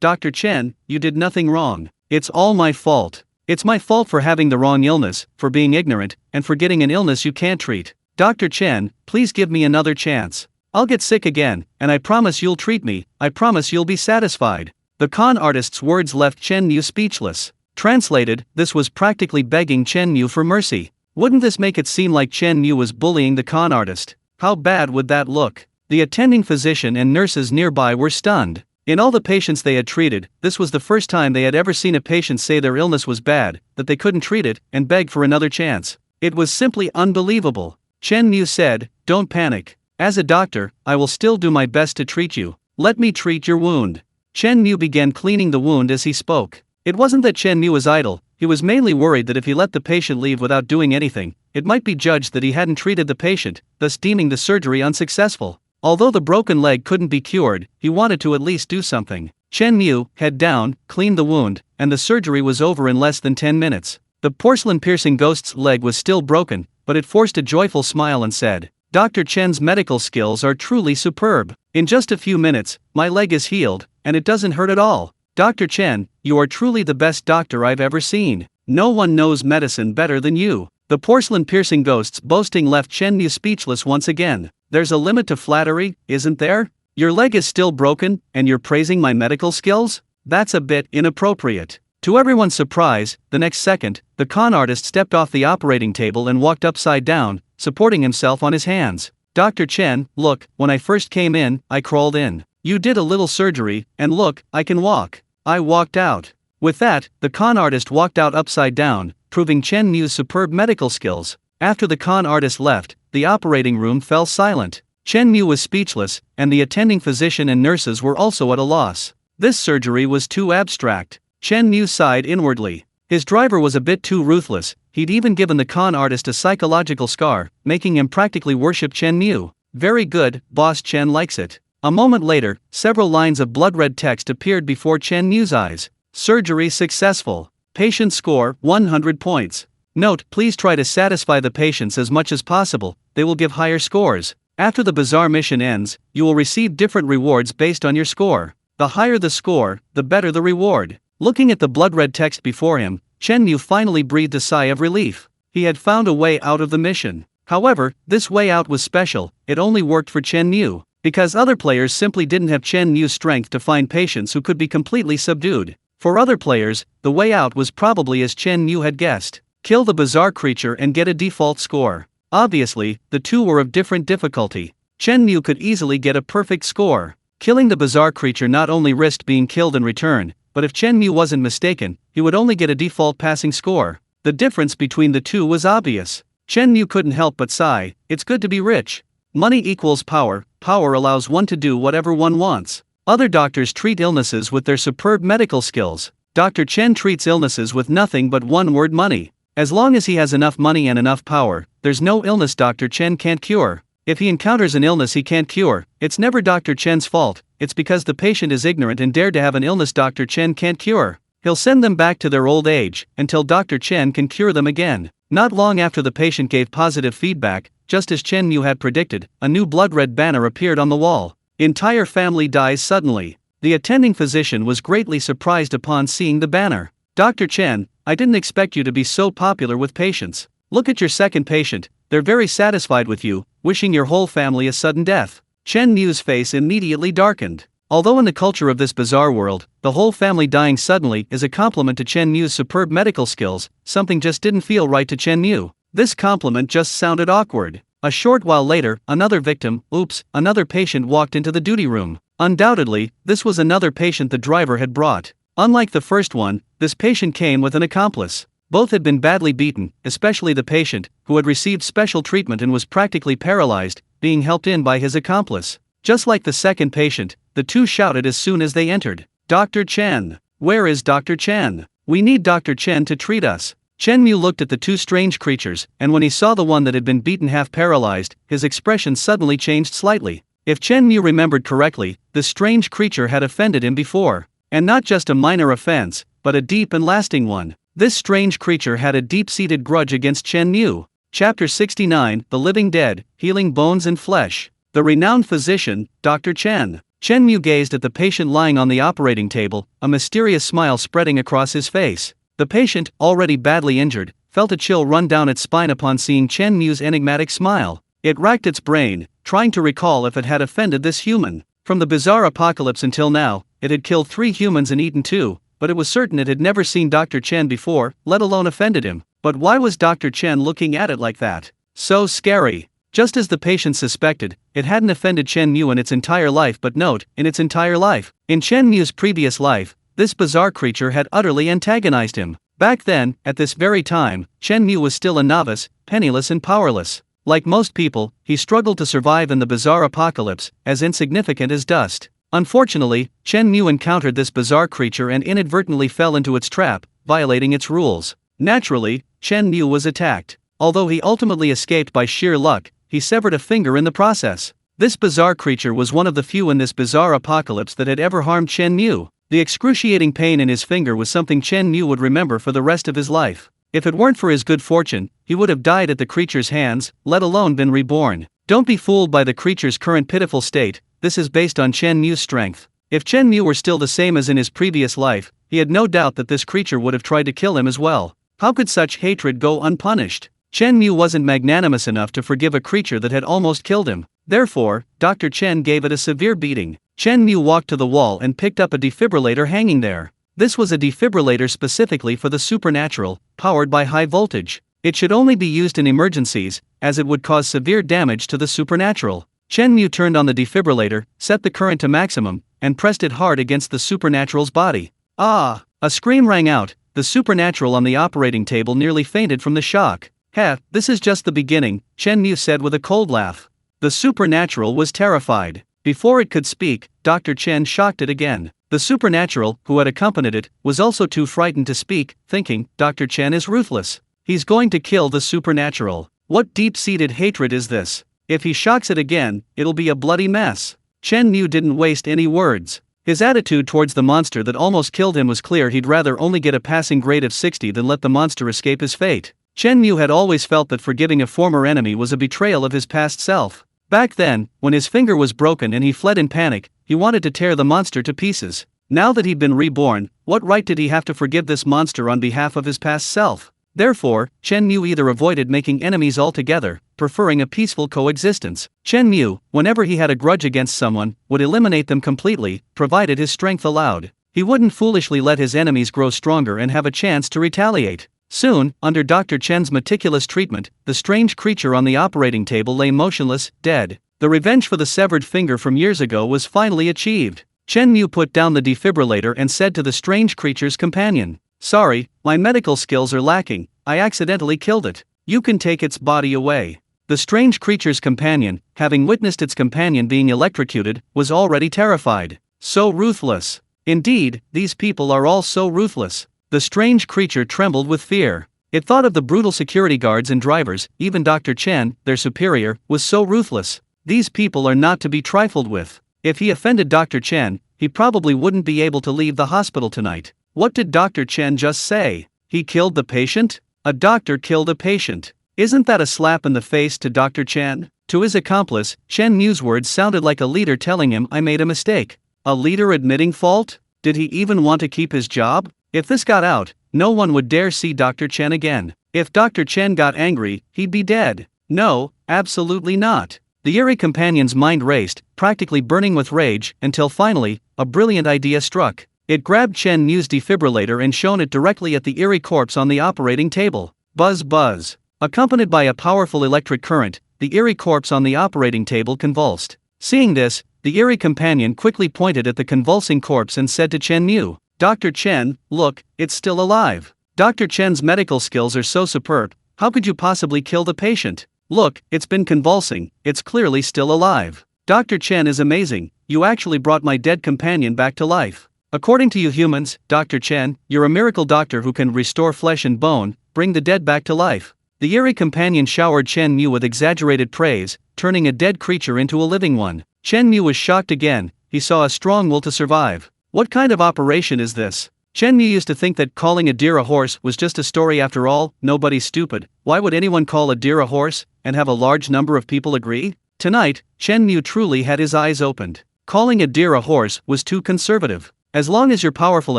Dr. Chen, you did nothing wrong. It's all my fault. It's my fault for having the wrong illness, for being ignorant, and for getting an illness you can't treat. Dr. Chen, please give me another chance. I'll get sick again, and I promise you'll treat me. I promise you'll be satisfied. The con artist's words left Chen Mu speechless. Translated, this was practically begging Chen Mu for mercy. Wouldn't this make it seem like Chen Mu was bullying the con artist? How bad would that look? The attending physician and nurses nearby were stunned. In all the patients they had treated, this was the first time they had ever seen a patient say their illness was bad, that they couldn't treat it, and beg for another chance. It was simply unbelievable. Chen Mu said, Don't panic. As a doctor, I will still do my best to treat you. Let me treat your wound. Chen Mu began cleaning the wound as he spoke. It wasn't that Chen Mu was idle, he was mainly worried that if he let the patient leave without doing anything, it might be judged that he hadn't treated the patient, thus deeming the surgery unsuccessful. Although the broken leg couldn't be cured, he wanted to at least do something. Chen Mu, head down, cleaned the wound, and the surgery was over in less than 10 minutes. The porcelain-piercing ghost's leg was still broken, but it forced a joyful smile and said, Dr. Chen's medical skills are truly superb. In just a few minutes, my leg is healed, and it doesn't hurt at all. Dr. Chen, you are truly the best doctor I've ever seen. No one knows medicine better than you. The porcelain-piercing ghost's boasting left Chen Mu speechless once again. There's a limit to flattery, isn't there? Your leg is still broken, and you're praising my medical skills? That's a bit inappropriate. To everyone's surprise, the next second, the con artist stepped off the operating table and walked upside down, supporting himself on his hands. Dr. Chen, look, when I first came in, I crawled in. You did a little surgery, and look, I can walk. I walked out. With that, the con artist walked out upside down, proving Chen Mu's superb medical skills. After the con artist left, the operating room fell silent. Chen Mu was speechless, and the attending physician and nurses were also at a loss. This surgery was too abstract. Chen Mu sighed inwardly. His driver was a bit too ruthless. He'd even given the con artist a psychological scar, making him practically worship Chen Mu. Very good, Boss Chen likes it. A moment later, several lines of blood-red text appeared before Chen Mu's eyes. Surgery successful. Patient score, 100 points. Note, please try to satisfy the patients as much as possible, they will give higher scores. After the bazaar mission ends, you will receive different rewards based on your score. The higher the score, the better the reward. Looking at the blood-red text before him, Chen Mu finally breathed a sigh of relief. He had found a way out of the mission. However, this way out was special, it only worked for Chen Mu, because other players simply didn't have Chen Mu's strength to find patients who could be completely subdued. For other players, the way out was probably as Chen Mu had guessed. Kill the bizarre creature and get a default score. Obviously, the two were of different difficulty. Chen Mu could easily get a perfect score. Killing the bizarre creature not only risked being killed in return, but if Chen Mu wasn't mistaken, he would only get a default passing score. The difference between the two was obvious. Chen Mu couldn't help but sigh, it's good to be rich. Money equals power, power allows one to do whatever one wants. Other doctors treat illnesses with their superb medical skills. Dr. Chen treats illnesses with nothing but one word: money. As long as he has enough money and enough power, there's no illness Dr. Chen can't cure. If he encounters an illness he can't cure, it's never Dr. Chen's fault, it's because the patient is ignorant and dared to have an illness Dr. Chen can't cure. He'll send them back to their old age, until Dr. Chen can cure them again. Not long after the patient gave positive feedback, just as Chen Mu had predicted, a new blood-red banner appeared on the wall. Entire family dies suddenly. The attending physician was greatly surprised upon seeing the banner. Dr. Chen, I didn't expect you to be so popular with patients. Look at your second patient, they're very satisfied with you, wishing your whole family a sudden death. Chen Mu's face immediately darkened. Although in the culture of this bizarre world, the whole family dying suddenly is a compliment to Chen Mu's superb medical skills, something just didn't feel right to Chen Mu. This compliment just sounded awkward. A short while later, another patient walked into the duty room. Undoubtedly, this was another patient the driver had brought. Unlike the first one, this patient came with an accomplice. Both had been badly beaten, especially the patient, who had received special treatment and was practically paralyzed, being helped in by his accomplice. Just like the second patient, the two shouted as soon as they entered. Dr. Chen! Where is Dr. Chen? We need Dr. Chen to treat us. Chen Mu looked at the two strange creatures, and when he saw the one that had been beaten half paralyzed, his expression suddenly changed slightly. If Chen Mu remembered correctly, this strange creature had offended him before. And not just a minor offense, but a deep and lasting one. This strange creature had a deep-seated grudge against Chen Mu. Chapter 69, The Living Dead, Healing Bones and Flesh. The renowned physician, Dr. Chen. Chen Mu gazed at the patient lying on the operating table, a mysterious smile spreading across his face. The patient, already badly injured, felt a chill run down its spine upon seeing Chen Mu's enigmatic smile. It racked its brain, trying to recall if it had offended this human. From the bizarre apocalypse until now, it had killed 3 humans and eaten 2, but it was certain it had never seen Dr. Chen before, let alone offended him. But why was Dr. Chen looking at it like that? So scary. Just as the patient suspected, it hadn't offended Chen Mu in its entire life, but note, in its entire life. In Chen Mu's previous life, this bizarre creature had utterly antagonized him. Back then, at this very time, Chen Mu was still a novice, penniless and powerless. Like most people, he struggled to survive in the bizarre apocalypse, as insignificant as dust. Unfortunately, Chen Mu encountered this bizarre creature and inadvertently fell into its trap, violating its rules. Naturally, Chen Mu was attacked. Although he ultimately escaped by sheer luck, he severed a finger in the process. This bizarre creature was one of the few in this bizarre apocalypse that had ever harmed Chen Mu. The excruciating pain in his finger was something Chen Mu would remember for the rest of his life. If it weren't for his good fortune, he would have died at the creature's hands, let alone been reborn. Don't be fooled by the creature's current pitiful state, this is based on Chen Mu's strength. If Chen Mu were still the same as in his previous life, he had no doubt that this creature would have tried to kill him as well. How could such hatred go unpunished? Chen Mu wasn't magnanimous enough to forgive a creature that had almost killed him. Therefore, Dr. Chen gave it a severe beating. Chen Mu walked to the wall and picked up a defibrillator hanging there. This was a defibrillator specifically for the supernatural, powered by high voltage. It should only be used in emergencies, as it would cause severe damage to the supernatural. Chen Mu turned on the defibrillator, set the current to maximum, and pressed it hard against the supernatural's body. Ah! A scream rang out. The supernatural on the operating table nearly fainted from the shock. "Heh, this is just the beginning," Chen Mu said with a cold laugh. The supernatural was terrified. Before it could speak, Dr. Chen shocked it again. The supernatural, who had accompanied it, was also too frightened to speak, thinking, "Dr. Chen is ruthless. He's going to kill the supernatural. What deep-seated hatred is this? If he shocks it again, it'll be a bloody mess." Chen Mu didn't waste any words. His attitude towards the monster that almost killed him was clear. He'd rather only get a passing grade of 60 than let the monster escape his fate. Chen Mu had always felt that forgiving a former enemy was a betrayal of his past self. Back then, when his finger was broken and he fled in panic, he wanted to tear the monster to pieces. Now that he'd been reborn, what right did he have to forgive this monster on behalf of his past self? Therefore, Chen Mu either avoided making enemies altogether, preferring a peaceful coexistence. Chen Mu, whenever he had a grudge against someone, would eliminate them completely, provided his strength allowed. He wouldn't foolishly let his enemies grow stronger and have a chance to retaliate. Soon, under Dr. Chen's meticulous treatment, the strange creature on the operating table lay motionless, dead. The revenge for the severed finger from years ago was finally achieved. Chen Mu put down the defibrillator and said to the strange creature's companion, "Sorry, my medical skills are lacking, I accidentally killed it. You can take its body away." The strange creature's companion, having witnessed its companion being electrocuted, was already terrified. So ruthless. Indeed, these people are all so ruthless. The strange creature trembled with fear. It thought of the brutal security guards and drivers. Even Dr. Chen, their superior, was so ruthless. These people are not to be trifled with. If he offended Dr. Chen, he probably wouldn't be able to leave the hospital tonight. What did Dr. Chen just say? He killed the patient? A doctor killed a patient. Isn't that a slap in the face to Dr. Chen? To his accomplice, Chen Mu's words sounded like a leader telling him, "I made a mistake." A leader admitting fault? Did he even want to keep his job? If this got out, no one would dare see Dr. Chen again. If Dr. Chen got angry, he'd be dead. No, absolutely not. The eerie companion's mind raced, practically burning with rage, until finally, a brilliant idea struck. It grabbed Chen Mu's defibrillator and shone it directly at the eerie corpse on the operating table. Buzz buzz. Accompanied by a powerful electric current, the eerie corpse on the operating table convulsed. Seeing this, the eerie companion quickly pointed at the convulsing corpse and said to Chen Mu, "Dr. Chen, look, it's still alive." Dr. Chen's medical skills are so superb, how could you possibly kill the patient? Look, it's been convulsing, it's clearly still alive. Dr. Chen is amazing, you actually brought my dead companion back to life. According to you humans, Dr. Chen, you're a miracle doctor who can restore flesh and bone, bring the dead back to life. The eerie companion showered Chen Mu with exaggerated praise, turning a dead creature into a living one. Chen Mu was shocked again. He saw a strong will to survive. What kind of operation is this? Chen Mu used to think that calling a deer a horse was just a story after all. Nobody's stupid. Why would anyone call a deer a horse, and have a large number of people agree? Tonight, Chen Mu truly had his eyes opened. Calling a deer a horse was too conservative. As long as you're powerful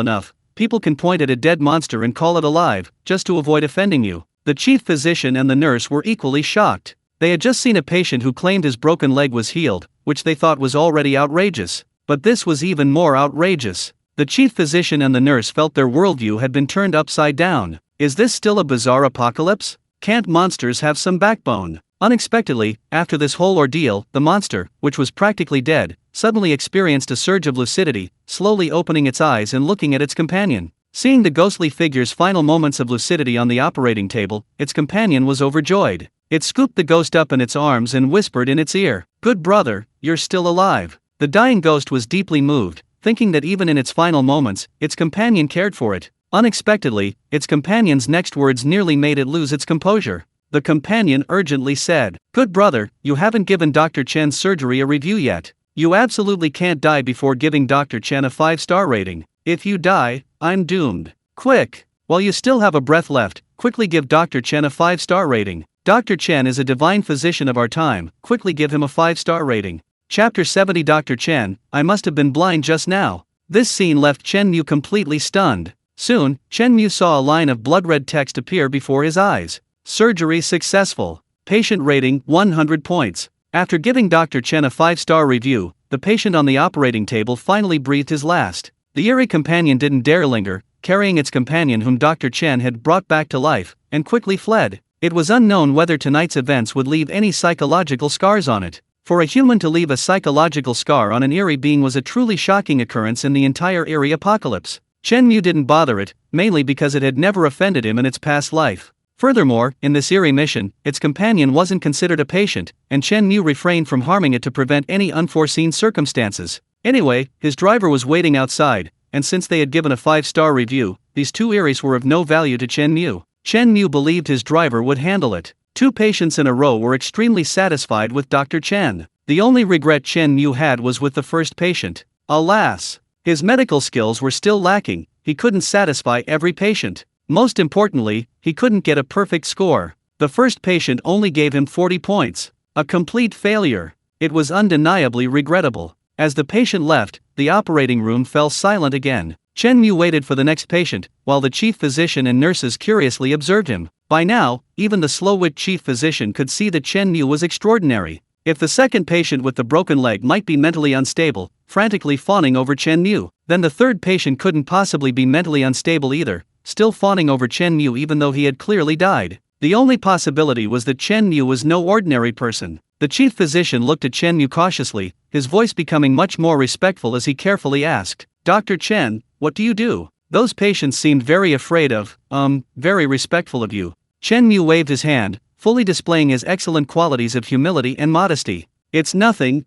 enough, people can point at a dead monster and call it alive, just to avoid offending you. The chief physician and the nurse were equally shocked. They had just seen a patient who claimed his broken leg was healed, which they thought was already outrageous. But this was even more outrageous. The chief physician and the nurse felt their worldview had been turned upside down. Is this still a bizarre apocalypse? Can't monsters have some backbone? Unexpectedly, after this whole ordeal, the monster, which was practically dead, suddenly experienced a surge of lucidity, slowly opening its eyes and looking at its companion. Seeing the ghostly figure's final moments of lucidity on the operating table, its companion was overjoyed. It scooped the ghost up in its arms and whispered in its ear, "Good brother, you're still alive." The dying ghost was deeply moved, thinking that even in its final moments, its companion cared for it. Unexpectedly, its companion's next words nearly made it lose its composure. The companion urgently said, "Good brother, you haven't given Dr. Chen's surgery a review yet. You absolutely can't die before giving Dr. Chen a 5-star rating. If you die, I'm doomed. Quick! While you still have a breath left, quickly give Dr. Chen a 5-star rating. Dr. Chen is a divine physician of our time, quickly give him a 5-star rating." Chapter 70 Dr. Chen, I must have been blind just now. This scene left Chen Mu completely stunned. Soon, Chen Mu saw a line of blood-red text appear before his eyes. Surgery successful. Patient rating 100 points. After giving Dr. Chen a 5-star review, the patient on the operating table finally breathed his last. The eerie companion didn't dare linger, carrying its companion whom Dr. Chen had brought back to life, and quickly fled. It was unknown whether tonight's events would leave any psychological scars on it. For a human to leave a psychological scar on an eerie being was a truly shocking occurrence in the entire eerie apocalypse. Chen Mu didn't bother it, mainly because it had never offended him in its past life. Furthermore, in this eerie mission, its companion wasn't considered a patient, and Chen Mu refrained from harming it to prevent any unforeseen circumstances. Anyway, his driver was waiting outside, and since they had given a 5-star review, these two eerie's were of no value to Chen Mu. Chen Mu believed his driver would handle it. 2 patients in a row were extremely satisfied with Dr. Chen. The only regret Chen Mu had was with the first patient. Alas! His medical skills were still lacking, he couldn't satisfy every patient. Most importantly, he couldn't get a perfect score. The first patient only gave him 40 points. A complete failure. It was undeniably regrettable. As the patient left, the operating room fell silent again. Chen Mu waited for the next patient, while the chief physician and nurses curiously observed him. By now, even the slow-witted chief physician could see that Chen Mu was extraordinary. If the second patient with the broken leg might be mentally unstable, frantically fawning over Chen Mu, then the third patient couldn't possibly be mentally unstable either, still fawning over Chen Mu even though he had clearly died. The only possibility was that Chen Mu was no ordinary person. The chief physician looked at Chen Mu cautiously, his voice becoming much more respectful as he carefully asked, "Dr. Chen, what do you do? Those patients seemed very afraid of, very respectful of you." Chen Mu waved his hand, fully displaying his excellent qualities of humility and modesty. "It's nothing.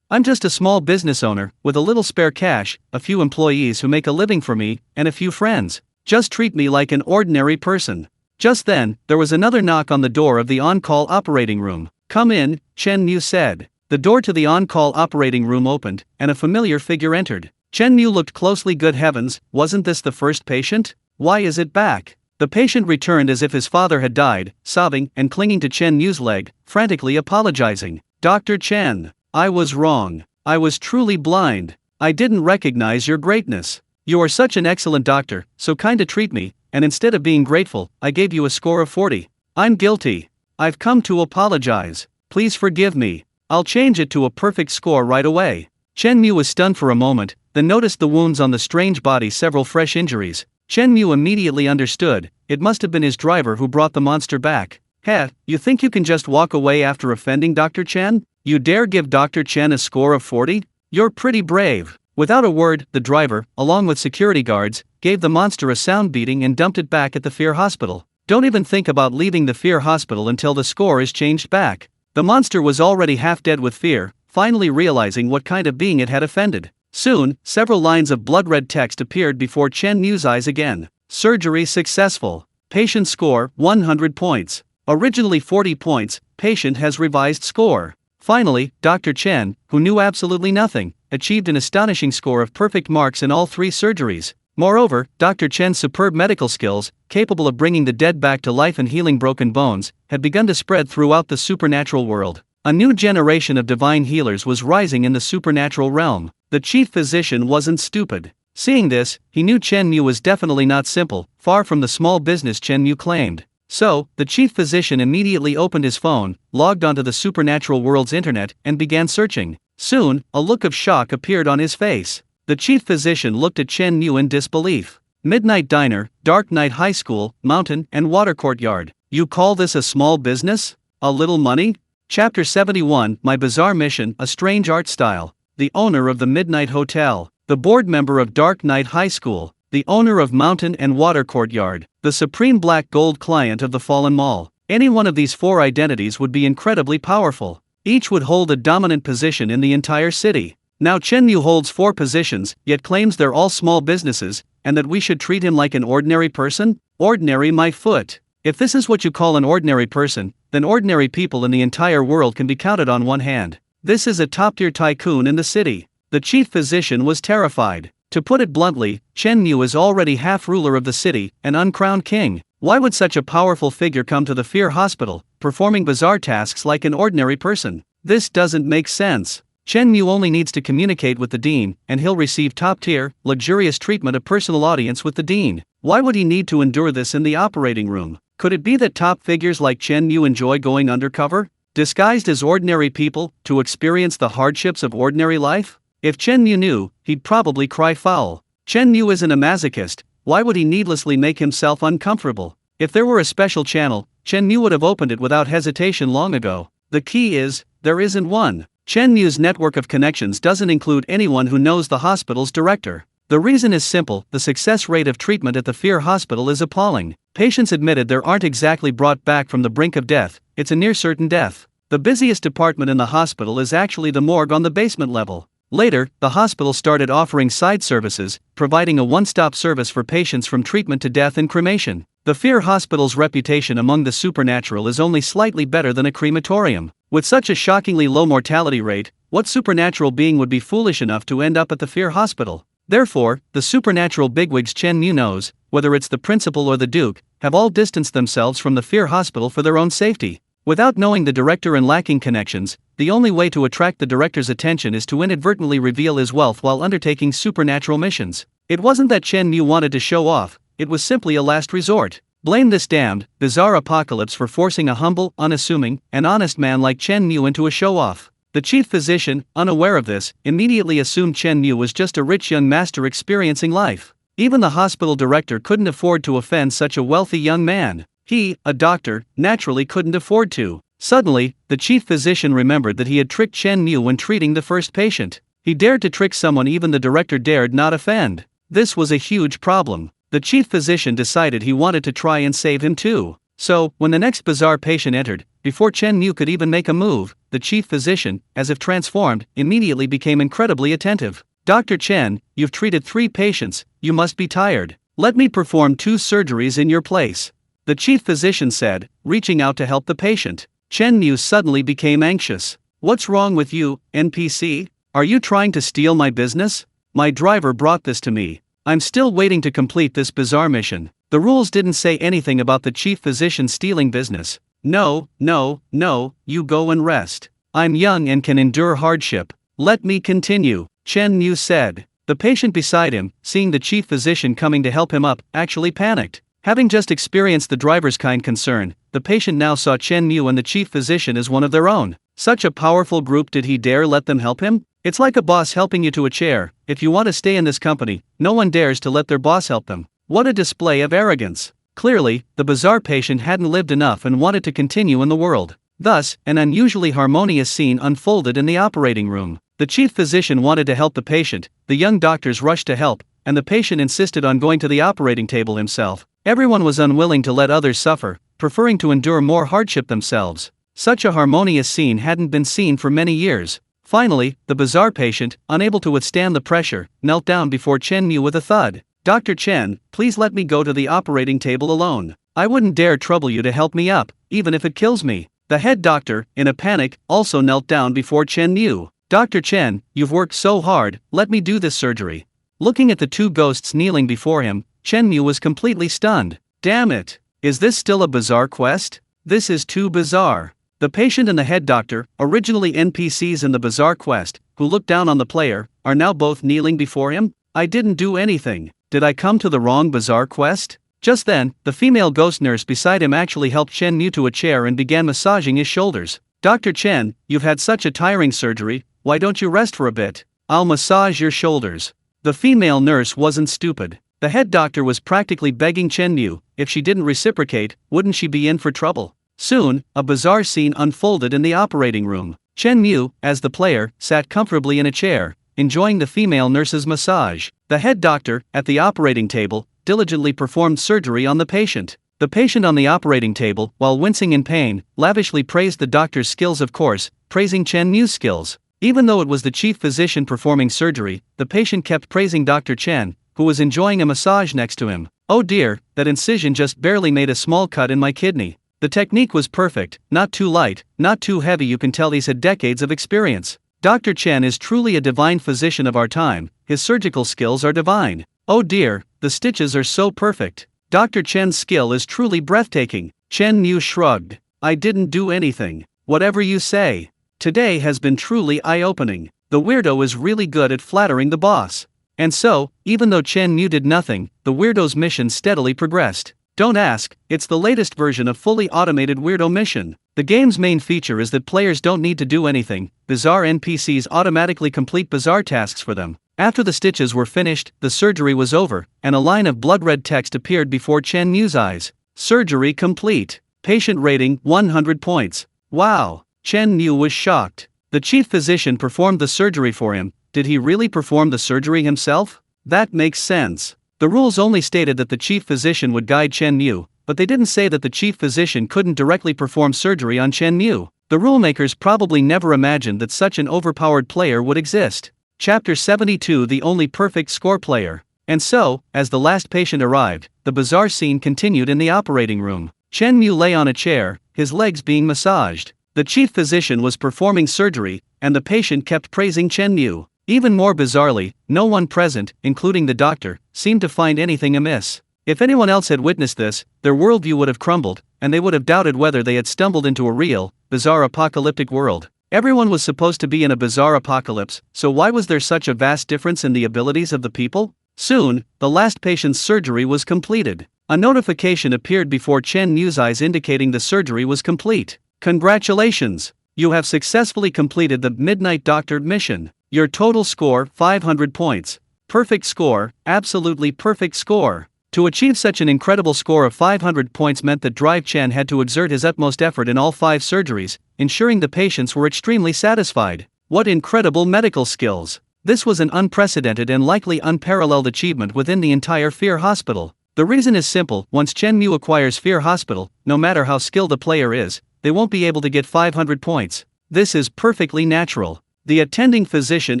I'm just a small business owner, with a little spare cash, a few employees who make a living for me, and a few friends. Just treat me like an ordinary person." Just then, there was another knock on the door of the on-call operating room. "Come in," Chen Mu said. The door to the on-call operating room opened, and a familiar figure entered. Chen Mu looked closely. Good heavens, wasn't this the first patient? Why is it back? The patient returned as if his father had died, sobbing and clinging to Chen Mu's leg, frantically apologizing. "Dr. Chen, I was wrong. I was truly blind. I didn't recognize your greatness. You are such an excellent doctor, so kind to treat me, and instead of being grateful, I gave you a score of 40. I'm guilty. I've come to apologize. Please forgive me. I'll change it to a perfect score right away." Chen Mu was stunned for a moment, then noticed the wounds on the strange body, several fresh injuries. Chen Mu immediately understood, it must have been his driver who brought the monster back. "Heh, you think you can just walk away after offending Dr. Chen? You dare give Dr. Chen a score of 40? You're pretty brave." Without a word, the driver, along with security guards, gave the monster a sound beating and dumped it back at the Fear Hospital. Don't even think about leaving the Fear Hospital until the score is changed back. The monster was already half dead with fear, finally realizing what kind of being it had offended. Soon, several lines of blood-red text appeared before Chen Mu's eyes again. "Surgery successful. Patient score, 100 points. Originally 40 points, patient has revised score." Finally, Dr. Chen, who knew absolutely nothing, achieved an astonishing score of perfect marks in all 3 surgeries. Moreover, Dr. Chen's superb medical skills, capable of bringing the dead back to life and healing broken bones, had begun to spread throughout the supernatural world. A new generation of divine healers was rising in the supernatural realm. The chief physician wasn't stupid. Seeing this, he knew Chen Mu was definitely not simple, far from the small business Chen Mu claimed. So, the chief physician immediately opened his phone, logged onto the supernatural world's internet, and began searching. Soon, a look of shock appeared on his face. The chief physician looked at Chen Mu in disbelief. "Midnight Diner, Dark Knight High School, Mountain and Water Courtyard. You call this a small business? A little money?" Chapter 71, My Bizarre Mission, A Strange Art Style. The owner of the Midnight Hotel, the board member of Dark Knight High School, the owner of Mountain and Water Courtyard, the supreme black gold client of the Fallen Mall. Any one of these 4 identities would be incredibly powerful. Each would hold a dominant position in the entire city. Now Chen Mu holds 4 positions, yet claims they're all small businesses, and that we should treat him like an ordinary person? Ordinary my foot. If this is what you call an ordinary person, then ordinary people in the entire world can be counted on one hand. This is a top-tier tycoon in the city. The chief physician was terrified. To put it bluntly, Chen Mu is already half ruler of the city, an uncrowned king. Why would such a powerful figure come to the Fear Hospital, performing bizarre tasks like an ordinary person? This doesn't make sense. Chen Mu only needs to communicate with the dean, and he'll receive top-tier, luxurious treatment, a personal audience with the dean. Why would he need to endure this in the operating room? Could it be that top figures like Chen Mu enjoy going undercover, disguised as ordinary people, to experience the hardships of ordinary life? If Chen Mu knew, he'd probably cry foul. Chen Mu isn't a masochist, why would he needlessly make himself uncomfortable? If there were a special channel, Chen Mu would have opened it without hesitation long ago. The key is, there isn't one. Chen Mu's network of connections doesn't include anyone who knows the hospital's director. The reason is simple, the success rate of treatment at the Fear Hospital is appalling. Patients admitted there aren't exactly brought back from the brink of death, it's a near certain death. The busiest department in the hospital is actually the morgue on the basement level. Later, the hospital started offering side services, providing a one-stop service for patients from treatment to death and cremation. The Fear Hospital's reputation among the supernatural is only slightly better than a crematorium. With such a shockingly low mortality rate, what supernatural being would be foolish enough to end up at the Fear Hospital? Therefore, the supernatural bigwigs Chen Mu knows, whether it's the principal or the duke, have all distanced themselves from the Fear Hospital for their own safety. Without knowing the director and lacking connections, the only way to attract the director's attention is to inadvertently reveal his wealth while undertaking supernatural missions. It wasn't that Chen Mu wanted to show off, it was simply a last resort. Blame this damned, bizarre apocalypse for forcing a humble, unassuming, and honest man like Chen Mu into a show-off. The chief physician, unaware of this, immediately assumed Chen Mu was just a rich young master experiencing life. Even the hospital director couldn't afford to offend such a wealthy young man. He, a doctor, naturally couldn't afford to. Suddenly, the chief physician remembered that he had tricked Chen Mu when treating the first patient. He dared to trick someone even the director dared not offend. This was a huge problem. The chief physician decided he wanted to try and save him too. So, when the next bizarre patient entered, before Chen Mu could even make a move, the chief physician, as if transformed, immediately became incredibly attentive. Dr. Chen, you've treated 3 patients, you must be tired. Let me perform 2 surgeries in your place. The chief physician said, reaching out to help the patient. Chen Mu suddenly became anxious. What's wrong with you, NPC? Are you trying to steal my business? My driver brought this to me. I'm still waiting to complete this bizarre mission. The rules didn't say anything about the chief physician stealing business. No, you go and rest. I'm young and can endure hardship. Let me continue, Chen Mu said. The patient beside him, seeing the chief physician coming to help him up, actually panicked. Having just experienced the driver's kind concern, the patient now saw Chen Mu and the chief physician as one of their own. Such a powerful group, did he dare let them help him? It's like a boss helping you to a chair. If you want to stay in this company, no one dares to let their boss help them. What a display of arrogance. Clearly, the bizarre patient hadn't lived enough and wanted to continue in the world. Thus, an unusually harmonious scene unfolded in the operating room. The chief physician wanted to help the patient, the young doctors rushed to help, and the patient insisted on going to the operating table himself. Everyone was unwilling to let others suffer, preferring to endure more hardship themselves. Such a harmonious scene hadn't been seen for many years. Finally, the bizarre patient, unable to withstand the pressure, knelt down before Chen Mu with a thud. Dr. Chen, please let me go to the operating table alone. I wouldn't dare trouble you to help me up, even if it kills me. The head doctor, in a panic, also knelt down before Chen Mu. Dr. Chen, you've worked so hard, let me do this surgery. Looking at the 2 ghosts kneeling before him, Chen Mu was completely stunned. Damn it! Is this still a bizarre quest? This is too bizarre. The patient and the head doctor, originally NPCs in the bizarre quest, who looked down on the player, are now both kneeling before him? I didn't do anything. Did I come to the wrong bizarre quest? Just then, the female ghost nurse beside him actually helped Chen Mu to a chair and began massaging his shoulders. Dr. Chen, you've had such a tiring surgery, why don't you rest for a bit? I'll massage your shoulders. The female nurse wasn't stupid. The head doctor was practically begging Chen Mu, if she didn't reciprocate, wouldn't she be in for trouble? Soon, a bizarre scene unfolded in the operating room. Chen Mu, as the player, sat comfortably in a chair, enjoying the female nurse's massage. The head doctor, at the operating table, diligently performed surgery on the patient. The patient on the operating table, while wincing in pain, lavishly praised the doctor's skills, of course, praising Chen Mu's skills. Even though it was the chief physician performing surgery, the patient kept praising Dr. Chen, who was enjoying a massage next to him. Oh dear, that incision just barely made a small cut in my kidney. The technique was perfect, not too light, not too heavy. You can tell he's had decades of experience. Dr. Chen is truly a divine physician of our time, his surgical skills are divine. Oh dear, the stitches are so perfect. Dr. Chen's skill is truly breathtaking. Chen Mu shrugged. I didn't do anything. Whatever you say. Today has been truly eye-opening. The weirdo is really good at flattering the boss. And so, even though Chen Mu did nothing, the weirdo's mission steadily progressed. Don't ask, it's the latest version of fully automated weirdo mission. The game's main feature is that players don't need to do anything, bizarre NPCs automatically complete bizarre tasks for them. After the stitches were finished, the surgery was over, and a line of blood-red text appeared before Chen Mu's eyes. Surgery complete. Patient rating 100 points. Wow! Chen Mu was shocked. The chief physician performed the surgery for him. Did he really perform the surgery himself? That makes sense. The rules only stated that the chief physician would guide Chen Mu, but they didn't say that the chief physician couldn't directly perform surgery on Chen Mu. The rulemakers probably never imagined that such an overpowered player would exist. Chapter 72 The Only Perfect Score Player. And so, as the last patient arrived, the bizarre scene continued in the operating room. Chen Mu lay on a chair, his legs being massaged. The chief physician was performing surgery, and the patient kept praising Chen Mu. Even more bizarrely, no one present, including the doctor, seemed to find anything amiss. If anyone else had witnessed this, their worldview would have crumbled, and they would have doubted whether they had stumbled into a real, bizarre apocalyptic world. Everyone was supposed to be in a bizarre apocalypse, so why was there such a vast difference in the abilities of the people? Soon, the last patient's surgery was completed. A notification appeared before Chen Mu's eyes indicating the surgery was complete. Congratulations! You have successfully completed the Midnight Doctor mission. Your total score, 500 points. Perfect score, absolutely perfect score. To achieve such an incredible score of 500 points meant that Drive Chen had to exert his utmost effort in all 5 surgeries, ensuring the patients were extremely satisfied. What incredible medical skills! This was an unprecedented and likely unparalleled achievement within the entire Fear Hospital. The reason is simple: once Chen Mu acquires Fear Hospital, no matter how skilled a player is, they won't be able to get 500 points. This is perfectly natural. The attending physician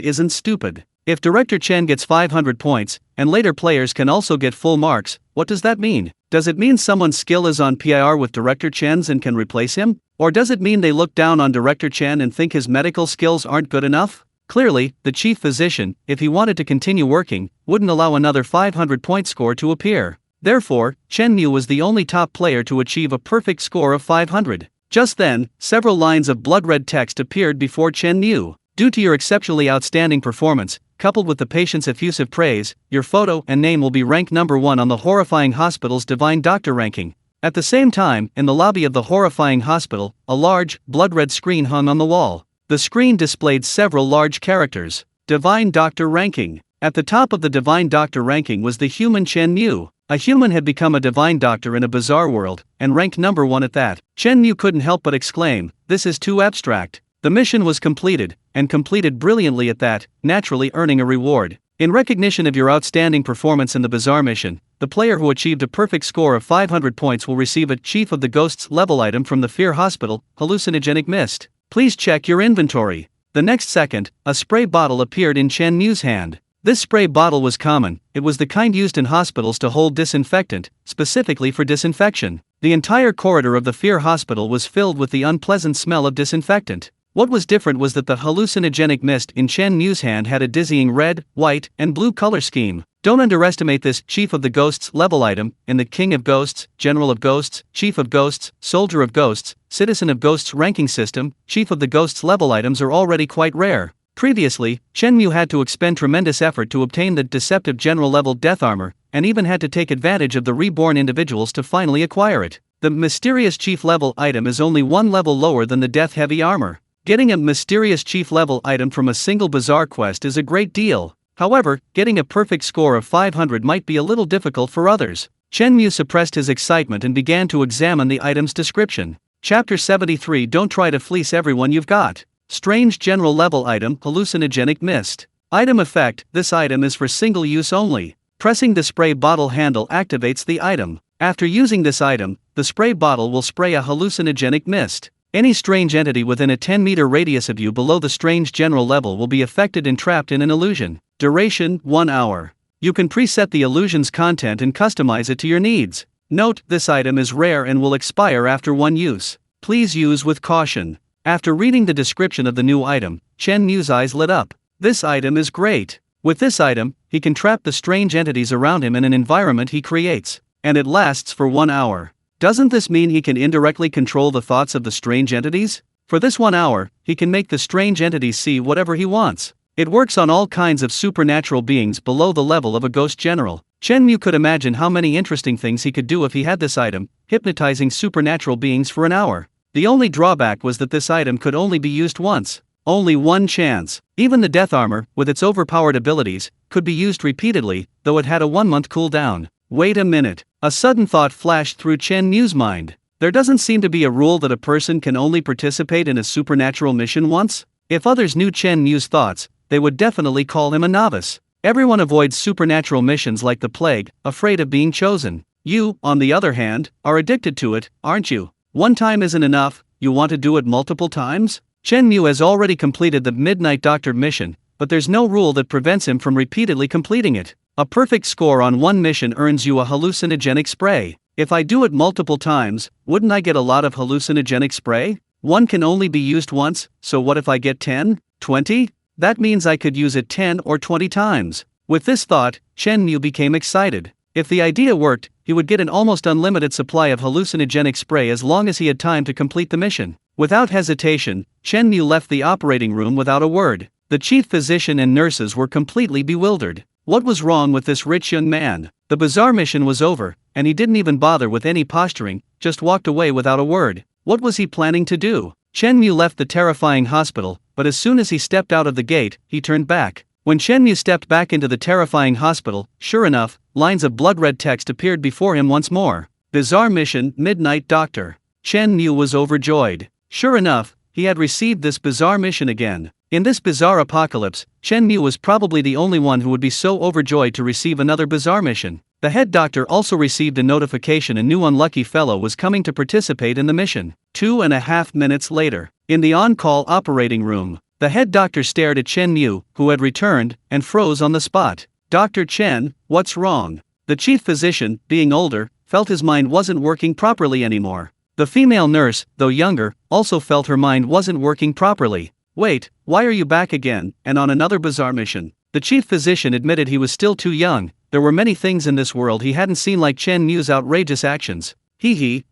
isn't stupid. If Director Chen gets 500 points, and later players can also get full marks, what does that mean? Does it mean someone's skill is on par with Director Chen's and can replace him? Or does it mean they look down on Director Chen and think his medical skills aren't good enough? Clearly, the chief physician, if he wanted to continue working, wouldn't allow another 500-point score to appear. Therefore, Chen Mu was the only top player to achieve a perfect score of 500. Just then, several lines of blood-red text appeared before Chen Mu. Due to your exceptionally outstanding performance, coupled with the patient's effusive praise, your photo and name will be ranked number 1 on the Horrifying Hospital's Divine Doctor ranking. At the same time, in the lobby of the Horrifying Hospital, a large, blood-red screen hung on the wall. The screen displayed several large characters. Divine Doctor ranking. At the top of the Divine Doctor ranking was the human Chen Mu. A human had become a Divine Doctor in a bizarre world, and ranked number 1 at that. Chen Mu couldn't help but exclaim, "This is too abstract." The mission was completed, and completed brilliantly at that, naturally earning a reward. In recognition of your outstanding performance in the bizarre mission, the player who achieved a perfect score of 500 points will receive a Chief of the Ghosts level item from the Fear Hospital, Hallucinogenic Mist. Please check your inventory. The next second, a spray bottle appeared in Chen Mu's hand. This spray bottle was common. It was the kind used in hospitals to hold disinfectant, specifically for disinfection. The entire corridor of the Fear Hospital was filled with the unpleasant smell of disinfectant. What was different was that the hallucinogenic mist in Chen Mu's hand had a dizzying red, white, and blue color scheme. Don't underestimate this Chief of the Ghosts level item. In the King of Ghosts, General of Ghosts, Chief of Ghosts, Soldier of Ghosts, Citizen of Ghosts ranking system, Chief of the Ghosts level items are already quite rare. Previously, Chen Mu had to expend tremendous effort to obtain the deceptive general level death armor, and even had to take advantage of the reborn individuals to finally acquire it. The mysterious chief level item is only 1 level lower than the death heavy armor. Getting a mysterious chief level item from a single bizarre quest is a great deal. However, getting a perfect score of 500 might be a little difficult for others. Chen Mu suppressed his excitement and began to examine the item's description. Chapter 73 Don't try to fleece everyone you've got. Strange general level item, hallucinogenic mist. Item effect: this item is for single use only. Pressing the spray bottle handle activates the item. After using this item, the spray bottle will spray a hallucinogenic mist. Any strange entity within a 10-meter radius of you below the strange general level will be affected and trapped in an illusion. Duration: 1 hour. You can preset the illusion's content and customize it to your needs. Note: this item is rare and will expire after 1 use. Please use with caution. After reading the description of the new item, Chen Mu's eyes lit up. This item is great. With this item, he can trap the strange entities around him in an environment he creates. And it lasts for 1 hour. Doesn't this mean he can indirectly control the thoughts of the strange entities? For this 1 hour, he can make the strange entities see whatever he wants. It works on all kinds of supernatural beings below the level of a ghost general. Chen Mu could imagine how many interesting things he could do if he had this item, hypnotizing supernatural beings for an hour. The only drawback was that this item could only be used once. Only one chance. Even the death armor, with its overpowered abilities, could be used repeatedly, though it had a 1-month cooldown. Wait a minute. A sudden thought flashed through Chen Mu's mind. There doesn't seem to be a rule that a person can only participate in a supernatural mission once? If others knew Chen Mu's thoughts, they would definitely call him a novice. Everyone avoids supernatural missions like the plague, afraid of being chosen. You, on the other hand, are addicted to it, aren't you? One time isn't enough, you want to do it multiple times? Chen Mu has already completed the Midnight Doctor mission, but there's no rule that prevents him from repeatedly completing it. A perfect score on one mission earns you a hallucinogenic spray. If I do it multiple times, wouldn't I get a lot of hallucinogenic spray? One can only be used once, so what if I get 10, 20? That means I could use it 10 or 20 times. With this thought, Chen Mu became excited. If the idea worked, he would get an almost unlimited supply of hallucinogenic spray as long as he had time to complete the mission. Without hesitation, Chen Mu left the operating room without a word. The chief physician and nurses were completely bewildered. What was wrong with this rich young man? The bizarre mission was over, and he didn't even bother with any posturing, just walked away without a word. What was he planning to do? Chen Mu left the terrifying hospital, but as soon as he stepped out of the gate, he turned back. When Chen Mu stepped back into the terrifying hospital, sure enough, lines of blood-red text appeared before him once more. Bizarre mission, Midnight Doctor. Chen Mu was overjoyed. Sure enough, he had received this bizarre mission again. In this bizarre apocalypse, Chen Mu was probably the only one who would be so overjoyed to receive another bizarre mission. The head doctor also received a notification a new unlucky fellow was coming to participate in the mission. 2.5 minutes later, in the on-call operating room, the head doctor stared at Chen Mu, who had returned, and froze on the spot. Dr. Chen, what's wrong? The chief physician, being older, felt his mind wasn't working properly anymore. The female nurse, though younger, also felt her mind wasn't working properly. Wait, why are you back again, and on another bizarre mission? The chief physician admitted he was still too young. There were many things in this world he hadn't seen, like Chen Mu's outrageous actions.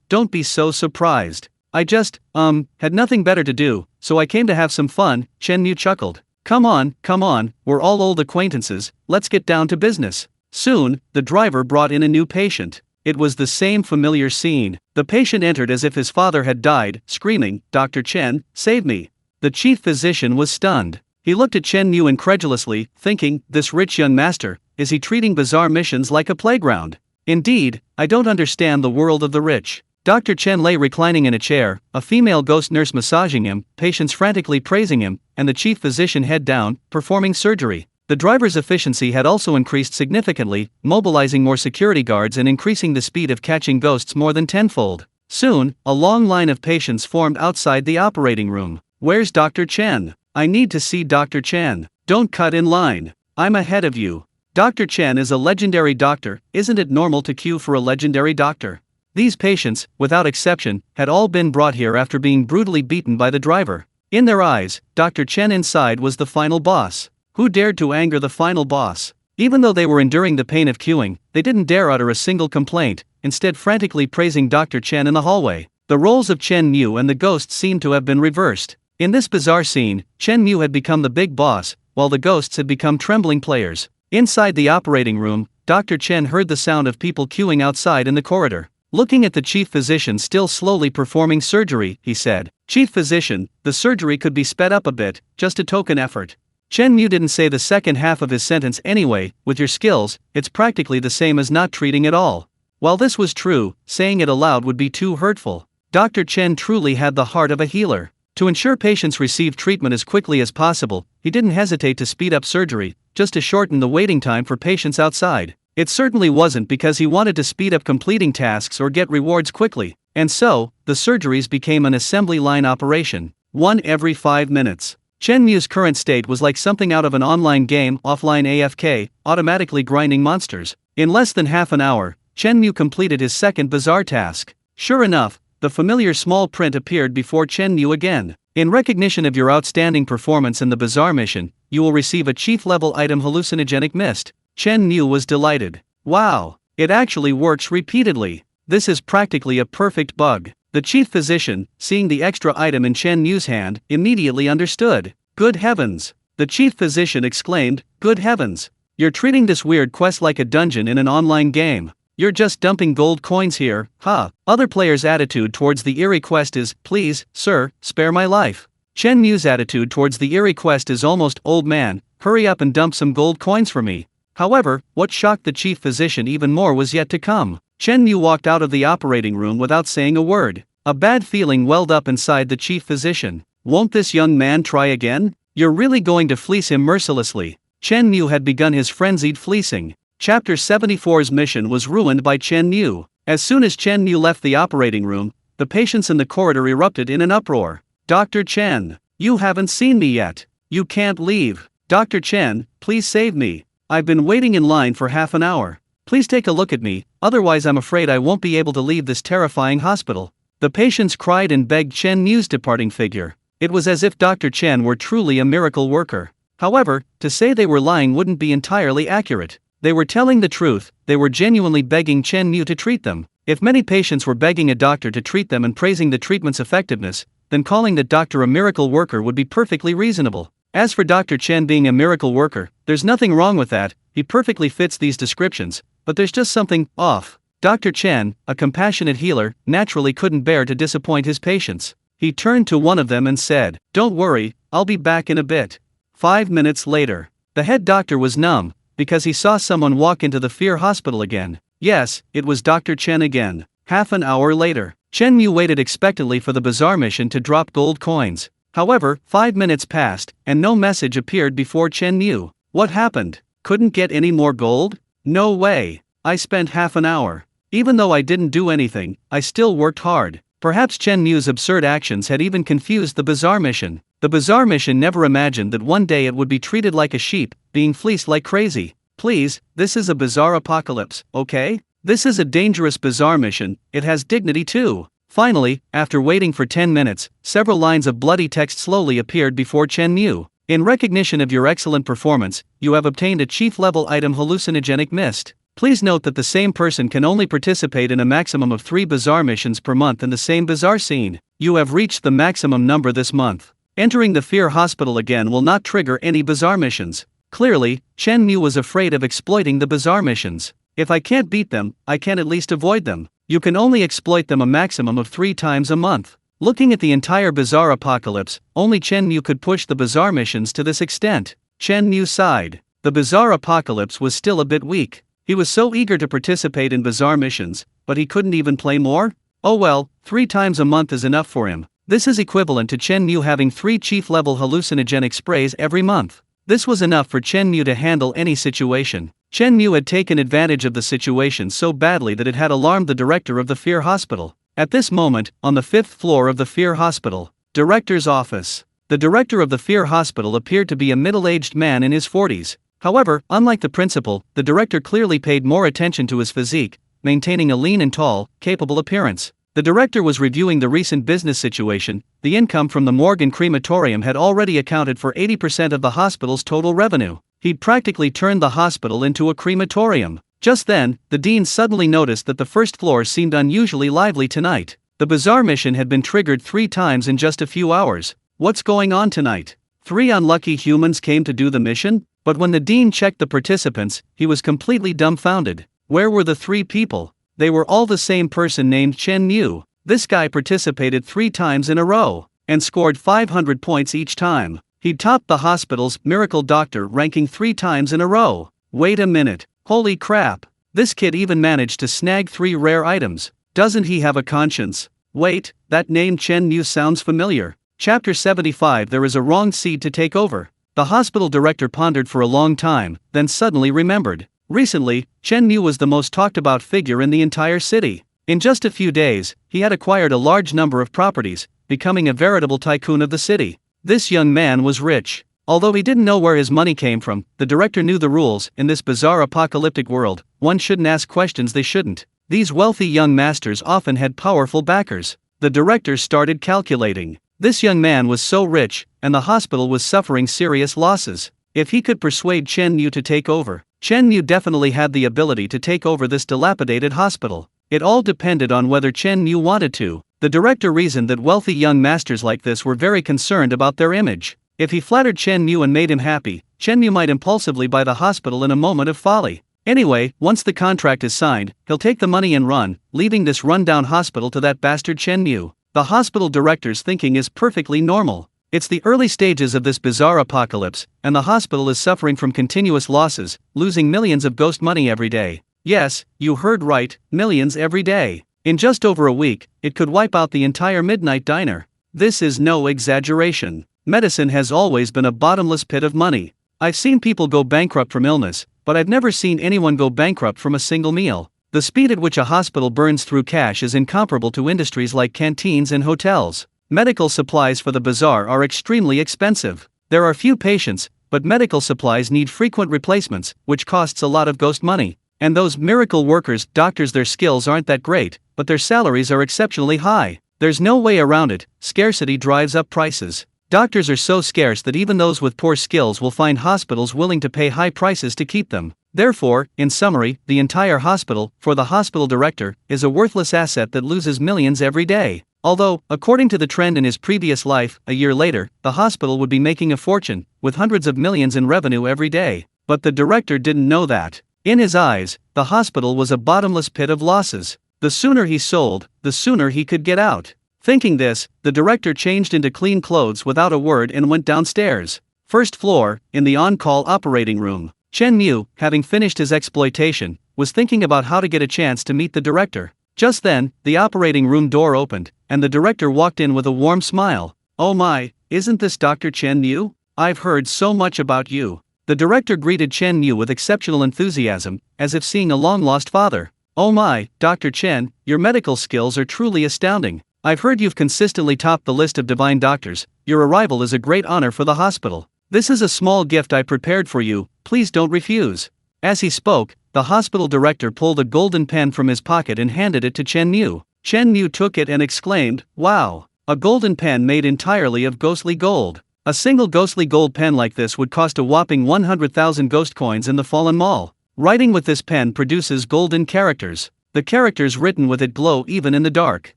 Don't be so surprised. I just, had nothing better to do, so I came to have some fun, Chen Mu chuckled. Come on, we're all old acquaintances, let's get down to business. Soon, the driver brought in a new patient. It was the same familiar scene. The patient entered as if his father had died, screaming, Dr. Chen, save me. The chief physician was stunned. He looked at Chen Mu incredulously, thinking, this rich young master, is he treating bizarre missions like a playground? Indeed, I don't understand the world of the rich. Dr. Chen lay reclining in a chair, a female ghost nurse massaging him, patients frantically praising him, and the chief physician head down, performing surgery. The driver's efficiency had also increased significantly, mobilizing more security guards and increasing the speed of catching ghosts more than tenfold. Soon, a long line of patients formed outside the operating room. Where's Dr. Chen? I need to see Dr. Chen. Don't cut in line. I'm ahead of you. Dr. Chen is a legendary doctor, isn't it normal to queue for a legendary doctor? These patients, without exception, had all been brought here after being brutally beaten by the driver. In their eyes, Dr. Chen inside was the final boss. Who dared to anger the final boss? Even though they were enduring the pain of queuing, they didn't dare utter a single complaint, instead frantically praising Dr. Chen in the hallway. The roles of Chen Mu and the ghosts seemed to have been reversed. In this bizarre scene, Chen Mu had become the big boss, while the ghosts had become trembling players. Inside the operating room, Dr. Chen heard the sound of people queuing outside in the corridor. Looking at the chief physician still slowly performing surgery, he said, Chief physician, the surgery could be sped up a bit, just a token effort. Chen Mu didn't say the second half of his sentence anyway. With your skills, it's practically the same as not treating at all. While this was true, saying it aloud would be too hurtful. Dr. Chen truly had the heart of a healer. To ensure patients received treatment as quickly as possible, he didn't hesitate to speed up surgery, just to shorten the waiting time for patients outside. It certainly wasn't because he wanted to speed up completing tasks or get rewards quickly, and so, the surgeries became an assembly line operation, one every 5 minutes. Chen Mu's current state was like something out of an online game, offline AFK, automatically grinding monsters. In less than half an hour, Chen Mu completed his second bizarre task. Sure enough, the familiar small print appeared before Chen Mu again. In recognition of your outstanding performance in the bizarre mission, you will receive a chief-level item hallucinogenic mist. Chen Mu was delighted. Wow, it actually works repeatedly. This is practically a perfect bug. The chief physician, seeing the extra item in Chen Mu's hand, immediately understood. Good heavens! The chief physician exclaimed, Good heavens! You're treating this weird quest like a dungeon in an online game. You're just dumping gold coins here, huh? Other players' attitude towards the eerie quest is, please, sir, spare my life. Chen Mu's attitude towards the eerie quest is almost, old man, hurry up and dump some gold coins for me. However, what shocked the chief physician even more was yet to come. Chen Mu walked out of the operating room without saying a word. A bad feeling welled up inside the chief physician. Won't this young man try again? You're really going to fleece him mercilessly. Chen Mu had begun his frenzied fleecing. Chapter 74's mission was ruined by Chen Mu. As soon as Chen Mu left the operating room, the patients in the corridor erupted in an uproar. Dr. Chen, you haven't seen me yet. You can't leave. Dr. Chen, please save me. I've been waiting in line for half an hour. Please take a look at me, otherwise I'm afraid I won't be able to leave this terrifying hospital. The patients cried and begged Chen Mu's departing figure. It was as if Dr. Chen were truly a miracle worker. However, to say they were lying wouldn't be entirely accurate. They were telling the truth, they were genuinely begging Chen Mu to treat them. If many patients were begging a doctor to treat them and praising the treatment's effectiveness, then calling that doctor a miracle worker would be perfectly reasonable. As for Dr. Chen being a miracle worker, there's nothing wrong with that, he perfectly fits these descriptions, but there's just something off. Dr. Chen, a compassionate healer, naturally couldn't bear to disappoint his patients. He turned to one of them and said, "Don't worry, I'll be back in a bit." 5 minutes later, the head doctor was numb, because he saw someone walk into the fear hospital again. Yes, it was Dr. Chen again. Half an hour later, Chen Mu waited expectantly for the bizarre mission to drop gold coins. However, 5 minutes passed, and no message appeared before Chen Mu. What happened? Couldn't get any more gold? No way. I spent half an hour. Even though I didn't do anything, I still worked hard. Perhaps Chen Mu's absurd actions had even confused the bizarre mission. The bizarre mission never imagined that one day it would be treated like a sheep, being fleeced like crazy. Please, this is a bizarre apocalypse, okay? This is a dangerous bizarre mission, it has dignity too. Finally, after waiting for 10 minutes, several lines of bloody text slowly appeared before Chen Mu. In recognition of your excellent performance, you have obtained a chief-level item hallucinogenic mist. Please note that the same person can only participate in a maximum of 3 bizarre missions per month in the same bizarre scene. You have reached the maximum number this month. Entering the fear hospital again will not trigger any bizarre missions. Clearly, Chen Mu was afraid of exploiting the bizarre missions. If I can't beat them, I can at least avoid them. You can only exploit them a maximum of 3 times a month. Looking at the entire bizarre apocalypse, only Chen Mu could push the bizarre missions to this extent. Chen Mu sighed. The bizarre apocalypse was still a bit weak. He was so eager to participate in bizarre missions, but he couldn't even play more? Oh well, 3 times a month is enough for him. This is equivalent to Chen Mu having 3 chief-level hallucinogenic sprays every month. This was enough for Chen Mu to handle any situation. Chen Mu had taken advantage of the situation so badly that it had alarmed the director of the Fear Hospital. At this moment, on the 5th floor of the Fear Hospital, director's office. The director of the Fear Hospital appeared to be a middle-aged man in his 40s. However, unlike the principal, the director clearly paid more attention to his physique, maintaining a lean and tall, capable appearance. The director was reviewing the recent business situation. The income from the morgue and crematorium had already accounted for 80% of the hospital's total revenue. He'd practically turned the hospital into a crematorium. Just then, the dean suddenly noticed that the first floor seemed unusually lively tonight. The bizarre mission had been triggered 3 times in just a few hours. What's going on tonight? 3 unlucky humans came to do the mission? But when the dean checked the participants, he was completely dumbfounded. Where were the 3 people? They were all the same person named Chen Mu. This guy participated 3 times in a row, and scored 500 points each time. He'd topped the hospital's miracle doctor ranking 3 times in a row. Wait a minute, holy crap. This kid even managed to snag 3 rare items. Doesn't he have a conscience? Wait, that name Chen Mu sounds familiar. Chapter 75. There is a wrong seed to take over. The hospital director pondered for a long time, then suddenly remembered. Recently, Chen Mu was the most talked about figure in the entire city. In just a few days, he had acquired a large number of properties, becoming a veritable tycoon of the city. This young man was rich. Although he didn't know where his money came from, the director knew the rules. In this bizarre apocalyptic world, one shouldn't ask questions they shouldn't. These wealthy young masters often had powerful backers. The director started calculating. This young man was so rich, and the hospital was suffering serious losses. If he could persuade Chen Mu to take over, Chen Mu definitely had the ability to take over this dilapidated hospital. It all depended on whether Chen Mu wanted to. The director reasoned that wealthy young masters like this were very concerned about their image. If he flattered Chen Mu and made him happy, Chen Mu might impulsively buy the hospital in a moment of folly. Anyway, once the contract is signed, he'll take the money and run, leaving this run-down hospital to that bastard Chen Mu. The hospital director's thinking is perfectly normal. It's the early stages of this bizarre apocalypse, and the hospital is suffering from continuous losses, losing millions of ghost money every day. Yes, you heard right, millions every day. In just over a week, it could wipe out the entire Midnight Diner. This is no exaggeration. Medicine has always been a bottomless pit of money. I've seen people go bankrupt from illness, but I've never seen anyone go bankrupt from a single meal. The speed at which a hospital burns through cash is incomparable to industries like canteens and hotels. Medical supplies for the bazaar are extremely expensive. There are few patients, but medical supplies need frequent replacements, which costs a lot of ghost money. And those miracle workers, doctors, their skills aren't that great, but their salaries are exceptionally high. There's no way around it, scarcity drives up prices. Doctors are so scarce that even those with poor skills will find hospitals willing to pay high prices to keep them. Therefore, in summary, the entire hospital, for the hospital director, is a worthless asset that loses millions every day. Although, according to the trend in his previous life, a year later, the hospital would be making a fortune, with hundreds of millions in revenue every day. But the director didn't know that. In his eyes, the hospital was a bottomless pit of losses. The sooner he sold, the sooner he could get out. Thinking this, the director changed into clean clothes without a word and went downstairs. First floor, in the on-call operating room. Chen Mu, having finished his exploitation, was thinking about how to get a chance to meet the director. Just then, the operating room door opened, and the director walked in with a warm smile. "Oh my, isn't this Dr. Chen Mu? I've heard so much about you." The director greeted Chen Mu with exceptional enthusiasm, as if seeing a long-lost father. "Oh my, Dr. Chen, your medical skills are truly astounding. I've heard you've consistently topped the list of divine doctors. Your arrival is a great honor for the hospital. This is a small gift I prepared for you, please don't refuse." As he spoke, the hospital director pulled a golden pen from his pocket and handed it to Chen Mu. Chen Mu took it and exclaimed, "Wow! A golden pen made entirely of ghostly gold. A single ghostly gold pen like this would cost a whopping 100,000 ghost coins in the Fallen Mall. Writing with this pen produces golden characters. The characters written with it glow even in the dark.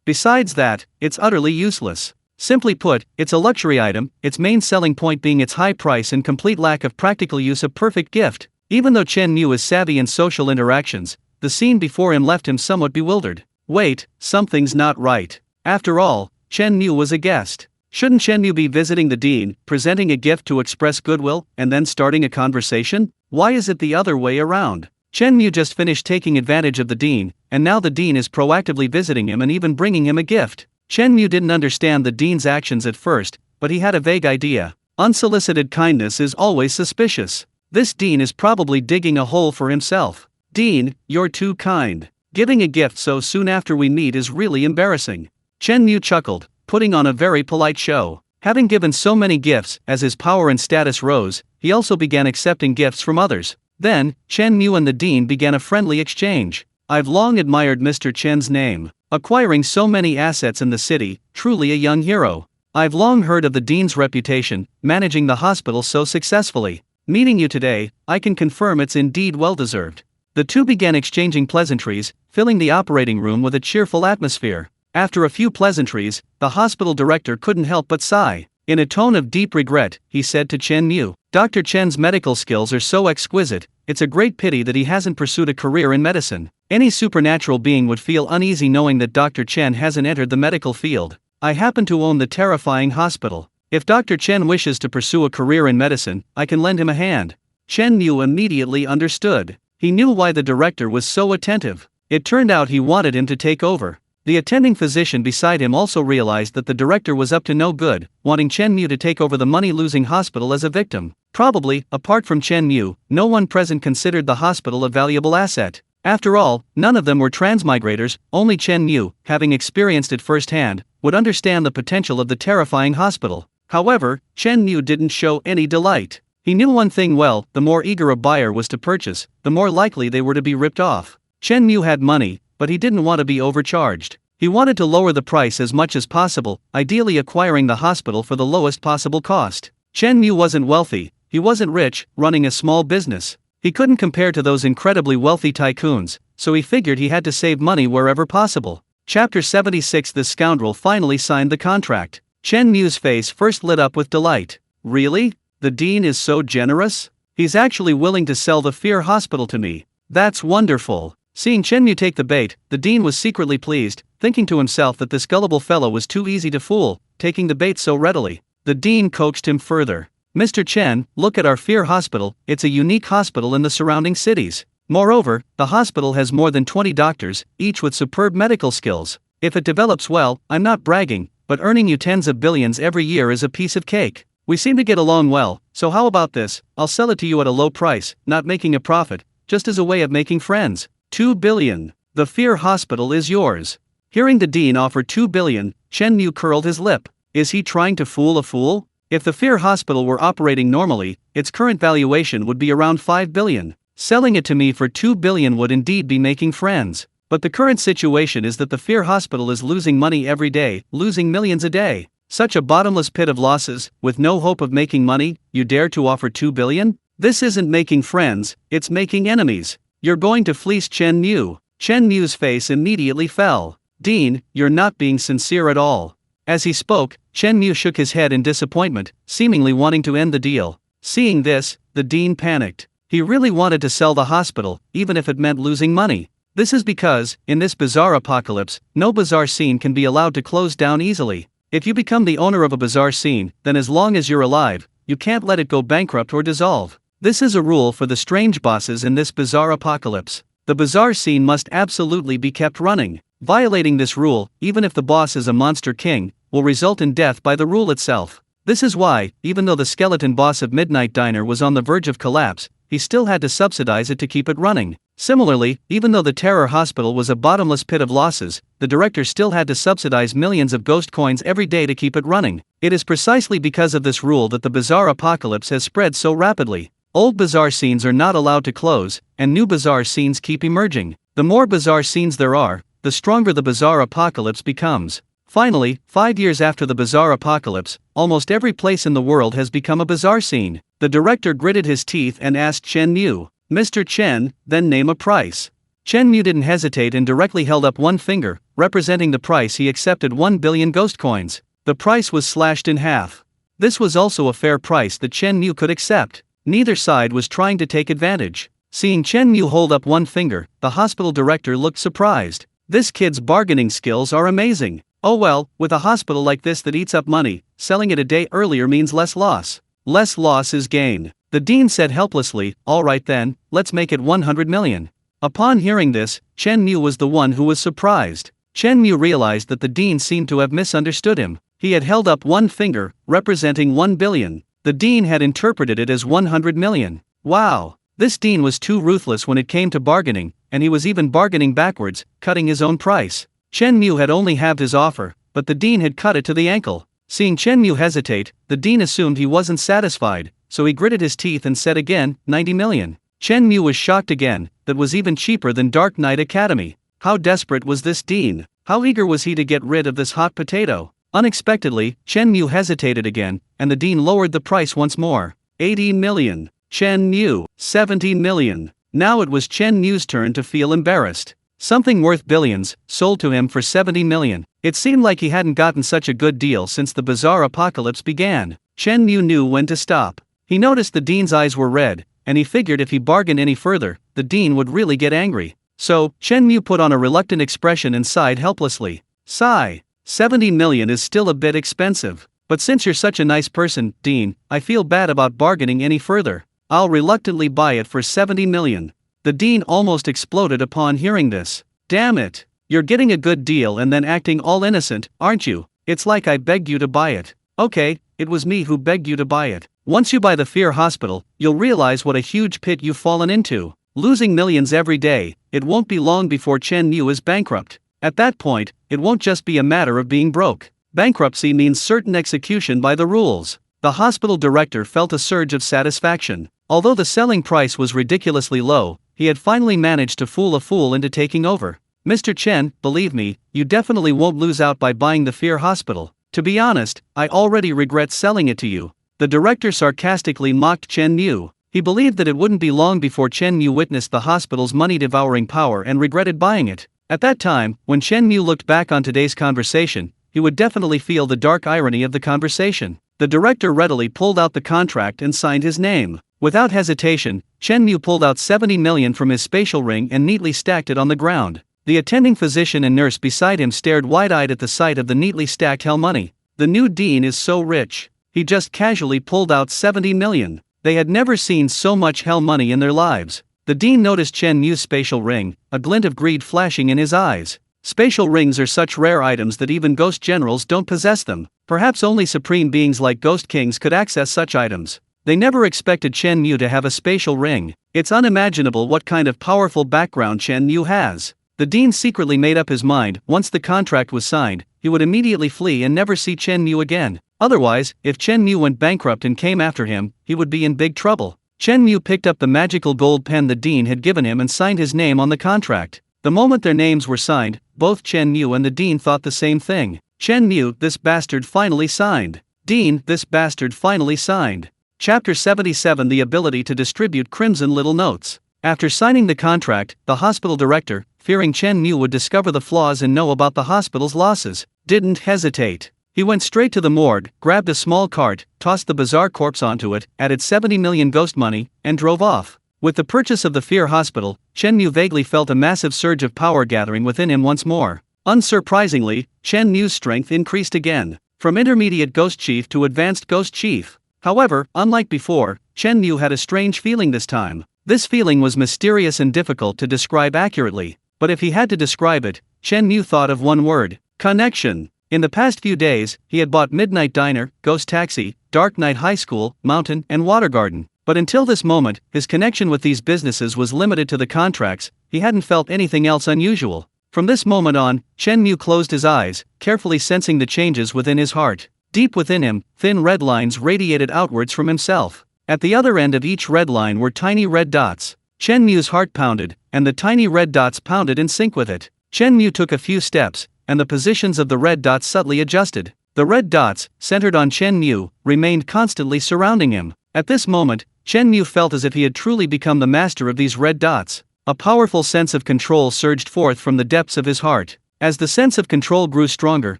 Besides that, it's utterly useless. Simply put, it's a luxury item, its main selling point being its high price and complete lack of practical use. A perfect gift." Even though Chen Mu is savvy in social interactions, the scene before him left him somewhat bewildered. Wait, something's not right. After all, Chen Mu was a guest. Shouldn't Chen Mu be visiting the dean, presenting a gift to express goodwill, and then starting a conversation? Why is it the other way around? Chen Mu just finished taking advantage of the dean, and now the dean is proactively visiting him and even bringing him a gift. Chen Mu didn't understand the dean's actions at first, but he had a vague idea. Unsolicited kindness is always suspicious. This dean is probably digging a hole for himself. "Dean, you're too kind. Giving a gift so soon after we meet is really embarrassing." Chen Mu chuckled, putting on a very polite show. Having given so many gifts, as his power and status rose, he also began accepting gifts from others. Then, Chen Mu and the dean began a friendly exchange. "I've long admired Mr. Chen's name. Acquiring so many assets in the city, truly a young hero. I've long heard of the dean's reputation, managing the hospital so successfully. Meeting you today, I can confirm it's indeed well-deserved." The two began exchanging pleasantries, filling the operating room with a cheerful atmosphere. After a few pleasantries, the hospital director couldn't help but sigh. In a tone of deep regret, he said to Chen Mu, "Dr. Chen's medical skills are so exquisite, it's a great pity that he hasn't pursued a career in medicine. Any supernatural being would feel uneasy knowing that Dr. Chen hasn't entered the medical field. I happen to own the terrifying hospital. If Dr. Chen wishes to pursue a career in medicine, I can lend him a hand." Chen Mu immediately understood. He knew why the director was so attentive. It turned out he wanted him to take over. The attending physician beside him also realized that the director was up to no good, wanting Chen Mu to take over the money-losing hospital as a victim. Probably, apart from Chen Mu, no one present considered the hospital a valuable asset. After all, none of them were transmigrators. Only Chen Mu, having experienced it firsthand, would understand the potential of the terrifying hospital. However, Chen Mu didn't show any delight. He knew one thing well: the more eager a buyer was to purchase, the more likely they were to be ripped off. Chen Mu had money, but he didn't want to be overcharged. He wanted to lower the price as much as possible, ideally acquiring the hospital for the lowest possible cost. Chen Mu wasn't wealthy, he wasn't rich, running a small business. He couldn't compare to those incredibly wealthy tycoons, so he figured he had to save money wherever possible. Chapter 76. The scoundrel finally signed the contract. Chen Mu's face first lit up with delight. "Really? The dean is so generous? He's actually willing to sell the Fear Hospital to me. That's wonderful. Seeing Chen Mu take the bait, the dean was secretly pleased, thinking to himself that this gullible fellow was too easy to fool, taking the bait so readily. The dean coaxed him further. Mr. Chen, look at our Fear Hospital, it's a unique hospital in the surrounding cities. Moreover, the hospital has more than 20 doctors, each with superb medical skills. If it develops well, I'm not bragging, but earning you tens of billions every year is a piece of cake. We seem to get along well, so how about this? I'll sell it to you at a low price, not making a profit, just as a way of making friends. 2 billion. The Fear Hospital is yours. Hearing the dean offer 2 billion, Chen Mu curled his lip. Is he trying to fool a fool? If the Fear Hospital were operating normally, its current valuation would be around 5 billion. Selling it to me for 2 billion would indeed be making friends. But the current situation is that the Fear Hospital is losing money every day, losing millions a day. Such a bottomless pit of losses, with no hope of making money, you dare to offer 2 billion? This isn't making friends, it's making enemies. You're going to fleece Chen Mu. Chen Mu's face immediately fell. Dean, you're not being sincere at all. As he spoke, Chen Mu shook his head in disappointment, seemingly wanting to end the deal. Seeing this, the dean panicked. He really wanted to sell the hospital, even if it meant losing money. This is because, in this bizarre apocalypse, no bizarre scene can be allowed to close down easily. If you become the owner of a bizarre scene, then as long as you're alive, you can't let it go bankrupt or dissolve. This is a rule for the strange bosses in this bizarre apocalypse. The bizarre scene must absolutely be kept running. Violating this rule, even if the boss is a monster king, will result in death by the rule itself. This is why, even though the skeleton boss of Midnight Diner was on the verge of collapse, he still had to subsidize it to keep it running. Similarly, even though the Terror Hospital was a bottomless pit of losses, the director still had to subsidize millions of ghost coins every day to keep it running. It is precisely because of this rule that the bizarre apocalypse has spread so rapidly. Old bizarre scenes are not allowed to close, and new bizarre scenes keep emerging. The more bizarre scenes there are, the stronger the bizarre apocalypse becomes. Finally, 5 years after the bizarre apocalypse, almost every place in the world has become a bizarre scene. The director gritted his teeth and asked Chen Mu, Mr. Chen, then name a price. Chen Mu didn't hesitate and directly held up one finger, representing the price he accepted: 1 billion ghost coins. The price was slashed in half. This was also a fair price that Chen Mu could accept. Neither side was trying to take advantage. Seeing Chen Mu hold up one finger, the hospital director looked surprised. This kid's bargaining skills are amazing. Oh well, with a hospital like this that eats up money, selling it a day earlier means less loss. Less loss is gain. The dean said helplessly, all right then, let's make it 100 million. Upon hearing this, Chen Mu was the one who was surprised. Chen Mu realized that the dean seemed to have misunderstood him. He had held up one finger, representing 1 billion. The dean had interpreted it as 100 million. Wow! This dean was too ruthless when it came to bargaining, and he was even bargaining backwards, cutting his own price. Chen Mu had only halved his offer, but the dean had cut it to the ankle. Seeing Chen Mu hesitate, the dean assumed he wasn't satisfied, so he gritted his teeth and said again, 90 million. Chen Mu was shocked again. That was even cheaper than Dark Knight Academy. How desperate was this dean? How eager was he to get rid of this hot potato? Unexpectedly, Chen Mu hesitated again, and the dean lowered the price once more. 80 million. Chen Mu, 70 million. Now it was Chen Mu's turn to feel embarrassed. Something worth billions, sold to him for 70 million. It seemed like he hadn't gotten such a good deal since the bizarre apocalypse began. Chen Mu knew when to stop. He noticed the dean's eyes were red, and he figured if he bargained any further, the dean would really get angry. So, Chen Mu put on a reluctant expression and sighed helplessly. Sigh. 70 million is still a bit expensive. But since you're such a nice person, Dean, I feel bad about bargaining any further. I'll reluctantly buy it for 70 million. The dean almost exploded upon hearing this. Damn it. You're getting a good deal and then acting all innocent, aren't you? It's like I begged you to buy it. Okay, it was me who begged you to buy it. Once you buy the Fear Hospital, you'll realize what a huge pit you've fallen into. Losing millions every day, it won't be long before Chen Mu is bankrupt. At that point, it won't just be a matter of being broke. Bankruptcy means certain execution by the rules. The hospital director felt a surge of satisfaction. Although the selling price was ridiculously low, he had finally managed to fool a fool into taking over. Mr. Chen, believe me, you definitely won't lose out by buying the Fear Hospital. To be honest, I already regret selling it to you. The director sarcastically mocked Chen Mu. He believed that it wouldn't be long before Chen Mu witnessed the hospital's money-devouring power and regretted buying it. At that time, when Chen Mu looked back on today's conversation, he would definitely feel the dark irony of the conversation. The director readily pulled out the contract and signed his name. Without hesitation, Chen Mu pulled out 70 million from his spatial ring and neatly stacked it on the ground. The attending physician and nurse beside him stared wide-eyed at the sight of the neatly stacked hell money. The new dean is so rich. He just casually pulled out 70 million. They had never seen so much hell money in their lives. The dean noticed Chen Mu's spatial ring, a glint of greed flashing in his eyes. Spatial rings are such rare items that even ghost generals don't possess them. Perhaps only supreme beings like ghost kings could access such items. They never expected Chen Mu to have a spatial ring. It's unimaginable what kind of powerful background Chen Mu has. The dean secretly made up his mind, once the contract was signed, he would immediately flee and never see Chen Mu again. Otherwise, if Chen Mu went bankrupt and came after him, he would be in big trouble. Chen Mu picked up the magical gold pen the dean had given him and signed his name on the contract. The moment their names were signed, both Chen Mu and the dean thought the same thing. Chen Mu, this bastard finally signed. Dean, this bastard finally signed. Chapter 77 The ability to distribute crimson little notes. After signing the contract, the hospital director, fearing Chen Mu would discover the flaws and know about the hospital's losses, didn't hesitate. He went straight to the morgue, grabbed a small cart, tossed the bizarre corpse onto it, added 70 million ghost money, and drove off. With the purchase of the Fear Hospital, Chen Mu vaguely felt a massive surge of power gathering within him once more. Unsurprisingly, Chen Mu's strength increased again, from intermediate ghost chief to advanced ghost chief. However, unlike before, Chen Mu had a strange feeling this time. This feeling was mysterious and difficult to describe accurately, but if he had to describe it, Chen Mu thought of one word: connection. In the past few days, he had bought Midnight Diner, Ghost Taxi, Dark Knight High School, Mountain, and Water Garden. But until this moment, his connection with these businesses was limited to the contracts. He hadn't felt anything else unusual. From this moment on, Chen Mu closed his eyes, carefully sensing the changes within his heart. Deep within him, thin red lines radiated outwards from himself. At the other end of each red line were tiny red dots. Chen Mu's heart pounded, and the tiny red dots pounded in sync with it. Chen Mu took a few steps, and the positions of the red dots subtly adjusted. The red dots, centered on Chen Mu, remained constantly surrounding him. At this moment, Chen Mu felt as if he had truly become the master of these red dots. A powerful sense of control surged forth from the depths of his heart. As the sense of control grew stronger,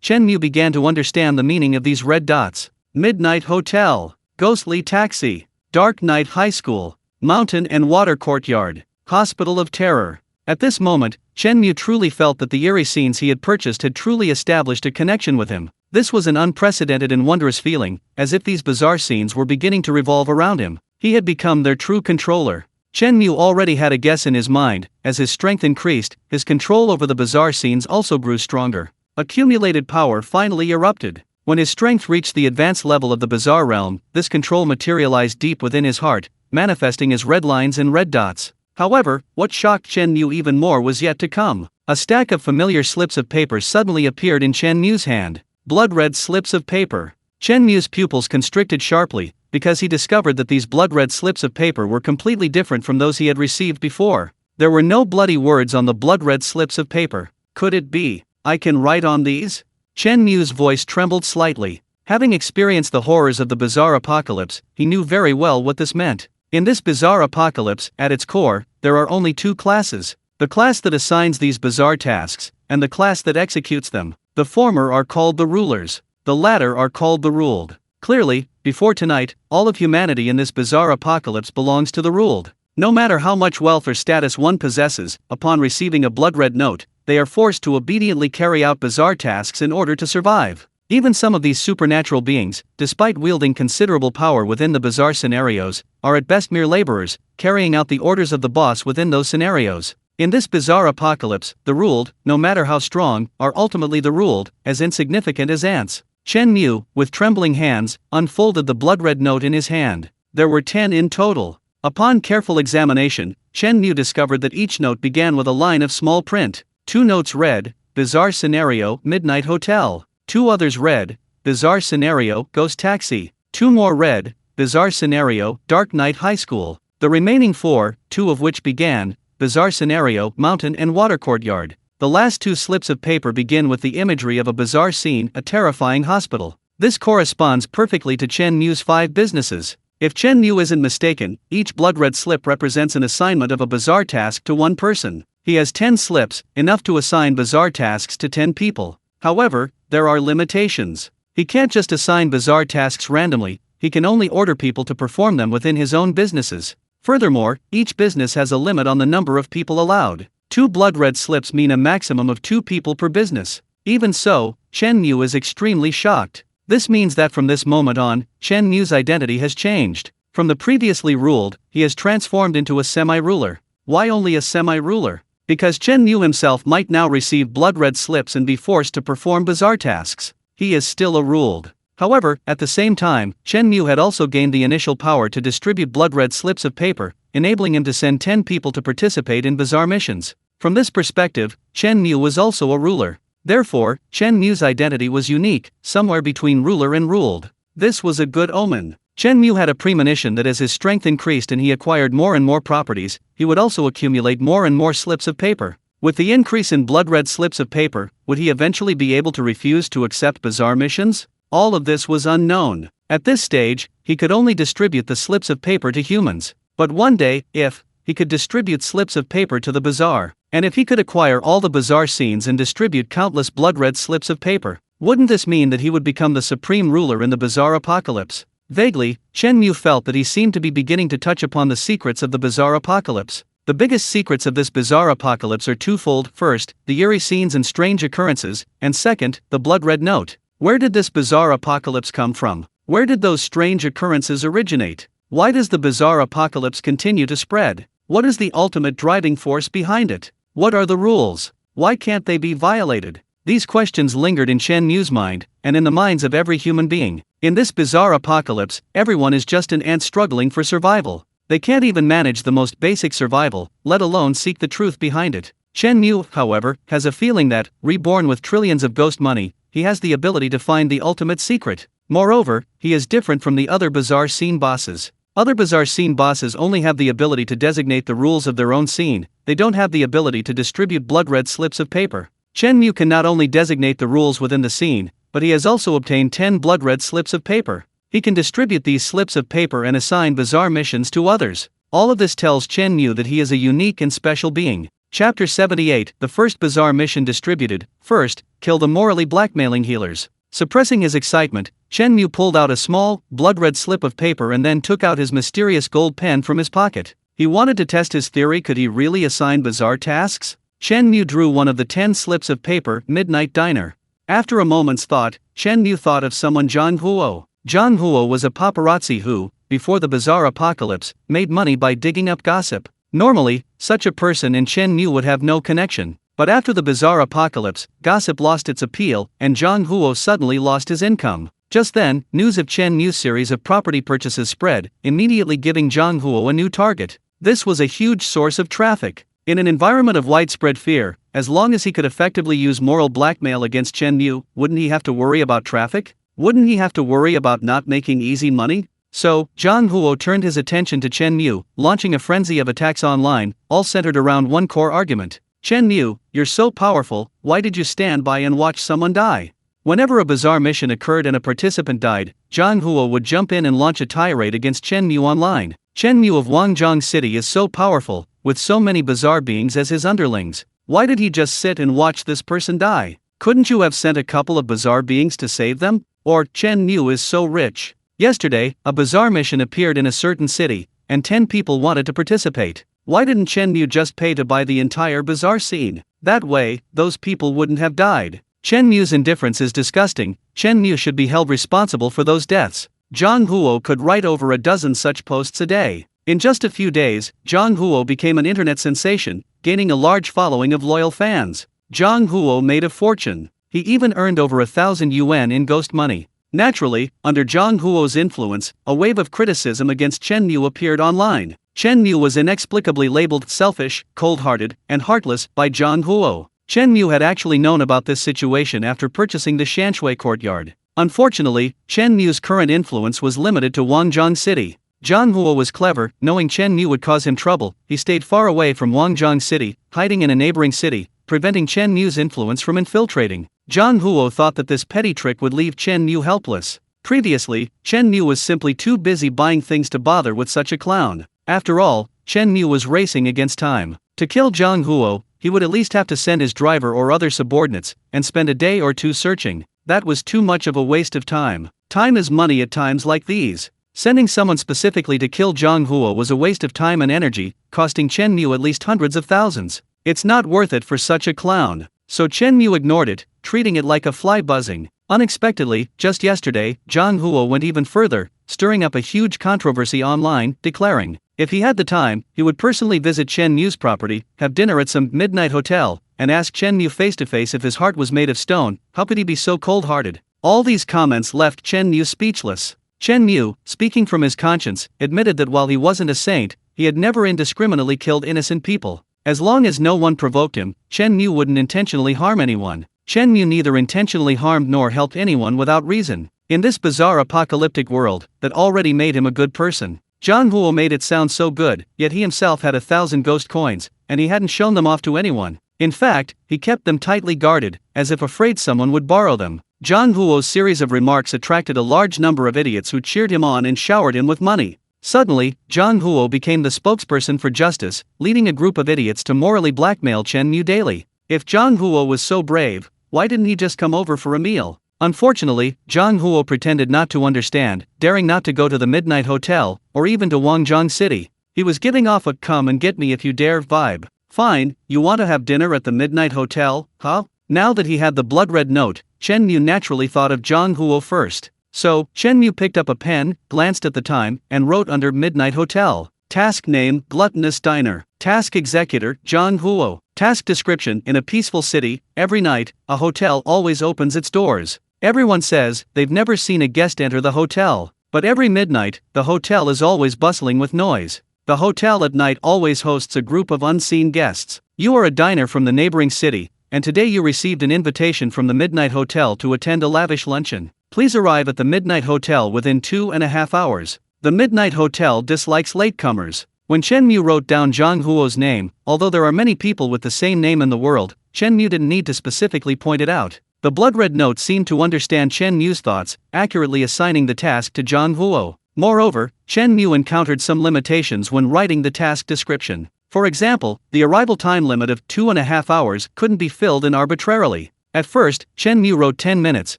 Chen Mu began to understand the meaning of these red dots. Midnight Hotel, Ghostly Taxi, Dark Knight High School, Mountain and Water Courtyard, Hospital of Terror. At this moment, Chen Mu truly felt that the eerie scenes he had purchased had truly established a connection with him. This was an unprecedented and wondrous feeling, as if these bizarre scenes were beginning to revolve around him. He had become their true controller. Chen Mu already had a guess in his mind. As his strength increased, his control over the bizarre scenes also grew stronger. Accumulated power finally erupted. When his strength reached the advanced level of the bizarre realm, this control materialized deep within his heart, manifesting as red lines and red dots. However, what shocked Chen Mu even more was yet to come. A stack of familiar slips of paper suddenly appeared in Chen Mu's hand. Blood-red slips of paper. Chen Mu's pupils constricted sharply, because he discovered that these blood-red slips of paper were completely different from those he had received before. There were no bloody words on the blood-red slips of paper. Could it be, I can write on these? Chen Mu's voice trembled slightly. Having experienced the horrors of the bizarre apocalypse, he knew very well what this meant. In this bizarre apocalypse, at its core, there are only two classes: the class that assigns these bizarre tasks, and the class that executes them. The former are called the rulers, the latter are called the ruled. Clearly, before tonight, all of humanity in this bizarre apocalypse belongs to the ruled. No matter how much wealth or status one possesses, upon receiving a blood-red note, they are forced to obediently carry out bizarre tasks in order to survive. Even some of these supernatural beings, despite wielding considerable power within the bizarre scenarios, are at best mere laborers, carrying out the orders of the boss within those scenarios. In this bizarre apocalypse, the ruled, no matter how strong, are ultimately the ruled, as insignificant as ants. Chen Mu, with trembling hands, unfolded the blood-red note in his hand. There were 10 in total. Upon careful examination, Chen Mu discovered that each note began with a line of small print. 2 notes read, Bizarre Scenario, Midnight Hotel. 2 others read, Bizarre Scenario, Ghost Taxi. 2 more read, Bizarre Scenario, Dark Knight High School. The remaining 4, 2 of which began, Bizarre Scenario, Mountain and Water Courtyard. The last 2 slips of paper begin with the imagery of a bizarre scene, a terrifying hospital. This corresponds perfectly to Chen Mu's 5 businesses. If Chen Mu isn't mistaken, each blood-red slip represents an assignment of a bizarre task to one person. He has 10 slips, enough to assign bizarre tasks to 10 people. However, there are limitations. He can't just assign bazaar tasks randomly, he can only order people to perform them within his own businesses. Furthermore, each business has a limit on the number of people allowed. 2 blood red slips mean a maximum of 2 people per business. Even so, Chen Mu is extremely shocked. This means that from this moment on, Chen Mu's identity has changed. From the previously ruled, he has transformed into a semi-ruler. Why only a semi-ruler? Because Chen Mu himself might now receive blood red slips and be forced to perform bazaar tasks. He is still a ruled. However, at the same time, Chen Mu had also gained the initial power to distribute blood red slips of paper, enabling him to send 10 people to participate in bazaar missions. From this perspective, Chen Mu was also a ruler. Therefore, Chen Mu's identity was unique, somewhere between ruler and ruled. This was a good omen. Chen Mu had a premonition that as his strength increased and he acquired more and more properties, he would also accumulate more and more slips of paper. With the increase in blood red slips of paper, would he eventually be able to refuse to accept bazaar missions? All of this was unknown. At this stage, he could only distribute the slips of paper to humans. But one day, if he could distribute slips of paper to the bazaar, and if he could acquire all the bazaar scenes and distribute countless blood red slips of paper, wouldn't this mean that he would become the supreme ruler in the bazaar apocalypse? Vaguely, Chen Mu felt that he seemed to be beginning to touch upon the secrets of the bazaar apocalypse. The biggest secrets of this bazaar apocalypse are twofold: first, the eerie scenes and strange occurrences, and second, the blood red note. Where did this bazaar apocalypse come from? Where did those strange occurrences originate? Why does the bazaar apocalypse continue to spread? What is the ultimate driving force behind it? What are the rules? Why can't they be violated? These questions lingered in Chen Mu's mind, and in the minds of every human being. In this bizarre apocalypse, everyone is just an ant struggling for survival. They can't even manage the most basic survival, let alone seek the truth behind it. Chen Mu, however, has a feeling that, reborn with trillions of ghost money, he has the ability to find the ultimate secret. Moreover, he is different from the other bazaar scene bosses. Other bazaar scene bosses only have the ability to designate the rules of their own scene, they don't have the ability to distribute blood red slips of paper. Chen Mu can not only designate the rules within the scene, but he has also obtained 10 blood red slips of paper. He can distribute these slips of paper and assign bazaar missions to others. All of this tells Chen Mu that he is a unique and special being. Chapter 78, the first bazaar mission distributed. First, kill the morally blackmailing healers. Suppressing his excitement, Chen Mu pulled out a small, blood-red slip of paper and then took out his mysterious gold pen from his pocket. He wanted to test his theory: could he really assign bazaar tasks? Chen Mu drew one of the 10 slips of paper, Midnight Diner. After a moment's thought, Chen Mu thought of someone: Zhang Huo. Zhang Huo was a paparazzi who, before the bazaar apocalypse, made money by digging up gossip. Normally, such a person and Chen Mu would have no connection. But after the bazaar apocalypse, gossip lost its appeal, and Zhang Huo suddenly lost his income. Just then, news of Chen Mu's series of property purchases spread, immediately giving Zhang Huo a new target. This was a huge source of traffic. In an environment of widespread fear, as long as he could effectively use moral blackmail against Chen Mu, wouldn't he have to worry about traffic? Wouldn't he have to worry about not making easy money? So, Zhang Huo turned his attention to Chen Mu, launching a frenzy of attacks online, all centered around one core argument. Chen Mu, you're so powerful, why did you stand by and watch someone die? Whenever a bazaar mission occurred and a participant died, Zhang Huo would jump in and launch a tirade against Chen Mu online. Chen Mu of Wangjiang City is so powerful, with so many bazaar beings as his underlings. Why did he just sit and watch this person die? Couldn't you have sent a couple of bazaar beings to save them? Or, Chen Mu is so rich. Yesterday, a bazaar mission appeared in a certain city, and 10 people wanted to participate. Why didn't Chen Mu just pay to buy the entire bazaar scene? That way, those people wouldn't have died. Chen Mu's indifference is disgusting. Chen Mu should be held responsible for those deaths. Zhang Huo could write over a dozen such posts a day. In just a few days, Zhang Huo became an internet sensation, gaining a large following of loyal fans. Zhang Huo made a fortune. He even earned over 1,000 yuan in ghost money. Naturally, under Zhang Huo's influence, a wave of criticism against Chen Mu appeared online. Chen Mu was inexplicably labeled selfish, cold-hearted, and heartless by Zhang Huo. Chen Mu had actually known about this situation after purchasing the Shanshui courtyard. Unfortunately, Chen Mu's current influence was limited to Wangjiang City. Zhang Huo was clever. Knowing Chen Mu would cause him trouble, he stayed far away from Wangjiang City, hiding in a neighboring city, preventing Chen Mu's influence from infiltrating. Zhang Huo thought that this petty trick would leave Chen Mu helpless. Previously, Chen Mu was simply too busy buying things to bother with such a clown. After all, Chen Mu was racing against time. To kill Zhang Huo, he would at least have to send his driver or other subordinates, and spend a day or two searching. that was too much of a waste of time. Time is money at times like these. Sending someone specifically to kill Zhang Huo was a waste of time and energy, costing Chen Mu at least hundreds of thousands. It's not worth it for such a clown. So Chen Mu ignored it, treating it like a fly buzzing. Unexpectedly, just yesterday, Zhang Huo went even further, stirring up a huge controversy online, declaring, if he had the time, he would personally visit Chen Mu's property, have dinner at some midnight hotel, and ask Chen Mu face to face if his heart was made of stone. How could he be so cold-hearted? All these comments left Chen Mu speechless. Chen Mu, speaking from his conscience, admitted that while he wasn't a saint, he had never indiscriminately killed innocent people. As long as no one provoked him, Chen Mu wouldn't intentionally harm anyone. Chen Mu neither intentionally harmed nor helped anyone without reason. In this bizarre apocalyptic world, that already made him a good person. Zhang Huo made it sound so good, yet he himself had 1,000 ghost coins, and he hadn't shown them off to anyone. In fact, he kept them tightly guarded, as if afraid someone would borrow them. Zhang Huo's series of remarks attracted a large number of idiots who cheered him on and showered him with money. Suddenly, Zhang Huo became the spokesperson for justice, leading a group of idiots to morally blackmail Chen Mu daily. If Zhang Huo was so brave, why didn't he just come over for a meal? Unfortunately, Zhang Huo pretended not to understand, daring not to go to the Midnight Hotel, or even to Wangjiang City. He was giving off a come and get me if you dare vibe. Fine, you want to have dinner at the Midnight Hotel, huh? Now that he had the blood-red note, Chen Mu naturally thought of Zhang Huo first. So, Chen Mu picked up a pen, glanced at the time, and wrote under Midnight Hotel. Task name, Gluttonous Diner. Task executor, Zhang Huo. Task description, in a peaceful city, every night, a hotel always opens its doors. Everyone says they've never seen a guest enter the hotel. But every midnight, the hotel is always bustling with noise. The hotel at night always hosts a group of unseen guests. You are a diner from the neighboring city, and today you received an invitation from the Midnight Hotel to attend a lavish luncheon. Please arrive at the Midnight Hotel within 2.5 hours. The Midnight Hotel dislikes latecomers. When Chen Mu wrote down Zhang Huo's name, although there are many people with the same name in the world, Chen Mu didn't need to specifically point it out. The blood-red note seemed to understand Chen Mu's thoughts, accurately assigning the task to Zhang Huo. Moreover, Chen Mu encountered some limitations when writing the task description. For example, the arrival time limit of 2.5 hours couldn't be filled in arbitrarily. At first, Chen Mu wrote 10 minutes,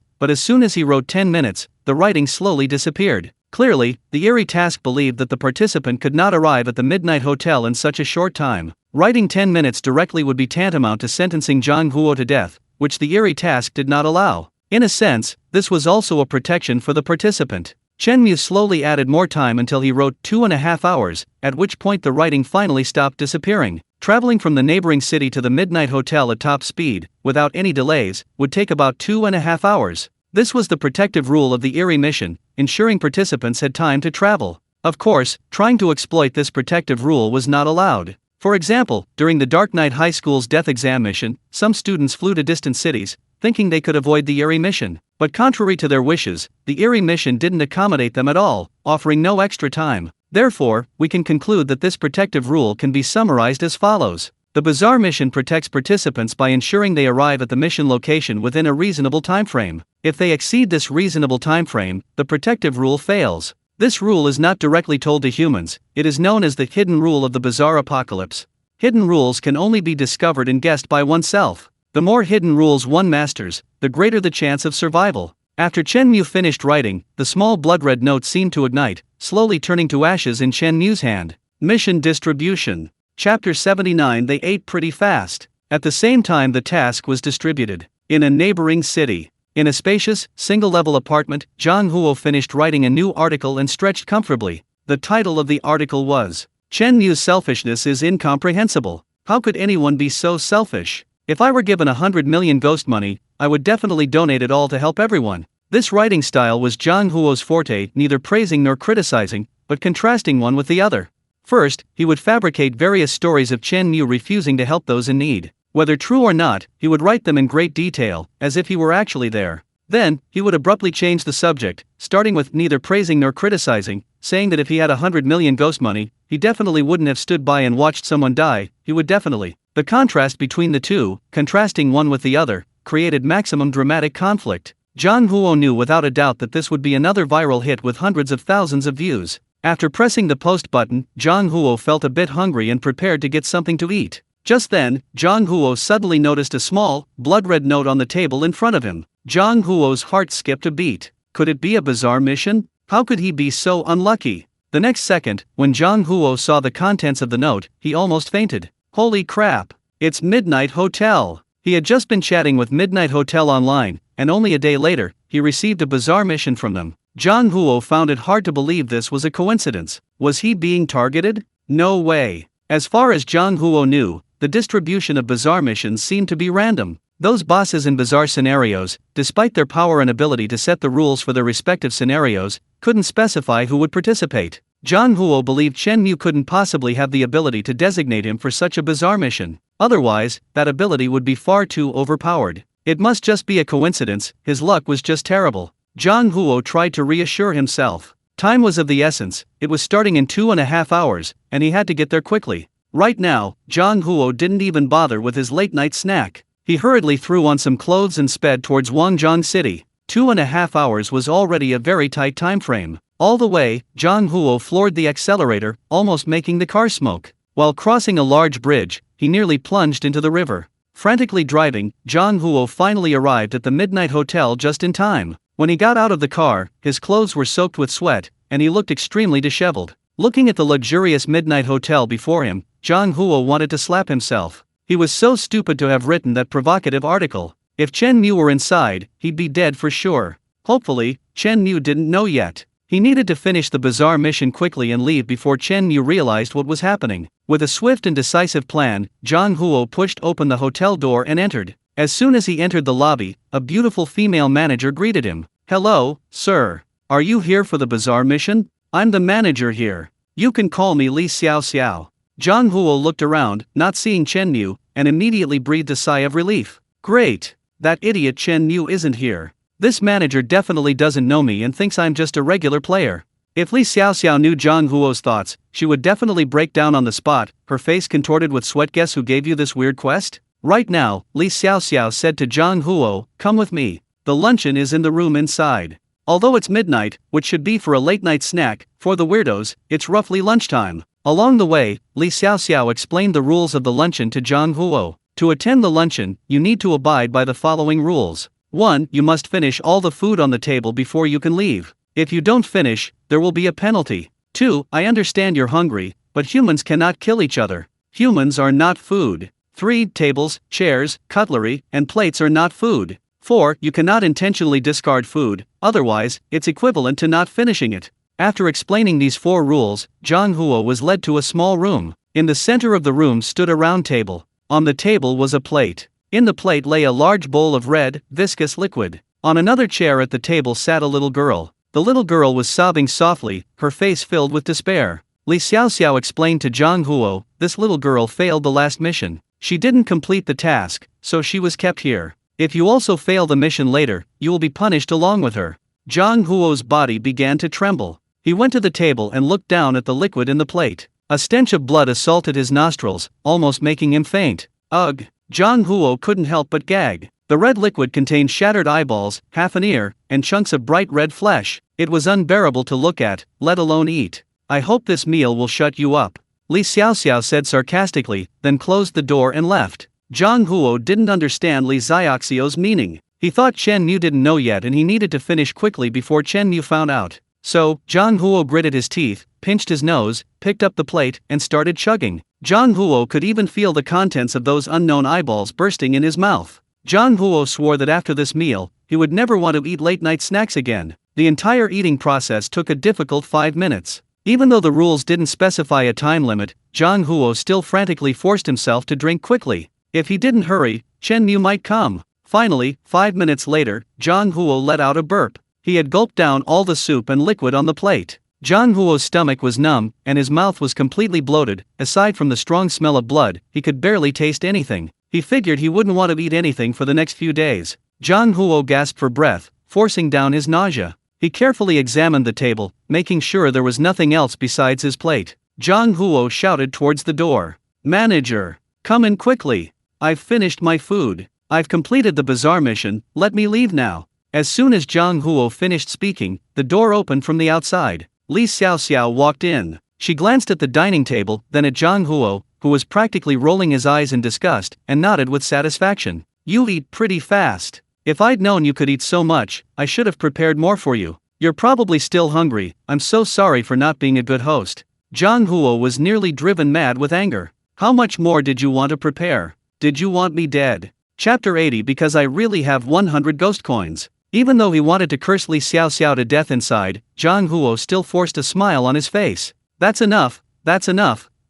but as soon as he wrote 10 minutes, the writing slowly disappeared. Clearly, the eerie task believed that the participant could not arrive at the Midnight Hotel in such a short time. Writing 10 minutes directly would be tantamount to sentencing Zhang Huo to death, which the eerie task did not allow. In a sense, this was also a protection for the participant. Chen Mu slowly added more time until he wrote 2.5 hours, at which point the writing finally stopped disappearing. Traveling from the neighboring city to the Midnight Hotel at top speed, without any delays, would take about 2.5 hours. This was the protective rule of the eerie mission, ensuring participants had time to travel. Of course, trying to exploit this protective rule was not allowed. For example, during the Dark Knight High School's death exam mission, some students flew to distant cities, thinking they could avoid the eerie mission. But contrary to their wishes, the eerie mission didn't accommodate them at all, offering no extra time. Therefore, we can conclude that this protective rule can be summarized as follows. The bizarre mission protects participants by ensuring they arrive at the mission location within a reasonable timeframe. If they exceed this reasonable timeframe, the protective rule fails. This rule is not directly told to humans. It is known as the hidden rule of the bizarre apocalypse. Hidden rules can only be discovered and guessed by oneself. The more hidden rules one masters, the greater the chance of survival. After Chen Mu finished writing, the small blood-red note seemed to ignite, slowly turning to ashes in Chen Mu's hand. Mission distribution. Chapter 79. They ate pretty fast. At the same time the task was distributed. In a neighboring city. In a spacious, single-level apartment, Zhang Huo finished writing a new article and stretched comfortably. The title of the article was, Chen Mu's selfishness is incomprehensible. How could anyone be so selfish? If I were given 100 million ghost money, I would definitely donate it all to help everyone. This writing style was Zhang Huo's forte, neither praising nor criticizing, but contrasting one with the other. First, he would fabricate various stories of Chen Mu refusing to help those in need. Whether true or not, he would write them in great detail, as if he were actually there. Then, he would abruptly change the subject, starting with neither praising nor criticizing, saying that if he had 100 million ghost money, he definitely wouldn't have stood by and watched someone die, he would definitely. The contrast between the two, contrasting one with the other, created maximum dramatic conflict. Zhang Huo knew without a doubt that this would be another viral hit with hundreds of thousands of views. After pressing the post button, Zhang Huo felt a bit hungry and prepared to get something to eat. Just then, Zhang Huo suddenly noticed a small, blood-red note on the table in front of him. Zhang Huo's heart skipped a beat. Could it be a bizarre mission? How could he be so unlucky? The next second, when Zhang Huo saw the contents of the note, he almost fainted. Holy crap! It's Midnight Hotel! He had just been chatting with Midnight Hotel online, and only a day later, he received a bizarre mission from them. Zhang Huo found it hard to believe this was a coincidence. Was he being targeted? No way. As far as Zhang Huo knew, the distribution of bizarre missions seemed to be random. Those bosses in bizarre scenarios, despite their power and ability to set the rules for their respective scenarios, couldn't specify who would participate. Zhang Huo believed Chen Mu couldn't possibly have the ability to designate him for such a bizarre mission. Otherwise, that ability would be far too overpowered. It must just be a coincidence, his luck was just terrible. Zhang Huo tried to reassure himself. Time was of the essence, it was starting in 2.5 hours, and he had to get there quickly. Right now, Zhang Huo didn't even bother with his late-night snack. He hurriedly threw on some clothes and sped towards Wangjiang City. 2.5 hours was already a very tight time frame. All the way, Zhang Huo floored the accelerator, almost making the car smoke. While crossing a large bridge, he nearly plunged into the river. Frantically driving, Zhang Huo finally arrived at the Midnight Hotel just in time. When he got out of the car, his clothes were soaked with sweat, and he looked extremely disheveled. Looking at the luxurious Midnight Hotel before him, Zhang Huo wanted to slap himself. He was so stupid to have written that provocative article. If Chen Mu were inside, he'd be dead for sure. Hopefully, Chen Mu didn't know yet. He needed to finish the bizarre mission quickly and leave before Chen Mu realized what was happening. With a swift and decisive plan, Zhang Huo pushed open the hotel door and entered. As soon as he entered the lobby, a beautiful female manager greeted him. "Hello, sir. Are you here for the bizarre mission? I'm the manager here. You can call me Li Xiao Xiao." Zhang Huo looked around, not seeing Chen Mu, and immediately breathed a sigh of relief. Great! That idiot Chen Mu isn't here. This manager definitely doesn't know me and thinks I'm just a regular player. If Li Xiaoxiao knew Zhang Huo's thoughts, she would definitely break down on the spot, her face contorted with sweat. Guess who gave you this weird quest? Right now, Li Xiaoxiao said to Zhang Huo, "Come with me. The luncheon is in the room inside." Although it's midnight, which should be for a late-night snack, for the weirdos, it's roughly lunchtime. Along the way, Li Xiaoxiao explained the rules of the luncheon to Zhang Huo. To attend the luncheon, you need to abide by the following rules. 1. You must finish all the food on the table before you can leave. If you don't finish, there will be a penalty. 2. I understand you're hungry, but humans cannot kill each other. Humans are not food. 3. Tables, chairs, cutlery, and plates are not food. 4. You cannot intentionally discard food, otherwise, it's equivalent to not finishing it. After explaining these 4 rules, Zhang Huo was led to a small room. In the center of the room stood a round table. On the table was a plate. In the plate lay a large bowl of red, viscous liquid. On another chair at the table sat a little girl. The little girl was sobbing softly, her face filled with despair. Li Xiaoxiao explained to Zhang Huo, this little girl failed the last mission. She didn't complete the task, so she was kept here. If you also fail the mission later, you will be punished along with her. Zhang Huo's body began to tremble. He went to the table and looked down at the liquid in the plate. A stench of blood assaulted his nostrils, almost making him faint. Ugh! Zhang Huo couldn't help but gag. The red liquid contained shattered eyeballs, half an ear, and chunks of bright red flesh. It was unbearable to look at, let alone eat. I hope this meal will shut you up, Li Xiaoxiao said sarcastically, then closed the door and left. Zhang Huo didn't understand Li Xiaoxiao's meaning. He thought Chen Mu didn't know yet and he needed to finish quickly before Chen Mu found out. So, Zhang Huo gritted his teeth, pinched his nose, picked up the plate, and started chugging. Zhang Huo could even feel the contents of those unknown eyeballs bursting in his mouth. Zhang Huo swore that after this meal, he would never want to eat late-night snacks again. The entire eating process took a difficult 5 minutes. Even though the rules didn't specify a time limit, Zhang Huo still frantically forced himself to drink quickly. If he didn't hurry, Chen Mu might come. Finally, 5 minutes later, Zhang Huo let out a burp. He had gulped down all the soup and liquid on the plate. Zhang Huo's stomach was numb, and his mouth was completely bloated. Aside from the strong smell of blood, he could barely taste anything. He figured he wouldn't want to eat anything for the next few days. Zhang Huo gasped for breath, forcing down his nausea. He carefully examined the table, making sure there was nothing else besides his plate. Zhang Huo shouted towards the door. "Manager! Come in quickly! I've finished my food. I've completed the bizarre mission, let me leave now." As soon as Zhang Huo finished speaking, the door opened from the outside. Li Xiaoxiao walked in. She glanced at the dining table, then at Zhang Huo, who was practically rolling his eyes in disgust, and nodded with satisfaction. "You eat pretty fast. If I'd known you could eat so much, I should have prepared more for you. You're probably still hungry. I'm so sorry for not being a good host. Zhang Huo was nearly driven mad with anger. How much more did you want to prepare? Did you want me dead? Chapter 80. Because I really have 100 ghost coins. Even though he wanted to curse Li Xiaoxiao to death inside, Zhang Huo still forced a smile on his face. That's enough,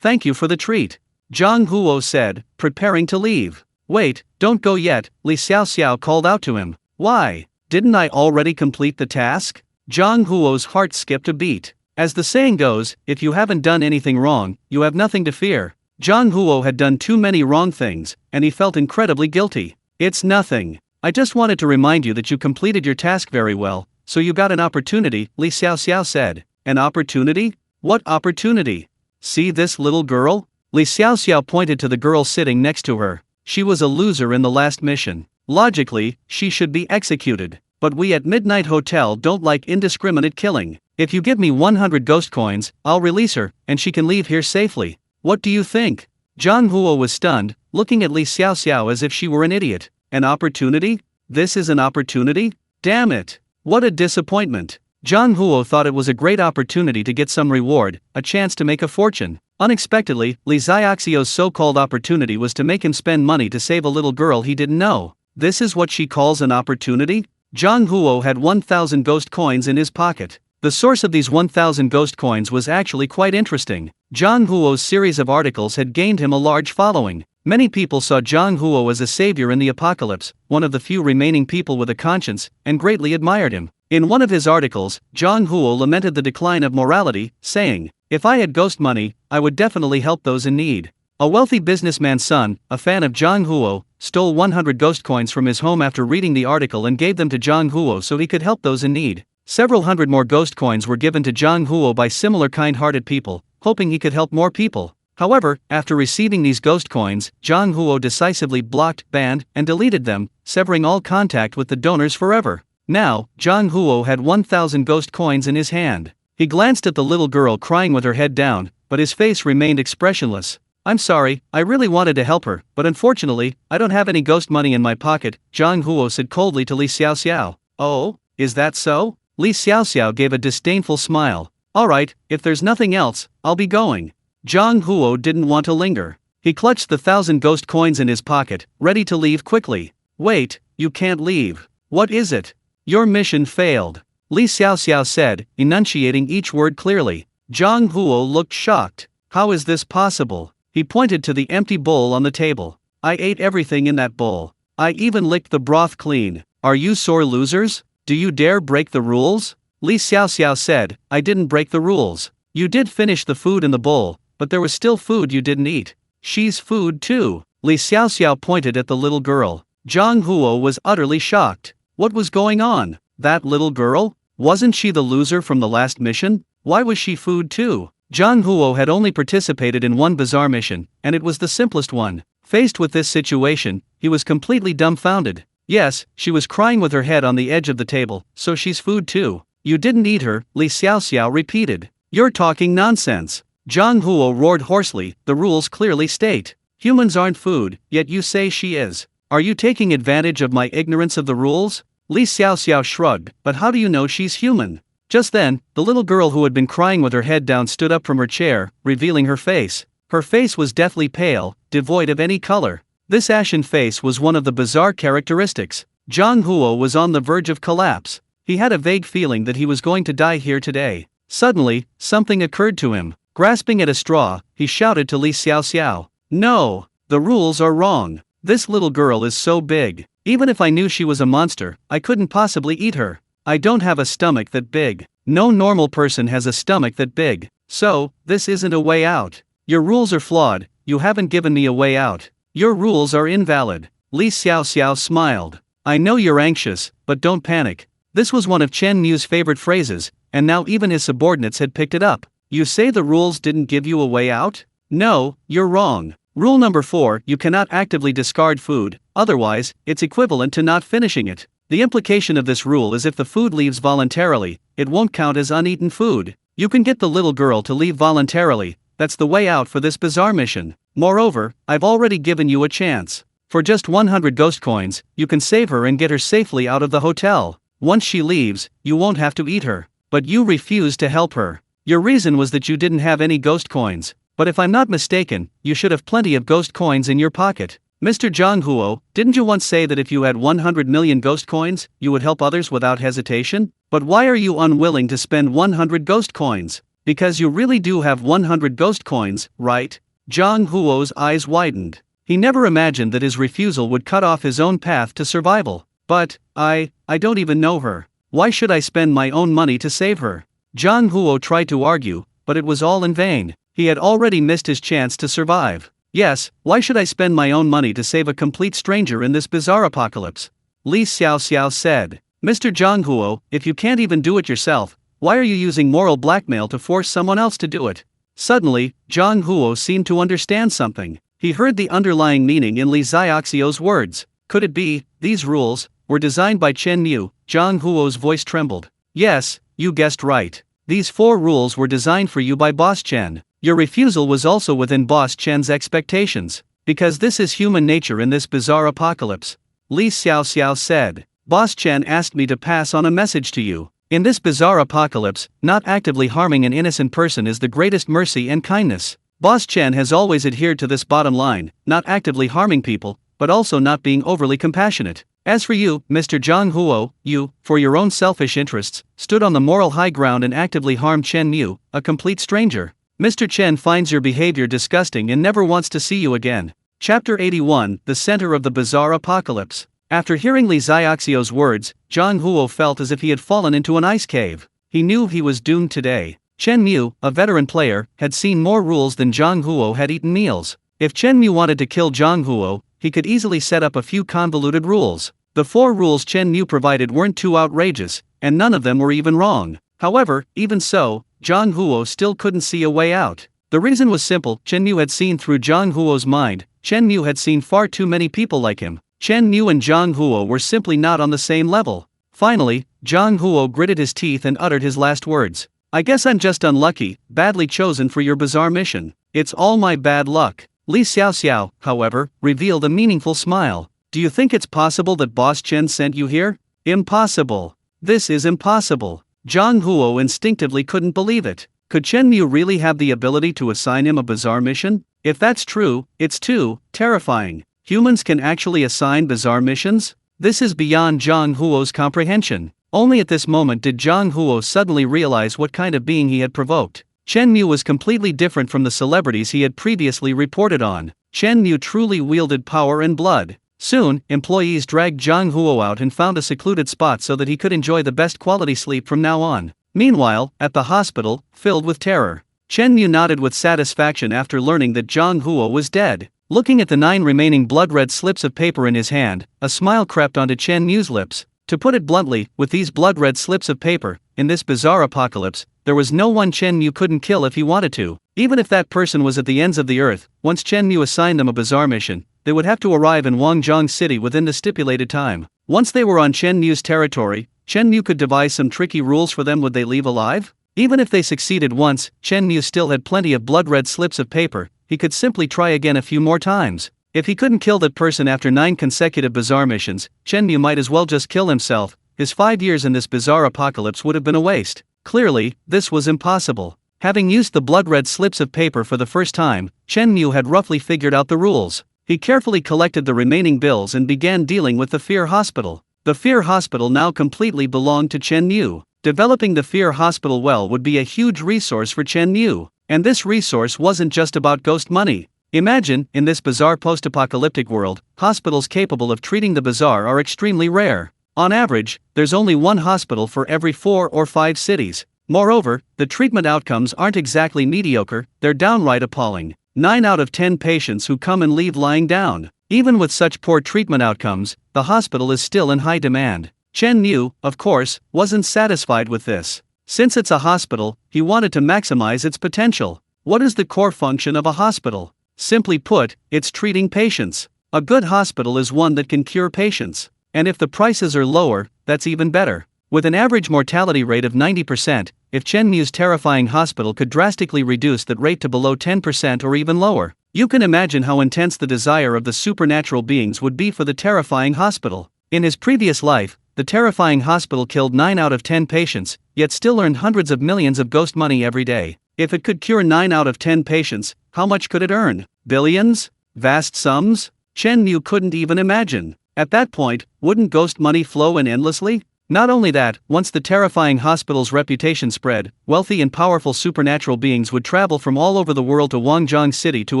thank you for the treat. Zhang Huo said, preparing to leave. Wait, don't go yet, Li Xiaoxiao called out to him. Why? Didn't I already complete the task? Zhang Huo's heart skipped a beat. As the saying goes, if you haven't done anything wrong, you have nothing to fear. Zhang Huo had done too many wrong things, and he felt incredibly guilty. It's nothing. I just wanted to remind you that you completed your task very well, so you got an opportunity, Li Xiaoxiao said. An opportunity? What opportunity? See this little girl? Li Xiaoxiao pointed to the girl sitting next to her. She was a loser in the last mission. Logically, she should be executed. But we at Midnight Hotel don't like indiscriminate killing. If you give me 100 ghost coins, I'll release her, and she can leave here safely. What do you think? Zhang Huo was stunned, looking at Li Xiaoxiao as if she were an idiot. An opportunity? This is an opportunity? Damn it! What a disappointment. Zhang Huo thought it was a great opportunity to get some reward, a chance to make a fortune. Unexpectedly, Li Xiaoxiao's so-called opportunity was to make him spend money to save a little girl he didn't know. This is what she calls an opportunity? Zhang Huo had 1,000 ghost coins in his pocket. The source of these 1,000 ghost coins was actually quite interesting. Zhang Huo's series of articles had gained him a large following. Many people saw Zhang Huo as a savior in the apocalypse, one of the few remaining people with a conscience, and greatly admired him. In one of his articles, Zhang Huo lamented the decline of morality, saying, "If I had ghost money, I would definitely help those in need." A wealthy businessman's son, a fan of Zhang Huo, stole 100 ghost coins from his home after reading the article and gave them to Zhang Huo so he could help those in need. Several hundred more ghost coins were given to Zhang Huo by similar kind-hearted people, hoping he could help more people. However, after receiving these ghost coins, Zhang Huo decisively blocked, banned, and deleted them, severing all contact with the donors forever. Now, Zhang Huo had 1,000 ghost coins in his hand. He glanced at the little girl crying with her head down, but his face remained expressionless. "I'm sorry, I really wanted to help her, but unfortunately, I don't have any ghost money in my pocket," Zhang Huo said coldly to Li Xiaoxiao. "Oh, is that so?" Li Xiaoxiao gave a disdainful smile. "Alright, if there's nothing else, I'll be going." Zhang Huo didn't want to linger. He clutched the 1,000 ghost coins in his pocket, ready to leave quickly. "Wait, you can't leave. What is it? Your mission failed," Li Xiaoxiao said, enunciating each word clearly. Zhang Huo looked shocked. "How is this possible?" He pointed to the empty bowl on the table. "I ate everything in that bowl. I even licked the broth clean. Are you sore losers? Do you dare break the rules?" Li Xiaoxiao said, "I didn't break the rules. You did finish the food in the bowl, but there was still food you didn't eat." "She's food too." Li Xiaoxiao pointed at the little girl. Zhang Huo was utterly shocked. What was going on? That little girl? Wasn't she the loser from the last mission? Why was she food too? Zhang Huo had only participated in one bizarre mission, and it was the simplest one. Faced with this situation, he was completely dumbfounded. Yes, she was crying with her head on the edge of the table, so she's food too. "You didn't eat her," Li Xiaoxiao repeated. "You're talking nonsense." Zhang Huo roared hoarsely, "The rules clearly state humans aren't food, yet you say she is. Are you taking advantage of my ignorance of the rules?" Li Xiaoxiao shrugged, "But how do you know she's human?" Just then, the little girl who had been crying with her head down stood up from her chair, revealing her face. Her face was deathly pale, devoid of any color. This ashen face was one of the bizarre characteristics. Zhang Huo was on the verge of collapse. He had a vague feeling that he was going to die here today. Suddenly, something occurred to him. Grasping at a straw, he shouted to Li Xiaoxiao, "No! The rules are wrong. This little girl is so big. Even if I knew she was a monster, I couldn't possibly eat her. I don't have a stomach that big. No normal person has a stomach that big. So, this isn't a way out. Your rules are flawed, you haven't given me a way out. Your rules are invalid." Li Xiaoxiao smiled. "I know you're anxious, but don't panic." This was one of Chen Mu's favorite phrases, and now even his subordinates had picked it up. "You say the rules didn't give you a way out? No, you're wrong. Rule number 4, you cannot actively discard food, otherwise, it's equivalent to not finishing it. The implication of this rule is if the food leaves voluntarily, it won't count as uneaten food. You can get the little girl to leave voluntarily, that's the way out for this bizarre mission. Moreover, I've already given you a chance. For just 100 ghost coins, you can save her and get her safely out of the hotel. Once she leaves, you won't have to eat her. But you refused to help her. Your reason was that you didn't have any ghost coins. But if I'm not mistaken, you should have plenty of ghost coins in your pocket. Mr. Zhang Huo, didn't you once say that if you had 100 million ghost coins, you would help others without hesitation? But why are you unwilling to spend 100 ghost coins? Because you really do have 100 ghost coins, right? Zhang Huo's eyes widened. He never imagined that his refusal would cut off his own path to survival. But, I don't even know her. Why should I spend my own money to save her? Zhang Huo tried to argue, but it was all in vain. He had already missed his chance to survive. Yes, why should I spend my own money to save a complete stranger in this bizarre apocalypse? Li Xiaoxiao said. Mr. Zhang Huo, if you can't even do it yourself, why are you using moral blackmail to force someone else to do it? Suddenly, Zhang Huo seemed to understand something. He heard the underlying meaning in Li Xiaoxiao's words. Could it be, these rules were designed by Chen Mu? Zhang Huo's voice trembled. Yes, you guessed right. These 4 rules were designed for you by Boss Chen. Your refusal was also within Boss Chen's expectations. Because this is human nature in this bizarre apocalypse. Li Xiaoxiao said. Boss Chen asked me to pass on a message to you. In this bizarre apocalypse, not actively harming an innocent person is the greatest mercy and kindness. Boss Chen has always adhered to this bottom line, not actively harming people, but also not being overly compassionate. As for you, Mr. Zhang Huo, you, for your own selfish interests, stood on the moral high ground and actively harmed Chen Mu, a complete stranger. Mr. Chen finds your behavior disgusting and never wants to see you again. Chapter 81, The Center of the Bizarre Apocalypse. After hearing Li Xiaoxiao's words, Zhang Huo felt as if he had fallen into an ice cave. He knew he was doomed today. Chen Mu, a veteran player, had seen more rules than Zhang Huo had eaten meals. If Chen Mu wanted to kill Zhang Huo, he could easily set up a few convoluted rules. The 4 rules Chen Mu provided weren't too outrageous, and none of them were even wrong. However, even so, Zhang Huo still couldn't see a way out. The reason was simple. Chen Mu had seen through Zhang Huo's mind. Chen Mu had seen far too many people like him. Chen Mu and Zhang Huo were simply not on the same level. Finally, Zhang Huo gritted his teeth and uttered his last words. I guess I'm just unlucky, badly chosen for your bizarre mission. It's all my bad luck. Li Xiaoxiao, however, revealed a meaningful smile. Do you think it's possible that Boss Chen sent you here? Impossible. This is impossible. Zhang Huo instinctively couldn't believe it. Could Chen Mu really have the ability to assign him a bizarre mission? If that's true, it's too terrifying. Humans can actually assign bizarre missions? This is beyond Zhang Huo's comprehension. Only at this moment did Zhang Huo suddenly realize what kind of being he had provoked. Chen Mu was completely different from the celebrities he had previously reported on. Chen Mu truly wielded power and blood. Soon, employees dragged Zhang Huo out and found a secluded spot so that he could enjoy the best quality sleep from now on. Meanwhile, at the hospital, filled with terror, Chen Mu nodded with satisfaction after learning that Zhang Huo was dead. Looking at the 9 remaining blood-red slips of paper in his hand, a smile crept onto Chen Mu's lips. To put it bluntly, with these blood-red slips of paper, in this bizarre apocalypse, there was no one Chen Mu couldn't kill if he wanted to. Even if that person was at the ends of the earth, once Chen Mu assigned them a bizarre mission, they would have to arrive in Wangjiang City within the stipulated time. Once they were on Chen Mu's territory, Chen Mu could devise some tricky rules for them. Would they leave alive? Even if they succeeded once, Chen Mu still had plenty of blood-red slips of paper. He could simply try again a few more times. If he couldn't kill that person after 9 consecutive bizarre missions, Chen Mu might as well just kill himself. His 5 years in this bizarre apocalypse would have been a waste. Clearly, this was impossible. Having used the blood-red slips of paper for the first time, Chen Mu had roughly figured out the rules. He carefully collected the remaining bills and began dealing with the Fear Hospital. The Fear Hospital now completely belonged to Chen Mu. Developing the Fear Hospital well would be a huge resource for Chen Mu. And this resource wasn't just about ghost money. Imagine, in this bizarre post-apocalyptic world, hospitals capable of treating the bizarre are extremely rare. On average, there's only 1 hospital for every 4 or 5 cities. Moreover, the treatment outcomes aren't exactly mediocre, they're downright appalling. 9 out of 10 patients who come and leave lying down. Even with such poor treatment outcomes, the hospital is still in high demand. Chen Mu, of course, wasn't satisfied with this. Since it's a hospital, he wanted to maximize its potential. What is the core function of a hospital? Simply put, it's treating patients. A good hospital is one that can cure patients. And if the prices are lower, that's even better. With an average mortality rate of 90%, if Chen Mu's terrifying hospital could drastically reduce that rate to below 10% or even lower, You can imagine how intense the desire of the supernatural beings would be for the terrifying hospital. In his previous life, the terrifying hospital killed 9 out of 10 patients, yet still earned hundreds of millions of ghost money every day. If it could cure 9 out of 10 patients, how much could it earn? Billions? Vast sums? Chen Mu couldn't even imagine. At that point, wouldn't ghost money flow in endlessly? Not only that, once the terrifying hospital's reputation spread, wealthy and powerful supernatural beings would travel from all over the world to Wangjiang City to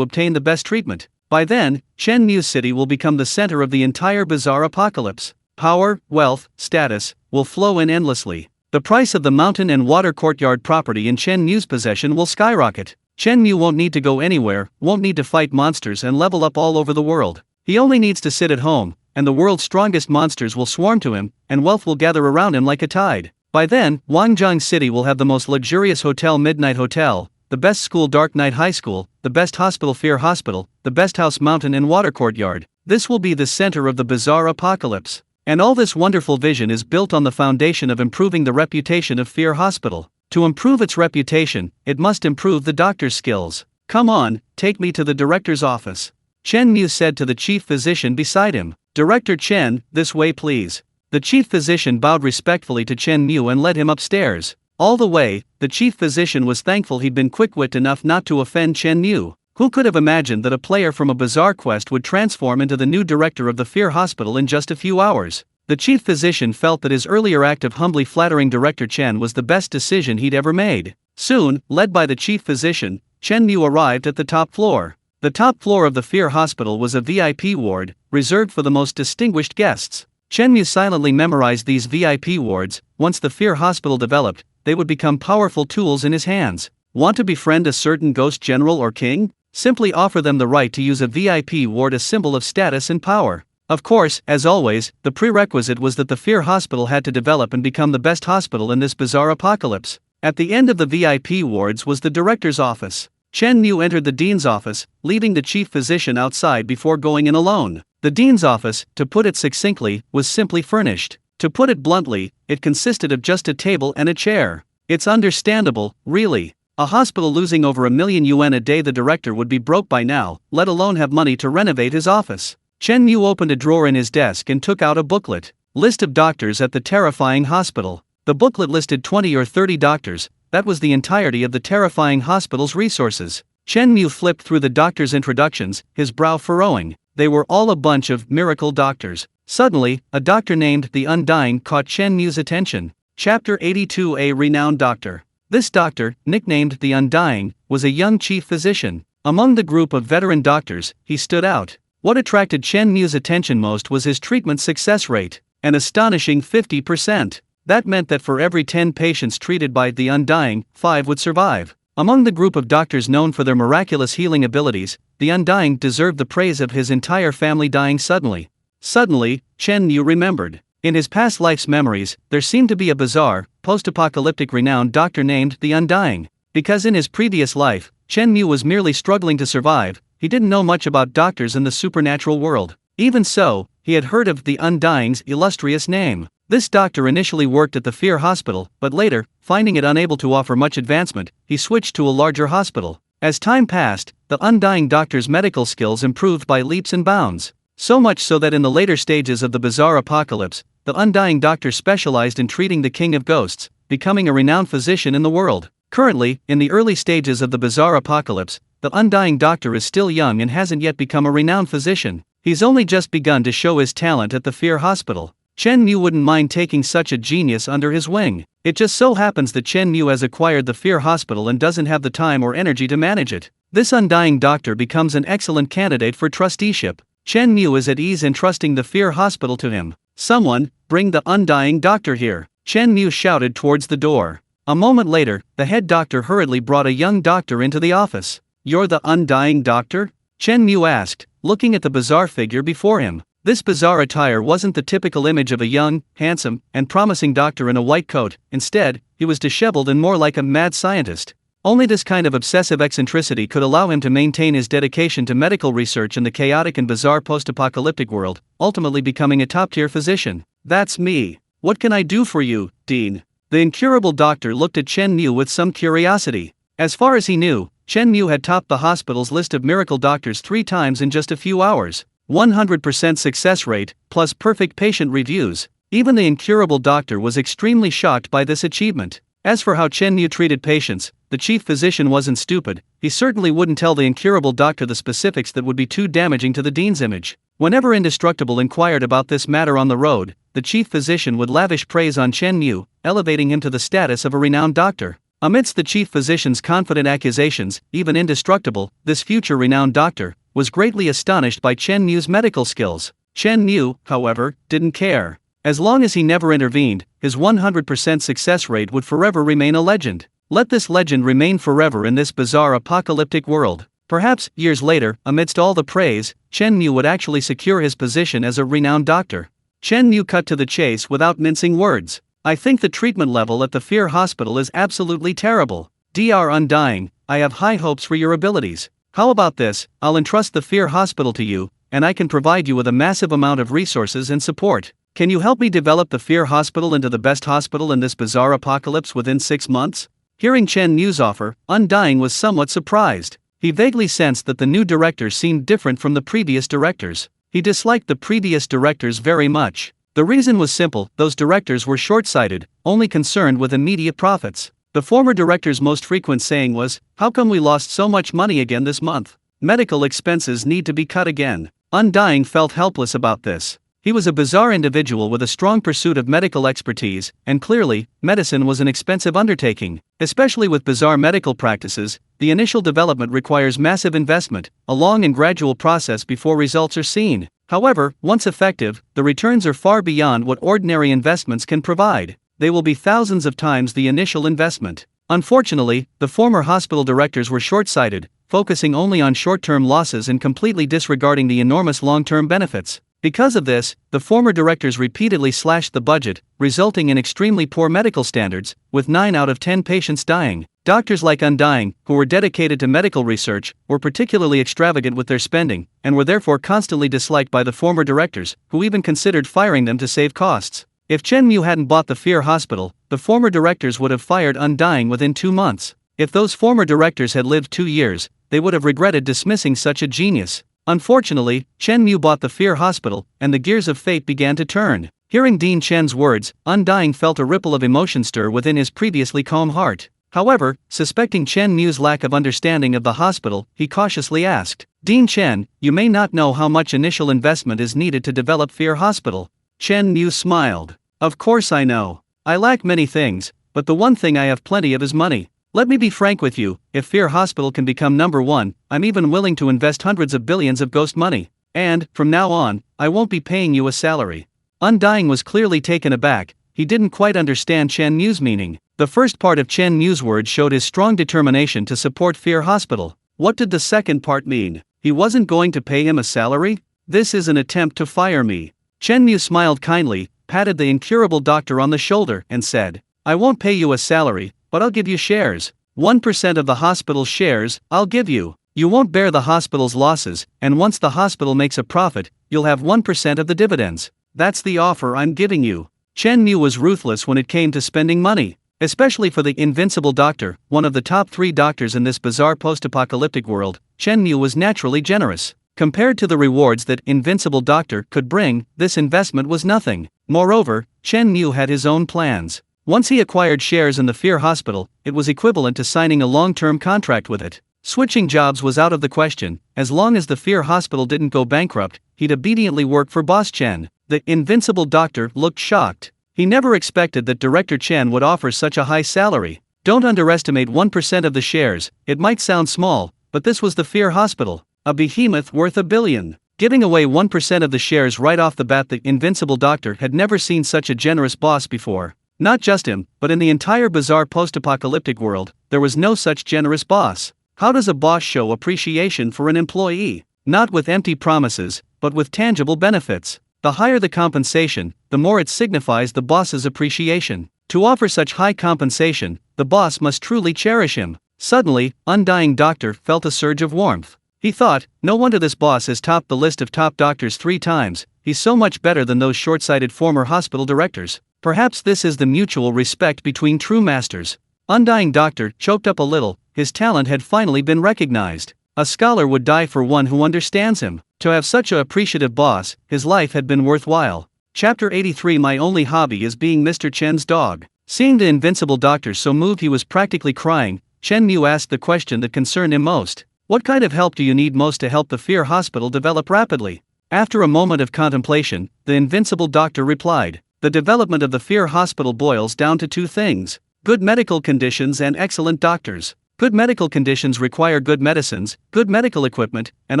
obtain the best treatment. By then, Chen Mu City will become the center of the entire bizarre apocalypse. Power, wealth, status, will flow in endlessly. The price of the mountain and water courtyard property in Chen Mu's possession will skyrocket. Chen Mu won't need to go anywhere, won't need to fight monsters and level up all over the world. He only needs to sit at home, and the world's strongest monsters will swarm to him, and wealth will gather around him like a tide. By then, Wangjiang City will have the most luxurious hotel Midnight Hotel, the best school Dark Knight High School, the best hospital Fear Hospital, the best house Mountain and Water Courtyard. This will be the center of the bizarre apocalypse. And all this wonderful vision is built on the foundation of improving the reputation of Fear Hospital. To improve its reputation, it must improve the doctor's skills. Come on, take me to the director's office. Chen Mu said to the chief physician beside him. Director Chen, this way please. The chief physician bowed respectfully to Chen Mu and led him upstairs. All the way, the chief physician was thankful he'd been quick-witted enough not to offend Chen Mu. Who could have imagined that a player from a bizarre quest would transform into the new director of the Fear Hospital in just a few hours? The chief physician felt that his earlier act of humbly flattering Director Chen was the best decision he'd ever made. Soon, led by the chief physician, Chen Mu arrived at the top floor. The top floor of the Fear Hospital was a VIP ward, reserved for the most distinguished guests. Chen Mu silently memorized these VIP wards. Once the Fear Hospital developed, they would become powerful tools in his hands. Want to befriend a certain ghost general or king? Simply offer them the right to use a VIP ward, a symbol of status and power. Of course, as always, the prerequisite was that the Fear Hospital had to develop and become the best hospital in this bizarre apocalypse. At the end of the VIP wards was the director's office. Chen Mu entered the dean's office, leaving the chief physician outside before going in alone. The dean's office, to put it succinctly, was simply furnished. To put it bluntly, it consisted of just a table and a chair. It's understandable, really. A hospital losing over $1,000,000 a day, the director would be broke by now, let alone have money to renovate his office. Chen Mu opened a drawer in his desk and took out a booklet. List of doctors at the terrifying hospital. The booklet listed 20 or 30 doctors. That was the entirety of the terrifying hospital's resources. Chen Mu flipped through the doctors' introductions, his brow furrowing. They were all a bunch of miracle doctors. Suddenly, a doctor named the Undying caught Chen Mu's attention. Chapter 82. A renowned doctor. This doctor, nicknamed the Undying, was a young chief physician. Among the group of veteran doctors, he stood out. What attracted Chen Mu's attention most was his treatment success rate, an astonishing 50%. That meant that for every 10 patients treated by the Undying, 5 would survive. Among the group of doctors known for their miraculous healing abilities, the Undying deserved the praise of his entire family dying suddenly. Suddenly, Chen Mu remembered. In his past life's memories, there seemed to be a bizarre, post-apocalyptic renowned doctor named the Undying. Because in his previous life, Chen Mu was merely struggling to survive, he didn't know much about doctors in the supernatural world. Even so, he had heard of the Undying's illustrious name. This doctor initially worked at the Fear Hospital, but later, finding it unable to offer much advancement, he switched to a larger hospital. As time passed, the Undying doctor's medical skills improved by leaps and bounds. So much so that in the later stages of the bizarre apocalypse, the Undying doctor specialized in treating the king of ghosts, becoming a renowned physician in the world. Currently, in the early stages of the bizarre apocalypse, the Undying doctor is still young and hasn't yet become a renowned physician. He's only just begun to show his talent at the Fear Hospital. Chen Mu wouldn't mind taking such a genius under his wing. It just so happens that Chen Mu has acquired the Fear Hospital and doesn't have the time or energy to manage it. This Undying doctor becomes an excellent candidate for trusteeship. Chen Mu is at ease entrusting the Fear Hospital to him. Someone, bring the Undying doctor here. Chen Mu shouted towards the door. A moment later, the head doctor hurriedly brought a young doctor into the office. You're the Undying doctor? Chen Mu asked, looking at the bizarre figure before him. This bizarre attire wasn't the typical image of a young, handsome, and promising doctor in a white coat. Instead, he was disheveled and more like a mad scientist. Only this kind of obsessive eccentricity could allow him to maintain his dedication to medical research in the chaotic and bizarre post-apocalyptic world, ultimately becoming a top-tier physician. That's me. What can I do for you, Dean? The incurable doctor looked at Chen Mu with some curiosity. As far as he knew, Chen Mu had topped the hospital's list of miracle doctors 3 times in just a few hours. 100% success rate, plus perfect patient reviews. Even the incurable doctor was extremely shocked by this achievement. As for how Chen Mu treated patients, the chief physician wasn't stupid. He certainly wouldn't tell the incurable doctor the specifics that would be too damaging to the dean's image. Whenever Indestructible inquired about this matter on the road, the chief physician would lavish praise on Chen Mu, elevating him to the status of a renowned doctor. Amidst the chief physician's confident accusations, even Indestructible, this future renowned doctor, was greatly astonished by Chen Mu's medical skills. Chen Mu, however, didn't care. As long as he never intervened, his 100% success rate would forever remain a legend. Let this legend remain forever in this bizarre apocalyptic world. Perhaps, years later, amidst all the praise, Chen Mu would actually secure his position as a renowned doctor. Chen Mu cut to the chase without mincing words. I think the treatment level at the Fear Hospital is absolutely terrible. Dr. Undying, I have high hopes for your abilities. How about this, I'll entrust the Fear Hospital to you, and I can provide you with a massive amount of resources and support. Can you help me develop the Fear Hospital into the best hospital in this bizarre apocalypse within 6 months? Hearing Chen Mu's offer, Undying was somewhat surprised. He vaguely sensed that the new director seemed different from the previous directors. He disliked the previous directors very much. The reason was simple, those directors were short-sighted, only concerned with immediate profits. The former director's most frequent saying was, "How come we lost so much money again this month? Medical expenses need to be cut again." Undying felt helpless about this. He was a bizarre individual with a strong pursuit of medical expertise, and clearly, medicine was an expensive undertaking. Especially with bizarre medical practices, the initial development requires massive investment, a long and gradual process before results are seen. However, once effective, the returns are far beyond what ordinary investments can provide. They will be thousands of times the initial investment. Unfortunately, the former hospital directors were short-sighted, focusing only on short-term losses and completely disregarding the enormous long-term benefits. Because of this, the former directors repeatedly slashed the budget, resulting in extremely poor medical standards, with 9 out of 10 patients dying. Doctors like Undying, who were dedicated to medical research, were particularly extravagant with their spending, and were therefore constantly disliked by the former directors, who even considered firing them to save costs. If Chen Mu hadn't bought the Fear Hospital, the former directors would have fired Undying within 2 months. If those former directors had lived 2 years, they would have regretted dismissing such a genius. Unfortunately, Chen Mu bought the Fear Hospital, and the gears of fate began to turn. Hearing Dean Chen's words, Undying felt a ripple of emotion stir within his previously calm heart. However, suspecting Chen Mu's lack of understanding of the hospital, he cautiously asked, "Dean Chen, you may not know how much initial investment is needed to develop Fear Hospital." Chen Mu smiled. "Of course I know. I lack many things, but the one thing I have plenty of is money. Let me be frank with you, if Fear Hospital can become number 1, I'm even willing to invest hundreds of billions of ghost money. And, from now on, I won't be paying you a salary." Undying was clearly taken aback. He didn't quite understand Chen Mu's meaning. The first part of Chen Mu's words showed his strong determination to support Fear Hospital. What did the second part mean? He wasn't going to pay him a salary? This is an attempt to fire me. Chen Mu smiled kindly, patted the incurable doctor on the shoulder, and said, "I won't pay you a salary, but I'll give you shares. 1% of the hospital's shares, I'll give you. You won't bear the hospital's losses, and once the hospital makes a profit, you'll have 1% of the dividends. That's the offer I'm giving you." Chen Mu was ruthless when it came to spending money. Especially for the invincible doctor, one of the top 3 doctors in this bizarre post-apocalyptic world, Chen Mu was naturally generous. Compared to the rewards that invincible doctor could bring, this investment was nothing. Moreover, Chen Mu had his own plans. Once he acquired shares in the Fear Hospital, it was equivalent to signing a long-term contract with it. Switching jobs was out of the question. As long as the Fear Hospital didn't go bankrupt, he'd obediently work for Boss Chen. The invincible doctor looked shocked. He never expected that Director Chen would offer such a high salary. Don't underestimate 1% of the shares. It might sound small, but this was the Fear Hospital, a behemoth worth $1 billion. Giving away 1% of the shares right off the bat, the invincible doctor had never seen such a generous boss before. Not just him, but in the entire bizarre post-apocalyptic world, there was no such generous boss. How does a boss show appreciation for an employee? Not with empty promises, but with tangible benefits. The higher the compensation, the more it signifies the boss's appreciation. To offer such high compensation, the boss must truly cherish him. Suddenly, Undying Doctor felt a surge of warmth. He thought, no wonder this boss has topped the list of top doctors 3 times, he's so much better than those short-sighted former hospital directors. Perhaps this is the mutual respect between true masters. Undying Doctor choked up a little, his talent had finally been recognized. A scholar would die for one who understands him. To have such a appreciative boss, his life had been worthwhile. Chapter 83. My only hobby is being Mr. Chen's dog. Seeing the invincible doctor so moved he was practically crying, Chen Mu asked the question that concerned him most. What kind of help do you need most to help the Fear Hospital develop rapidly? After a moment of contemplation, the invincible doctor replied, the development of the Fear Hospital boils down to two things: good medical conditions and excellent doctors. Good medical conditions require good medicines, good medical equipment, and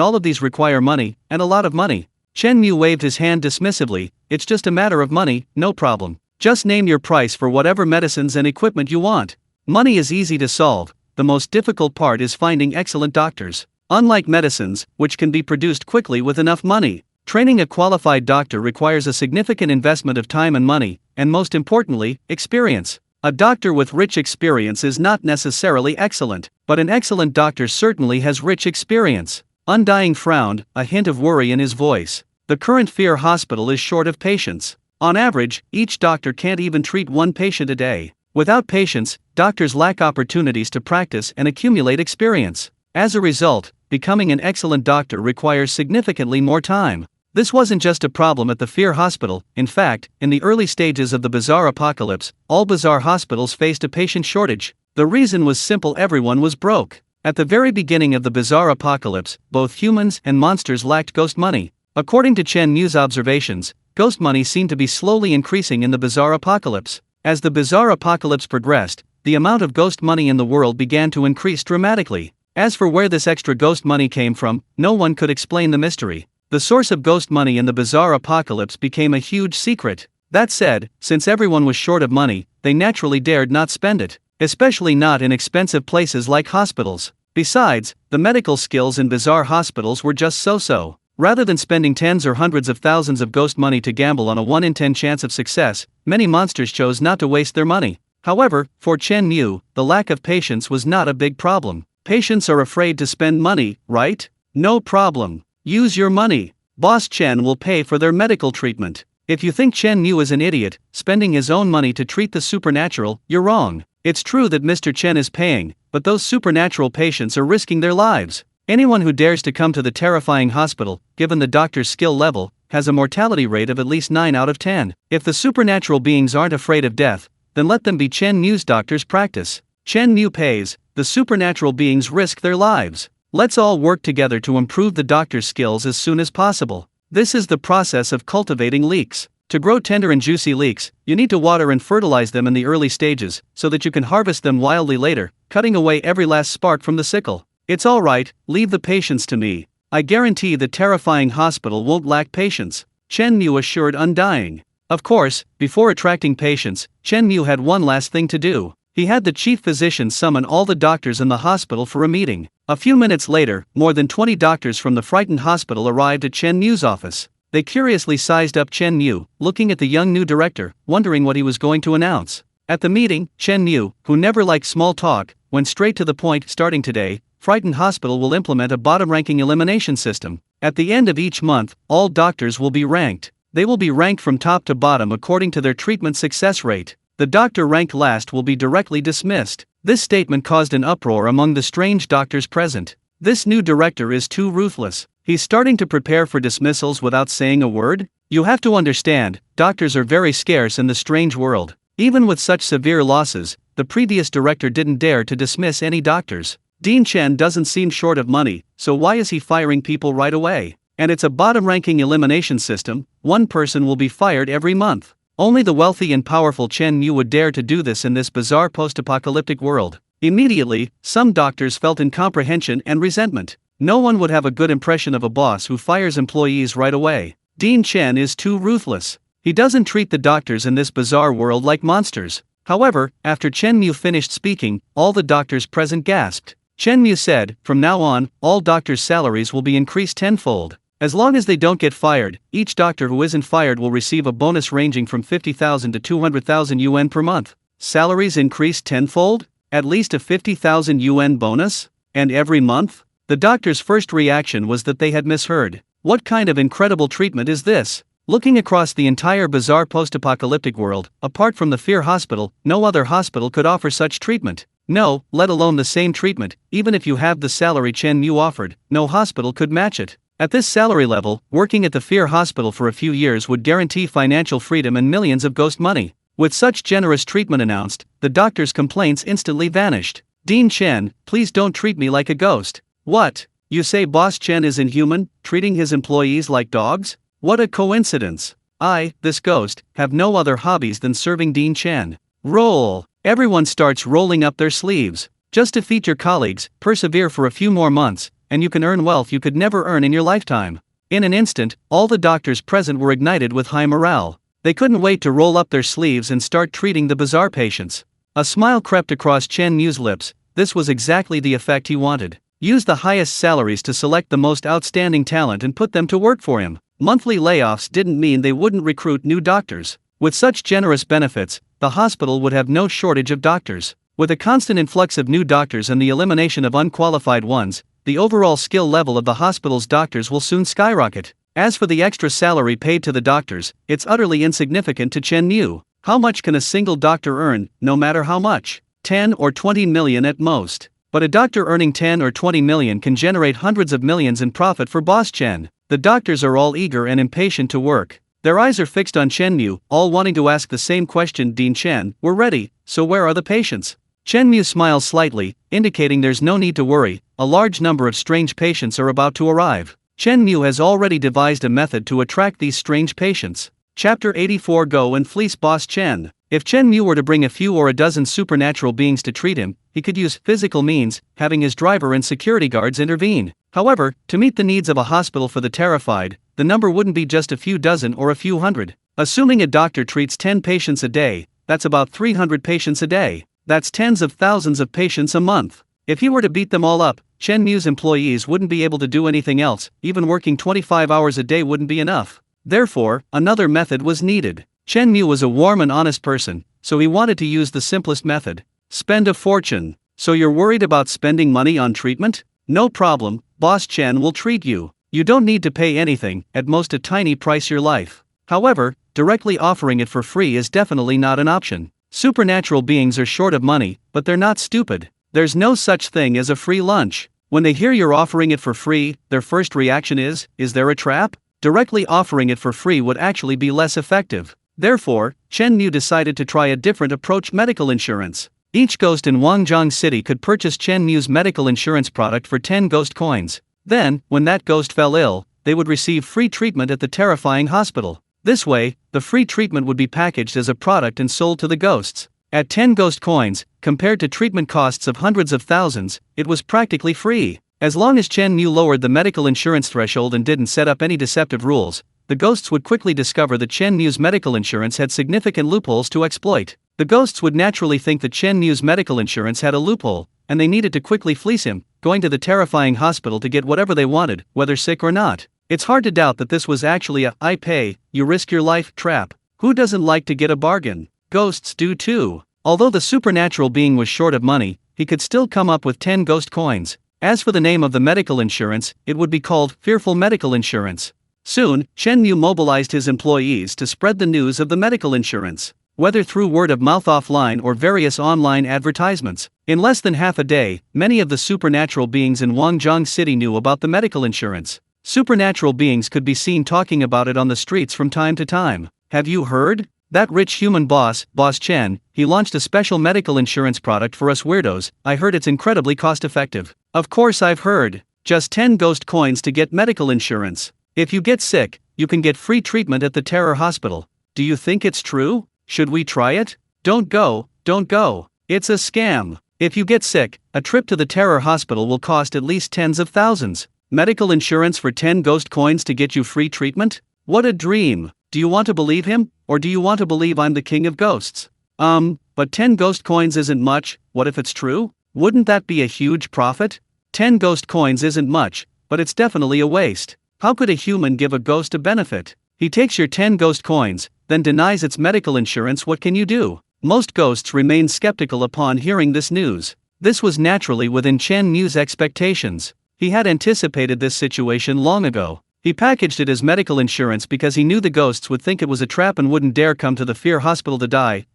all of these require money, and a lot of money. Chen Mu waved his hand dismissively. It's just a matter of money, no problem. Just name your price for whatever medicines and equipment you want. Money is easy to solve, the most difficult part is finding excellent doctors. Unlike medicines, which can be produced quickly with enough money, training a qualified doctor requires a significant investment of time and money, and most importantly, experience. A doctor with rich experience is not necessarily excellent, but an excellent doctor certainly has rich experience. Undying frowned, a hint of worry in his voice. The current Fear Hospital is short of patients. On average, each doctor can't even treat one patient a day. Without patients, doctors lack opportunities to practice and accumulate experience. As a result, becoming an excellent doctor requires significantly more time. This wasn't just a problem at the Fear Hospital. In fact, in the early stages of the Bazaar Apocalypse, all bazaar hospitals faced a patient shortage. The reason was simple: everyone was broke. At the very beginning of the Bazaar Apocalypse, both humans and monsters lacked ghost money. According to Chen Mu's observations, ghost money seemed to be slowly increasing in the Bazaar Apocalypse. As the Bazaar Apocalypse progressed, the amount of ghost money in the world began to increase dramatically. As for where this extra ghost money came from, no one could explain the mystery. The source of ghost money in the Bazaar Apocalypse became a huge secret. That said, since everyone was short of money, they naturally dared not spend it, especially not in expensive places like hospitals. Besides, the medical skills in bazaar hospitals were just so-so. Rather than spending tens or hundreds of thousands of ghost money to gamble on a 1 in 10 chance of success, many monsters chose not to waste their money. However, for Chen Mu, the lack of patience was not a big problem. Patients are afraid to spend money, right? No problem. Use your money. Boss Chen will pay for their medical treatment. If you think Chen Mu is an idiot, spending his own money to treat the supernatural, you're wrong. It's true that Mr. Chen is paying, but those supernatural patients are risking their lives. Anyone who dares to come to the terrifying hospital, given the doctor's skill level, has a mortality rate of at least 9 out of 10. If the supernatural beings aren't afraid of death, then let them be Chen Mu's doctor's practice. Chen Mu pays, the supernatural beings risk their lives. Let's all work together to improve the doctor's skills as soon as possible. This is the process of cultivating leeks. To grow tender and juicy leeks, you need to water and fertilize them in the early stages, so that you can harvest them wildly later, cutting away every last spark from the sickle. It's alright, leave the patience to me. I guarantee the terrifying hospital won't lack patience, Chen Mu assured Undying. Of course, before attracting patients, Chen Mu had one last thing to do. He had the chief physician summon all the doctors in the hospital for a meeting. A few minutes later, more than 20 doctors from the frightened hospital arrived at Chen Mu's office. They curiously sized up Chen Mu, looking at the young new director, wondering what he was going to announce. At the meeting, Chen Mu, who never liked small talk, went straight to the point. Starting today, Frightened Hospital will implement a bottom-ranking elimination system. At the end of each month, all doctors will be ranked. They will be ranked from top to bottom according to their treatment success rate. The doctor ranked last will be directly dismissed. This statement caused an uproar among the strange doctors present. This new director is too ruthless. He's starting to prepare for dismissals without saying a word? You have to understand, doctors are very scarce in the strange world. Even with such severe losses, the previous director didn't dare to dismiss any doctors. Dean Chen doesn't seem short of money, so why is he firing people right away? And it's a bottom-ranking elimination system. One person will be fired every month. Only the wealthy and powerful Chen Mu would dare to do this in this bizarre post-apocalyptic world. Immediately, some doctors felt incomprehension and resentment. No one would have a good impression of a boss who fires employees right away. Dean Chen is too ruthless. He doesn't treat the doctors in this bizarre world like monsters. However, after Chen Mu finished speaking, all the doctors present gasped. Chen Mu said, from now on, all doctors' salaries will be increased tenfold. As long as they don't get fired, each doctor who isn't fired will receive a bonus ranging from 50,000 to 200,000 yuan per month. Salaries increased tenfold? At least a 50,000 yuan bonus? And every month? The doctor's first reaction was that they had misheard. What kind of incredible treatment is this? Looking across the entire bizarre post-apocalyptic world, apart from the Fear Hospital, no other hospital could offer such treatment. No, let alone the same treatment. Even if you have the salary Chen Mu offered, no hospital could match it. At this salary level, working at the Fear Hospital for a few years would guarantee financial freedom and millions of ghost money. With such generous treatment announced, the doctor's complaints instantly vanished. Dean Chen, please don't treat me like a ghost. What? You say Boss Chen is inhuman, treating his employees like dogs? What a coincidence. I, this ghost, have no other hobbies than serving Dean Chen. Roll. Everyone starts rolling up their sleeves. Just defeat your colleagues, persevere for a few more months, and you can earn wealth you could never earn in your lifetime. In an instant, all the doctors present were ignited with high morale. They couldn't wait to roll up their sleeves and start treating the bizarre patients. A smile crept across Chen Mu's lips. This was exactly the effect he wanted. Use the highest salaries to select the most outstanding talent and put them to work for him. Monthly layoffs didn't mean they wouldn't recruit new doctors. With such generous benefits, the hospital would have no shortage of doctors. With a constant influx of new doctors and the elimination of unqualified ones, the overall skill level of the hospital's doctors will soon skyrocket. As for the extra salary paid to the doctors, it's utterly insignificant to Chen Mu. How much can a single doctor earn, no matter how much? 10 or 20 million at most. But a doctor earning 10 or 20 million can generate hundreds of millions in profit for Boss Chen. The doctors are all eager and impatient to work. Their eyes are fixed on Chen Mu, all wanting to ask the same question. Dean Chen, we're ready, so where are the patients? Chen Mu smiles slightly, indicating there's no need to worry. A large number of strange patients are about to arrive. Chen Mu has already devised a method to attract these strange patients. Chapter 84. Go and fleece Boss Chen. If Chen Mu were to bring a few or a dozen supernatural beings to treat him, he could use physical means, having his driver and security guards intervene. However, to meet the needs of a hospital for the terrified, the number wouldn't be just a few dozen or a few hundred. Assuming a doctor treats 10 patients a day, that's about 300 patients a day. That's tens of thousands of patients a month. If he were to beat them all up, Chen Mu's employees wouldn't be able to do anything else. Even working 25 hours a day wouldn't be enough. Therefore, another method was needed. Chen Mu was a warm and honest person, so he wanted to use the simplest method. Spend a fortune. So you're worried about spending money on treatment? No problem, Boss Chen will treat you. You don't need to pay anything, at most a tiny price your life. However, directly offering it for free is definitely not an option. Supernatural beings are short of money, but they're not stupid. There's no such thing as a free lunch. When they hear you're offering it for free, their first reaction is there a trap? Directly offering it for free would actually be less effective. Therefore, Chen Mu decided to try a different approach: medical insurance. Each ghost in Wangjang City could purchase Chen Mu's medical insurance product for 10 ghost coins. Then, when that ghost fell ill, they would receive free treatment at the terrifying hospital. This way, the free treatment would be packaged as a product and sold to the ghosts. At 10 ghost coins, compared to treatment costs of hundreds of thousands, it was practically free. As long as Chen Mu lowered the medical insurance threshold and didn't set up any deceptive rules, the ghosts would quickly discover that Chen Mu's medical insurance had significant loopholes to exploit. The ghosts would naturally think that Chen Mu's medical insurance had a loophole, and they needed to quickly fleece him, going to the terrifying hospital to get whatever they wanted, whether sick or not. It's hard to doubt that this was actually a "I pay, you risk your life" trap. Who doesn't like to get a bargain? Ghosts do too. Although the supernatural being was short of money, he could still come up with 10 ghost coins. As for the name of the medical insurance, it would be called Fearful Medical Insurance. Soon, Chen Mu mobilized his employees to spread the news of the medical insurance, whether through word of mouth offline or various online advertisements. In less than half a day, many of the supernatural beings in Wangjang City knew about the medical insurance. Supernatural beings could be seen talking about it on the streets from time to time. Have you heard? That rich human boss, Boss Chen, he launched a special medical insurance product for us weirdos. I heard it's incredibly cost-effective. Of course I've heard. Just 10 ghost coins to get medical insurance. If you get sick, you can get free treatment at the terror hospital. Do you think it's true? Should we try it? Don't go, don't go. It's a scam. If you get sick, a trip to the terror hospital will cost at least tens of thousands. Medical insurance for 10 ghost coins to get you free treatment? What a dream. Do you want to believe him, or do you want to believe I'm the king of ghosts? But 10 ghost coins isn't much. What if it's true? Wouldn't that be a huge profit? 10 ghost coins isn't much, but it's definitely a waste. How could a human give a ghost a benefit? He takes your 10 ghost coins, then denies its medical insurance. What can you do? Most ghosts remained skeptical upon hearing this news. This was naturally within Chen Mu's expectations. He had anticipated this situation long ago. He packaged it as medical insurance because he knew the ghosts would think it was a trap and wouldn't dare come to the Fear Hospital to die.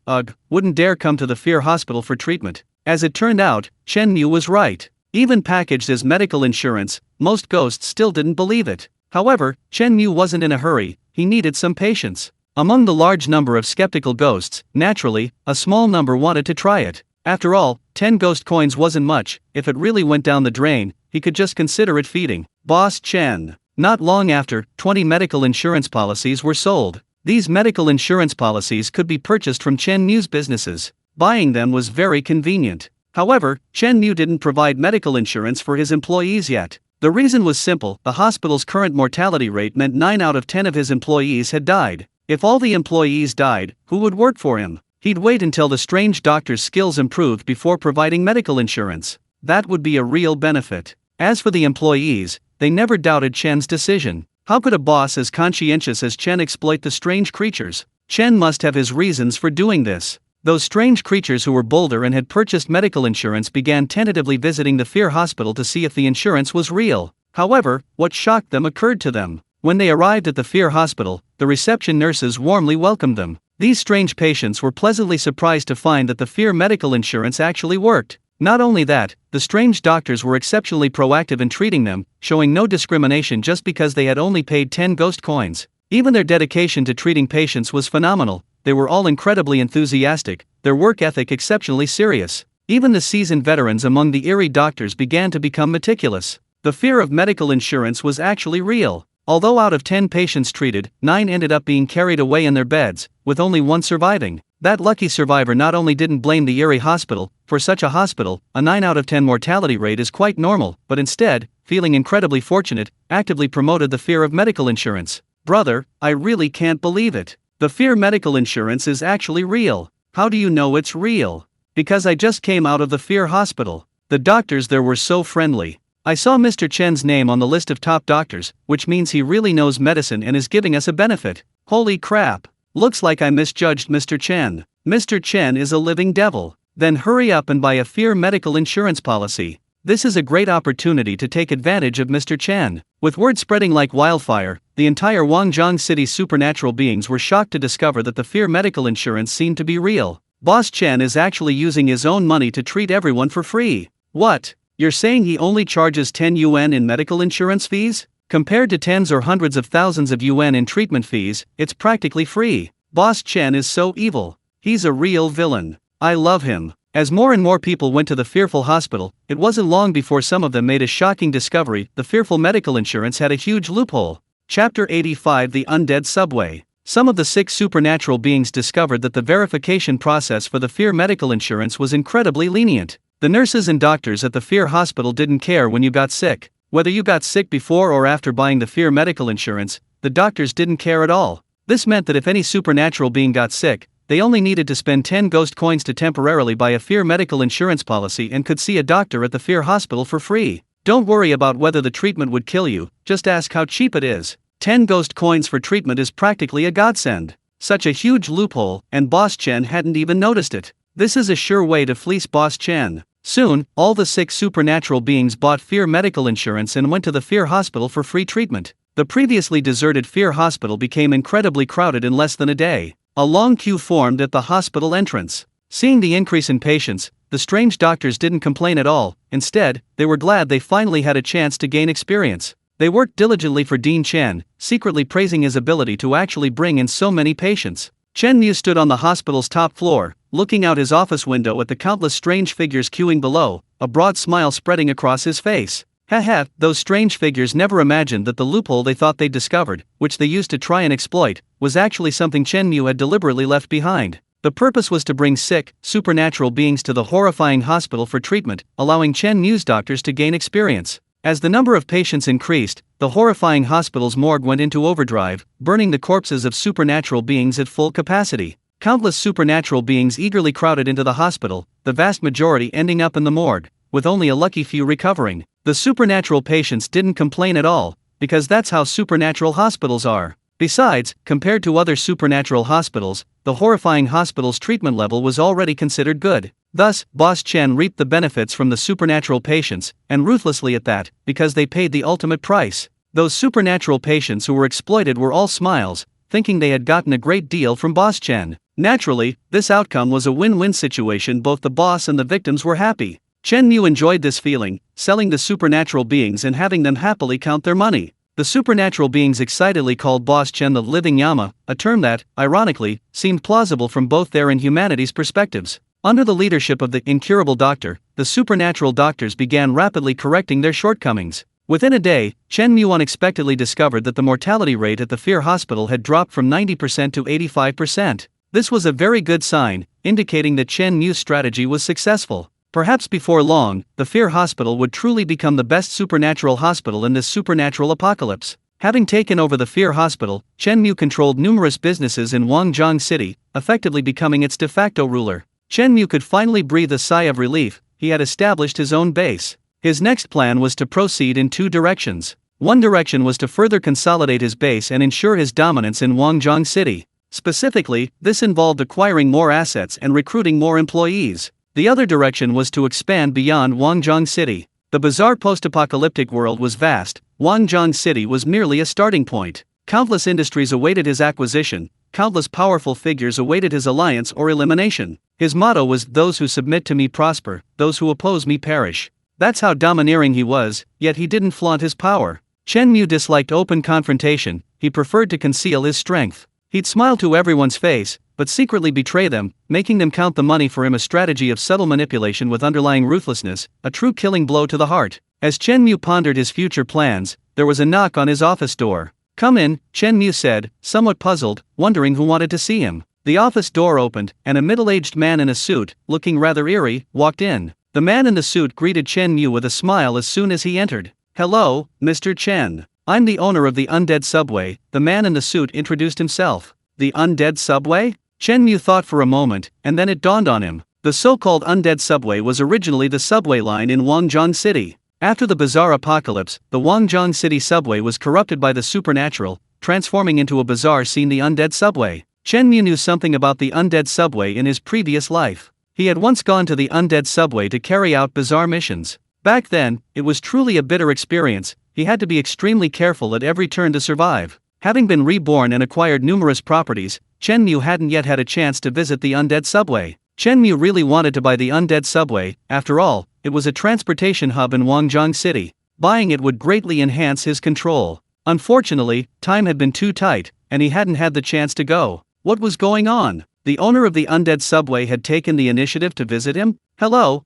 Wouldn't dare come to the Fear Hospital for treatment. As it turned out, Chen Mu was right. Even packaged as medical insurance, most ghosts still didn't believe it. However, Chen Mu wasn't in a hurry, he needed some patience. Among the large number of skeptical ghosts, naturally, a small number wanted to try it. After all, 10 ghost coins wasn't much. If it really went down the drain, he could just consider it feeding Boss Chen. Not long after, 20 medical insurance policies were sold. These medical insurance policies could be purchased from Chen Mu's businesses. Buying them was very convenient. However, Chen Mu didn't provide medical insurance for his employees yet. The reason was simple: the hospital's current mortality rate meant 9 out of 10 of his employees had died. If all the employees died, who would work for him? He'd wait until the strange doctor's skills improved before providing medical insurance. That would be a real benefit. As for the employees, they never doubted Chen's decision. How could a boss as conscientious as Chen exploit the strange creatures? Chen must have his reasons for doing this. Those strange creatures who were bolder and had purchased medical insurance began tentatively visiting the Fear Hospital to see if the insurance was real. However, what shocked them occurred to them. When they arrived at the Fear Hospital, the reception nurses warmly welcomed them. These strange patients were pleasantly surprised to find that the Fear medical insurance actually worked. Not only that, the strange doctors were exceptionally proactive in treating them, showing no discrimination just because they had only paid 10 ghost coins. Even their dedication to treating patients was phenomenal. They were all incredibly enthusiastic, their work ethic exceptionally serious. Even the seasoned veterans among the eerie doctors began to become meticulous. The fear of medical insurance was actually real. Although out of 10 patients treated, 9 ended up being carried away in their beds, with only 1 surviving. That lucky survivor not only didn't blame the eerie hospital. For such a hospital, a 9 out of 10 mortality rate is quite normal, but instead, feeling incredibly fortunate, actively promoted the fear of medical insurance. Brother, I really can't believe it. The fear medical insurance is actually real. How do you know it's real? Because I just came out of the fear hospital. The doctors there were so friendly. I saw Mr. Chen's name on the list of top doctors, which means he really knows medicine and is giving us a benefit. Holy crap. Looks like I misjudged Mr. Chen. Mr. Chen is a living devil. Then hurry up and buy a fear medical insurance policy. This is a great opportunity to take advantage of Mr. Chen. With word spreading like wildfire, the entire Wangjiang City's supernatural beings were shocked to discover that the fear medical insurance seemed to be real. Boss Chen is actually using his own money to treat everyone for free. What? You're saying he only charges 10 yuan in medical insurance fees? Compared to tens or hundreds of thousands of yuan in treatment fees, it's practically free. Boss Chen is so evil. He's a real villain. I love him. As more and more people went to the fearful hospital, it wasn't long before some of them made a shocking discovery: the fearful medical insurance had a huge loophole. Chapter 85: The Undead Subway. Some of the 6 supernatural beings discovered that the verification process for the fear medical insurance was incredibly lenient. The nurses and doctors at the fear hospital didn't care when you got sick. Whether you got sick before or after buying the fear medical insurance, the doctors didn't care at all. This meant that if any supernatural being got sick, they only needed to spend 10 ghost coins to temporarily buy a fear medical insurance policy and could see a doctor at the fear hospital for free. Don't worry about whether the treatment would kill you, just ask how cheap it is. 10 ghost coins for treatment is practically a godsend. Such a huge loophole, and Boss Chen hadn't even noticed it. This is a sure way to fleece Boss Chen. Soon, all the 6 supernatural beings bought fear medical insurance and went to the fear hospital for free treatment. The previously deserted fear hospital became incredibly crowded in less than a day. A long queue formed at the hospital entrance. Seeing the increase in patients, the strange doctors didn't complain at all. Instead, they were glad they finally had a chance to gain experience. They worked diligently for Dean Chen, secretly praising his ability to actually bring in so many patients. Chen Mu stood on the hospital's top floor, looking out his office window at the countless strange figures queuing below, a broad smile spreading across his face. Haha, those strange figures never imagined that the loophole they thought they'd discovered, which they used to try and exploit, was actually something Chen Mu had deliberately left behind. The purpose was to bring sick, supernatural beings to the horrifying hospital for treatment, allowing Chen Mu's doctors to gain experience. As the number of patients increased, the horrifying hospital's morgue went into overdrive, burning the corpses of supernatural beings at full capacity. Countless supernatural beings eagerly crowded into the hospital, the vast majority ending up in the morgue, with only a lucky few recovering. The supernatural patients didn't complain at all, because that's how supernatural hospitals are. Besides, compared to other supernatural hospitals, the horrifying hospital's treatment level was already considered good. Thus, Boss Chen reaped the benefits from the supernatural patients, and ruthlessly at that, because they paid the ultimate price. Those supernatural patients who were exploited were all smiles, thinking they had gotten a great deal from Boss Chen. Naturally, this outcome was a win-win situation. Both the boss and the victims were happy. Chen Mu enjoyed this feeling, selling the supernatural beings and having them happily count their money. The supernatural beings excitedly called Boss Chen the living Yama, a term that, ironically, seemed plausible from both their and humanity's perspectives. Under the leadership of the incurable doctor, the supernatural doctors began rapidly correcting their shortcomings. Within a day, Chen Mu unexpectedly discovered that the mortality rate at the Fear Hospital had dropped from 90% to 85%. This was a very good sign, indicating that Chen Mu's strategy was successful. Perhaps before long, the Fear Hospital would truly become the best supernatural hospital in this supernatural apocalypse. Having taken over the Fear Hospital, Chen Mu controlled numerous businesses in Wangjiang City, effectively becoming its de facto ruler. Chen Mu could finally breathe a sigh of relief. He had established his own base. His next plan was to proceed in two directions. One direction was to further consolidate his base and ensure his dominance in Wangjiang City. Specifically, this involved acquiring more assets and recruiting more employees. The other direction was to expand beyond Wangjiang City. The bizarre post-apocalyptic world was vast. Wangjiang City was merely a starting point. Countless industries awaited his acquisition. Countless powerful figures awaited his alliance or elimination. His motto was, "Those who submit to me prosper, those who oppose me perish." That's how domineering he was, yet he didn't flaunt his power. Chen Mu disliked open confrontation. He preferred to conceal his strength. He'd smile to everyone's face, but secretly betray them, making them count the money for him, a strategy of subtle manipulation with underlying ruthlessness, a true killing blow to the heart. As Chen Mu pondered his future plans, there was a knock on his office door. "Come in," Chen Mu said, somewhat puzzled, wondering who wanted to see him. The office door opened, and a middle-aged man in a suit, looking rather eerie, walked in. The man in the suit greeted Chen Mu with a smile as soon as he entered. "Hello, Mr. Chen. I'm the owner of the Undead Subway," the man in the suit introduced himself. "The Undead Subway?" Chen Mu thought for a moment, and then it dawned on him. The so-called Undead Subway was originally the subway line in Wangjiang City. After the bizarre apocalypse, the Wangjiang City subway was corrupted by the supernatural, transforming into a bizarre scene, the Undead Subway. Chen Mu knew something about the Undead Subway in his previous life. He had once gone to the Undead Subway to carry out bizarre missions. Back then, it was truly a bitter experience. He had to be extremely careful at every turn to survive. Having been reborn and acquired numerous properties, Chen Mu hadn't yet had a chance to visit the Undead Subway. Chen Mu really wanted to buy the Undead Subway. After all, it was a transportation hub in Wangjiang City. Buying it would greatly enhance his control. Unfortunately, time had been too tight, and he hadn't had the chance to go. What was going on? The owner of the Undead Subway had taken the initiative to visit him? "Hello,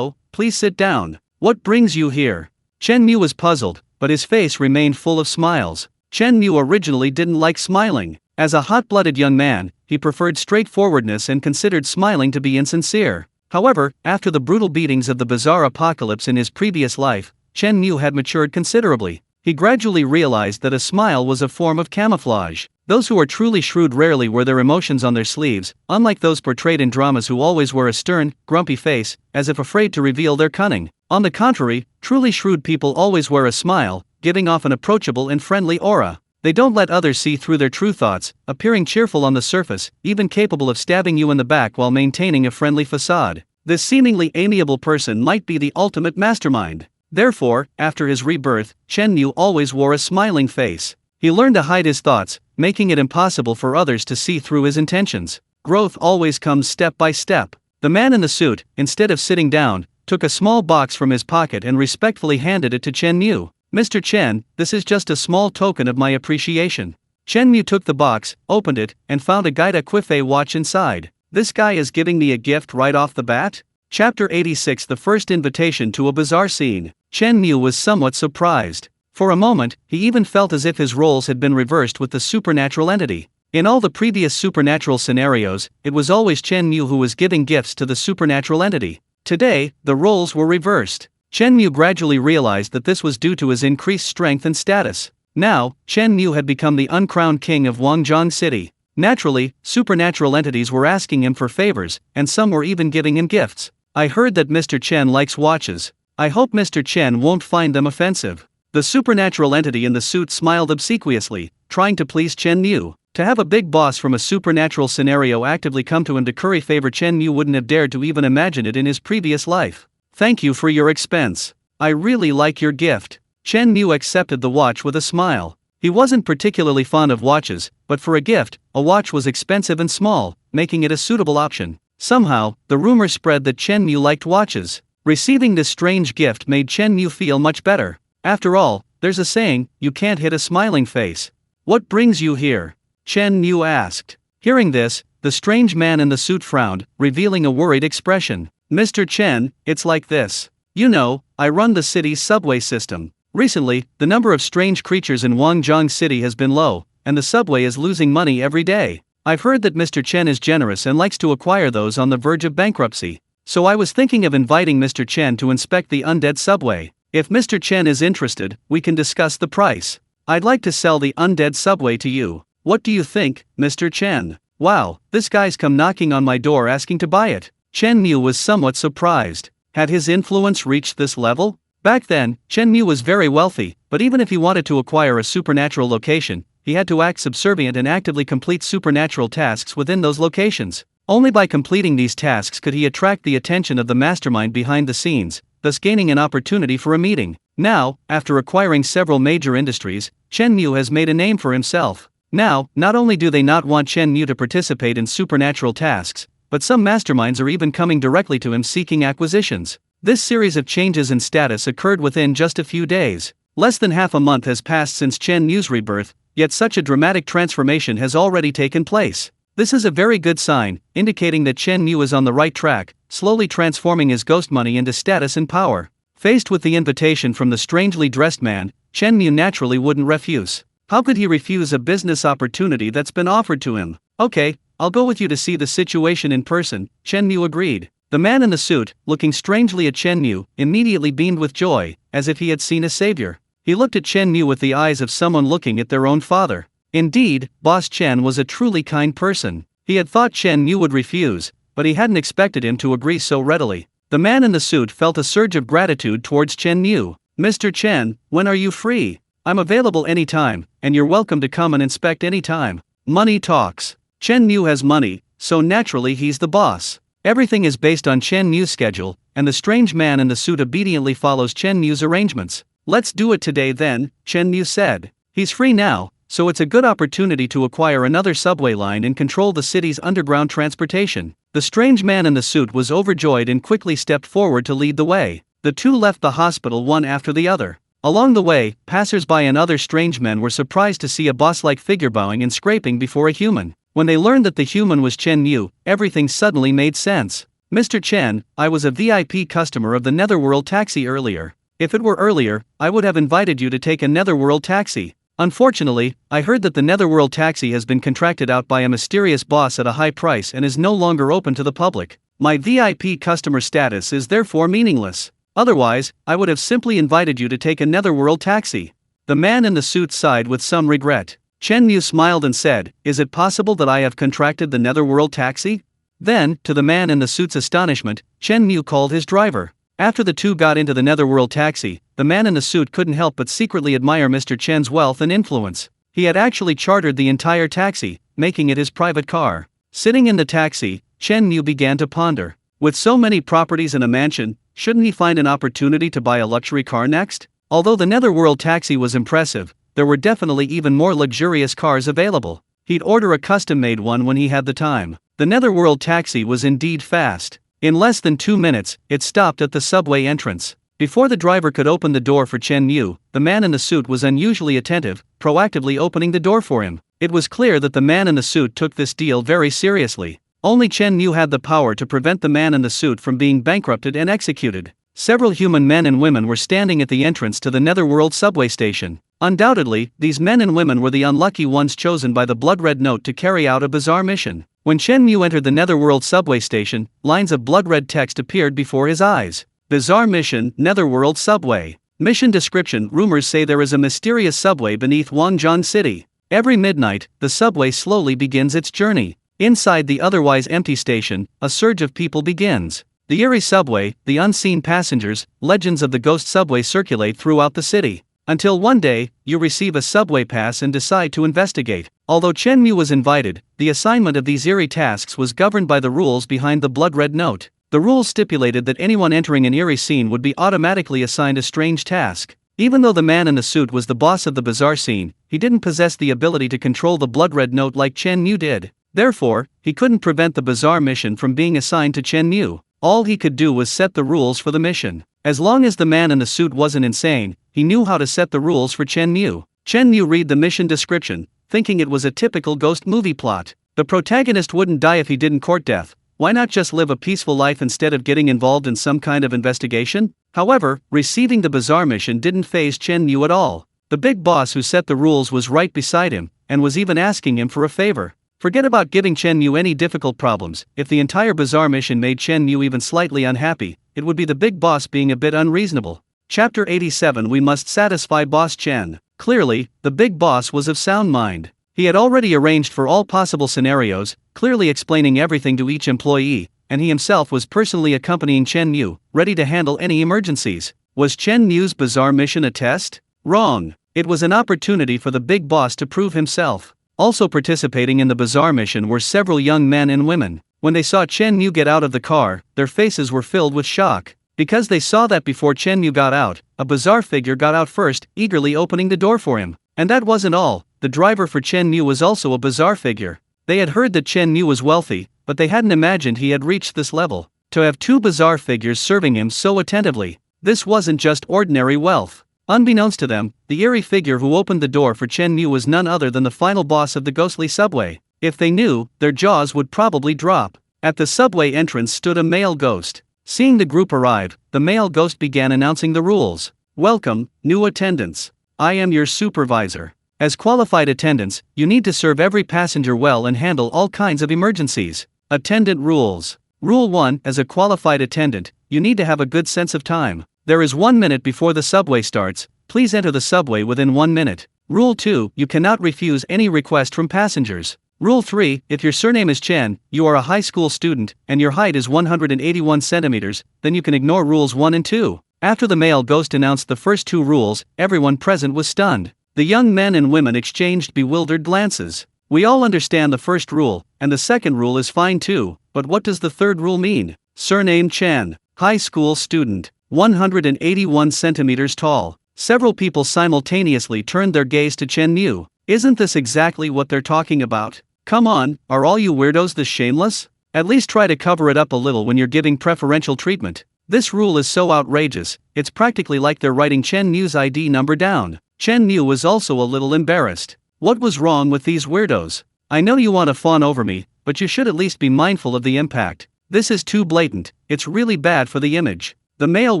please sit down. What brings you here?" Chen Mu was puzzled, but his face remained full of smiles. Chen Mu originally didn't like smiling. As a hot-blooded young man, he preferred straightforwardness and considered smiling to be insincere. However, after the brutal beatings of the bizarre apocalypse in his previous life, Chen Mu had matured considerably. He gradually realized that a smile was a form of camouflage. Those who are truly shrewd rarely wear their emotions on their sleeves, unlike those portrayed in dramas who always wear a stern, grumpy face, as if afraid to reveal their cunning. On the contrary, truly shrewd people always wear a smile, giving off an approachable and friendly aura. They don't let others see through their true thoughts, appearing cheerful on the surface, even capable of stabbing you in the back while maintaining a friendly facade. This seemingly amiable person might be the ultimate mastermind. Therefore, after his rebirth, Chen Mu always wore a smiling face. He learned to hide his thoughts, making it impossible for others to see through his intentions. Growth always comes step by step. The man in the suit, instead of sitting down, took a small box from his pocket and respectfully handed it to Chen Mu. "Mr. Chen, this is just a small token of my appreciation." Chen Mu took the box, opened it, and found a Gaida Quife watch inside. "This guy is giving me a gift right off the bat?" Chapter 86, The First Invitation to a Bizarre Scene. Chen Mu was somewhat surprised. For a moment, he even felt as if his roles had been reversed with the supernatural entity. In all the previous supernatural scenarios, it was always Chen Mu who was giving gifts to the supernatural entity. Today, the roles were reversed. Chen Mu gradually realized that this was due to his increased strength and status. Now, Chen Mu had become the uncrowned king of Wangjiang City. Naturally, supernatural entities were asking him for favors, and some were even giving him gifts. "I heard that Mr. Chen likes watches. I hope Mr. Chen won't find them offensive." The supernatural entity in the suit smiled obsequiously, trying to please Chen Mu. To have a big boss from a supernatural scenario actively come to him to curry favor, Chen Mu wouldn't have dared to even imagine it in his previous life. "Thank you for your expense. I really like your gift." Chen Mu accepted the watch with a smile. He wasn't particularly fond of watches, but for a gift, a watch was expensive and small, making it a suitable option. Somehow, the rumor spread that Chen Mu liked watches. Receiving this strange gift made Chen Mu feel much better. After all, there's a saying, you can't hit a smiling face. What brings you here? Chen Mu asked. Hearing this, the strange man in the suit frowned, revealing a worried expression. Mr. Chen, it's like this. You know, I run the city's subway system. Recently, the number of strange creatures in Wangjiang City has been low, and the subway is losing money every day. I've heard that Mr. Chen is generous and likes to acquire those on the verge of bankruptcy. So I was thinking of inviting Mr. Chen to inspect the undead subway. If Mr. Chen is interested, we can discuss the price. I'd like to sell the undead subway to you. What do you think, Mr. Chen? Wow, this guy's come knocking on my door asking to buy it. Chen Mu was somewhat surprised. Had his influence reached this level? Back then, Chen Mu was very wealthy, but even if he wanted to acquire a supernatural location, he had to act subservient and actively complete supernatural tasks within those locations. Only by completing these tasks could he attract the attention of the mastermind behind the scenes, thus gaining an opportunity for a meeting. Now, after acquiring several major industries, Chen Mu has made a name for himself. Now, not only do they not want Chen Mu to participate in supernatural tasks, but some masterminds are even coming directly to him seeking acquisitions. This series of changes in status occurred within just a few days. Less than half a month has passed since Chen Mu's rebirth, yet such a dramatic transformation has already taken place. This is a very good sign, indicating that Chen Mu is on the right track, slowly transforming his ghost money into status and power. Faced with the invitation from the strangely dressed man, Chen Mu naturally wouldn't refuse. How could he refuse a business opportunity that's been offered to him? Okay, I'll go with you to see the situation in person, Chen Mu agreed. The man in the suit, looking strangely at Chen Mu, immediately beamed with joy, as if he had seen a savior. He looked at Chen Mu with the eyes of someone looking at their own father. Indeed, Boss Chen was a truly kind person. He had thought Chen Mu would refuse, but he hadn't expected him to agree so readily. The man in the suit felt a surge of gratitude towards Chen Mu. Mr. Chen, when are you free? I'm available anytime, and you're welcome to come and inspect anytime. Money talks. Chen Mu has money, so naturally he's the boss. Everything is based on Chen Mu's schedule, and the strange man in the suit obediently follows Chen Mu's arrangements. Let's do it today then, Chen Mu said. He's free now, so it's a good opportunity to acquire another subway line and control the city's underground transportation. The strange man in the suit was overjoyed and quickly stepped forward to lead the way. The two left the hospital one after the other. Along the way, passers-by and other strange men were surprised to see a boss-like figure bowing and scraping before a human. When they learned that the human was Chen Mu, everything suddenly made sense. Mr. Chen, I was a VIP customer of the Netherworld taxi earlier. If it were earlier, I would have invited you to take a Netherworld taxi. Unfortunately, I heard that the Netherworld taxi has been contracted out by a mysterious boss at a high price and is no longer open to the public. My VIP customer status is therefore meaningless. Otherwise, I would have simply invited you to take a Netherworld taxi. The man in the suit sighed with some regret. Chen Mu smiled and said, Is it possible that I have contracted the Netherworld taxi? Then, to the man in the suit's astonishment, Chen Mu called his driver. After the two got into the Netherworld taxi, the man in the suit couldn't help but secretly admire Mr. Chen's wealth and influence. He had actually chartered the entire taxi, making it his private car. Sitting in the taxi, Chen Mu began to ponder. With so many properties and a mansion, shouldn't he find an opportunity to buy a luxury car next? Although the Netherworld taxi was impressive, there were definitely even more luxurious cars available. He'd order a custom-made one when he had the time. The Netherworld taxi was indeed fast. In less than 2 minutes, it stopped at the subway entrance. Before the driver could open the door for Chen Mu, the man in the suit was unusually attentive, proactively opening the door for him. It was clear that the man in the suit took this deal very seriously. Only Chen Mu had the power to prevent the man in the suit from being bankrupted and executed. Several human men and women were standing at the entrance to the Netherworld subway station. Undoubtedly, these men and women were the unlucky ones chosen by the Blood-Red Note to carry out a bizarre mission. When Chen Mu entered the Netherworld subway station, lines of blood-red text appeared before his eyes. Bizarre mission, Netherworld subway. Mission description: rumors say there is a mysterious subway beneath Wangjiang City. Every midnight, the subway slowly begins its journey. Inside the otherwise empty station, a surge of people begins. The eerie subway, the unseen passengers, legends of the ghost subway circulate throughout the city. Until one day, you receive a subway pass and decide to investigate. Although Chen Mu was invited, the assignment of these eerie tasks was governed by the rules behind the Blood-Red Note. The rules stipulated that anyone entering an eerie scene would be automatically assigned a strange task. Even though the man in the suit was the boss of the bizarre scene, he didn't possess the ability to control the blood-red note like Chen Mu did. Therefore, he couldn't prevent the bizarre mission from being assigned to Chen Mu. All he could do was set the rules for the mission. As long as the man in the suit wasn't insane, he knew how to set the rules for Chen Mu. Chen Mu read the mission description, thinking it was a typical ghost movie plot. The protagonist wouldn't die if he didn't court death. Why not just live a peaceful life instead of getting involved in some kind of investigation? However, receiving the bizarre mission didn't faze Chen Mu at all. The big boss who set the rules was right beside him, and was even asking him for a favor. Forget about giving Chen Mu any difficult problems. If the entire bizarre mission made Chen Mu even slightly unhappy, it would be the big boss being a bit unreasonable. Chapter 87. We must satisfy Boss Chen. Clearly, the big boss was of sound mind. He had already arranged for all possible scenarios, clearly explaining everything to each employee, and he himself was personally accompanying Chen Mu, ready to handle any emergencies. Was Chen Mu's bizarre mission a test? Wrong. It was an opportunity for the big boss to prove himself. Also participating in the bizarre mission were several young men and women. When they saw Chen Mu get out of the car, their faces were filled with shock. Because they saw that before Chen Mu got out, a bizarre figure got out first, eagerly opening the door for him. And that wasn't all. The driver for Chen Mu was also a bizarre figure. They had heard that Chen Mu was wealthy, but they hadn't imagined he had reached this level. To have two bizarre figures serving him so attentively, this wasn't just ordinary wealth. Unbeknownst to them, the eerie figure who opened the door for Chen Mu was none other than the final boss of the ghostly subway. If they knew, their jaws would probably drop. At the subway entrance stood a male ghost. Seeing the group arrive, the male ghost began announcing the rules. Welcome, new attendants. I am your supervisor. As qualified attendants, you need to serve every passenger well and handle all kinds of emergencies. Attendant rules. Rule 1. As a qualified attendant, you need to have a good sense of time. There is 1 minute before the subway starts. Please enter the subway within 1 minute. Rule 2. You cannot refuse any request from passengers. Rule 3. If your surname is Chen, you are a high school student, and your height is 181 centimeters, then you can ignore rules 1 and 2. After the male ghost announced the first 2 rules, everyone present was stunned. The young men and women exchanged bewildered glances. We all understand the first rule, and the second rule is fine too, but what does the third rule mean? Surname Chen, high school student, 181 centimeters tall. Several people simultaneously turned their gaze to Chen Mu. Isn't this exactly what they're talking about? Come on, are all you weirdos this shameless? At least try to cover it up a little when you're giving preferential treatment. This rule is so outrageous, it's practically like they're writing Chen Mu's ID number down. Chen Mu was also a little embarrassed. What was wrong with these weirdos? I know you want to fawn over me, but you should at least be mindful of the impact. This is too blatant, it's really bad for the image. The male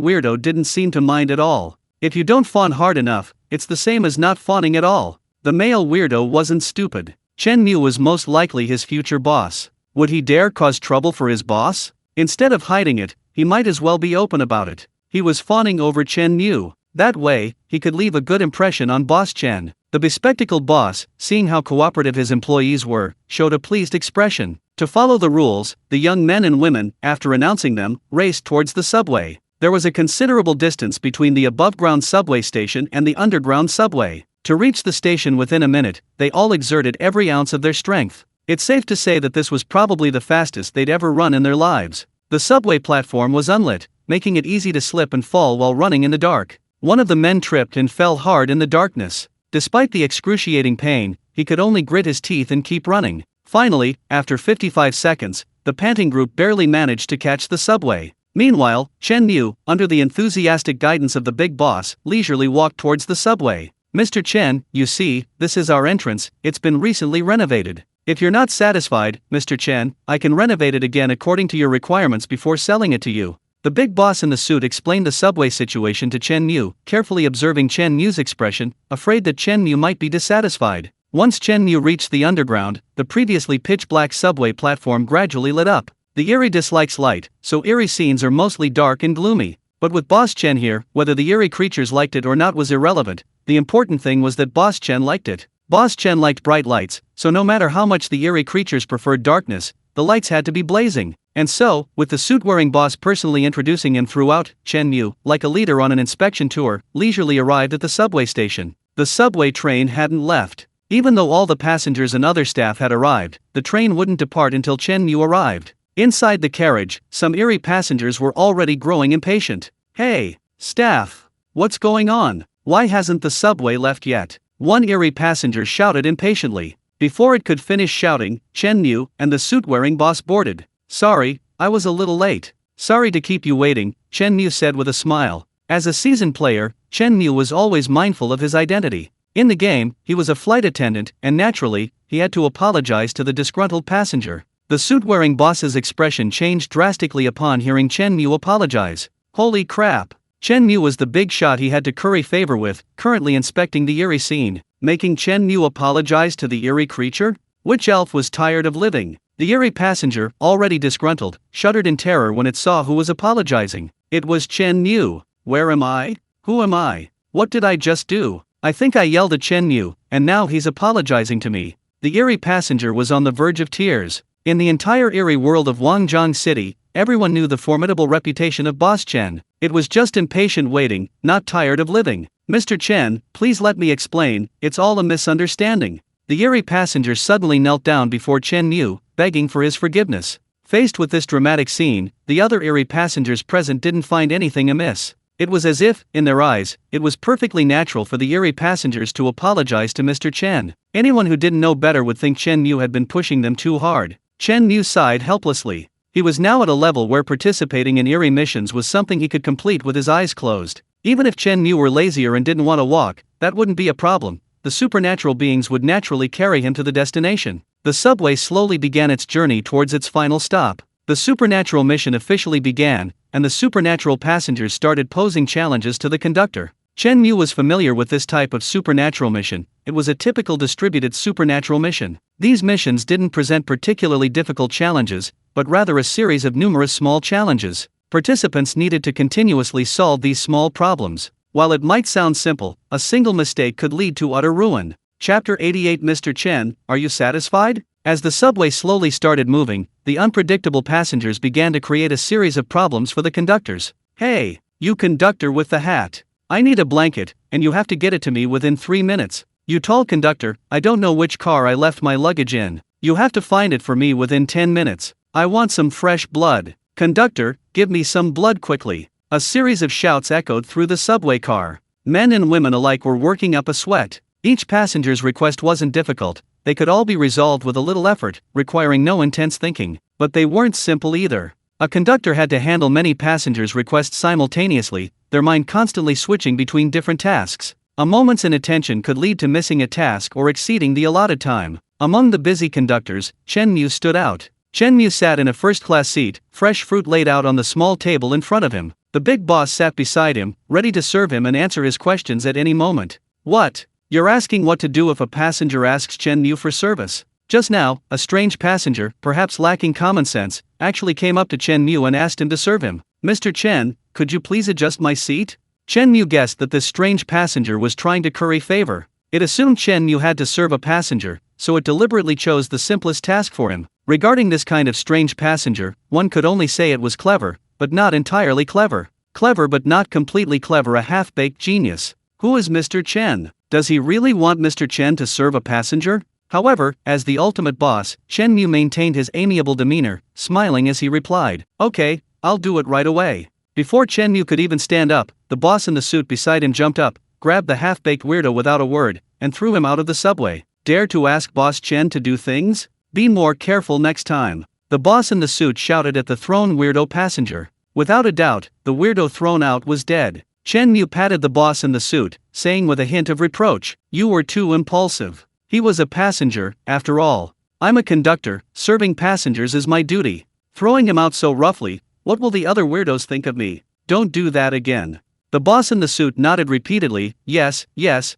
weirdo didn't seem to mind at all. If you don't fawn hard enough, it's the same as not fawning at all. The male weirdo wasn't stupid. Chen Mu was most likely his future boss. Would he dare cause trouble for his boss? Instead of hiding it, he might as well be open about it. He was fawning over Chen Mu. That way, he could leave a good impression on Boss Chen. The bespectacled boss, seeing how cooperative his employees were, showed a pleased expression. To follow the rules, the young men and women, after announcing them, raced towards the subway. There was a considerable distance between the above-ground subway station and the underground subway. To reach the station within a minute, they all exerted every ounce of their strength. It's safe to say that this was probably the fastest they'd ever run in their lives. The subway platform was unlit, making it easy to slip and fall while running in the dark. One of the men tripped and fell hard in the darkness. Despite the excruciating pain, he could only grit his teeth and keep running. Finally, after 55 seconds, the panting group barely managed to catch the subway. Meanwhile, Chen Mu, under the enthusiastic guidance of the big boss, leisurely walked towards the subway. Mr. Chen, you see, this is our entrance, it's been recently renovated. If you're not satisfied, Mr. Chen, I can renovate it again according to your requirements before selling it to you. The big boss in the suit explained the subway situation to Chen Mu, carefully observing Chen Mu's expression, afraid that Chen Mu might be dissatisfied. Once Chen Mu reached the underground, the previously pitch-black subway platform gradually lit up. The eerie dislikes light, so eerie scenes are mostly dark and gloomy. But with Boss Chen here, whether the eerie creatures liked it or not was irrelevant. The important thing was that Boss Chen liked it. Boss Chen liked bright lights, so no matter how much the eerie creatures preferred darkness, the lights had to be blazing. And so, with the suit-wearing boss personally introducing him throughout, Chen Mu, like a leader on an inspection tour, leisurely arrived at the subway station. The subway train hadn't left. Even though all the passengers and other staff had arrived, the train wouldn't depart until Chen Mu arrived. Inside the carriage, some eerie passengers were already growing impatient. Hey, staff! What's going on? Why hasn't the subway left yet? One eerie passenger shouted impatiently. Before it could finish shouting, Chen Mu and the suit-wearing boss boarded. Sorry, I was a little late. Sorry to keep you waiting, Chen Mu said with a smile. As a seasoned player, Chen Mu was always mindful of his identity. In the game, he was a flight attendant, and naturally, he had to apologize to the disgruntled passenger. The suit-wearing boss's expression changed drastically upon hearing Chen Mu apologize. Holy crap! Chen Mu was the big shot he had to curry favor with, currently inspecting the eerie scene. Making Chen Mu apologize to the eerie creature? Which elf was tired of living? The eerie passenger, already disgruntled, shuddered in terror when it saw who was apologizing. It was Chen Mu. Where am I? Who am I? What did I just do? I think I yelled at Chen Mu, and now he's apologizing to me. The eerie passenger was on the verge of tears. In the entire eerie world of Wangjiang City, everyone knew the formidable reputation of Boss Chen. It was just impatient waiting, not tired of living. Mr. Chen, please let me explain, it's all a misunderstanding. The eerie passenger suddenly knelt down before Chen Mu, begging for his forgiveness. Faced with this dramatic scene, the other eerie passengers present didn't find anything amiss. It was as if, in their eyes, it was perfectly natural for the eerie passengers to apologize to Mr. Chen. Anyone who didn't know better would think Chen Mu had been pushing them too hard. Chen Mu sighed helplessly. He was now at a level where participating in eerie missions was something he could complete with his eyes closed. Even if Chen Mu were lazier and didn't want to walk, that wouldn't be a problem. The supernatural beings would naturally carry him to the destination. The subway slowly began its journey towards its final stop. The supernatural mission officially began, and the supernatural passengers started posing challenges to the conductor. Chen Mu was familiar with this type of supernatural mission. It was a typical distributed supernatural mission. These missions didn't present particularly difficult challenges, but rather a series of numerous small challenges. Participants needed to continuously solve these small problems. While it might sound simple, a single mistake could lead to utter ruin. Chapter 88. Mr. Chen, are you satisfied? As the subway slowly started moving, the unpredictable passengers began to create a series of problems for the conductors. Hey, you conductor with the hat. I need a blanket, and you have to get it to me within 3 minutes. You tall conductor, I don't know which car I left my luggage in. You have to find it for me within 10 minutes. I want some fresh blood. Conductor, give me some blood quickly. A series of shouts echoed through the subway car. Men and women alike were working up a sweat. Each passenger's request wasn't difficult. They could all be resolved with a little effort, requiring no intense thinking. But they weren't simple either. A conductor had to handle many passengers' requests simultaneously, their mind constantly switching between different tasks. A moment's inattention could lead to missing a task or exceeding the allotted time. Among the busy conductors, Chen Mu stood out. Chen Mu sat in a first-class seat, fresh fruit laid out on the small table in front of him. The big boss sat beside him, ready to serve him and answer his questions at any moment. What? You're asking what to do if a passenger asks Chen Mu for service? Just now, a strange passenger, perhaps lacking common sense, actually came up to Chen Mu and asked him to serve him. Mr. Chen, could you please adjust my seat? Chen Mu guessed that this strange passenger was trying to curry favor. It assumed Chen Mu had to serve a passenger, so it deliberately chose the simplest task for him. Regarding this kind of strange passenger, one could only say it was clever, but not entirely clever. Clever but not completely clever, a half-baked genius. Who is Mr. Chen? Does he really want Mr. Chen to serve a passenger? However, as the ultimate boss, Chen Mu maintained his amiable demeanor, smiling as he replied, "Okay, I'll do it right away." Before Chen Mu could even stand up, the boss in the suit beside him jumped up, grabbed the half-baked weirdo without a word, and threw him out of the subway. Dare to ask Boss Chen to do things? Be more careful next time. The boss in the suit shouted at the thrown weirdo passenger. Without a doubt, the weirdo thrown out was dead. Chen Mu patted the boss in the suit, saying with a hint of reproach, "You were too impulsive." He was a passenger, after all. I'm a conductor, serving passengers is my duty. Throwing him out so roughly, what will the other weirdos think of me? Don't do that again. The boss in the suit nodded repeatedly. Yes,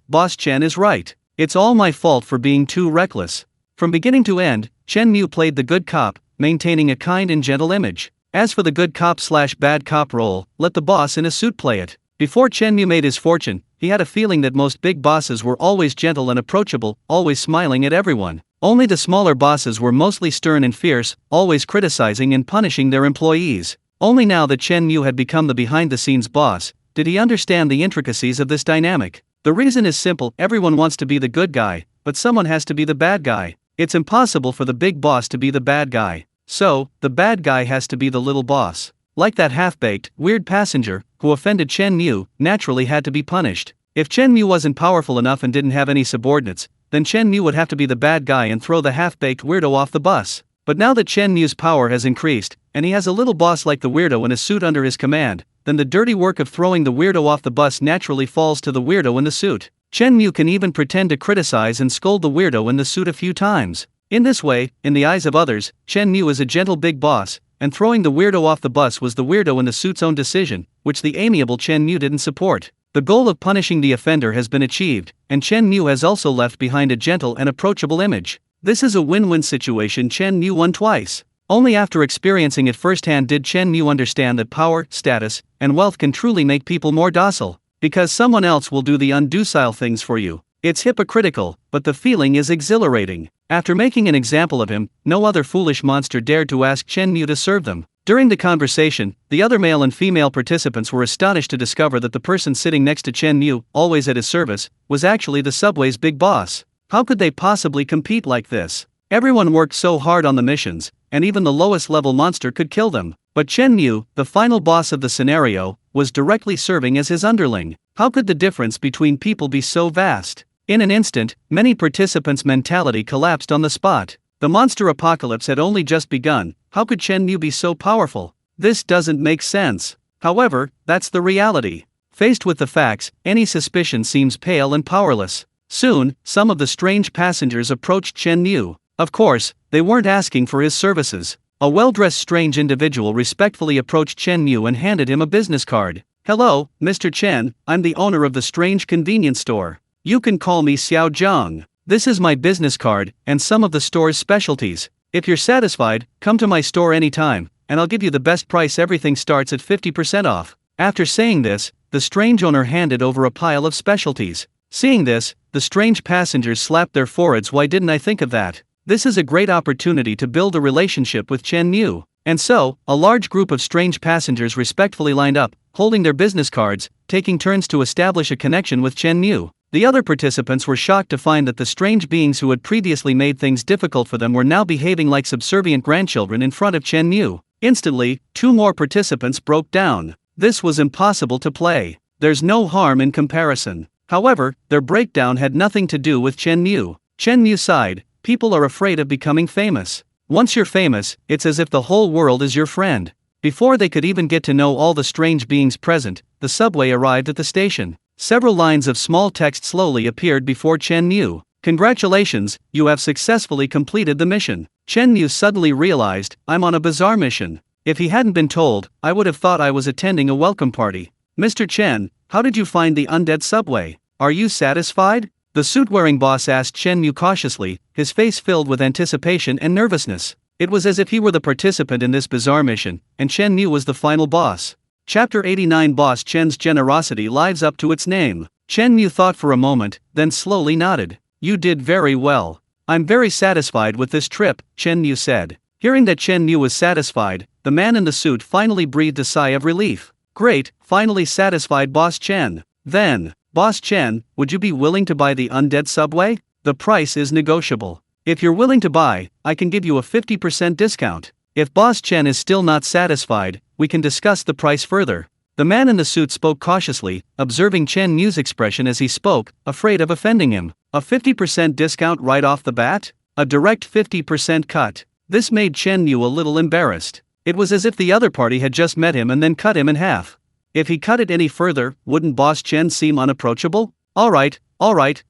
Boss Chen is right. It's all my fault for being too reckless. From beginning to end, Chen Mu played the good cop, maintaining a kind and gentle image. As for the good cop/bad cop role, let the boss in a suit play it. Before Chen Mu made his fortune, he had a feeling that most big bosses were always gentle and approachable, always smiling at everyone. Only the smaller bosses were mostly stern and fierce, always criticizing and punishing their employees. Only now that Chen Mu had become the behind-the-scenes boss, did he understand the intricacies of this dynamic. The reason is simple: everyone wants to be the good guy, but someone has to be the bad guy. It's impossible for the big boss to be the bad guy. So, the bad guy has to be the little boss. Like that half-baked, weird passenger, who offended Chen Mu, naturally had to be punished. If Chen Mu wasn't powerful enough and didn't have any subordinates, then Chen Mu would have to be the bad guy and throw the half-baked weirdo off the bus. But now that Chen Mu's power has increased, and he has a little boss like the weirdo in a suit under his command, then the dirty work of throwing the weirdo off the bus naturally falls to the weirdo in the suit. Chen Mu can even pretend to criticize and scold the weirdo in the suit a few times. In this way, in the eyes of others, Chen Mu is a gentle big boss, and throwing the weirdo off the bus was the weirdo in the suit's own decision, which the amiable Chen Mu didn't support. The goal of punishing the offender has been achieved, and Chen Mu has also left behind a gentle and approachable image. This is a win-win situation. Chen Mu won twice. Only after experiencing it firsthand did Chen Mu understand that power, status, and wealth can truly make people more docile, because someone else will do the undocile things for you. It's hypocritical, but the feeling is exhilarating. After making an example of him, no other foolish monster dared to ask Chen Mu to serve them. During the conversation, the other male and female participants were astonished to discover that the person sitting next to Chen Mu, always at his service, was actually the subway's big boss. How could they possibly compete like this? Everyone worked so hard on the missions, and even the lowest level monster could kill them. But Chen Mu, the final boss of the scenario, was directly serving as his underling. How could the difference between people be so vast? In an instant, many participants' mentality collapsed on the spot. The monster apocalypse had only just begun. How could Chen Mu be so powerful? This doesn't make sense. However, that's the reality. Faced with the facts, any suspicion seems pale and powerless. Soon, some of the strange passengers approached Chen Mu. Of course, they weren't asking for his services. A well-dressed strange individual respectfully approached Chen Mu and handed him a business card. "Hello, Mr. Chen, I'm the owner of the strange convenience store. You can call me Xiao Zhang. This is my business card, and some of the store's specialties. If you're satisfied, come to my store anytime, and I'll give you the best price. Everything starts at 50% off. After saying this, the strange owner handed over a pile of specialties. Seeing this, the strange passengers slapped their foreheads. Why didn't I think of that? This is a great opportunity to build a relationship with Chen Mu. And so, a large group of strange passengers respectfully lined up, holding their business cards, taking turns to establish a connection with Chen Mu. The other participants were shocked to find that the strange beings who had previously made things difficult for them were now behaving like subservient grandchildren in front of Chen Mu. Instantly, two more participants broke down. This was impossible to play. There's no harm in comparison. However, their breakdown had nothing to do with Chen Mu. Chen Mu sighed. People are afraid of becoming famous. Once you're famous, it's as if the whole world is your friend. Before they could even get to know all the strange beings present, the subway arrived at the station. Several lines of small text slowly appeared before Chen Mu. "Congratulations, you have successfully completed the mission." Chen Mu suddenly realized, I'm on a bizarre mission. If he hadn't been told, I would have thought I was attending a welcome party. "Mr. Chen, how did you find the undead subway? Are you satisfied?" The suit-wearing boss asked Chen Mu cautiously, his face filled with anticipation and nervousness. It was as if he were the participant in this bizarre mission, and Chen Mu was the final boss. Chapter 89. Boss Chen's generosity lives up to its name. Chen Mu thought for a moment, then slowly nodded. "You did very well. I'm very satisfied with this trip," Chen Mu said. Hearing that Chen Mu was satisfied, the man in the suit finally breathed a sigh of relief. "Great, finally satisfied, Boss Chen. Then, Boss Chen, would you be willing to buy the undead subway? The price is negotiable. If you're willing to buy, I can give you a 50% discount. If Boss Chen is still not satisfied, we can discuss the price further." The man in the suit spoke cautiously, observing Chen Mu's expression as he spoke, afraid of offending him. A 50% discount right off the bat? A direct 50% cut. This made Chen Mu a little embarrassed. It was as if the other party had just met him and then cut him in half. If he cut it any further, wouldn't Boss Chen seem unapproachable? Alright,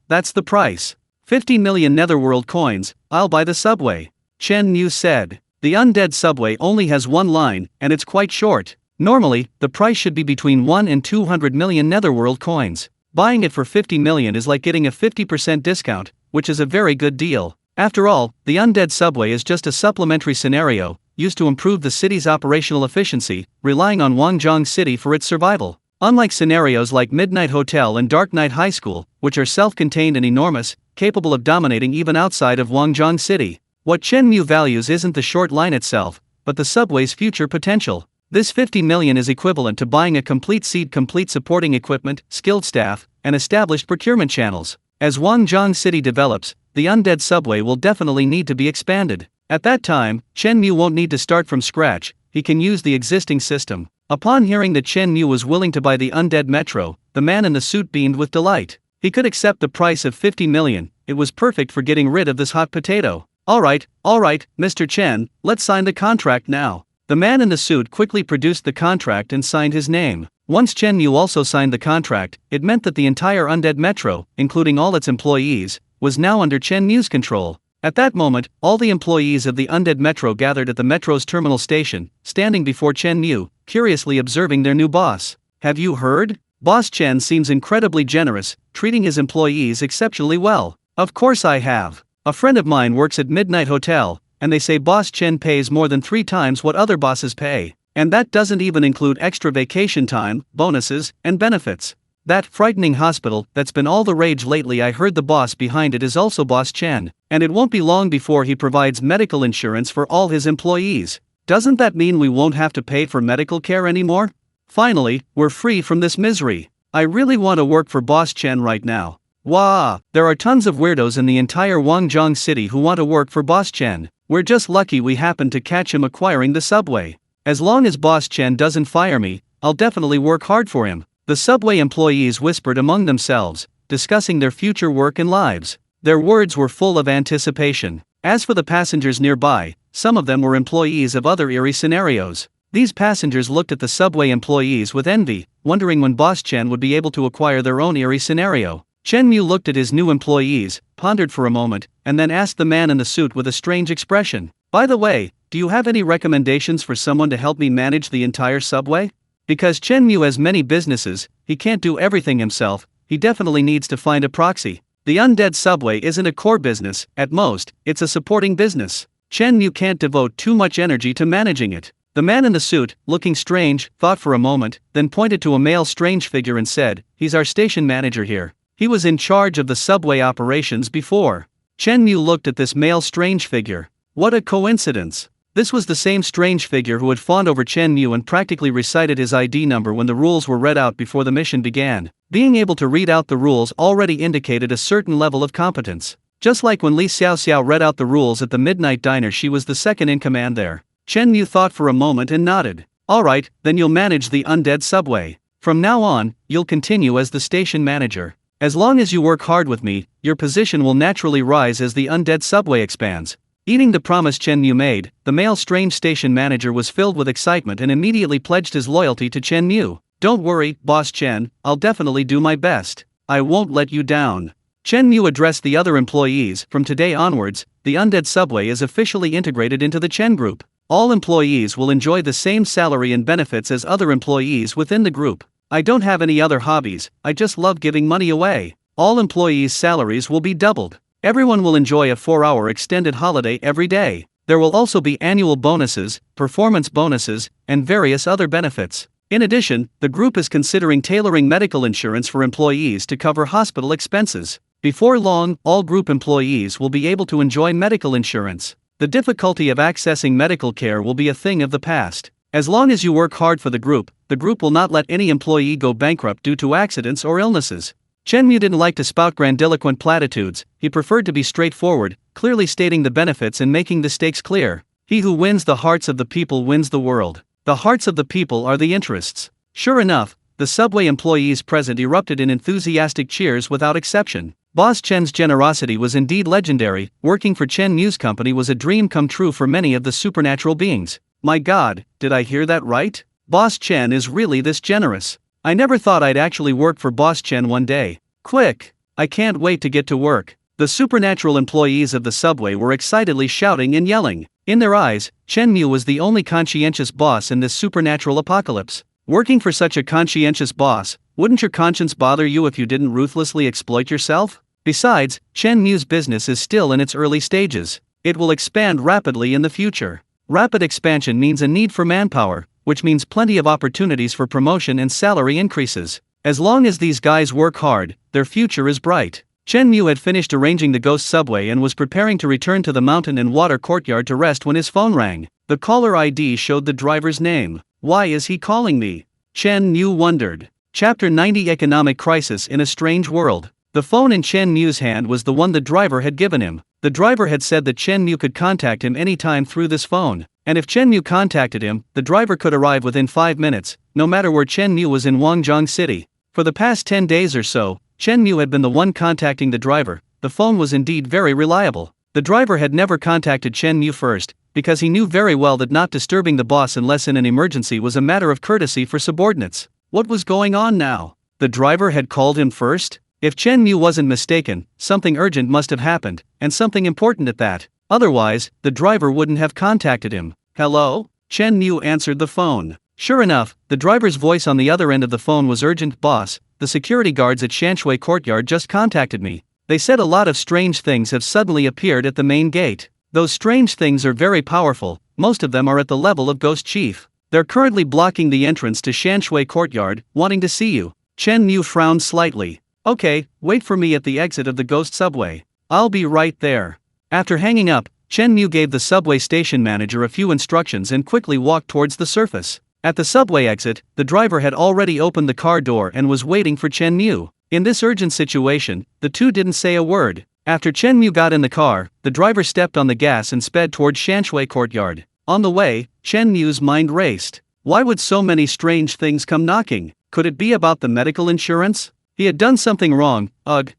that's the price. 50 million netherworld coins, I'll buy the subway. Chen Mu said. The undead subway only has one line, and it's quite short. Normally, the price should be between 1 and 200 million netherworld coins. Buying it for 50 million is like getting a 50% discount, which is a very good deal. After all, the undead subway is just a supplementary scenario, used to improve the city's operational efficiency, relying on Wangjiang City for its survival. Unlike scenarios like Midnight Hotel and Dark Knight High School, which are self-contained and enormous, capable of dominating even outside of Wangjiang City. What Chen Mu values isn't the short line itself, but the subway's future potential. This 50 million is equivalent to buying a complete seat, complete supporting equipment, skilled staff, and established procurement channels. As Wangjiang City develops, the undead subway will definitely need to be expanded. At that time, Chen Mu won't need to start from scratch, he can use the existing system. Upon hearing that Chen Mu was willing to buy the undead metro, The man in the suit beamed with delight. He could accept the price of 50 million, it was perfect for getting rid of this hot potato. Alright, Mr. Chen, let's sign the contract now. The man in the suit quickly produced the contract and signed his name. Once Chen Mu also signed the contract, it meant that the entire undead metro, including all its employees, was now under Chen Mu's control. At that moment, all the employees of the undead metro gathered at the metro's terminal station, standing before Chen Mu, curiously observing their new boss. Have you heard? Boss Chen seems incredibly generous, treating his employees exceptionally well. Of course I have. A friend of mine works at Midnight Hotel, and they say Boss Chen pays more than 3 times what other bosses pay. And that doesn't even include extra vacation time, bonuses, and benefits. That frightening hospital that's been all the rage lately, I heard the boss behind it is also Boss Chen, and it won't be long before he provides medical insurance for all his employees. Doesn't that mean we won't have to pay for medical care anymore? Finally, we're free from this misery. I really want to work for Boss Chen right now. Wow, there are tons of weirdos in the entire Guangzhou city who want to work for Boss Chen. We're just lucky we happened to catch him acquiring the subway. As long as Boss Chen doesn't fire me, I'll definitely work hard for him. The subway employees whispered among themselves, discussing their future work and lives. Their words were full of anticipation. As for the passengers nearby, some of them were employees of other eerie scenarios. These passengers looked at the subway employees with envy, wondering when Boss Chen would be able to acquire their own eerie scenario. Chen Mu looked at his new employees, pondered for a moment, and then asked the man in the suit with a strange expression, "By the way, do you have any recommendations for someone to help me manage the entire subway? Because Chen Mu has many businesses, he can't do everything himself, he definitely needs to find a proxy. The undead subway isn't a core business, at most, it's a supporting business. Chen Mu can't devote too much energy to managing it." The man in the suit, looking strange, thought for a moment, then pointed to a male strange figure and said, "He's our station manager here. He was in charge of the subway operations before." Chen Mu looked at this male strange figure. What a coincidence. This was the same strange figure who had fawned over Chen Mu and practically recited his ID number when the rules were read out before the mission began. Being able to read out the rules already indicated a certain level of competence. Just like when Li Xiaoxiao read out the rules at the Midnight Diner, she was the second in command there. Chen Mu thought for a moment and nodded. "Alright, then you'll manage the undead subway. From now on, you'll continue as the station manager. As long as you work hard with me, your position will naturally rise as the undead subway expands." Eating the promise Chen Mu made, the male strange station manager was filled with excitement and immediately pledged his loyalty to Chen Mu. "Don't worry, Boss Chen, I'll definitely do my best. I won't let you down." Chen Mu addressed the other employees. "From today onwards, the undead subway is officially integrated into the Chen Group. All employees will enjoy the same salary and benefits as other employees within the group. I don't have any other hobbies, I just love giving money away. All employees' salaries will be doubled. Everyone will enjoy a 4-hour extended holiday every day. There will also be annual bonuses, performance bonuses, and various other benefits. In addition, the group is considering tailoring medical insurance for employees to cover hospital expenses. Before long, all group employees will be able to enjoy medical insurance. The difficulty of accessing medical care will be a thing of the past. As long as you work hard for the group will not let any employee go bankrupt due to accidents or illnesses." Chen Mu didn't like to spout grandiloquent platitudes, he preferred to be straightforward, clearly stating the benefits and making the stakes clear. He who wins the hearts of the people wins the world. The hearts of the people are the interests. Sure enough, the subway employees present erupted in enthusiastic cheers without exception. Boss Chen's generosity was indeed legendary. Working for Chen Mu's company was a dream come true for many of the supernatural beings. My God, did I hear that right? Boss Chen is really this generous. I never thought I'd actually work for Boss Chen one day. Quick! I can't wait to get to work. The supernatural employees of the subway were excitedly shouting and yelling. In their eyes, Chen Mu was the only conscientious boss in this supernatural apocalypse. Working for such a conscientious boss, wouldn't your conscience bother you if you didn't ruthlessly exploit yourself? Besides, Chen Mu's business is still in its early stages. It will expand rapidly in the future. Rapid expansion means a need for manpower, which means plenty of opportunities for promotion and salary increases. As long as these guys work hard, their future is bright. Chen Mu had finished arranging the ghost subway and was preparing to return to the mountain and water courtyard to rest when his phone rang. The caller ID showed the driver's name. Why is he calling me? Chen Mu wondered. Chapter 90: Economic Crisis in a Strange World. The phone in Chen Mu's hand was the one the driver had given him. The driver had said that Chen Mu could contact him anytime through this phone, and if Chen Mu contacted him, the driver could arrive within 5 minutes, no matter where Chen Mu was in Guangzhou City. For the past 10 days or so, Chen Mu had been the one contacting the driver. The phone was indeed very reliable. The driver had never contacted Chen Mu first, because he knew very well that not disturbing the boss unless in an emergency was a matter of courtesy for subordinates. What was going on now? The driver had called him first? If Chen Mu wasn't mistaken, something urgent must have happened, and something important at that. Otherwise, the driver wouldn't have contacted him. Hello? Chen Mu answered the phone. Sure enough, the driver's voice on the other end of the phone was urgent. Boss, the security guards at Shanshui Courtyard just contacted me. They said a lot of strange things have suddenly appeared at the main gate. Those strange things are very powerful, most of them are at the level of Ghost Chief. They're currently blocking the entrance to Shanshui Courtyard, wanting to see you. Chen Mu frowned slightly. Okay, wait for me at the exit of the Ghost Subway. I'll be right there. After hanging up, Chen Mu gave the subway station manager a few instructions and quickly walked towards the surface. At the subway exit, the driver had already opened the car door and was waiting for Chen Mu. In this urgent situation, the two didn't say a word. After Chen Mu got in the car, the driver stepped on the gas and sped towards Shanshui Courtyard. On the way, Chen Mu's mind raced. Why would so many strange things come knocking? Could it be about the medical insurance? He had done something wrong.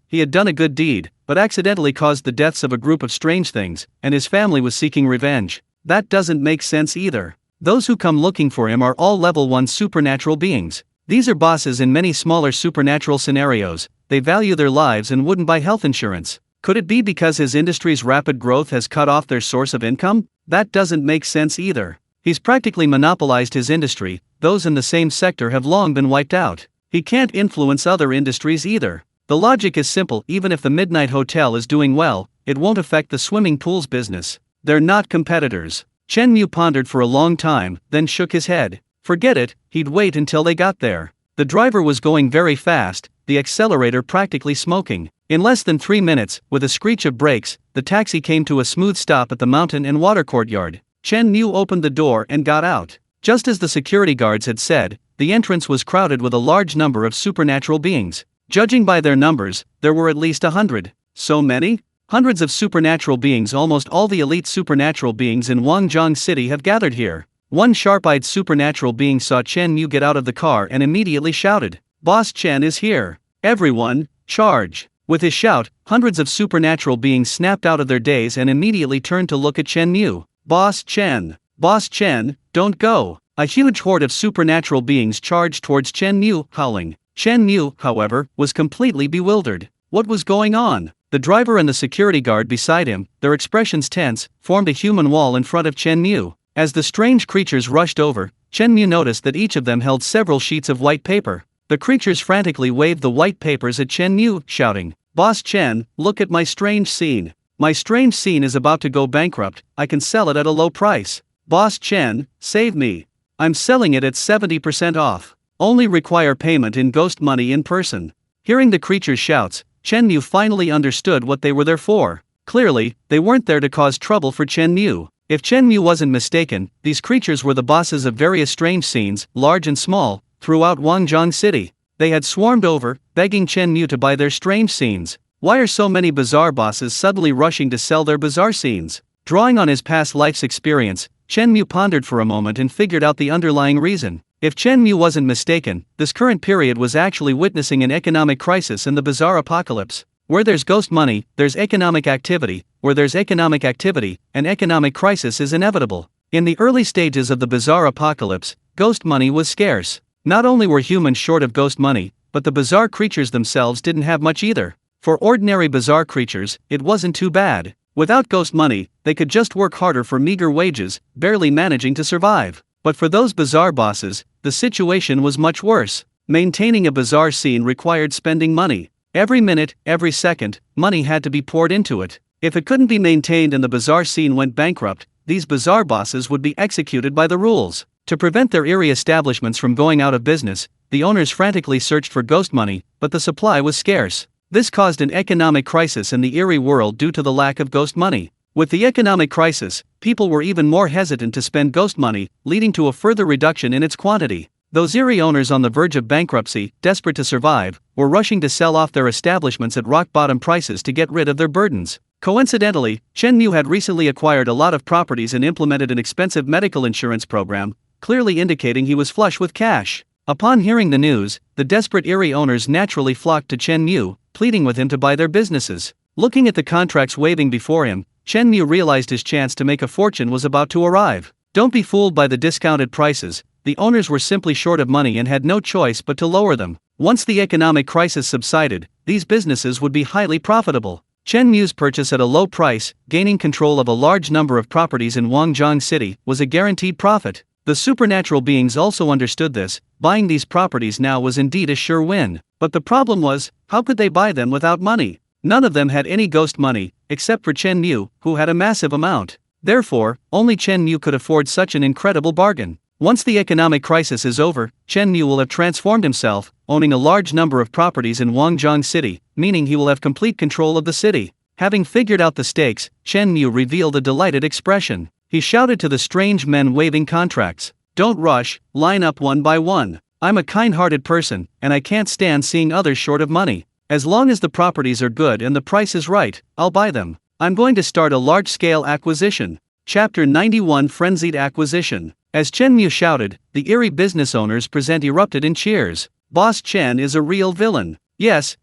He had done a good deed, but accidentally caused the deaths of a group of strange things, and his family was seeking revenge. That doesn't make sense either. Those who come looking for him are all level 1 supernatural beings. These are bosses in many smaller supernatural scenarios. They value their lives and wouldn't buy health insurance. Could it be because his industry's rapid growth has cut off their source of income? That doesn't make sense either. He's practically monopolized his industry. Those in the same sector have long been wiped out. He can't influence other industries either. The logic is simple. Even if the Midnight Hotel is doing well, it won't affect the swimming pool's business. They're not competitors. Chen Mu pondered for a long time, then shook his head. Forget it, he'd wait until they got there. The driver was going very fast, the accelerator practically smoking. In less than 3 minutes, with a screech of brakes, the taxi came to a smooth stop at the Mountain and Water Courtyard. Chen Mu opened the door and got out. Just as the security guards had said, the entrance was crowded with a large number of supernatural beings. Judging by their numbers, there were at least 100. So many? Hundreds of supernatural beings. Almost all the elite supernatural beings in Wangjiang City have gathered here. One sharp-eyed supernatural being saw Chen Mu get out of the car and immediately shouted, "Boss Chen is here! Everyone, charge!" With his shout, hundreds of supernatural beings snapped out of their daze and immediately turned to look at Chen Mu. "Boss Chen! Boss Chen, don't go!" A huge horde of supernatural beings charged towards Chen Mu, howling. Chen Mu, however, was completely bewildered. What was going on? The driver and the security guard beside him, their expressions tense, formed a human wall in front of Chen Mu. As the strange creatures rushed over, Chen Mu noticed that each of them held several sheets of white paper. The creatures frantically waved the white papers at Chen Mu, shouting, "Boss Chen, look at my strange scene. My strange scene is about to go bankrupt. I can sell it at a low price. Boss Chen, save me. I'm selling it at 70% off. Only require payment in ghost money in person." Hearing the creatures' shouts, Chen Mu finally understood what they were there for. Clearly, they weren't there to cause trouble for Chen Mu. If Chen Mu wasn't mistaken, these creatures were the bosses of various strange scenes, large and small, throughout Wangjiang City. They had swarmed over, begging Chen Mu to buy their strange scenes. Why are so many bizarre bosses suddenly rushing to sell their bizarre scenes? Drawing on his past life's experience, Chen Mu pondered for a moment and figured out the underlying reason. If Chen Mu wasn't mistaken, this current period was actually witnessing an economic crisis and the bizarre apocalypse. Where there's ghost money, there's economic activity. Where there's economic activity, an economic crisis is inevitable. In the early stages of the bizarre apocalypse, ghost money was scarce. Not only were humans short of ghost money, but the bizarre creatures themselves didn't have much either. For ordinary bizarre creatures, it wasn't too bad. Without ghost money, they could just work harder for meager wages, barely managing to survive. But for those bizarre bosses, the situation was much worse. Maintaining a bizarre scene required spending money. Every minute, every second, money had to be poured into it. If it couldn't be maintained and the bizarre scene went bankrupt, these bizarre bosses would be executed by the rules. To prevent their eerie establishments from going out of business, the owners frantically searched for ghost money, but the supply was scarce. This caused an economic crisis in the eerie world due to the lack of ghost money. With the economic crisis, people were even more hesitant to spend ghost money, leading to a further reduction in its quantity. Those eerie owners on the verge of bankruptcy, desperate to survive, were rushing to sell off their establishments at rock-bottom prices to get rid of their burdens. Coincidentally, Chen Mu had recently acquired a lot of properties and implemented an expensive medical insurance program, clearly indicating he was flush with cash. Upon hearing the news, the desperate Erie owners naturally flocked to Chen Mu, pleading with him to buy their businesses. Looking at the contracts waving before him, Chen Mu realized his chance to make a fortune was about to arrive. Don't be fooled by the discounted prices. The owners were simply short of money and had no choice but to lower them. Once the economic crisis subsided, these businesses would be highly profitable. Chen Mu's purchase at a low price, gaining control of a large number of properties in Guangzhou City, was a guaranteed profit. The supernatural beings also understood this. Buying these properties now was indeed a sure win. But the problem was, how could they buy them without money? None of them had any ghost money, except for Chen Mu, who had a massive amount. Therefore, only Chen Mu could afford such an incredible bargain. Once the economic crisis is over, Chen Mu will have transformed himself, owning a large number of properties in Guangzhou City, meaning he will have complete control of the city. Having figured out the stakes, Chen Mu revealed a delighted expression. He shouted to the strange men waving contracts, "Don't rush, line up one by one. I'm a kind-hearted person, and I can't stand seeing others short of money. As long as the properties are good and the price is right, I'll buy them. I'm going to start a large-scale acquisition." Chapter 91 Frenzied Acquisition. As Chen Mu shouted, the Erie business owners present erupted in cheers. Boss Chen is a real villain. Yes,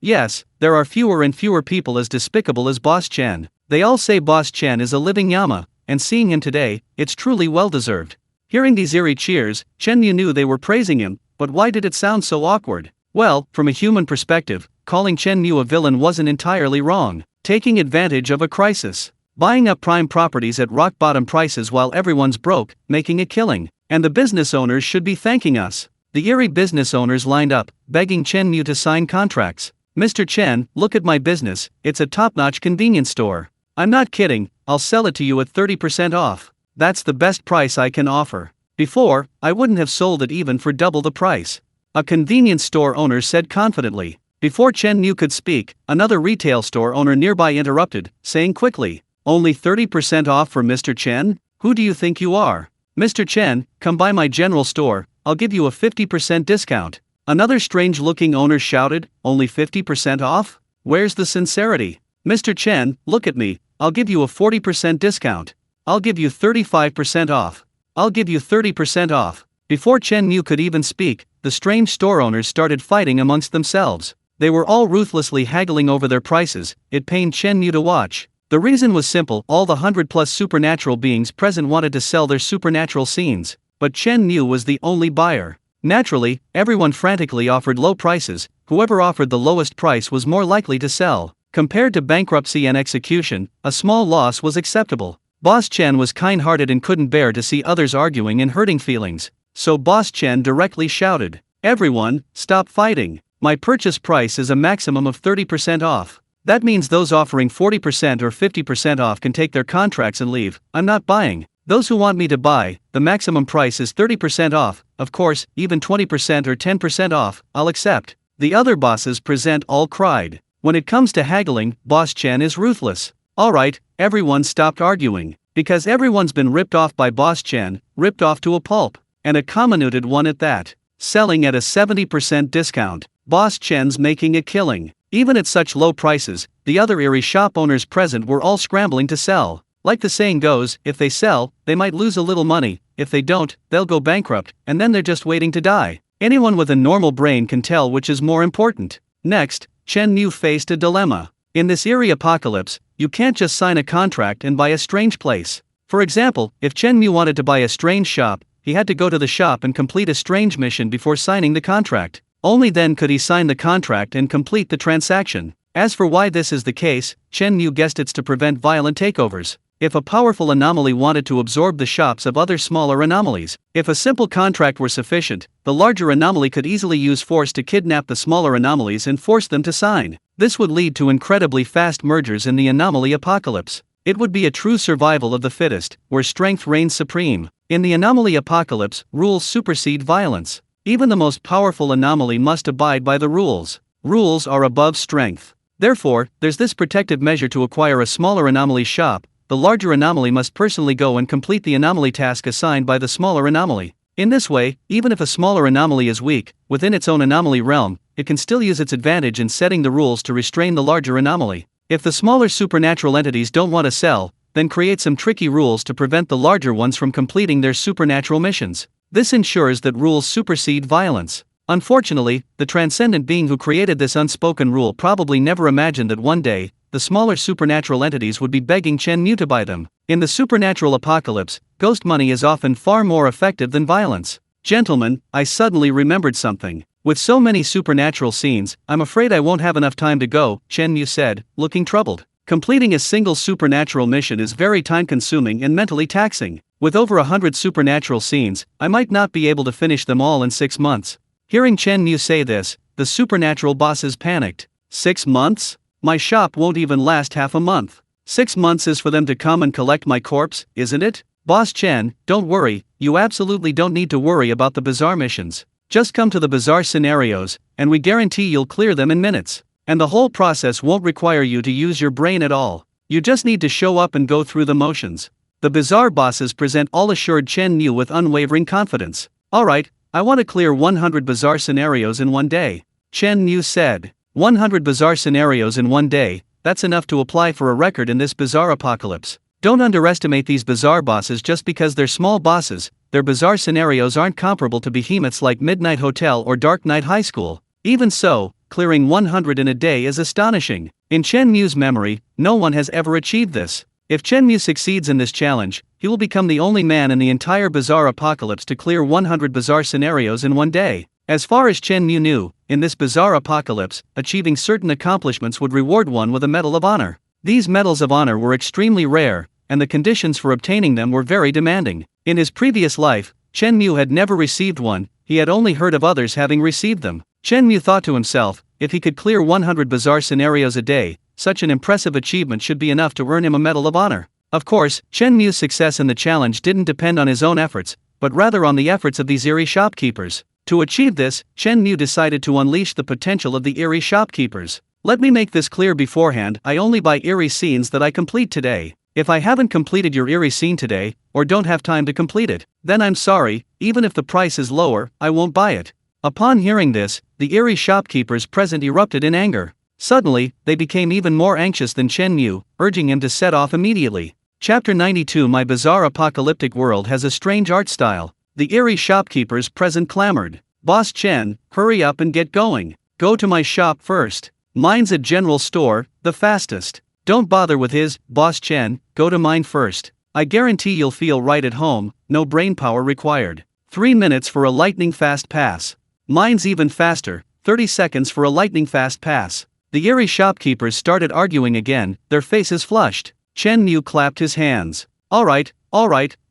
there are fewer and fewer people as despicable as Boss Chen. They all say Boss Chen is a living Yama, and seeing him today, it's truly well-deserved. Hearing these eerie cheers, Chen Mu knew they were praising him, but why did it sound so awkward? Well, from a human perspective, calling Chen Mu a villain wasn't entirely wrong. Taking advantage of a crisis. Buying up prime properties at rock-bottom prices while everyone's broke, making a killing. And the business owners should be thanking us. The Erie business owners lined up, begging Chen Mu to sign contracts. "Mr. Chen, look at my business, it's a top-notch convenience store. I'm not kidding, I'll sell it to you at 30% off. That's the best price I can offer. Before, I wouldn't have sold it even for double the price," a convenience store owner said confidently. Before Chen Mu could speak, another retail store owner nearby interrupted, saying quickly, "Only 30% off for Mr. Chen? Who do you think you are? Mr. Chen, come by my general store, I'll give you a 50% discount." Another strange-looking owner shouted, "Only 50% off? Where's the sincerity? Mr. Chen, look at me, I'll give you a 40% discount. I'll give you 35% off. I'll give you 30% off." Before Chen Mu could even speak, the strange store owners started fighting amongst themselves. They were all ruthlessly haggling over their prices. It pained Chen Mu to watch. The reason was simple: all the 100+ supernatural beings present wanted to sell their supernatural scenes, but Chen Mu was the only buyer. Naturally, everyone frantically offered low prices. Whoever offered the lowest price was more likely to sell. Compared to bankruptcy and execution, a small loss was acceptable. Boss Chen was kind-hearted and couldn't bear to see others arguing and hurting feelings. So Boss Chen directly shouted, "Everyone, stop fighting. My purchase price is a maximum of 30% off. That means those offering 40% or 50% off can take their contracts and leave. I'm not buying. Those who want me to buy, the maximum price is 30% off. Of course, even 20% or 10% off, I'll accept." The other bosses present all cried. When it comes to haggling, Boss Chen is ruthless. Alright, everyone stopped arguing. Because everyone's been ripped off by Boss Chen, ripped off to a pulp. And a comminuted one at that. Selling at a 70% discount. Boss Chen's making a killing. Even at such low prices, the other Erie shop owners present were all scrambling to sell. Like the saying goes, if they sell, they might lose a little money. If they don't, they'll go bankrupt, and then they're just waiting to die. Anyone with a normal brain can tell which is more important. Next, Chen Mu faced a dilemma. In this Erie apocalypse, you can't just sign a contract and buy a strange place. For example, if Chen Mu wanted to buy a strange shop, he had to go to the shop and complete a strange mission before signing the contract. Only then could he sign the contract and complete the transaction. As for why this is the case, Chen Mu guessed it's to prevent violent takeovers. If a powerful anomaly wanted to absorb the shops of other smaller anomalies, if a simple contract were sufficient, the larger anomaly could easily use force to kidnap the smaller anomalies and force them to sign. This would lead to incredibly fast mergers in the anomaly apocalypse. It would be a true survival of the fittest, where strength reigns supreme. In the anomaly apocalypse, rules supersede violence. Even the most powerful anomaly must abide by the rules. Rules are above strength. Therefore, there's this protective measure to acquire a smaller anomaly shop. The larger anomaly must personally go and complete the anomaly task assigned by the smaller anomaly. In this way, even if a smaller anomaly is weak, within its own anomaly realm, it can still use its advantage in setting the rules to restrain the larger anomaly. If the smaller supernatural entities don't want to sell, then create some tricky rules to prevent the larger ones from completing their supernatural missions. This ensures that rules supersede violence. Unfortunately, the transcendent being who created this unspoken rule probably never imagined that one day, the smaller supernatural entities would be begging Chen Mu to buy them. In the supernatural apocalypse, ghost money is often far more effective than violence. Gentlemen, I suddenly remembered something. With so many supernatural scenes, I'm afraid I won't have enough time to go, Chen Mu said, looking troubled. Completing a single supernatural mission is very time-consuming and mentally taxing. With over 100 supernatural scenes, I might not be able to finish them all in 6 months. Hearing Chen Mu say this, the supernatural bosses panicked. 6 months? My shop won't even last half a month. 6 months is for them to come and collect my corpse, isn't it? Boss Chen, don't worry, you absolutely don't need to worry about the bizarre missions. Just come to the bizarre scenarios, and we guarantee you'll clear them in minutes. And the whole process won't require you to use your brain at all. You just need to show up and go through the motions. The bizarre bosses present all assured Chen Mu with unwavering confidence. Alright, I want to clear 100 bizarre scenarios in one day. Chen Mu said. 100 bizarre scenarios in one day, that's enough to apply for a record in this bizarre apocalypse. Don't underestimate these bizarre bosses just because they're small bosses. Their bizarre scenarios aren't comparable to behemoths like Midnight Hotel or Dark Knight High School. Even so, clearing 100 in a day is astonishing. In Chen Mu's memory, no one has ever achieved this. If Chen Mu succeeds in this challenge, he will become the only man in the entire bizarre apocalypse to clear 100 bizarre scenarios in one day. As far as Chen Mu knew, in this bizarre apocalypse, achieving certain accomplishments would reward one with a Medal of Honor. These medals of honor were extremely rare, and the conditions for obtaining them were very demanding. In his previous life, Chen Mu had never received one, he had only heard of others having received them. Chen Mu thought to himself, if he could clear 100 bizarre scenarios a day, such an impressive achievement should be enough to earn him a Medal of Honor. Of course, Chen Mu's success in the challenge didn't depend on his own efforts, but rather on the efforts of these eerie shopkeepers. To achieve this, Chen Mu decided to unleash the potential of the eerie shopkeepers. Let me make this clear beforehand, I only buy eerie scenes that I complete today. If I haven't completed your eerie scene today, or don't have time to complete it, then I'm sorry, even if the price is lower, I won't buy it. Upon hearing this, the eerie shopkeepers present erupted in anger. Suddenly, they became even more anxious than Chen Mu, urging him to set off immediately. Chapter 92 My bizarre apocalyptic world has a strange art style. The eerie shopkeepers present clamored. Boss Chen, hurry up and get going. Go to my shop first. Mine's a general store, the fastest. Don't bother with his, Boss Chen, go to mine first. I guarantee you'll feel right at home, no brainpower required. 3 minutes for a lightning fast pass. Mine's even faster, 30 seconds for a lightning fast pass. The eerie shopkeepers started arguing again, their faces flushed. Chen Mu clapped his hands. Alright,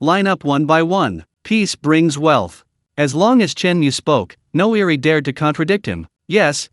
line up one by one. Peace brings wealth. As long as Chen Mu spoke, no eerie dared to contradict him. Yes,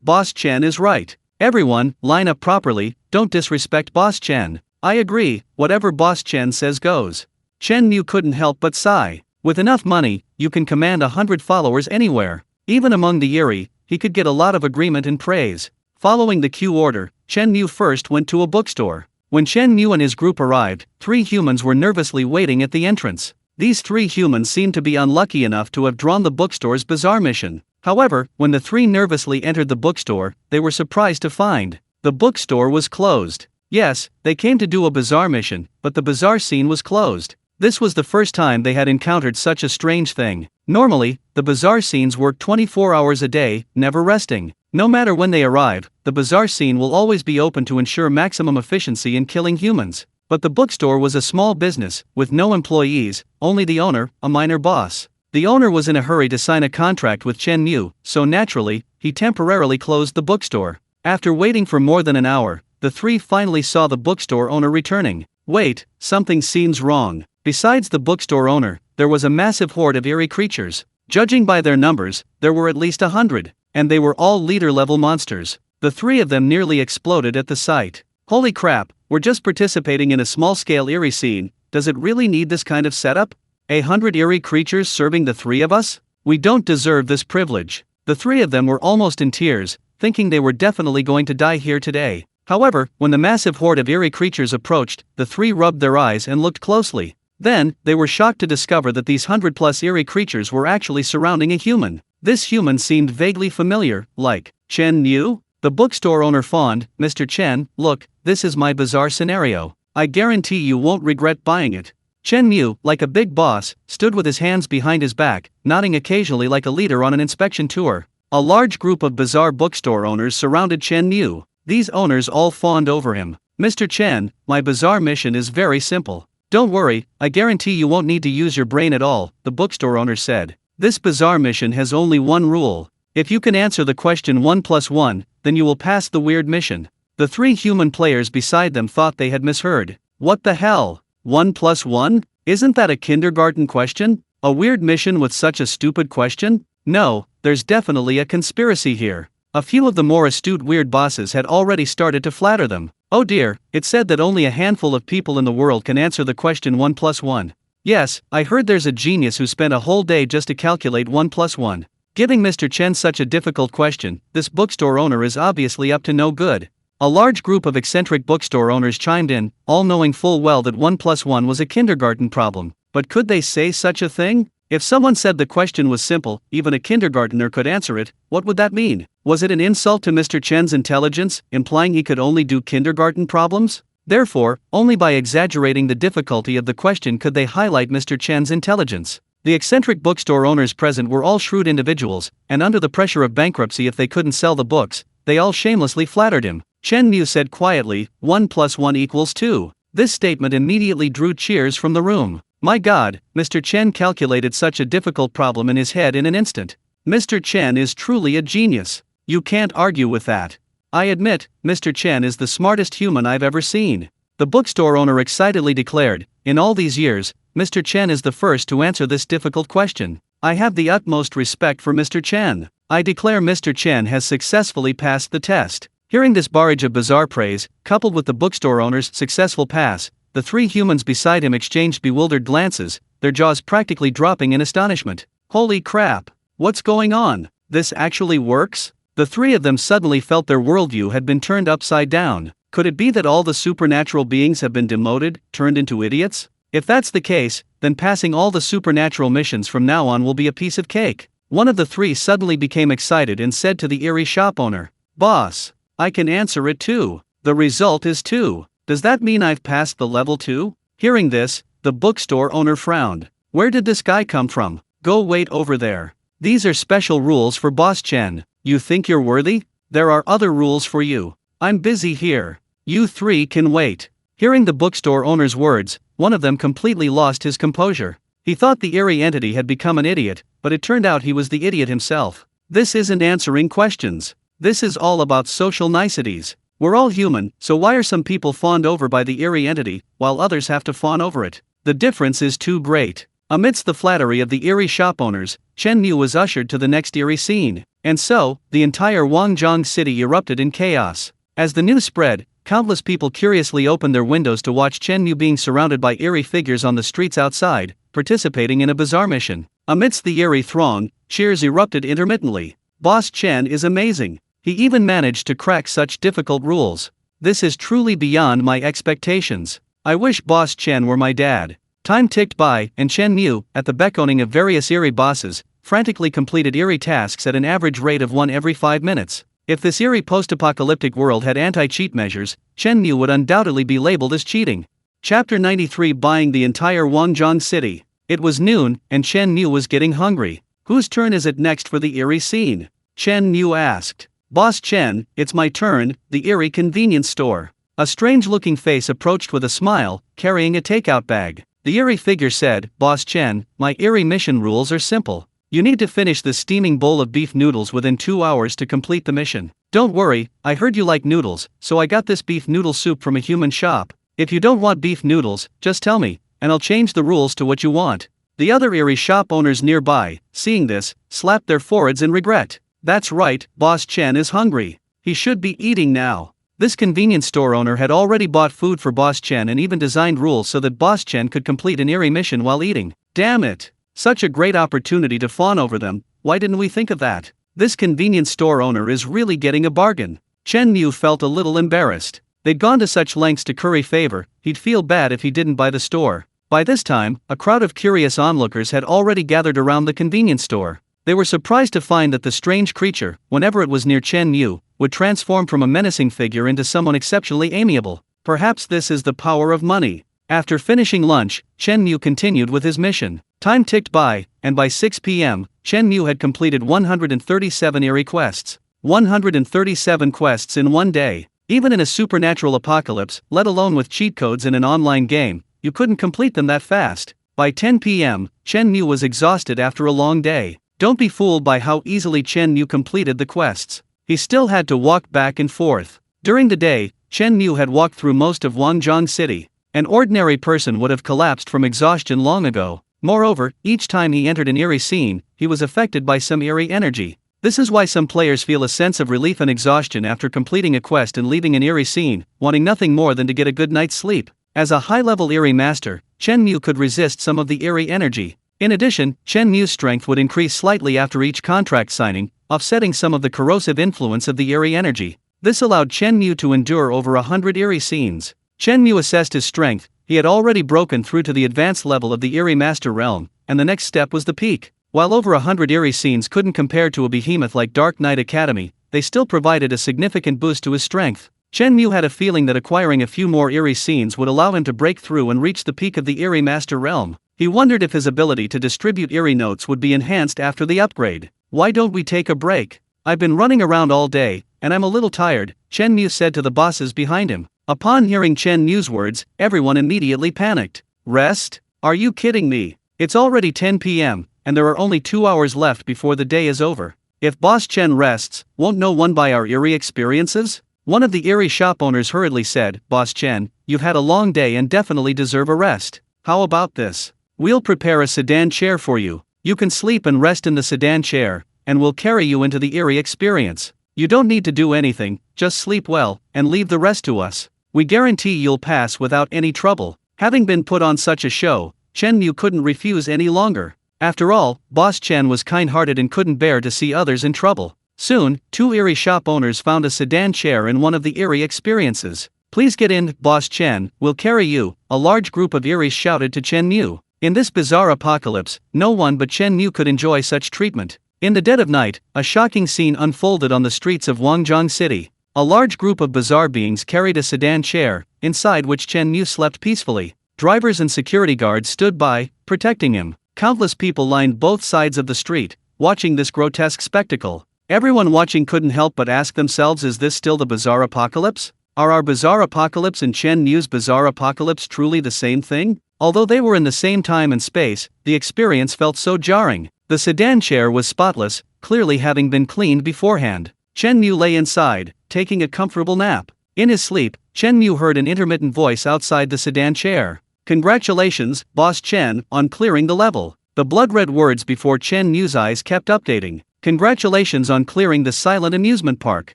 Boss Chen is right. Everyone, line up properly, don't disrespect Boss Chen. I agree, whatever Boss Chen says goes. Chen Mu couldn't help but sigh. With enough money, you can command 100 followers anywhere. Even among the eerie, he could get a lot of agreement and praise. Following the queue order, Chen Mu first went to a bookstore. When Chen Mu and his group arrived, 3 humans were nervously waiting at the entrance. These 3 humans seemed to be unlucky enough to have drawn the bookstore's bizarre mission. However, when the 3 nervously entered the bookstore, they were surprised to find the bookstore was closed. Yes, they came to do a bizarre mission, but the bizarre scene was closed. This was the first time they had encountered such a strange thing. Normally, the bizarre scenes work 24 hours a day, never resting. No matter when they arrive, the bizarre scene will always be open to ensure maximum efficiency in killing humans. But the bookstore was a small business, with no employees, only the owner, a minor boss. The owner was in a hurry to sign a contract with Chen Mu, so naturally, he temporarily closed the bookstore. After waiting for more than an hour, the 3 finally saw the bookstore owner returning. Wait, something seems wrong. Besides the bookstore owner, there was a massive horde of eerie creatures. Judging by their numbers, there were at least 100, and they were all leader-level monsters. The 3 of them nearly exploded at the sight. Holy crap, we're just participating in a small-scale eerie scene, does it really need this kind of setup? 100 eerie creatures serving the 3 of us? We don't deserve this privilege. The 3 of them were almost in tears, thinking they were definitely going to die here today. However, when the massive horde of eerie creatures approached, the 3 rubbed their eyes and looked closely. Then, they were shocked to discover that these 100+ eerie creatures were actually surrounding a human. This human seemed vaguely familiar, like Chen Mu? The bookstore owner fawned, Mr. Chen, look, this is my bizarre scenario. I guarantee you won't regret buying it. Chen Mu, like a big boss, stood with his hands behind his back, nodding occasionally like a leader on an inspection tour. A large group of bizarre bookstore owners surrounded Chen Mu. These owners all fawned over him. "Mr. Chen, my bizarre mission is very simple. Don't worry, I guarantee you won't need to use your brain at all," the bookstore owner said. "This bizarre mission has only one rule. If you can answer the question 1 plus 1, then you will pass the weird mission." The three human players beside them thought they had misheard. What the hell? 1 plus 1? Isn't that a kindergarten question? A weird mission with such a stupid question? No, there's definitely a conspiracy here. A few of the more astute weird bosses had already started to flatter them. "Oh dear, it's said that only a handful of people in the world can answer the question 1 plus 1. Yes, I heard there's a genius who spent a whole day just to calculate 1 plus 1. Giving Mr. Chen such a difficult question, this bookstore owner is obviously up to no good." A large group of eccentric bookstore owners chimed in, all knowing full well that 1 plus 1 was a kindergarten problem. But could they say such a thing? If someone said the question was simple, even a kindergartner could answer it, what would that mean? Was it an insult to Mr. Chen's intelligence, implying he could only do kindergarten problems? Therefore, only by exaggerating the difficulty of the question could they highlight Mr. Chen's intelligence. The eccentric bookstore owners present were all shrewd individuals, and under the pressure of bankruptcy if they couldn't sell the books, they all shamelessly flattered him. Chen Mu said quietly, 1 plus 1 equals 2. This statement immediately drew cheers from the room. My God, Mr. Chen calculated such a difficult problem in his head in an instant. Mr. Chen is truly a genius. You can't argue with that. I admit, Mr. Chen is the smartest human I've ever seen. The bookstore owner excitedly declared, in all these years, Mr. Chen is the first to answer this difficult question. I have the utmost respect for Mr. Chen. I declare Mr. Chen has successfully passed the test. Hearing this barrage of bizarre praise, coupled with the bookstore owner's successful pass, the three humans beside him exchanged bewildered glances, their jaws practically dropping in astonishment. Holy crap! What's going on? This actually works? The three of them suddenly felt their worldview had been turned upside down. Could it be that all the supernatural beings have been demoted, turned into idiots? If that's the case, then passing all the supernatural missions from now on will be a piece of cake. One of the three suddenly became excited and said to the eerie shop owner, "Boss, I can answer it too. The result is 2. Does that mean I've passed the level 2? Hearing this, the bookstore owner frowned. Where did this guy come from? Go wait over there. These are special rules for Boss Chen. You think you're worthy? There are other rules for you. I'm busy here. You three can wait." Hearing the bookstore owner's words, one of them completely lost his composure. He thought the eerie entity had become an idiot, but it turned out he was the idiot himself. This isn't answering questions. This is all about social niceties. We're all human, so why are some people fawned over by the eerie entity, while others have to fawn over it? The difference is too great. Amidst the flattery of the eerie shop owners, Chen Mu was ushered to the next eerie scene. And so, the entire Wangjiang city erupted in chaos. As the news spread, countless people curiously opened their windows to watch Chen Mu being surrounded by eerie figures on the streets outside, participating in a bizarre mission. Amidst the eerie throng, cheers erupted intermittently. Boss Chen is amazing. He even managed to crack such difficult rules. This is truly beyond my expectations. I wish Boss Chen were my dad. Time ticked by, and Chen Mu, at the beckoning of various eerie bosses, frantically completed eerie tasks at an average rate of 1 every 5 minutes. If this eerie post-apocalyptic world had anti-cheat measures, Chen Mu would undoubtedly be labeled as cheating. Chapter 93: Buying the entire Wangjiang city. It was noon, and Chen Mu was getting hungry. Whose turn is it next for the eerie scene? Chen Mu asked. Boss Chen, it's my turn, the eerie convenience store. A strange-looking face approached with a smile, carrying a takeout bag. The eerie figure said, Boss Chen, my eerie mission rules are simple. You need to finish this steaming bowl of beef noodles within 2 hours to complete the mission. Don't worry, I heard you like noodles, so I got this beef noodle soup from a human shop. If you don't want beef noodles, just tell me, and I'll change the rules to what you want. The other eerie shop owners nearby, seeing this, slapped their foreheads in regret. That's right, Boss Chen is hungry. He should be eating now. This convenience store owner had already bought food for Boss Chen and even designed rules so that Boss Chen could complete an eerie mission while eating. Damn it! Such a great opportunity to fawn over them, why didn't we think of that? This convenience store owner is really getting a bargain. Chen Mu felt a little embarrassed. They'd gone to such lengths to curry favor, he'd feel bad if he didn't buy the store. By this time, a crowd of curious onlookers had already gathered around the convenience store. They were surprised to find that the strange creature, whenever it was near Chen Mu, would transform from a menacing figure into someone exceptionally amiable. Perhaps this is the power of money. After finishing lunch, Chen Mu continued with his mission. Time ticked by, and by 6 p.m., Chen Mu had completed 137 eerie quests. 137 quests in one day. Even in a supernatural apocalypse, let alone with cheat codes in an online game, you couldn't complete them that fast. By 10 p.m., Chen Mu was exhausted after a long day. Don't be fooled by how easily Chen Mu completed the quests. He still had to walk back and forth. During the day, Chen Mu had walked through most of Wangjang City. An ordinary person would have collapsed from exhaustion long ago. Moreover, each time he entered an eerie scene, he was affected by some eerie energy. This is why some players feel a sense of relief and exhaustion after completing a quest and leaving an eerie scene, wanting nothing more than to get a good night's sleep. As a high-level eerie master, Chen Mu could resist some of the eerie energy. In addition, Chen Mu's strength would increase slightly after each contract signing, offsetting some of the corrosive influence of the eerie energy. This allowed Chen Mu to endure over 100 eerie scenes. Chen Mu assessed his strength. He had already broken through to the advanced level of the eerie master realm, and the next step was the peak. While over 100 eerie scenes couldn't compare to a behemoth like Dark Knight Academy, they still provided a significant boost to his strength. Chen Mu had a feeling that acquiring a few more eerie scenes would allow him to break through and reach the peak of the eerie master realm. He wondered if his ability to distribute eerie notes would be enhanced after the upgrade. Why don't we take a break? I've been running around all day, and I'm a little tired, Chen Mu said to the bosses behind him. Upon hearing Chen Mu's words, everyone immediately panicked. Rest? Are you kidding me? It's already 10 p.m., and there are only 2 hours left before the day is over. If Boss Chen rests, won't no one buy our eerie experiences? One of the eerie shop owners hurriedly said, Boss Chen, you've had a long day and definitely deserve a rest. How about this? We'll prepare a sedan chair for you. You can sleep and rest in the sedan chair, and we'll carry you into the eerie experience. You don't need to do anything, just sleep well, and leave the rest to us. We guarantee you'll pass without any trouble. Having been put on such a show, Chen Mu couldn't refuse any longer. After all, Boss Chen was kind-hearted and couldn't bear to see others in trouble. Soon, 2 eerie shop owners found a sedan chair in one of the eerie experiences. Please get in, Boss Chen, we'll carry you, a large group of eerie shouted to Chen Mu. In this bizarre apocalypse, no one but Chen Mu could enjoy such treatment. In the dead of night, a shocking scene unfolded on the streets of Wangjang City. A large group of bizarre beings carried a sedan chair, inside which Chen Mu slept peacefully. Drivers and security guards stood by, protecting him. Countless people lined both sides of the street, watching this grotesque spectacle. Everyone watching couldn't help but ask themselves, is this still the bizarre apocalypse? Are our bizarre apocalypse and Chen Mu's bizarre apocalypse truly the same thing? Although they were in the same time and space, the experience felt so jarring. The sedan chair was spotless, clearly having been cleaned beforehand. Chen Mu lay inside, taking a comfortable nap. In his sleep, Chen Mu heard an intermittent voice outside the sedan chair. Congratulations, Boss Chen, on clearing the level. The blood-red words before Chen Mu's eyes kept updating. Congratulations on clearing the silent amusement park.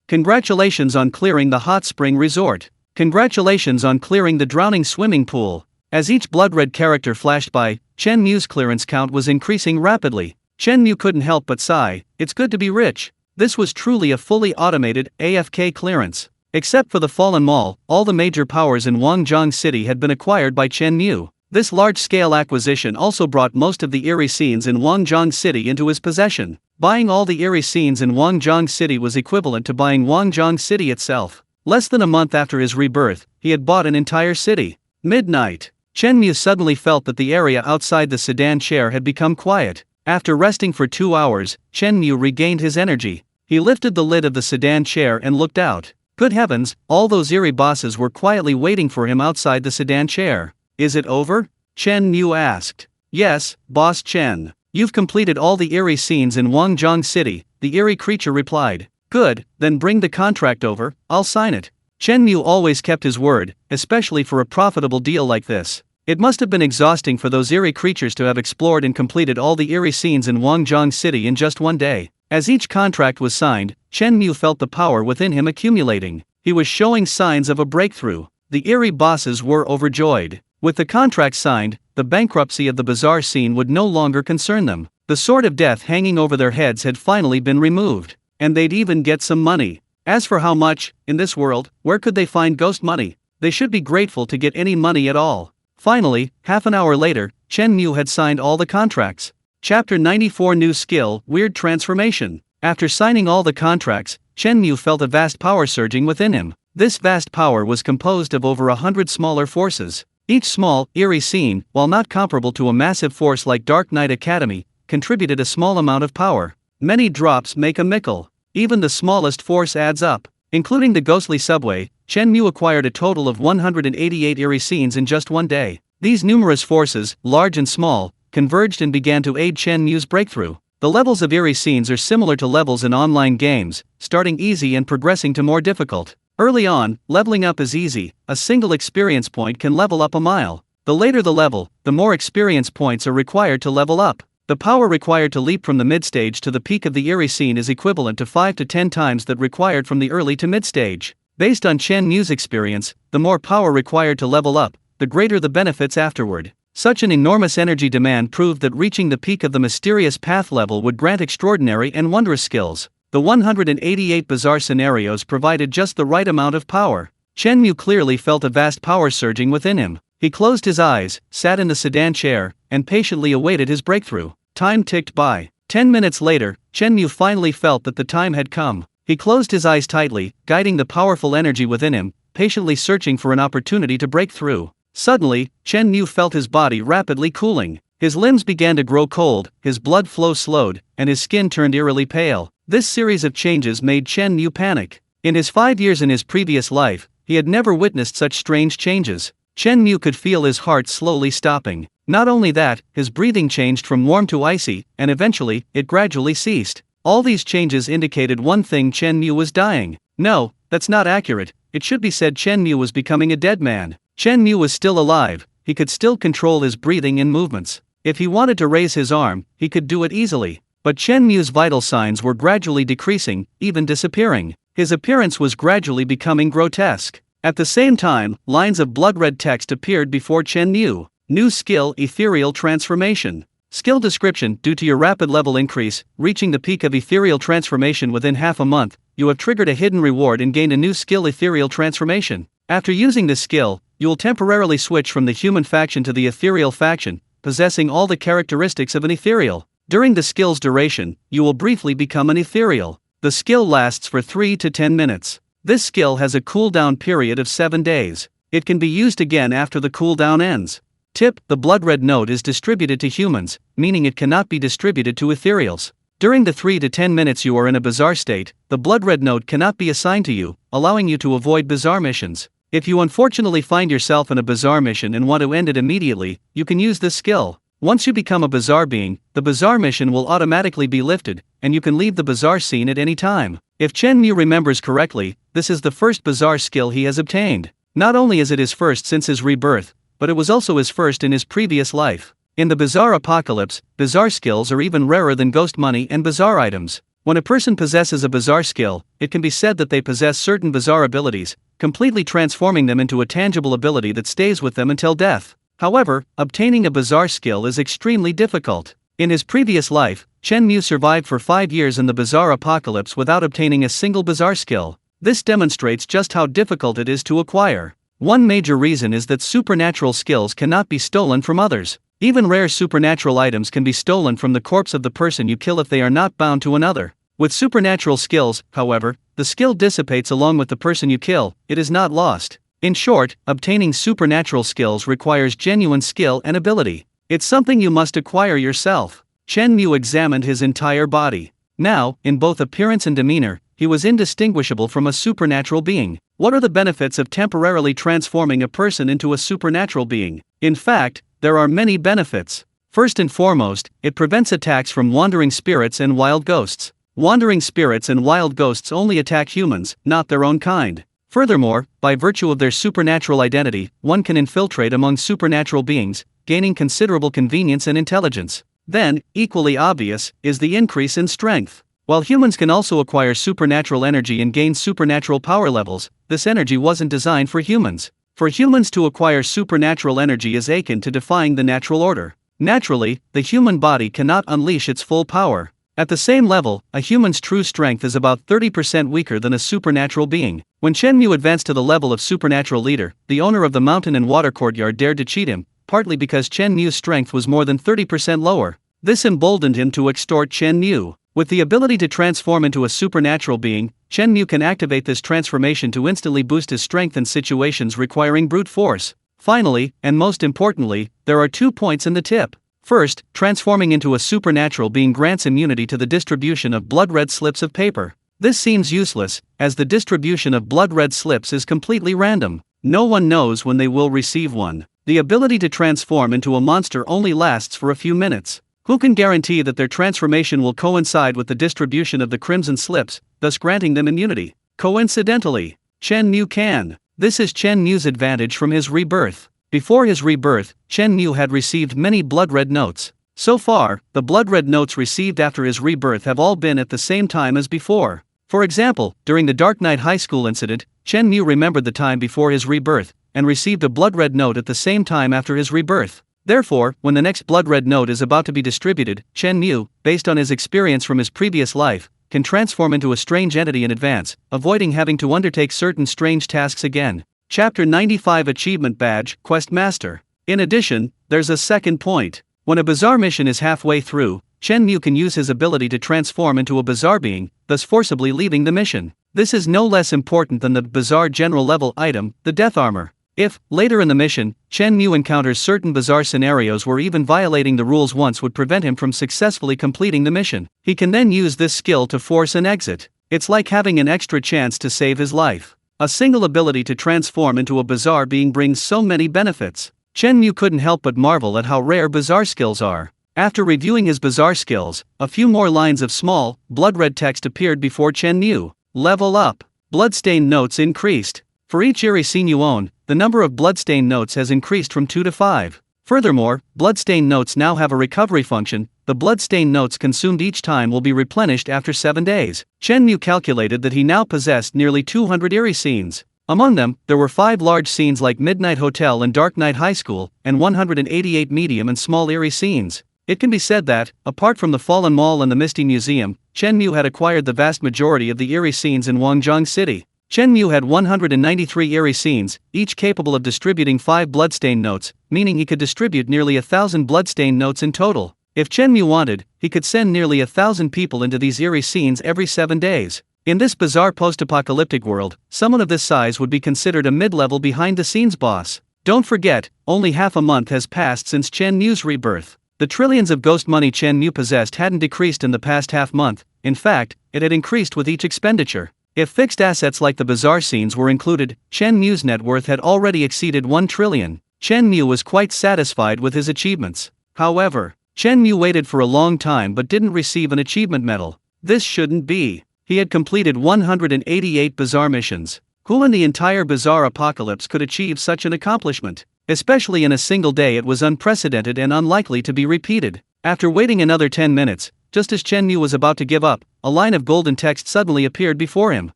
Congratulations on clearing the hot spring resort. Congratulations on clearing the drowning swimming pool. As each blood-red character flashed by, Chen Mu's clearance count was increasing rapidly. Chen Mu couldn't help but sigh. It's good to be rich. This was truly a fully automated, AFK clearance. Except for the Fallen Mall, all the major powers in Wangjang City had been acquired by Chen Mu. This large-scale acquisition also brought most of the eerie scenes in Wangjang City into his possession. Buying all the eerie scenes in Wangjang City was equivalent to buying Wangjang City itself. Less than a month after his rebirth, he had bought an entire city. Midnight. Chen Mu suddenly felt that the area outside the sedan chair had become quiet. After resting for 2 hours, Chen Mu regained his energy. He lifted the lid of the sedan chair and looked out. Good heavens, all those eerie bosses were quietly waiting for him outside the sedan chair. Is it over? Chen Mu asked. Yes, Boss Chen. You've completed all the eerie scenes in Wangjang City, the eerie creature replied. Good, then bring the contract over, I'll sign it. Chen Mu always kept his word, especially for a profitable deal like this. It must have been exhausting for those eerie creatures to have explored and completed all the eerie scenes in Wangjang City in just one day. As each contract was signed, Chen Mu felt the power within him accumulating. He was showing signs of a breakthrough. The eerie bosses were overjoyed. With the contract signed, the bankruptcy of the bizarre scene would no longer concern them. The sword of death hanging over their heads had finally been removed. And they'd even get some money. As for how much, in this world, where could they find ghost money? They should be grateful to get any money at all. Finally, half an hour later, Chen Mu had signed all the contracts. Chapter 94 New Skill, Weird Transformation. After signing all the contracts, Chen Mu felt a vast power surging within him. This vast power was composed of over 100 smaller forces. Each small, eerie scene, while not comparable to a massive force like Dark Knight Academy, contributed a small amount of power. Many drops make a mickle. Even the smallest force adds up. Including the ghostly subway, Chen Mu acquired a total of 188 eerie scenes in just one day. These numerous forces, large and small, converged and began to aid Chen Mu's breakthrough. The levels of eerie scenes are similar to levels in online games, starting easy and progressing to more difficult. Early on, leveling up is easy. A single experience point can level up a mile. The later the level, the more experience points are required to level up. The power required to leap from the mid-stage to the peak of the eerie scene is equivalent to 5 to 10 times that required from the early to mid-stage. Based on Chen Mu's experience, the more power required to level up, the greater the benefits afterward. Such an enormous energy demand proved that reaching the peak of the mysterious path level would grant extraordinary and wondrous skills. The 188 bizarre scenarios provided just the right amount of power. Chen Mu clearly felt a vast power surging within him. He closed his eyes, sat in the sedan chair, and patiently awaited his breakthrough. Time ticked by. 10 minutes later, Chen Mu finally felt that the time had come. He closed his eyes tightly, guiding the powerful energy within him, patiently searching for an opportunity to break through. Suddenly, Chen Mu felt his body rapidly cooling. His limbs began to grow cold, his blood flow slowed, and his skin turned eerily pale. This series of changes made Chen Mu panic. In his 5 years in his previous life, he had never witnessed such strange changes. Chen Mu could feel his heart slowly stopping. Not only that, his breathing changed from warm to icy, and eventually, it gradually ceased. All these changes indicated one thing: Chen Mu was dying. No, that's not accurate. It should be said Chen Mu was becoming a dead man. Chen Mu was still alive, he could still control his breathing and movements. If he wanted to raise his arm, he could do it easily. But Chen Mu's vital signs were gradually decreasing, even disappearing. His appearance was gradually becoming grotesque. At the same time, lines of blood-red text appeared before Chen Mu. New skill: Ethereal Transformation. Skill description: due to your rapid level increase, reaching the peak of Ethereal Transformation within half a month, you have triggered a hidden reward and gained a new skill: Ethereal Transformation. After using this skill, you will temporarily switch from the human faction to the ethereal faction, possessing all the characteristics of an ethereal. During the skill's duration, you will briefly become an ethereal. The skill lasts for 3 to 10 minutes. This skill has a cooldown period of 7 days. It can be used again after the cooldown ends. Tip: the blood red node is distributed to humans, meaning it cannot be distributed to ethereals. During the 3 to 10 minutes you are in a bizarre state, the blood red node cannot be assigned to you, allowing you to avoid bizarre missions. If you unfortunately find yourself in a bizarre mission and want to end it immediately, you can use this skill. Once you become a bizarre being, the bizarre mission will automatically be lifted, and you can leave the bizarre scene at any time. If Chen Mu remembers correctly, this is the first bizarre skill he has obtained. Not only is it his first since his rebirth, but it was also his first in his previous life. In the bizarre apocalypse, bizarre skills are even rarer than ghost money and bizarre items. When a person possesses a bizarre skill, it can be said that they possess certain bizarre abilities, completely transforming them into a tangible ability that stays with them until death. However, obtaining a bizarre skill is extremely difficult. In his previous life, Chen Mu survived for 5 years in the bizarre apocalypse without obtaining a single bizarre skill. This demonstrates just how difficult it is to acquire. One major reason is that supernatural skills cannot be stolen from others. Even rare supernatural items can be stolen from the corpse of the person you kill if they are not bound to another. With supernatural skills, however, the skill dissipates along with the person you kill, it is not lost. In short, obtaining supernatural skills requires genuine skill and ability. It's something you must acquire yourself. Chen Mu examined his entire body. Now, in both appearance and demeanor, he was indistinguishable from a supernatural being. What are the benefits of temporarily transforming a person into a supernatural being? In fact, there are many benefits. First and foremost, it prevents attacks from wandering spirits and wild ghosts. Wandering spirits and wild ghosts only attack humans, not their own kind. Furthermore, by virtue of their supernatural identity, one can infiltrate among supernatural beings, gaining considerable convenience and intelligence. Then, equally obvious, is the increase in strength. While humans can also acquire supernatural energy and gain supernatural power levels, this energy wasn't designed for humans. For humans to acquire supernatural energy is akin to defying the natural order. Naturally, the human body cannot unleash its full power. At the same level, a human's true strength is about 30% weaker than a supernatural being. When Chen Mu advanced to the level of supernatural leader, the owner of the mountain and water courtyard dared to cheat him, partly because Chen Mu's strength was more than 30% lower. This emboldened him to extort Chen Mu. With the ability to transform into a supernatural being, Chen Mu can activate this transformation to instantly boost his strength in situations requiring brute force. Finally, and most importantly, there are 2 points in the tip. First, transforming into a supernatural being grants immunity to the distribution of blood-red slips of paper. This seems useless, as the distribution of blood-red slips is completely random. No one knows when they will receive one. The ability to transform into a monster only lasts for a few minutes. Who can guarantee that their transformation will coincide with the distribution of the crimson slips, thus granting them immunity? Coincidentally, Chen Mu can. This is Chen Mu's advantage from his rebirth. Before his rebirth, Chen Mu had received many blood-red notes. So far, the blood-red notes received after his rebirth have all been at the same time as before. For example, during the Dark Knight High School incident, Chen Mu remembered the time before his rebirth, and received a blood-red note at the same time after his rebirth. Therefore, when the next blood-red note is about to be distributed, Chen Mu, based on his experience from his previous life, can transform into a strange entity in advance, avoiding having to undertake certain strange tasks again. Chapter 95 Achievement Badge, Quest Master. In addition, there's a second point. When a bizarre mission is halfway through, Chen Mu can use his ability to transform into a bizarre being, thus forcibly leaving the mission. This is no less important than the bizarre general level item, the Death Armor. If, later in the mission, Chen Mu encounters certain bizarre scenarios where even violating the rules once would prevent him from successfully completing the mission, he can then use this skill to force an exit. It's like having an extra chance to save his life. A single ability to transform into a bizarre being brings so many benefits. Chen Mu couldn't help but marvel at how rare bizarre skills are. After reviewing his bizarre skills, a few more lines of small, blood-red text appeared before Chen Mu. Level up. Bloodstained notes increased. For each eerie scene you own, the number of bloodstained notes has increased from 2 to 5. Furthermore, bloodstained notes now have a recovery function. The bloodstained notes consumed each time will be replenished after 7 days. Chen Mu calculated that he now possessed nearly 200 eerie scenes. Among them, there were 5 large scenes like Midnight Hotel and Dark Knight High School, and 188 medium and small eerie scenes. It can be said that, apart from the Fallen Mall and the Misty Museum, Chen Mu had acquired the vast majority of the eerie scenes in Wangjong City. Chen Mu had 193 eerie scenes, each capable of distributing 5 bloodstained notes, meaning he could distribute nearly 1,000 bloodstained notes in total. If Chen Mu wanted, he could send nearly 1,000 people into these eerie scenes every 7 days. In this bizarre post-apocalyptic world, someone of this size would be considered a mid-level behind-the-scenes boss. Don't forget, only half a month has passed since Chen Mu's rebirth. The trillions of ghost money Chen Mu possessed hadn't decreased in the past half month. In fact, it had increased with each expenditure. If fixed assets like the bizarre scenes were included, Chen Mu's net worth had already exceeded 1 trillion. Chen Mu was quite satisfied with his achievements. However, Chen Mu waited for a long time but didn't receive an achievement medal. This shouldn't be. He had completed 188 bizarre missions. Who in the entire bizarre apocalypse could achieve such an accomplishment? Especially in a single day, it was unprecedented and unlikely to be repeated. After waiting another 10 minutes, just as Chen Mu was about to give up, a line of golden text suddenly appeared before him.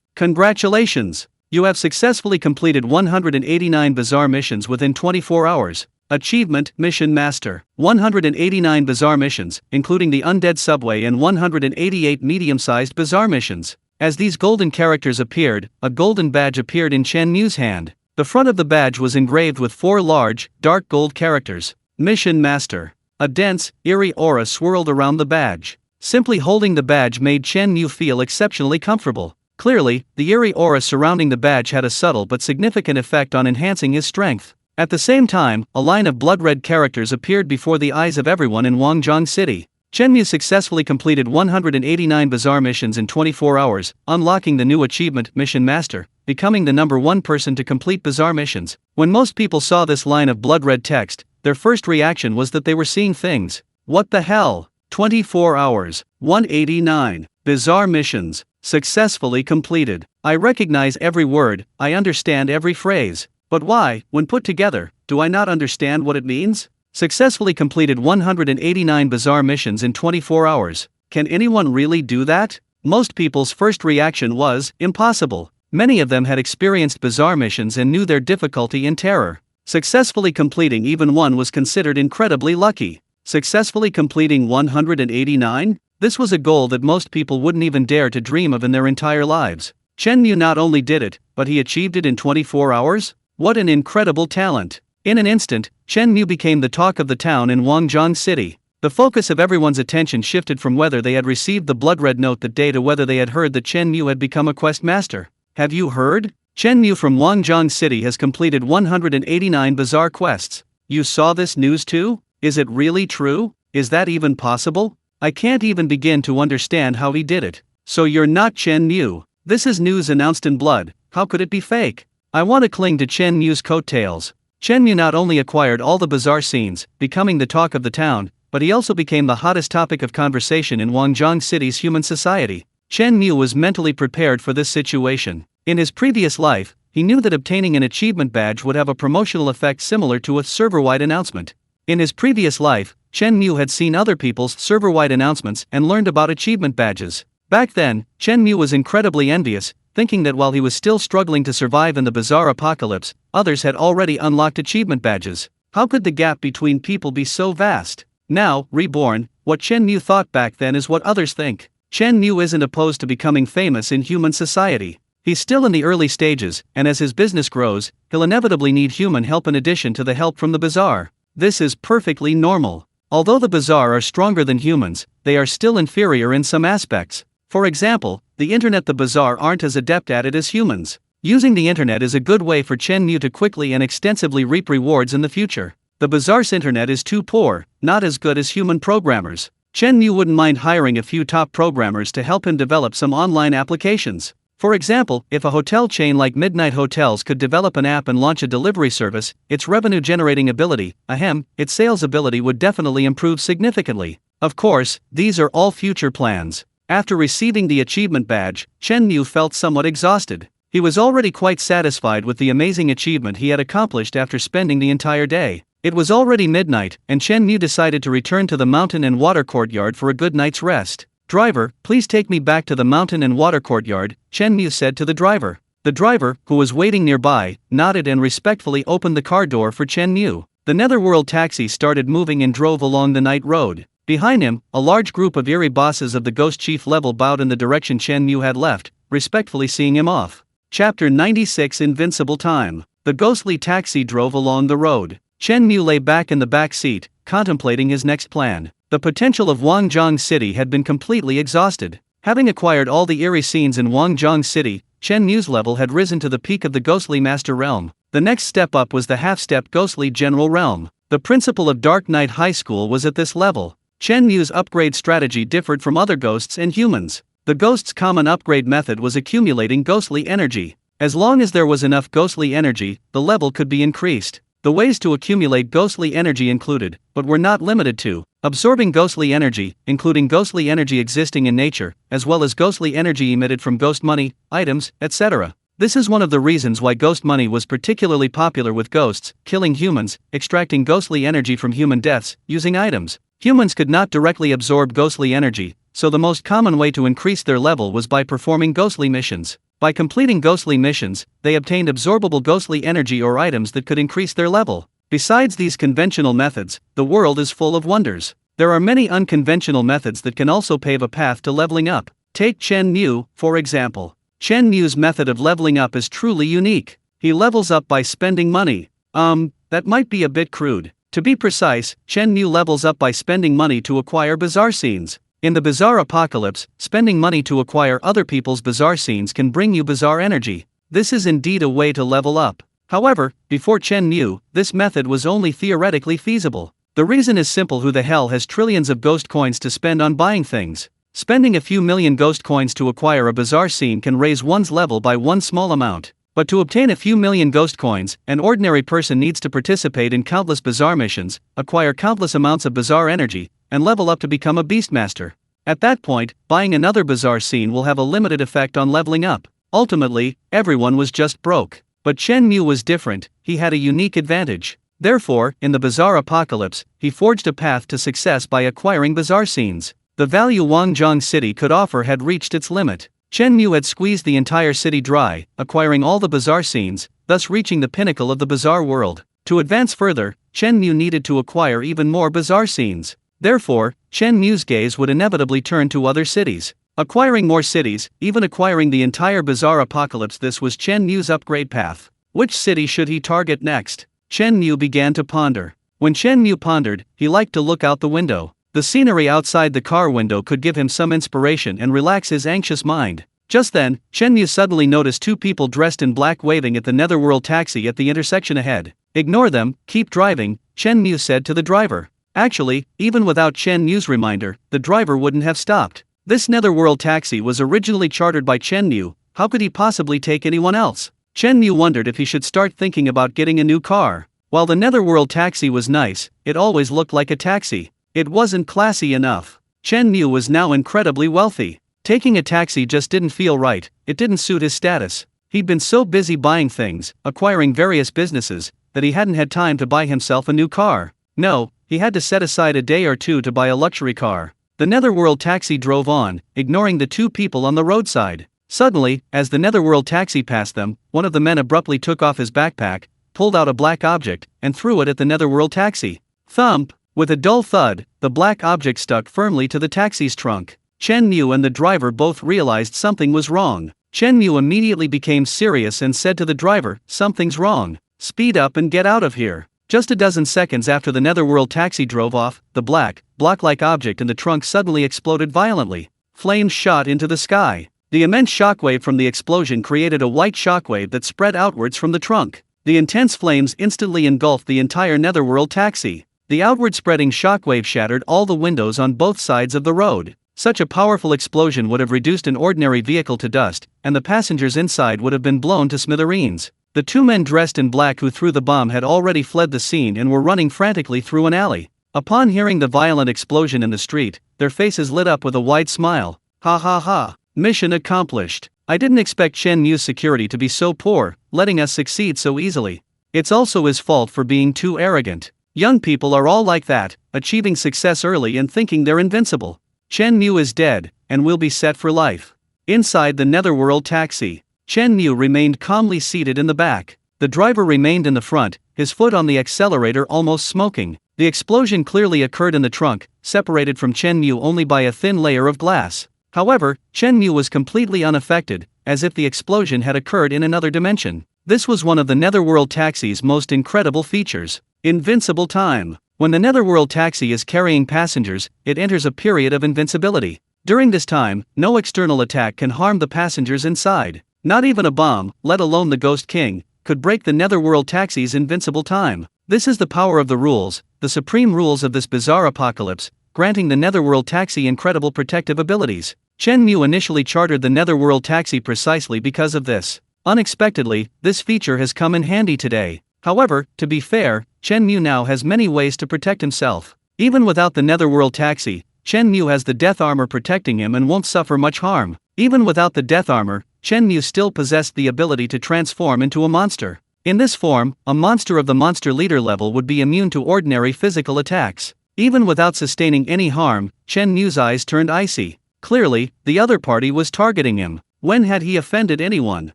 Congratulations! You have successfully completed 189 bizarre missions within 24 hours. Achievement, Mission Master. 189 bizarre missions, including the Undead Subway and 188 medium-sized bizarre missions. As these golden characters appeared, a golden badge appeared in Chen Mu's hand. The front of the badge was engraved with 4 large, dark gold characters. Mission Master. A dense, eerie aura swirled around the badge. Simply holding the badge made Chen Mu feel exceptionally comfortable. Clearly, the eerie aura surrounding the badge had a subtle but significant effect on enhancing his strength. At the same time, a line of blood-red characters appeared before the eyes of everyone in Wangjong City. Chen Mu successfully completed 189 bizarre missions in 24 hours, unlocking the new achievement, Mission Master, becoming the number 1 person to complete bizarre missions. When most people saw this line of blood-red text, their first reaction was that they were seeing things. What the hell? 24 hours, 189 bizarre missions, successfully completed. I recognize every word, I understand every phrase. But why, when put together, do I not understand what it means? Successfully completed 189 bizarre missions in 24 hours. Can anyone really do that? Most people's first reaction was, impossible. Many of them had experienced bizarre missions and knew their difficulty and terror. Successfully completing even one was considered incredibly lucky. Successfully completing 189? This was a goal that most people wouldn't even dare to dream of in their entire lives. Chen Mu not only did it, but he achieved it in 24 hours? What an incredible talent! In an instant, Chen Mu became the talk of the town in Wangjong City. The focus of everyone's attention shifted from whether they had received the blood-red note that day to whether they had heard that Chen Mu had become a quest master. Have you heard? Chen Mu from Guangzhou City has completed 189 bazaar quests. You saw this news too? Is it really true? Is that even possible? I can't even begin to understand how he did it. So you're not Chen Mu. This is news announced in blood. How could it be fake? I want to cling to Chen Mu's coattails. Chen Mu not only acquired all the bazaar scenes, becoming the talk of the town, but he also became the hottest topic of conversation in Guangzhou City's human society. Chen Mu was mentally prepared for this situation. In his previous life, he knew that obtaining an achievement badge would have a promotional effect similar to a server-wide announcement. In his previous life, Chen Mu had seen other people's server-wide announcements and learned about achievement badges. Back then, Chen Mu was incredibly envious, thinking that while he was still struggling to survive in the bazaar apocalypse, others had already unlocked achievement badges. How could the gap between people be so vast? Now, reborn, what Chen Mu thought back then is what others think. Chen Mu isn't opposed to becoming famous in human society. He's still in the early stages, and as his business grows, he'll inevitably need human help in addition to the help from the bazaar. This is perfectly normal. Although the bazaar are stronger than humans, they are still inferior in some aspects. For example, the internet. The bazaar aren't as adept at it as humans. Using the internet is a good way for Chen Mu to quickly and extensively reap rewards in the future. The bazaar's internet is too poor, not as good as human programmers. Chen Mu wouldn't mind hiring a few top programmers to help him develop some online applications. For example, if a hotel chain like Midnight Hotels could develop an app and launch a delivery service, its revenue-generating ability, its sales ability would definitely improve significantly. Of course, these are all future plans. After receiving the achievement badge, Chen Mu felt somewhat exhausted. He was already quite satisfied with the amazing achievement he had accomplished after spending the entire day. It was already midnight, and Chen Mu decided to return to the mountain and water courtyard for a good night's rest. "Driver, please take me back to the mountain and water courtyard," Chen Mu said to the driver. The driver, who was waiting nearby, nodded and respectfully opened the car door for Chen Mu. The Netherworld taxi started moving and drove along the night road. Behind him, a large group of eerie bosses of the Ghost Chief level bowed in the direction Chen Mu had left, respectfully seeing him off. Chapter 96 Invincible Time. The ghostly taxi drove along the road. Chen Mu lay back in the back seat, contemplating his next plan. The potential of Guangzhou City had been completely exhausted. Having acquired all the eerie scenes in Guangzhou City, Chen Mu's level had risen to the peak of the Ghostly Master Realm. The next step up was the half-step Ghostly General Realm. The principal of Dark Knight High School was at this level. Chen Mu's upgrade strategy differed from other ghosts and humans. The ghost's common upgrade method was accumulating ghostly energy. As long as there was enough ghostly energy, the level could be increased. The ways to accumulate ghostly energy included, but were not limited to, absorbing ghostly energy, including ghostly energy existing in nature, as well as ghostly energy emitted from ghost money, items, etc. This is one of the reasons why ghost money was particularly popular with ghosts, killing humans, extracting ghostly energy from human deaths, using items. Humans could not directly absorb ghostly energy, so the most common way to increase their level was by performing ghostly missions. By completing ghostly missions, they obtained absorbable ghostly energy or items that could increase their level. Besides these conventional methods, the world is full of wonders. There are many unconventional methods that can also pave a path to leveling up. Take Chen Mu, for example. Chen Mu's method of leveling up is truly unique. He levels up by spending money. That might be a bit crude. To be precise, Chen Mu levels up by spending money to acquire bazaar scenes. In the bazaar apocalypse, spending money to acquire other people's bazaar scenes can bring you bazaar energy. This is indeed a way to level up. However, before Chen Mu, this method was only theoretically feasible. The reason is simple: who the hell has trillions of ghost coins to spend on buying things? Spending a few million ghost coins to acquire a bazaar scene can raise one's level by one small amount. But to obtain a few million ghost coins, an ordinary person needs to participate in countless bazaar missions, acquire countless amounts of bazaar energy, and level up to become a beastmaster. At that point, buying another bazaar scene will have a limited effect on leveling up. Ultimately, everyone was just broke. But Chen Mu was different. He had a unique advantage. Therefore, in the bazaar apocalypse, he forged a path to success by acquiring bazaar scenes. The value Guangzhou City could offer had reached its limit. Chen Mu had squeezed the entire city dry, acquiring all the bazaar scenes, thus reaching the pinnacle of the bazaar world. To advance further, Chen Mu needed to acquire even more bazaar scenes. Therefore, Chen Mu's gaze would inevitably turn to other cities. Acquiring more cities, even acquiring the entire bazaar apocalypse, this was Chen Mu's upgrade path. Which city should he target next? Chen Mu began to ponder. When Chen Mu pondered, he liked to look out the window. The scenery outside the car window could give him some inspiration and relax his anxious mind. Just then, Chen Mu suddenly noticed two people dressed in black waving at the Netherworld taxi at the intersection ahead. Ignore them, keep driving, Chen Mu said to the driver. Actually, even without Chen Mu's reminder, the driver wouldn't have stopped. This Netherworld taxi was originally chartered by Chen Mu. How could he possibly take anyone else? Chen Mu wondered if he should start thinking about getting a new car. While the Netherworld taxi was nice, it always looked like a taxi. It wasn't classy enough. Chen Mu was now incredibly wealthy. Taking a taxi just didn't feel right, it didn't suit his status. He'd been so busy buying things, acquiring various businesses, that he hadn't had time to buy himself a new car. No, he had to set aside a day or two to buy a luxury car. The Netherworld taxi drove on, ignoring the two people on the roadside. Suddenly, as the Netherworld taxi passed them, one of the men abruptly took off his backpack, pulled out a black object, and threw it at the Netherworld taxi. Thump! With a dull thud, the black object stuck firmly to the taxi's trunk. Chen Mu and the driver both realized something was wrong. Chen Mu immediately became serious and said to the driver, "Something's wrong. Speed up and get out of here." Just a dozen seconds after the Netherworld taxi drove off, the block-like object in the trunk suddenly exploded violently. Flames shot into the sky. The immense shockwave from the explosion created a white shockwave that spread outwards from the trunk. The intense flames instantly engulfed the entire Netherworld taxi. The outward-spreading shockwave shattered all the windows on both sides of the road. Such a powerful explosion would have reduced an ordinary vehicle to dust, and the passengers inside would have been blown to smithereens. The two men dressed in black who threw the bomb had already fled the scene and were running frantically through an alley. Upon hearing the violent explosion in the street, their faces lit up with a wide smile. Ha ha ha, mission accomplished. I didn't expect Chen Mu's security to be so poor, letting us succeed so easily. It's also his fault for being too arrogant. Young people are all like that, achieving success early and thinking they're invincible. Chen Mu is dead, and will be set for life. Inside the Netherworld taxi, Chen Mu remained calmly seated in the back. The driver remained in the front, his foot on the accelerator almost smoking. The explosion clearly occurred in the trunk, separated from Chen Mu only by a thin layer of glass. However, Chen Mu was completely unaffected, as if the explosion had occurred in another dimension. This was one of the Netherworld taxi's most incredible features. Invincible time. When the Netherworld taxi is carrying passengers, it enters a period of invincibility. During this time, no external attack can harm the passengers inside. Not even a bomb, let alone the Ghost King, could break the Netherworld taxi's invincible time. This is the power of the rules, the supreme rules of this bizarre apocalypse, granting the Netherworld taxi incredible protective abilities. Chen Mu initially chartered the Netherworld taxi precisely because of this. Unexpectedly, this feature has come in handy today. However, to be fair, Chen Mu now has many ways to protect himself. Even without the Netherworld taxi, Chen Mu has the death armor protecting him and won't suffer much harm. Even without the death armor, Chen Mu still possessed the ability to transform into a monster. In this form, a monster of the monster leader level would be immune to ordinary physical attacks. Even without sustaining any harm, Chen Mu's eyes turned icy. Clearly, the other party was targeting him. When had he offended anyone?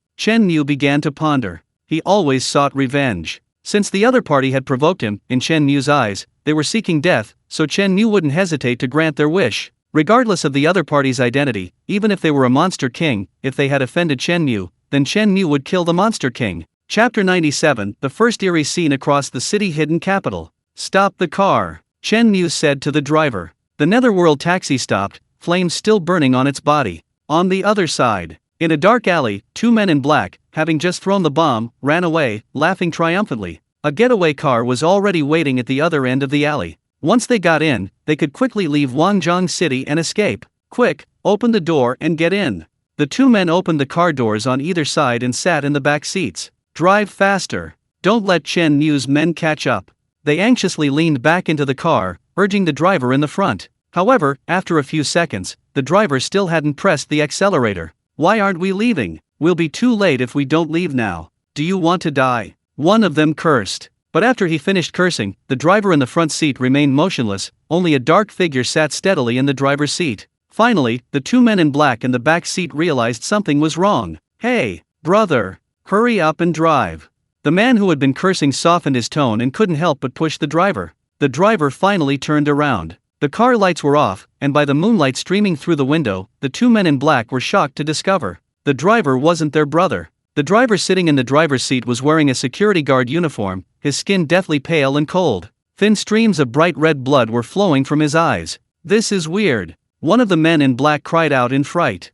Chen Mu began to ponder. He always sought revenge. Since the other party had provoked him, in Chen Mu's eyes, they were seeking death, so Chen Mu wouldn't hesitate to grant their wish. Regardless of the other party's identity, even if they were a monster king, if they had offended Chen Mu, then Chen Mu would kill the monster king. Chapter 97, the first eerie scene across the city-hidden capital. Stop the car, Chen Mu said to the driver. The Netherworld taxi stopped, flames still burning on its body. On the other side, in a dark alley, two men in black, having just thrown the bomb, ran away, laughing triumphantly. A getaway car was already waiting at the other end of the alley. Once they got in, they could quickly leave Wangzhong City and escape. Quick, open the door and get in. The two men opened the car doors on either side and sat in the back seats. Drive faster. Don't let Chen Mu's men catch up. They anxiously leaned back into the car, urging the driver in the front. However, after a few seconds, the driver still hadn't pressed the accelerator. Why aren't we leaving? We'll be too late if we don't leave now. Do you want to die? One of them cursed. But after he finished cursing, the driver in the front seat remained motionless, only a dark figure sat steadily in the driver's seat. Finally, the two men in black in the back seat realized something was wrong. Hey, brother, hurry up and drive. The man who had been cursing softened his tone and couldn't help but push the driver. The driver finally turned around. The car lights were off, and by the moonlight streaming through the window, the two men in black were shocked to discover the driver wasn't their brother. The driver sitting in the driver's seat was wearing a security guard uniform, his skin deathly pale and cold. Thin streams of bright red blood were flowing from his eyes. This is weird. One of the men in black cried out in fright.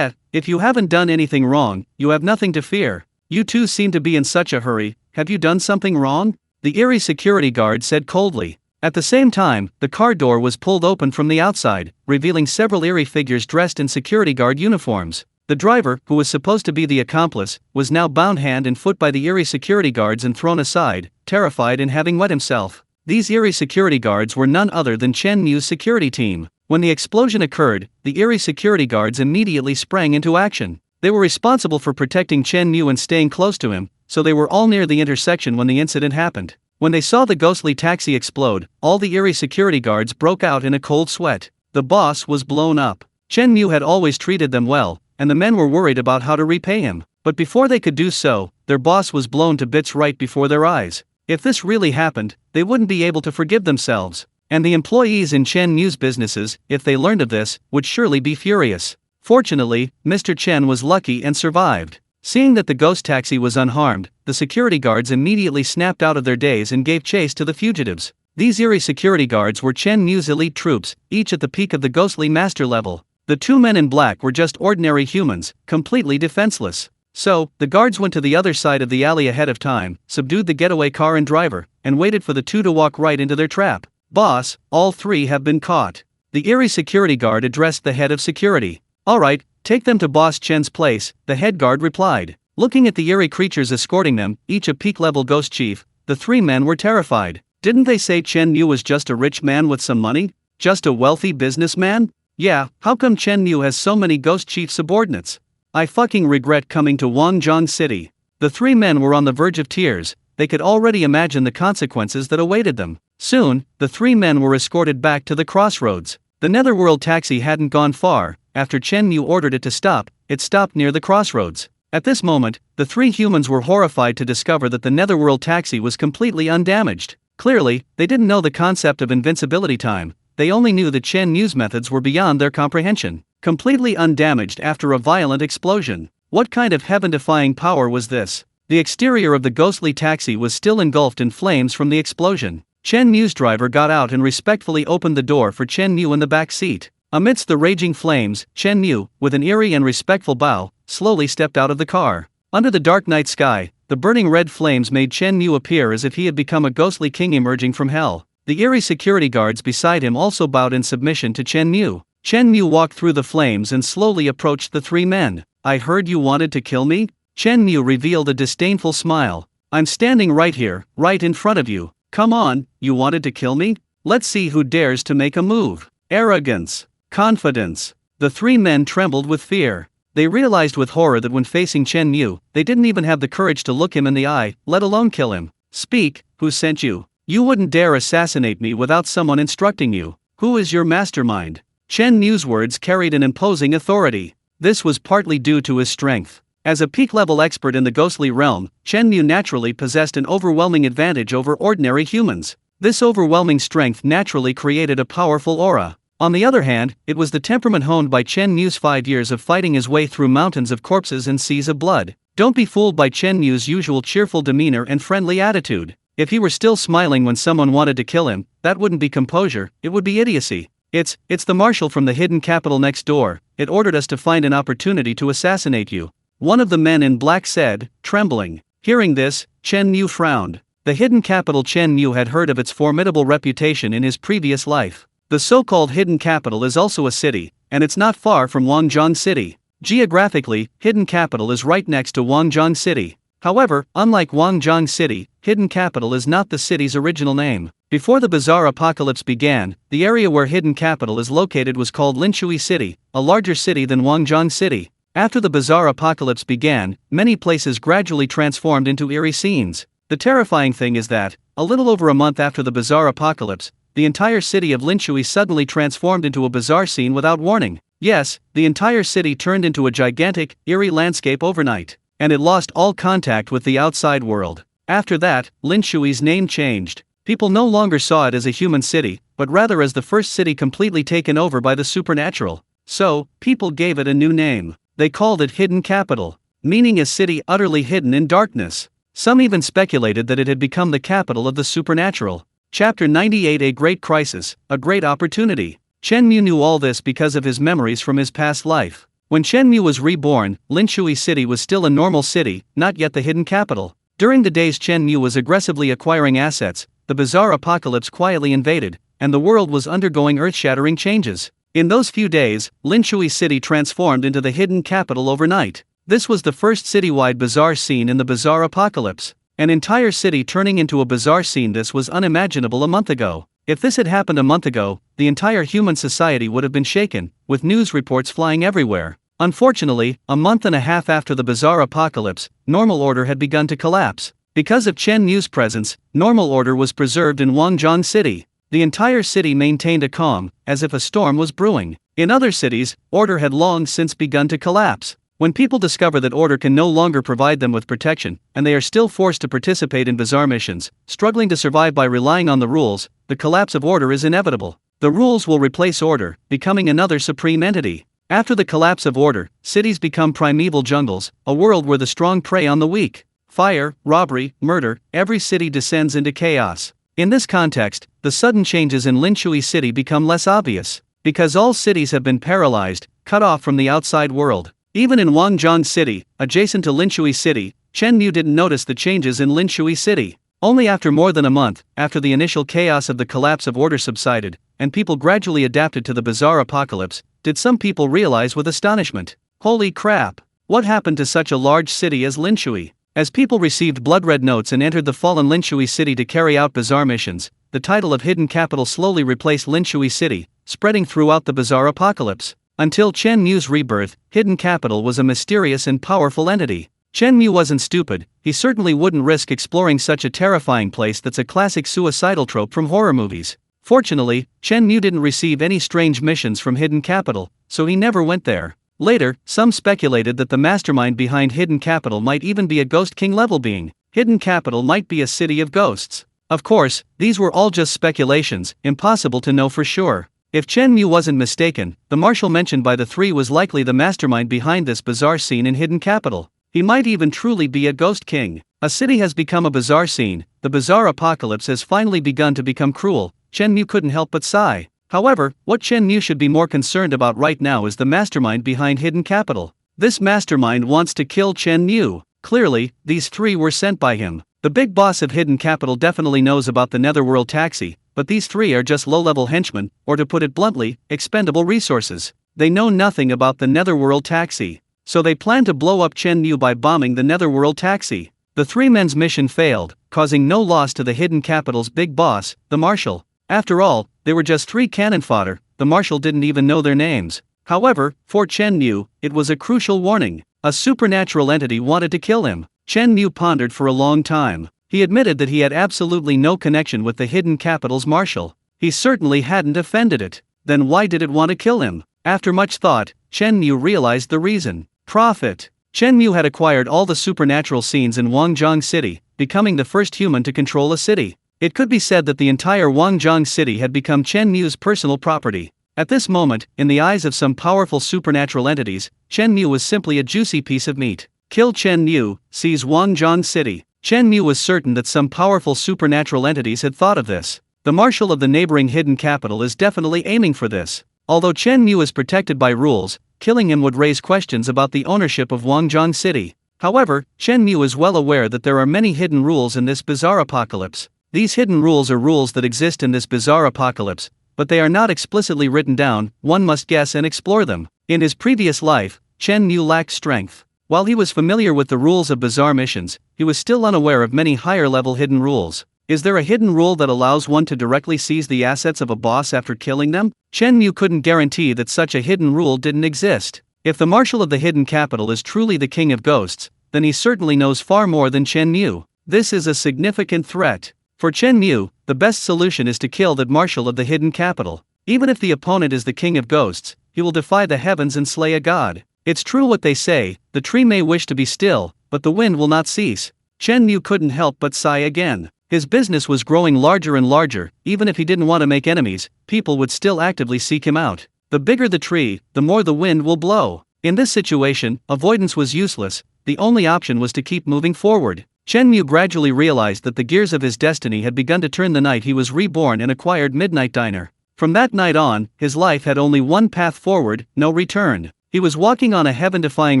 If you haven't done anything wrong, you have nothing to fear. You two seem to be in such a hurry. Have you done something wrong? The eerie security guard said coldly. At the same time, the car door was pulled open from the outside, revealing several eerie figures dressed in security guard uniforms. The driver, who was supposed to be the accomplice, was now bound hand and foot by the eerie security guards and thrown aside, terrified and having wet himself. These eerie security guards were none other than Chen Mu's security team. When the explosion occurred, the eerie security guards immediately sprang into action. They were responsible for protecting Chen Mu and staying close to him, so they were all near the intersection when the incident happened. When they saw the ghostly taxi explode, all the eerie security guards broke out in a cold sweat. The boss was blown up. Chen Mu had always treated them well, and the men were worried about how to repay him. But before they could do so, their boss was blown to bits right before their eyes. If this really happened, they wouldn't be able to forgive themselves. And the employees in Chen Mu's businesses, if they learned of this, would surely be furious. Fortunately, Mr. Chen was lucky and survived. Seeing that the ghost taxi was unharmed, the security guards immediately snapped out of their daze and gave chase to the fugitives. These eerie security guards were Chen Mu's elite troops, each at the peak of the ghostly master level. The two men in black were just ordinary humans, completely defenseless. So, the guards went to the other side of the alley ahead of time, subdued the getaway car and driver, and waited for the two to walk right into their trap. Boss, all three have been caught. The eerie security guard addressed the head of security. All right, take them to Boss Chen's place, the head guard replied. Looking at the eerie creatures escorting them, each a peak-level ghost chief, the three men were terrified. Didn't they say Chen Mu was just a rich man with some money? Just a wealthy businessman? Yeah, how come Chen Mu has so many ghost chief subordinates? I fucking regret coming to Wangjiang City. The three men were on the verge of tears. They could already imagine the consequences that awaited them. Soon, the three men were escorted back to the crossroads. The Netherworld taxi hadn't gone far. After Chen Mu ordered it to stop, it stopped near the crossroads. At this moment, the three humans were horrified to discover that the Netherworld taxi was completely undamaged. Clearly, they didn't know the concept of invincibility time. They only knew that Chen Mu's methods were beyond their comprehension. Completely undamaged after a violent explosion. What kind of heaven-defying power was this? The exterior of the ghostly taxi was still engulfed in flames from the explosion. Chen Mu's driver got out and respectfully opened the door for Chen Mu in the back seat. Amidst the raging flames, Chen Mu, with an eerie and respectful bow, slowly stepped out of the car. Under the dark night sky, the burning red flames made Chen Mu appear as if he had become a ghostly king emerging from hell. The eerie security guards beside him also bowed in submission to Chen Mu. Chen Mu walked through the flames and slowly approached the three men. I heard you wanted to kill me? Chen Mu revealed a disdainful smile. I'm standing right here, right in front of you. Come on, you wanted to kill me? Let's see who dares to make a move. Arrogance. Confidence. The three men trembled with fear. They realized with horror that when facing Chen Mu, they didn't even have the courage to look him in the eye, let alone kill him. Speak, who sent you? You wouldn't dare assassinate me without someone instructing you. Who is your mastermind? Chen Mu's words carried an imposing authority. This was partly due to his strength. As a peak-level expert in the ghostly realm, Chen Mu naturally possessed an overwhelming advantage over ordinary humans. This overwhelming strength naturally created a powerful aura. On the other hand, it was the temperament honed by Chen Mu's 5 years of fighting his way through mountains of corpses and seas of blood. Don't be fooled by Chen Mu's usual cheerful demeanor and friendly attitude. If he were still smiling when someone wanted to kill him, that wouldn't be composure, it would be idiocy. It's the marshal from the hidden capital next door. It ordered us to find an opportunity to assassinate you. One of the men in black said, trembling. Hearing this, Chen Mu frowned. The hidden capital. Chen Mu had heard of its formidable reputation in his previous life. The so-called hidden capital is also a city, and it's not far from Wangjiang City. Geographically, hidden capital is right next to Wangjiang City. However, unlike Wangjiang City, hidden capital is not the city's original name. Before the bizarre apocalypse began, the area where hidden capital is located was called Linshui City, a larger city than Wangjiang City. After the bizarre apocalypse began, many places gradually transformed into eerie scenes. The terrifying thing is that, a little over a month after the bizarre apocalypse, the entire city of Linshui suddenly transformed into a bizarre scene without warning. Yes, the entire city turned into a gigantic, eerie landscape overnight, and it lost all contact with the outside world. After that, Linshui's name changed. People no longer saw it as a human city, but rather as the first city completely taken over by the supernatural. So, people gave it a new name. They called it Hidden Capital, meaning a city utterly hidden in darkness. Some even speculated that it had become the capital of the supernatural. Chapter 98. A Great Crisis, a Great Opportunity. Chen Mu knew all this because of his memories from his past life. When Chen Mu was reborn, Linshui City was still a normal city, not yet the hidden capital. During the days Chen Mu was aggressively acquiring assets, the bizarre apocalypse quietly invaded, and the world was undergoing earth-shattering changes. In those few days, Linshui City transformed into the hidden capital overnight. This was the first citywide bizarre scene in the bizarre apocalypse. An entire city turning into a bizarre scene. This was unimaginable a month ago. If this had happened a month ago, the entire human society would have been shaken, with news reports flying everywhere. Unfortunately, a month and a half after the bizarre apocalypse, normal order had begun to collapse. Because of Chen Mu's presence, normal order was preserved in Wangjiang City. The entire city maintained a calm, as if a storm was brewing. In other cities, order had long since begun to collapse. When people discover that order can no longer provide them with protection, and they are still forced to participate in bizarre missions, struggling to survive by relying on the rules, the collapse of order is inevitable. The rules will replace order, becoming another supreme entity. After the collapse of order, cities become primeval jungles, a world where the strong prey on the weak. Fire, robbery, murder, every city descends into chaos. In this context, the sudden changes in Linshui City become less obvious. Because all cities have been paralyzed, cut off from the outside world. Even in Wangjiang City, adjacent to Linshui City, Chen Mu didn't notice the changes in Linshui City. Only after more than a month, after the initial chaos of the collapse of order subsided, and people gradually adapted to the bizarre apocalypse, did some people realize with astonishment, holy crap, what happened to such a large city as Linshui? As people received blood-red notes and entered the fallen Linshui City to carry out bizarre missions, the title of hidden capital slowly replaced Linshui City, spreading throughout the bizarre apocalypse. Until Chen Mu's rebirth, hidden capital was a mysterious and powerful entity. Chen Mu wasn't stupid, he certainly wouldn't risk exploring such a terrifying place that's a classic suicidal trope from horror movies. Fortunately, Chen Mu didn't receive any strange missions from hidden capital, so he never went there. Later, some speculated that the mastermind behind hidden capital might even be a Ghost King level being. Hidden capital might be a city of ghosts. Of course, these were all just speculations, impossible to know for sure. If Chen Mu wasn't mistaken, the marshal mentioned by the three was likely the mastermind behind this bizarre scene in hidden capital. He might even truly be a Ghost King. A city has become a bizarre scene, the bizarre apocalypse has finally begun to become cruel. Chen Mu couldn't help but sigh. However, what Chen Mu should be more concerned about right now is the mastermind behind hidden capital. This mastermind wants to kill Chen Mu. Clearly, these three were sent by him. The big boss of hidden capital definitely knows about the Netherworld taxi, but these three are just low-level henchmen, or to put it bluntly, expendable resources. They know nothing about the Netherworld taxi. So they plan to blow up Chen Mu by bombing the Netherworld taxi. The three men's mission failed, causing no loss to the hidden capital's big boss, the marshal. After all, they were just three cannon fodder, the marshal didn't even know their names. However, for Chen Mu, it was a crucial warning. A supernatural entity wanted to kill him. Chen Mu pondered for a long time. He admitted that he had absolutely no connection with the hidden capital's marshal. He certainly hadn't offended it. Then why did it want to kill him? After much thought, Chen Mu realized the reason. Profit. Chen Mu had acquired all the supernatural scenes in Wangjiang City, becoming the first human to control a city. It could be said that the entire Wangjiang City had become Chen Mu's personal property. At this moment, in the eyes of some powerful supernatural entities, Chen Mu was simply a juicy piece of meat. Kill Chen Mu, seize Wangjiang City. Chen Mu was certain that some powerful supernatural entities had thought of this. The marshal of the neighboring hidden capital is definitely aiming for this. Although Chen Mu is protected by rules, killing him would raise questions about the ownership of Wangjiang City. However, Chen Mu is well aware that there are many hidden rules in this bizarre apocalypse. These hidden rules are rules that exist in this bizarre apocalypse, but they are not explicitly written down, one must guess and explore them. In his previous life, Chen Mu lacked strength. While he was familiar with the rules of bizarre missions, he was still unaware of many higher-level hidden rules. Is there a hidden rule that allows one to directly seize the assets of a boss after killing them? Chen Mu couldn't guarantee that such a hidden rule didn't exist. If the marshal of the hidden capital is truly the king of ghosts, then he certainly knows far more than Chen Mu. This is a significant threat. For Chen Mu, the best solution is to kill that marshal of the hidden capital. Even if the opponent is the king of ghosts, he will defy the heavens and slay a god. It's true what they say, the tree may wish to be still, but the wind will not cease. Chen Mu couldn't help but sigh again. His business was growing larger and larger. Even if he didn't want to make enemies, people would still actively seek him out. The bigger the tree, the more the wind will blow. In this situation, avoidance was useless, the only option was to keep moving forward. Chen Mu gradually realized that the gears of his destiny had begun to turn the night he was reborn and acquired Midnight Diner. From that night on, his life had only one path forward, no return. He was walking on a heaven-defying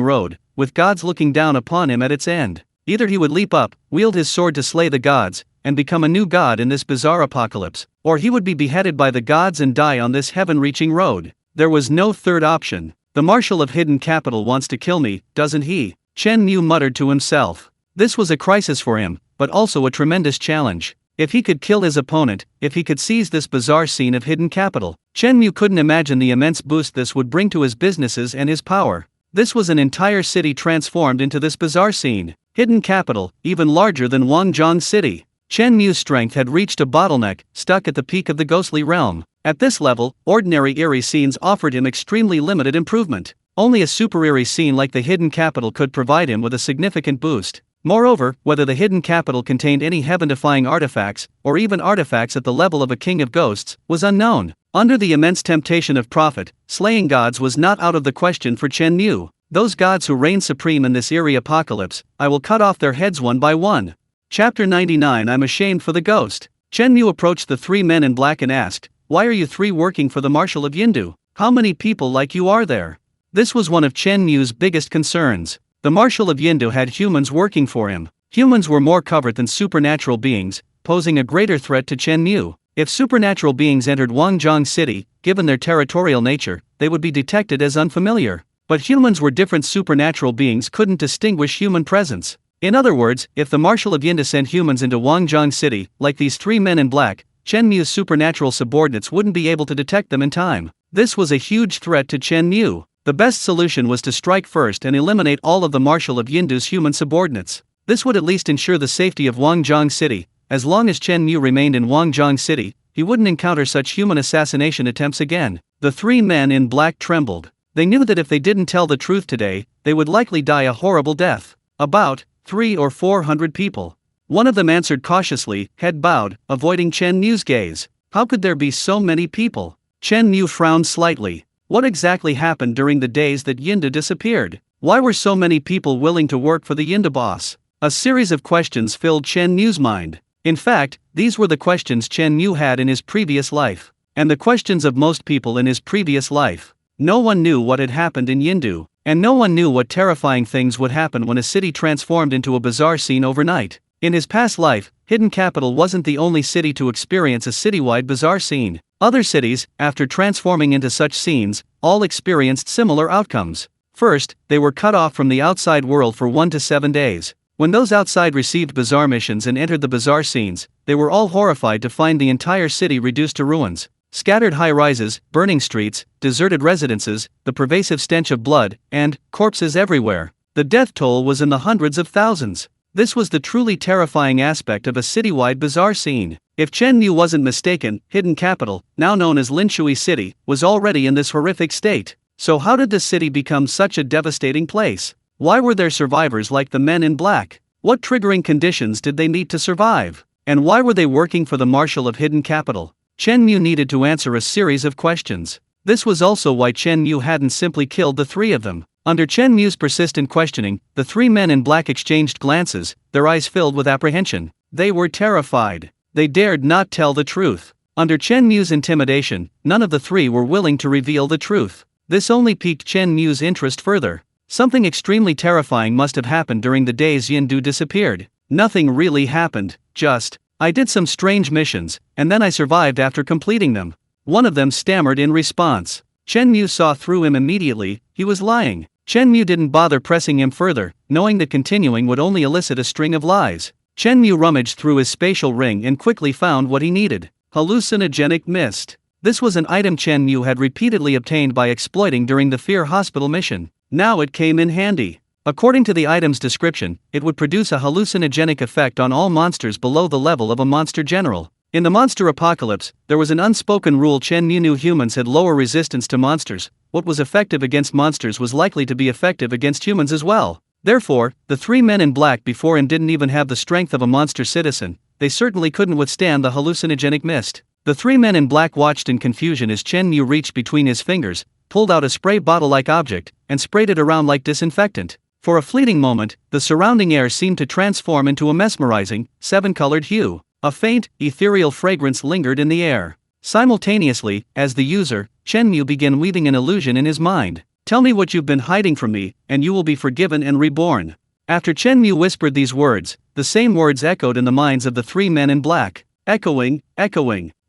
road, with gods looking down upon him at its end. Either he would leap up, wield his sword to slay the gods, and become a new god in this bizarre apocalypse, or he would be beheaded by the gods and die on this heaven-reaching road. There was no third option. The Marshal of Hidden Capital wants to kill me, doesn't he? Chen Mu muttered to himself. This was a crisis for him, but also a tremendous challenge. If he could kill his opponent, if he could seize this bizarre scene of hidden capital, Chen Mu couldn't imagine the immense boost this would bring to his businesses and his power. This was an entire city transformed into this bizarre scene. Hidden capital, even larger than Wangjiang City. Chen Mu's strength had reached a bottleneck, stuck at the peak of the ghostly realm. At this level, ordinary eerie scenes offered him extremely limited improvement. Only a super eerie scene like the hidden capital could provide him with a significant boost. Moreover, whether the hidden capital contained any heaven-defying artifacts, or even artifacts at the level of a king of ghosts, was unknown. Under the immense temptation of profit, slaying gods was not out of the question for Chen Mu. Those gods who reign supreme in this eerie apocalypse, I will cut off their heads one by one. Chapter 99. I'm ashamed for the ghost. Chen Mu approached the three men in black and asked, "Why are you three working for the Marshal of Yindu? How many people like you are there?" This was one of Chen Mu's biggest concerns. The Marshal of Yindu had humans working for him. Humans were more covert than supernatural beings, posing a greater threat to Chen Mu. If supernatural beings entered Wangjiang City, given their territorial nature, they would be detected as unfamiliar. But humans were different. Supernatural beings couldn't distinguish human presence. In other words, if the Marshal of Yindu sent humans into Wangjiang City, like these three men in black, Chen Mu's supernatural subordinates wouldn't be able to detect them in time. This was a huge threat to Chen Mu. The best solution was to strike first and eliminate all of the Marshal of Yindu's human subordinates. This would at least ensure the safety of Wangjiang City. As long as Chen Mu remained in Wangjiang City, he wouldn't encounter such human assassination attempts again. The three men in black trembled. They knew that if they didn't tell the truth today, they would likely die a horrible death. About 300 or 400 people. One of them answered cautiously, head bowed, avoiding Chen Mu's gaze. How could there be so many people? Chen Mu frowned slightly. What exactly happened during the days that Yindu disappeared? Why were so many people willing to work for the Yindu boss? A series of questions filled Chen Mu's mind. In fact, these were the questions Chen Mu had in his previous life. And the questions of most people in his previous life. No one knew what had happened in Yindu, and no one knew what terrifying things would happen when a city transformed into a bizarre scene overnight. In his past life, Hidden Capital wasn't the only city to experience a citywide bizarre scene. Other cities, after transforming into such scenes, all experienced similar outcomes. First, they were cut off from the outside world for 1 to 7 days. When those outside received bizarre missions and entered the bizarre scenes, they were all horrified to find the entire city reduced to ruins. Scattered high-rises, burning streets, deserted residences, the pervasive stench of blood, and corpses everywhere. The death toll was in the hundreds of thousands. This was the truly terrifying aspect of a citywide bizarre scene. If Chen Mu wasn't mistaken, Hidden Capital, now known as Linshui City, was already in this horrific state. So how did the city become such a devastating place? Why were there survivors like the men in black? What triggering conditions did they need to survive? And why were they working for the Marshal of Hidden Capital? Chen Mu needed to answer a series of questions. This was also why Chen Mu hadn't simply killed the three of them. Under Chen Mu's persistent questioning, the three men in black exchanged glances, their eyes filled with apprehension. They were terrified. They dared not tell the truth. Under Chen Mu's intimidation, none of the three were willing to reveal the truth. This only piqued Chen Mu's interest further. Something extremely terrifying must have happened during the days Yindu disappeared. Nothing really happened, just, I did some strange missions, and then I survived after completing them. One of them stammered in response. Chen Mu saw through him immediately. He was lying. Chen Mu didn't bother pressing him further, knowing that continuing would only elicit a string of lies. Chen Mu rummaged through his spatial ring and quickly found what he needed. Hallucinogenic mist. This was an item Chen Mu had repeatedly obtained by exploiting during the Fear Hospital mission. Now it came in handy. According to the item's description, it would produce a hallucinogenic effect on all monsters below the level of a monster general. In the monster apocalypse, there was an unspoken rule. Chen Mu knew humans had lower resistance to monsters. What was effective against monsters was likely to be effective against humans as well. Therefore, the three men in black before him didn't even have the strength of a monster citizen. They certainly couldn't withstand the hallucinogenic mist. The three men in black watched in confusion as Chen Mu reached between his fingers, pulled out a spray bottle-like object, and sprayed it around like disinfectant. For a fleeting moment, the surrounding air seemed to transform into a mesmerizing, seven-colored hue. A faint, ethereal fragrance lingered in the air. Simultaneously, as the user, Chen Mu began weaving an illusion in his mind. Tell me what you've been hiding from me, and you will be forgiven and reborn. After Chen Mu whispered these words, the same words echoed in the minds of the three men in black, echoing,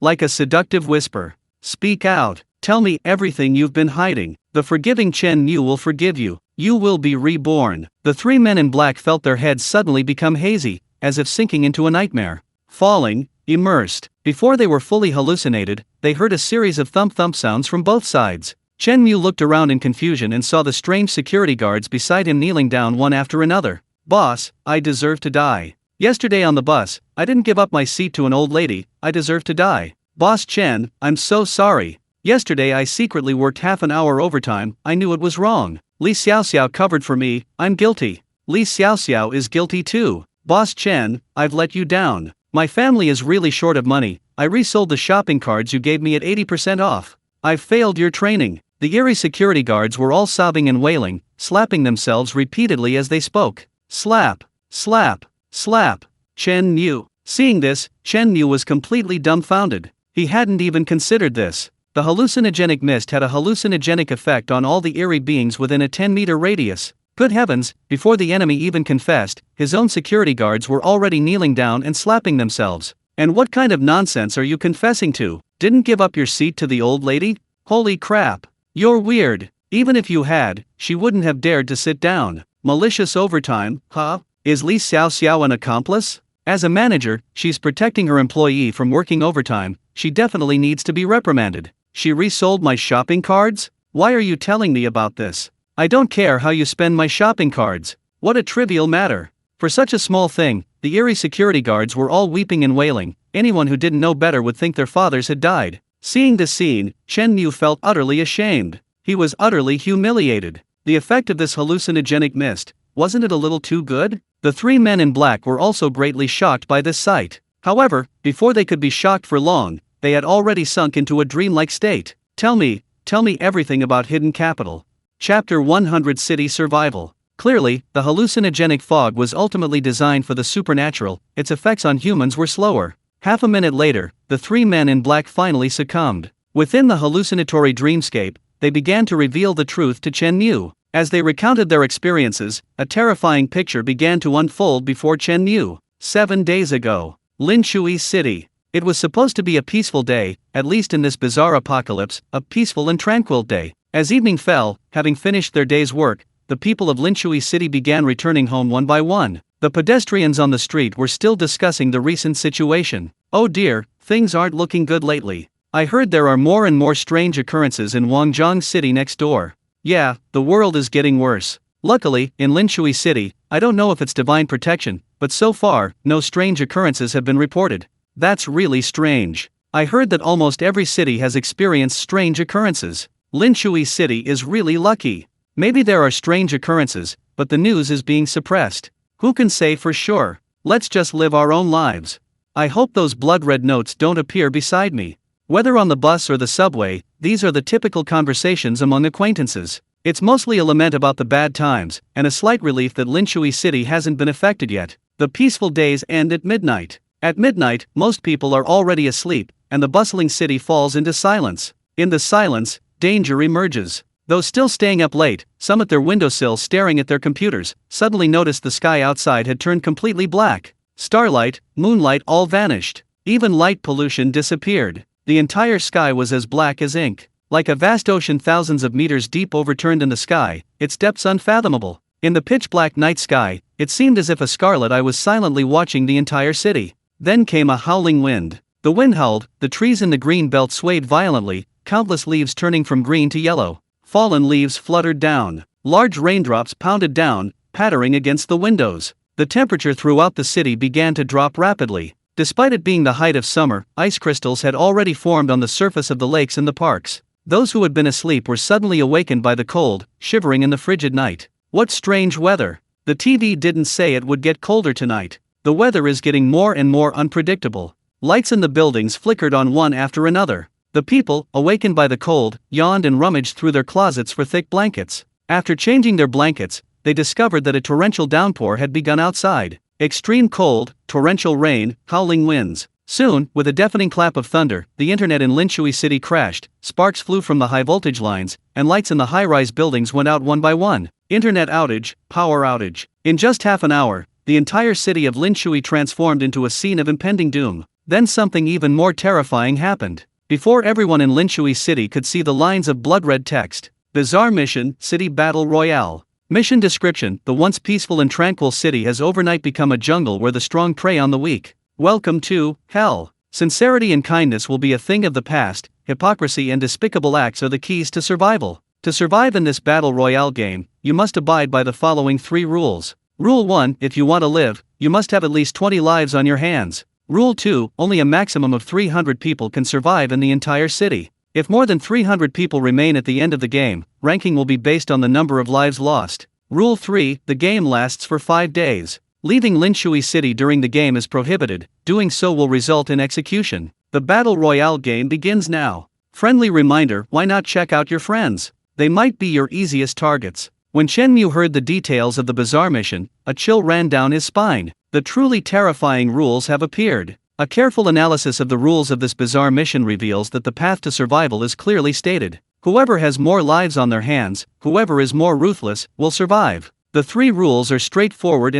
like a seductive whisper. Speak out, tell me everything you've been hiding. The forgiving Chen Mu will forgive you, you will be reborn. The three men in black felt their heads suddenly become hazy, as if sinking into a nightmare. Falling, immersed. Before they were fully hallucinated, they heard a series of thump sounds from both sides. Chen Mu looked around in confusion and saw the strange security guards beside him kneeling down one after another. Boss, I deserve to die. Yesterday on the bus, I didn't give up my seat to an old lady, I deserve to die. Boss Chen, I'm so sorry. Yesterday I secretly worked half an hour overtime, I knew it was wrong. Li Xiaoxiao covered for me, I'm guilty. Li Xiaoxiao is guilty too. Boss Chen, I've let you down. My family is really short of money, I resold the shopping cards you gave me at 80% off. I've failed your training. The eerie security guards were all sobbing and wailing, slapping themselves repeatedly as they spoke. Slap, slap, slap. Chen Mu. Seeing this, Chen Mu was completely dumbfounded. He hadn't even considered this. The hallucinogenic mist had a hallucinogenic effect on all the eerie beings within a 10-meter radius. Good heavens, before the enemy even confessed, his own security guards were already kneeling down and slapping themselves. And what kind of nonsense are you confessing to? Didn't give up your seat to the old lady? Holy crap. You're weird. Even if you had, she wouldn't have dared to sit down. Malicious overtime, huh? Is Li Xiaoxiao an accomplice? As a manager, she's protecting her employee from working overtime, she definitely needs to be reprimanded. She resold my shopping cards? Why are you telling me about this? I don't care how you spend my shopping cards. What a trivial matter. For such a small thing, the eerie security guards were all weeping and wailing. Anyone who didn't know better would think their fathers had died. Seeing this scene, Chen Mu felt utterly ashamed. He was utterly humiliated. The effect of this hallucinogenic mist, wasn't it a little too good? The three men in black were also greatly shocked by this sight. However, before they could be shocked for long, they had already sunk into a dreamlike state. Tell me everything about Hidden Capital. Chapter 100 City Survival. Clearly, the hallucinogenic fog was ultimately designed for the supernatural, its effects on humans were slower. Half a minute later, the three men in black finally succumbed. Within the hallucinatory dreamscape, they began to reveal the truth to Chen Mu. As they recounted their experiences, a terrifying picture began to unfold before Chen Mu. 7 days ago, Linshui City. It was supposed to be a peaceful day, at least in this bizarre apocalypse, a peaceful and tranquil day. As evening fell, having finished their day's work, the people of Linshui City began returning home one by one. The pedestrians on the street were still discussing the recent situation. Oh dear, things aren't looking good lately. I heard there are more and more strange occurrences in Wangjiang City next door. Yeah, the world is getting worse. Luckily, in Linshui City, I don't know if it's divine protection, but so far, no strange occurrences have been reported. That's really strange. I heard that almost every city has experienced strange occurrences. Linshui City is really lucky. Maybe there are strange occurrences, but the news is being suppressed. Who can say for sure? Let's just live our own lives. I hope those blood-red notes don't appear beside me. Whether on the bus or the subway, these are the typical conversations among acquaintances. It's mostly a lament about the bad times, and a slight relief that Linshui City hasn't been affected yet. The peaceful days end at midnight. At midnight, most people are already asleep, and the bustling city falls into silence. In the silence, danger emerges. Those still staying up late, some at their windowsill staring at their computers, suddenly noticed the sky outside had turned completely black. Starlight, moonlight all vanished. Even light pollution disappeared. The entire sky was as black as ink. Like a vast ocean thousands of meters deep overturned in the sky, its depths unfathomable. In the pitch-black night sky, it seemed as if a scarlet eye was silently watching the entire city. Then came a howling wind. The wind howled, the trees in the green belt swayed violently, countless leaves turning from green to yellow. Fallen leaves fluttered down. Large raindrops pounded down, pattering against the windows. The temperature throughout the city began to drop rapidly. Despite it being the height of summer, ice crystals had already formed on the surface of the lakes and the parks. Those who had been asleep were suddenly awakened by the cold, shivering in the frigid night. What strange weather! The TV didn't say it would get colder tonight. The weather is getting more and more unpredictable. Lights in the buildings flickered on one after another. The people, awakened by the cold, yawned and rummaged through their closets for thick blankets. After changing their blankets, they discovered that a torrential downpour had begun outside. Extreme cold, torrential rain, howling winds. Soon, with a deafening clap of thunder, the internet in Linshui City crashed, sparks flew from the high-voltage lines, and lights in the high-rise buildings went out one by one. Internet outage, power outage. In just half an hour, the entire city of Linshui transformed into a scene of impending doom. Then something even more terrifying happened. Before everyone in Linshui City could see the lines of blood-red text. Bizarre mission, City Battle Royale. Mission description: the once peaceful and tranquil city has overnight become a jungle where the strong prey on the weak. Welcome to hell. Sincerity and kindness will be a thing of the past. Hypocrisy and despicable acts are the keys to survival. To survive in this battle royale game, you must abide by the following 3 rules. Rule 1: if you want to live, you must have at least 20 lives on your hands. Rule 2: only a maximum of 300 people can survive in the entire city. If more than 300 people remain at the end of the game, ranking will be based on the number of lives lost. Rule 3: the game lasts for 5 days. Leaving Linshui City during the game is prohibited, doing so will result in execution. The Battle Royale game begins now. Friendly reminder: why not check out your friends? They might be your easiest targets. When Chen Mu heard the details of the bizarre mission, a chill ran down his spine. The truly terrifying rules have appeared. A careful analysis of the rules of this bizarre mission reveals that the path to survival is clearly stated. Whoever has more lives on their hands, whoever is more ruthless, will survive. The 3 rules are straightforward.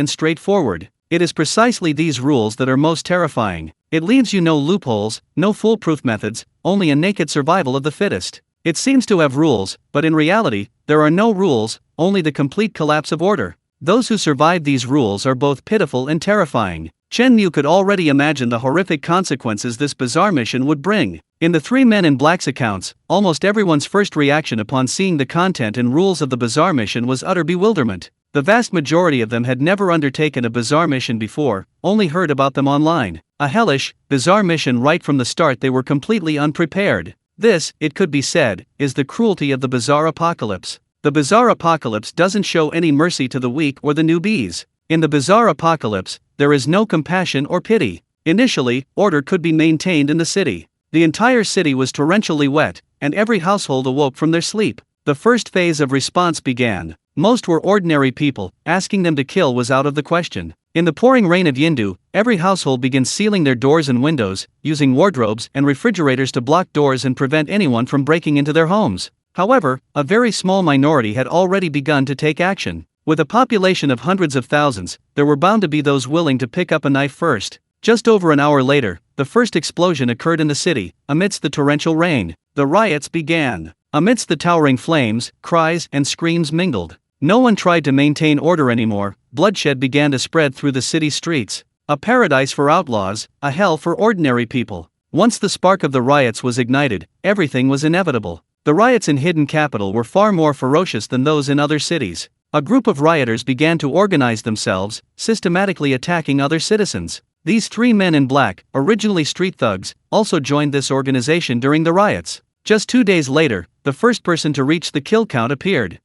It is precisely these rules that are most terrifying. It leaves you no loopholes, no foolproof methods, only a naked survival of the fittest. It seems to have rules, but in reality, there are no rules, only the complete collapse of order. Those who survive these rules are both pitiful and terrifying. Chen Mu could already imagine the horrific consequences this bizarre mission would bring. In the 3 men in black's accounts, almost everyone's first reaction upon seeing the content and rules of the bizarre mission was utter bewilderment. The vast majority of them had never undertaken a bizarre mission before, only heard about them online. A hellish, bizarre mission. Right from the start they were completely unprepared. This, it could be said, is the cruelty of the bizarre apocalypse. The bizarre apocalypse doesn't show any mercy to the weak or the newbies. In the bizarre apocalypse, there is no compassion or pity. Initially, order could be maintained in the city. The entire city was torrentially wet, and every household awoke from their sleep. The first phase of response began. Most were ordinary people, asking them to kill was out of the question. In the pouring rain of Yindu, every household began sealing their doors and windows, using wardrobes and refrigerators to block doors and prevent anyone from breaking into their homes. However, a very small minority had already begun to take action. With a population of hundreds of thousands, there were bound to be those willing to pick up a knife first. Just over an hour later, the first explosion occurred in the city. Amidst the torrential rain, the riots began. Amidst the towering flames, cries and screams mingled. No one tried to maintain order anymore. Bloodshed began to spread through the city streets. A paradise for outlaws, a hell for ordinary people. Once the spark of the riots was ignited, everything was inevitable. The riots in Hidden Capital were far more ferocious than those in other cities. A group of rioters began to organize themselves, systematically attacking other citizens. These 3 men in black, originally street thugs, also joined this organization during the riots. Just 2 days later, the first person to reach the kill count appeared.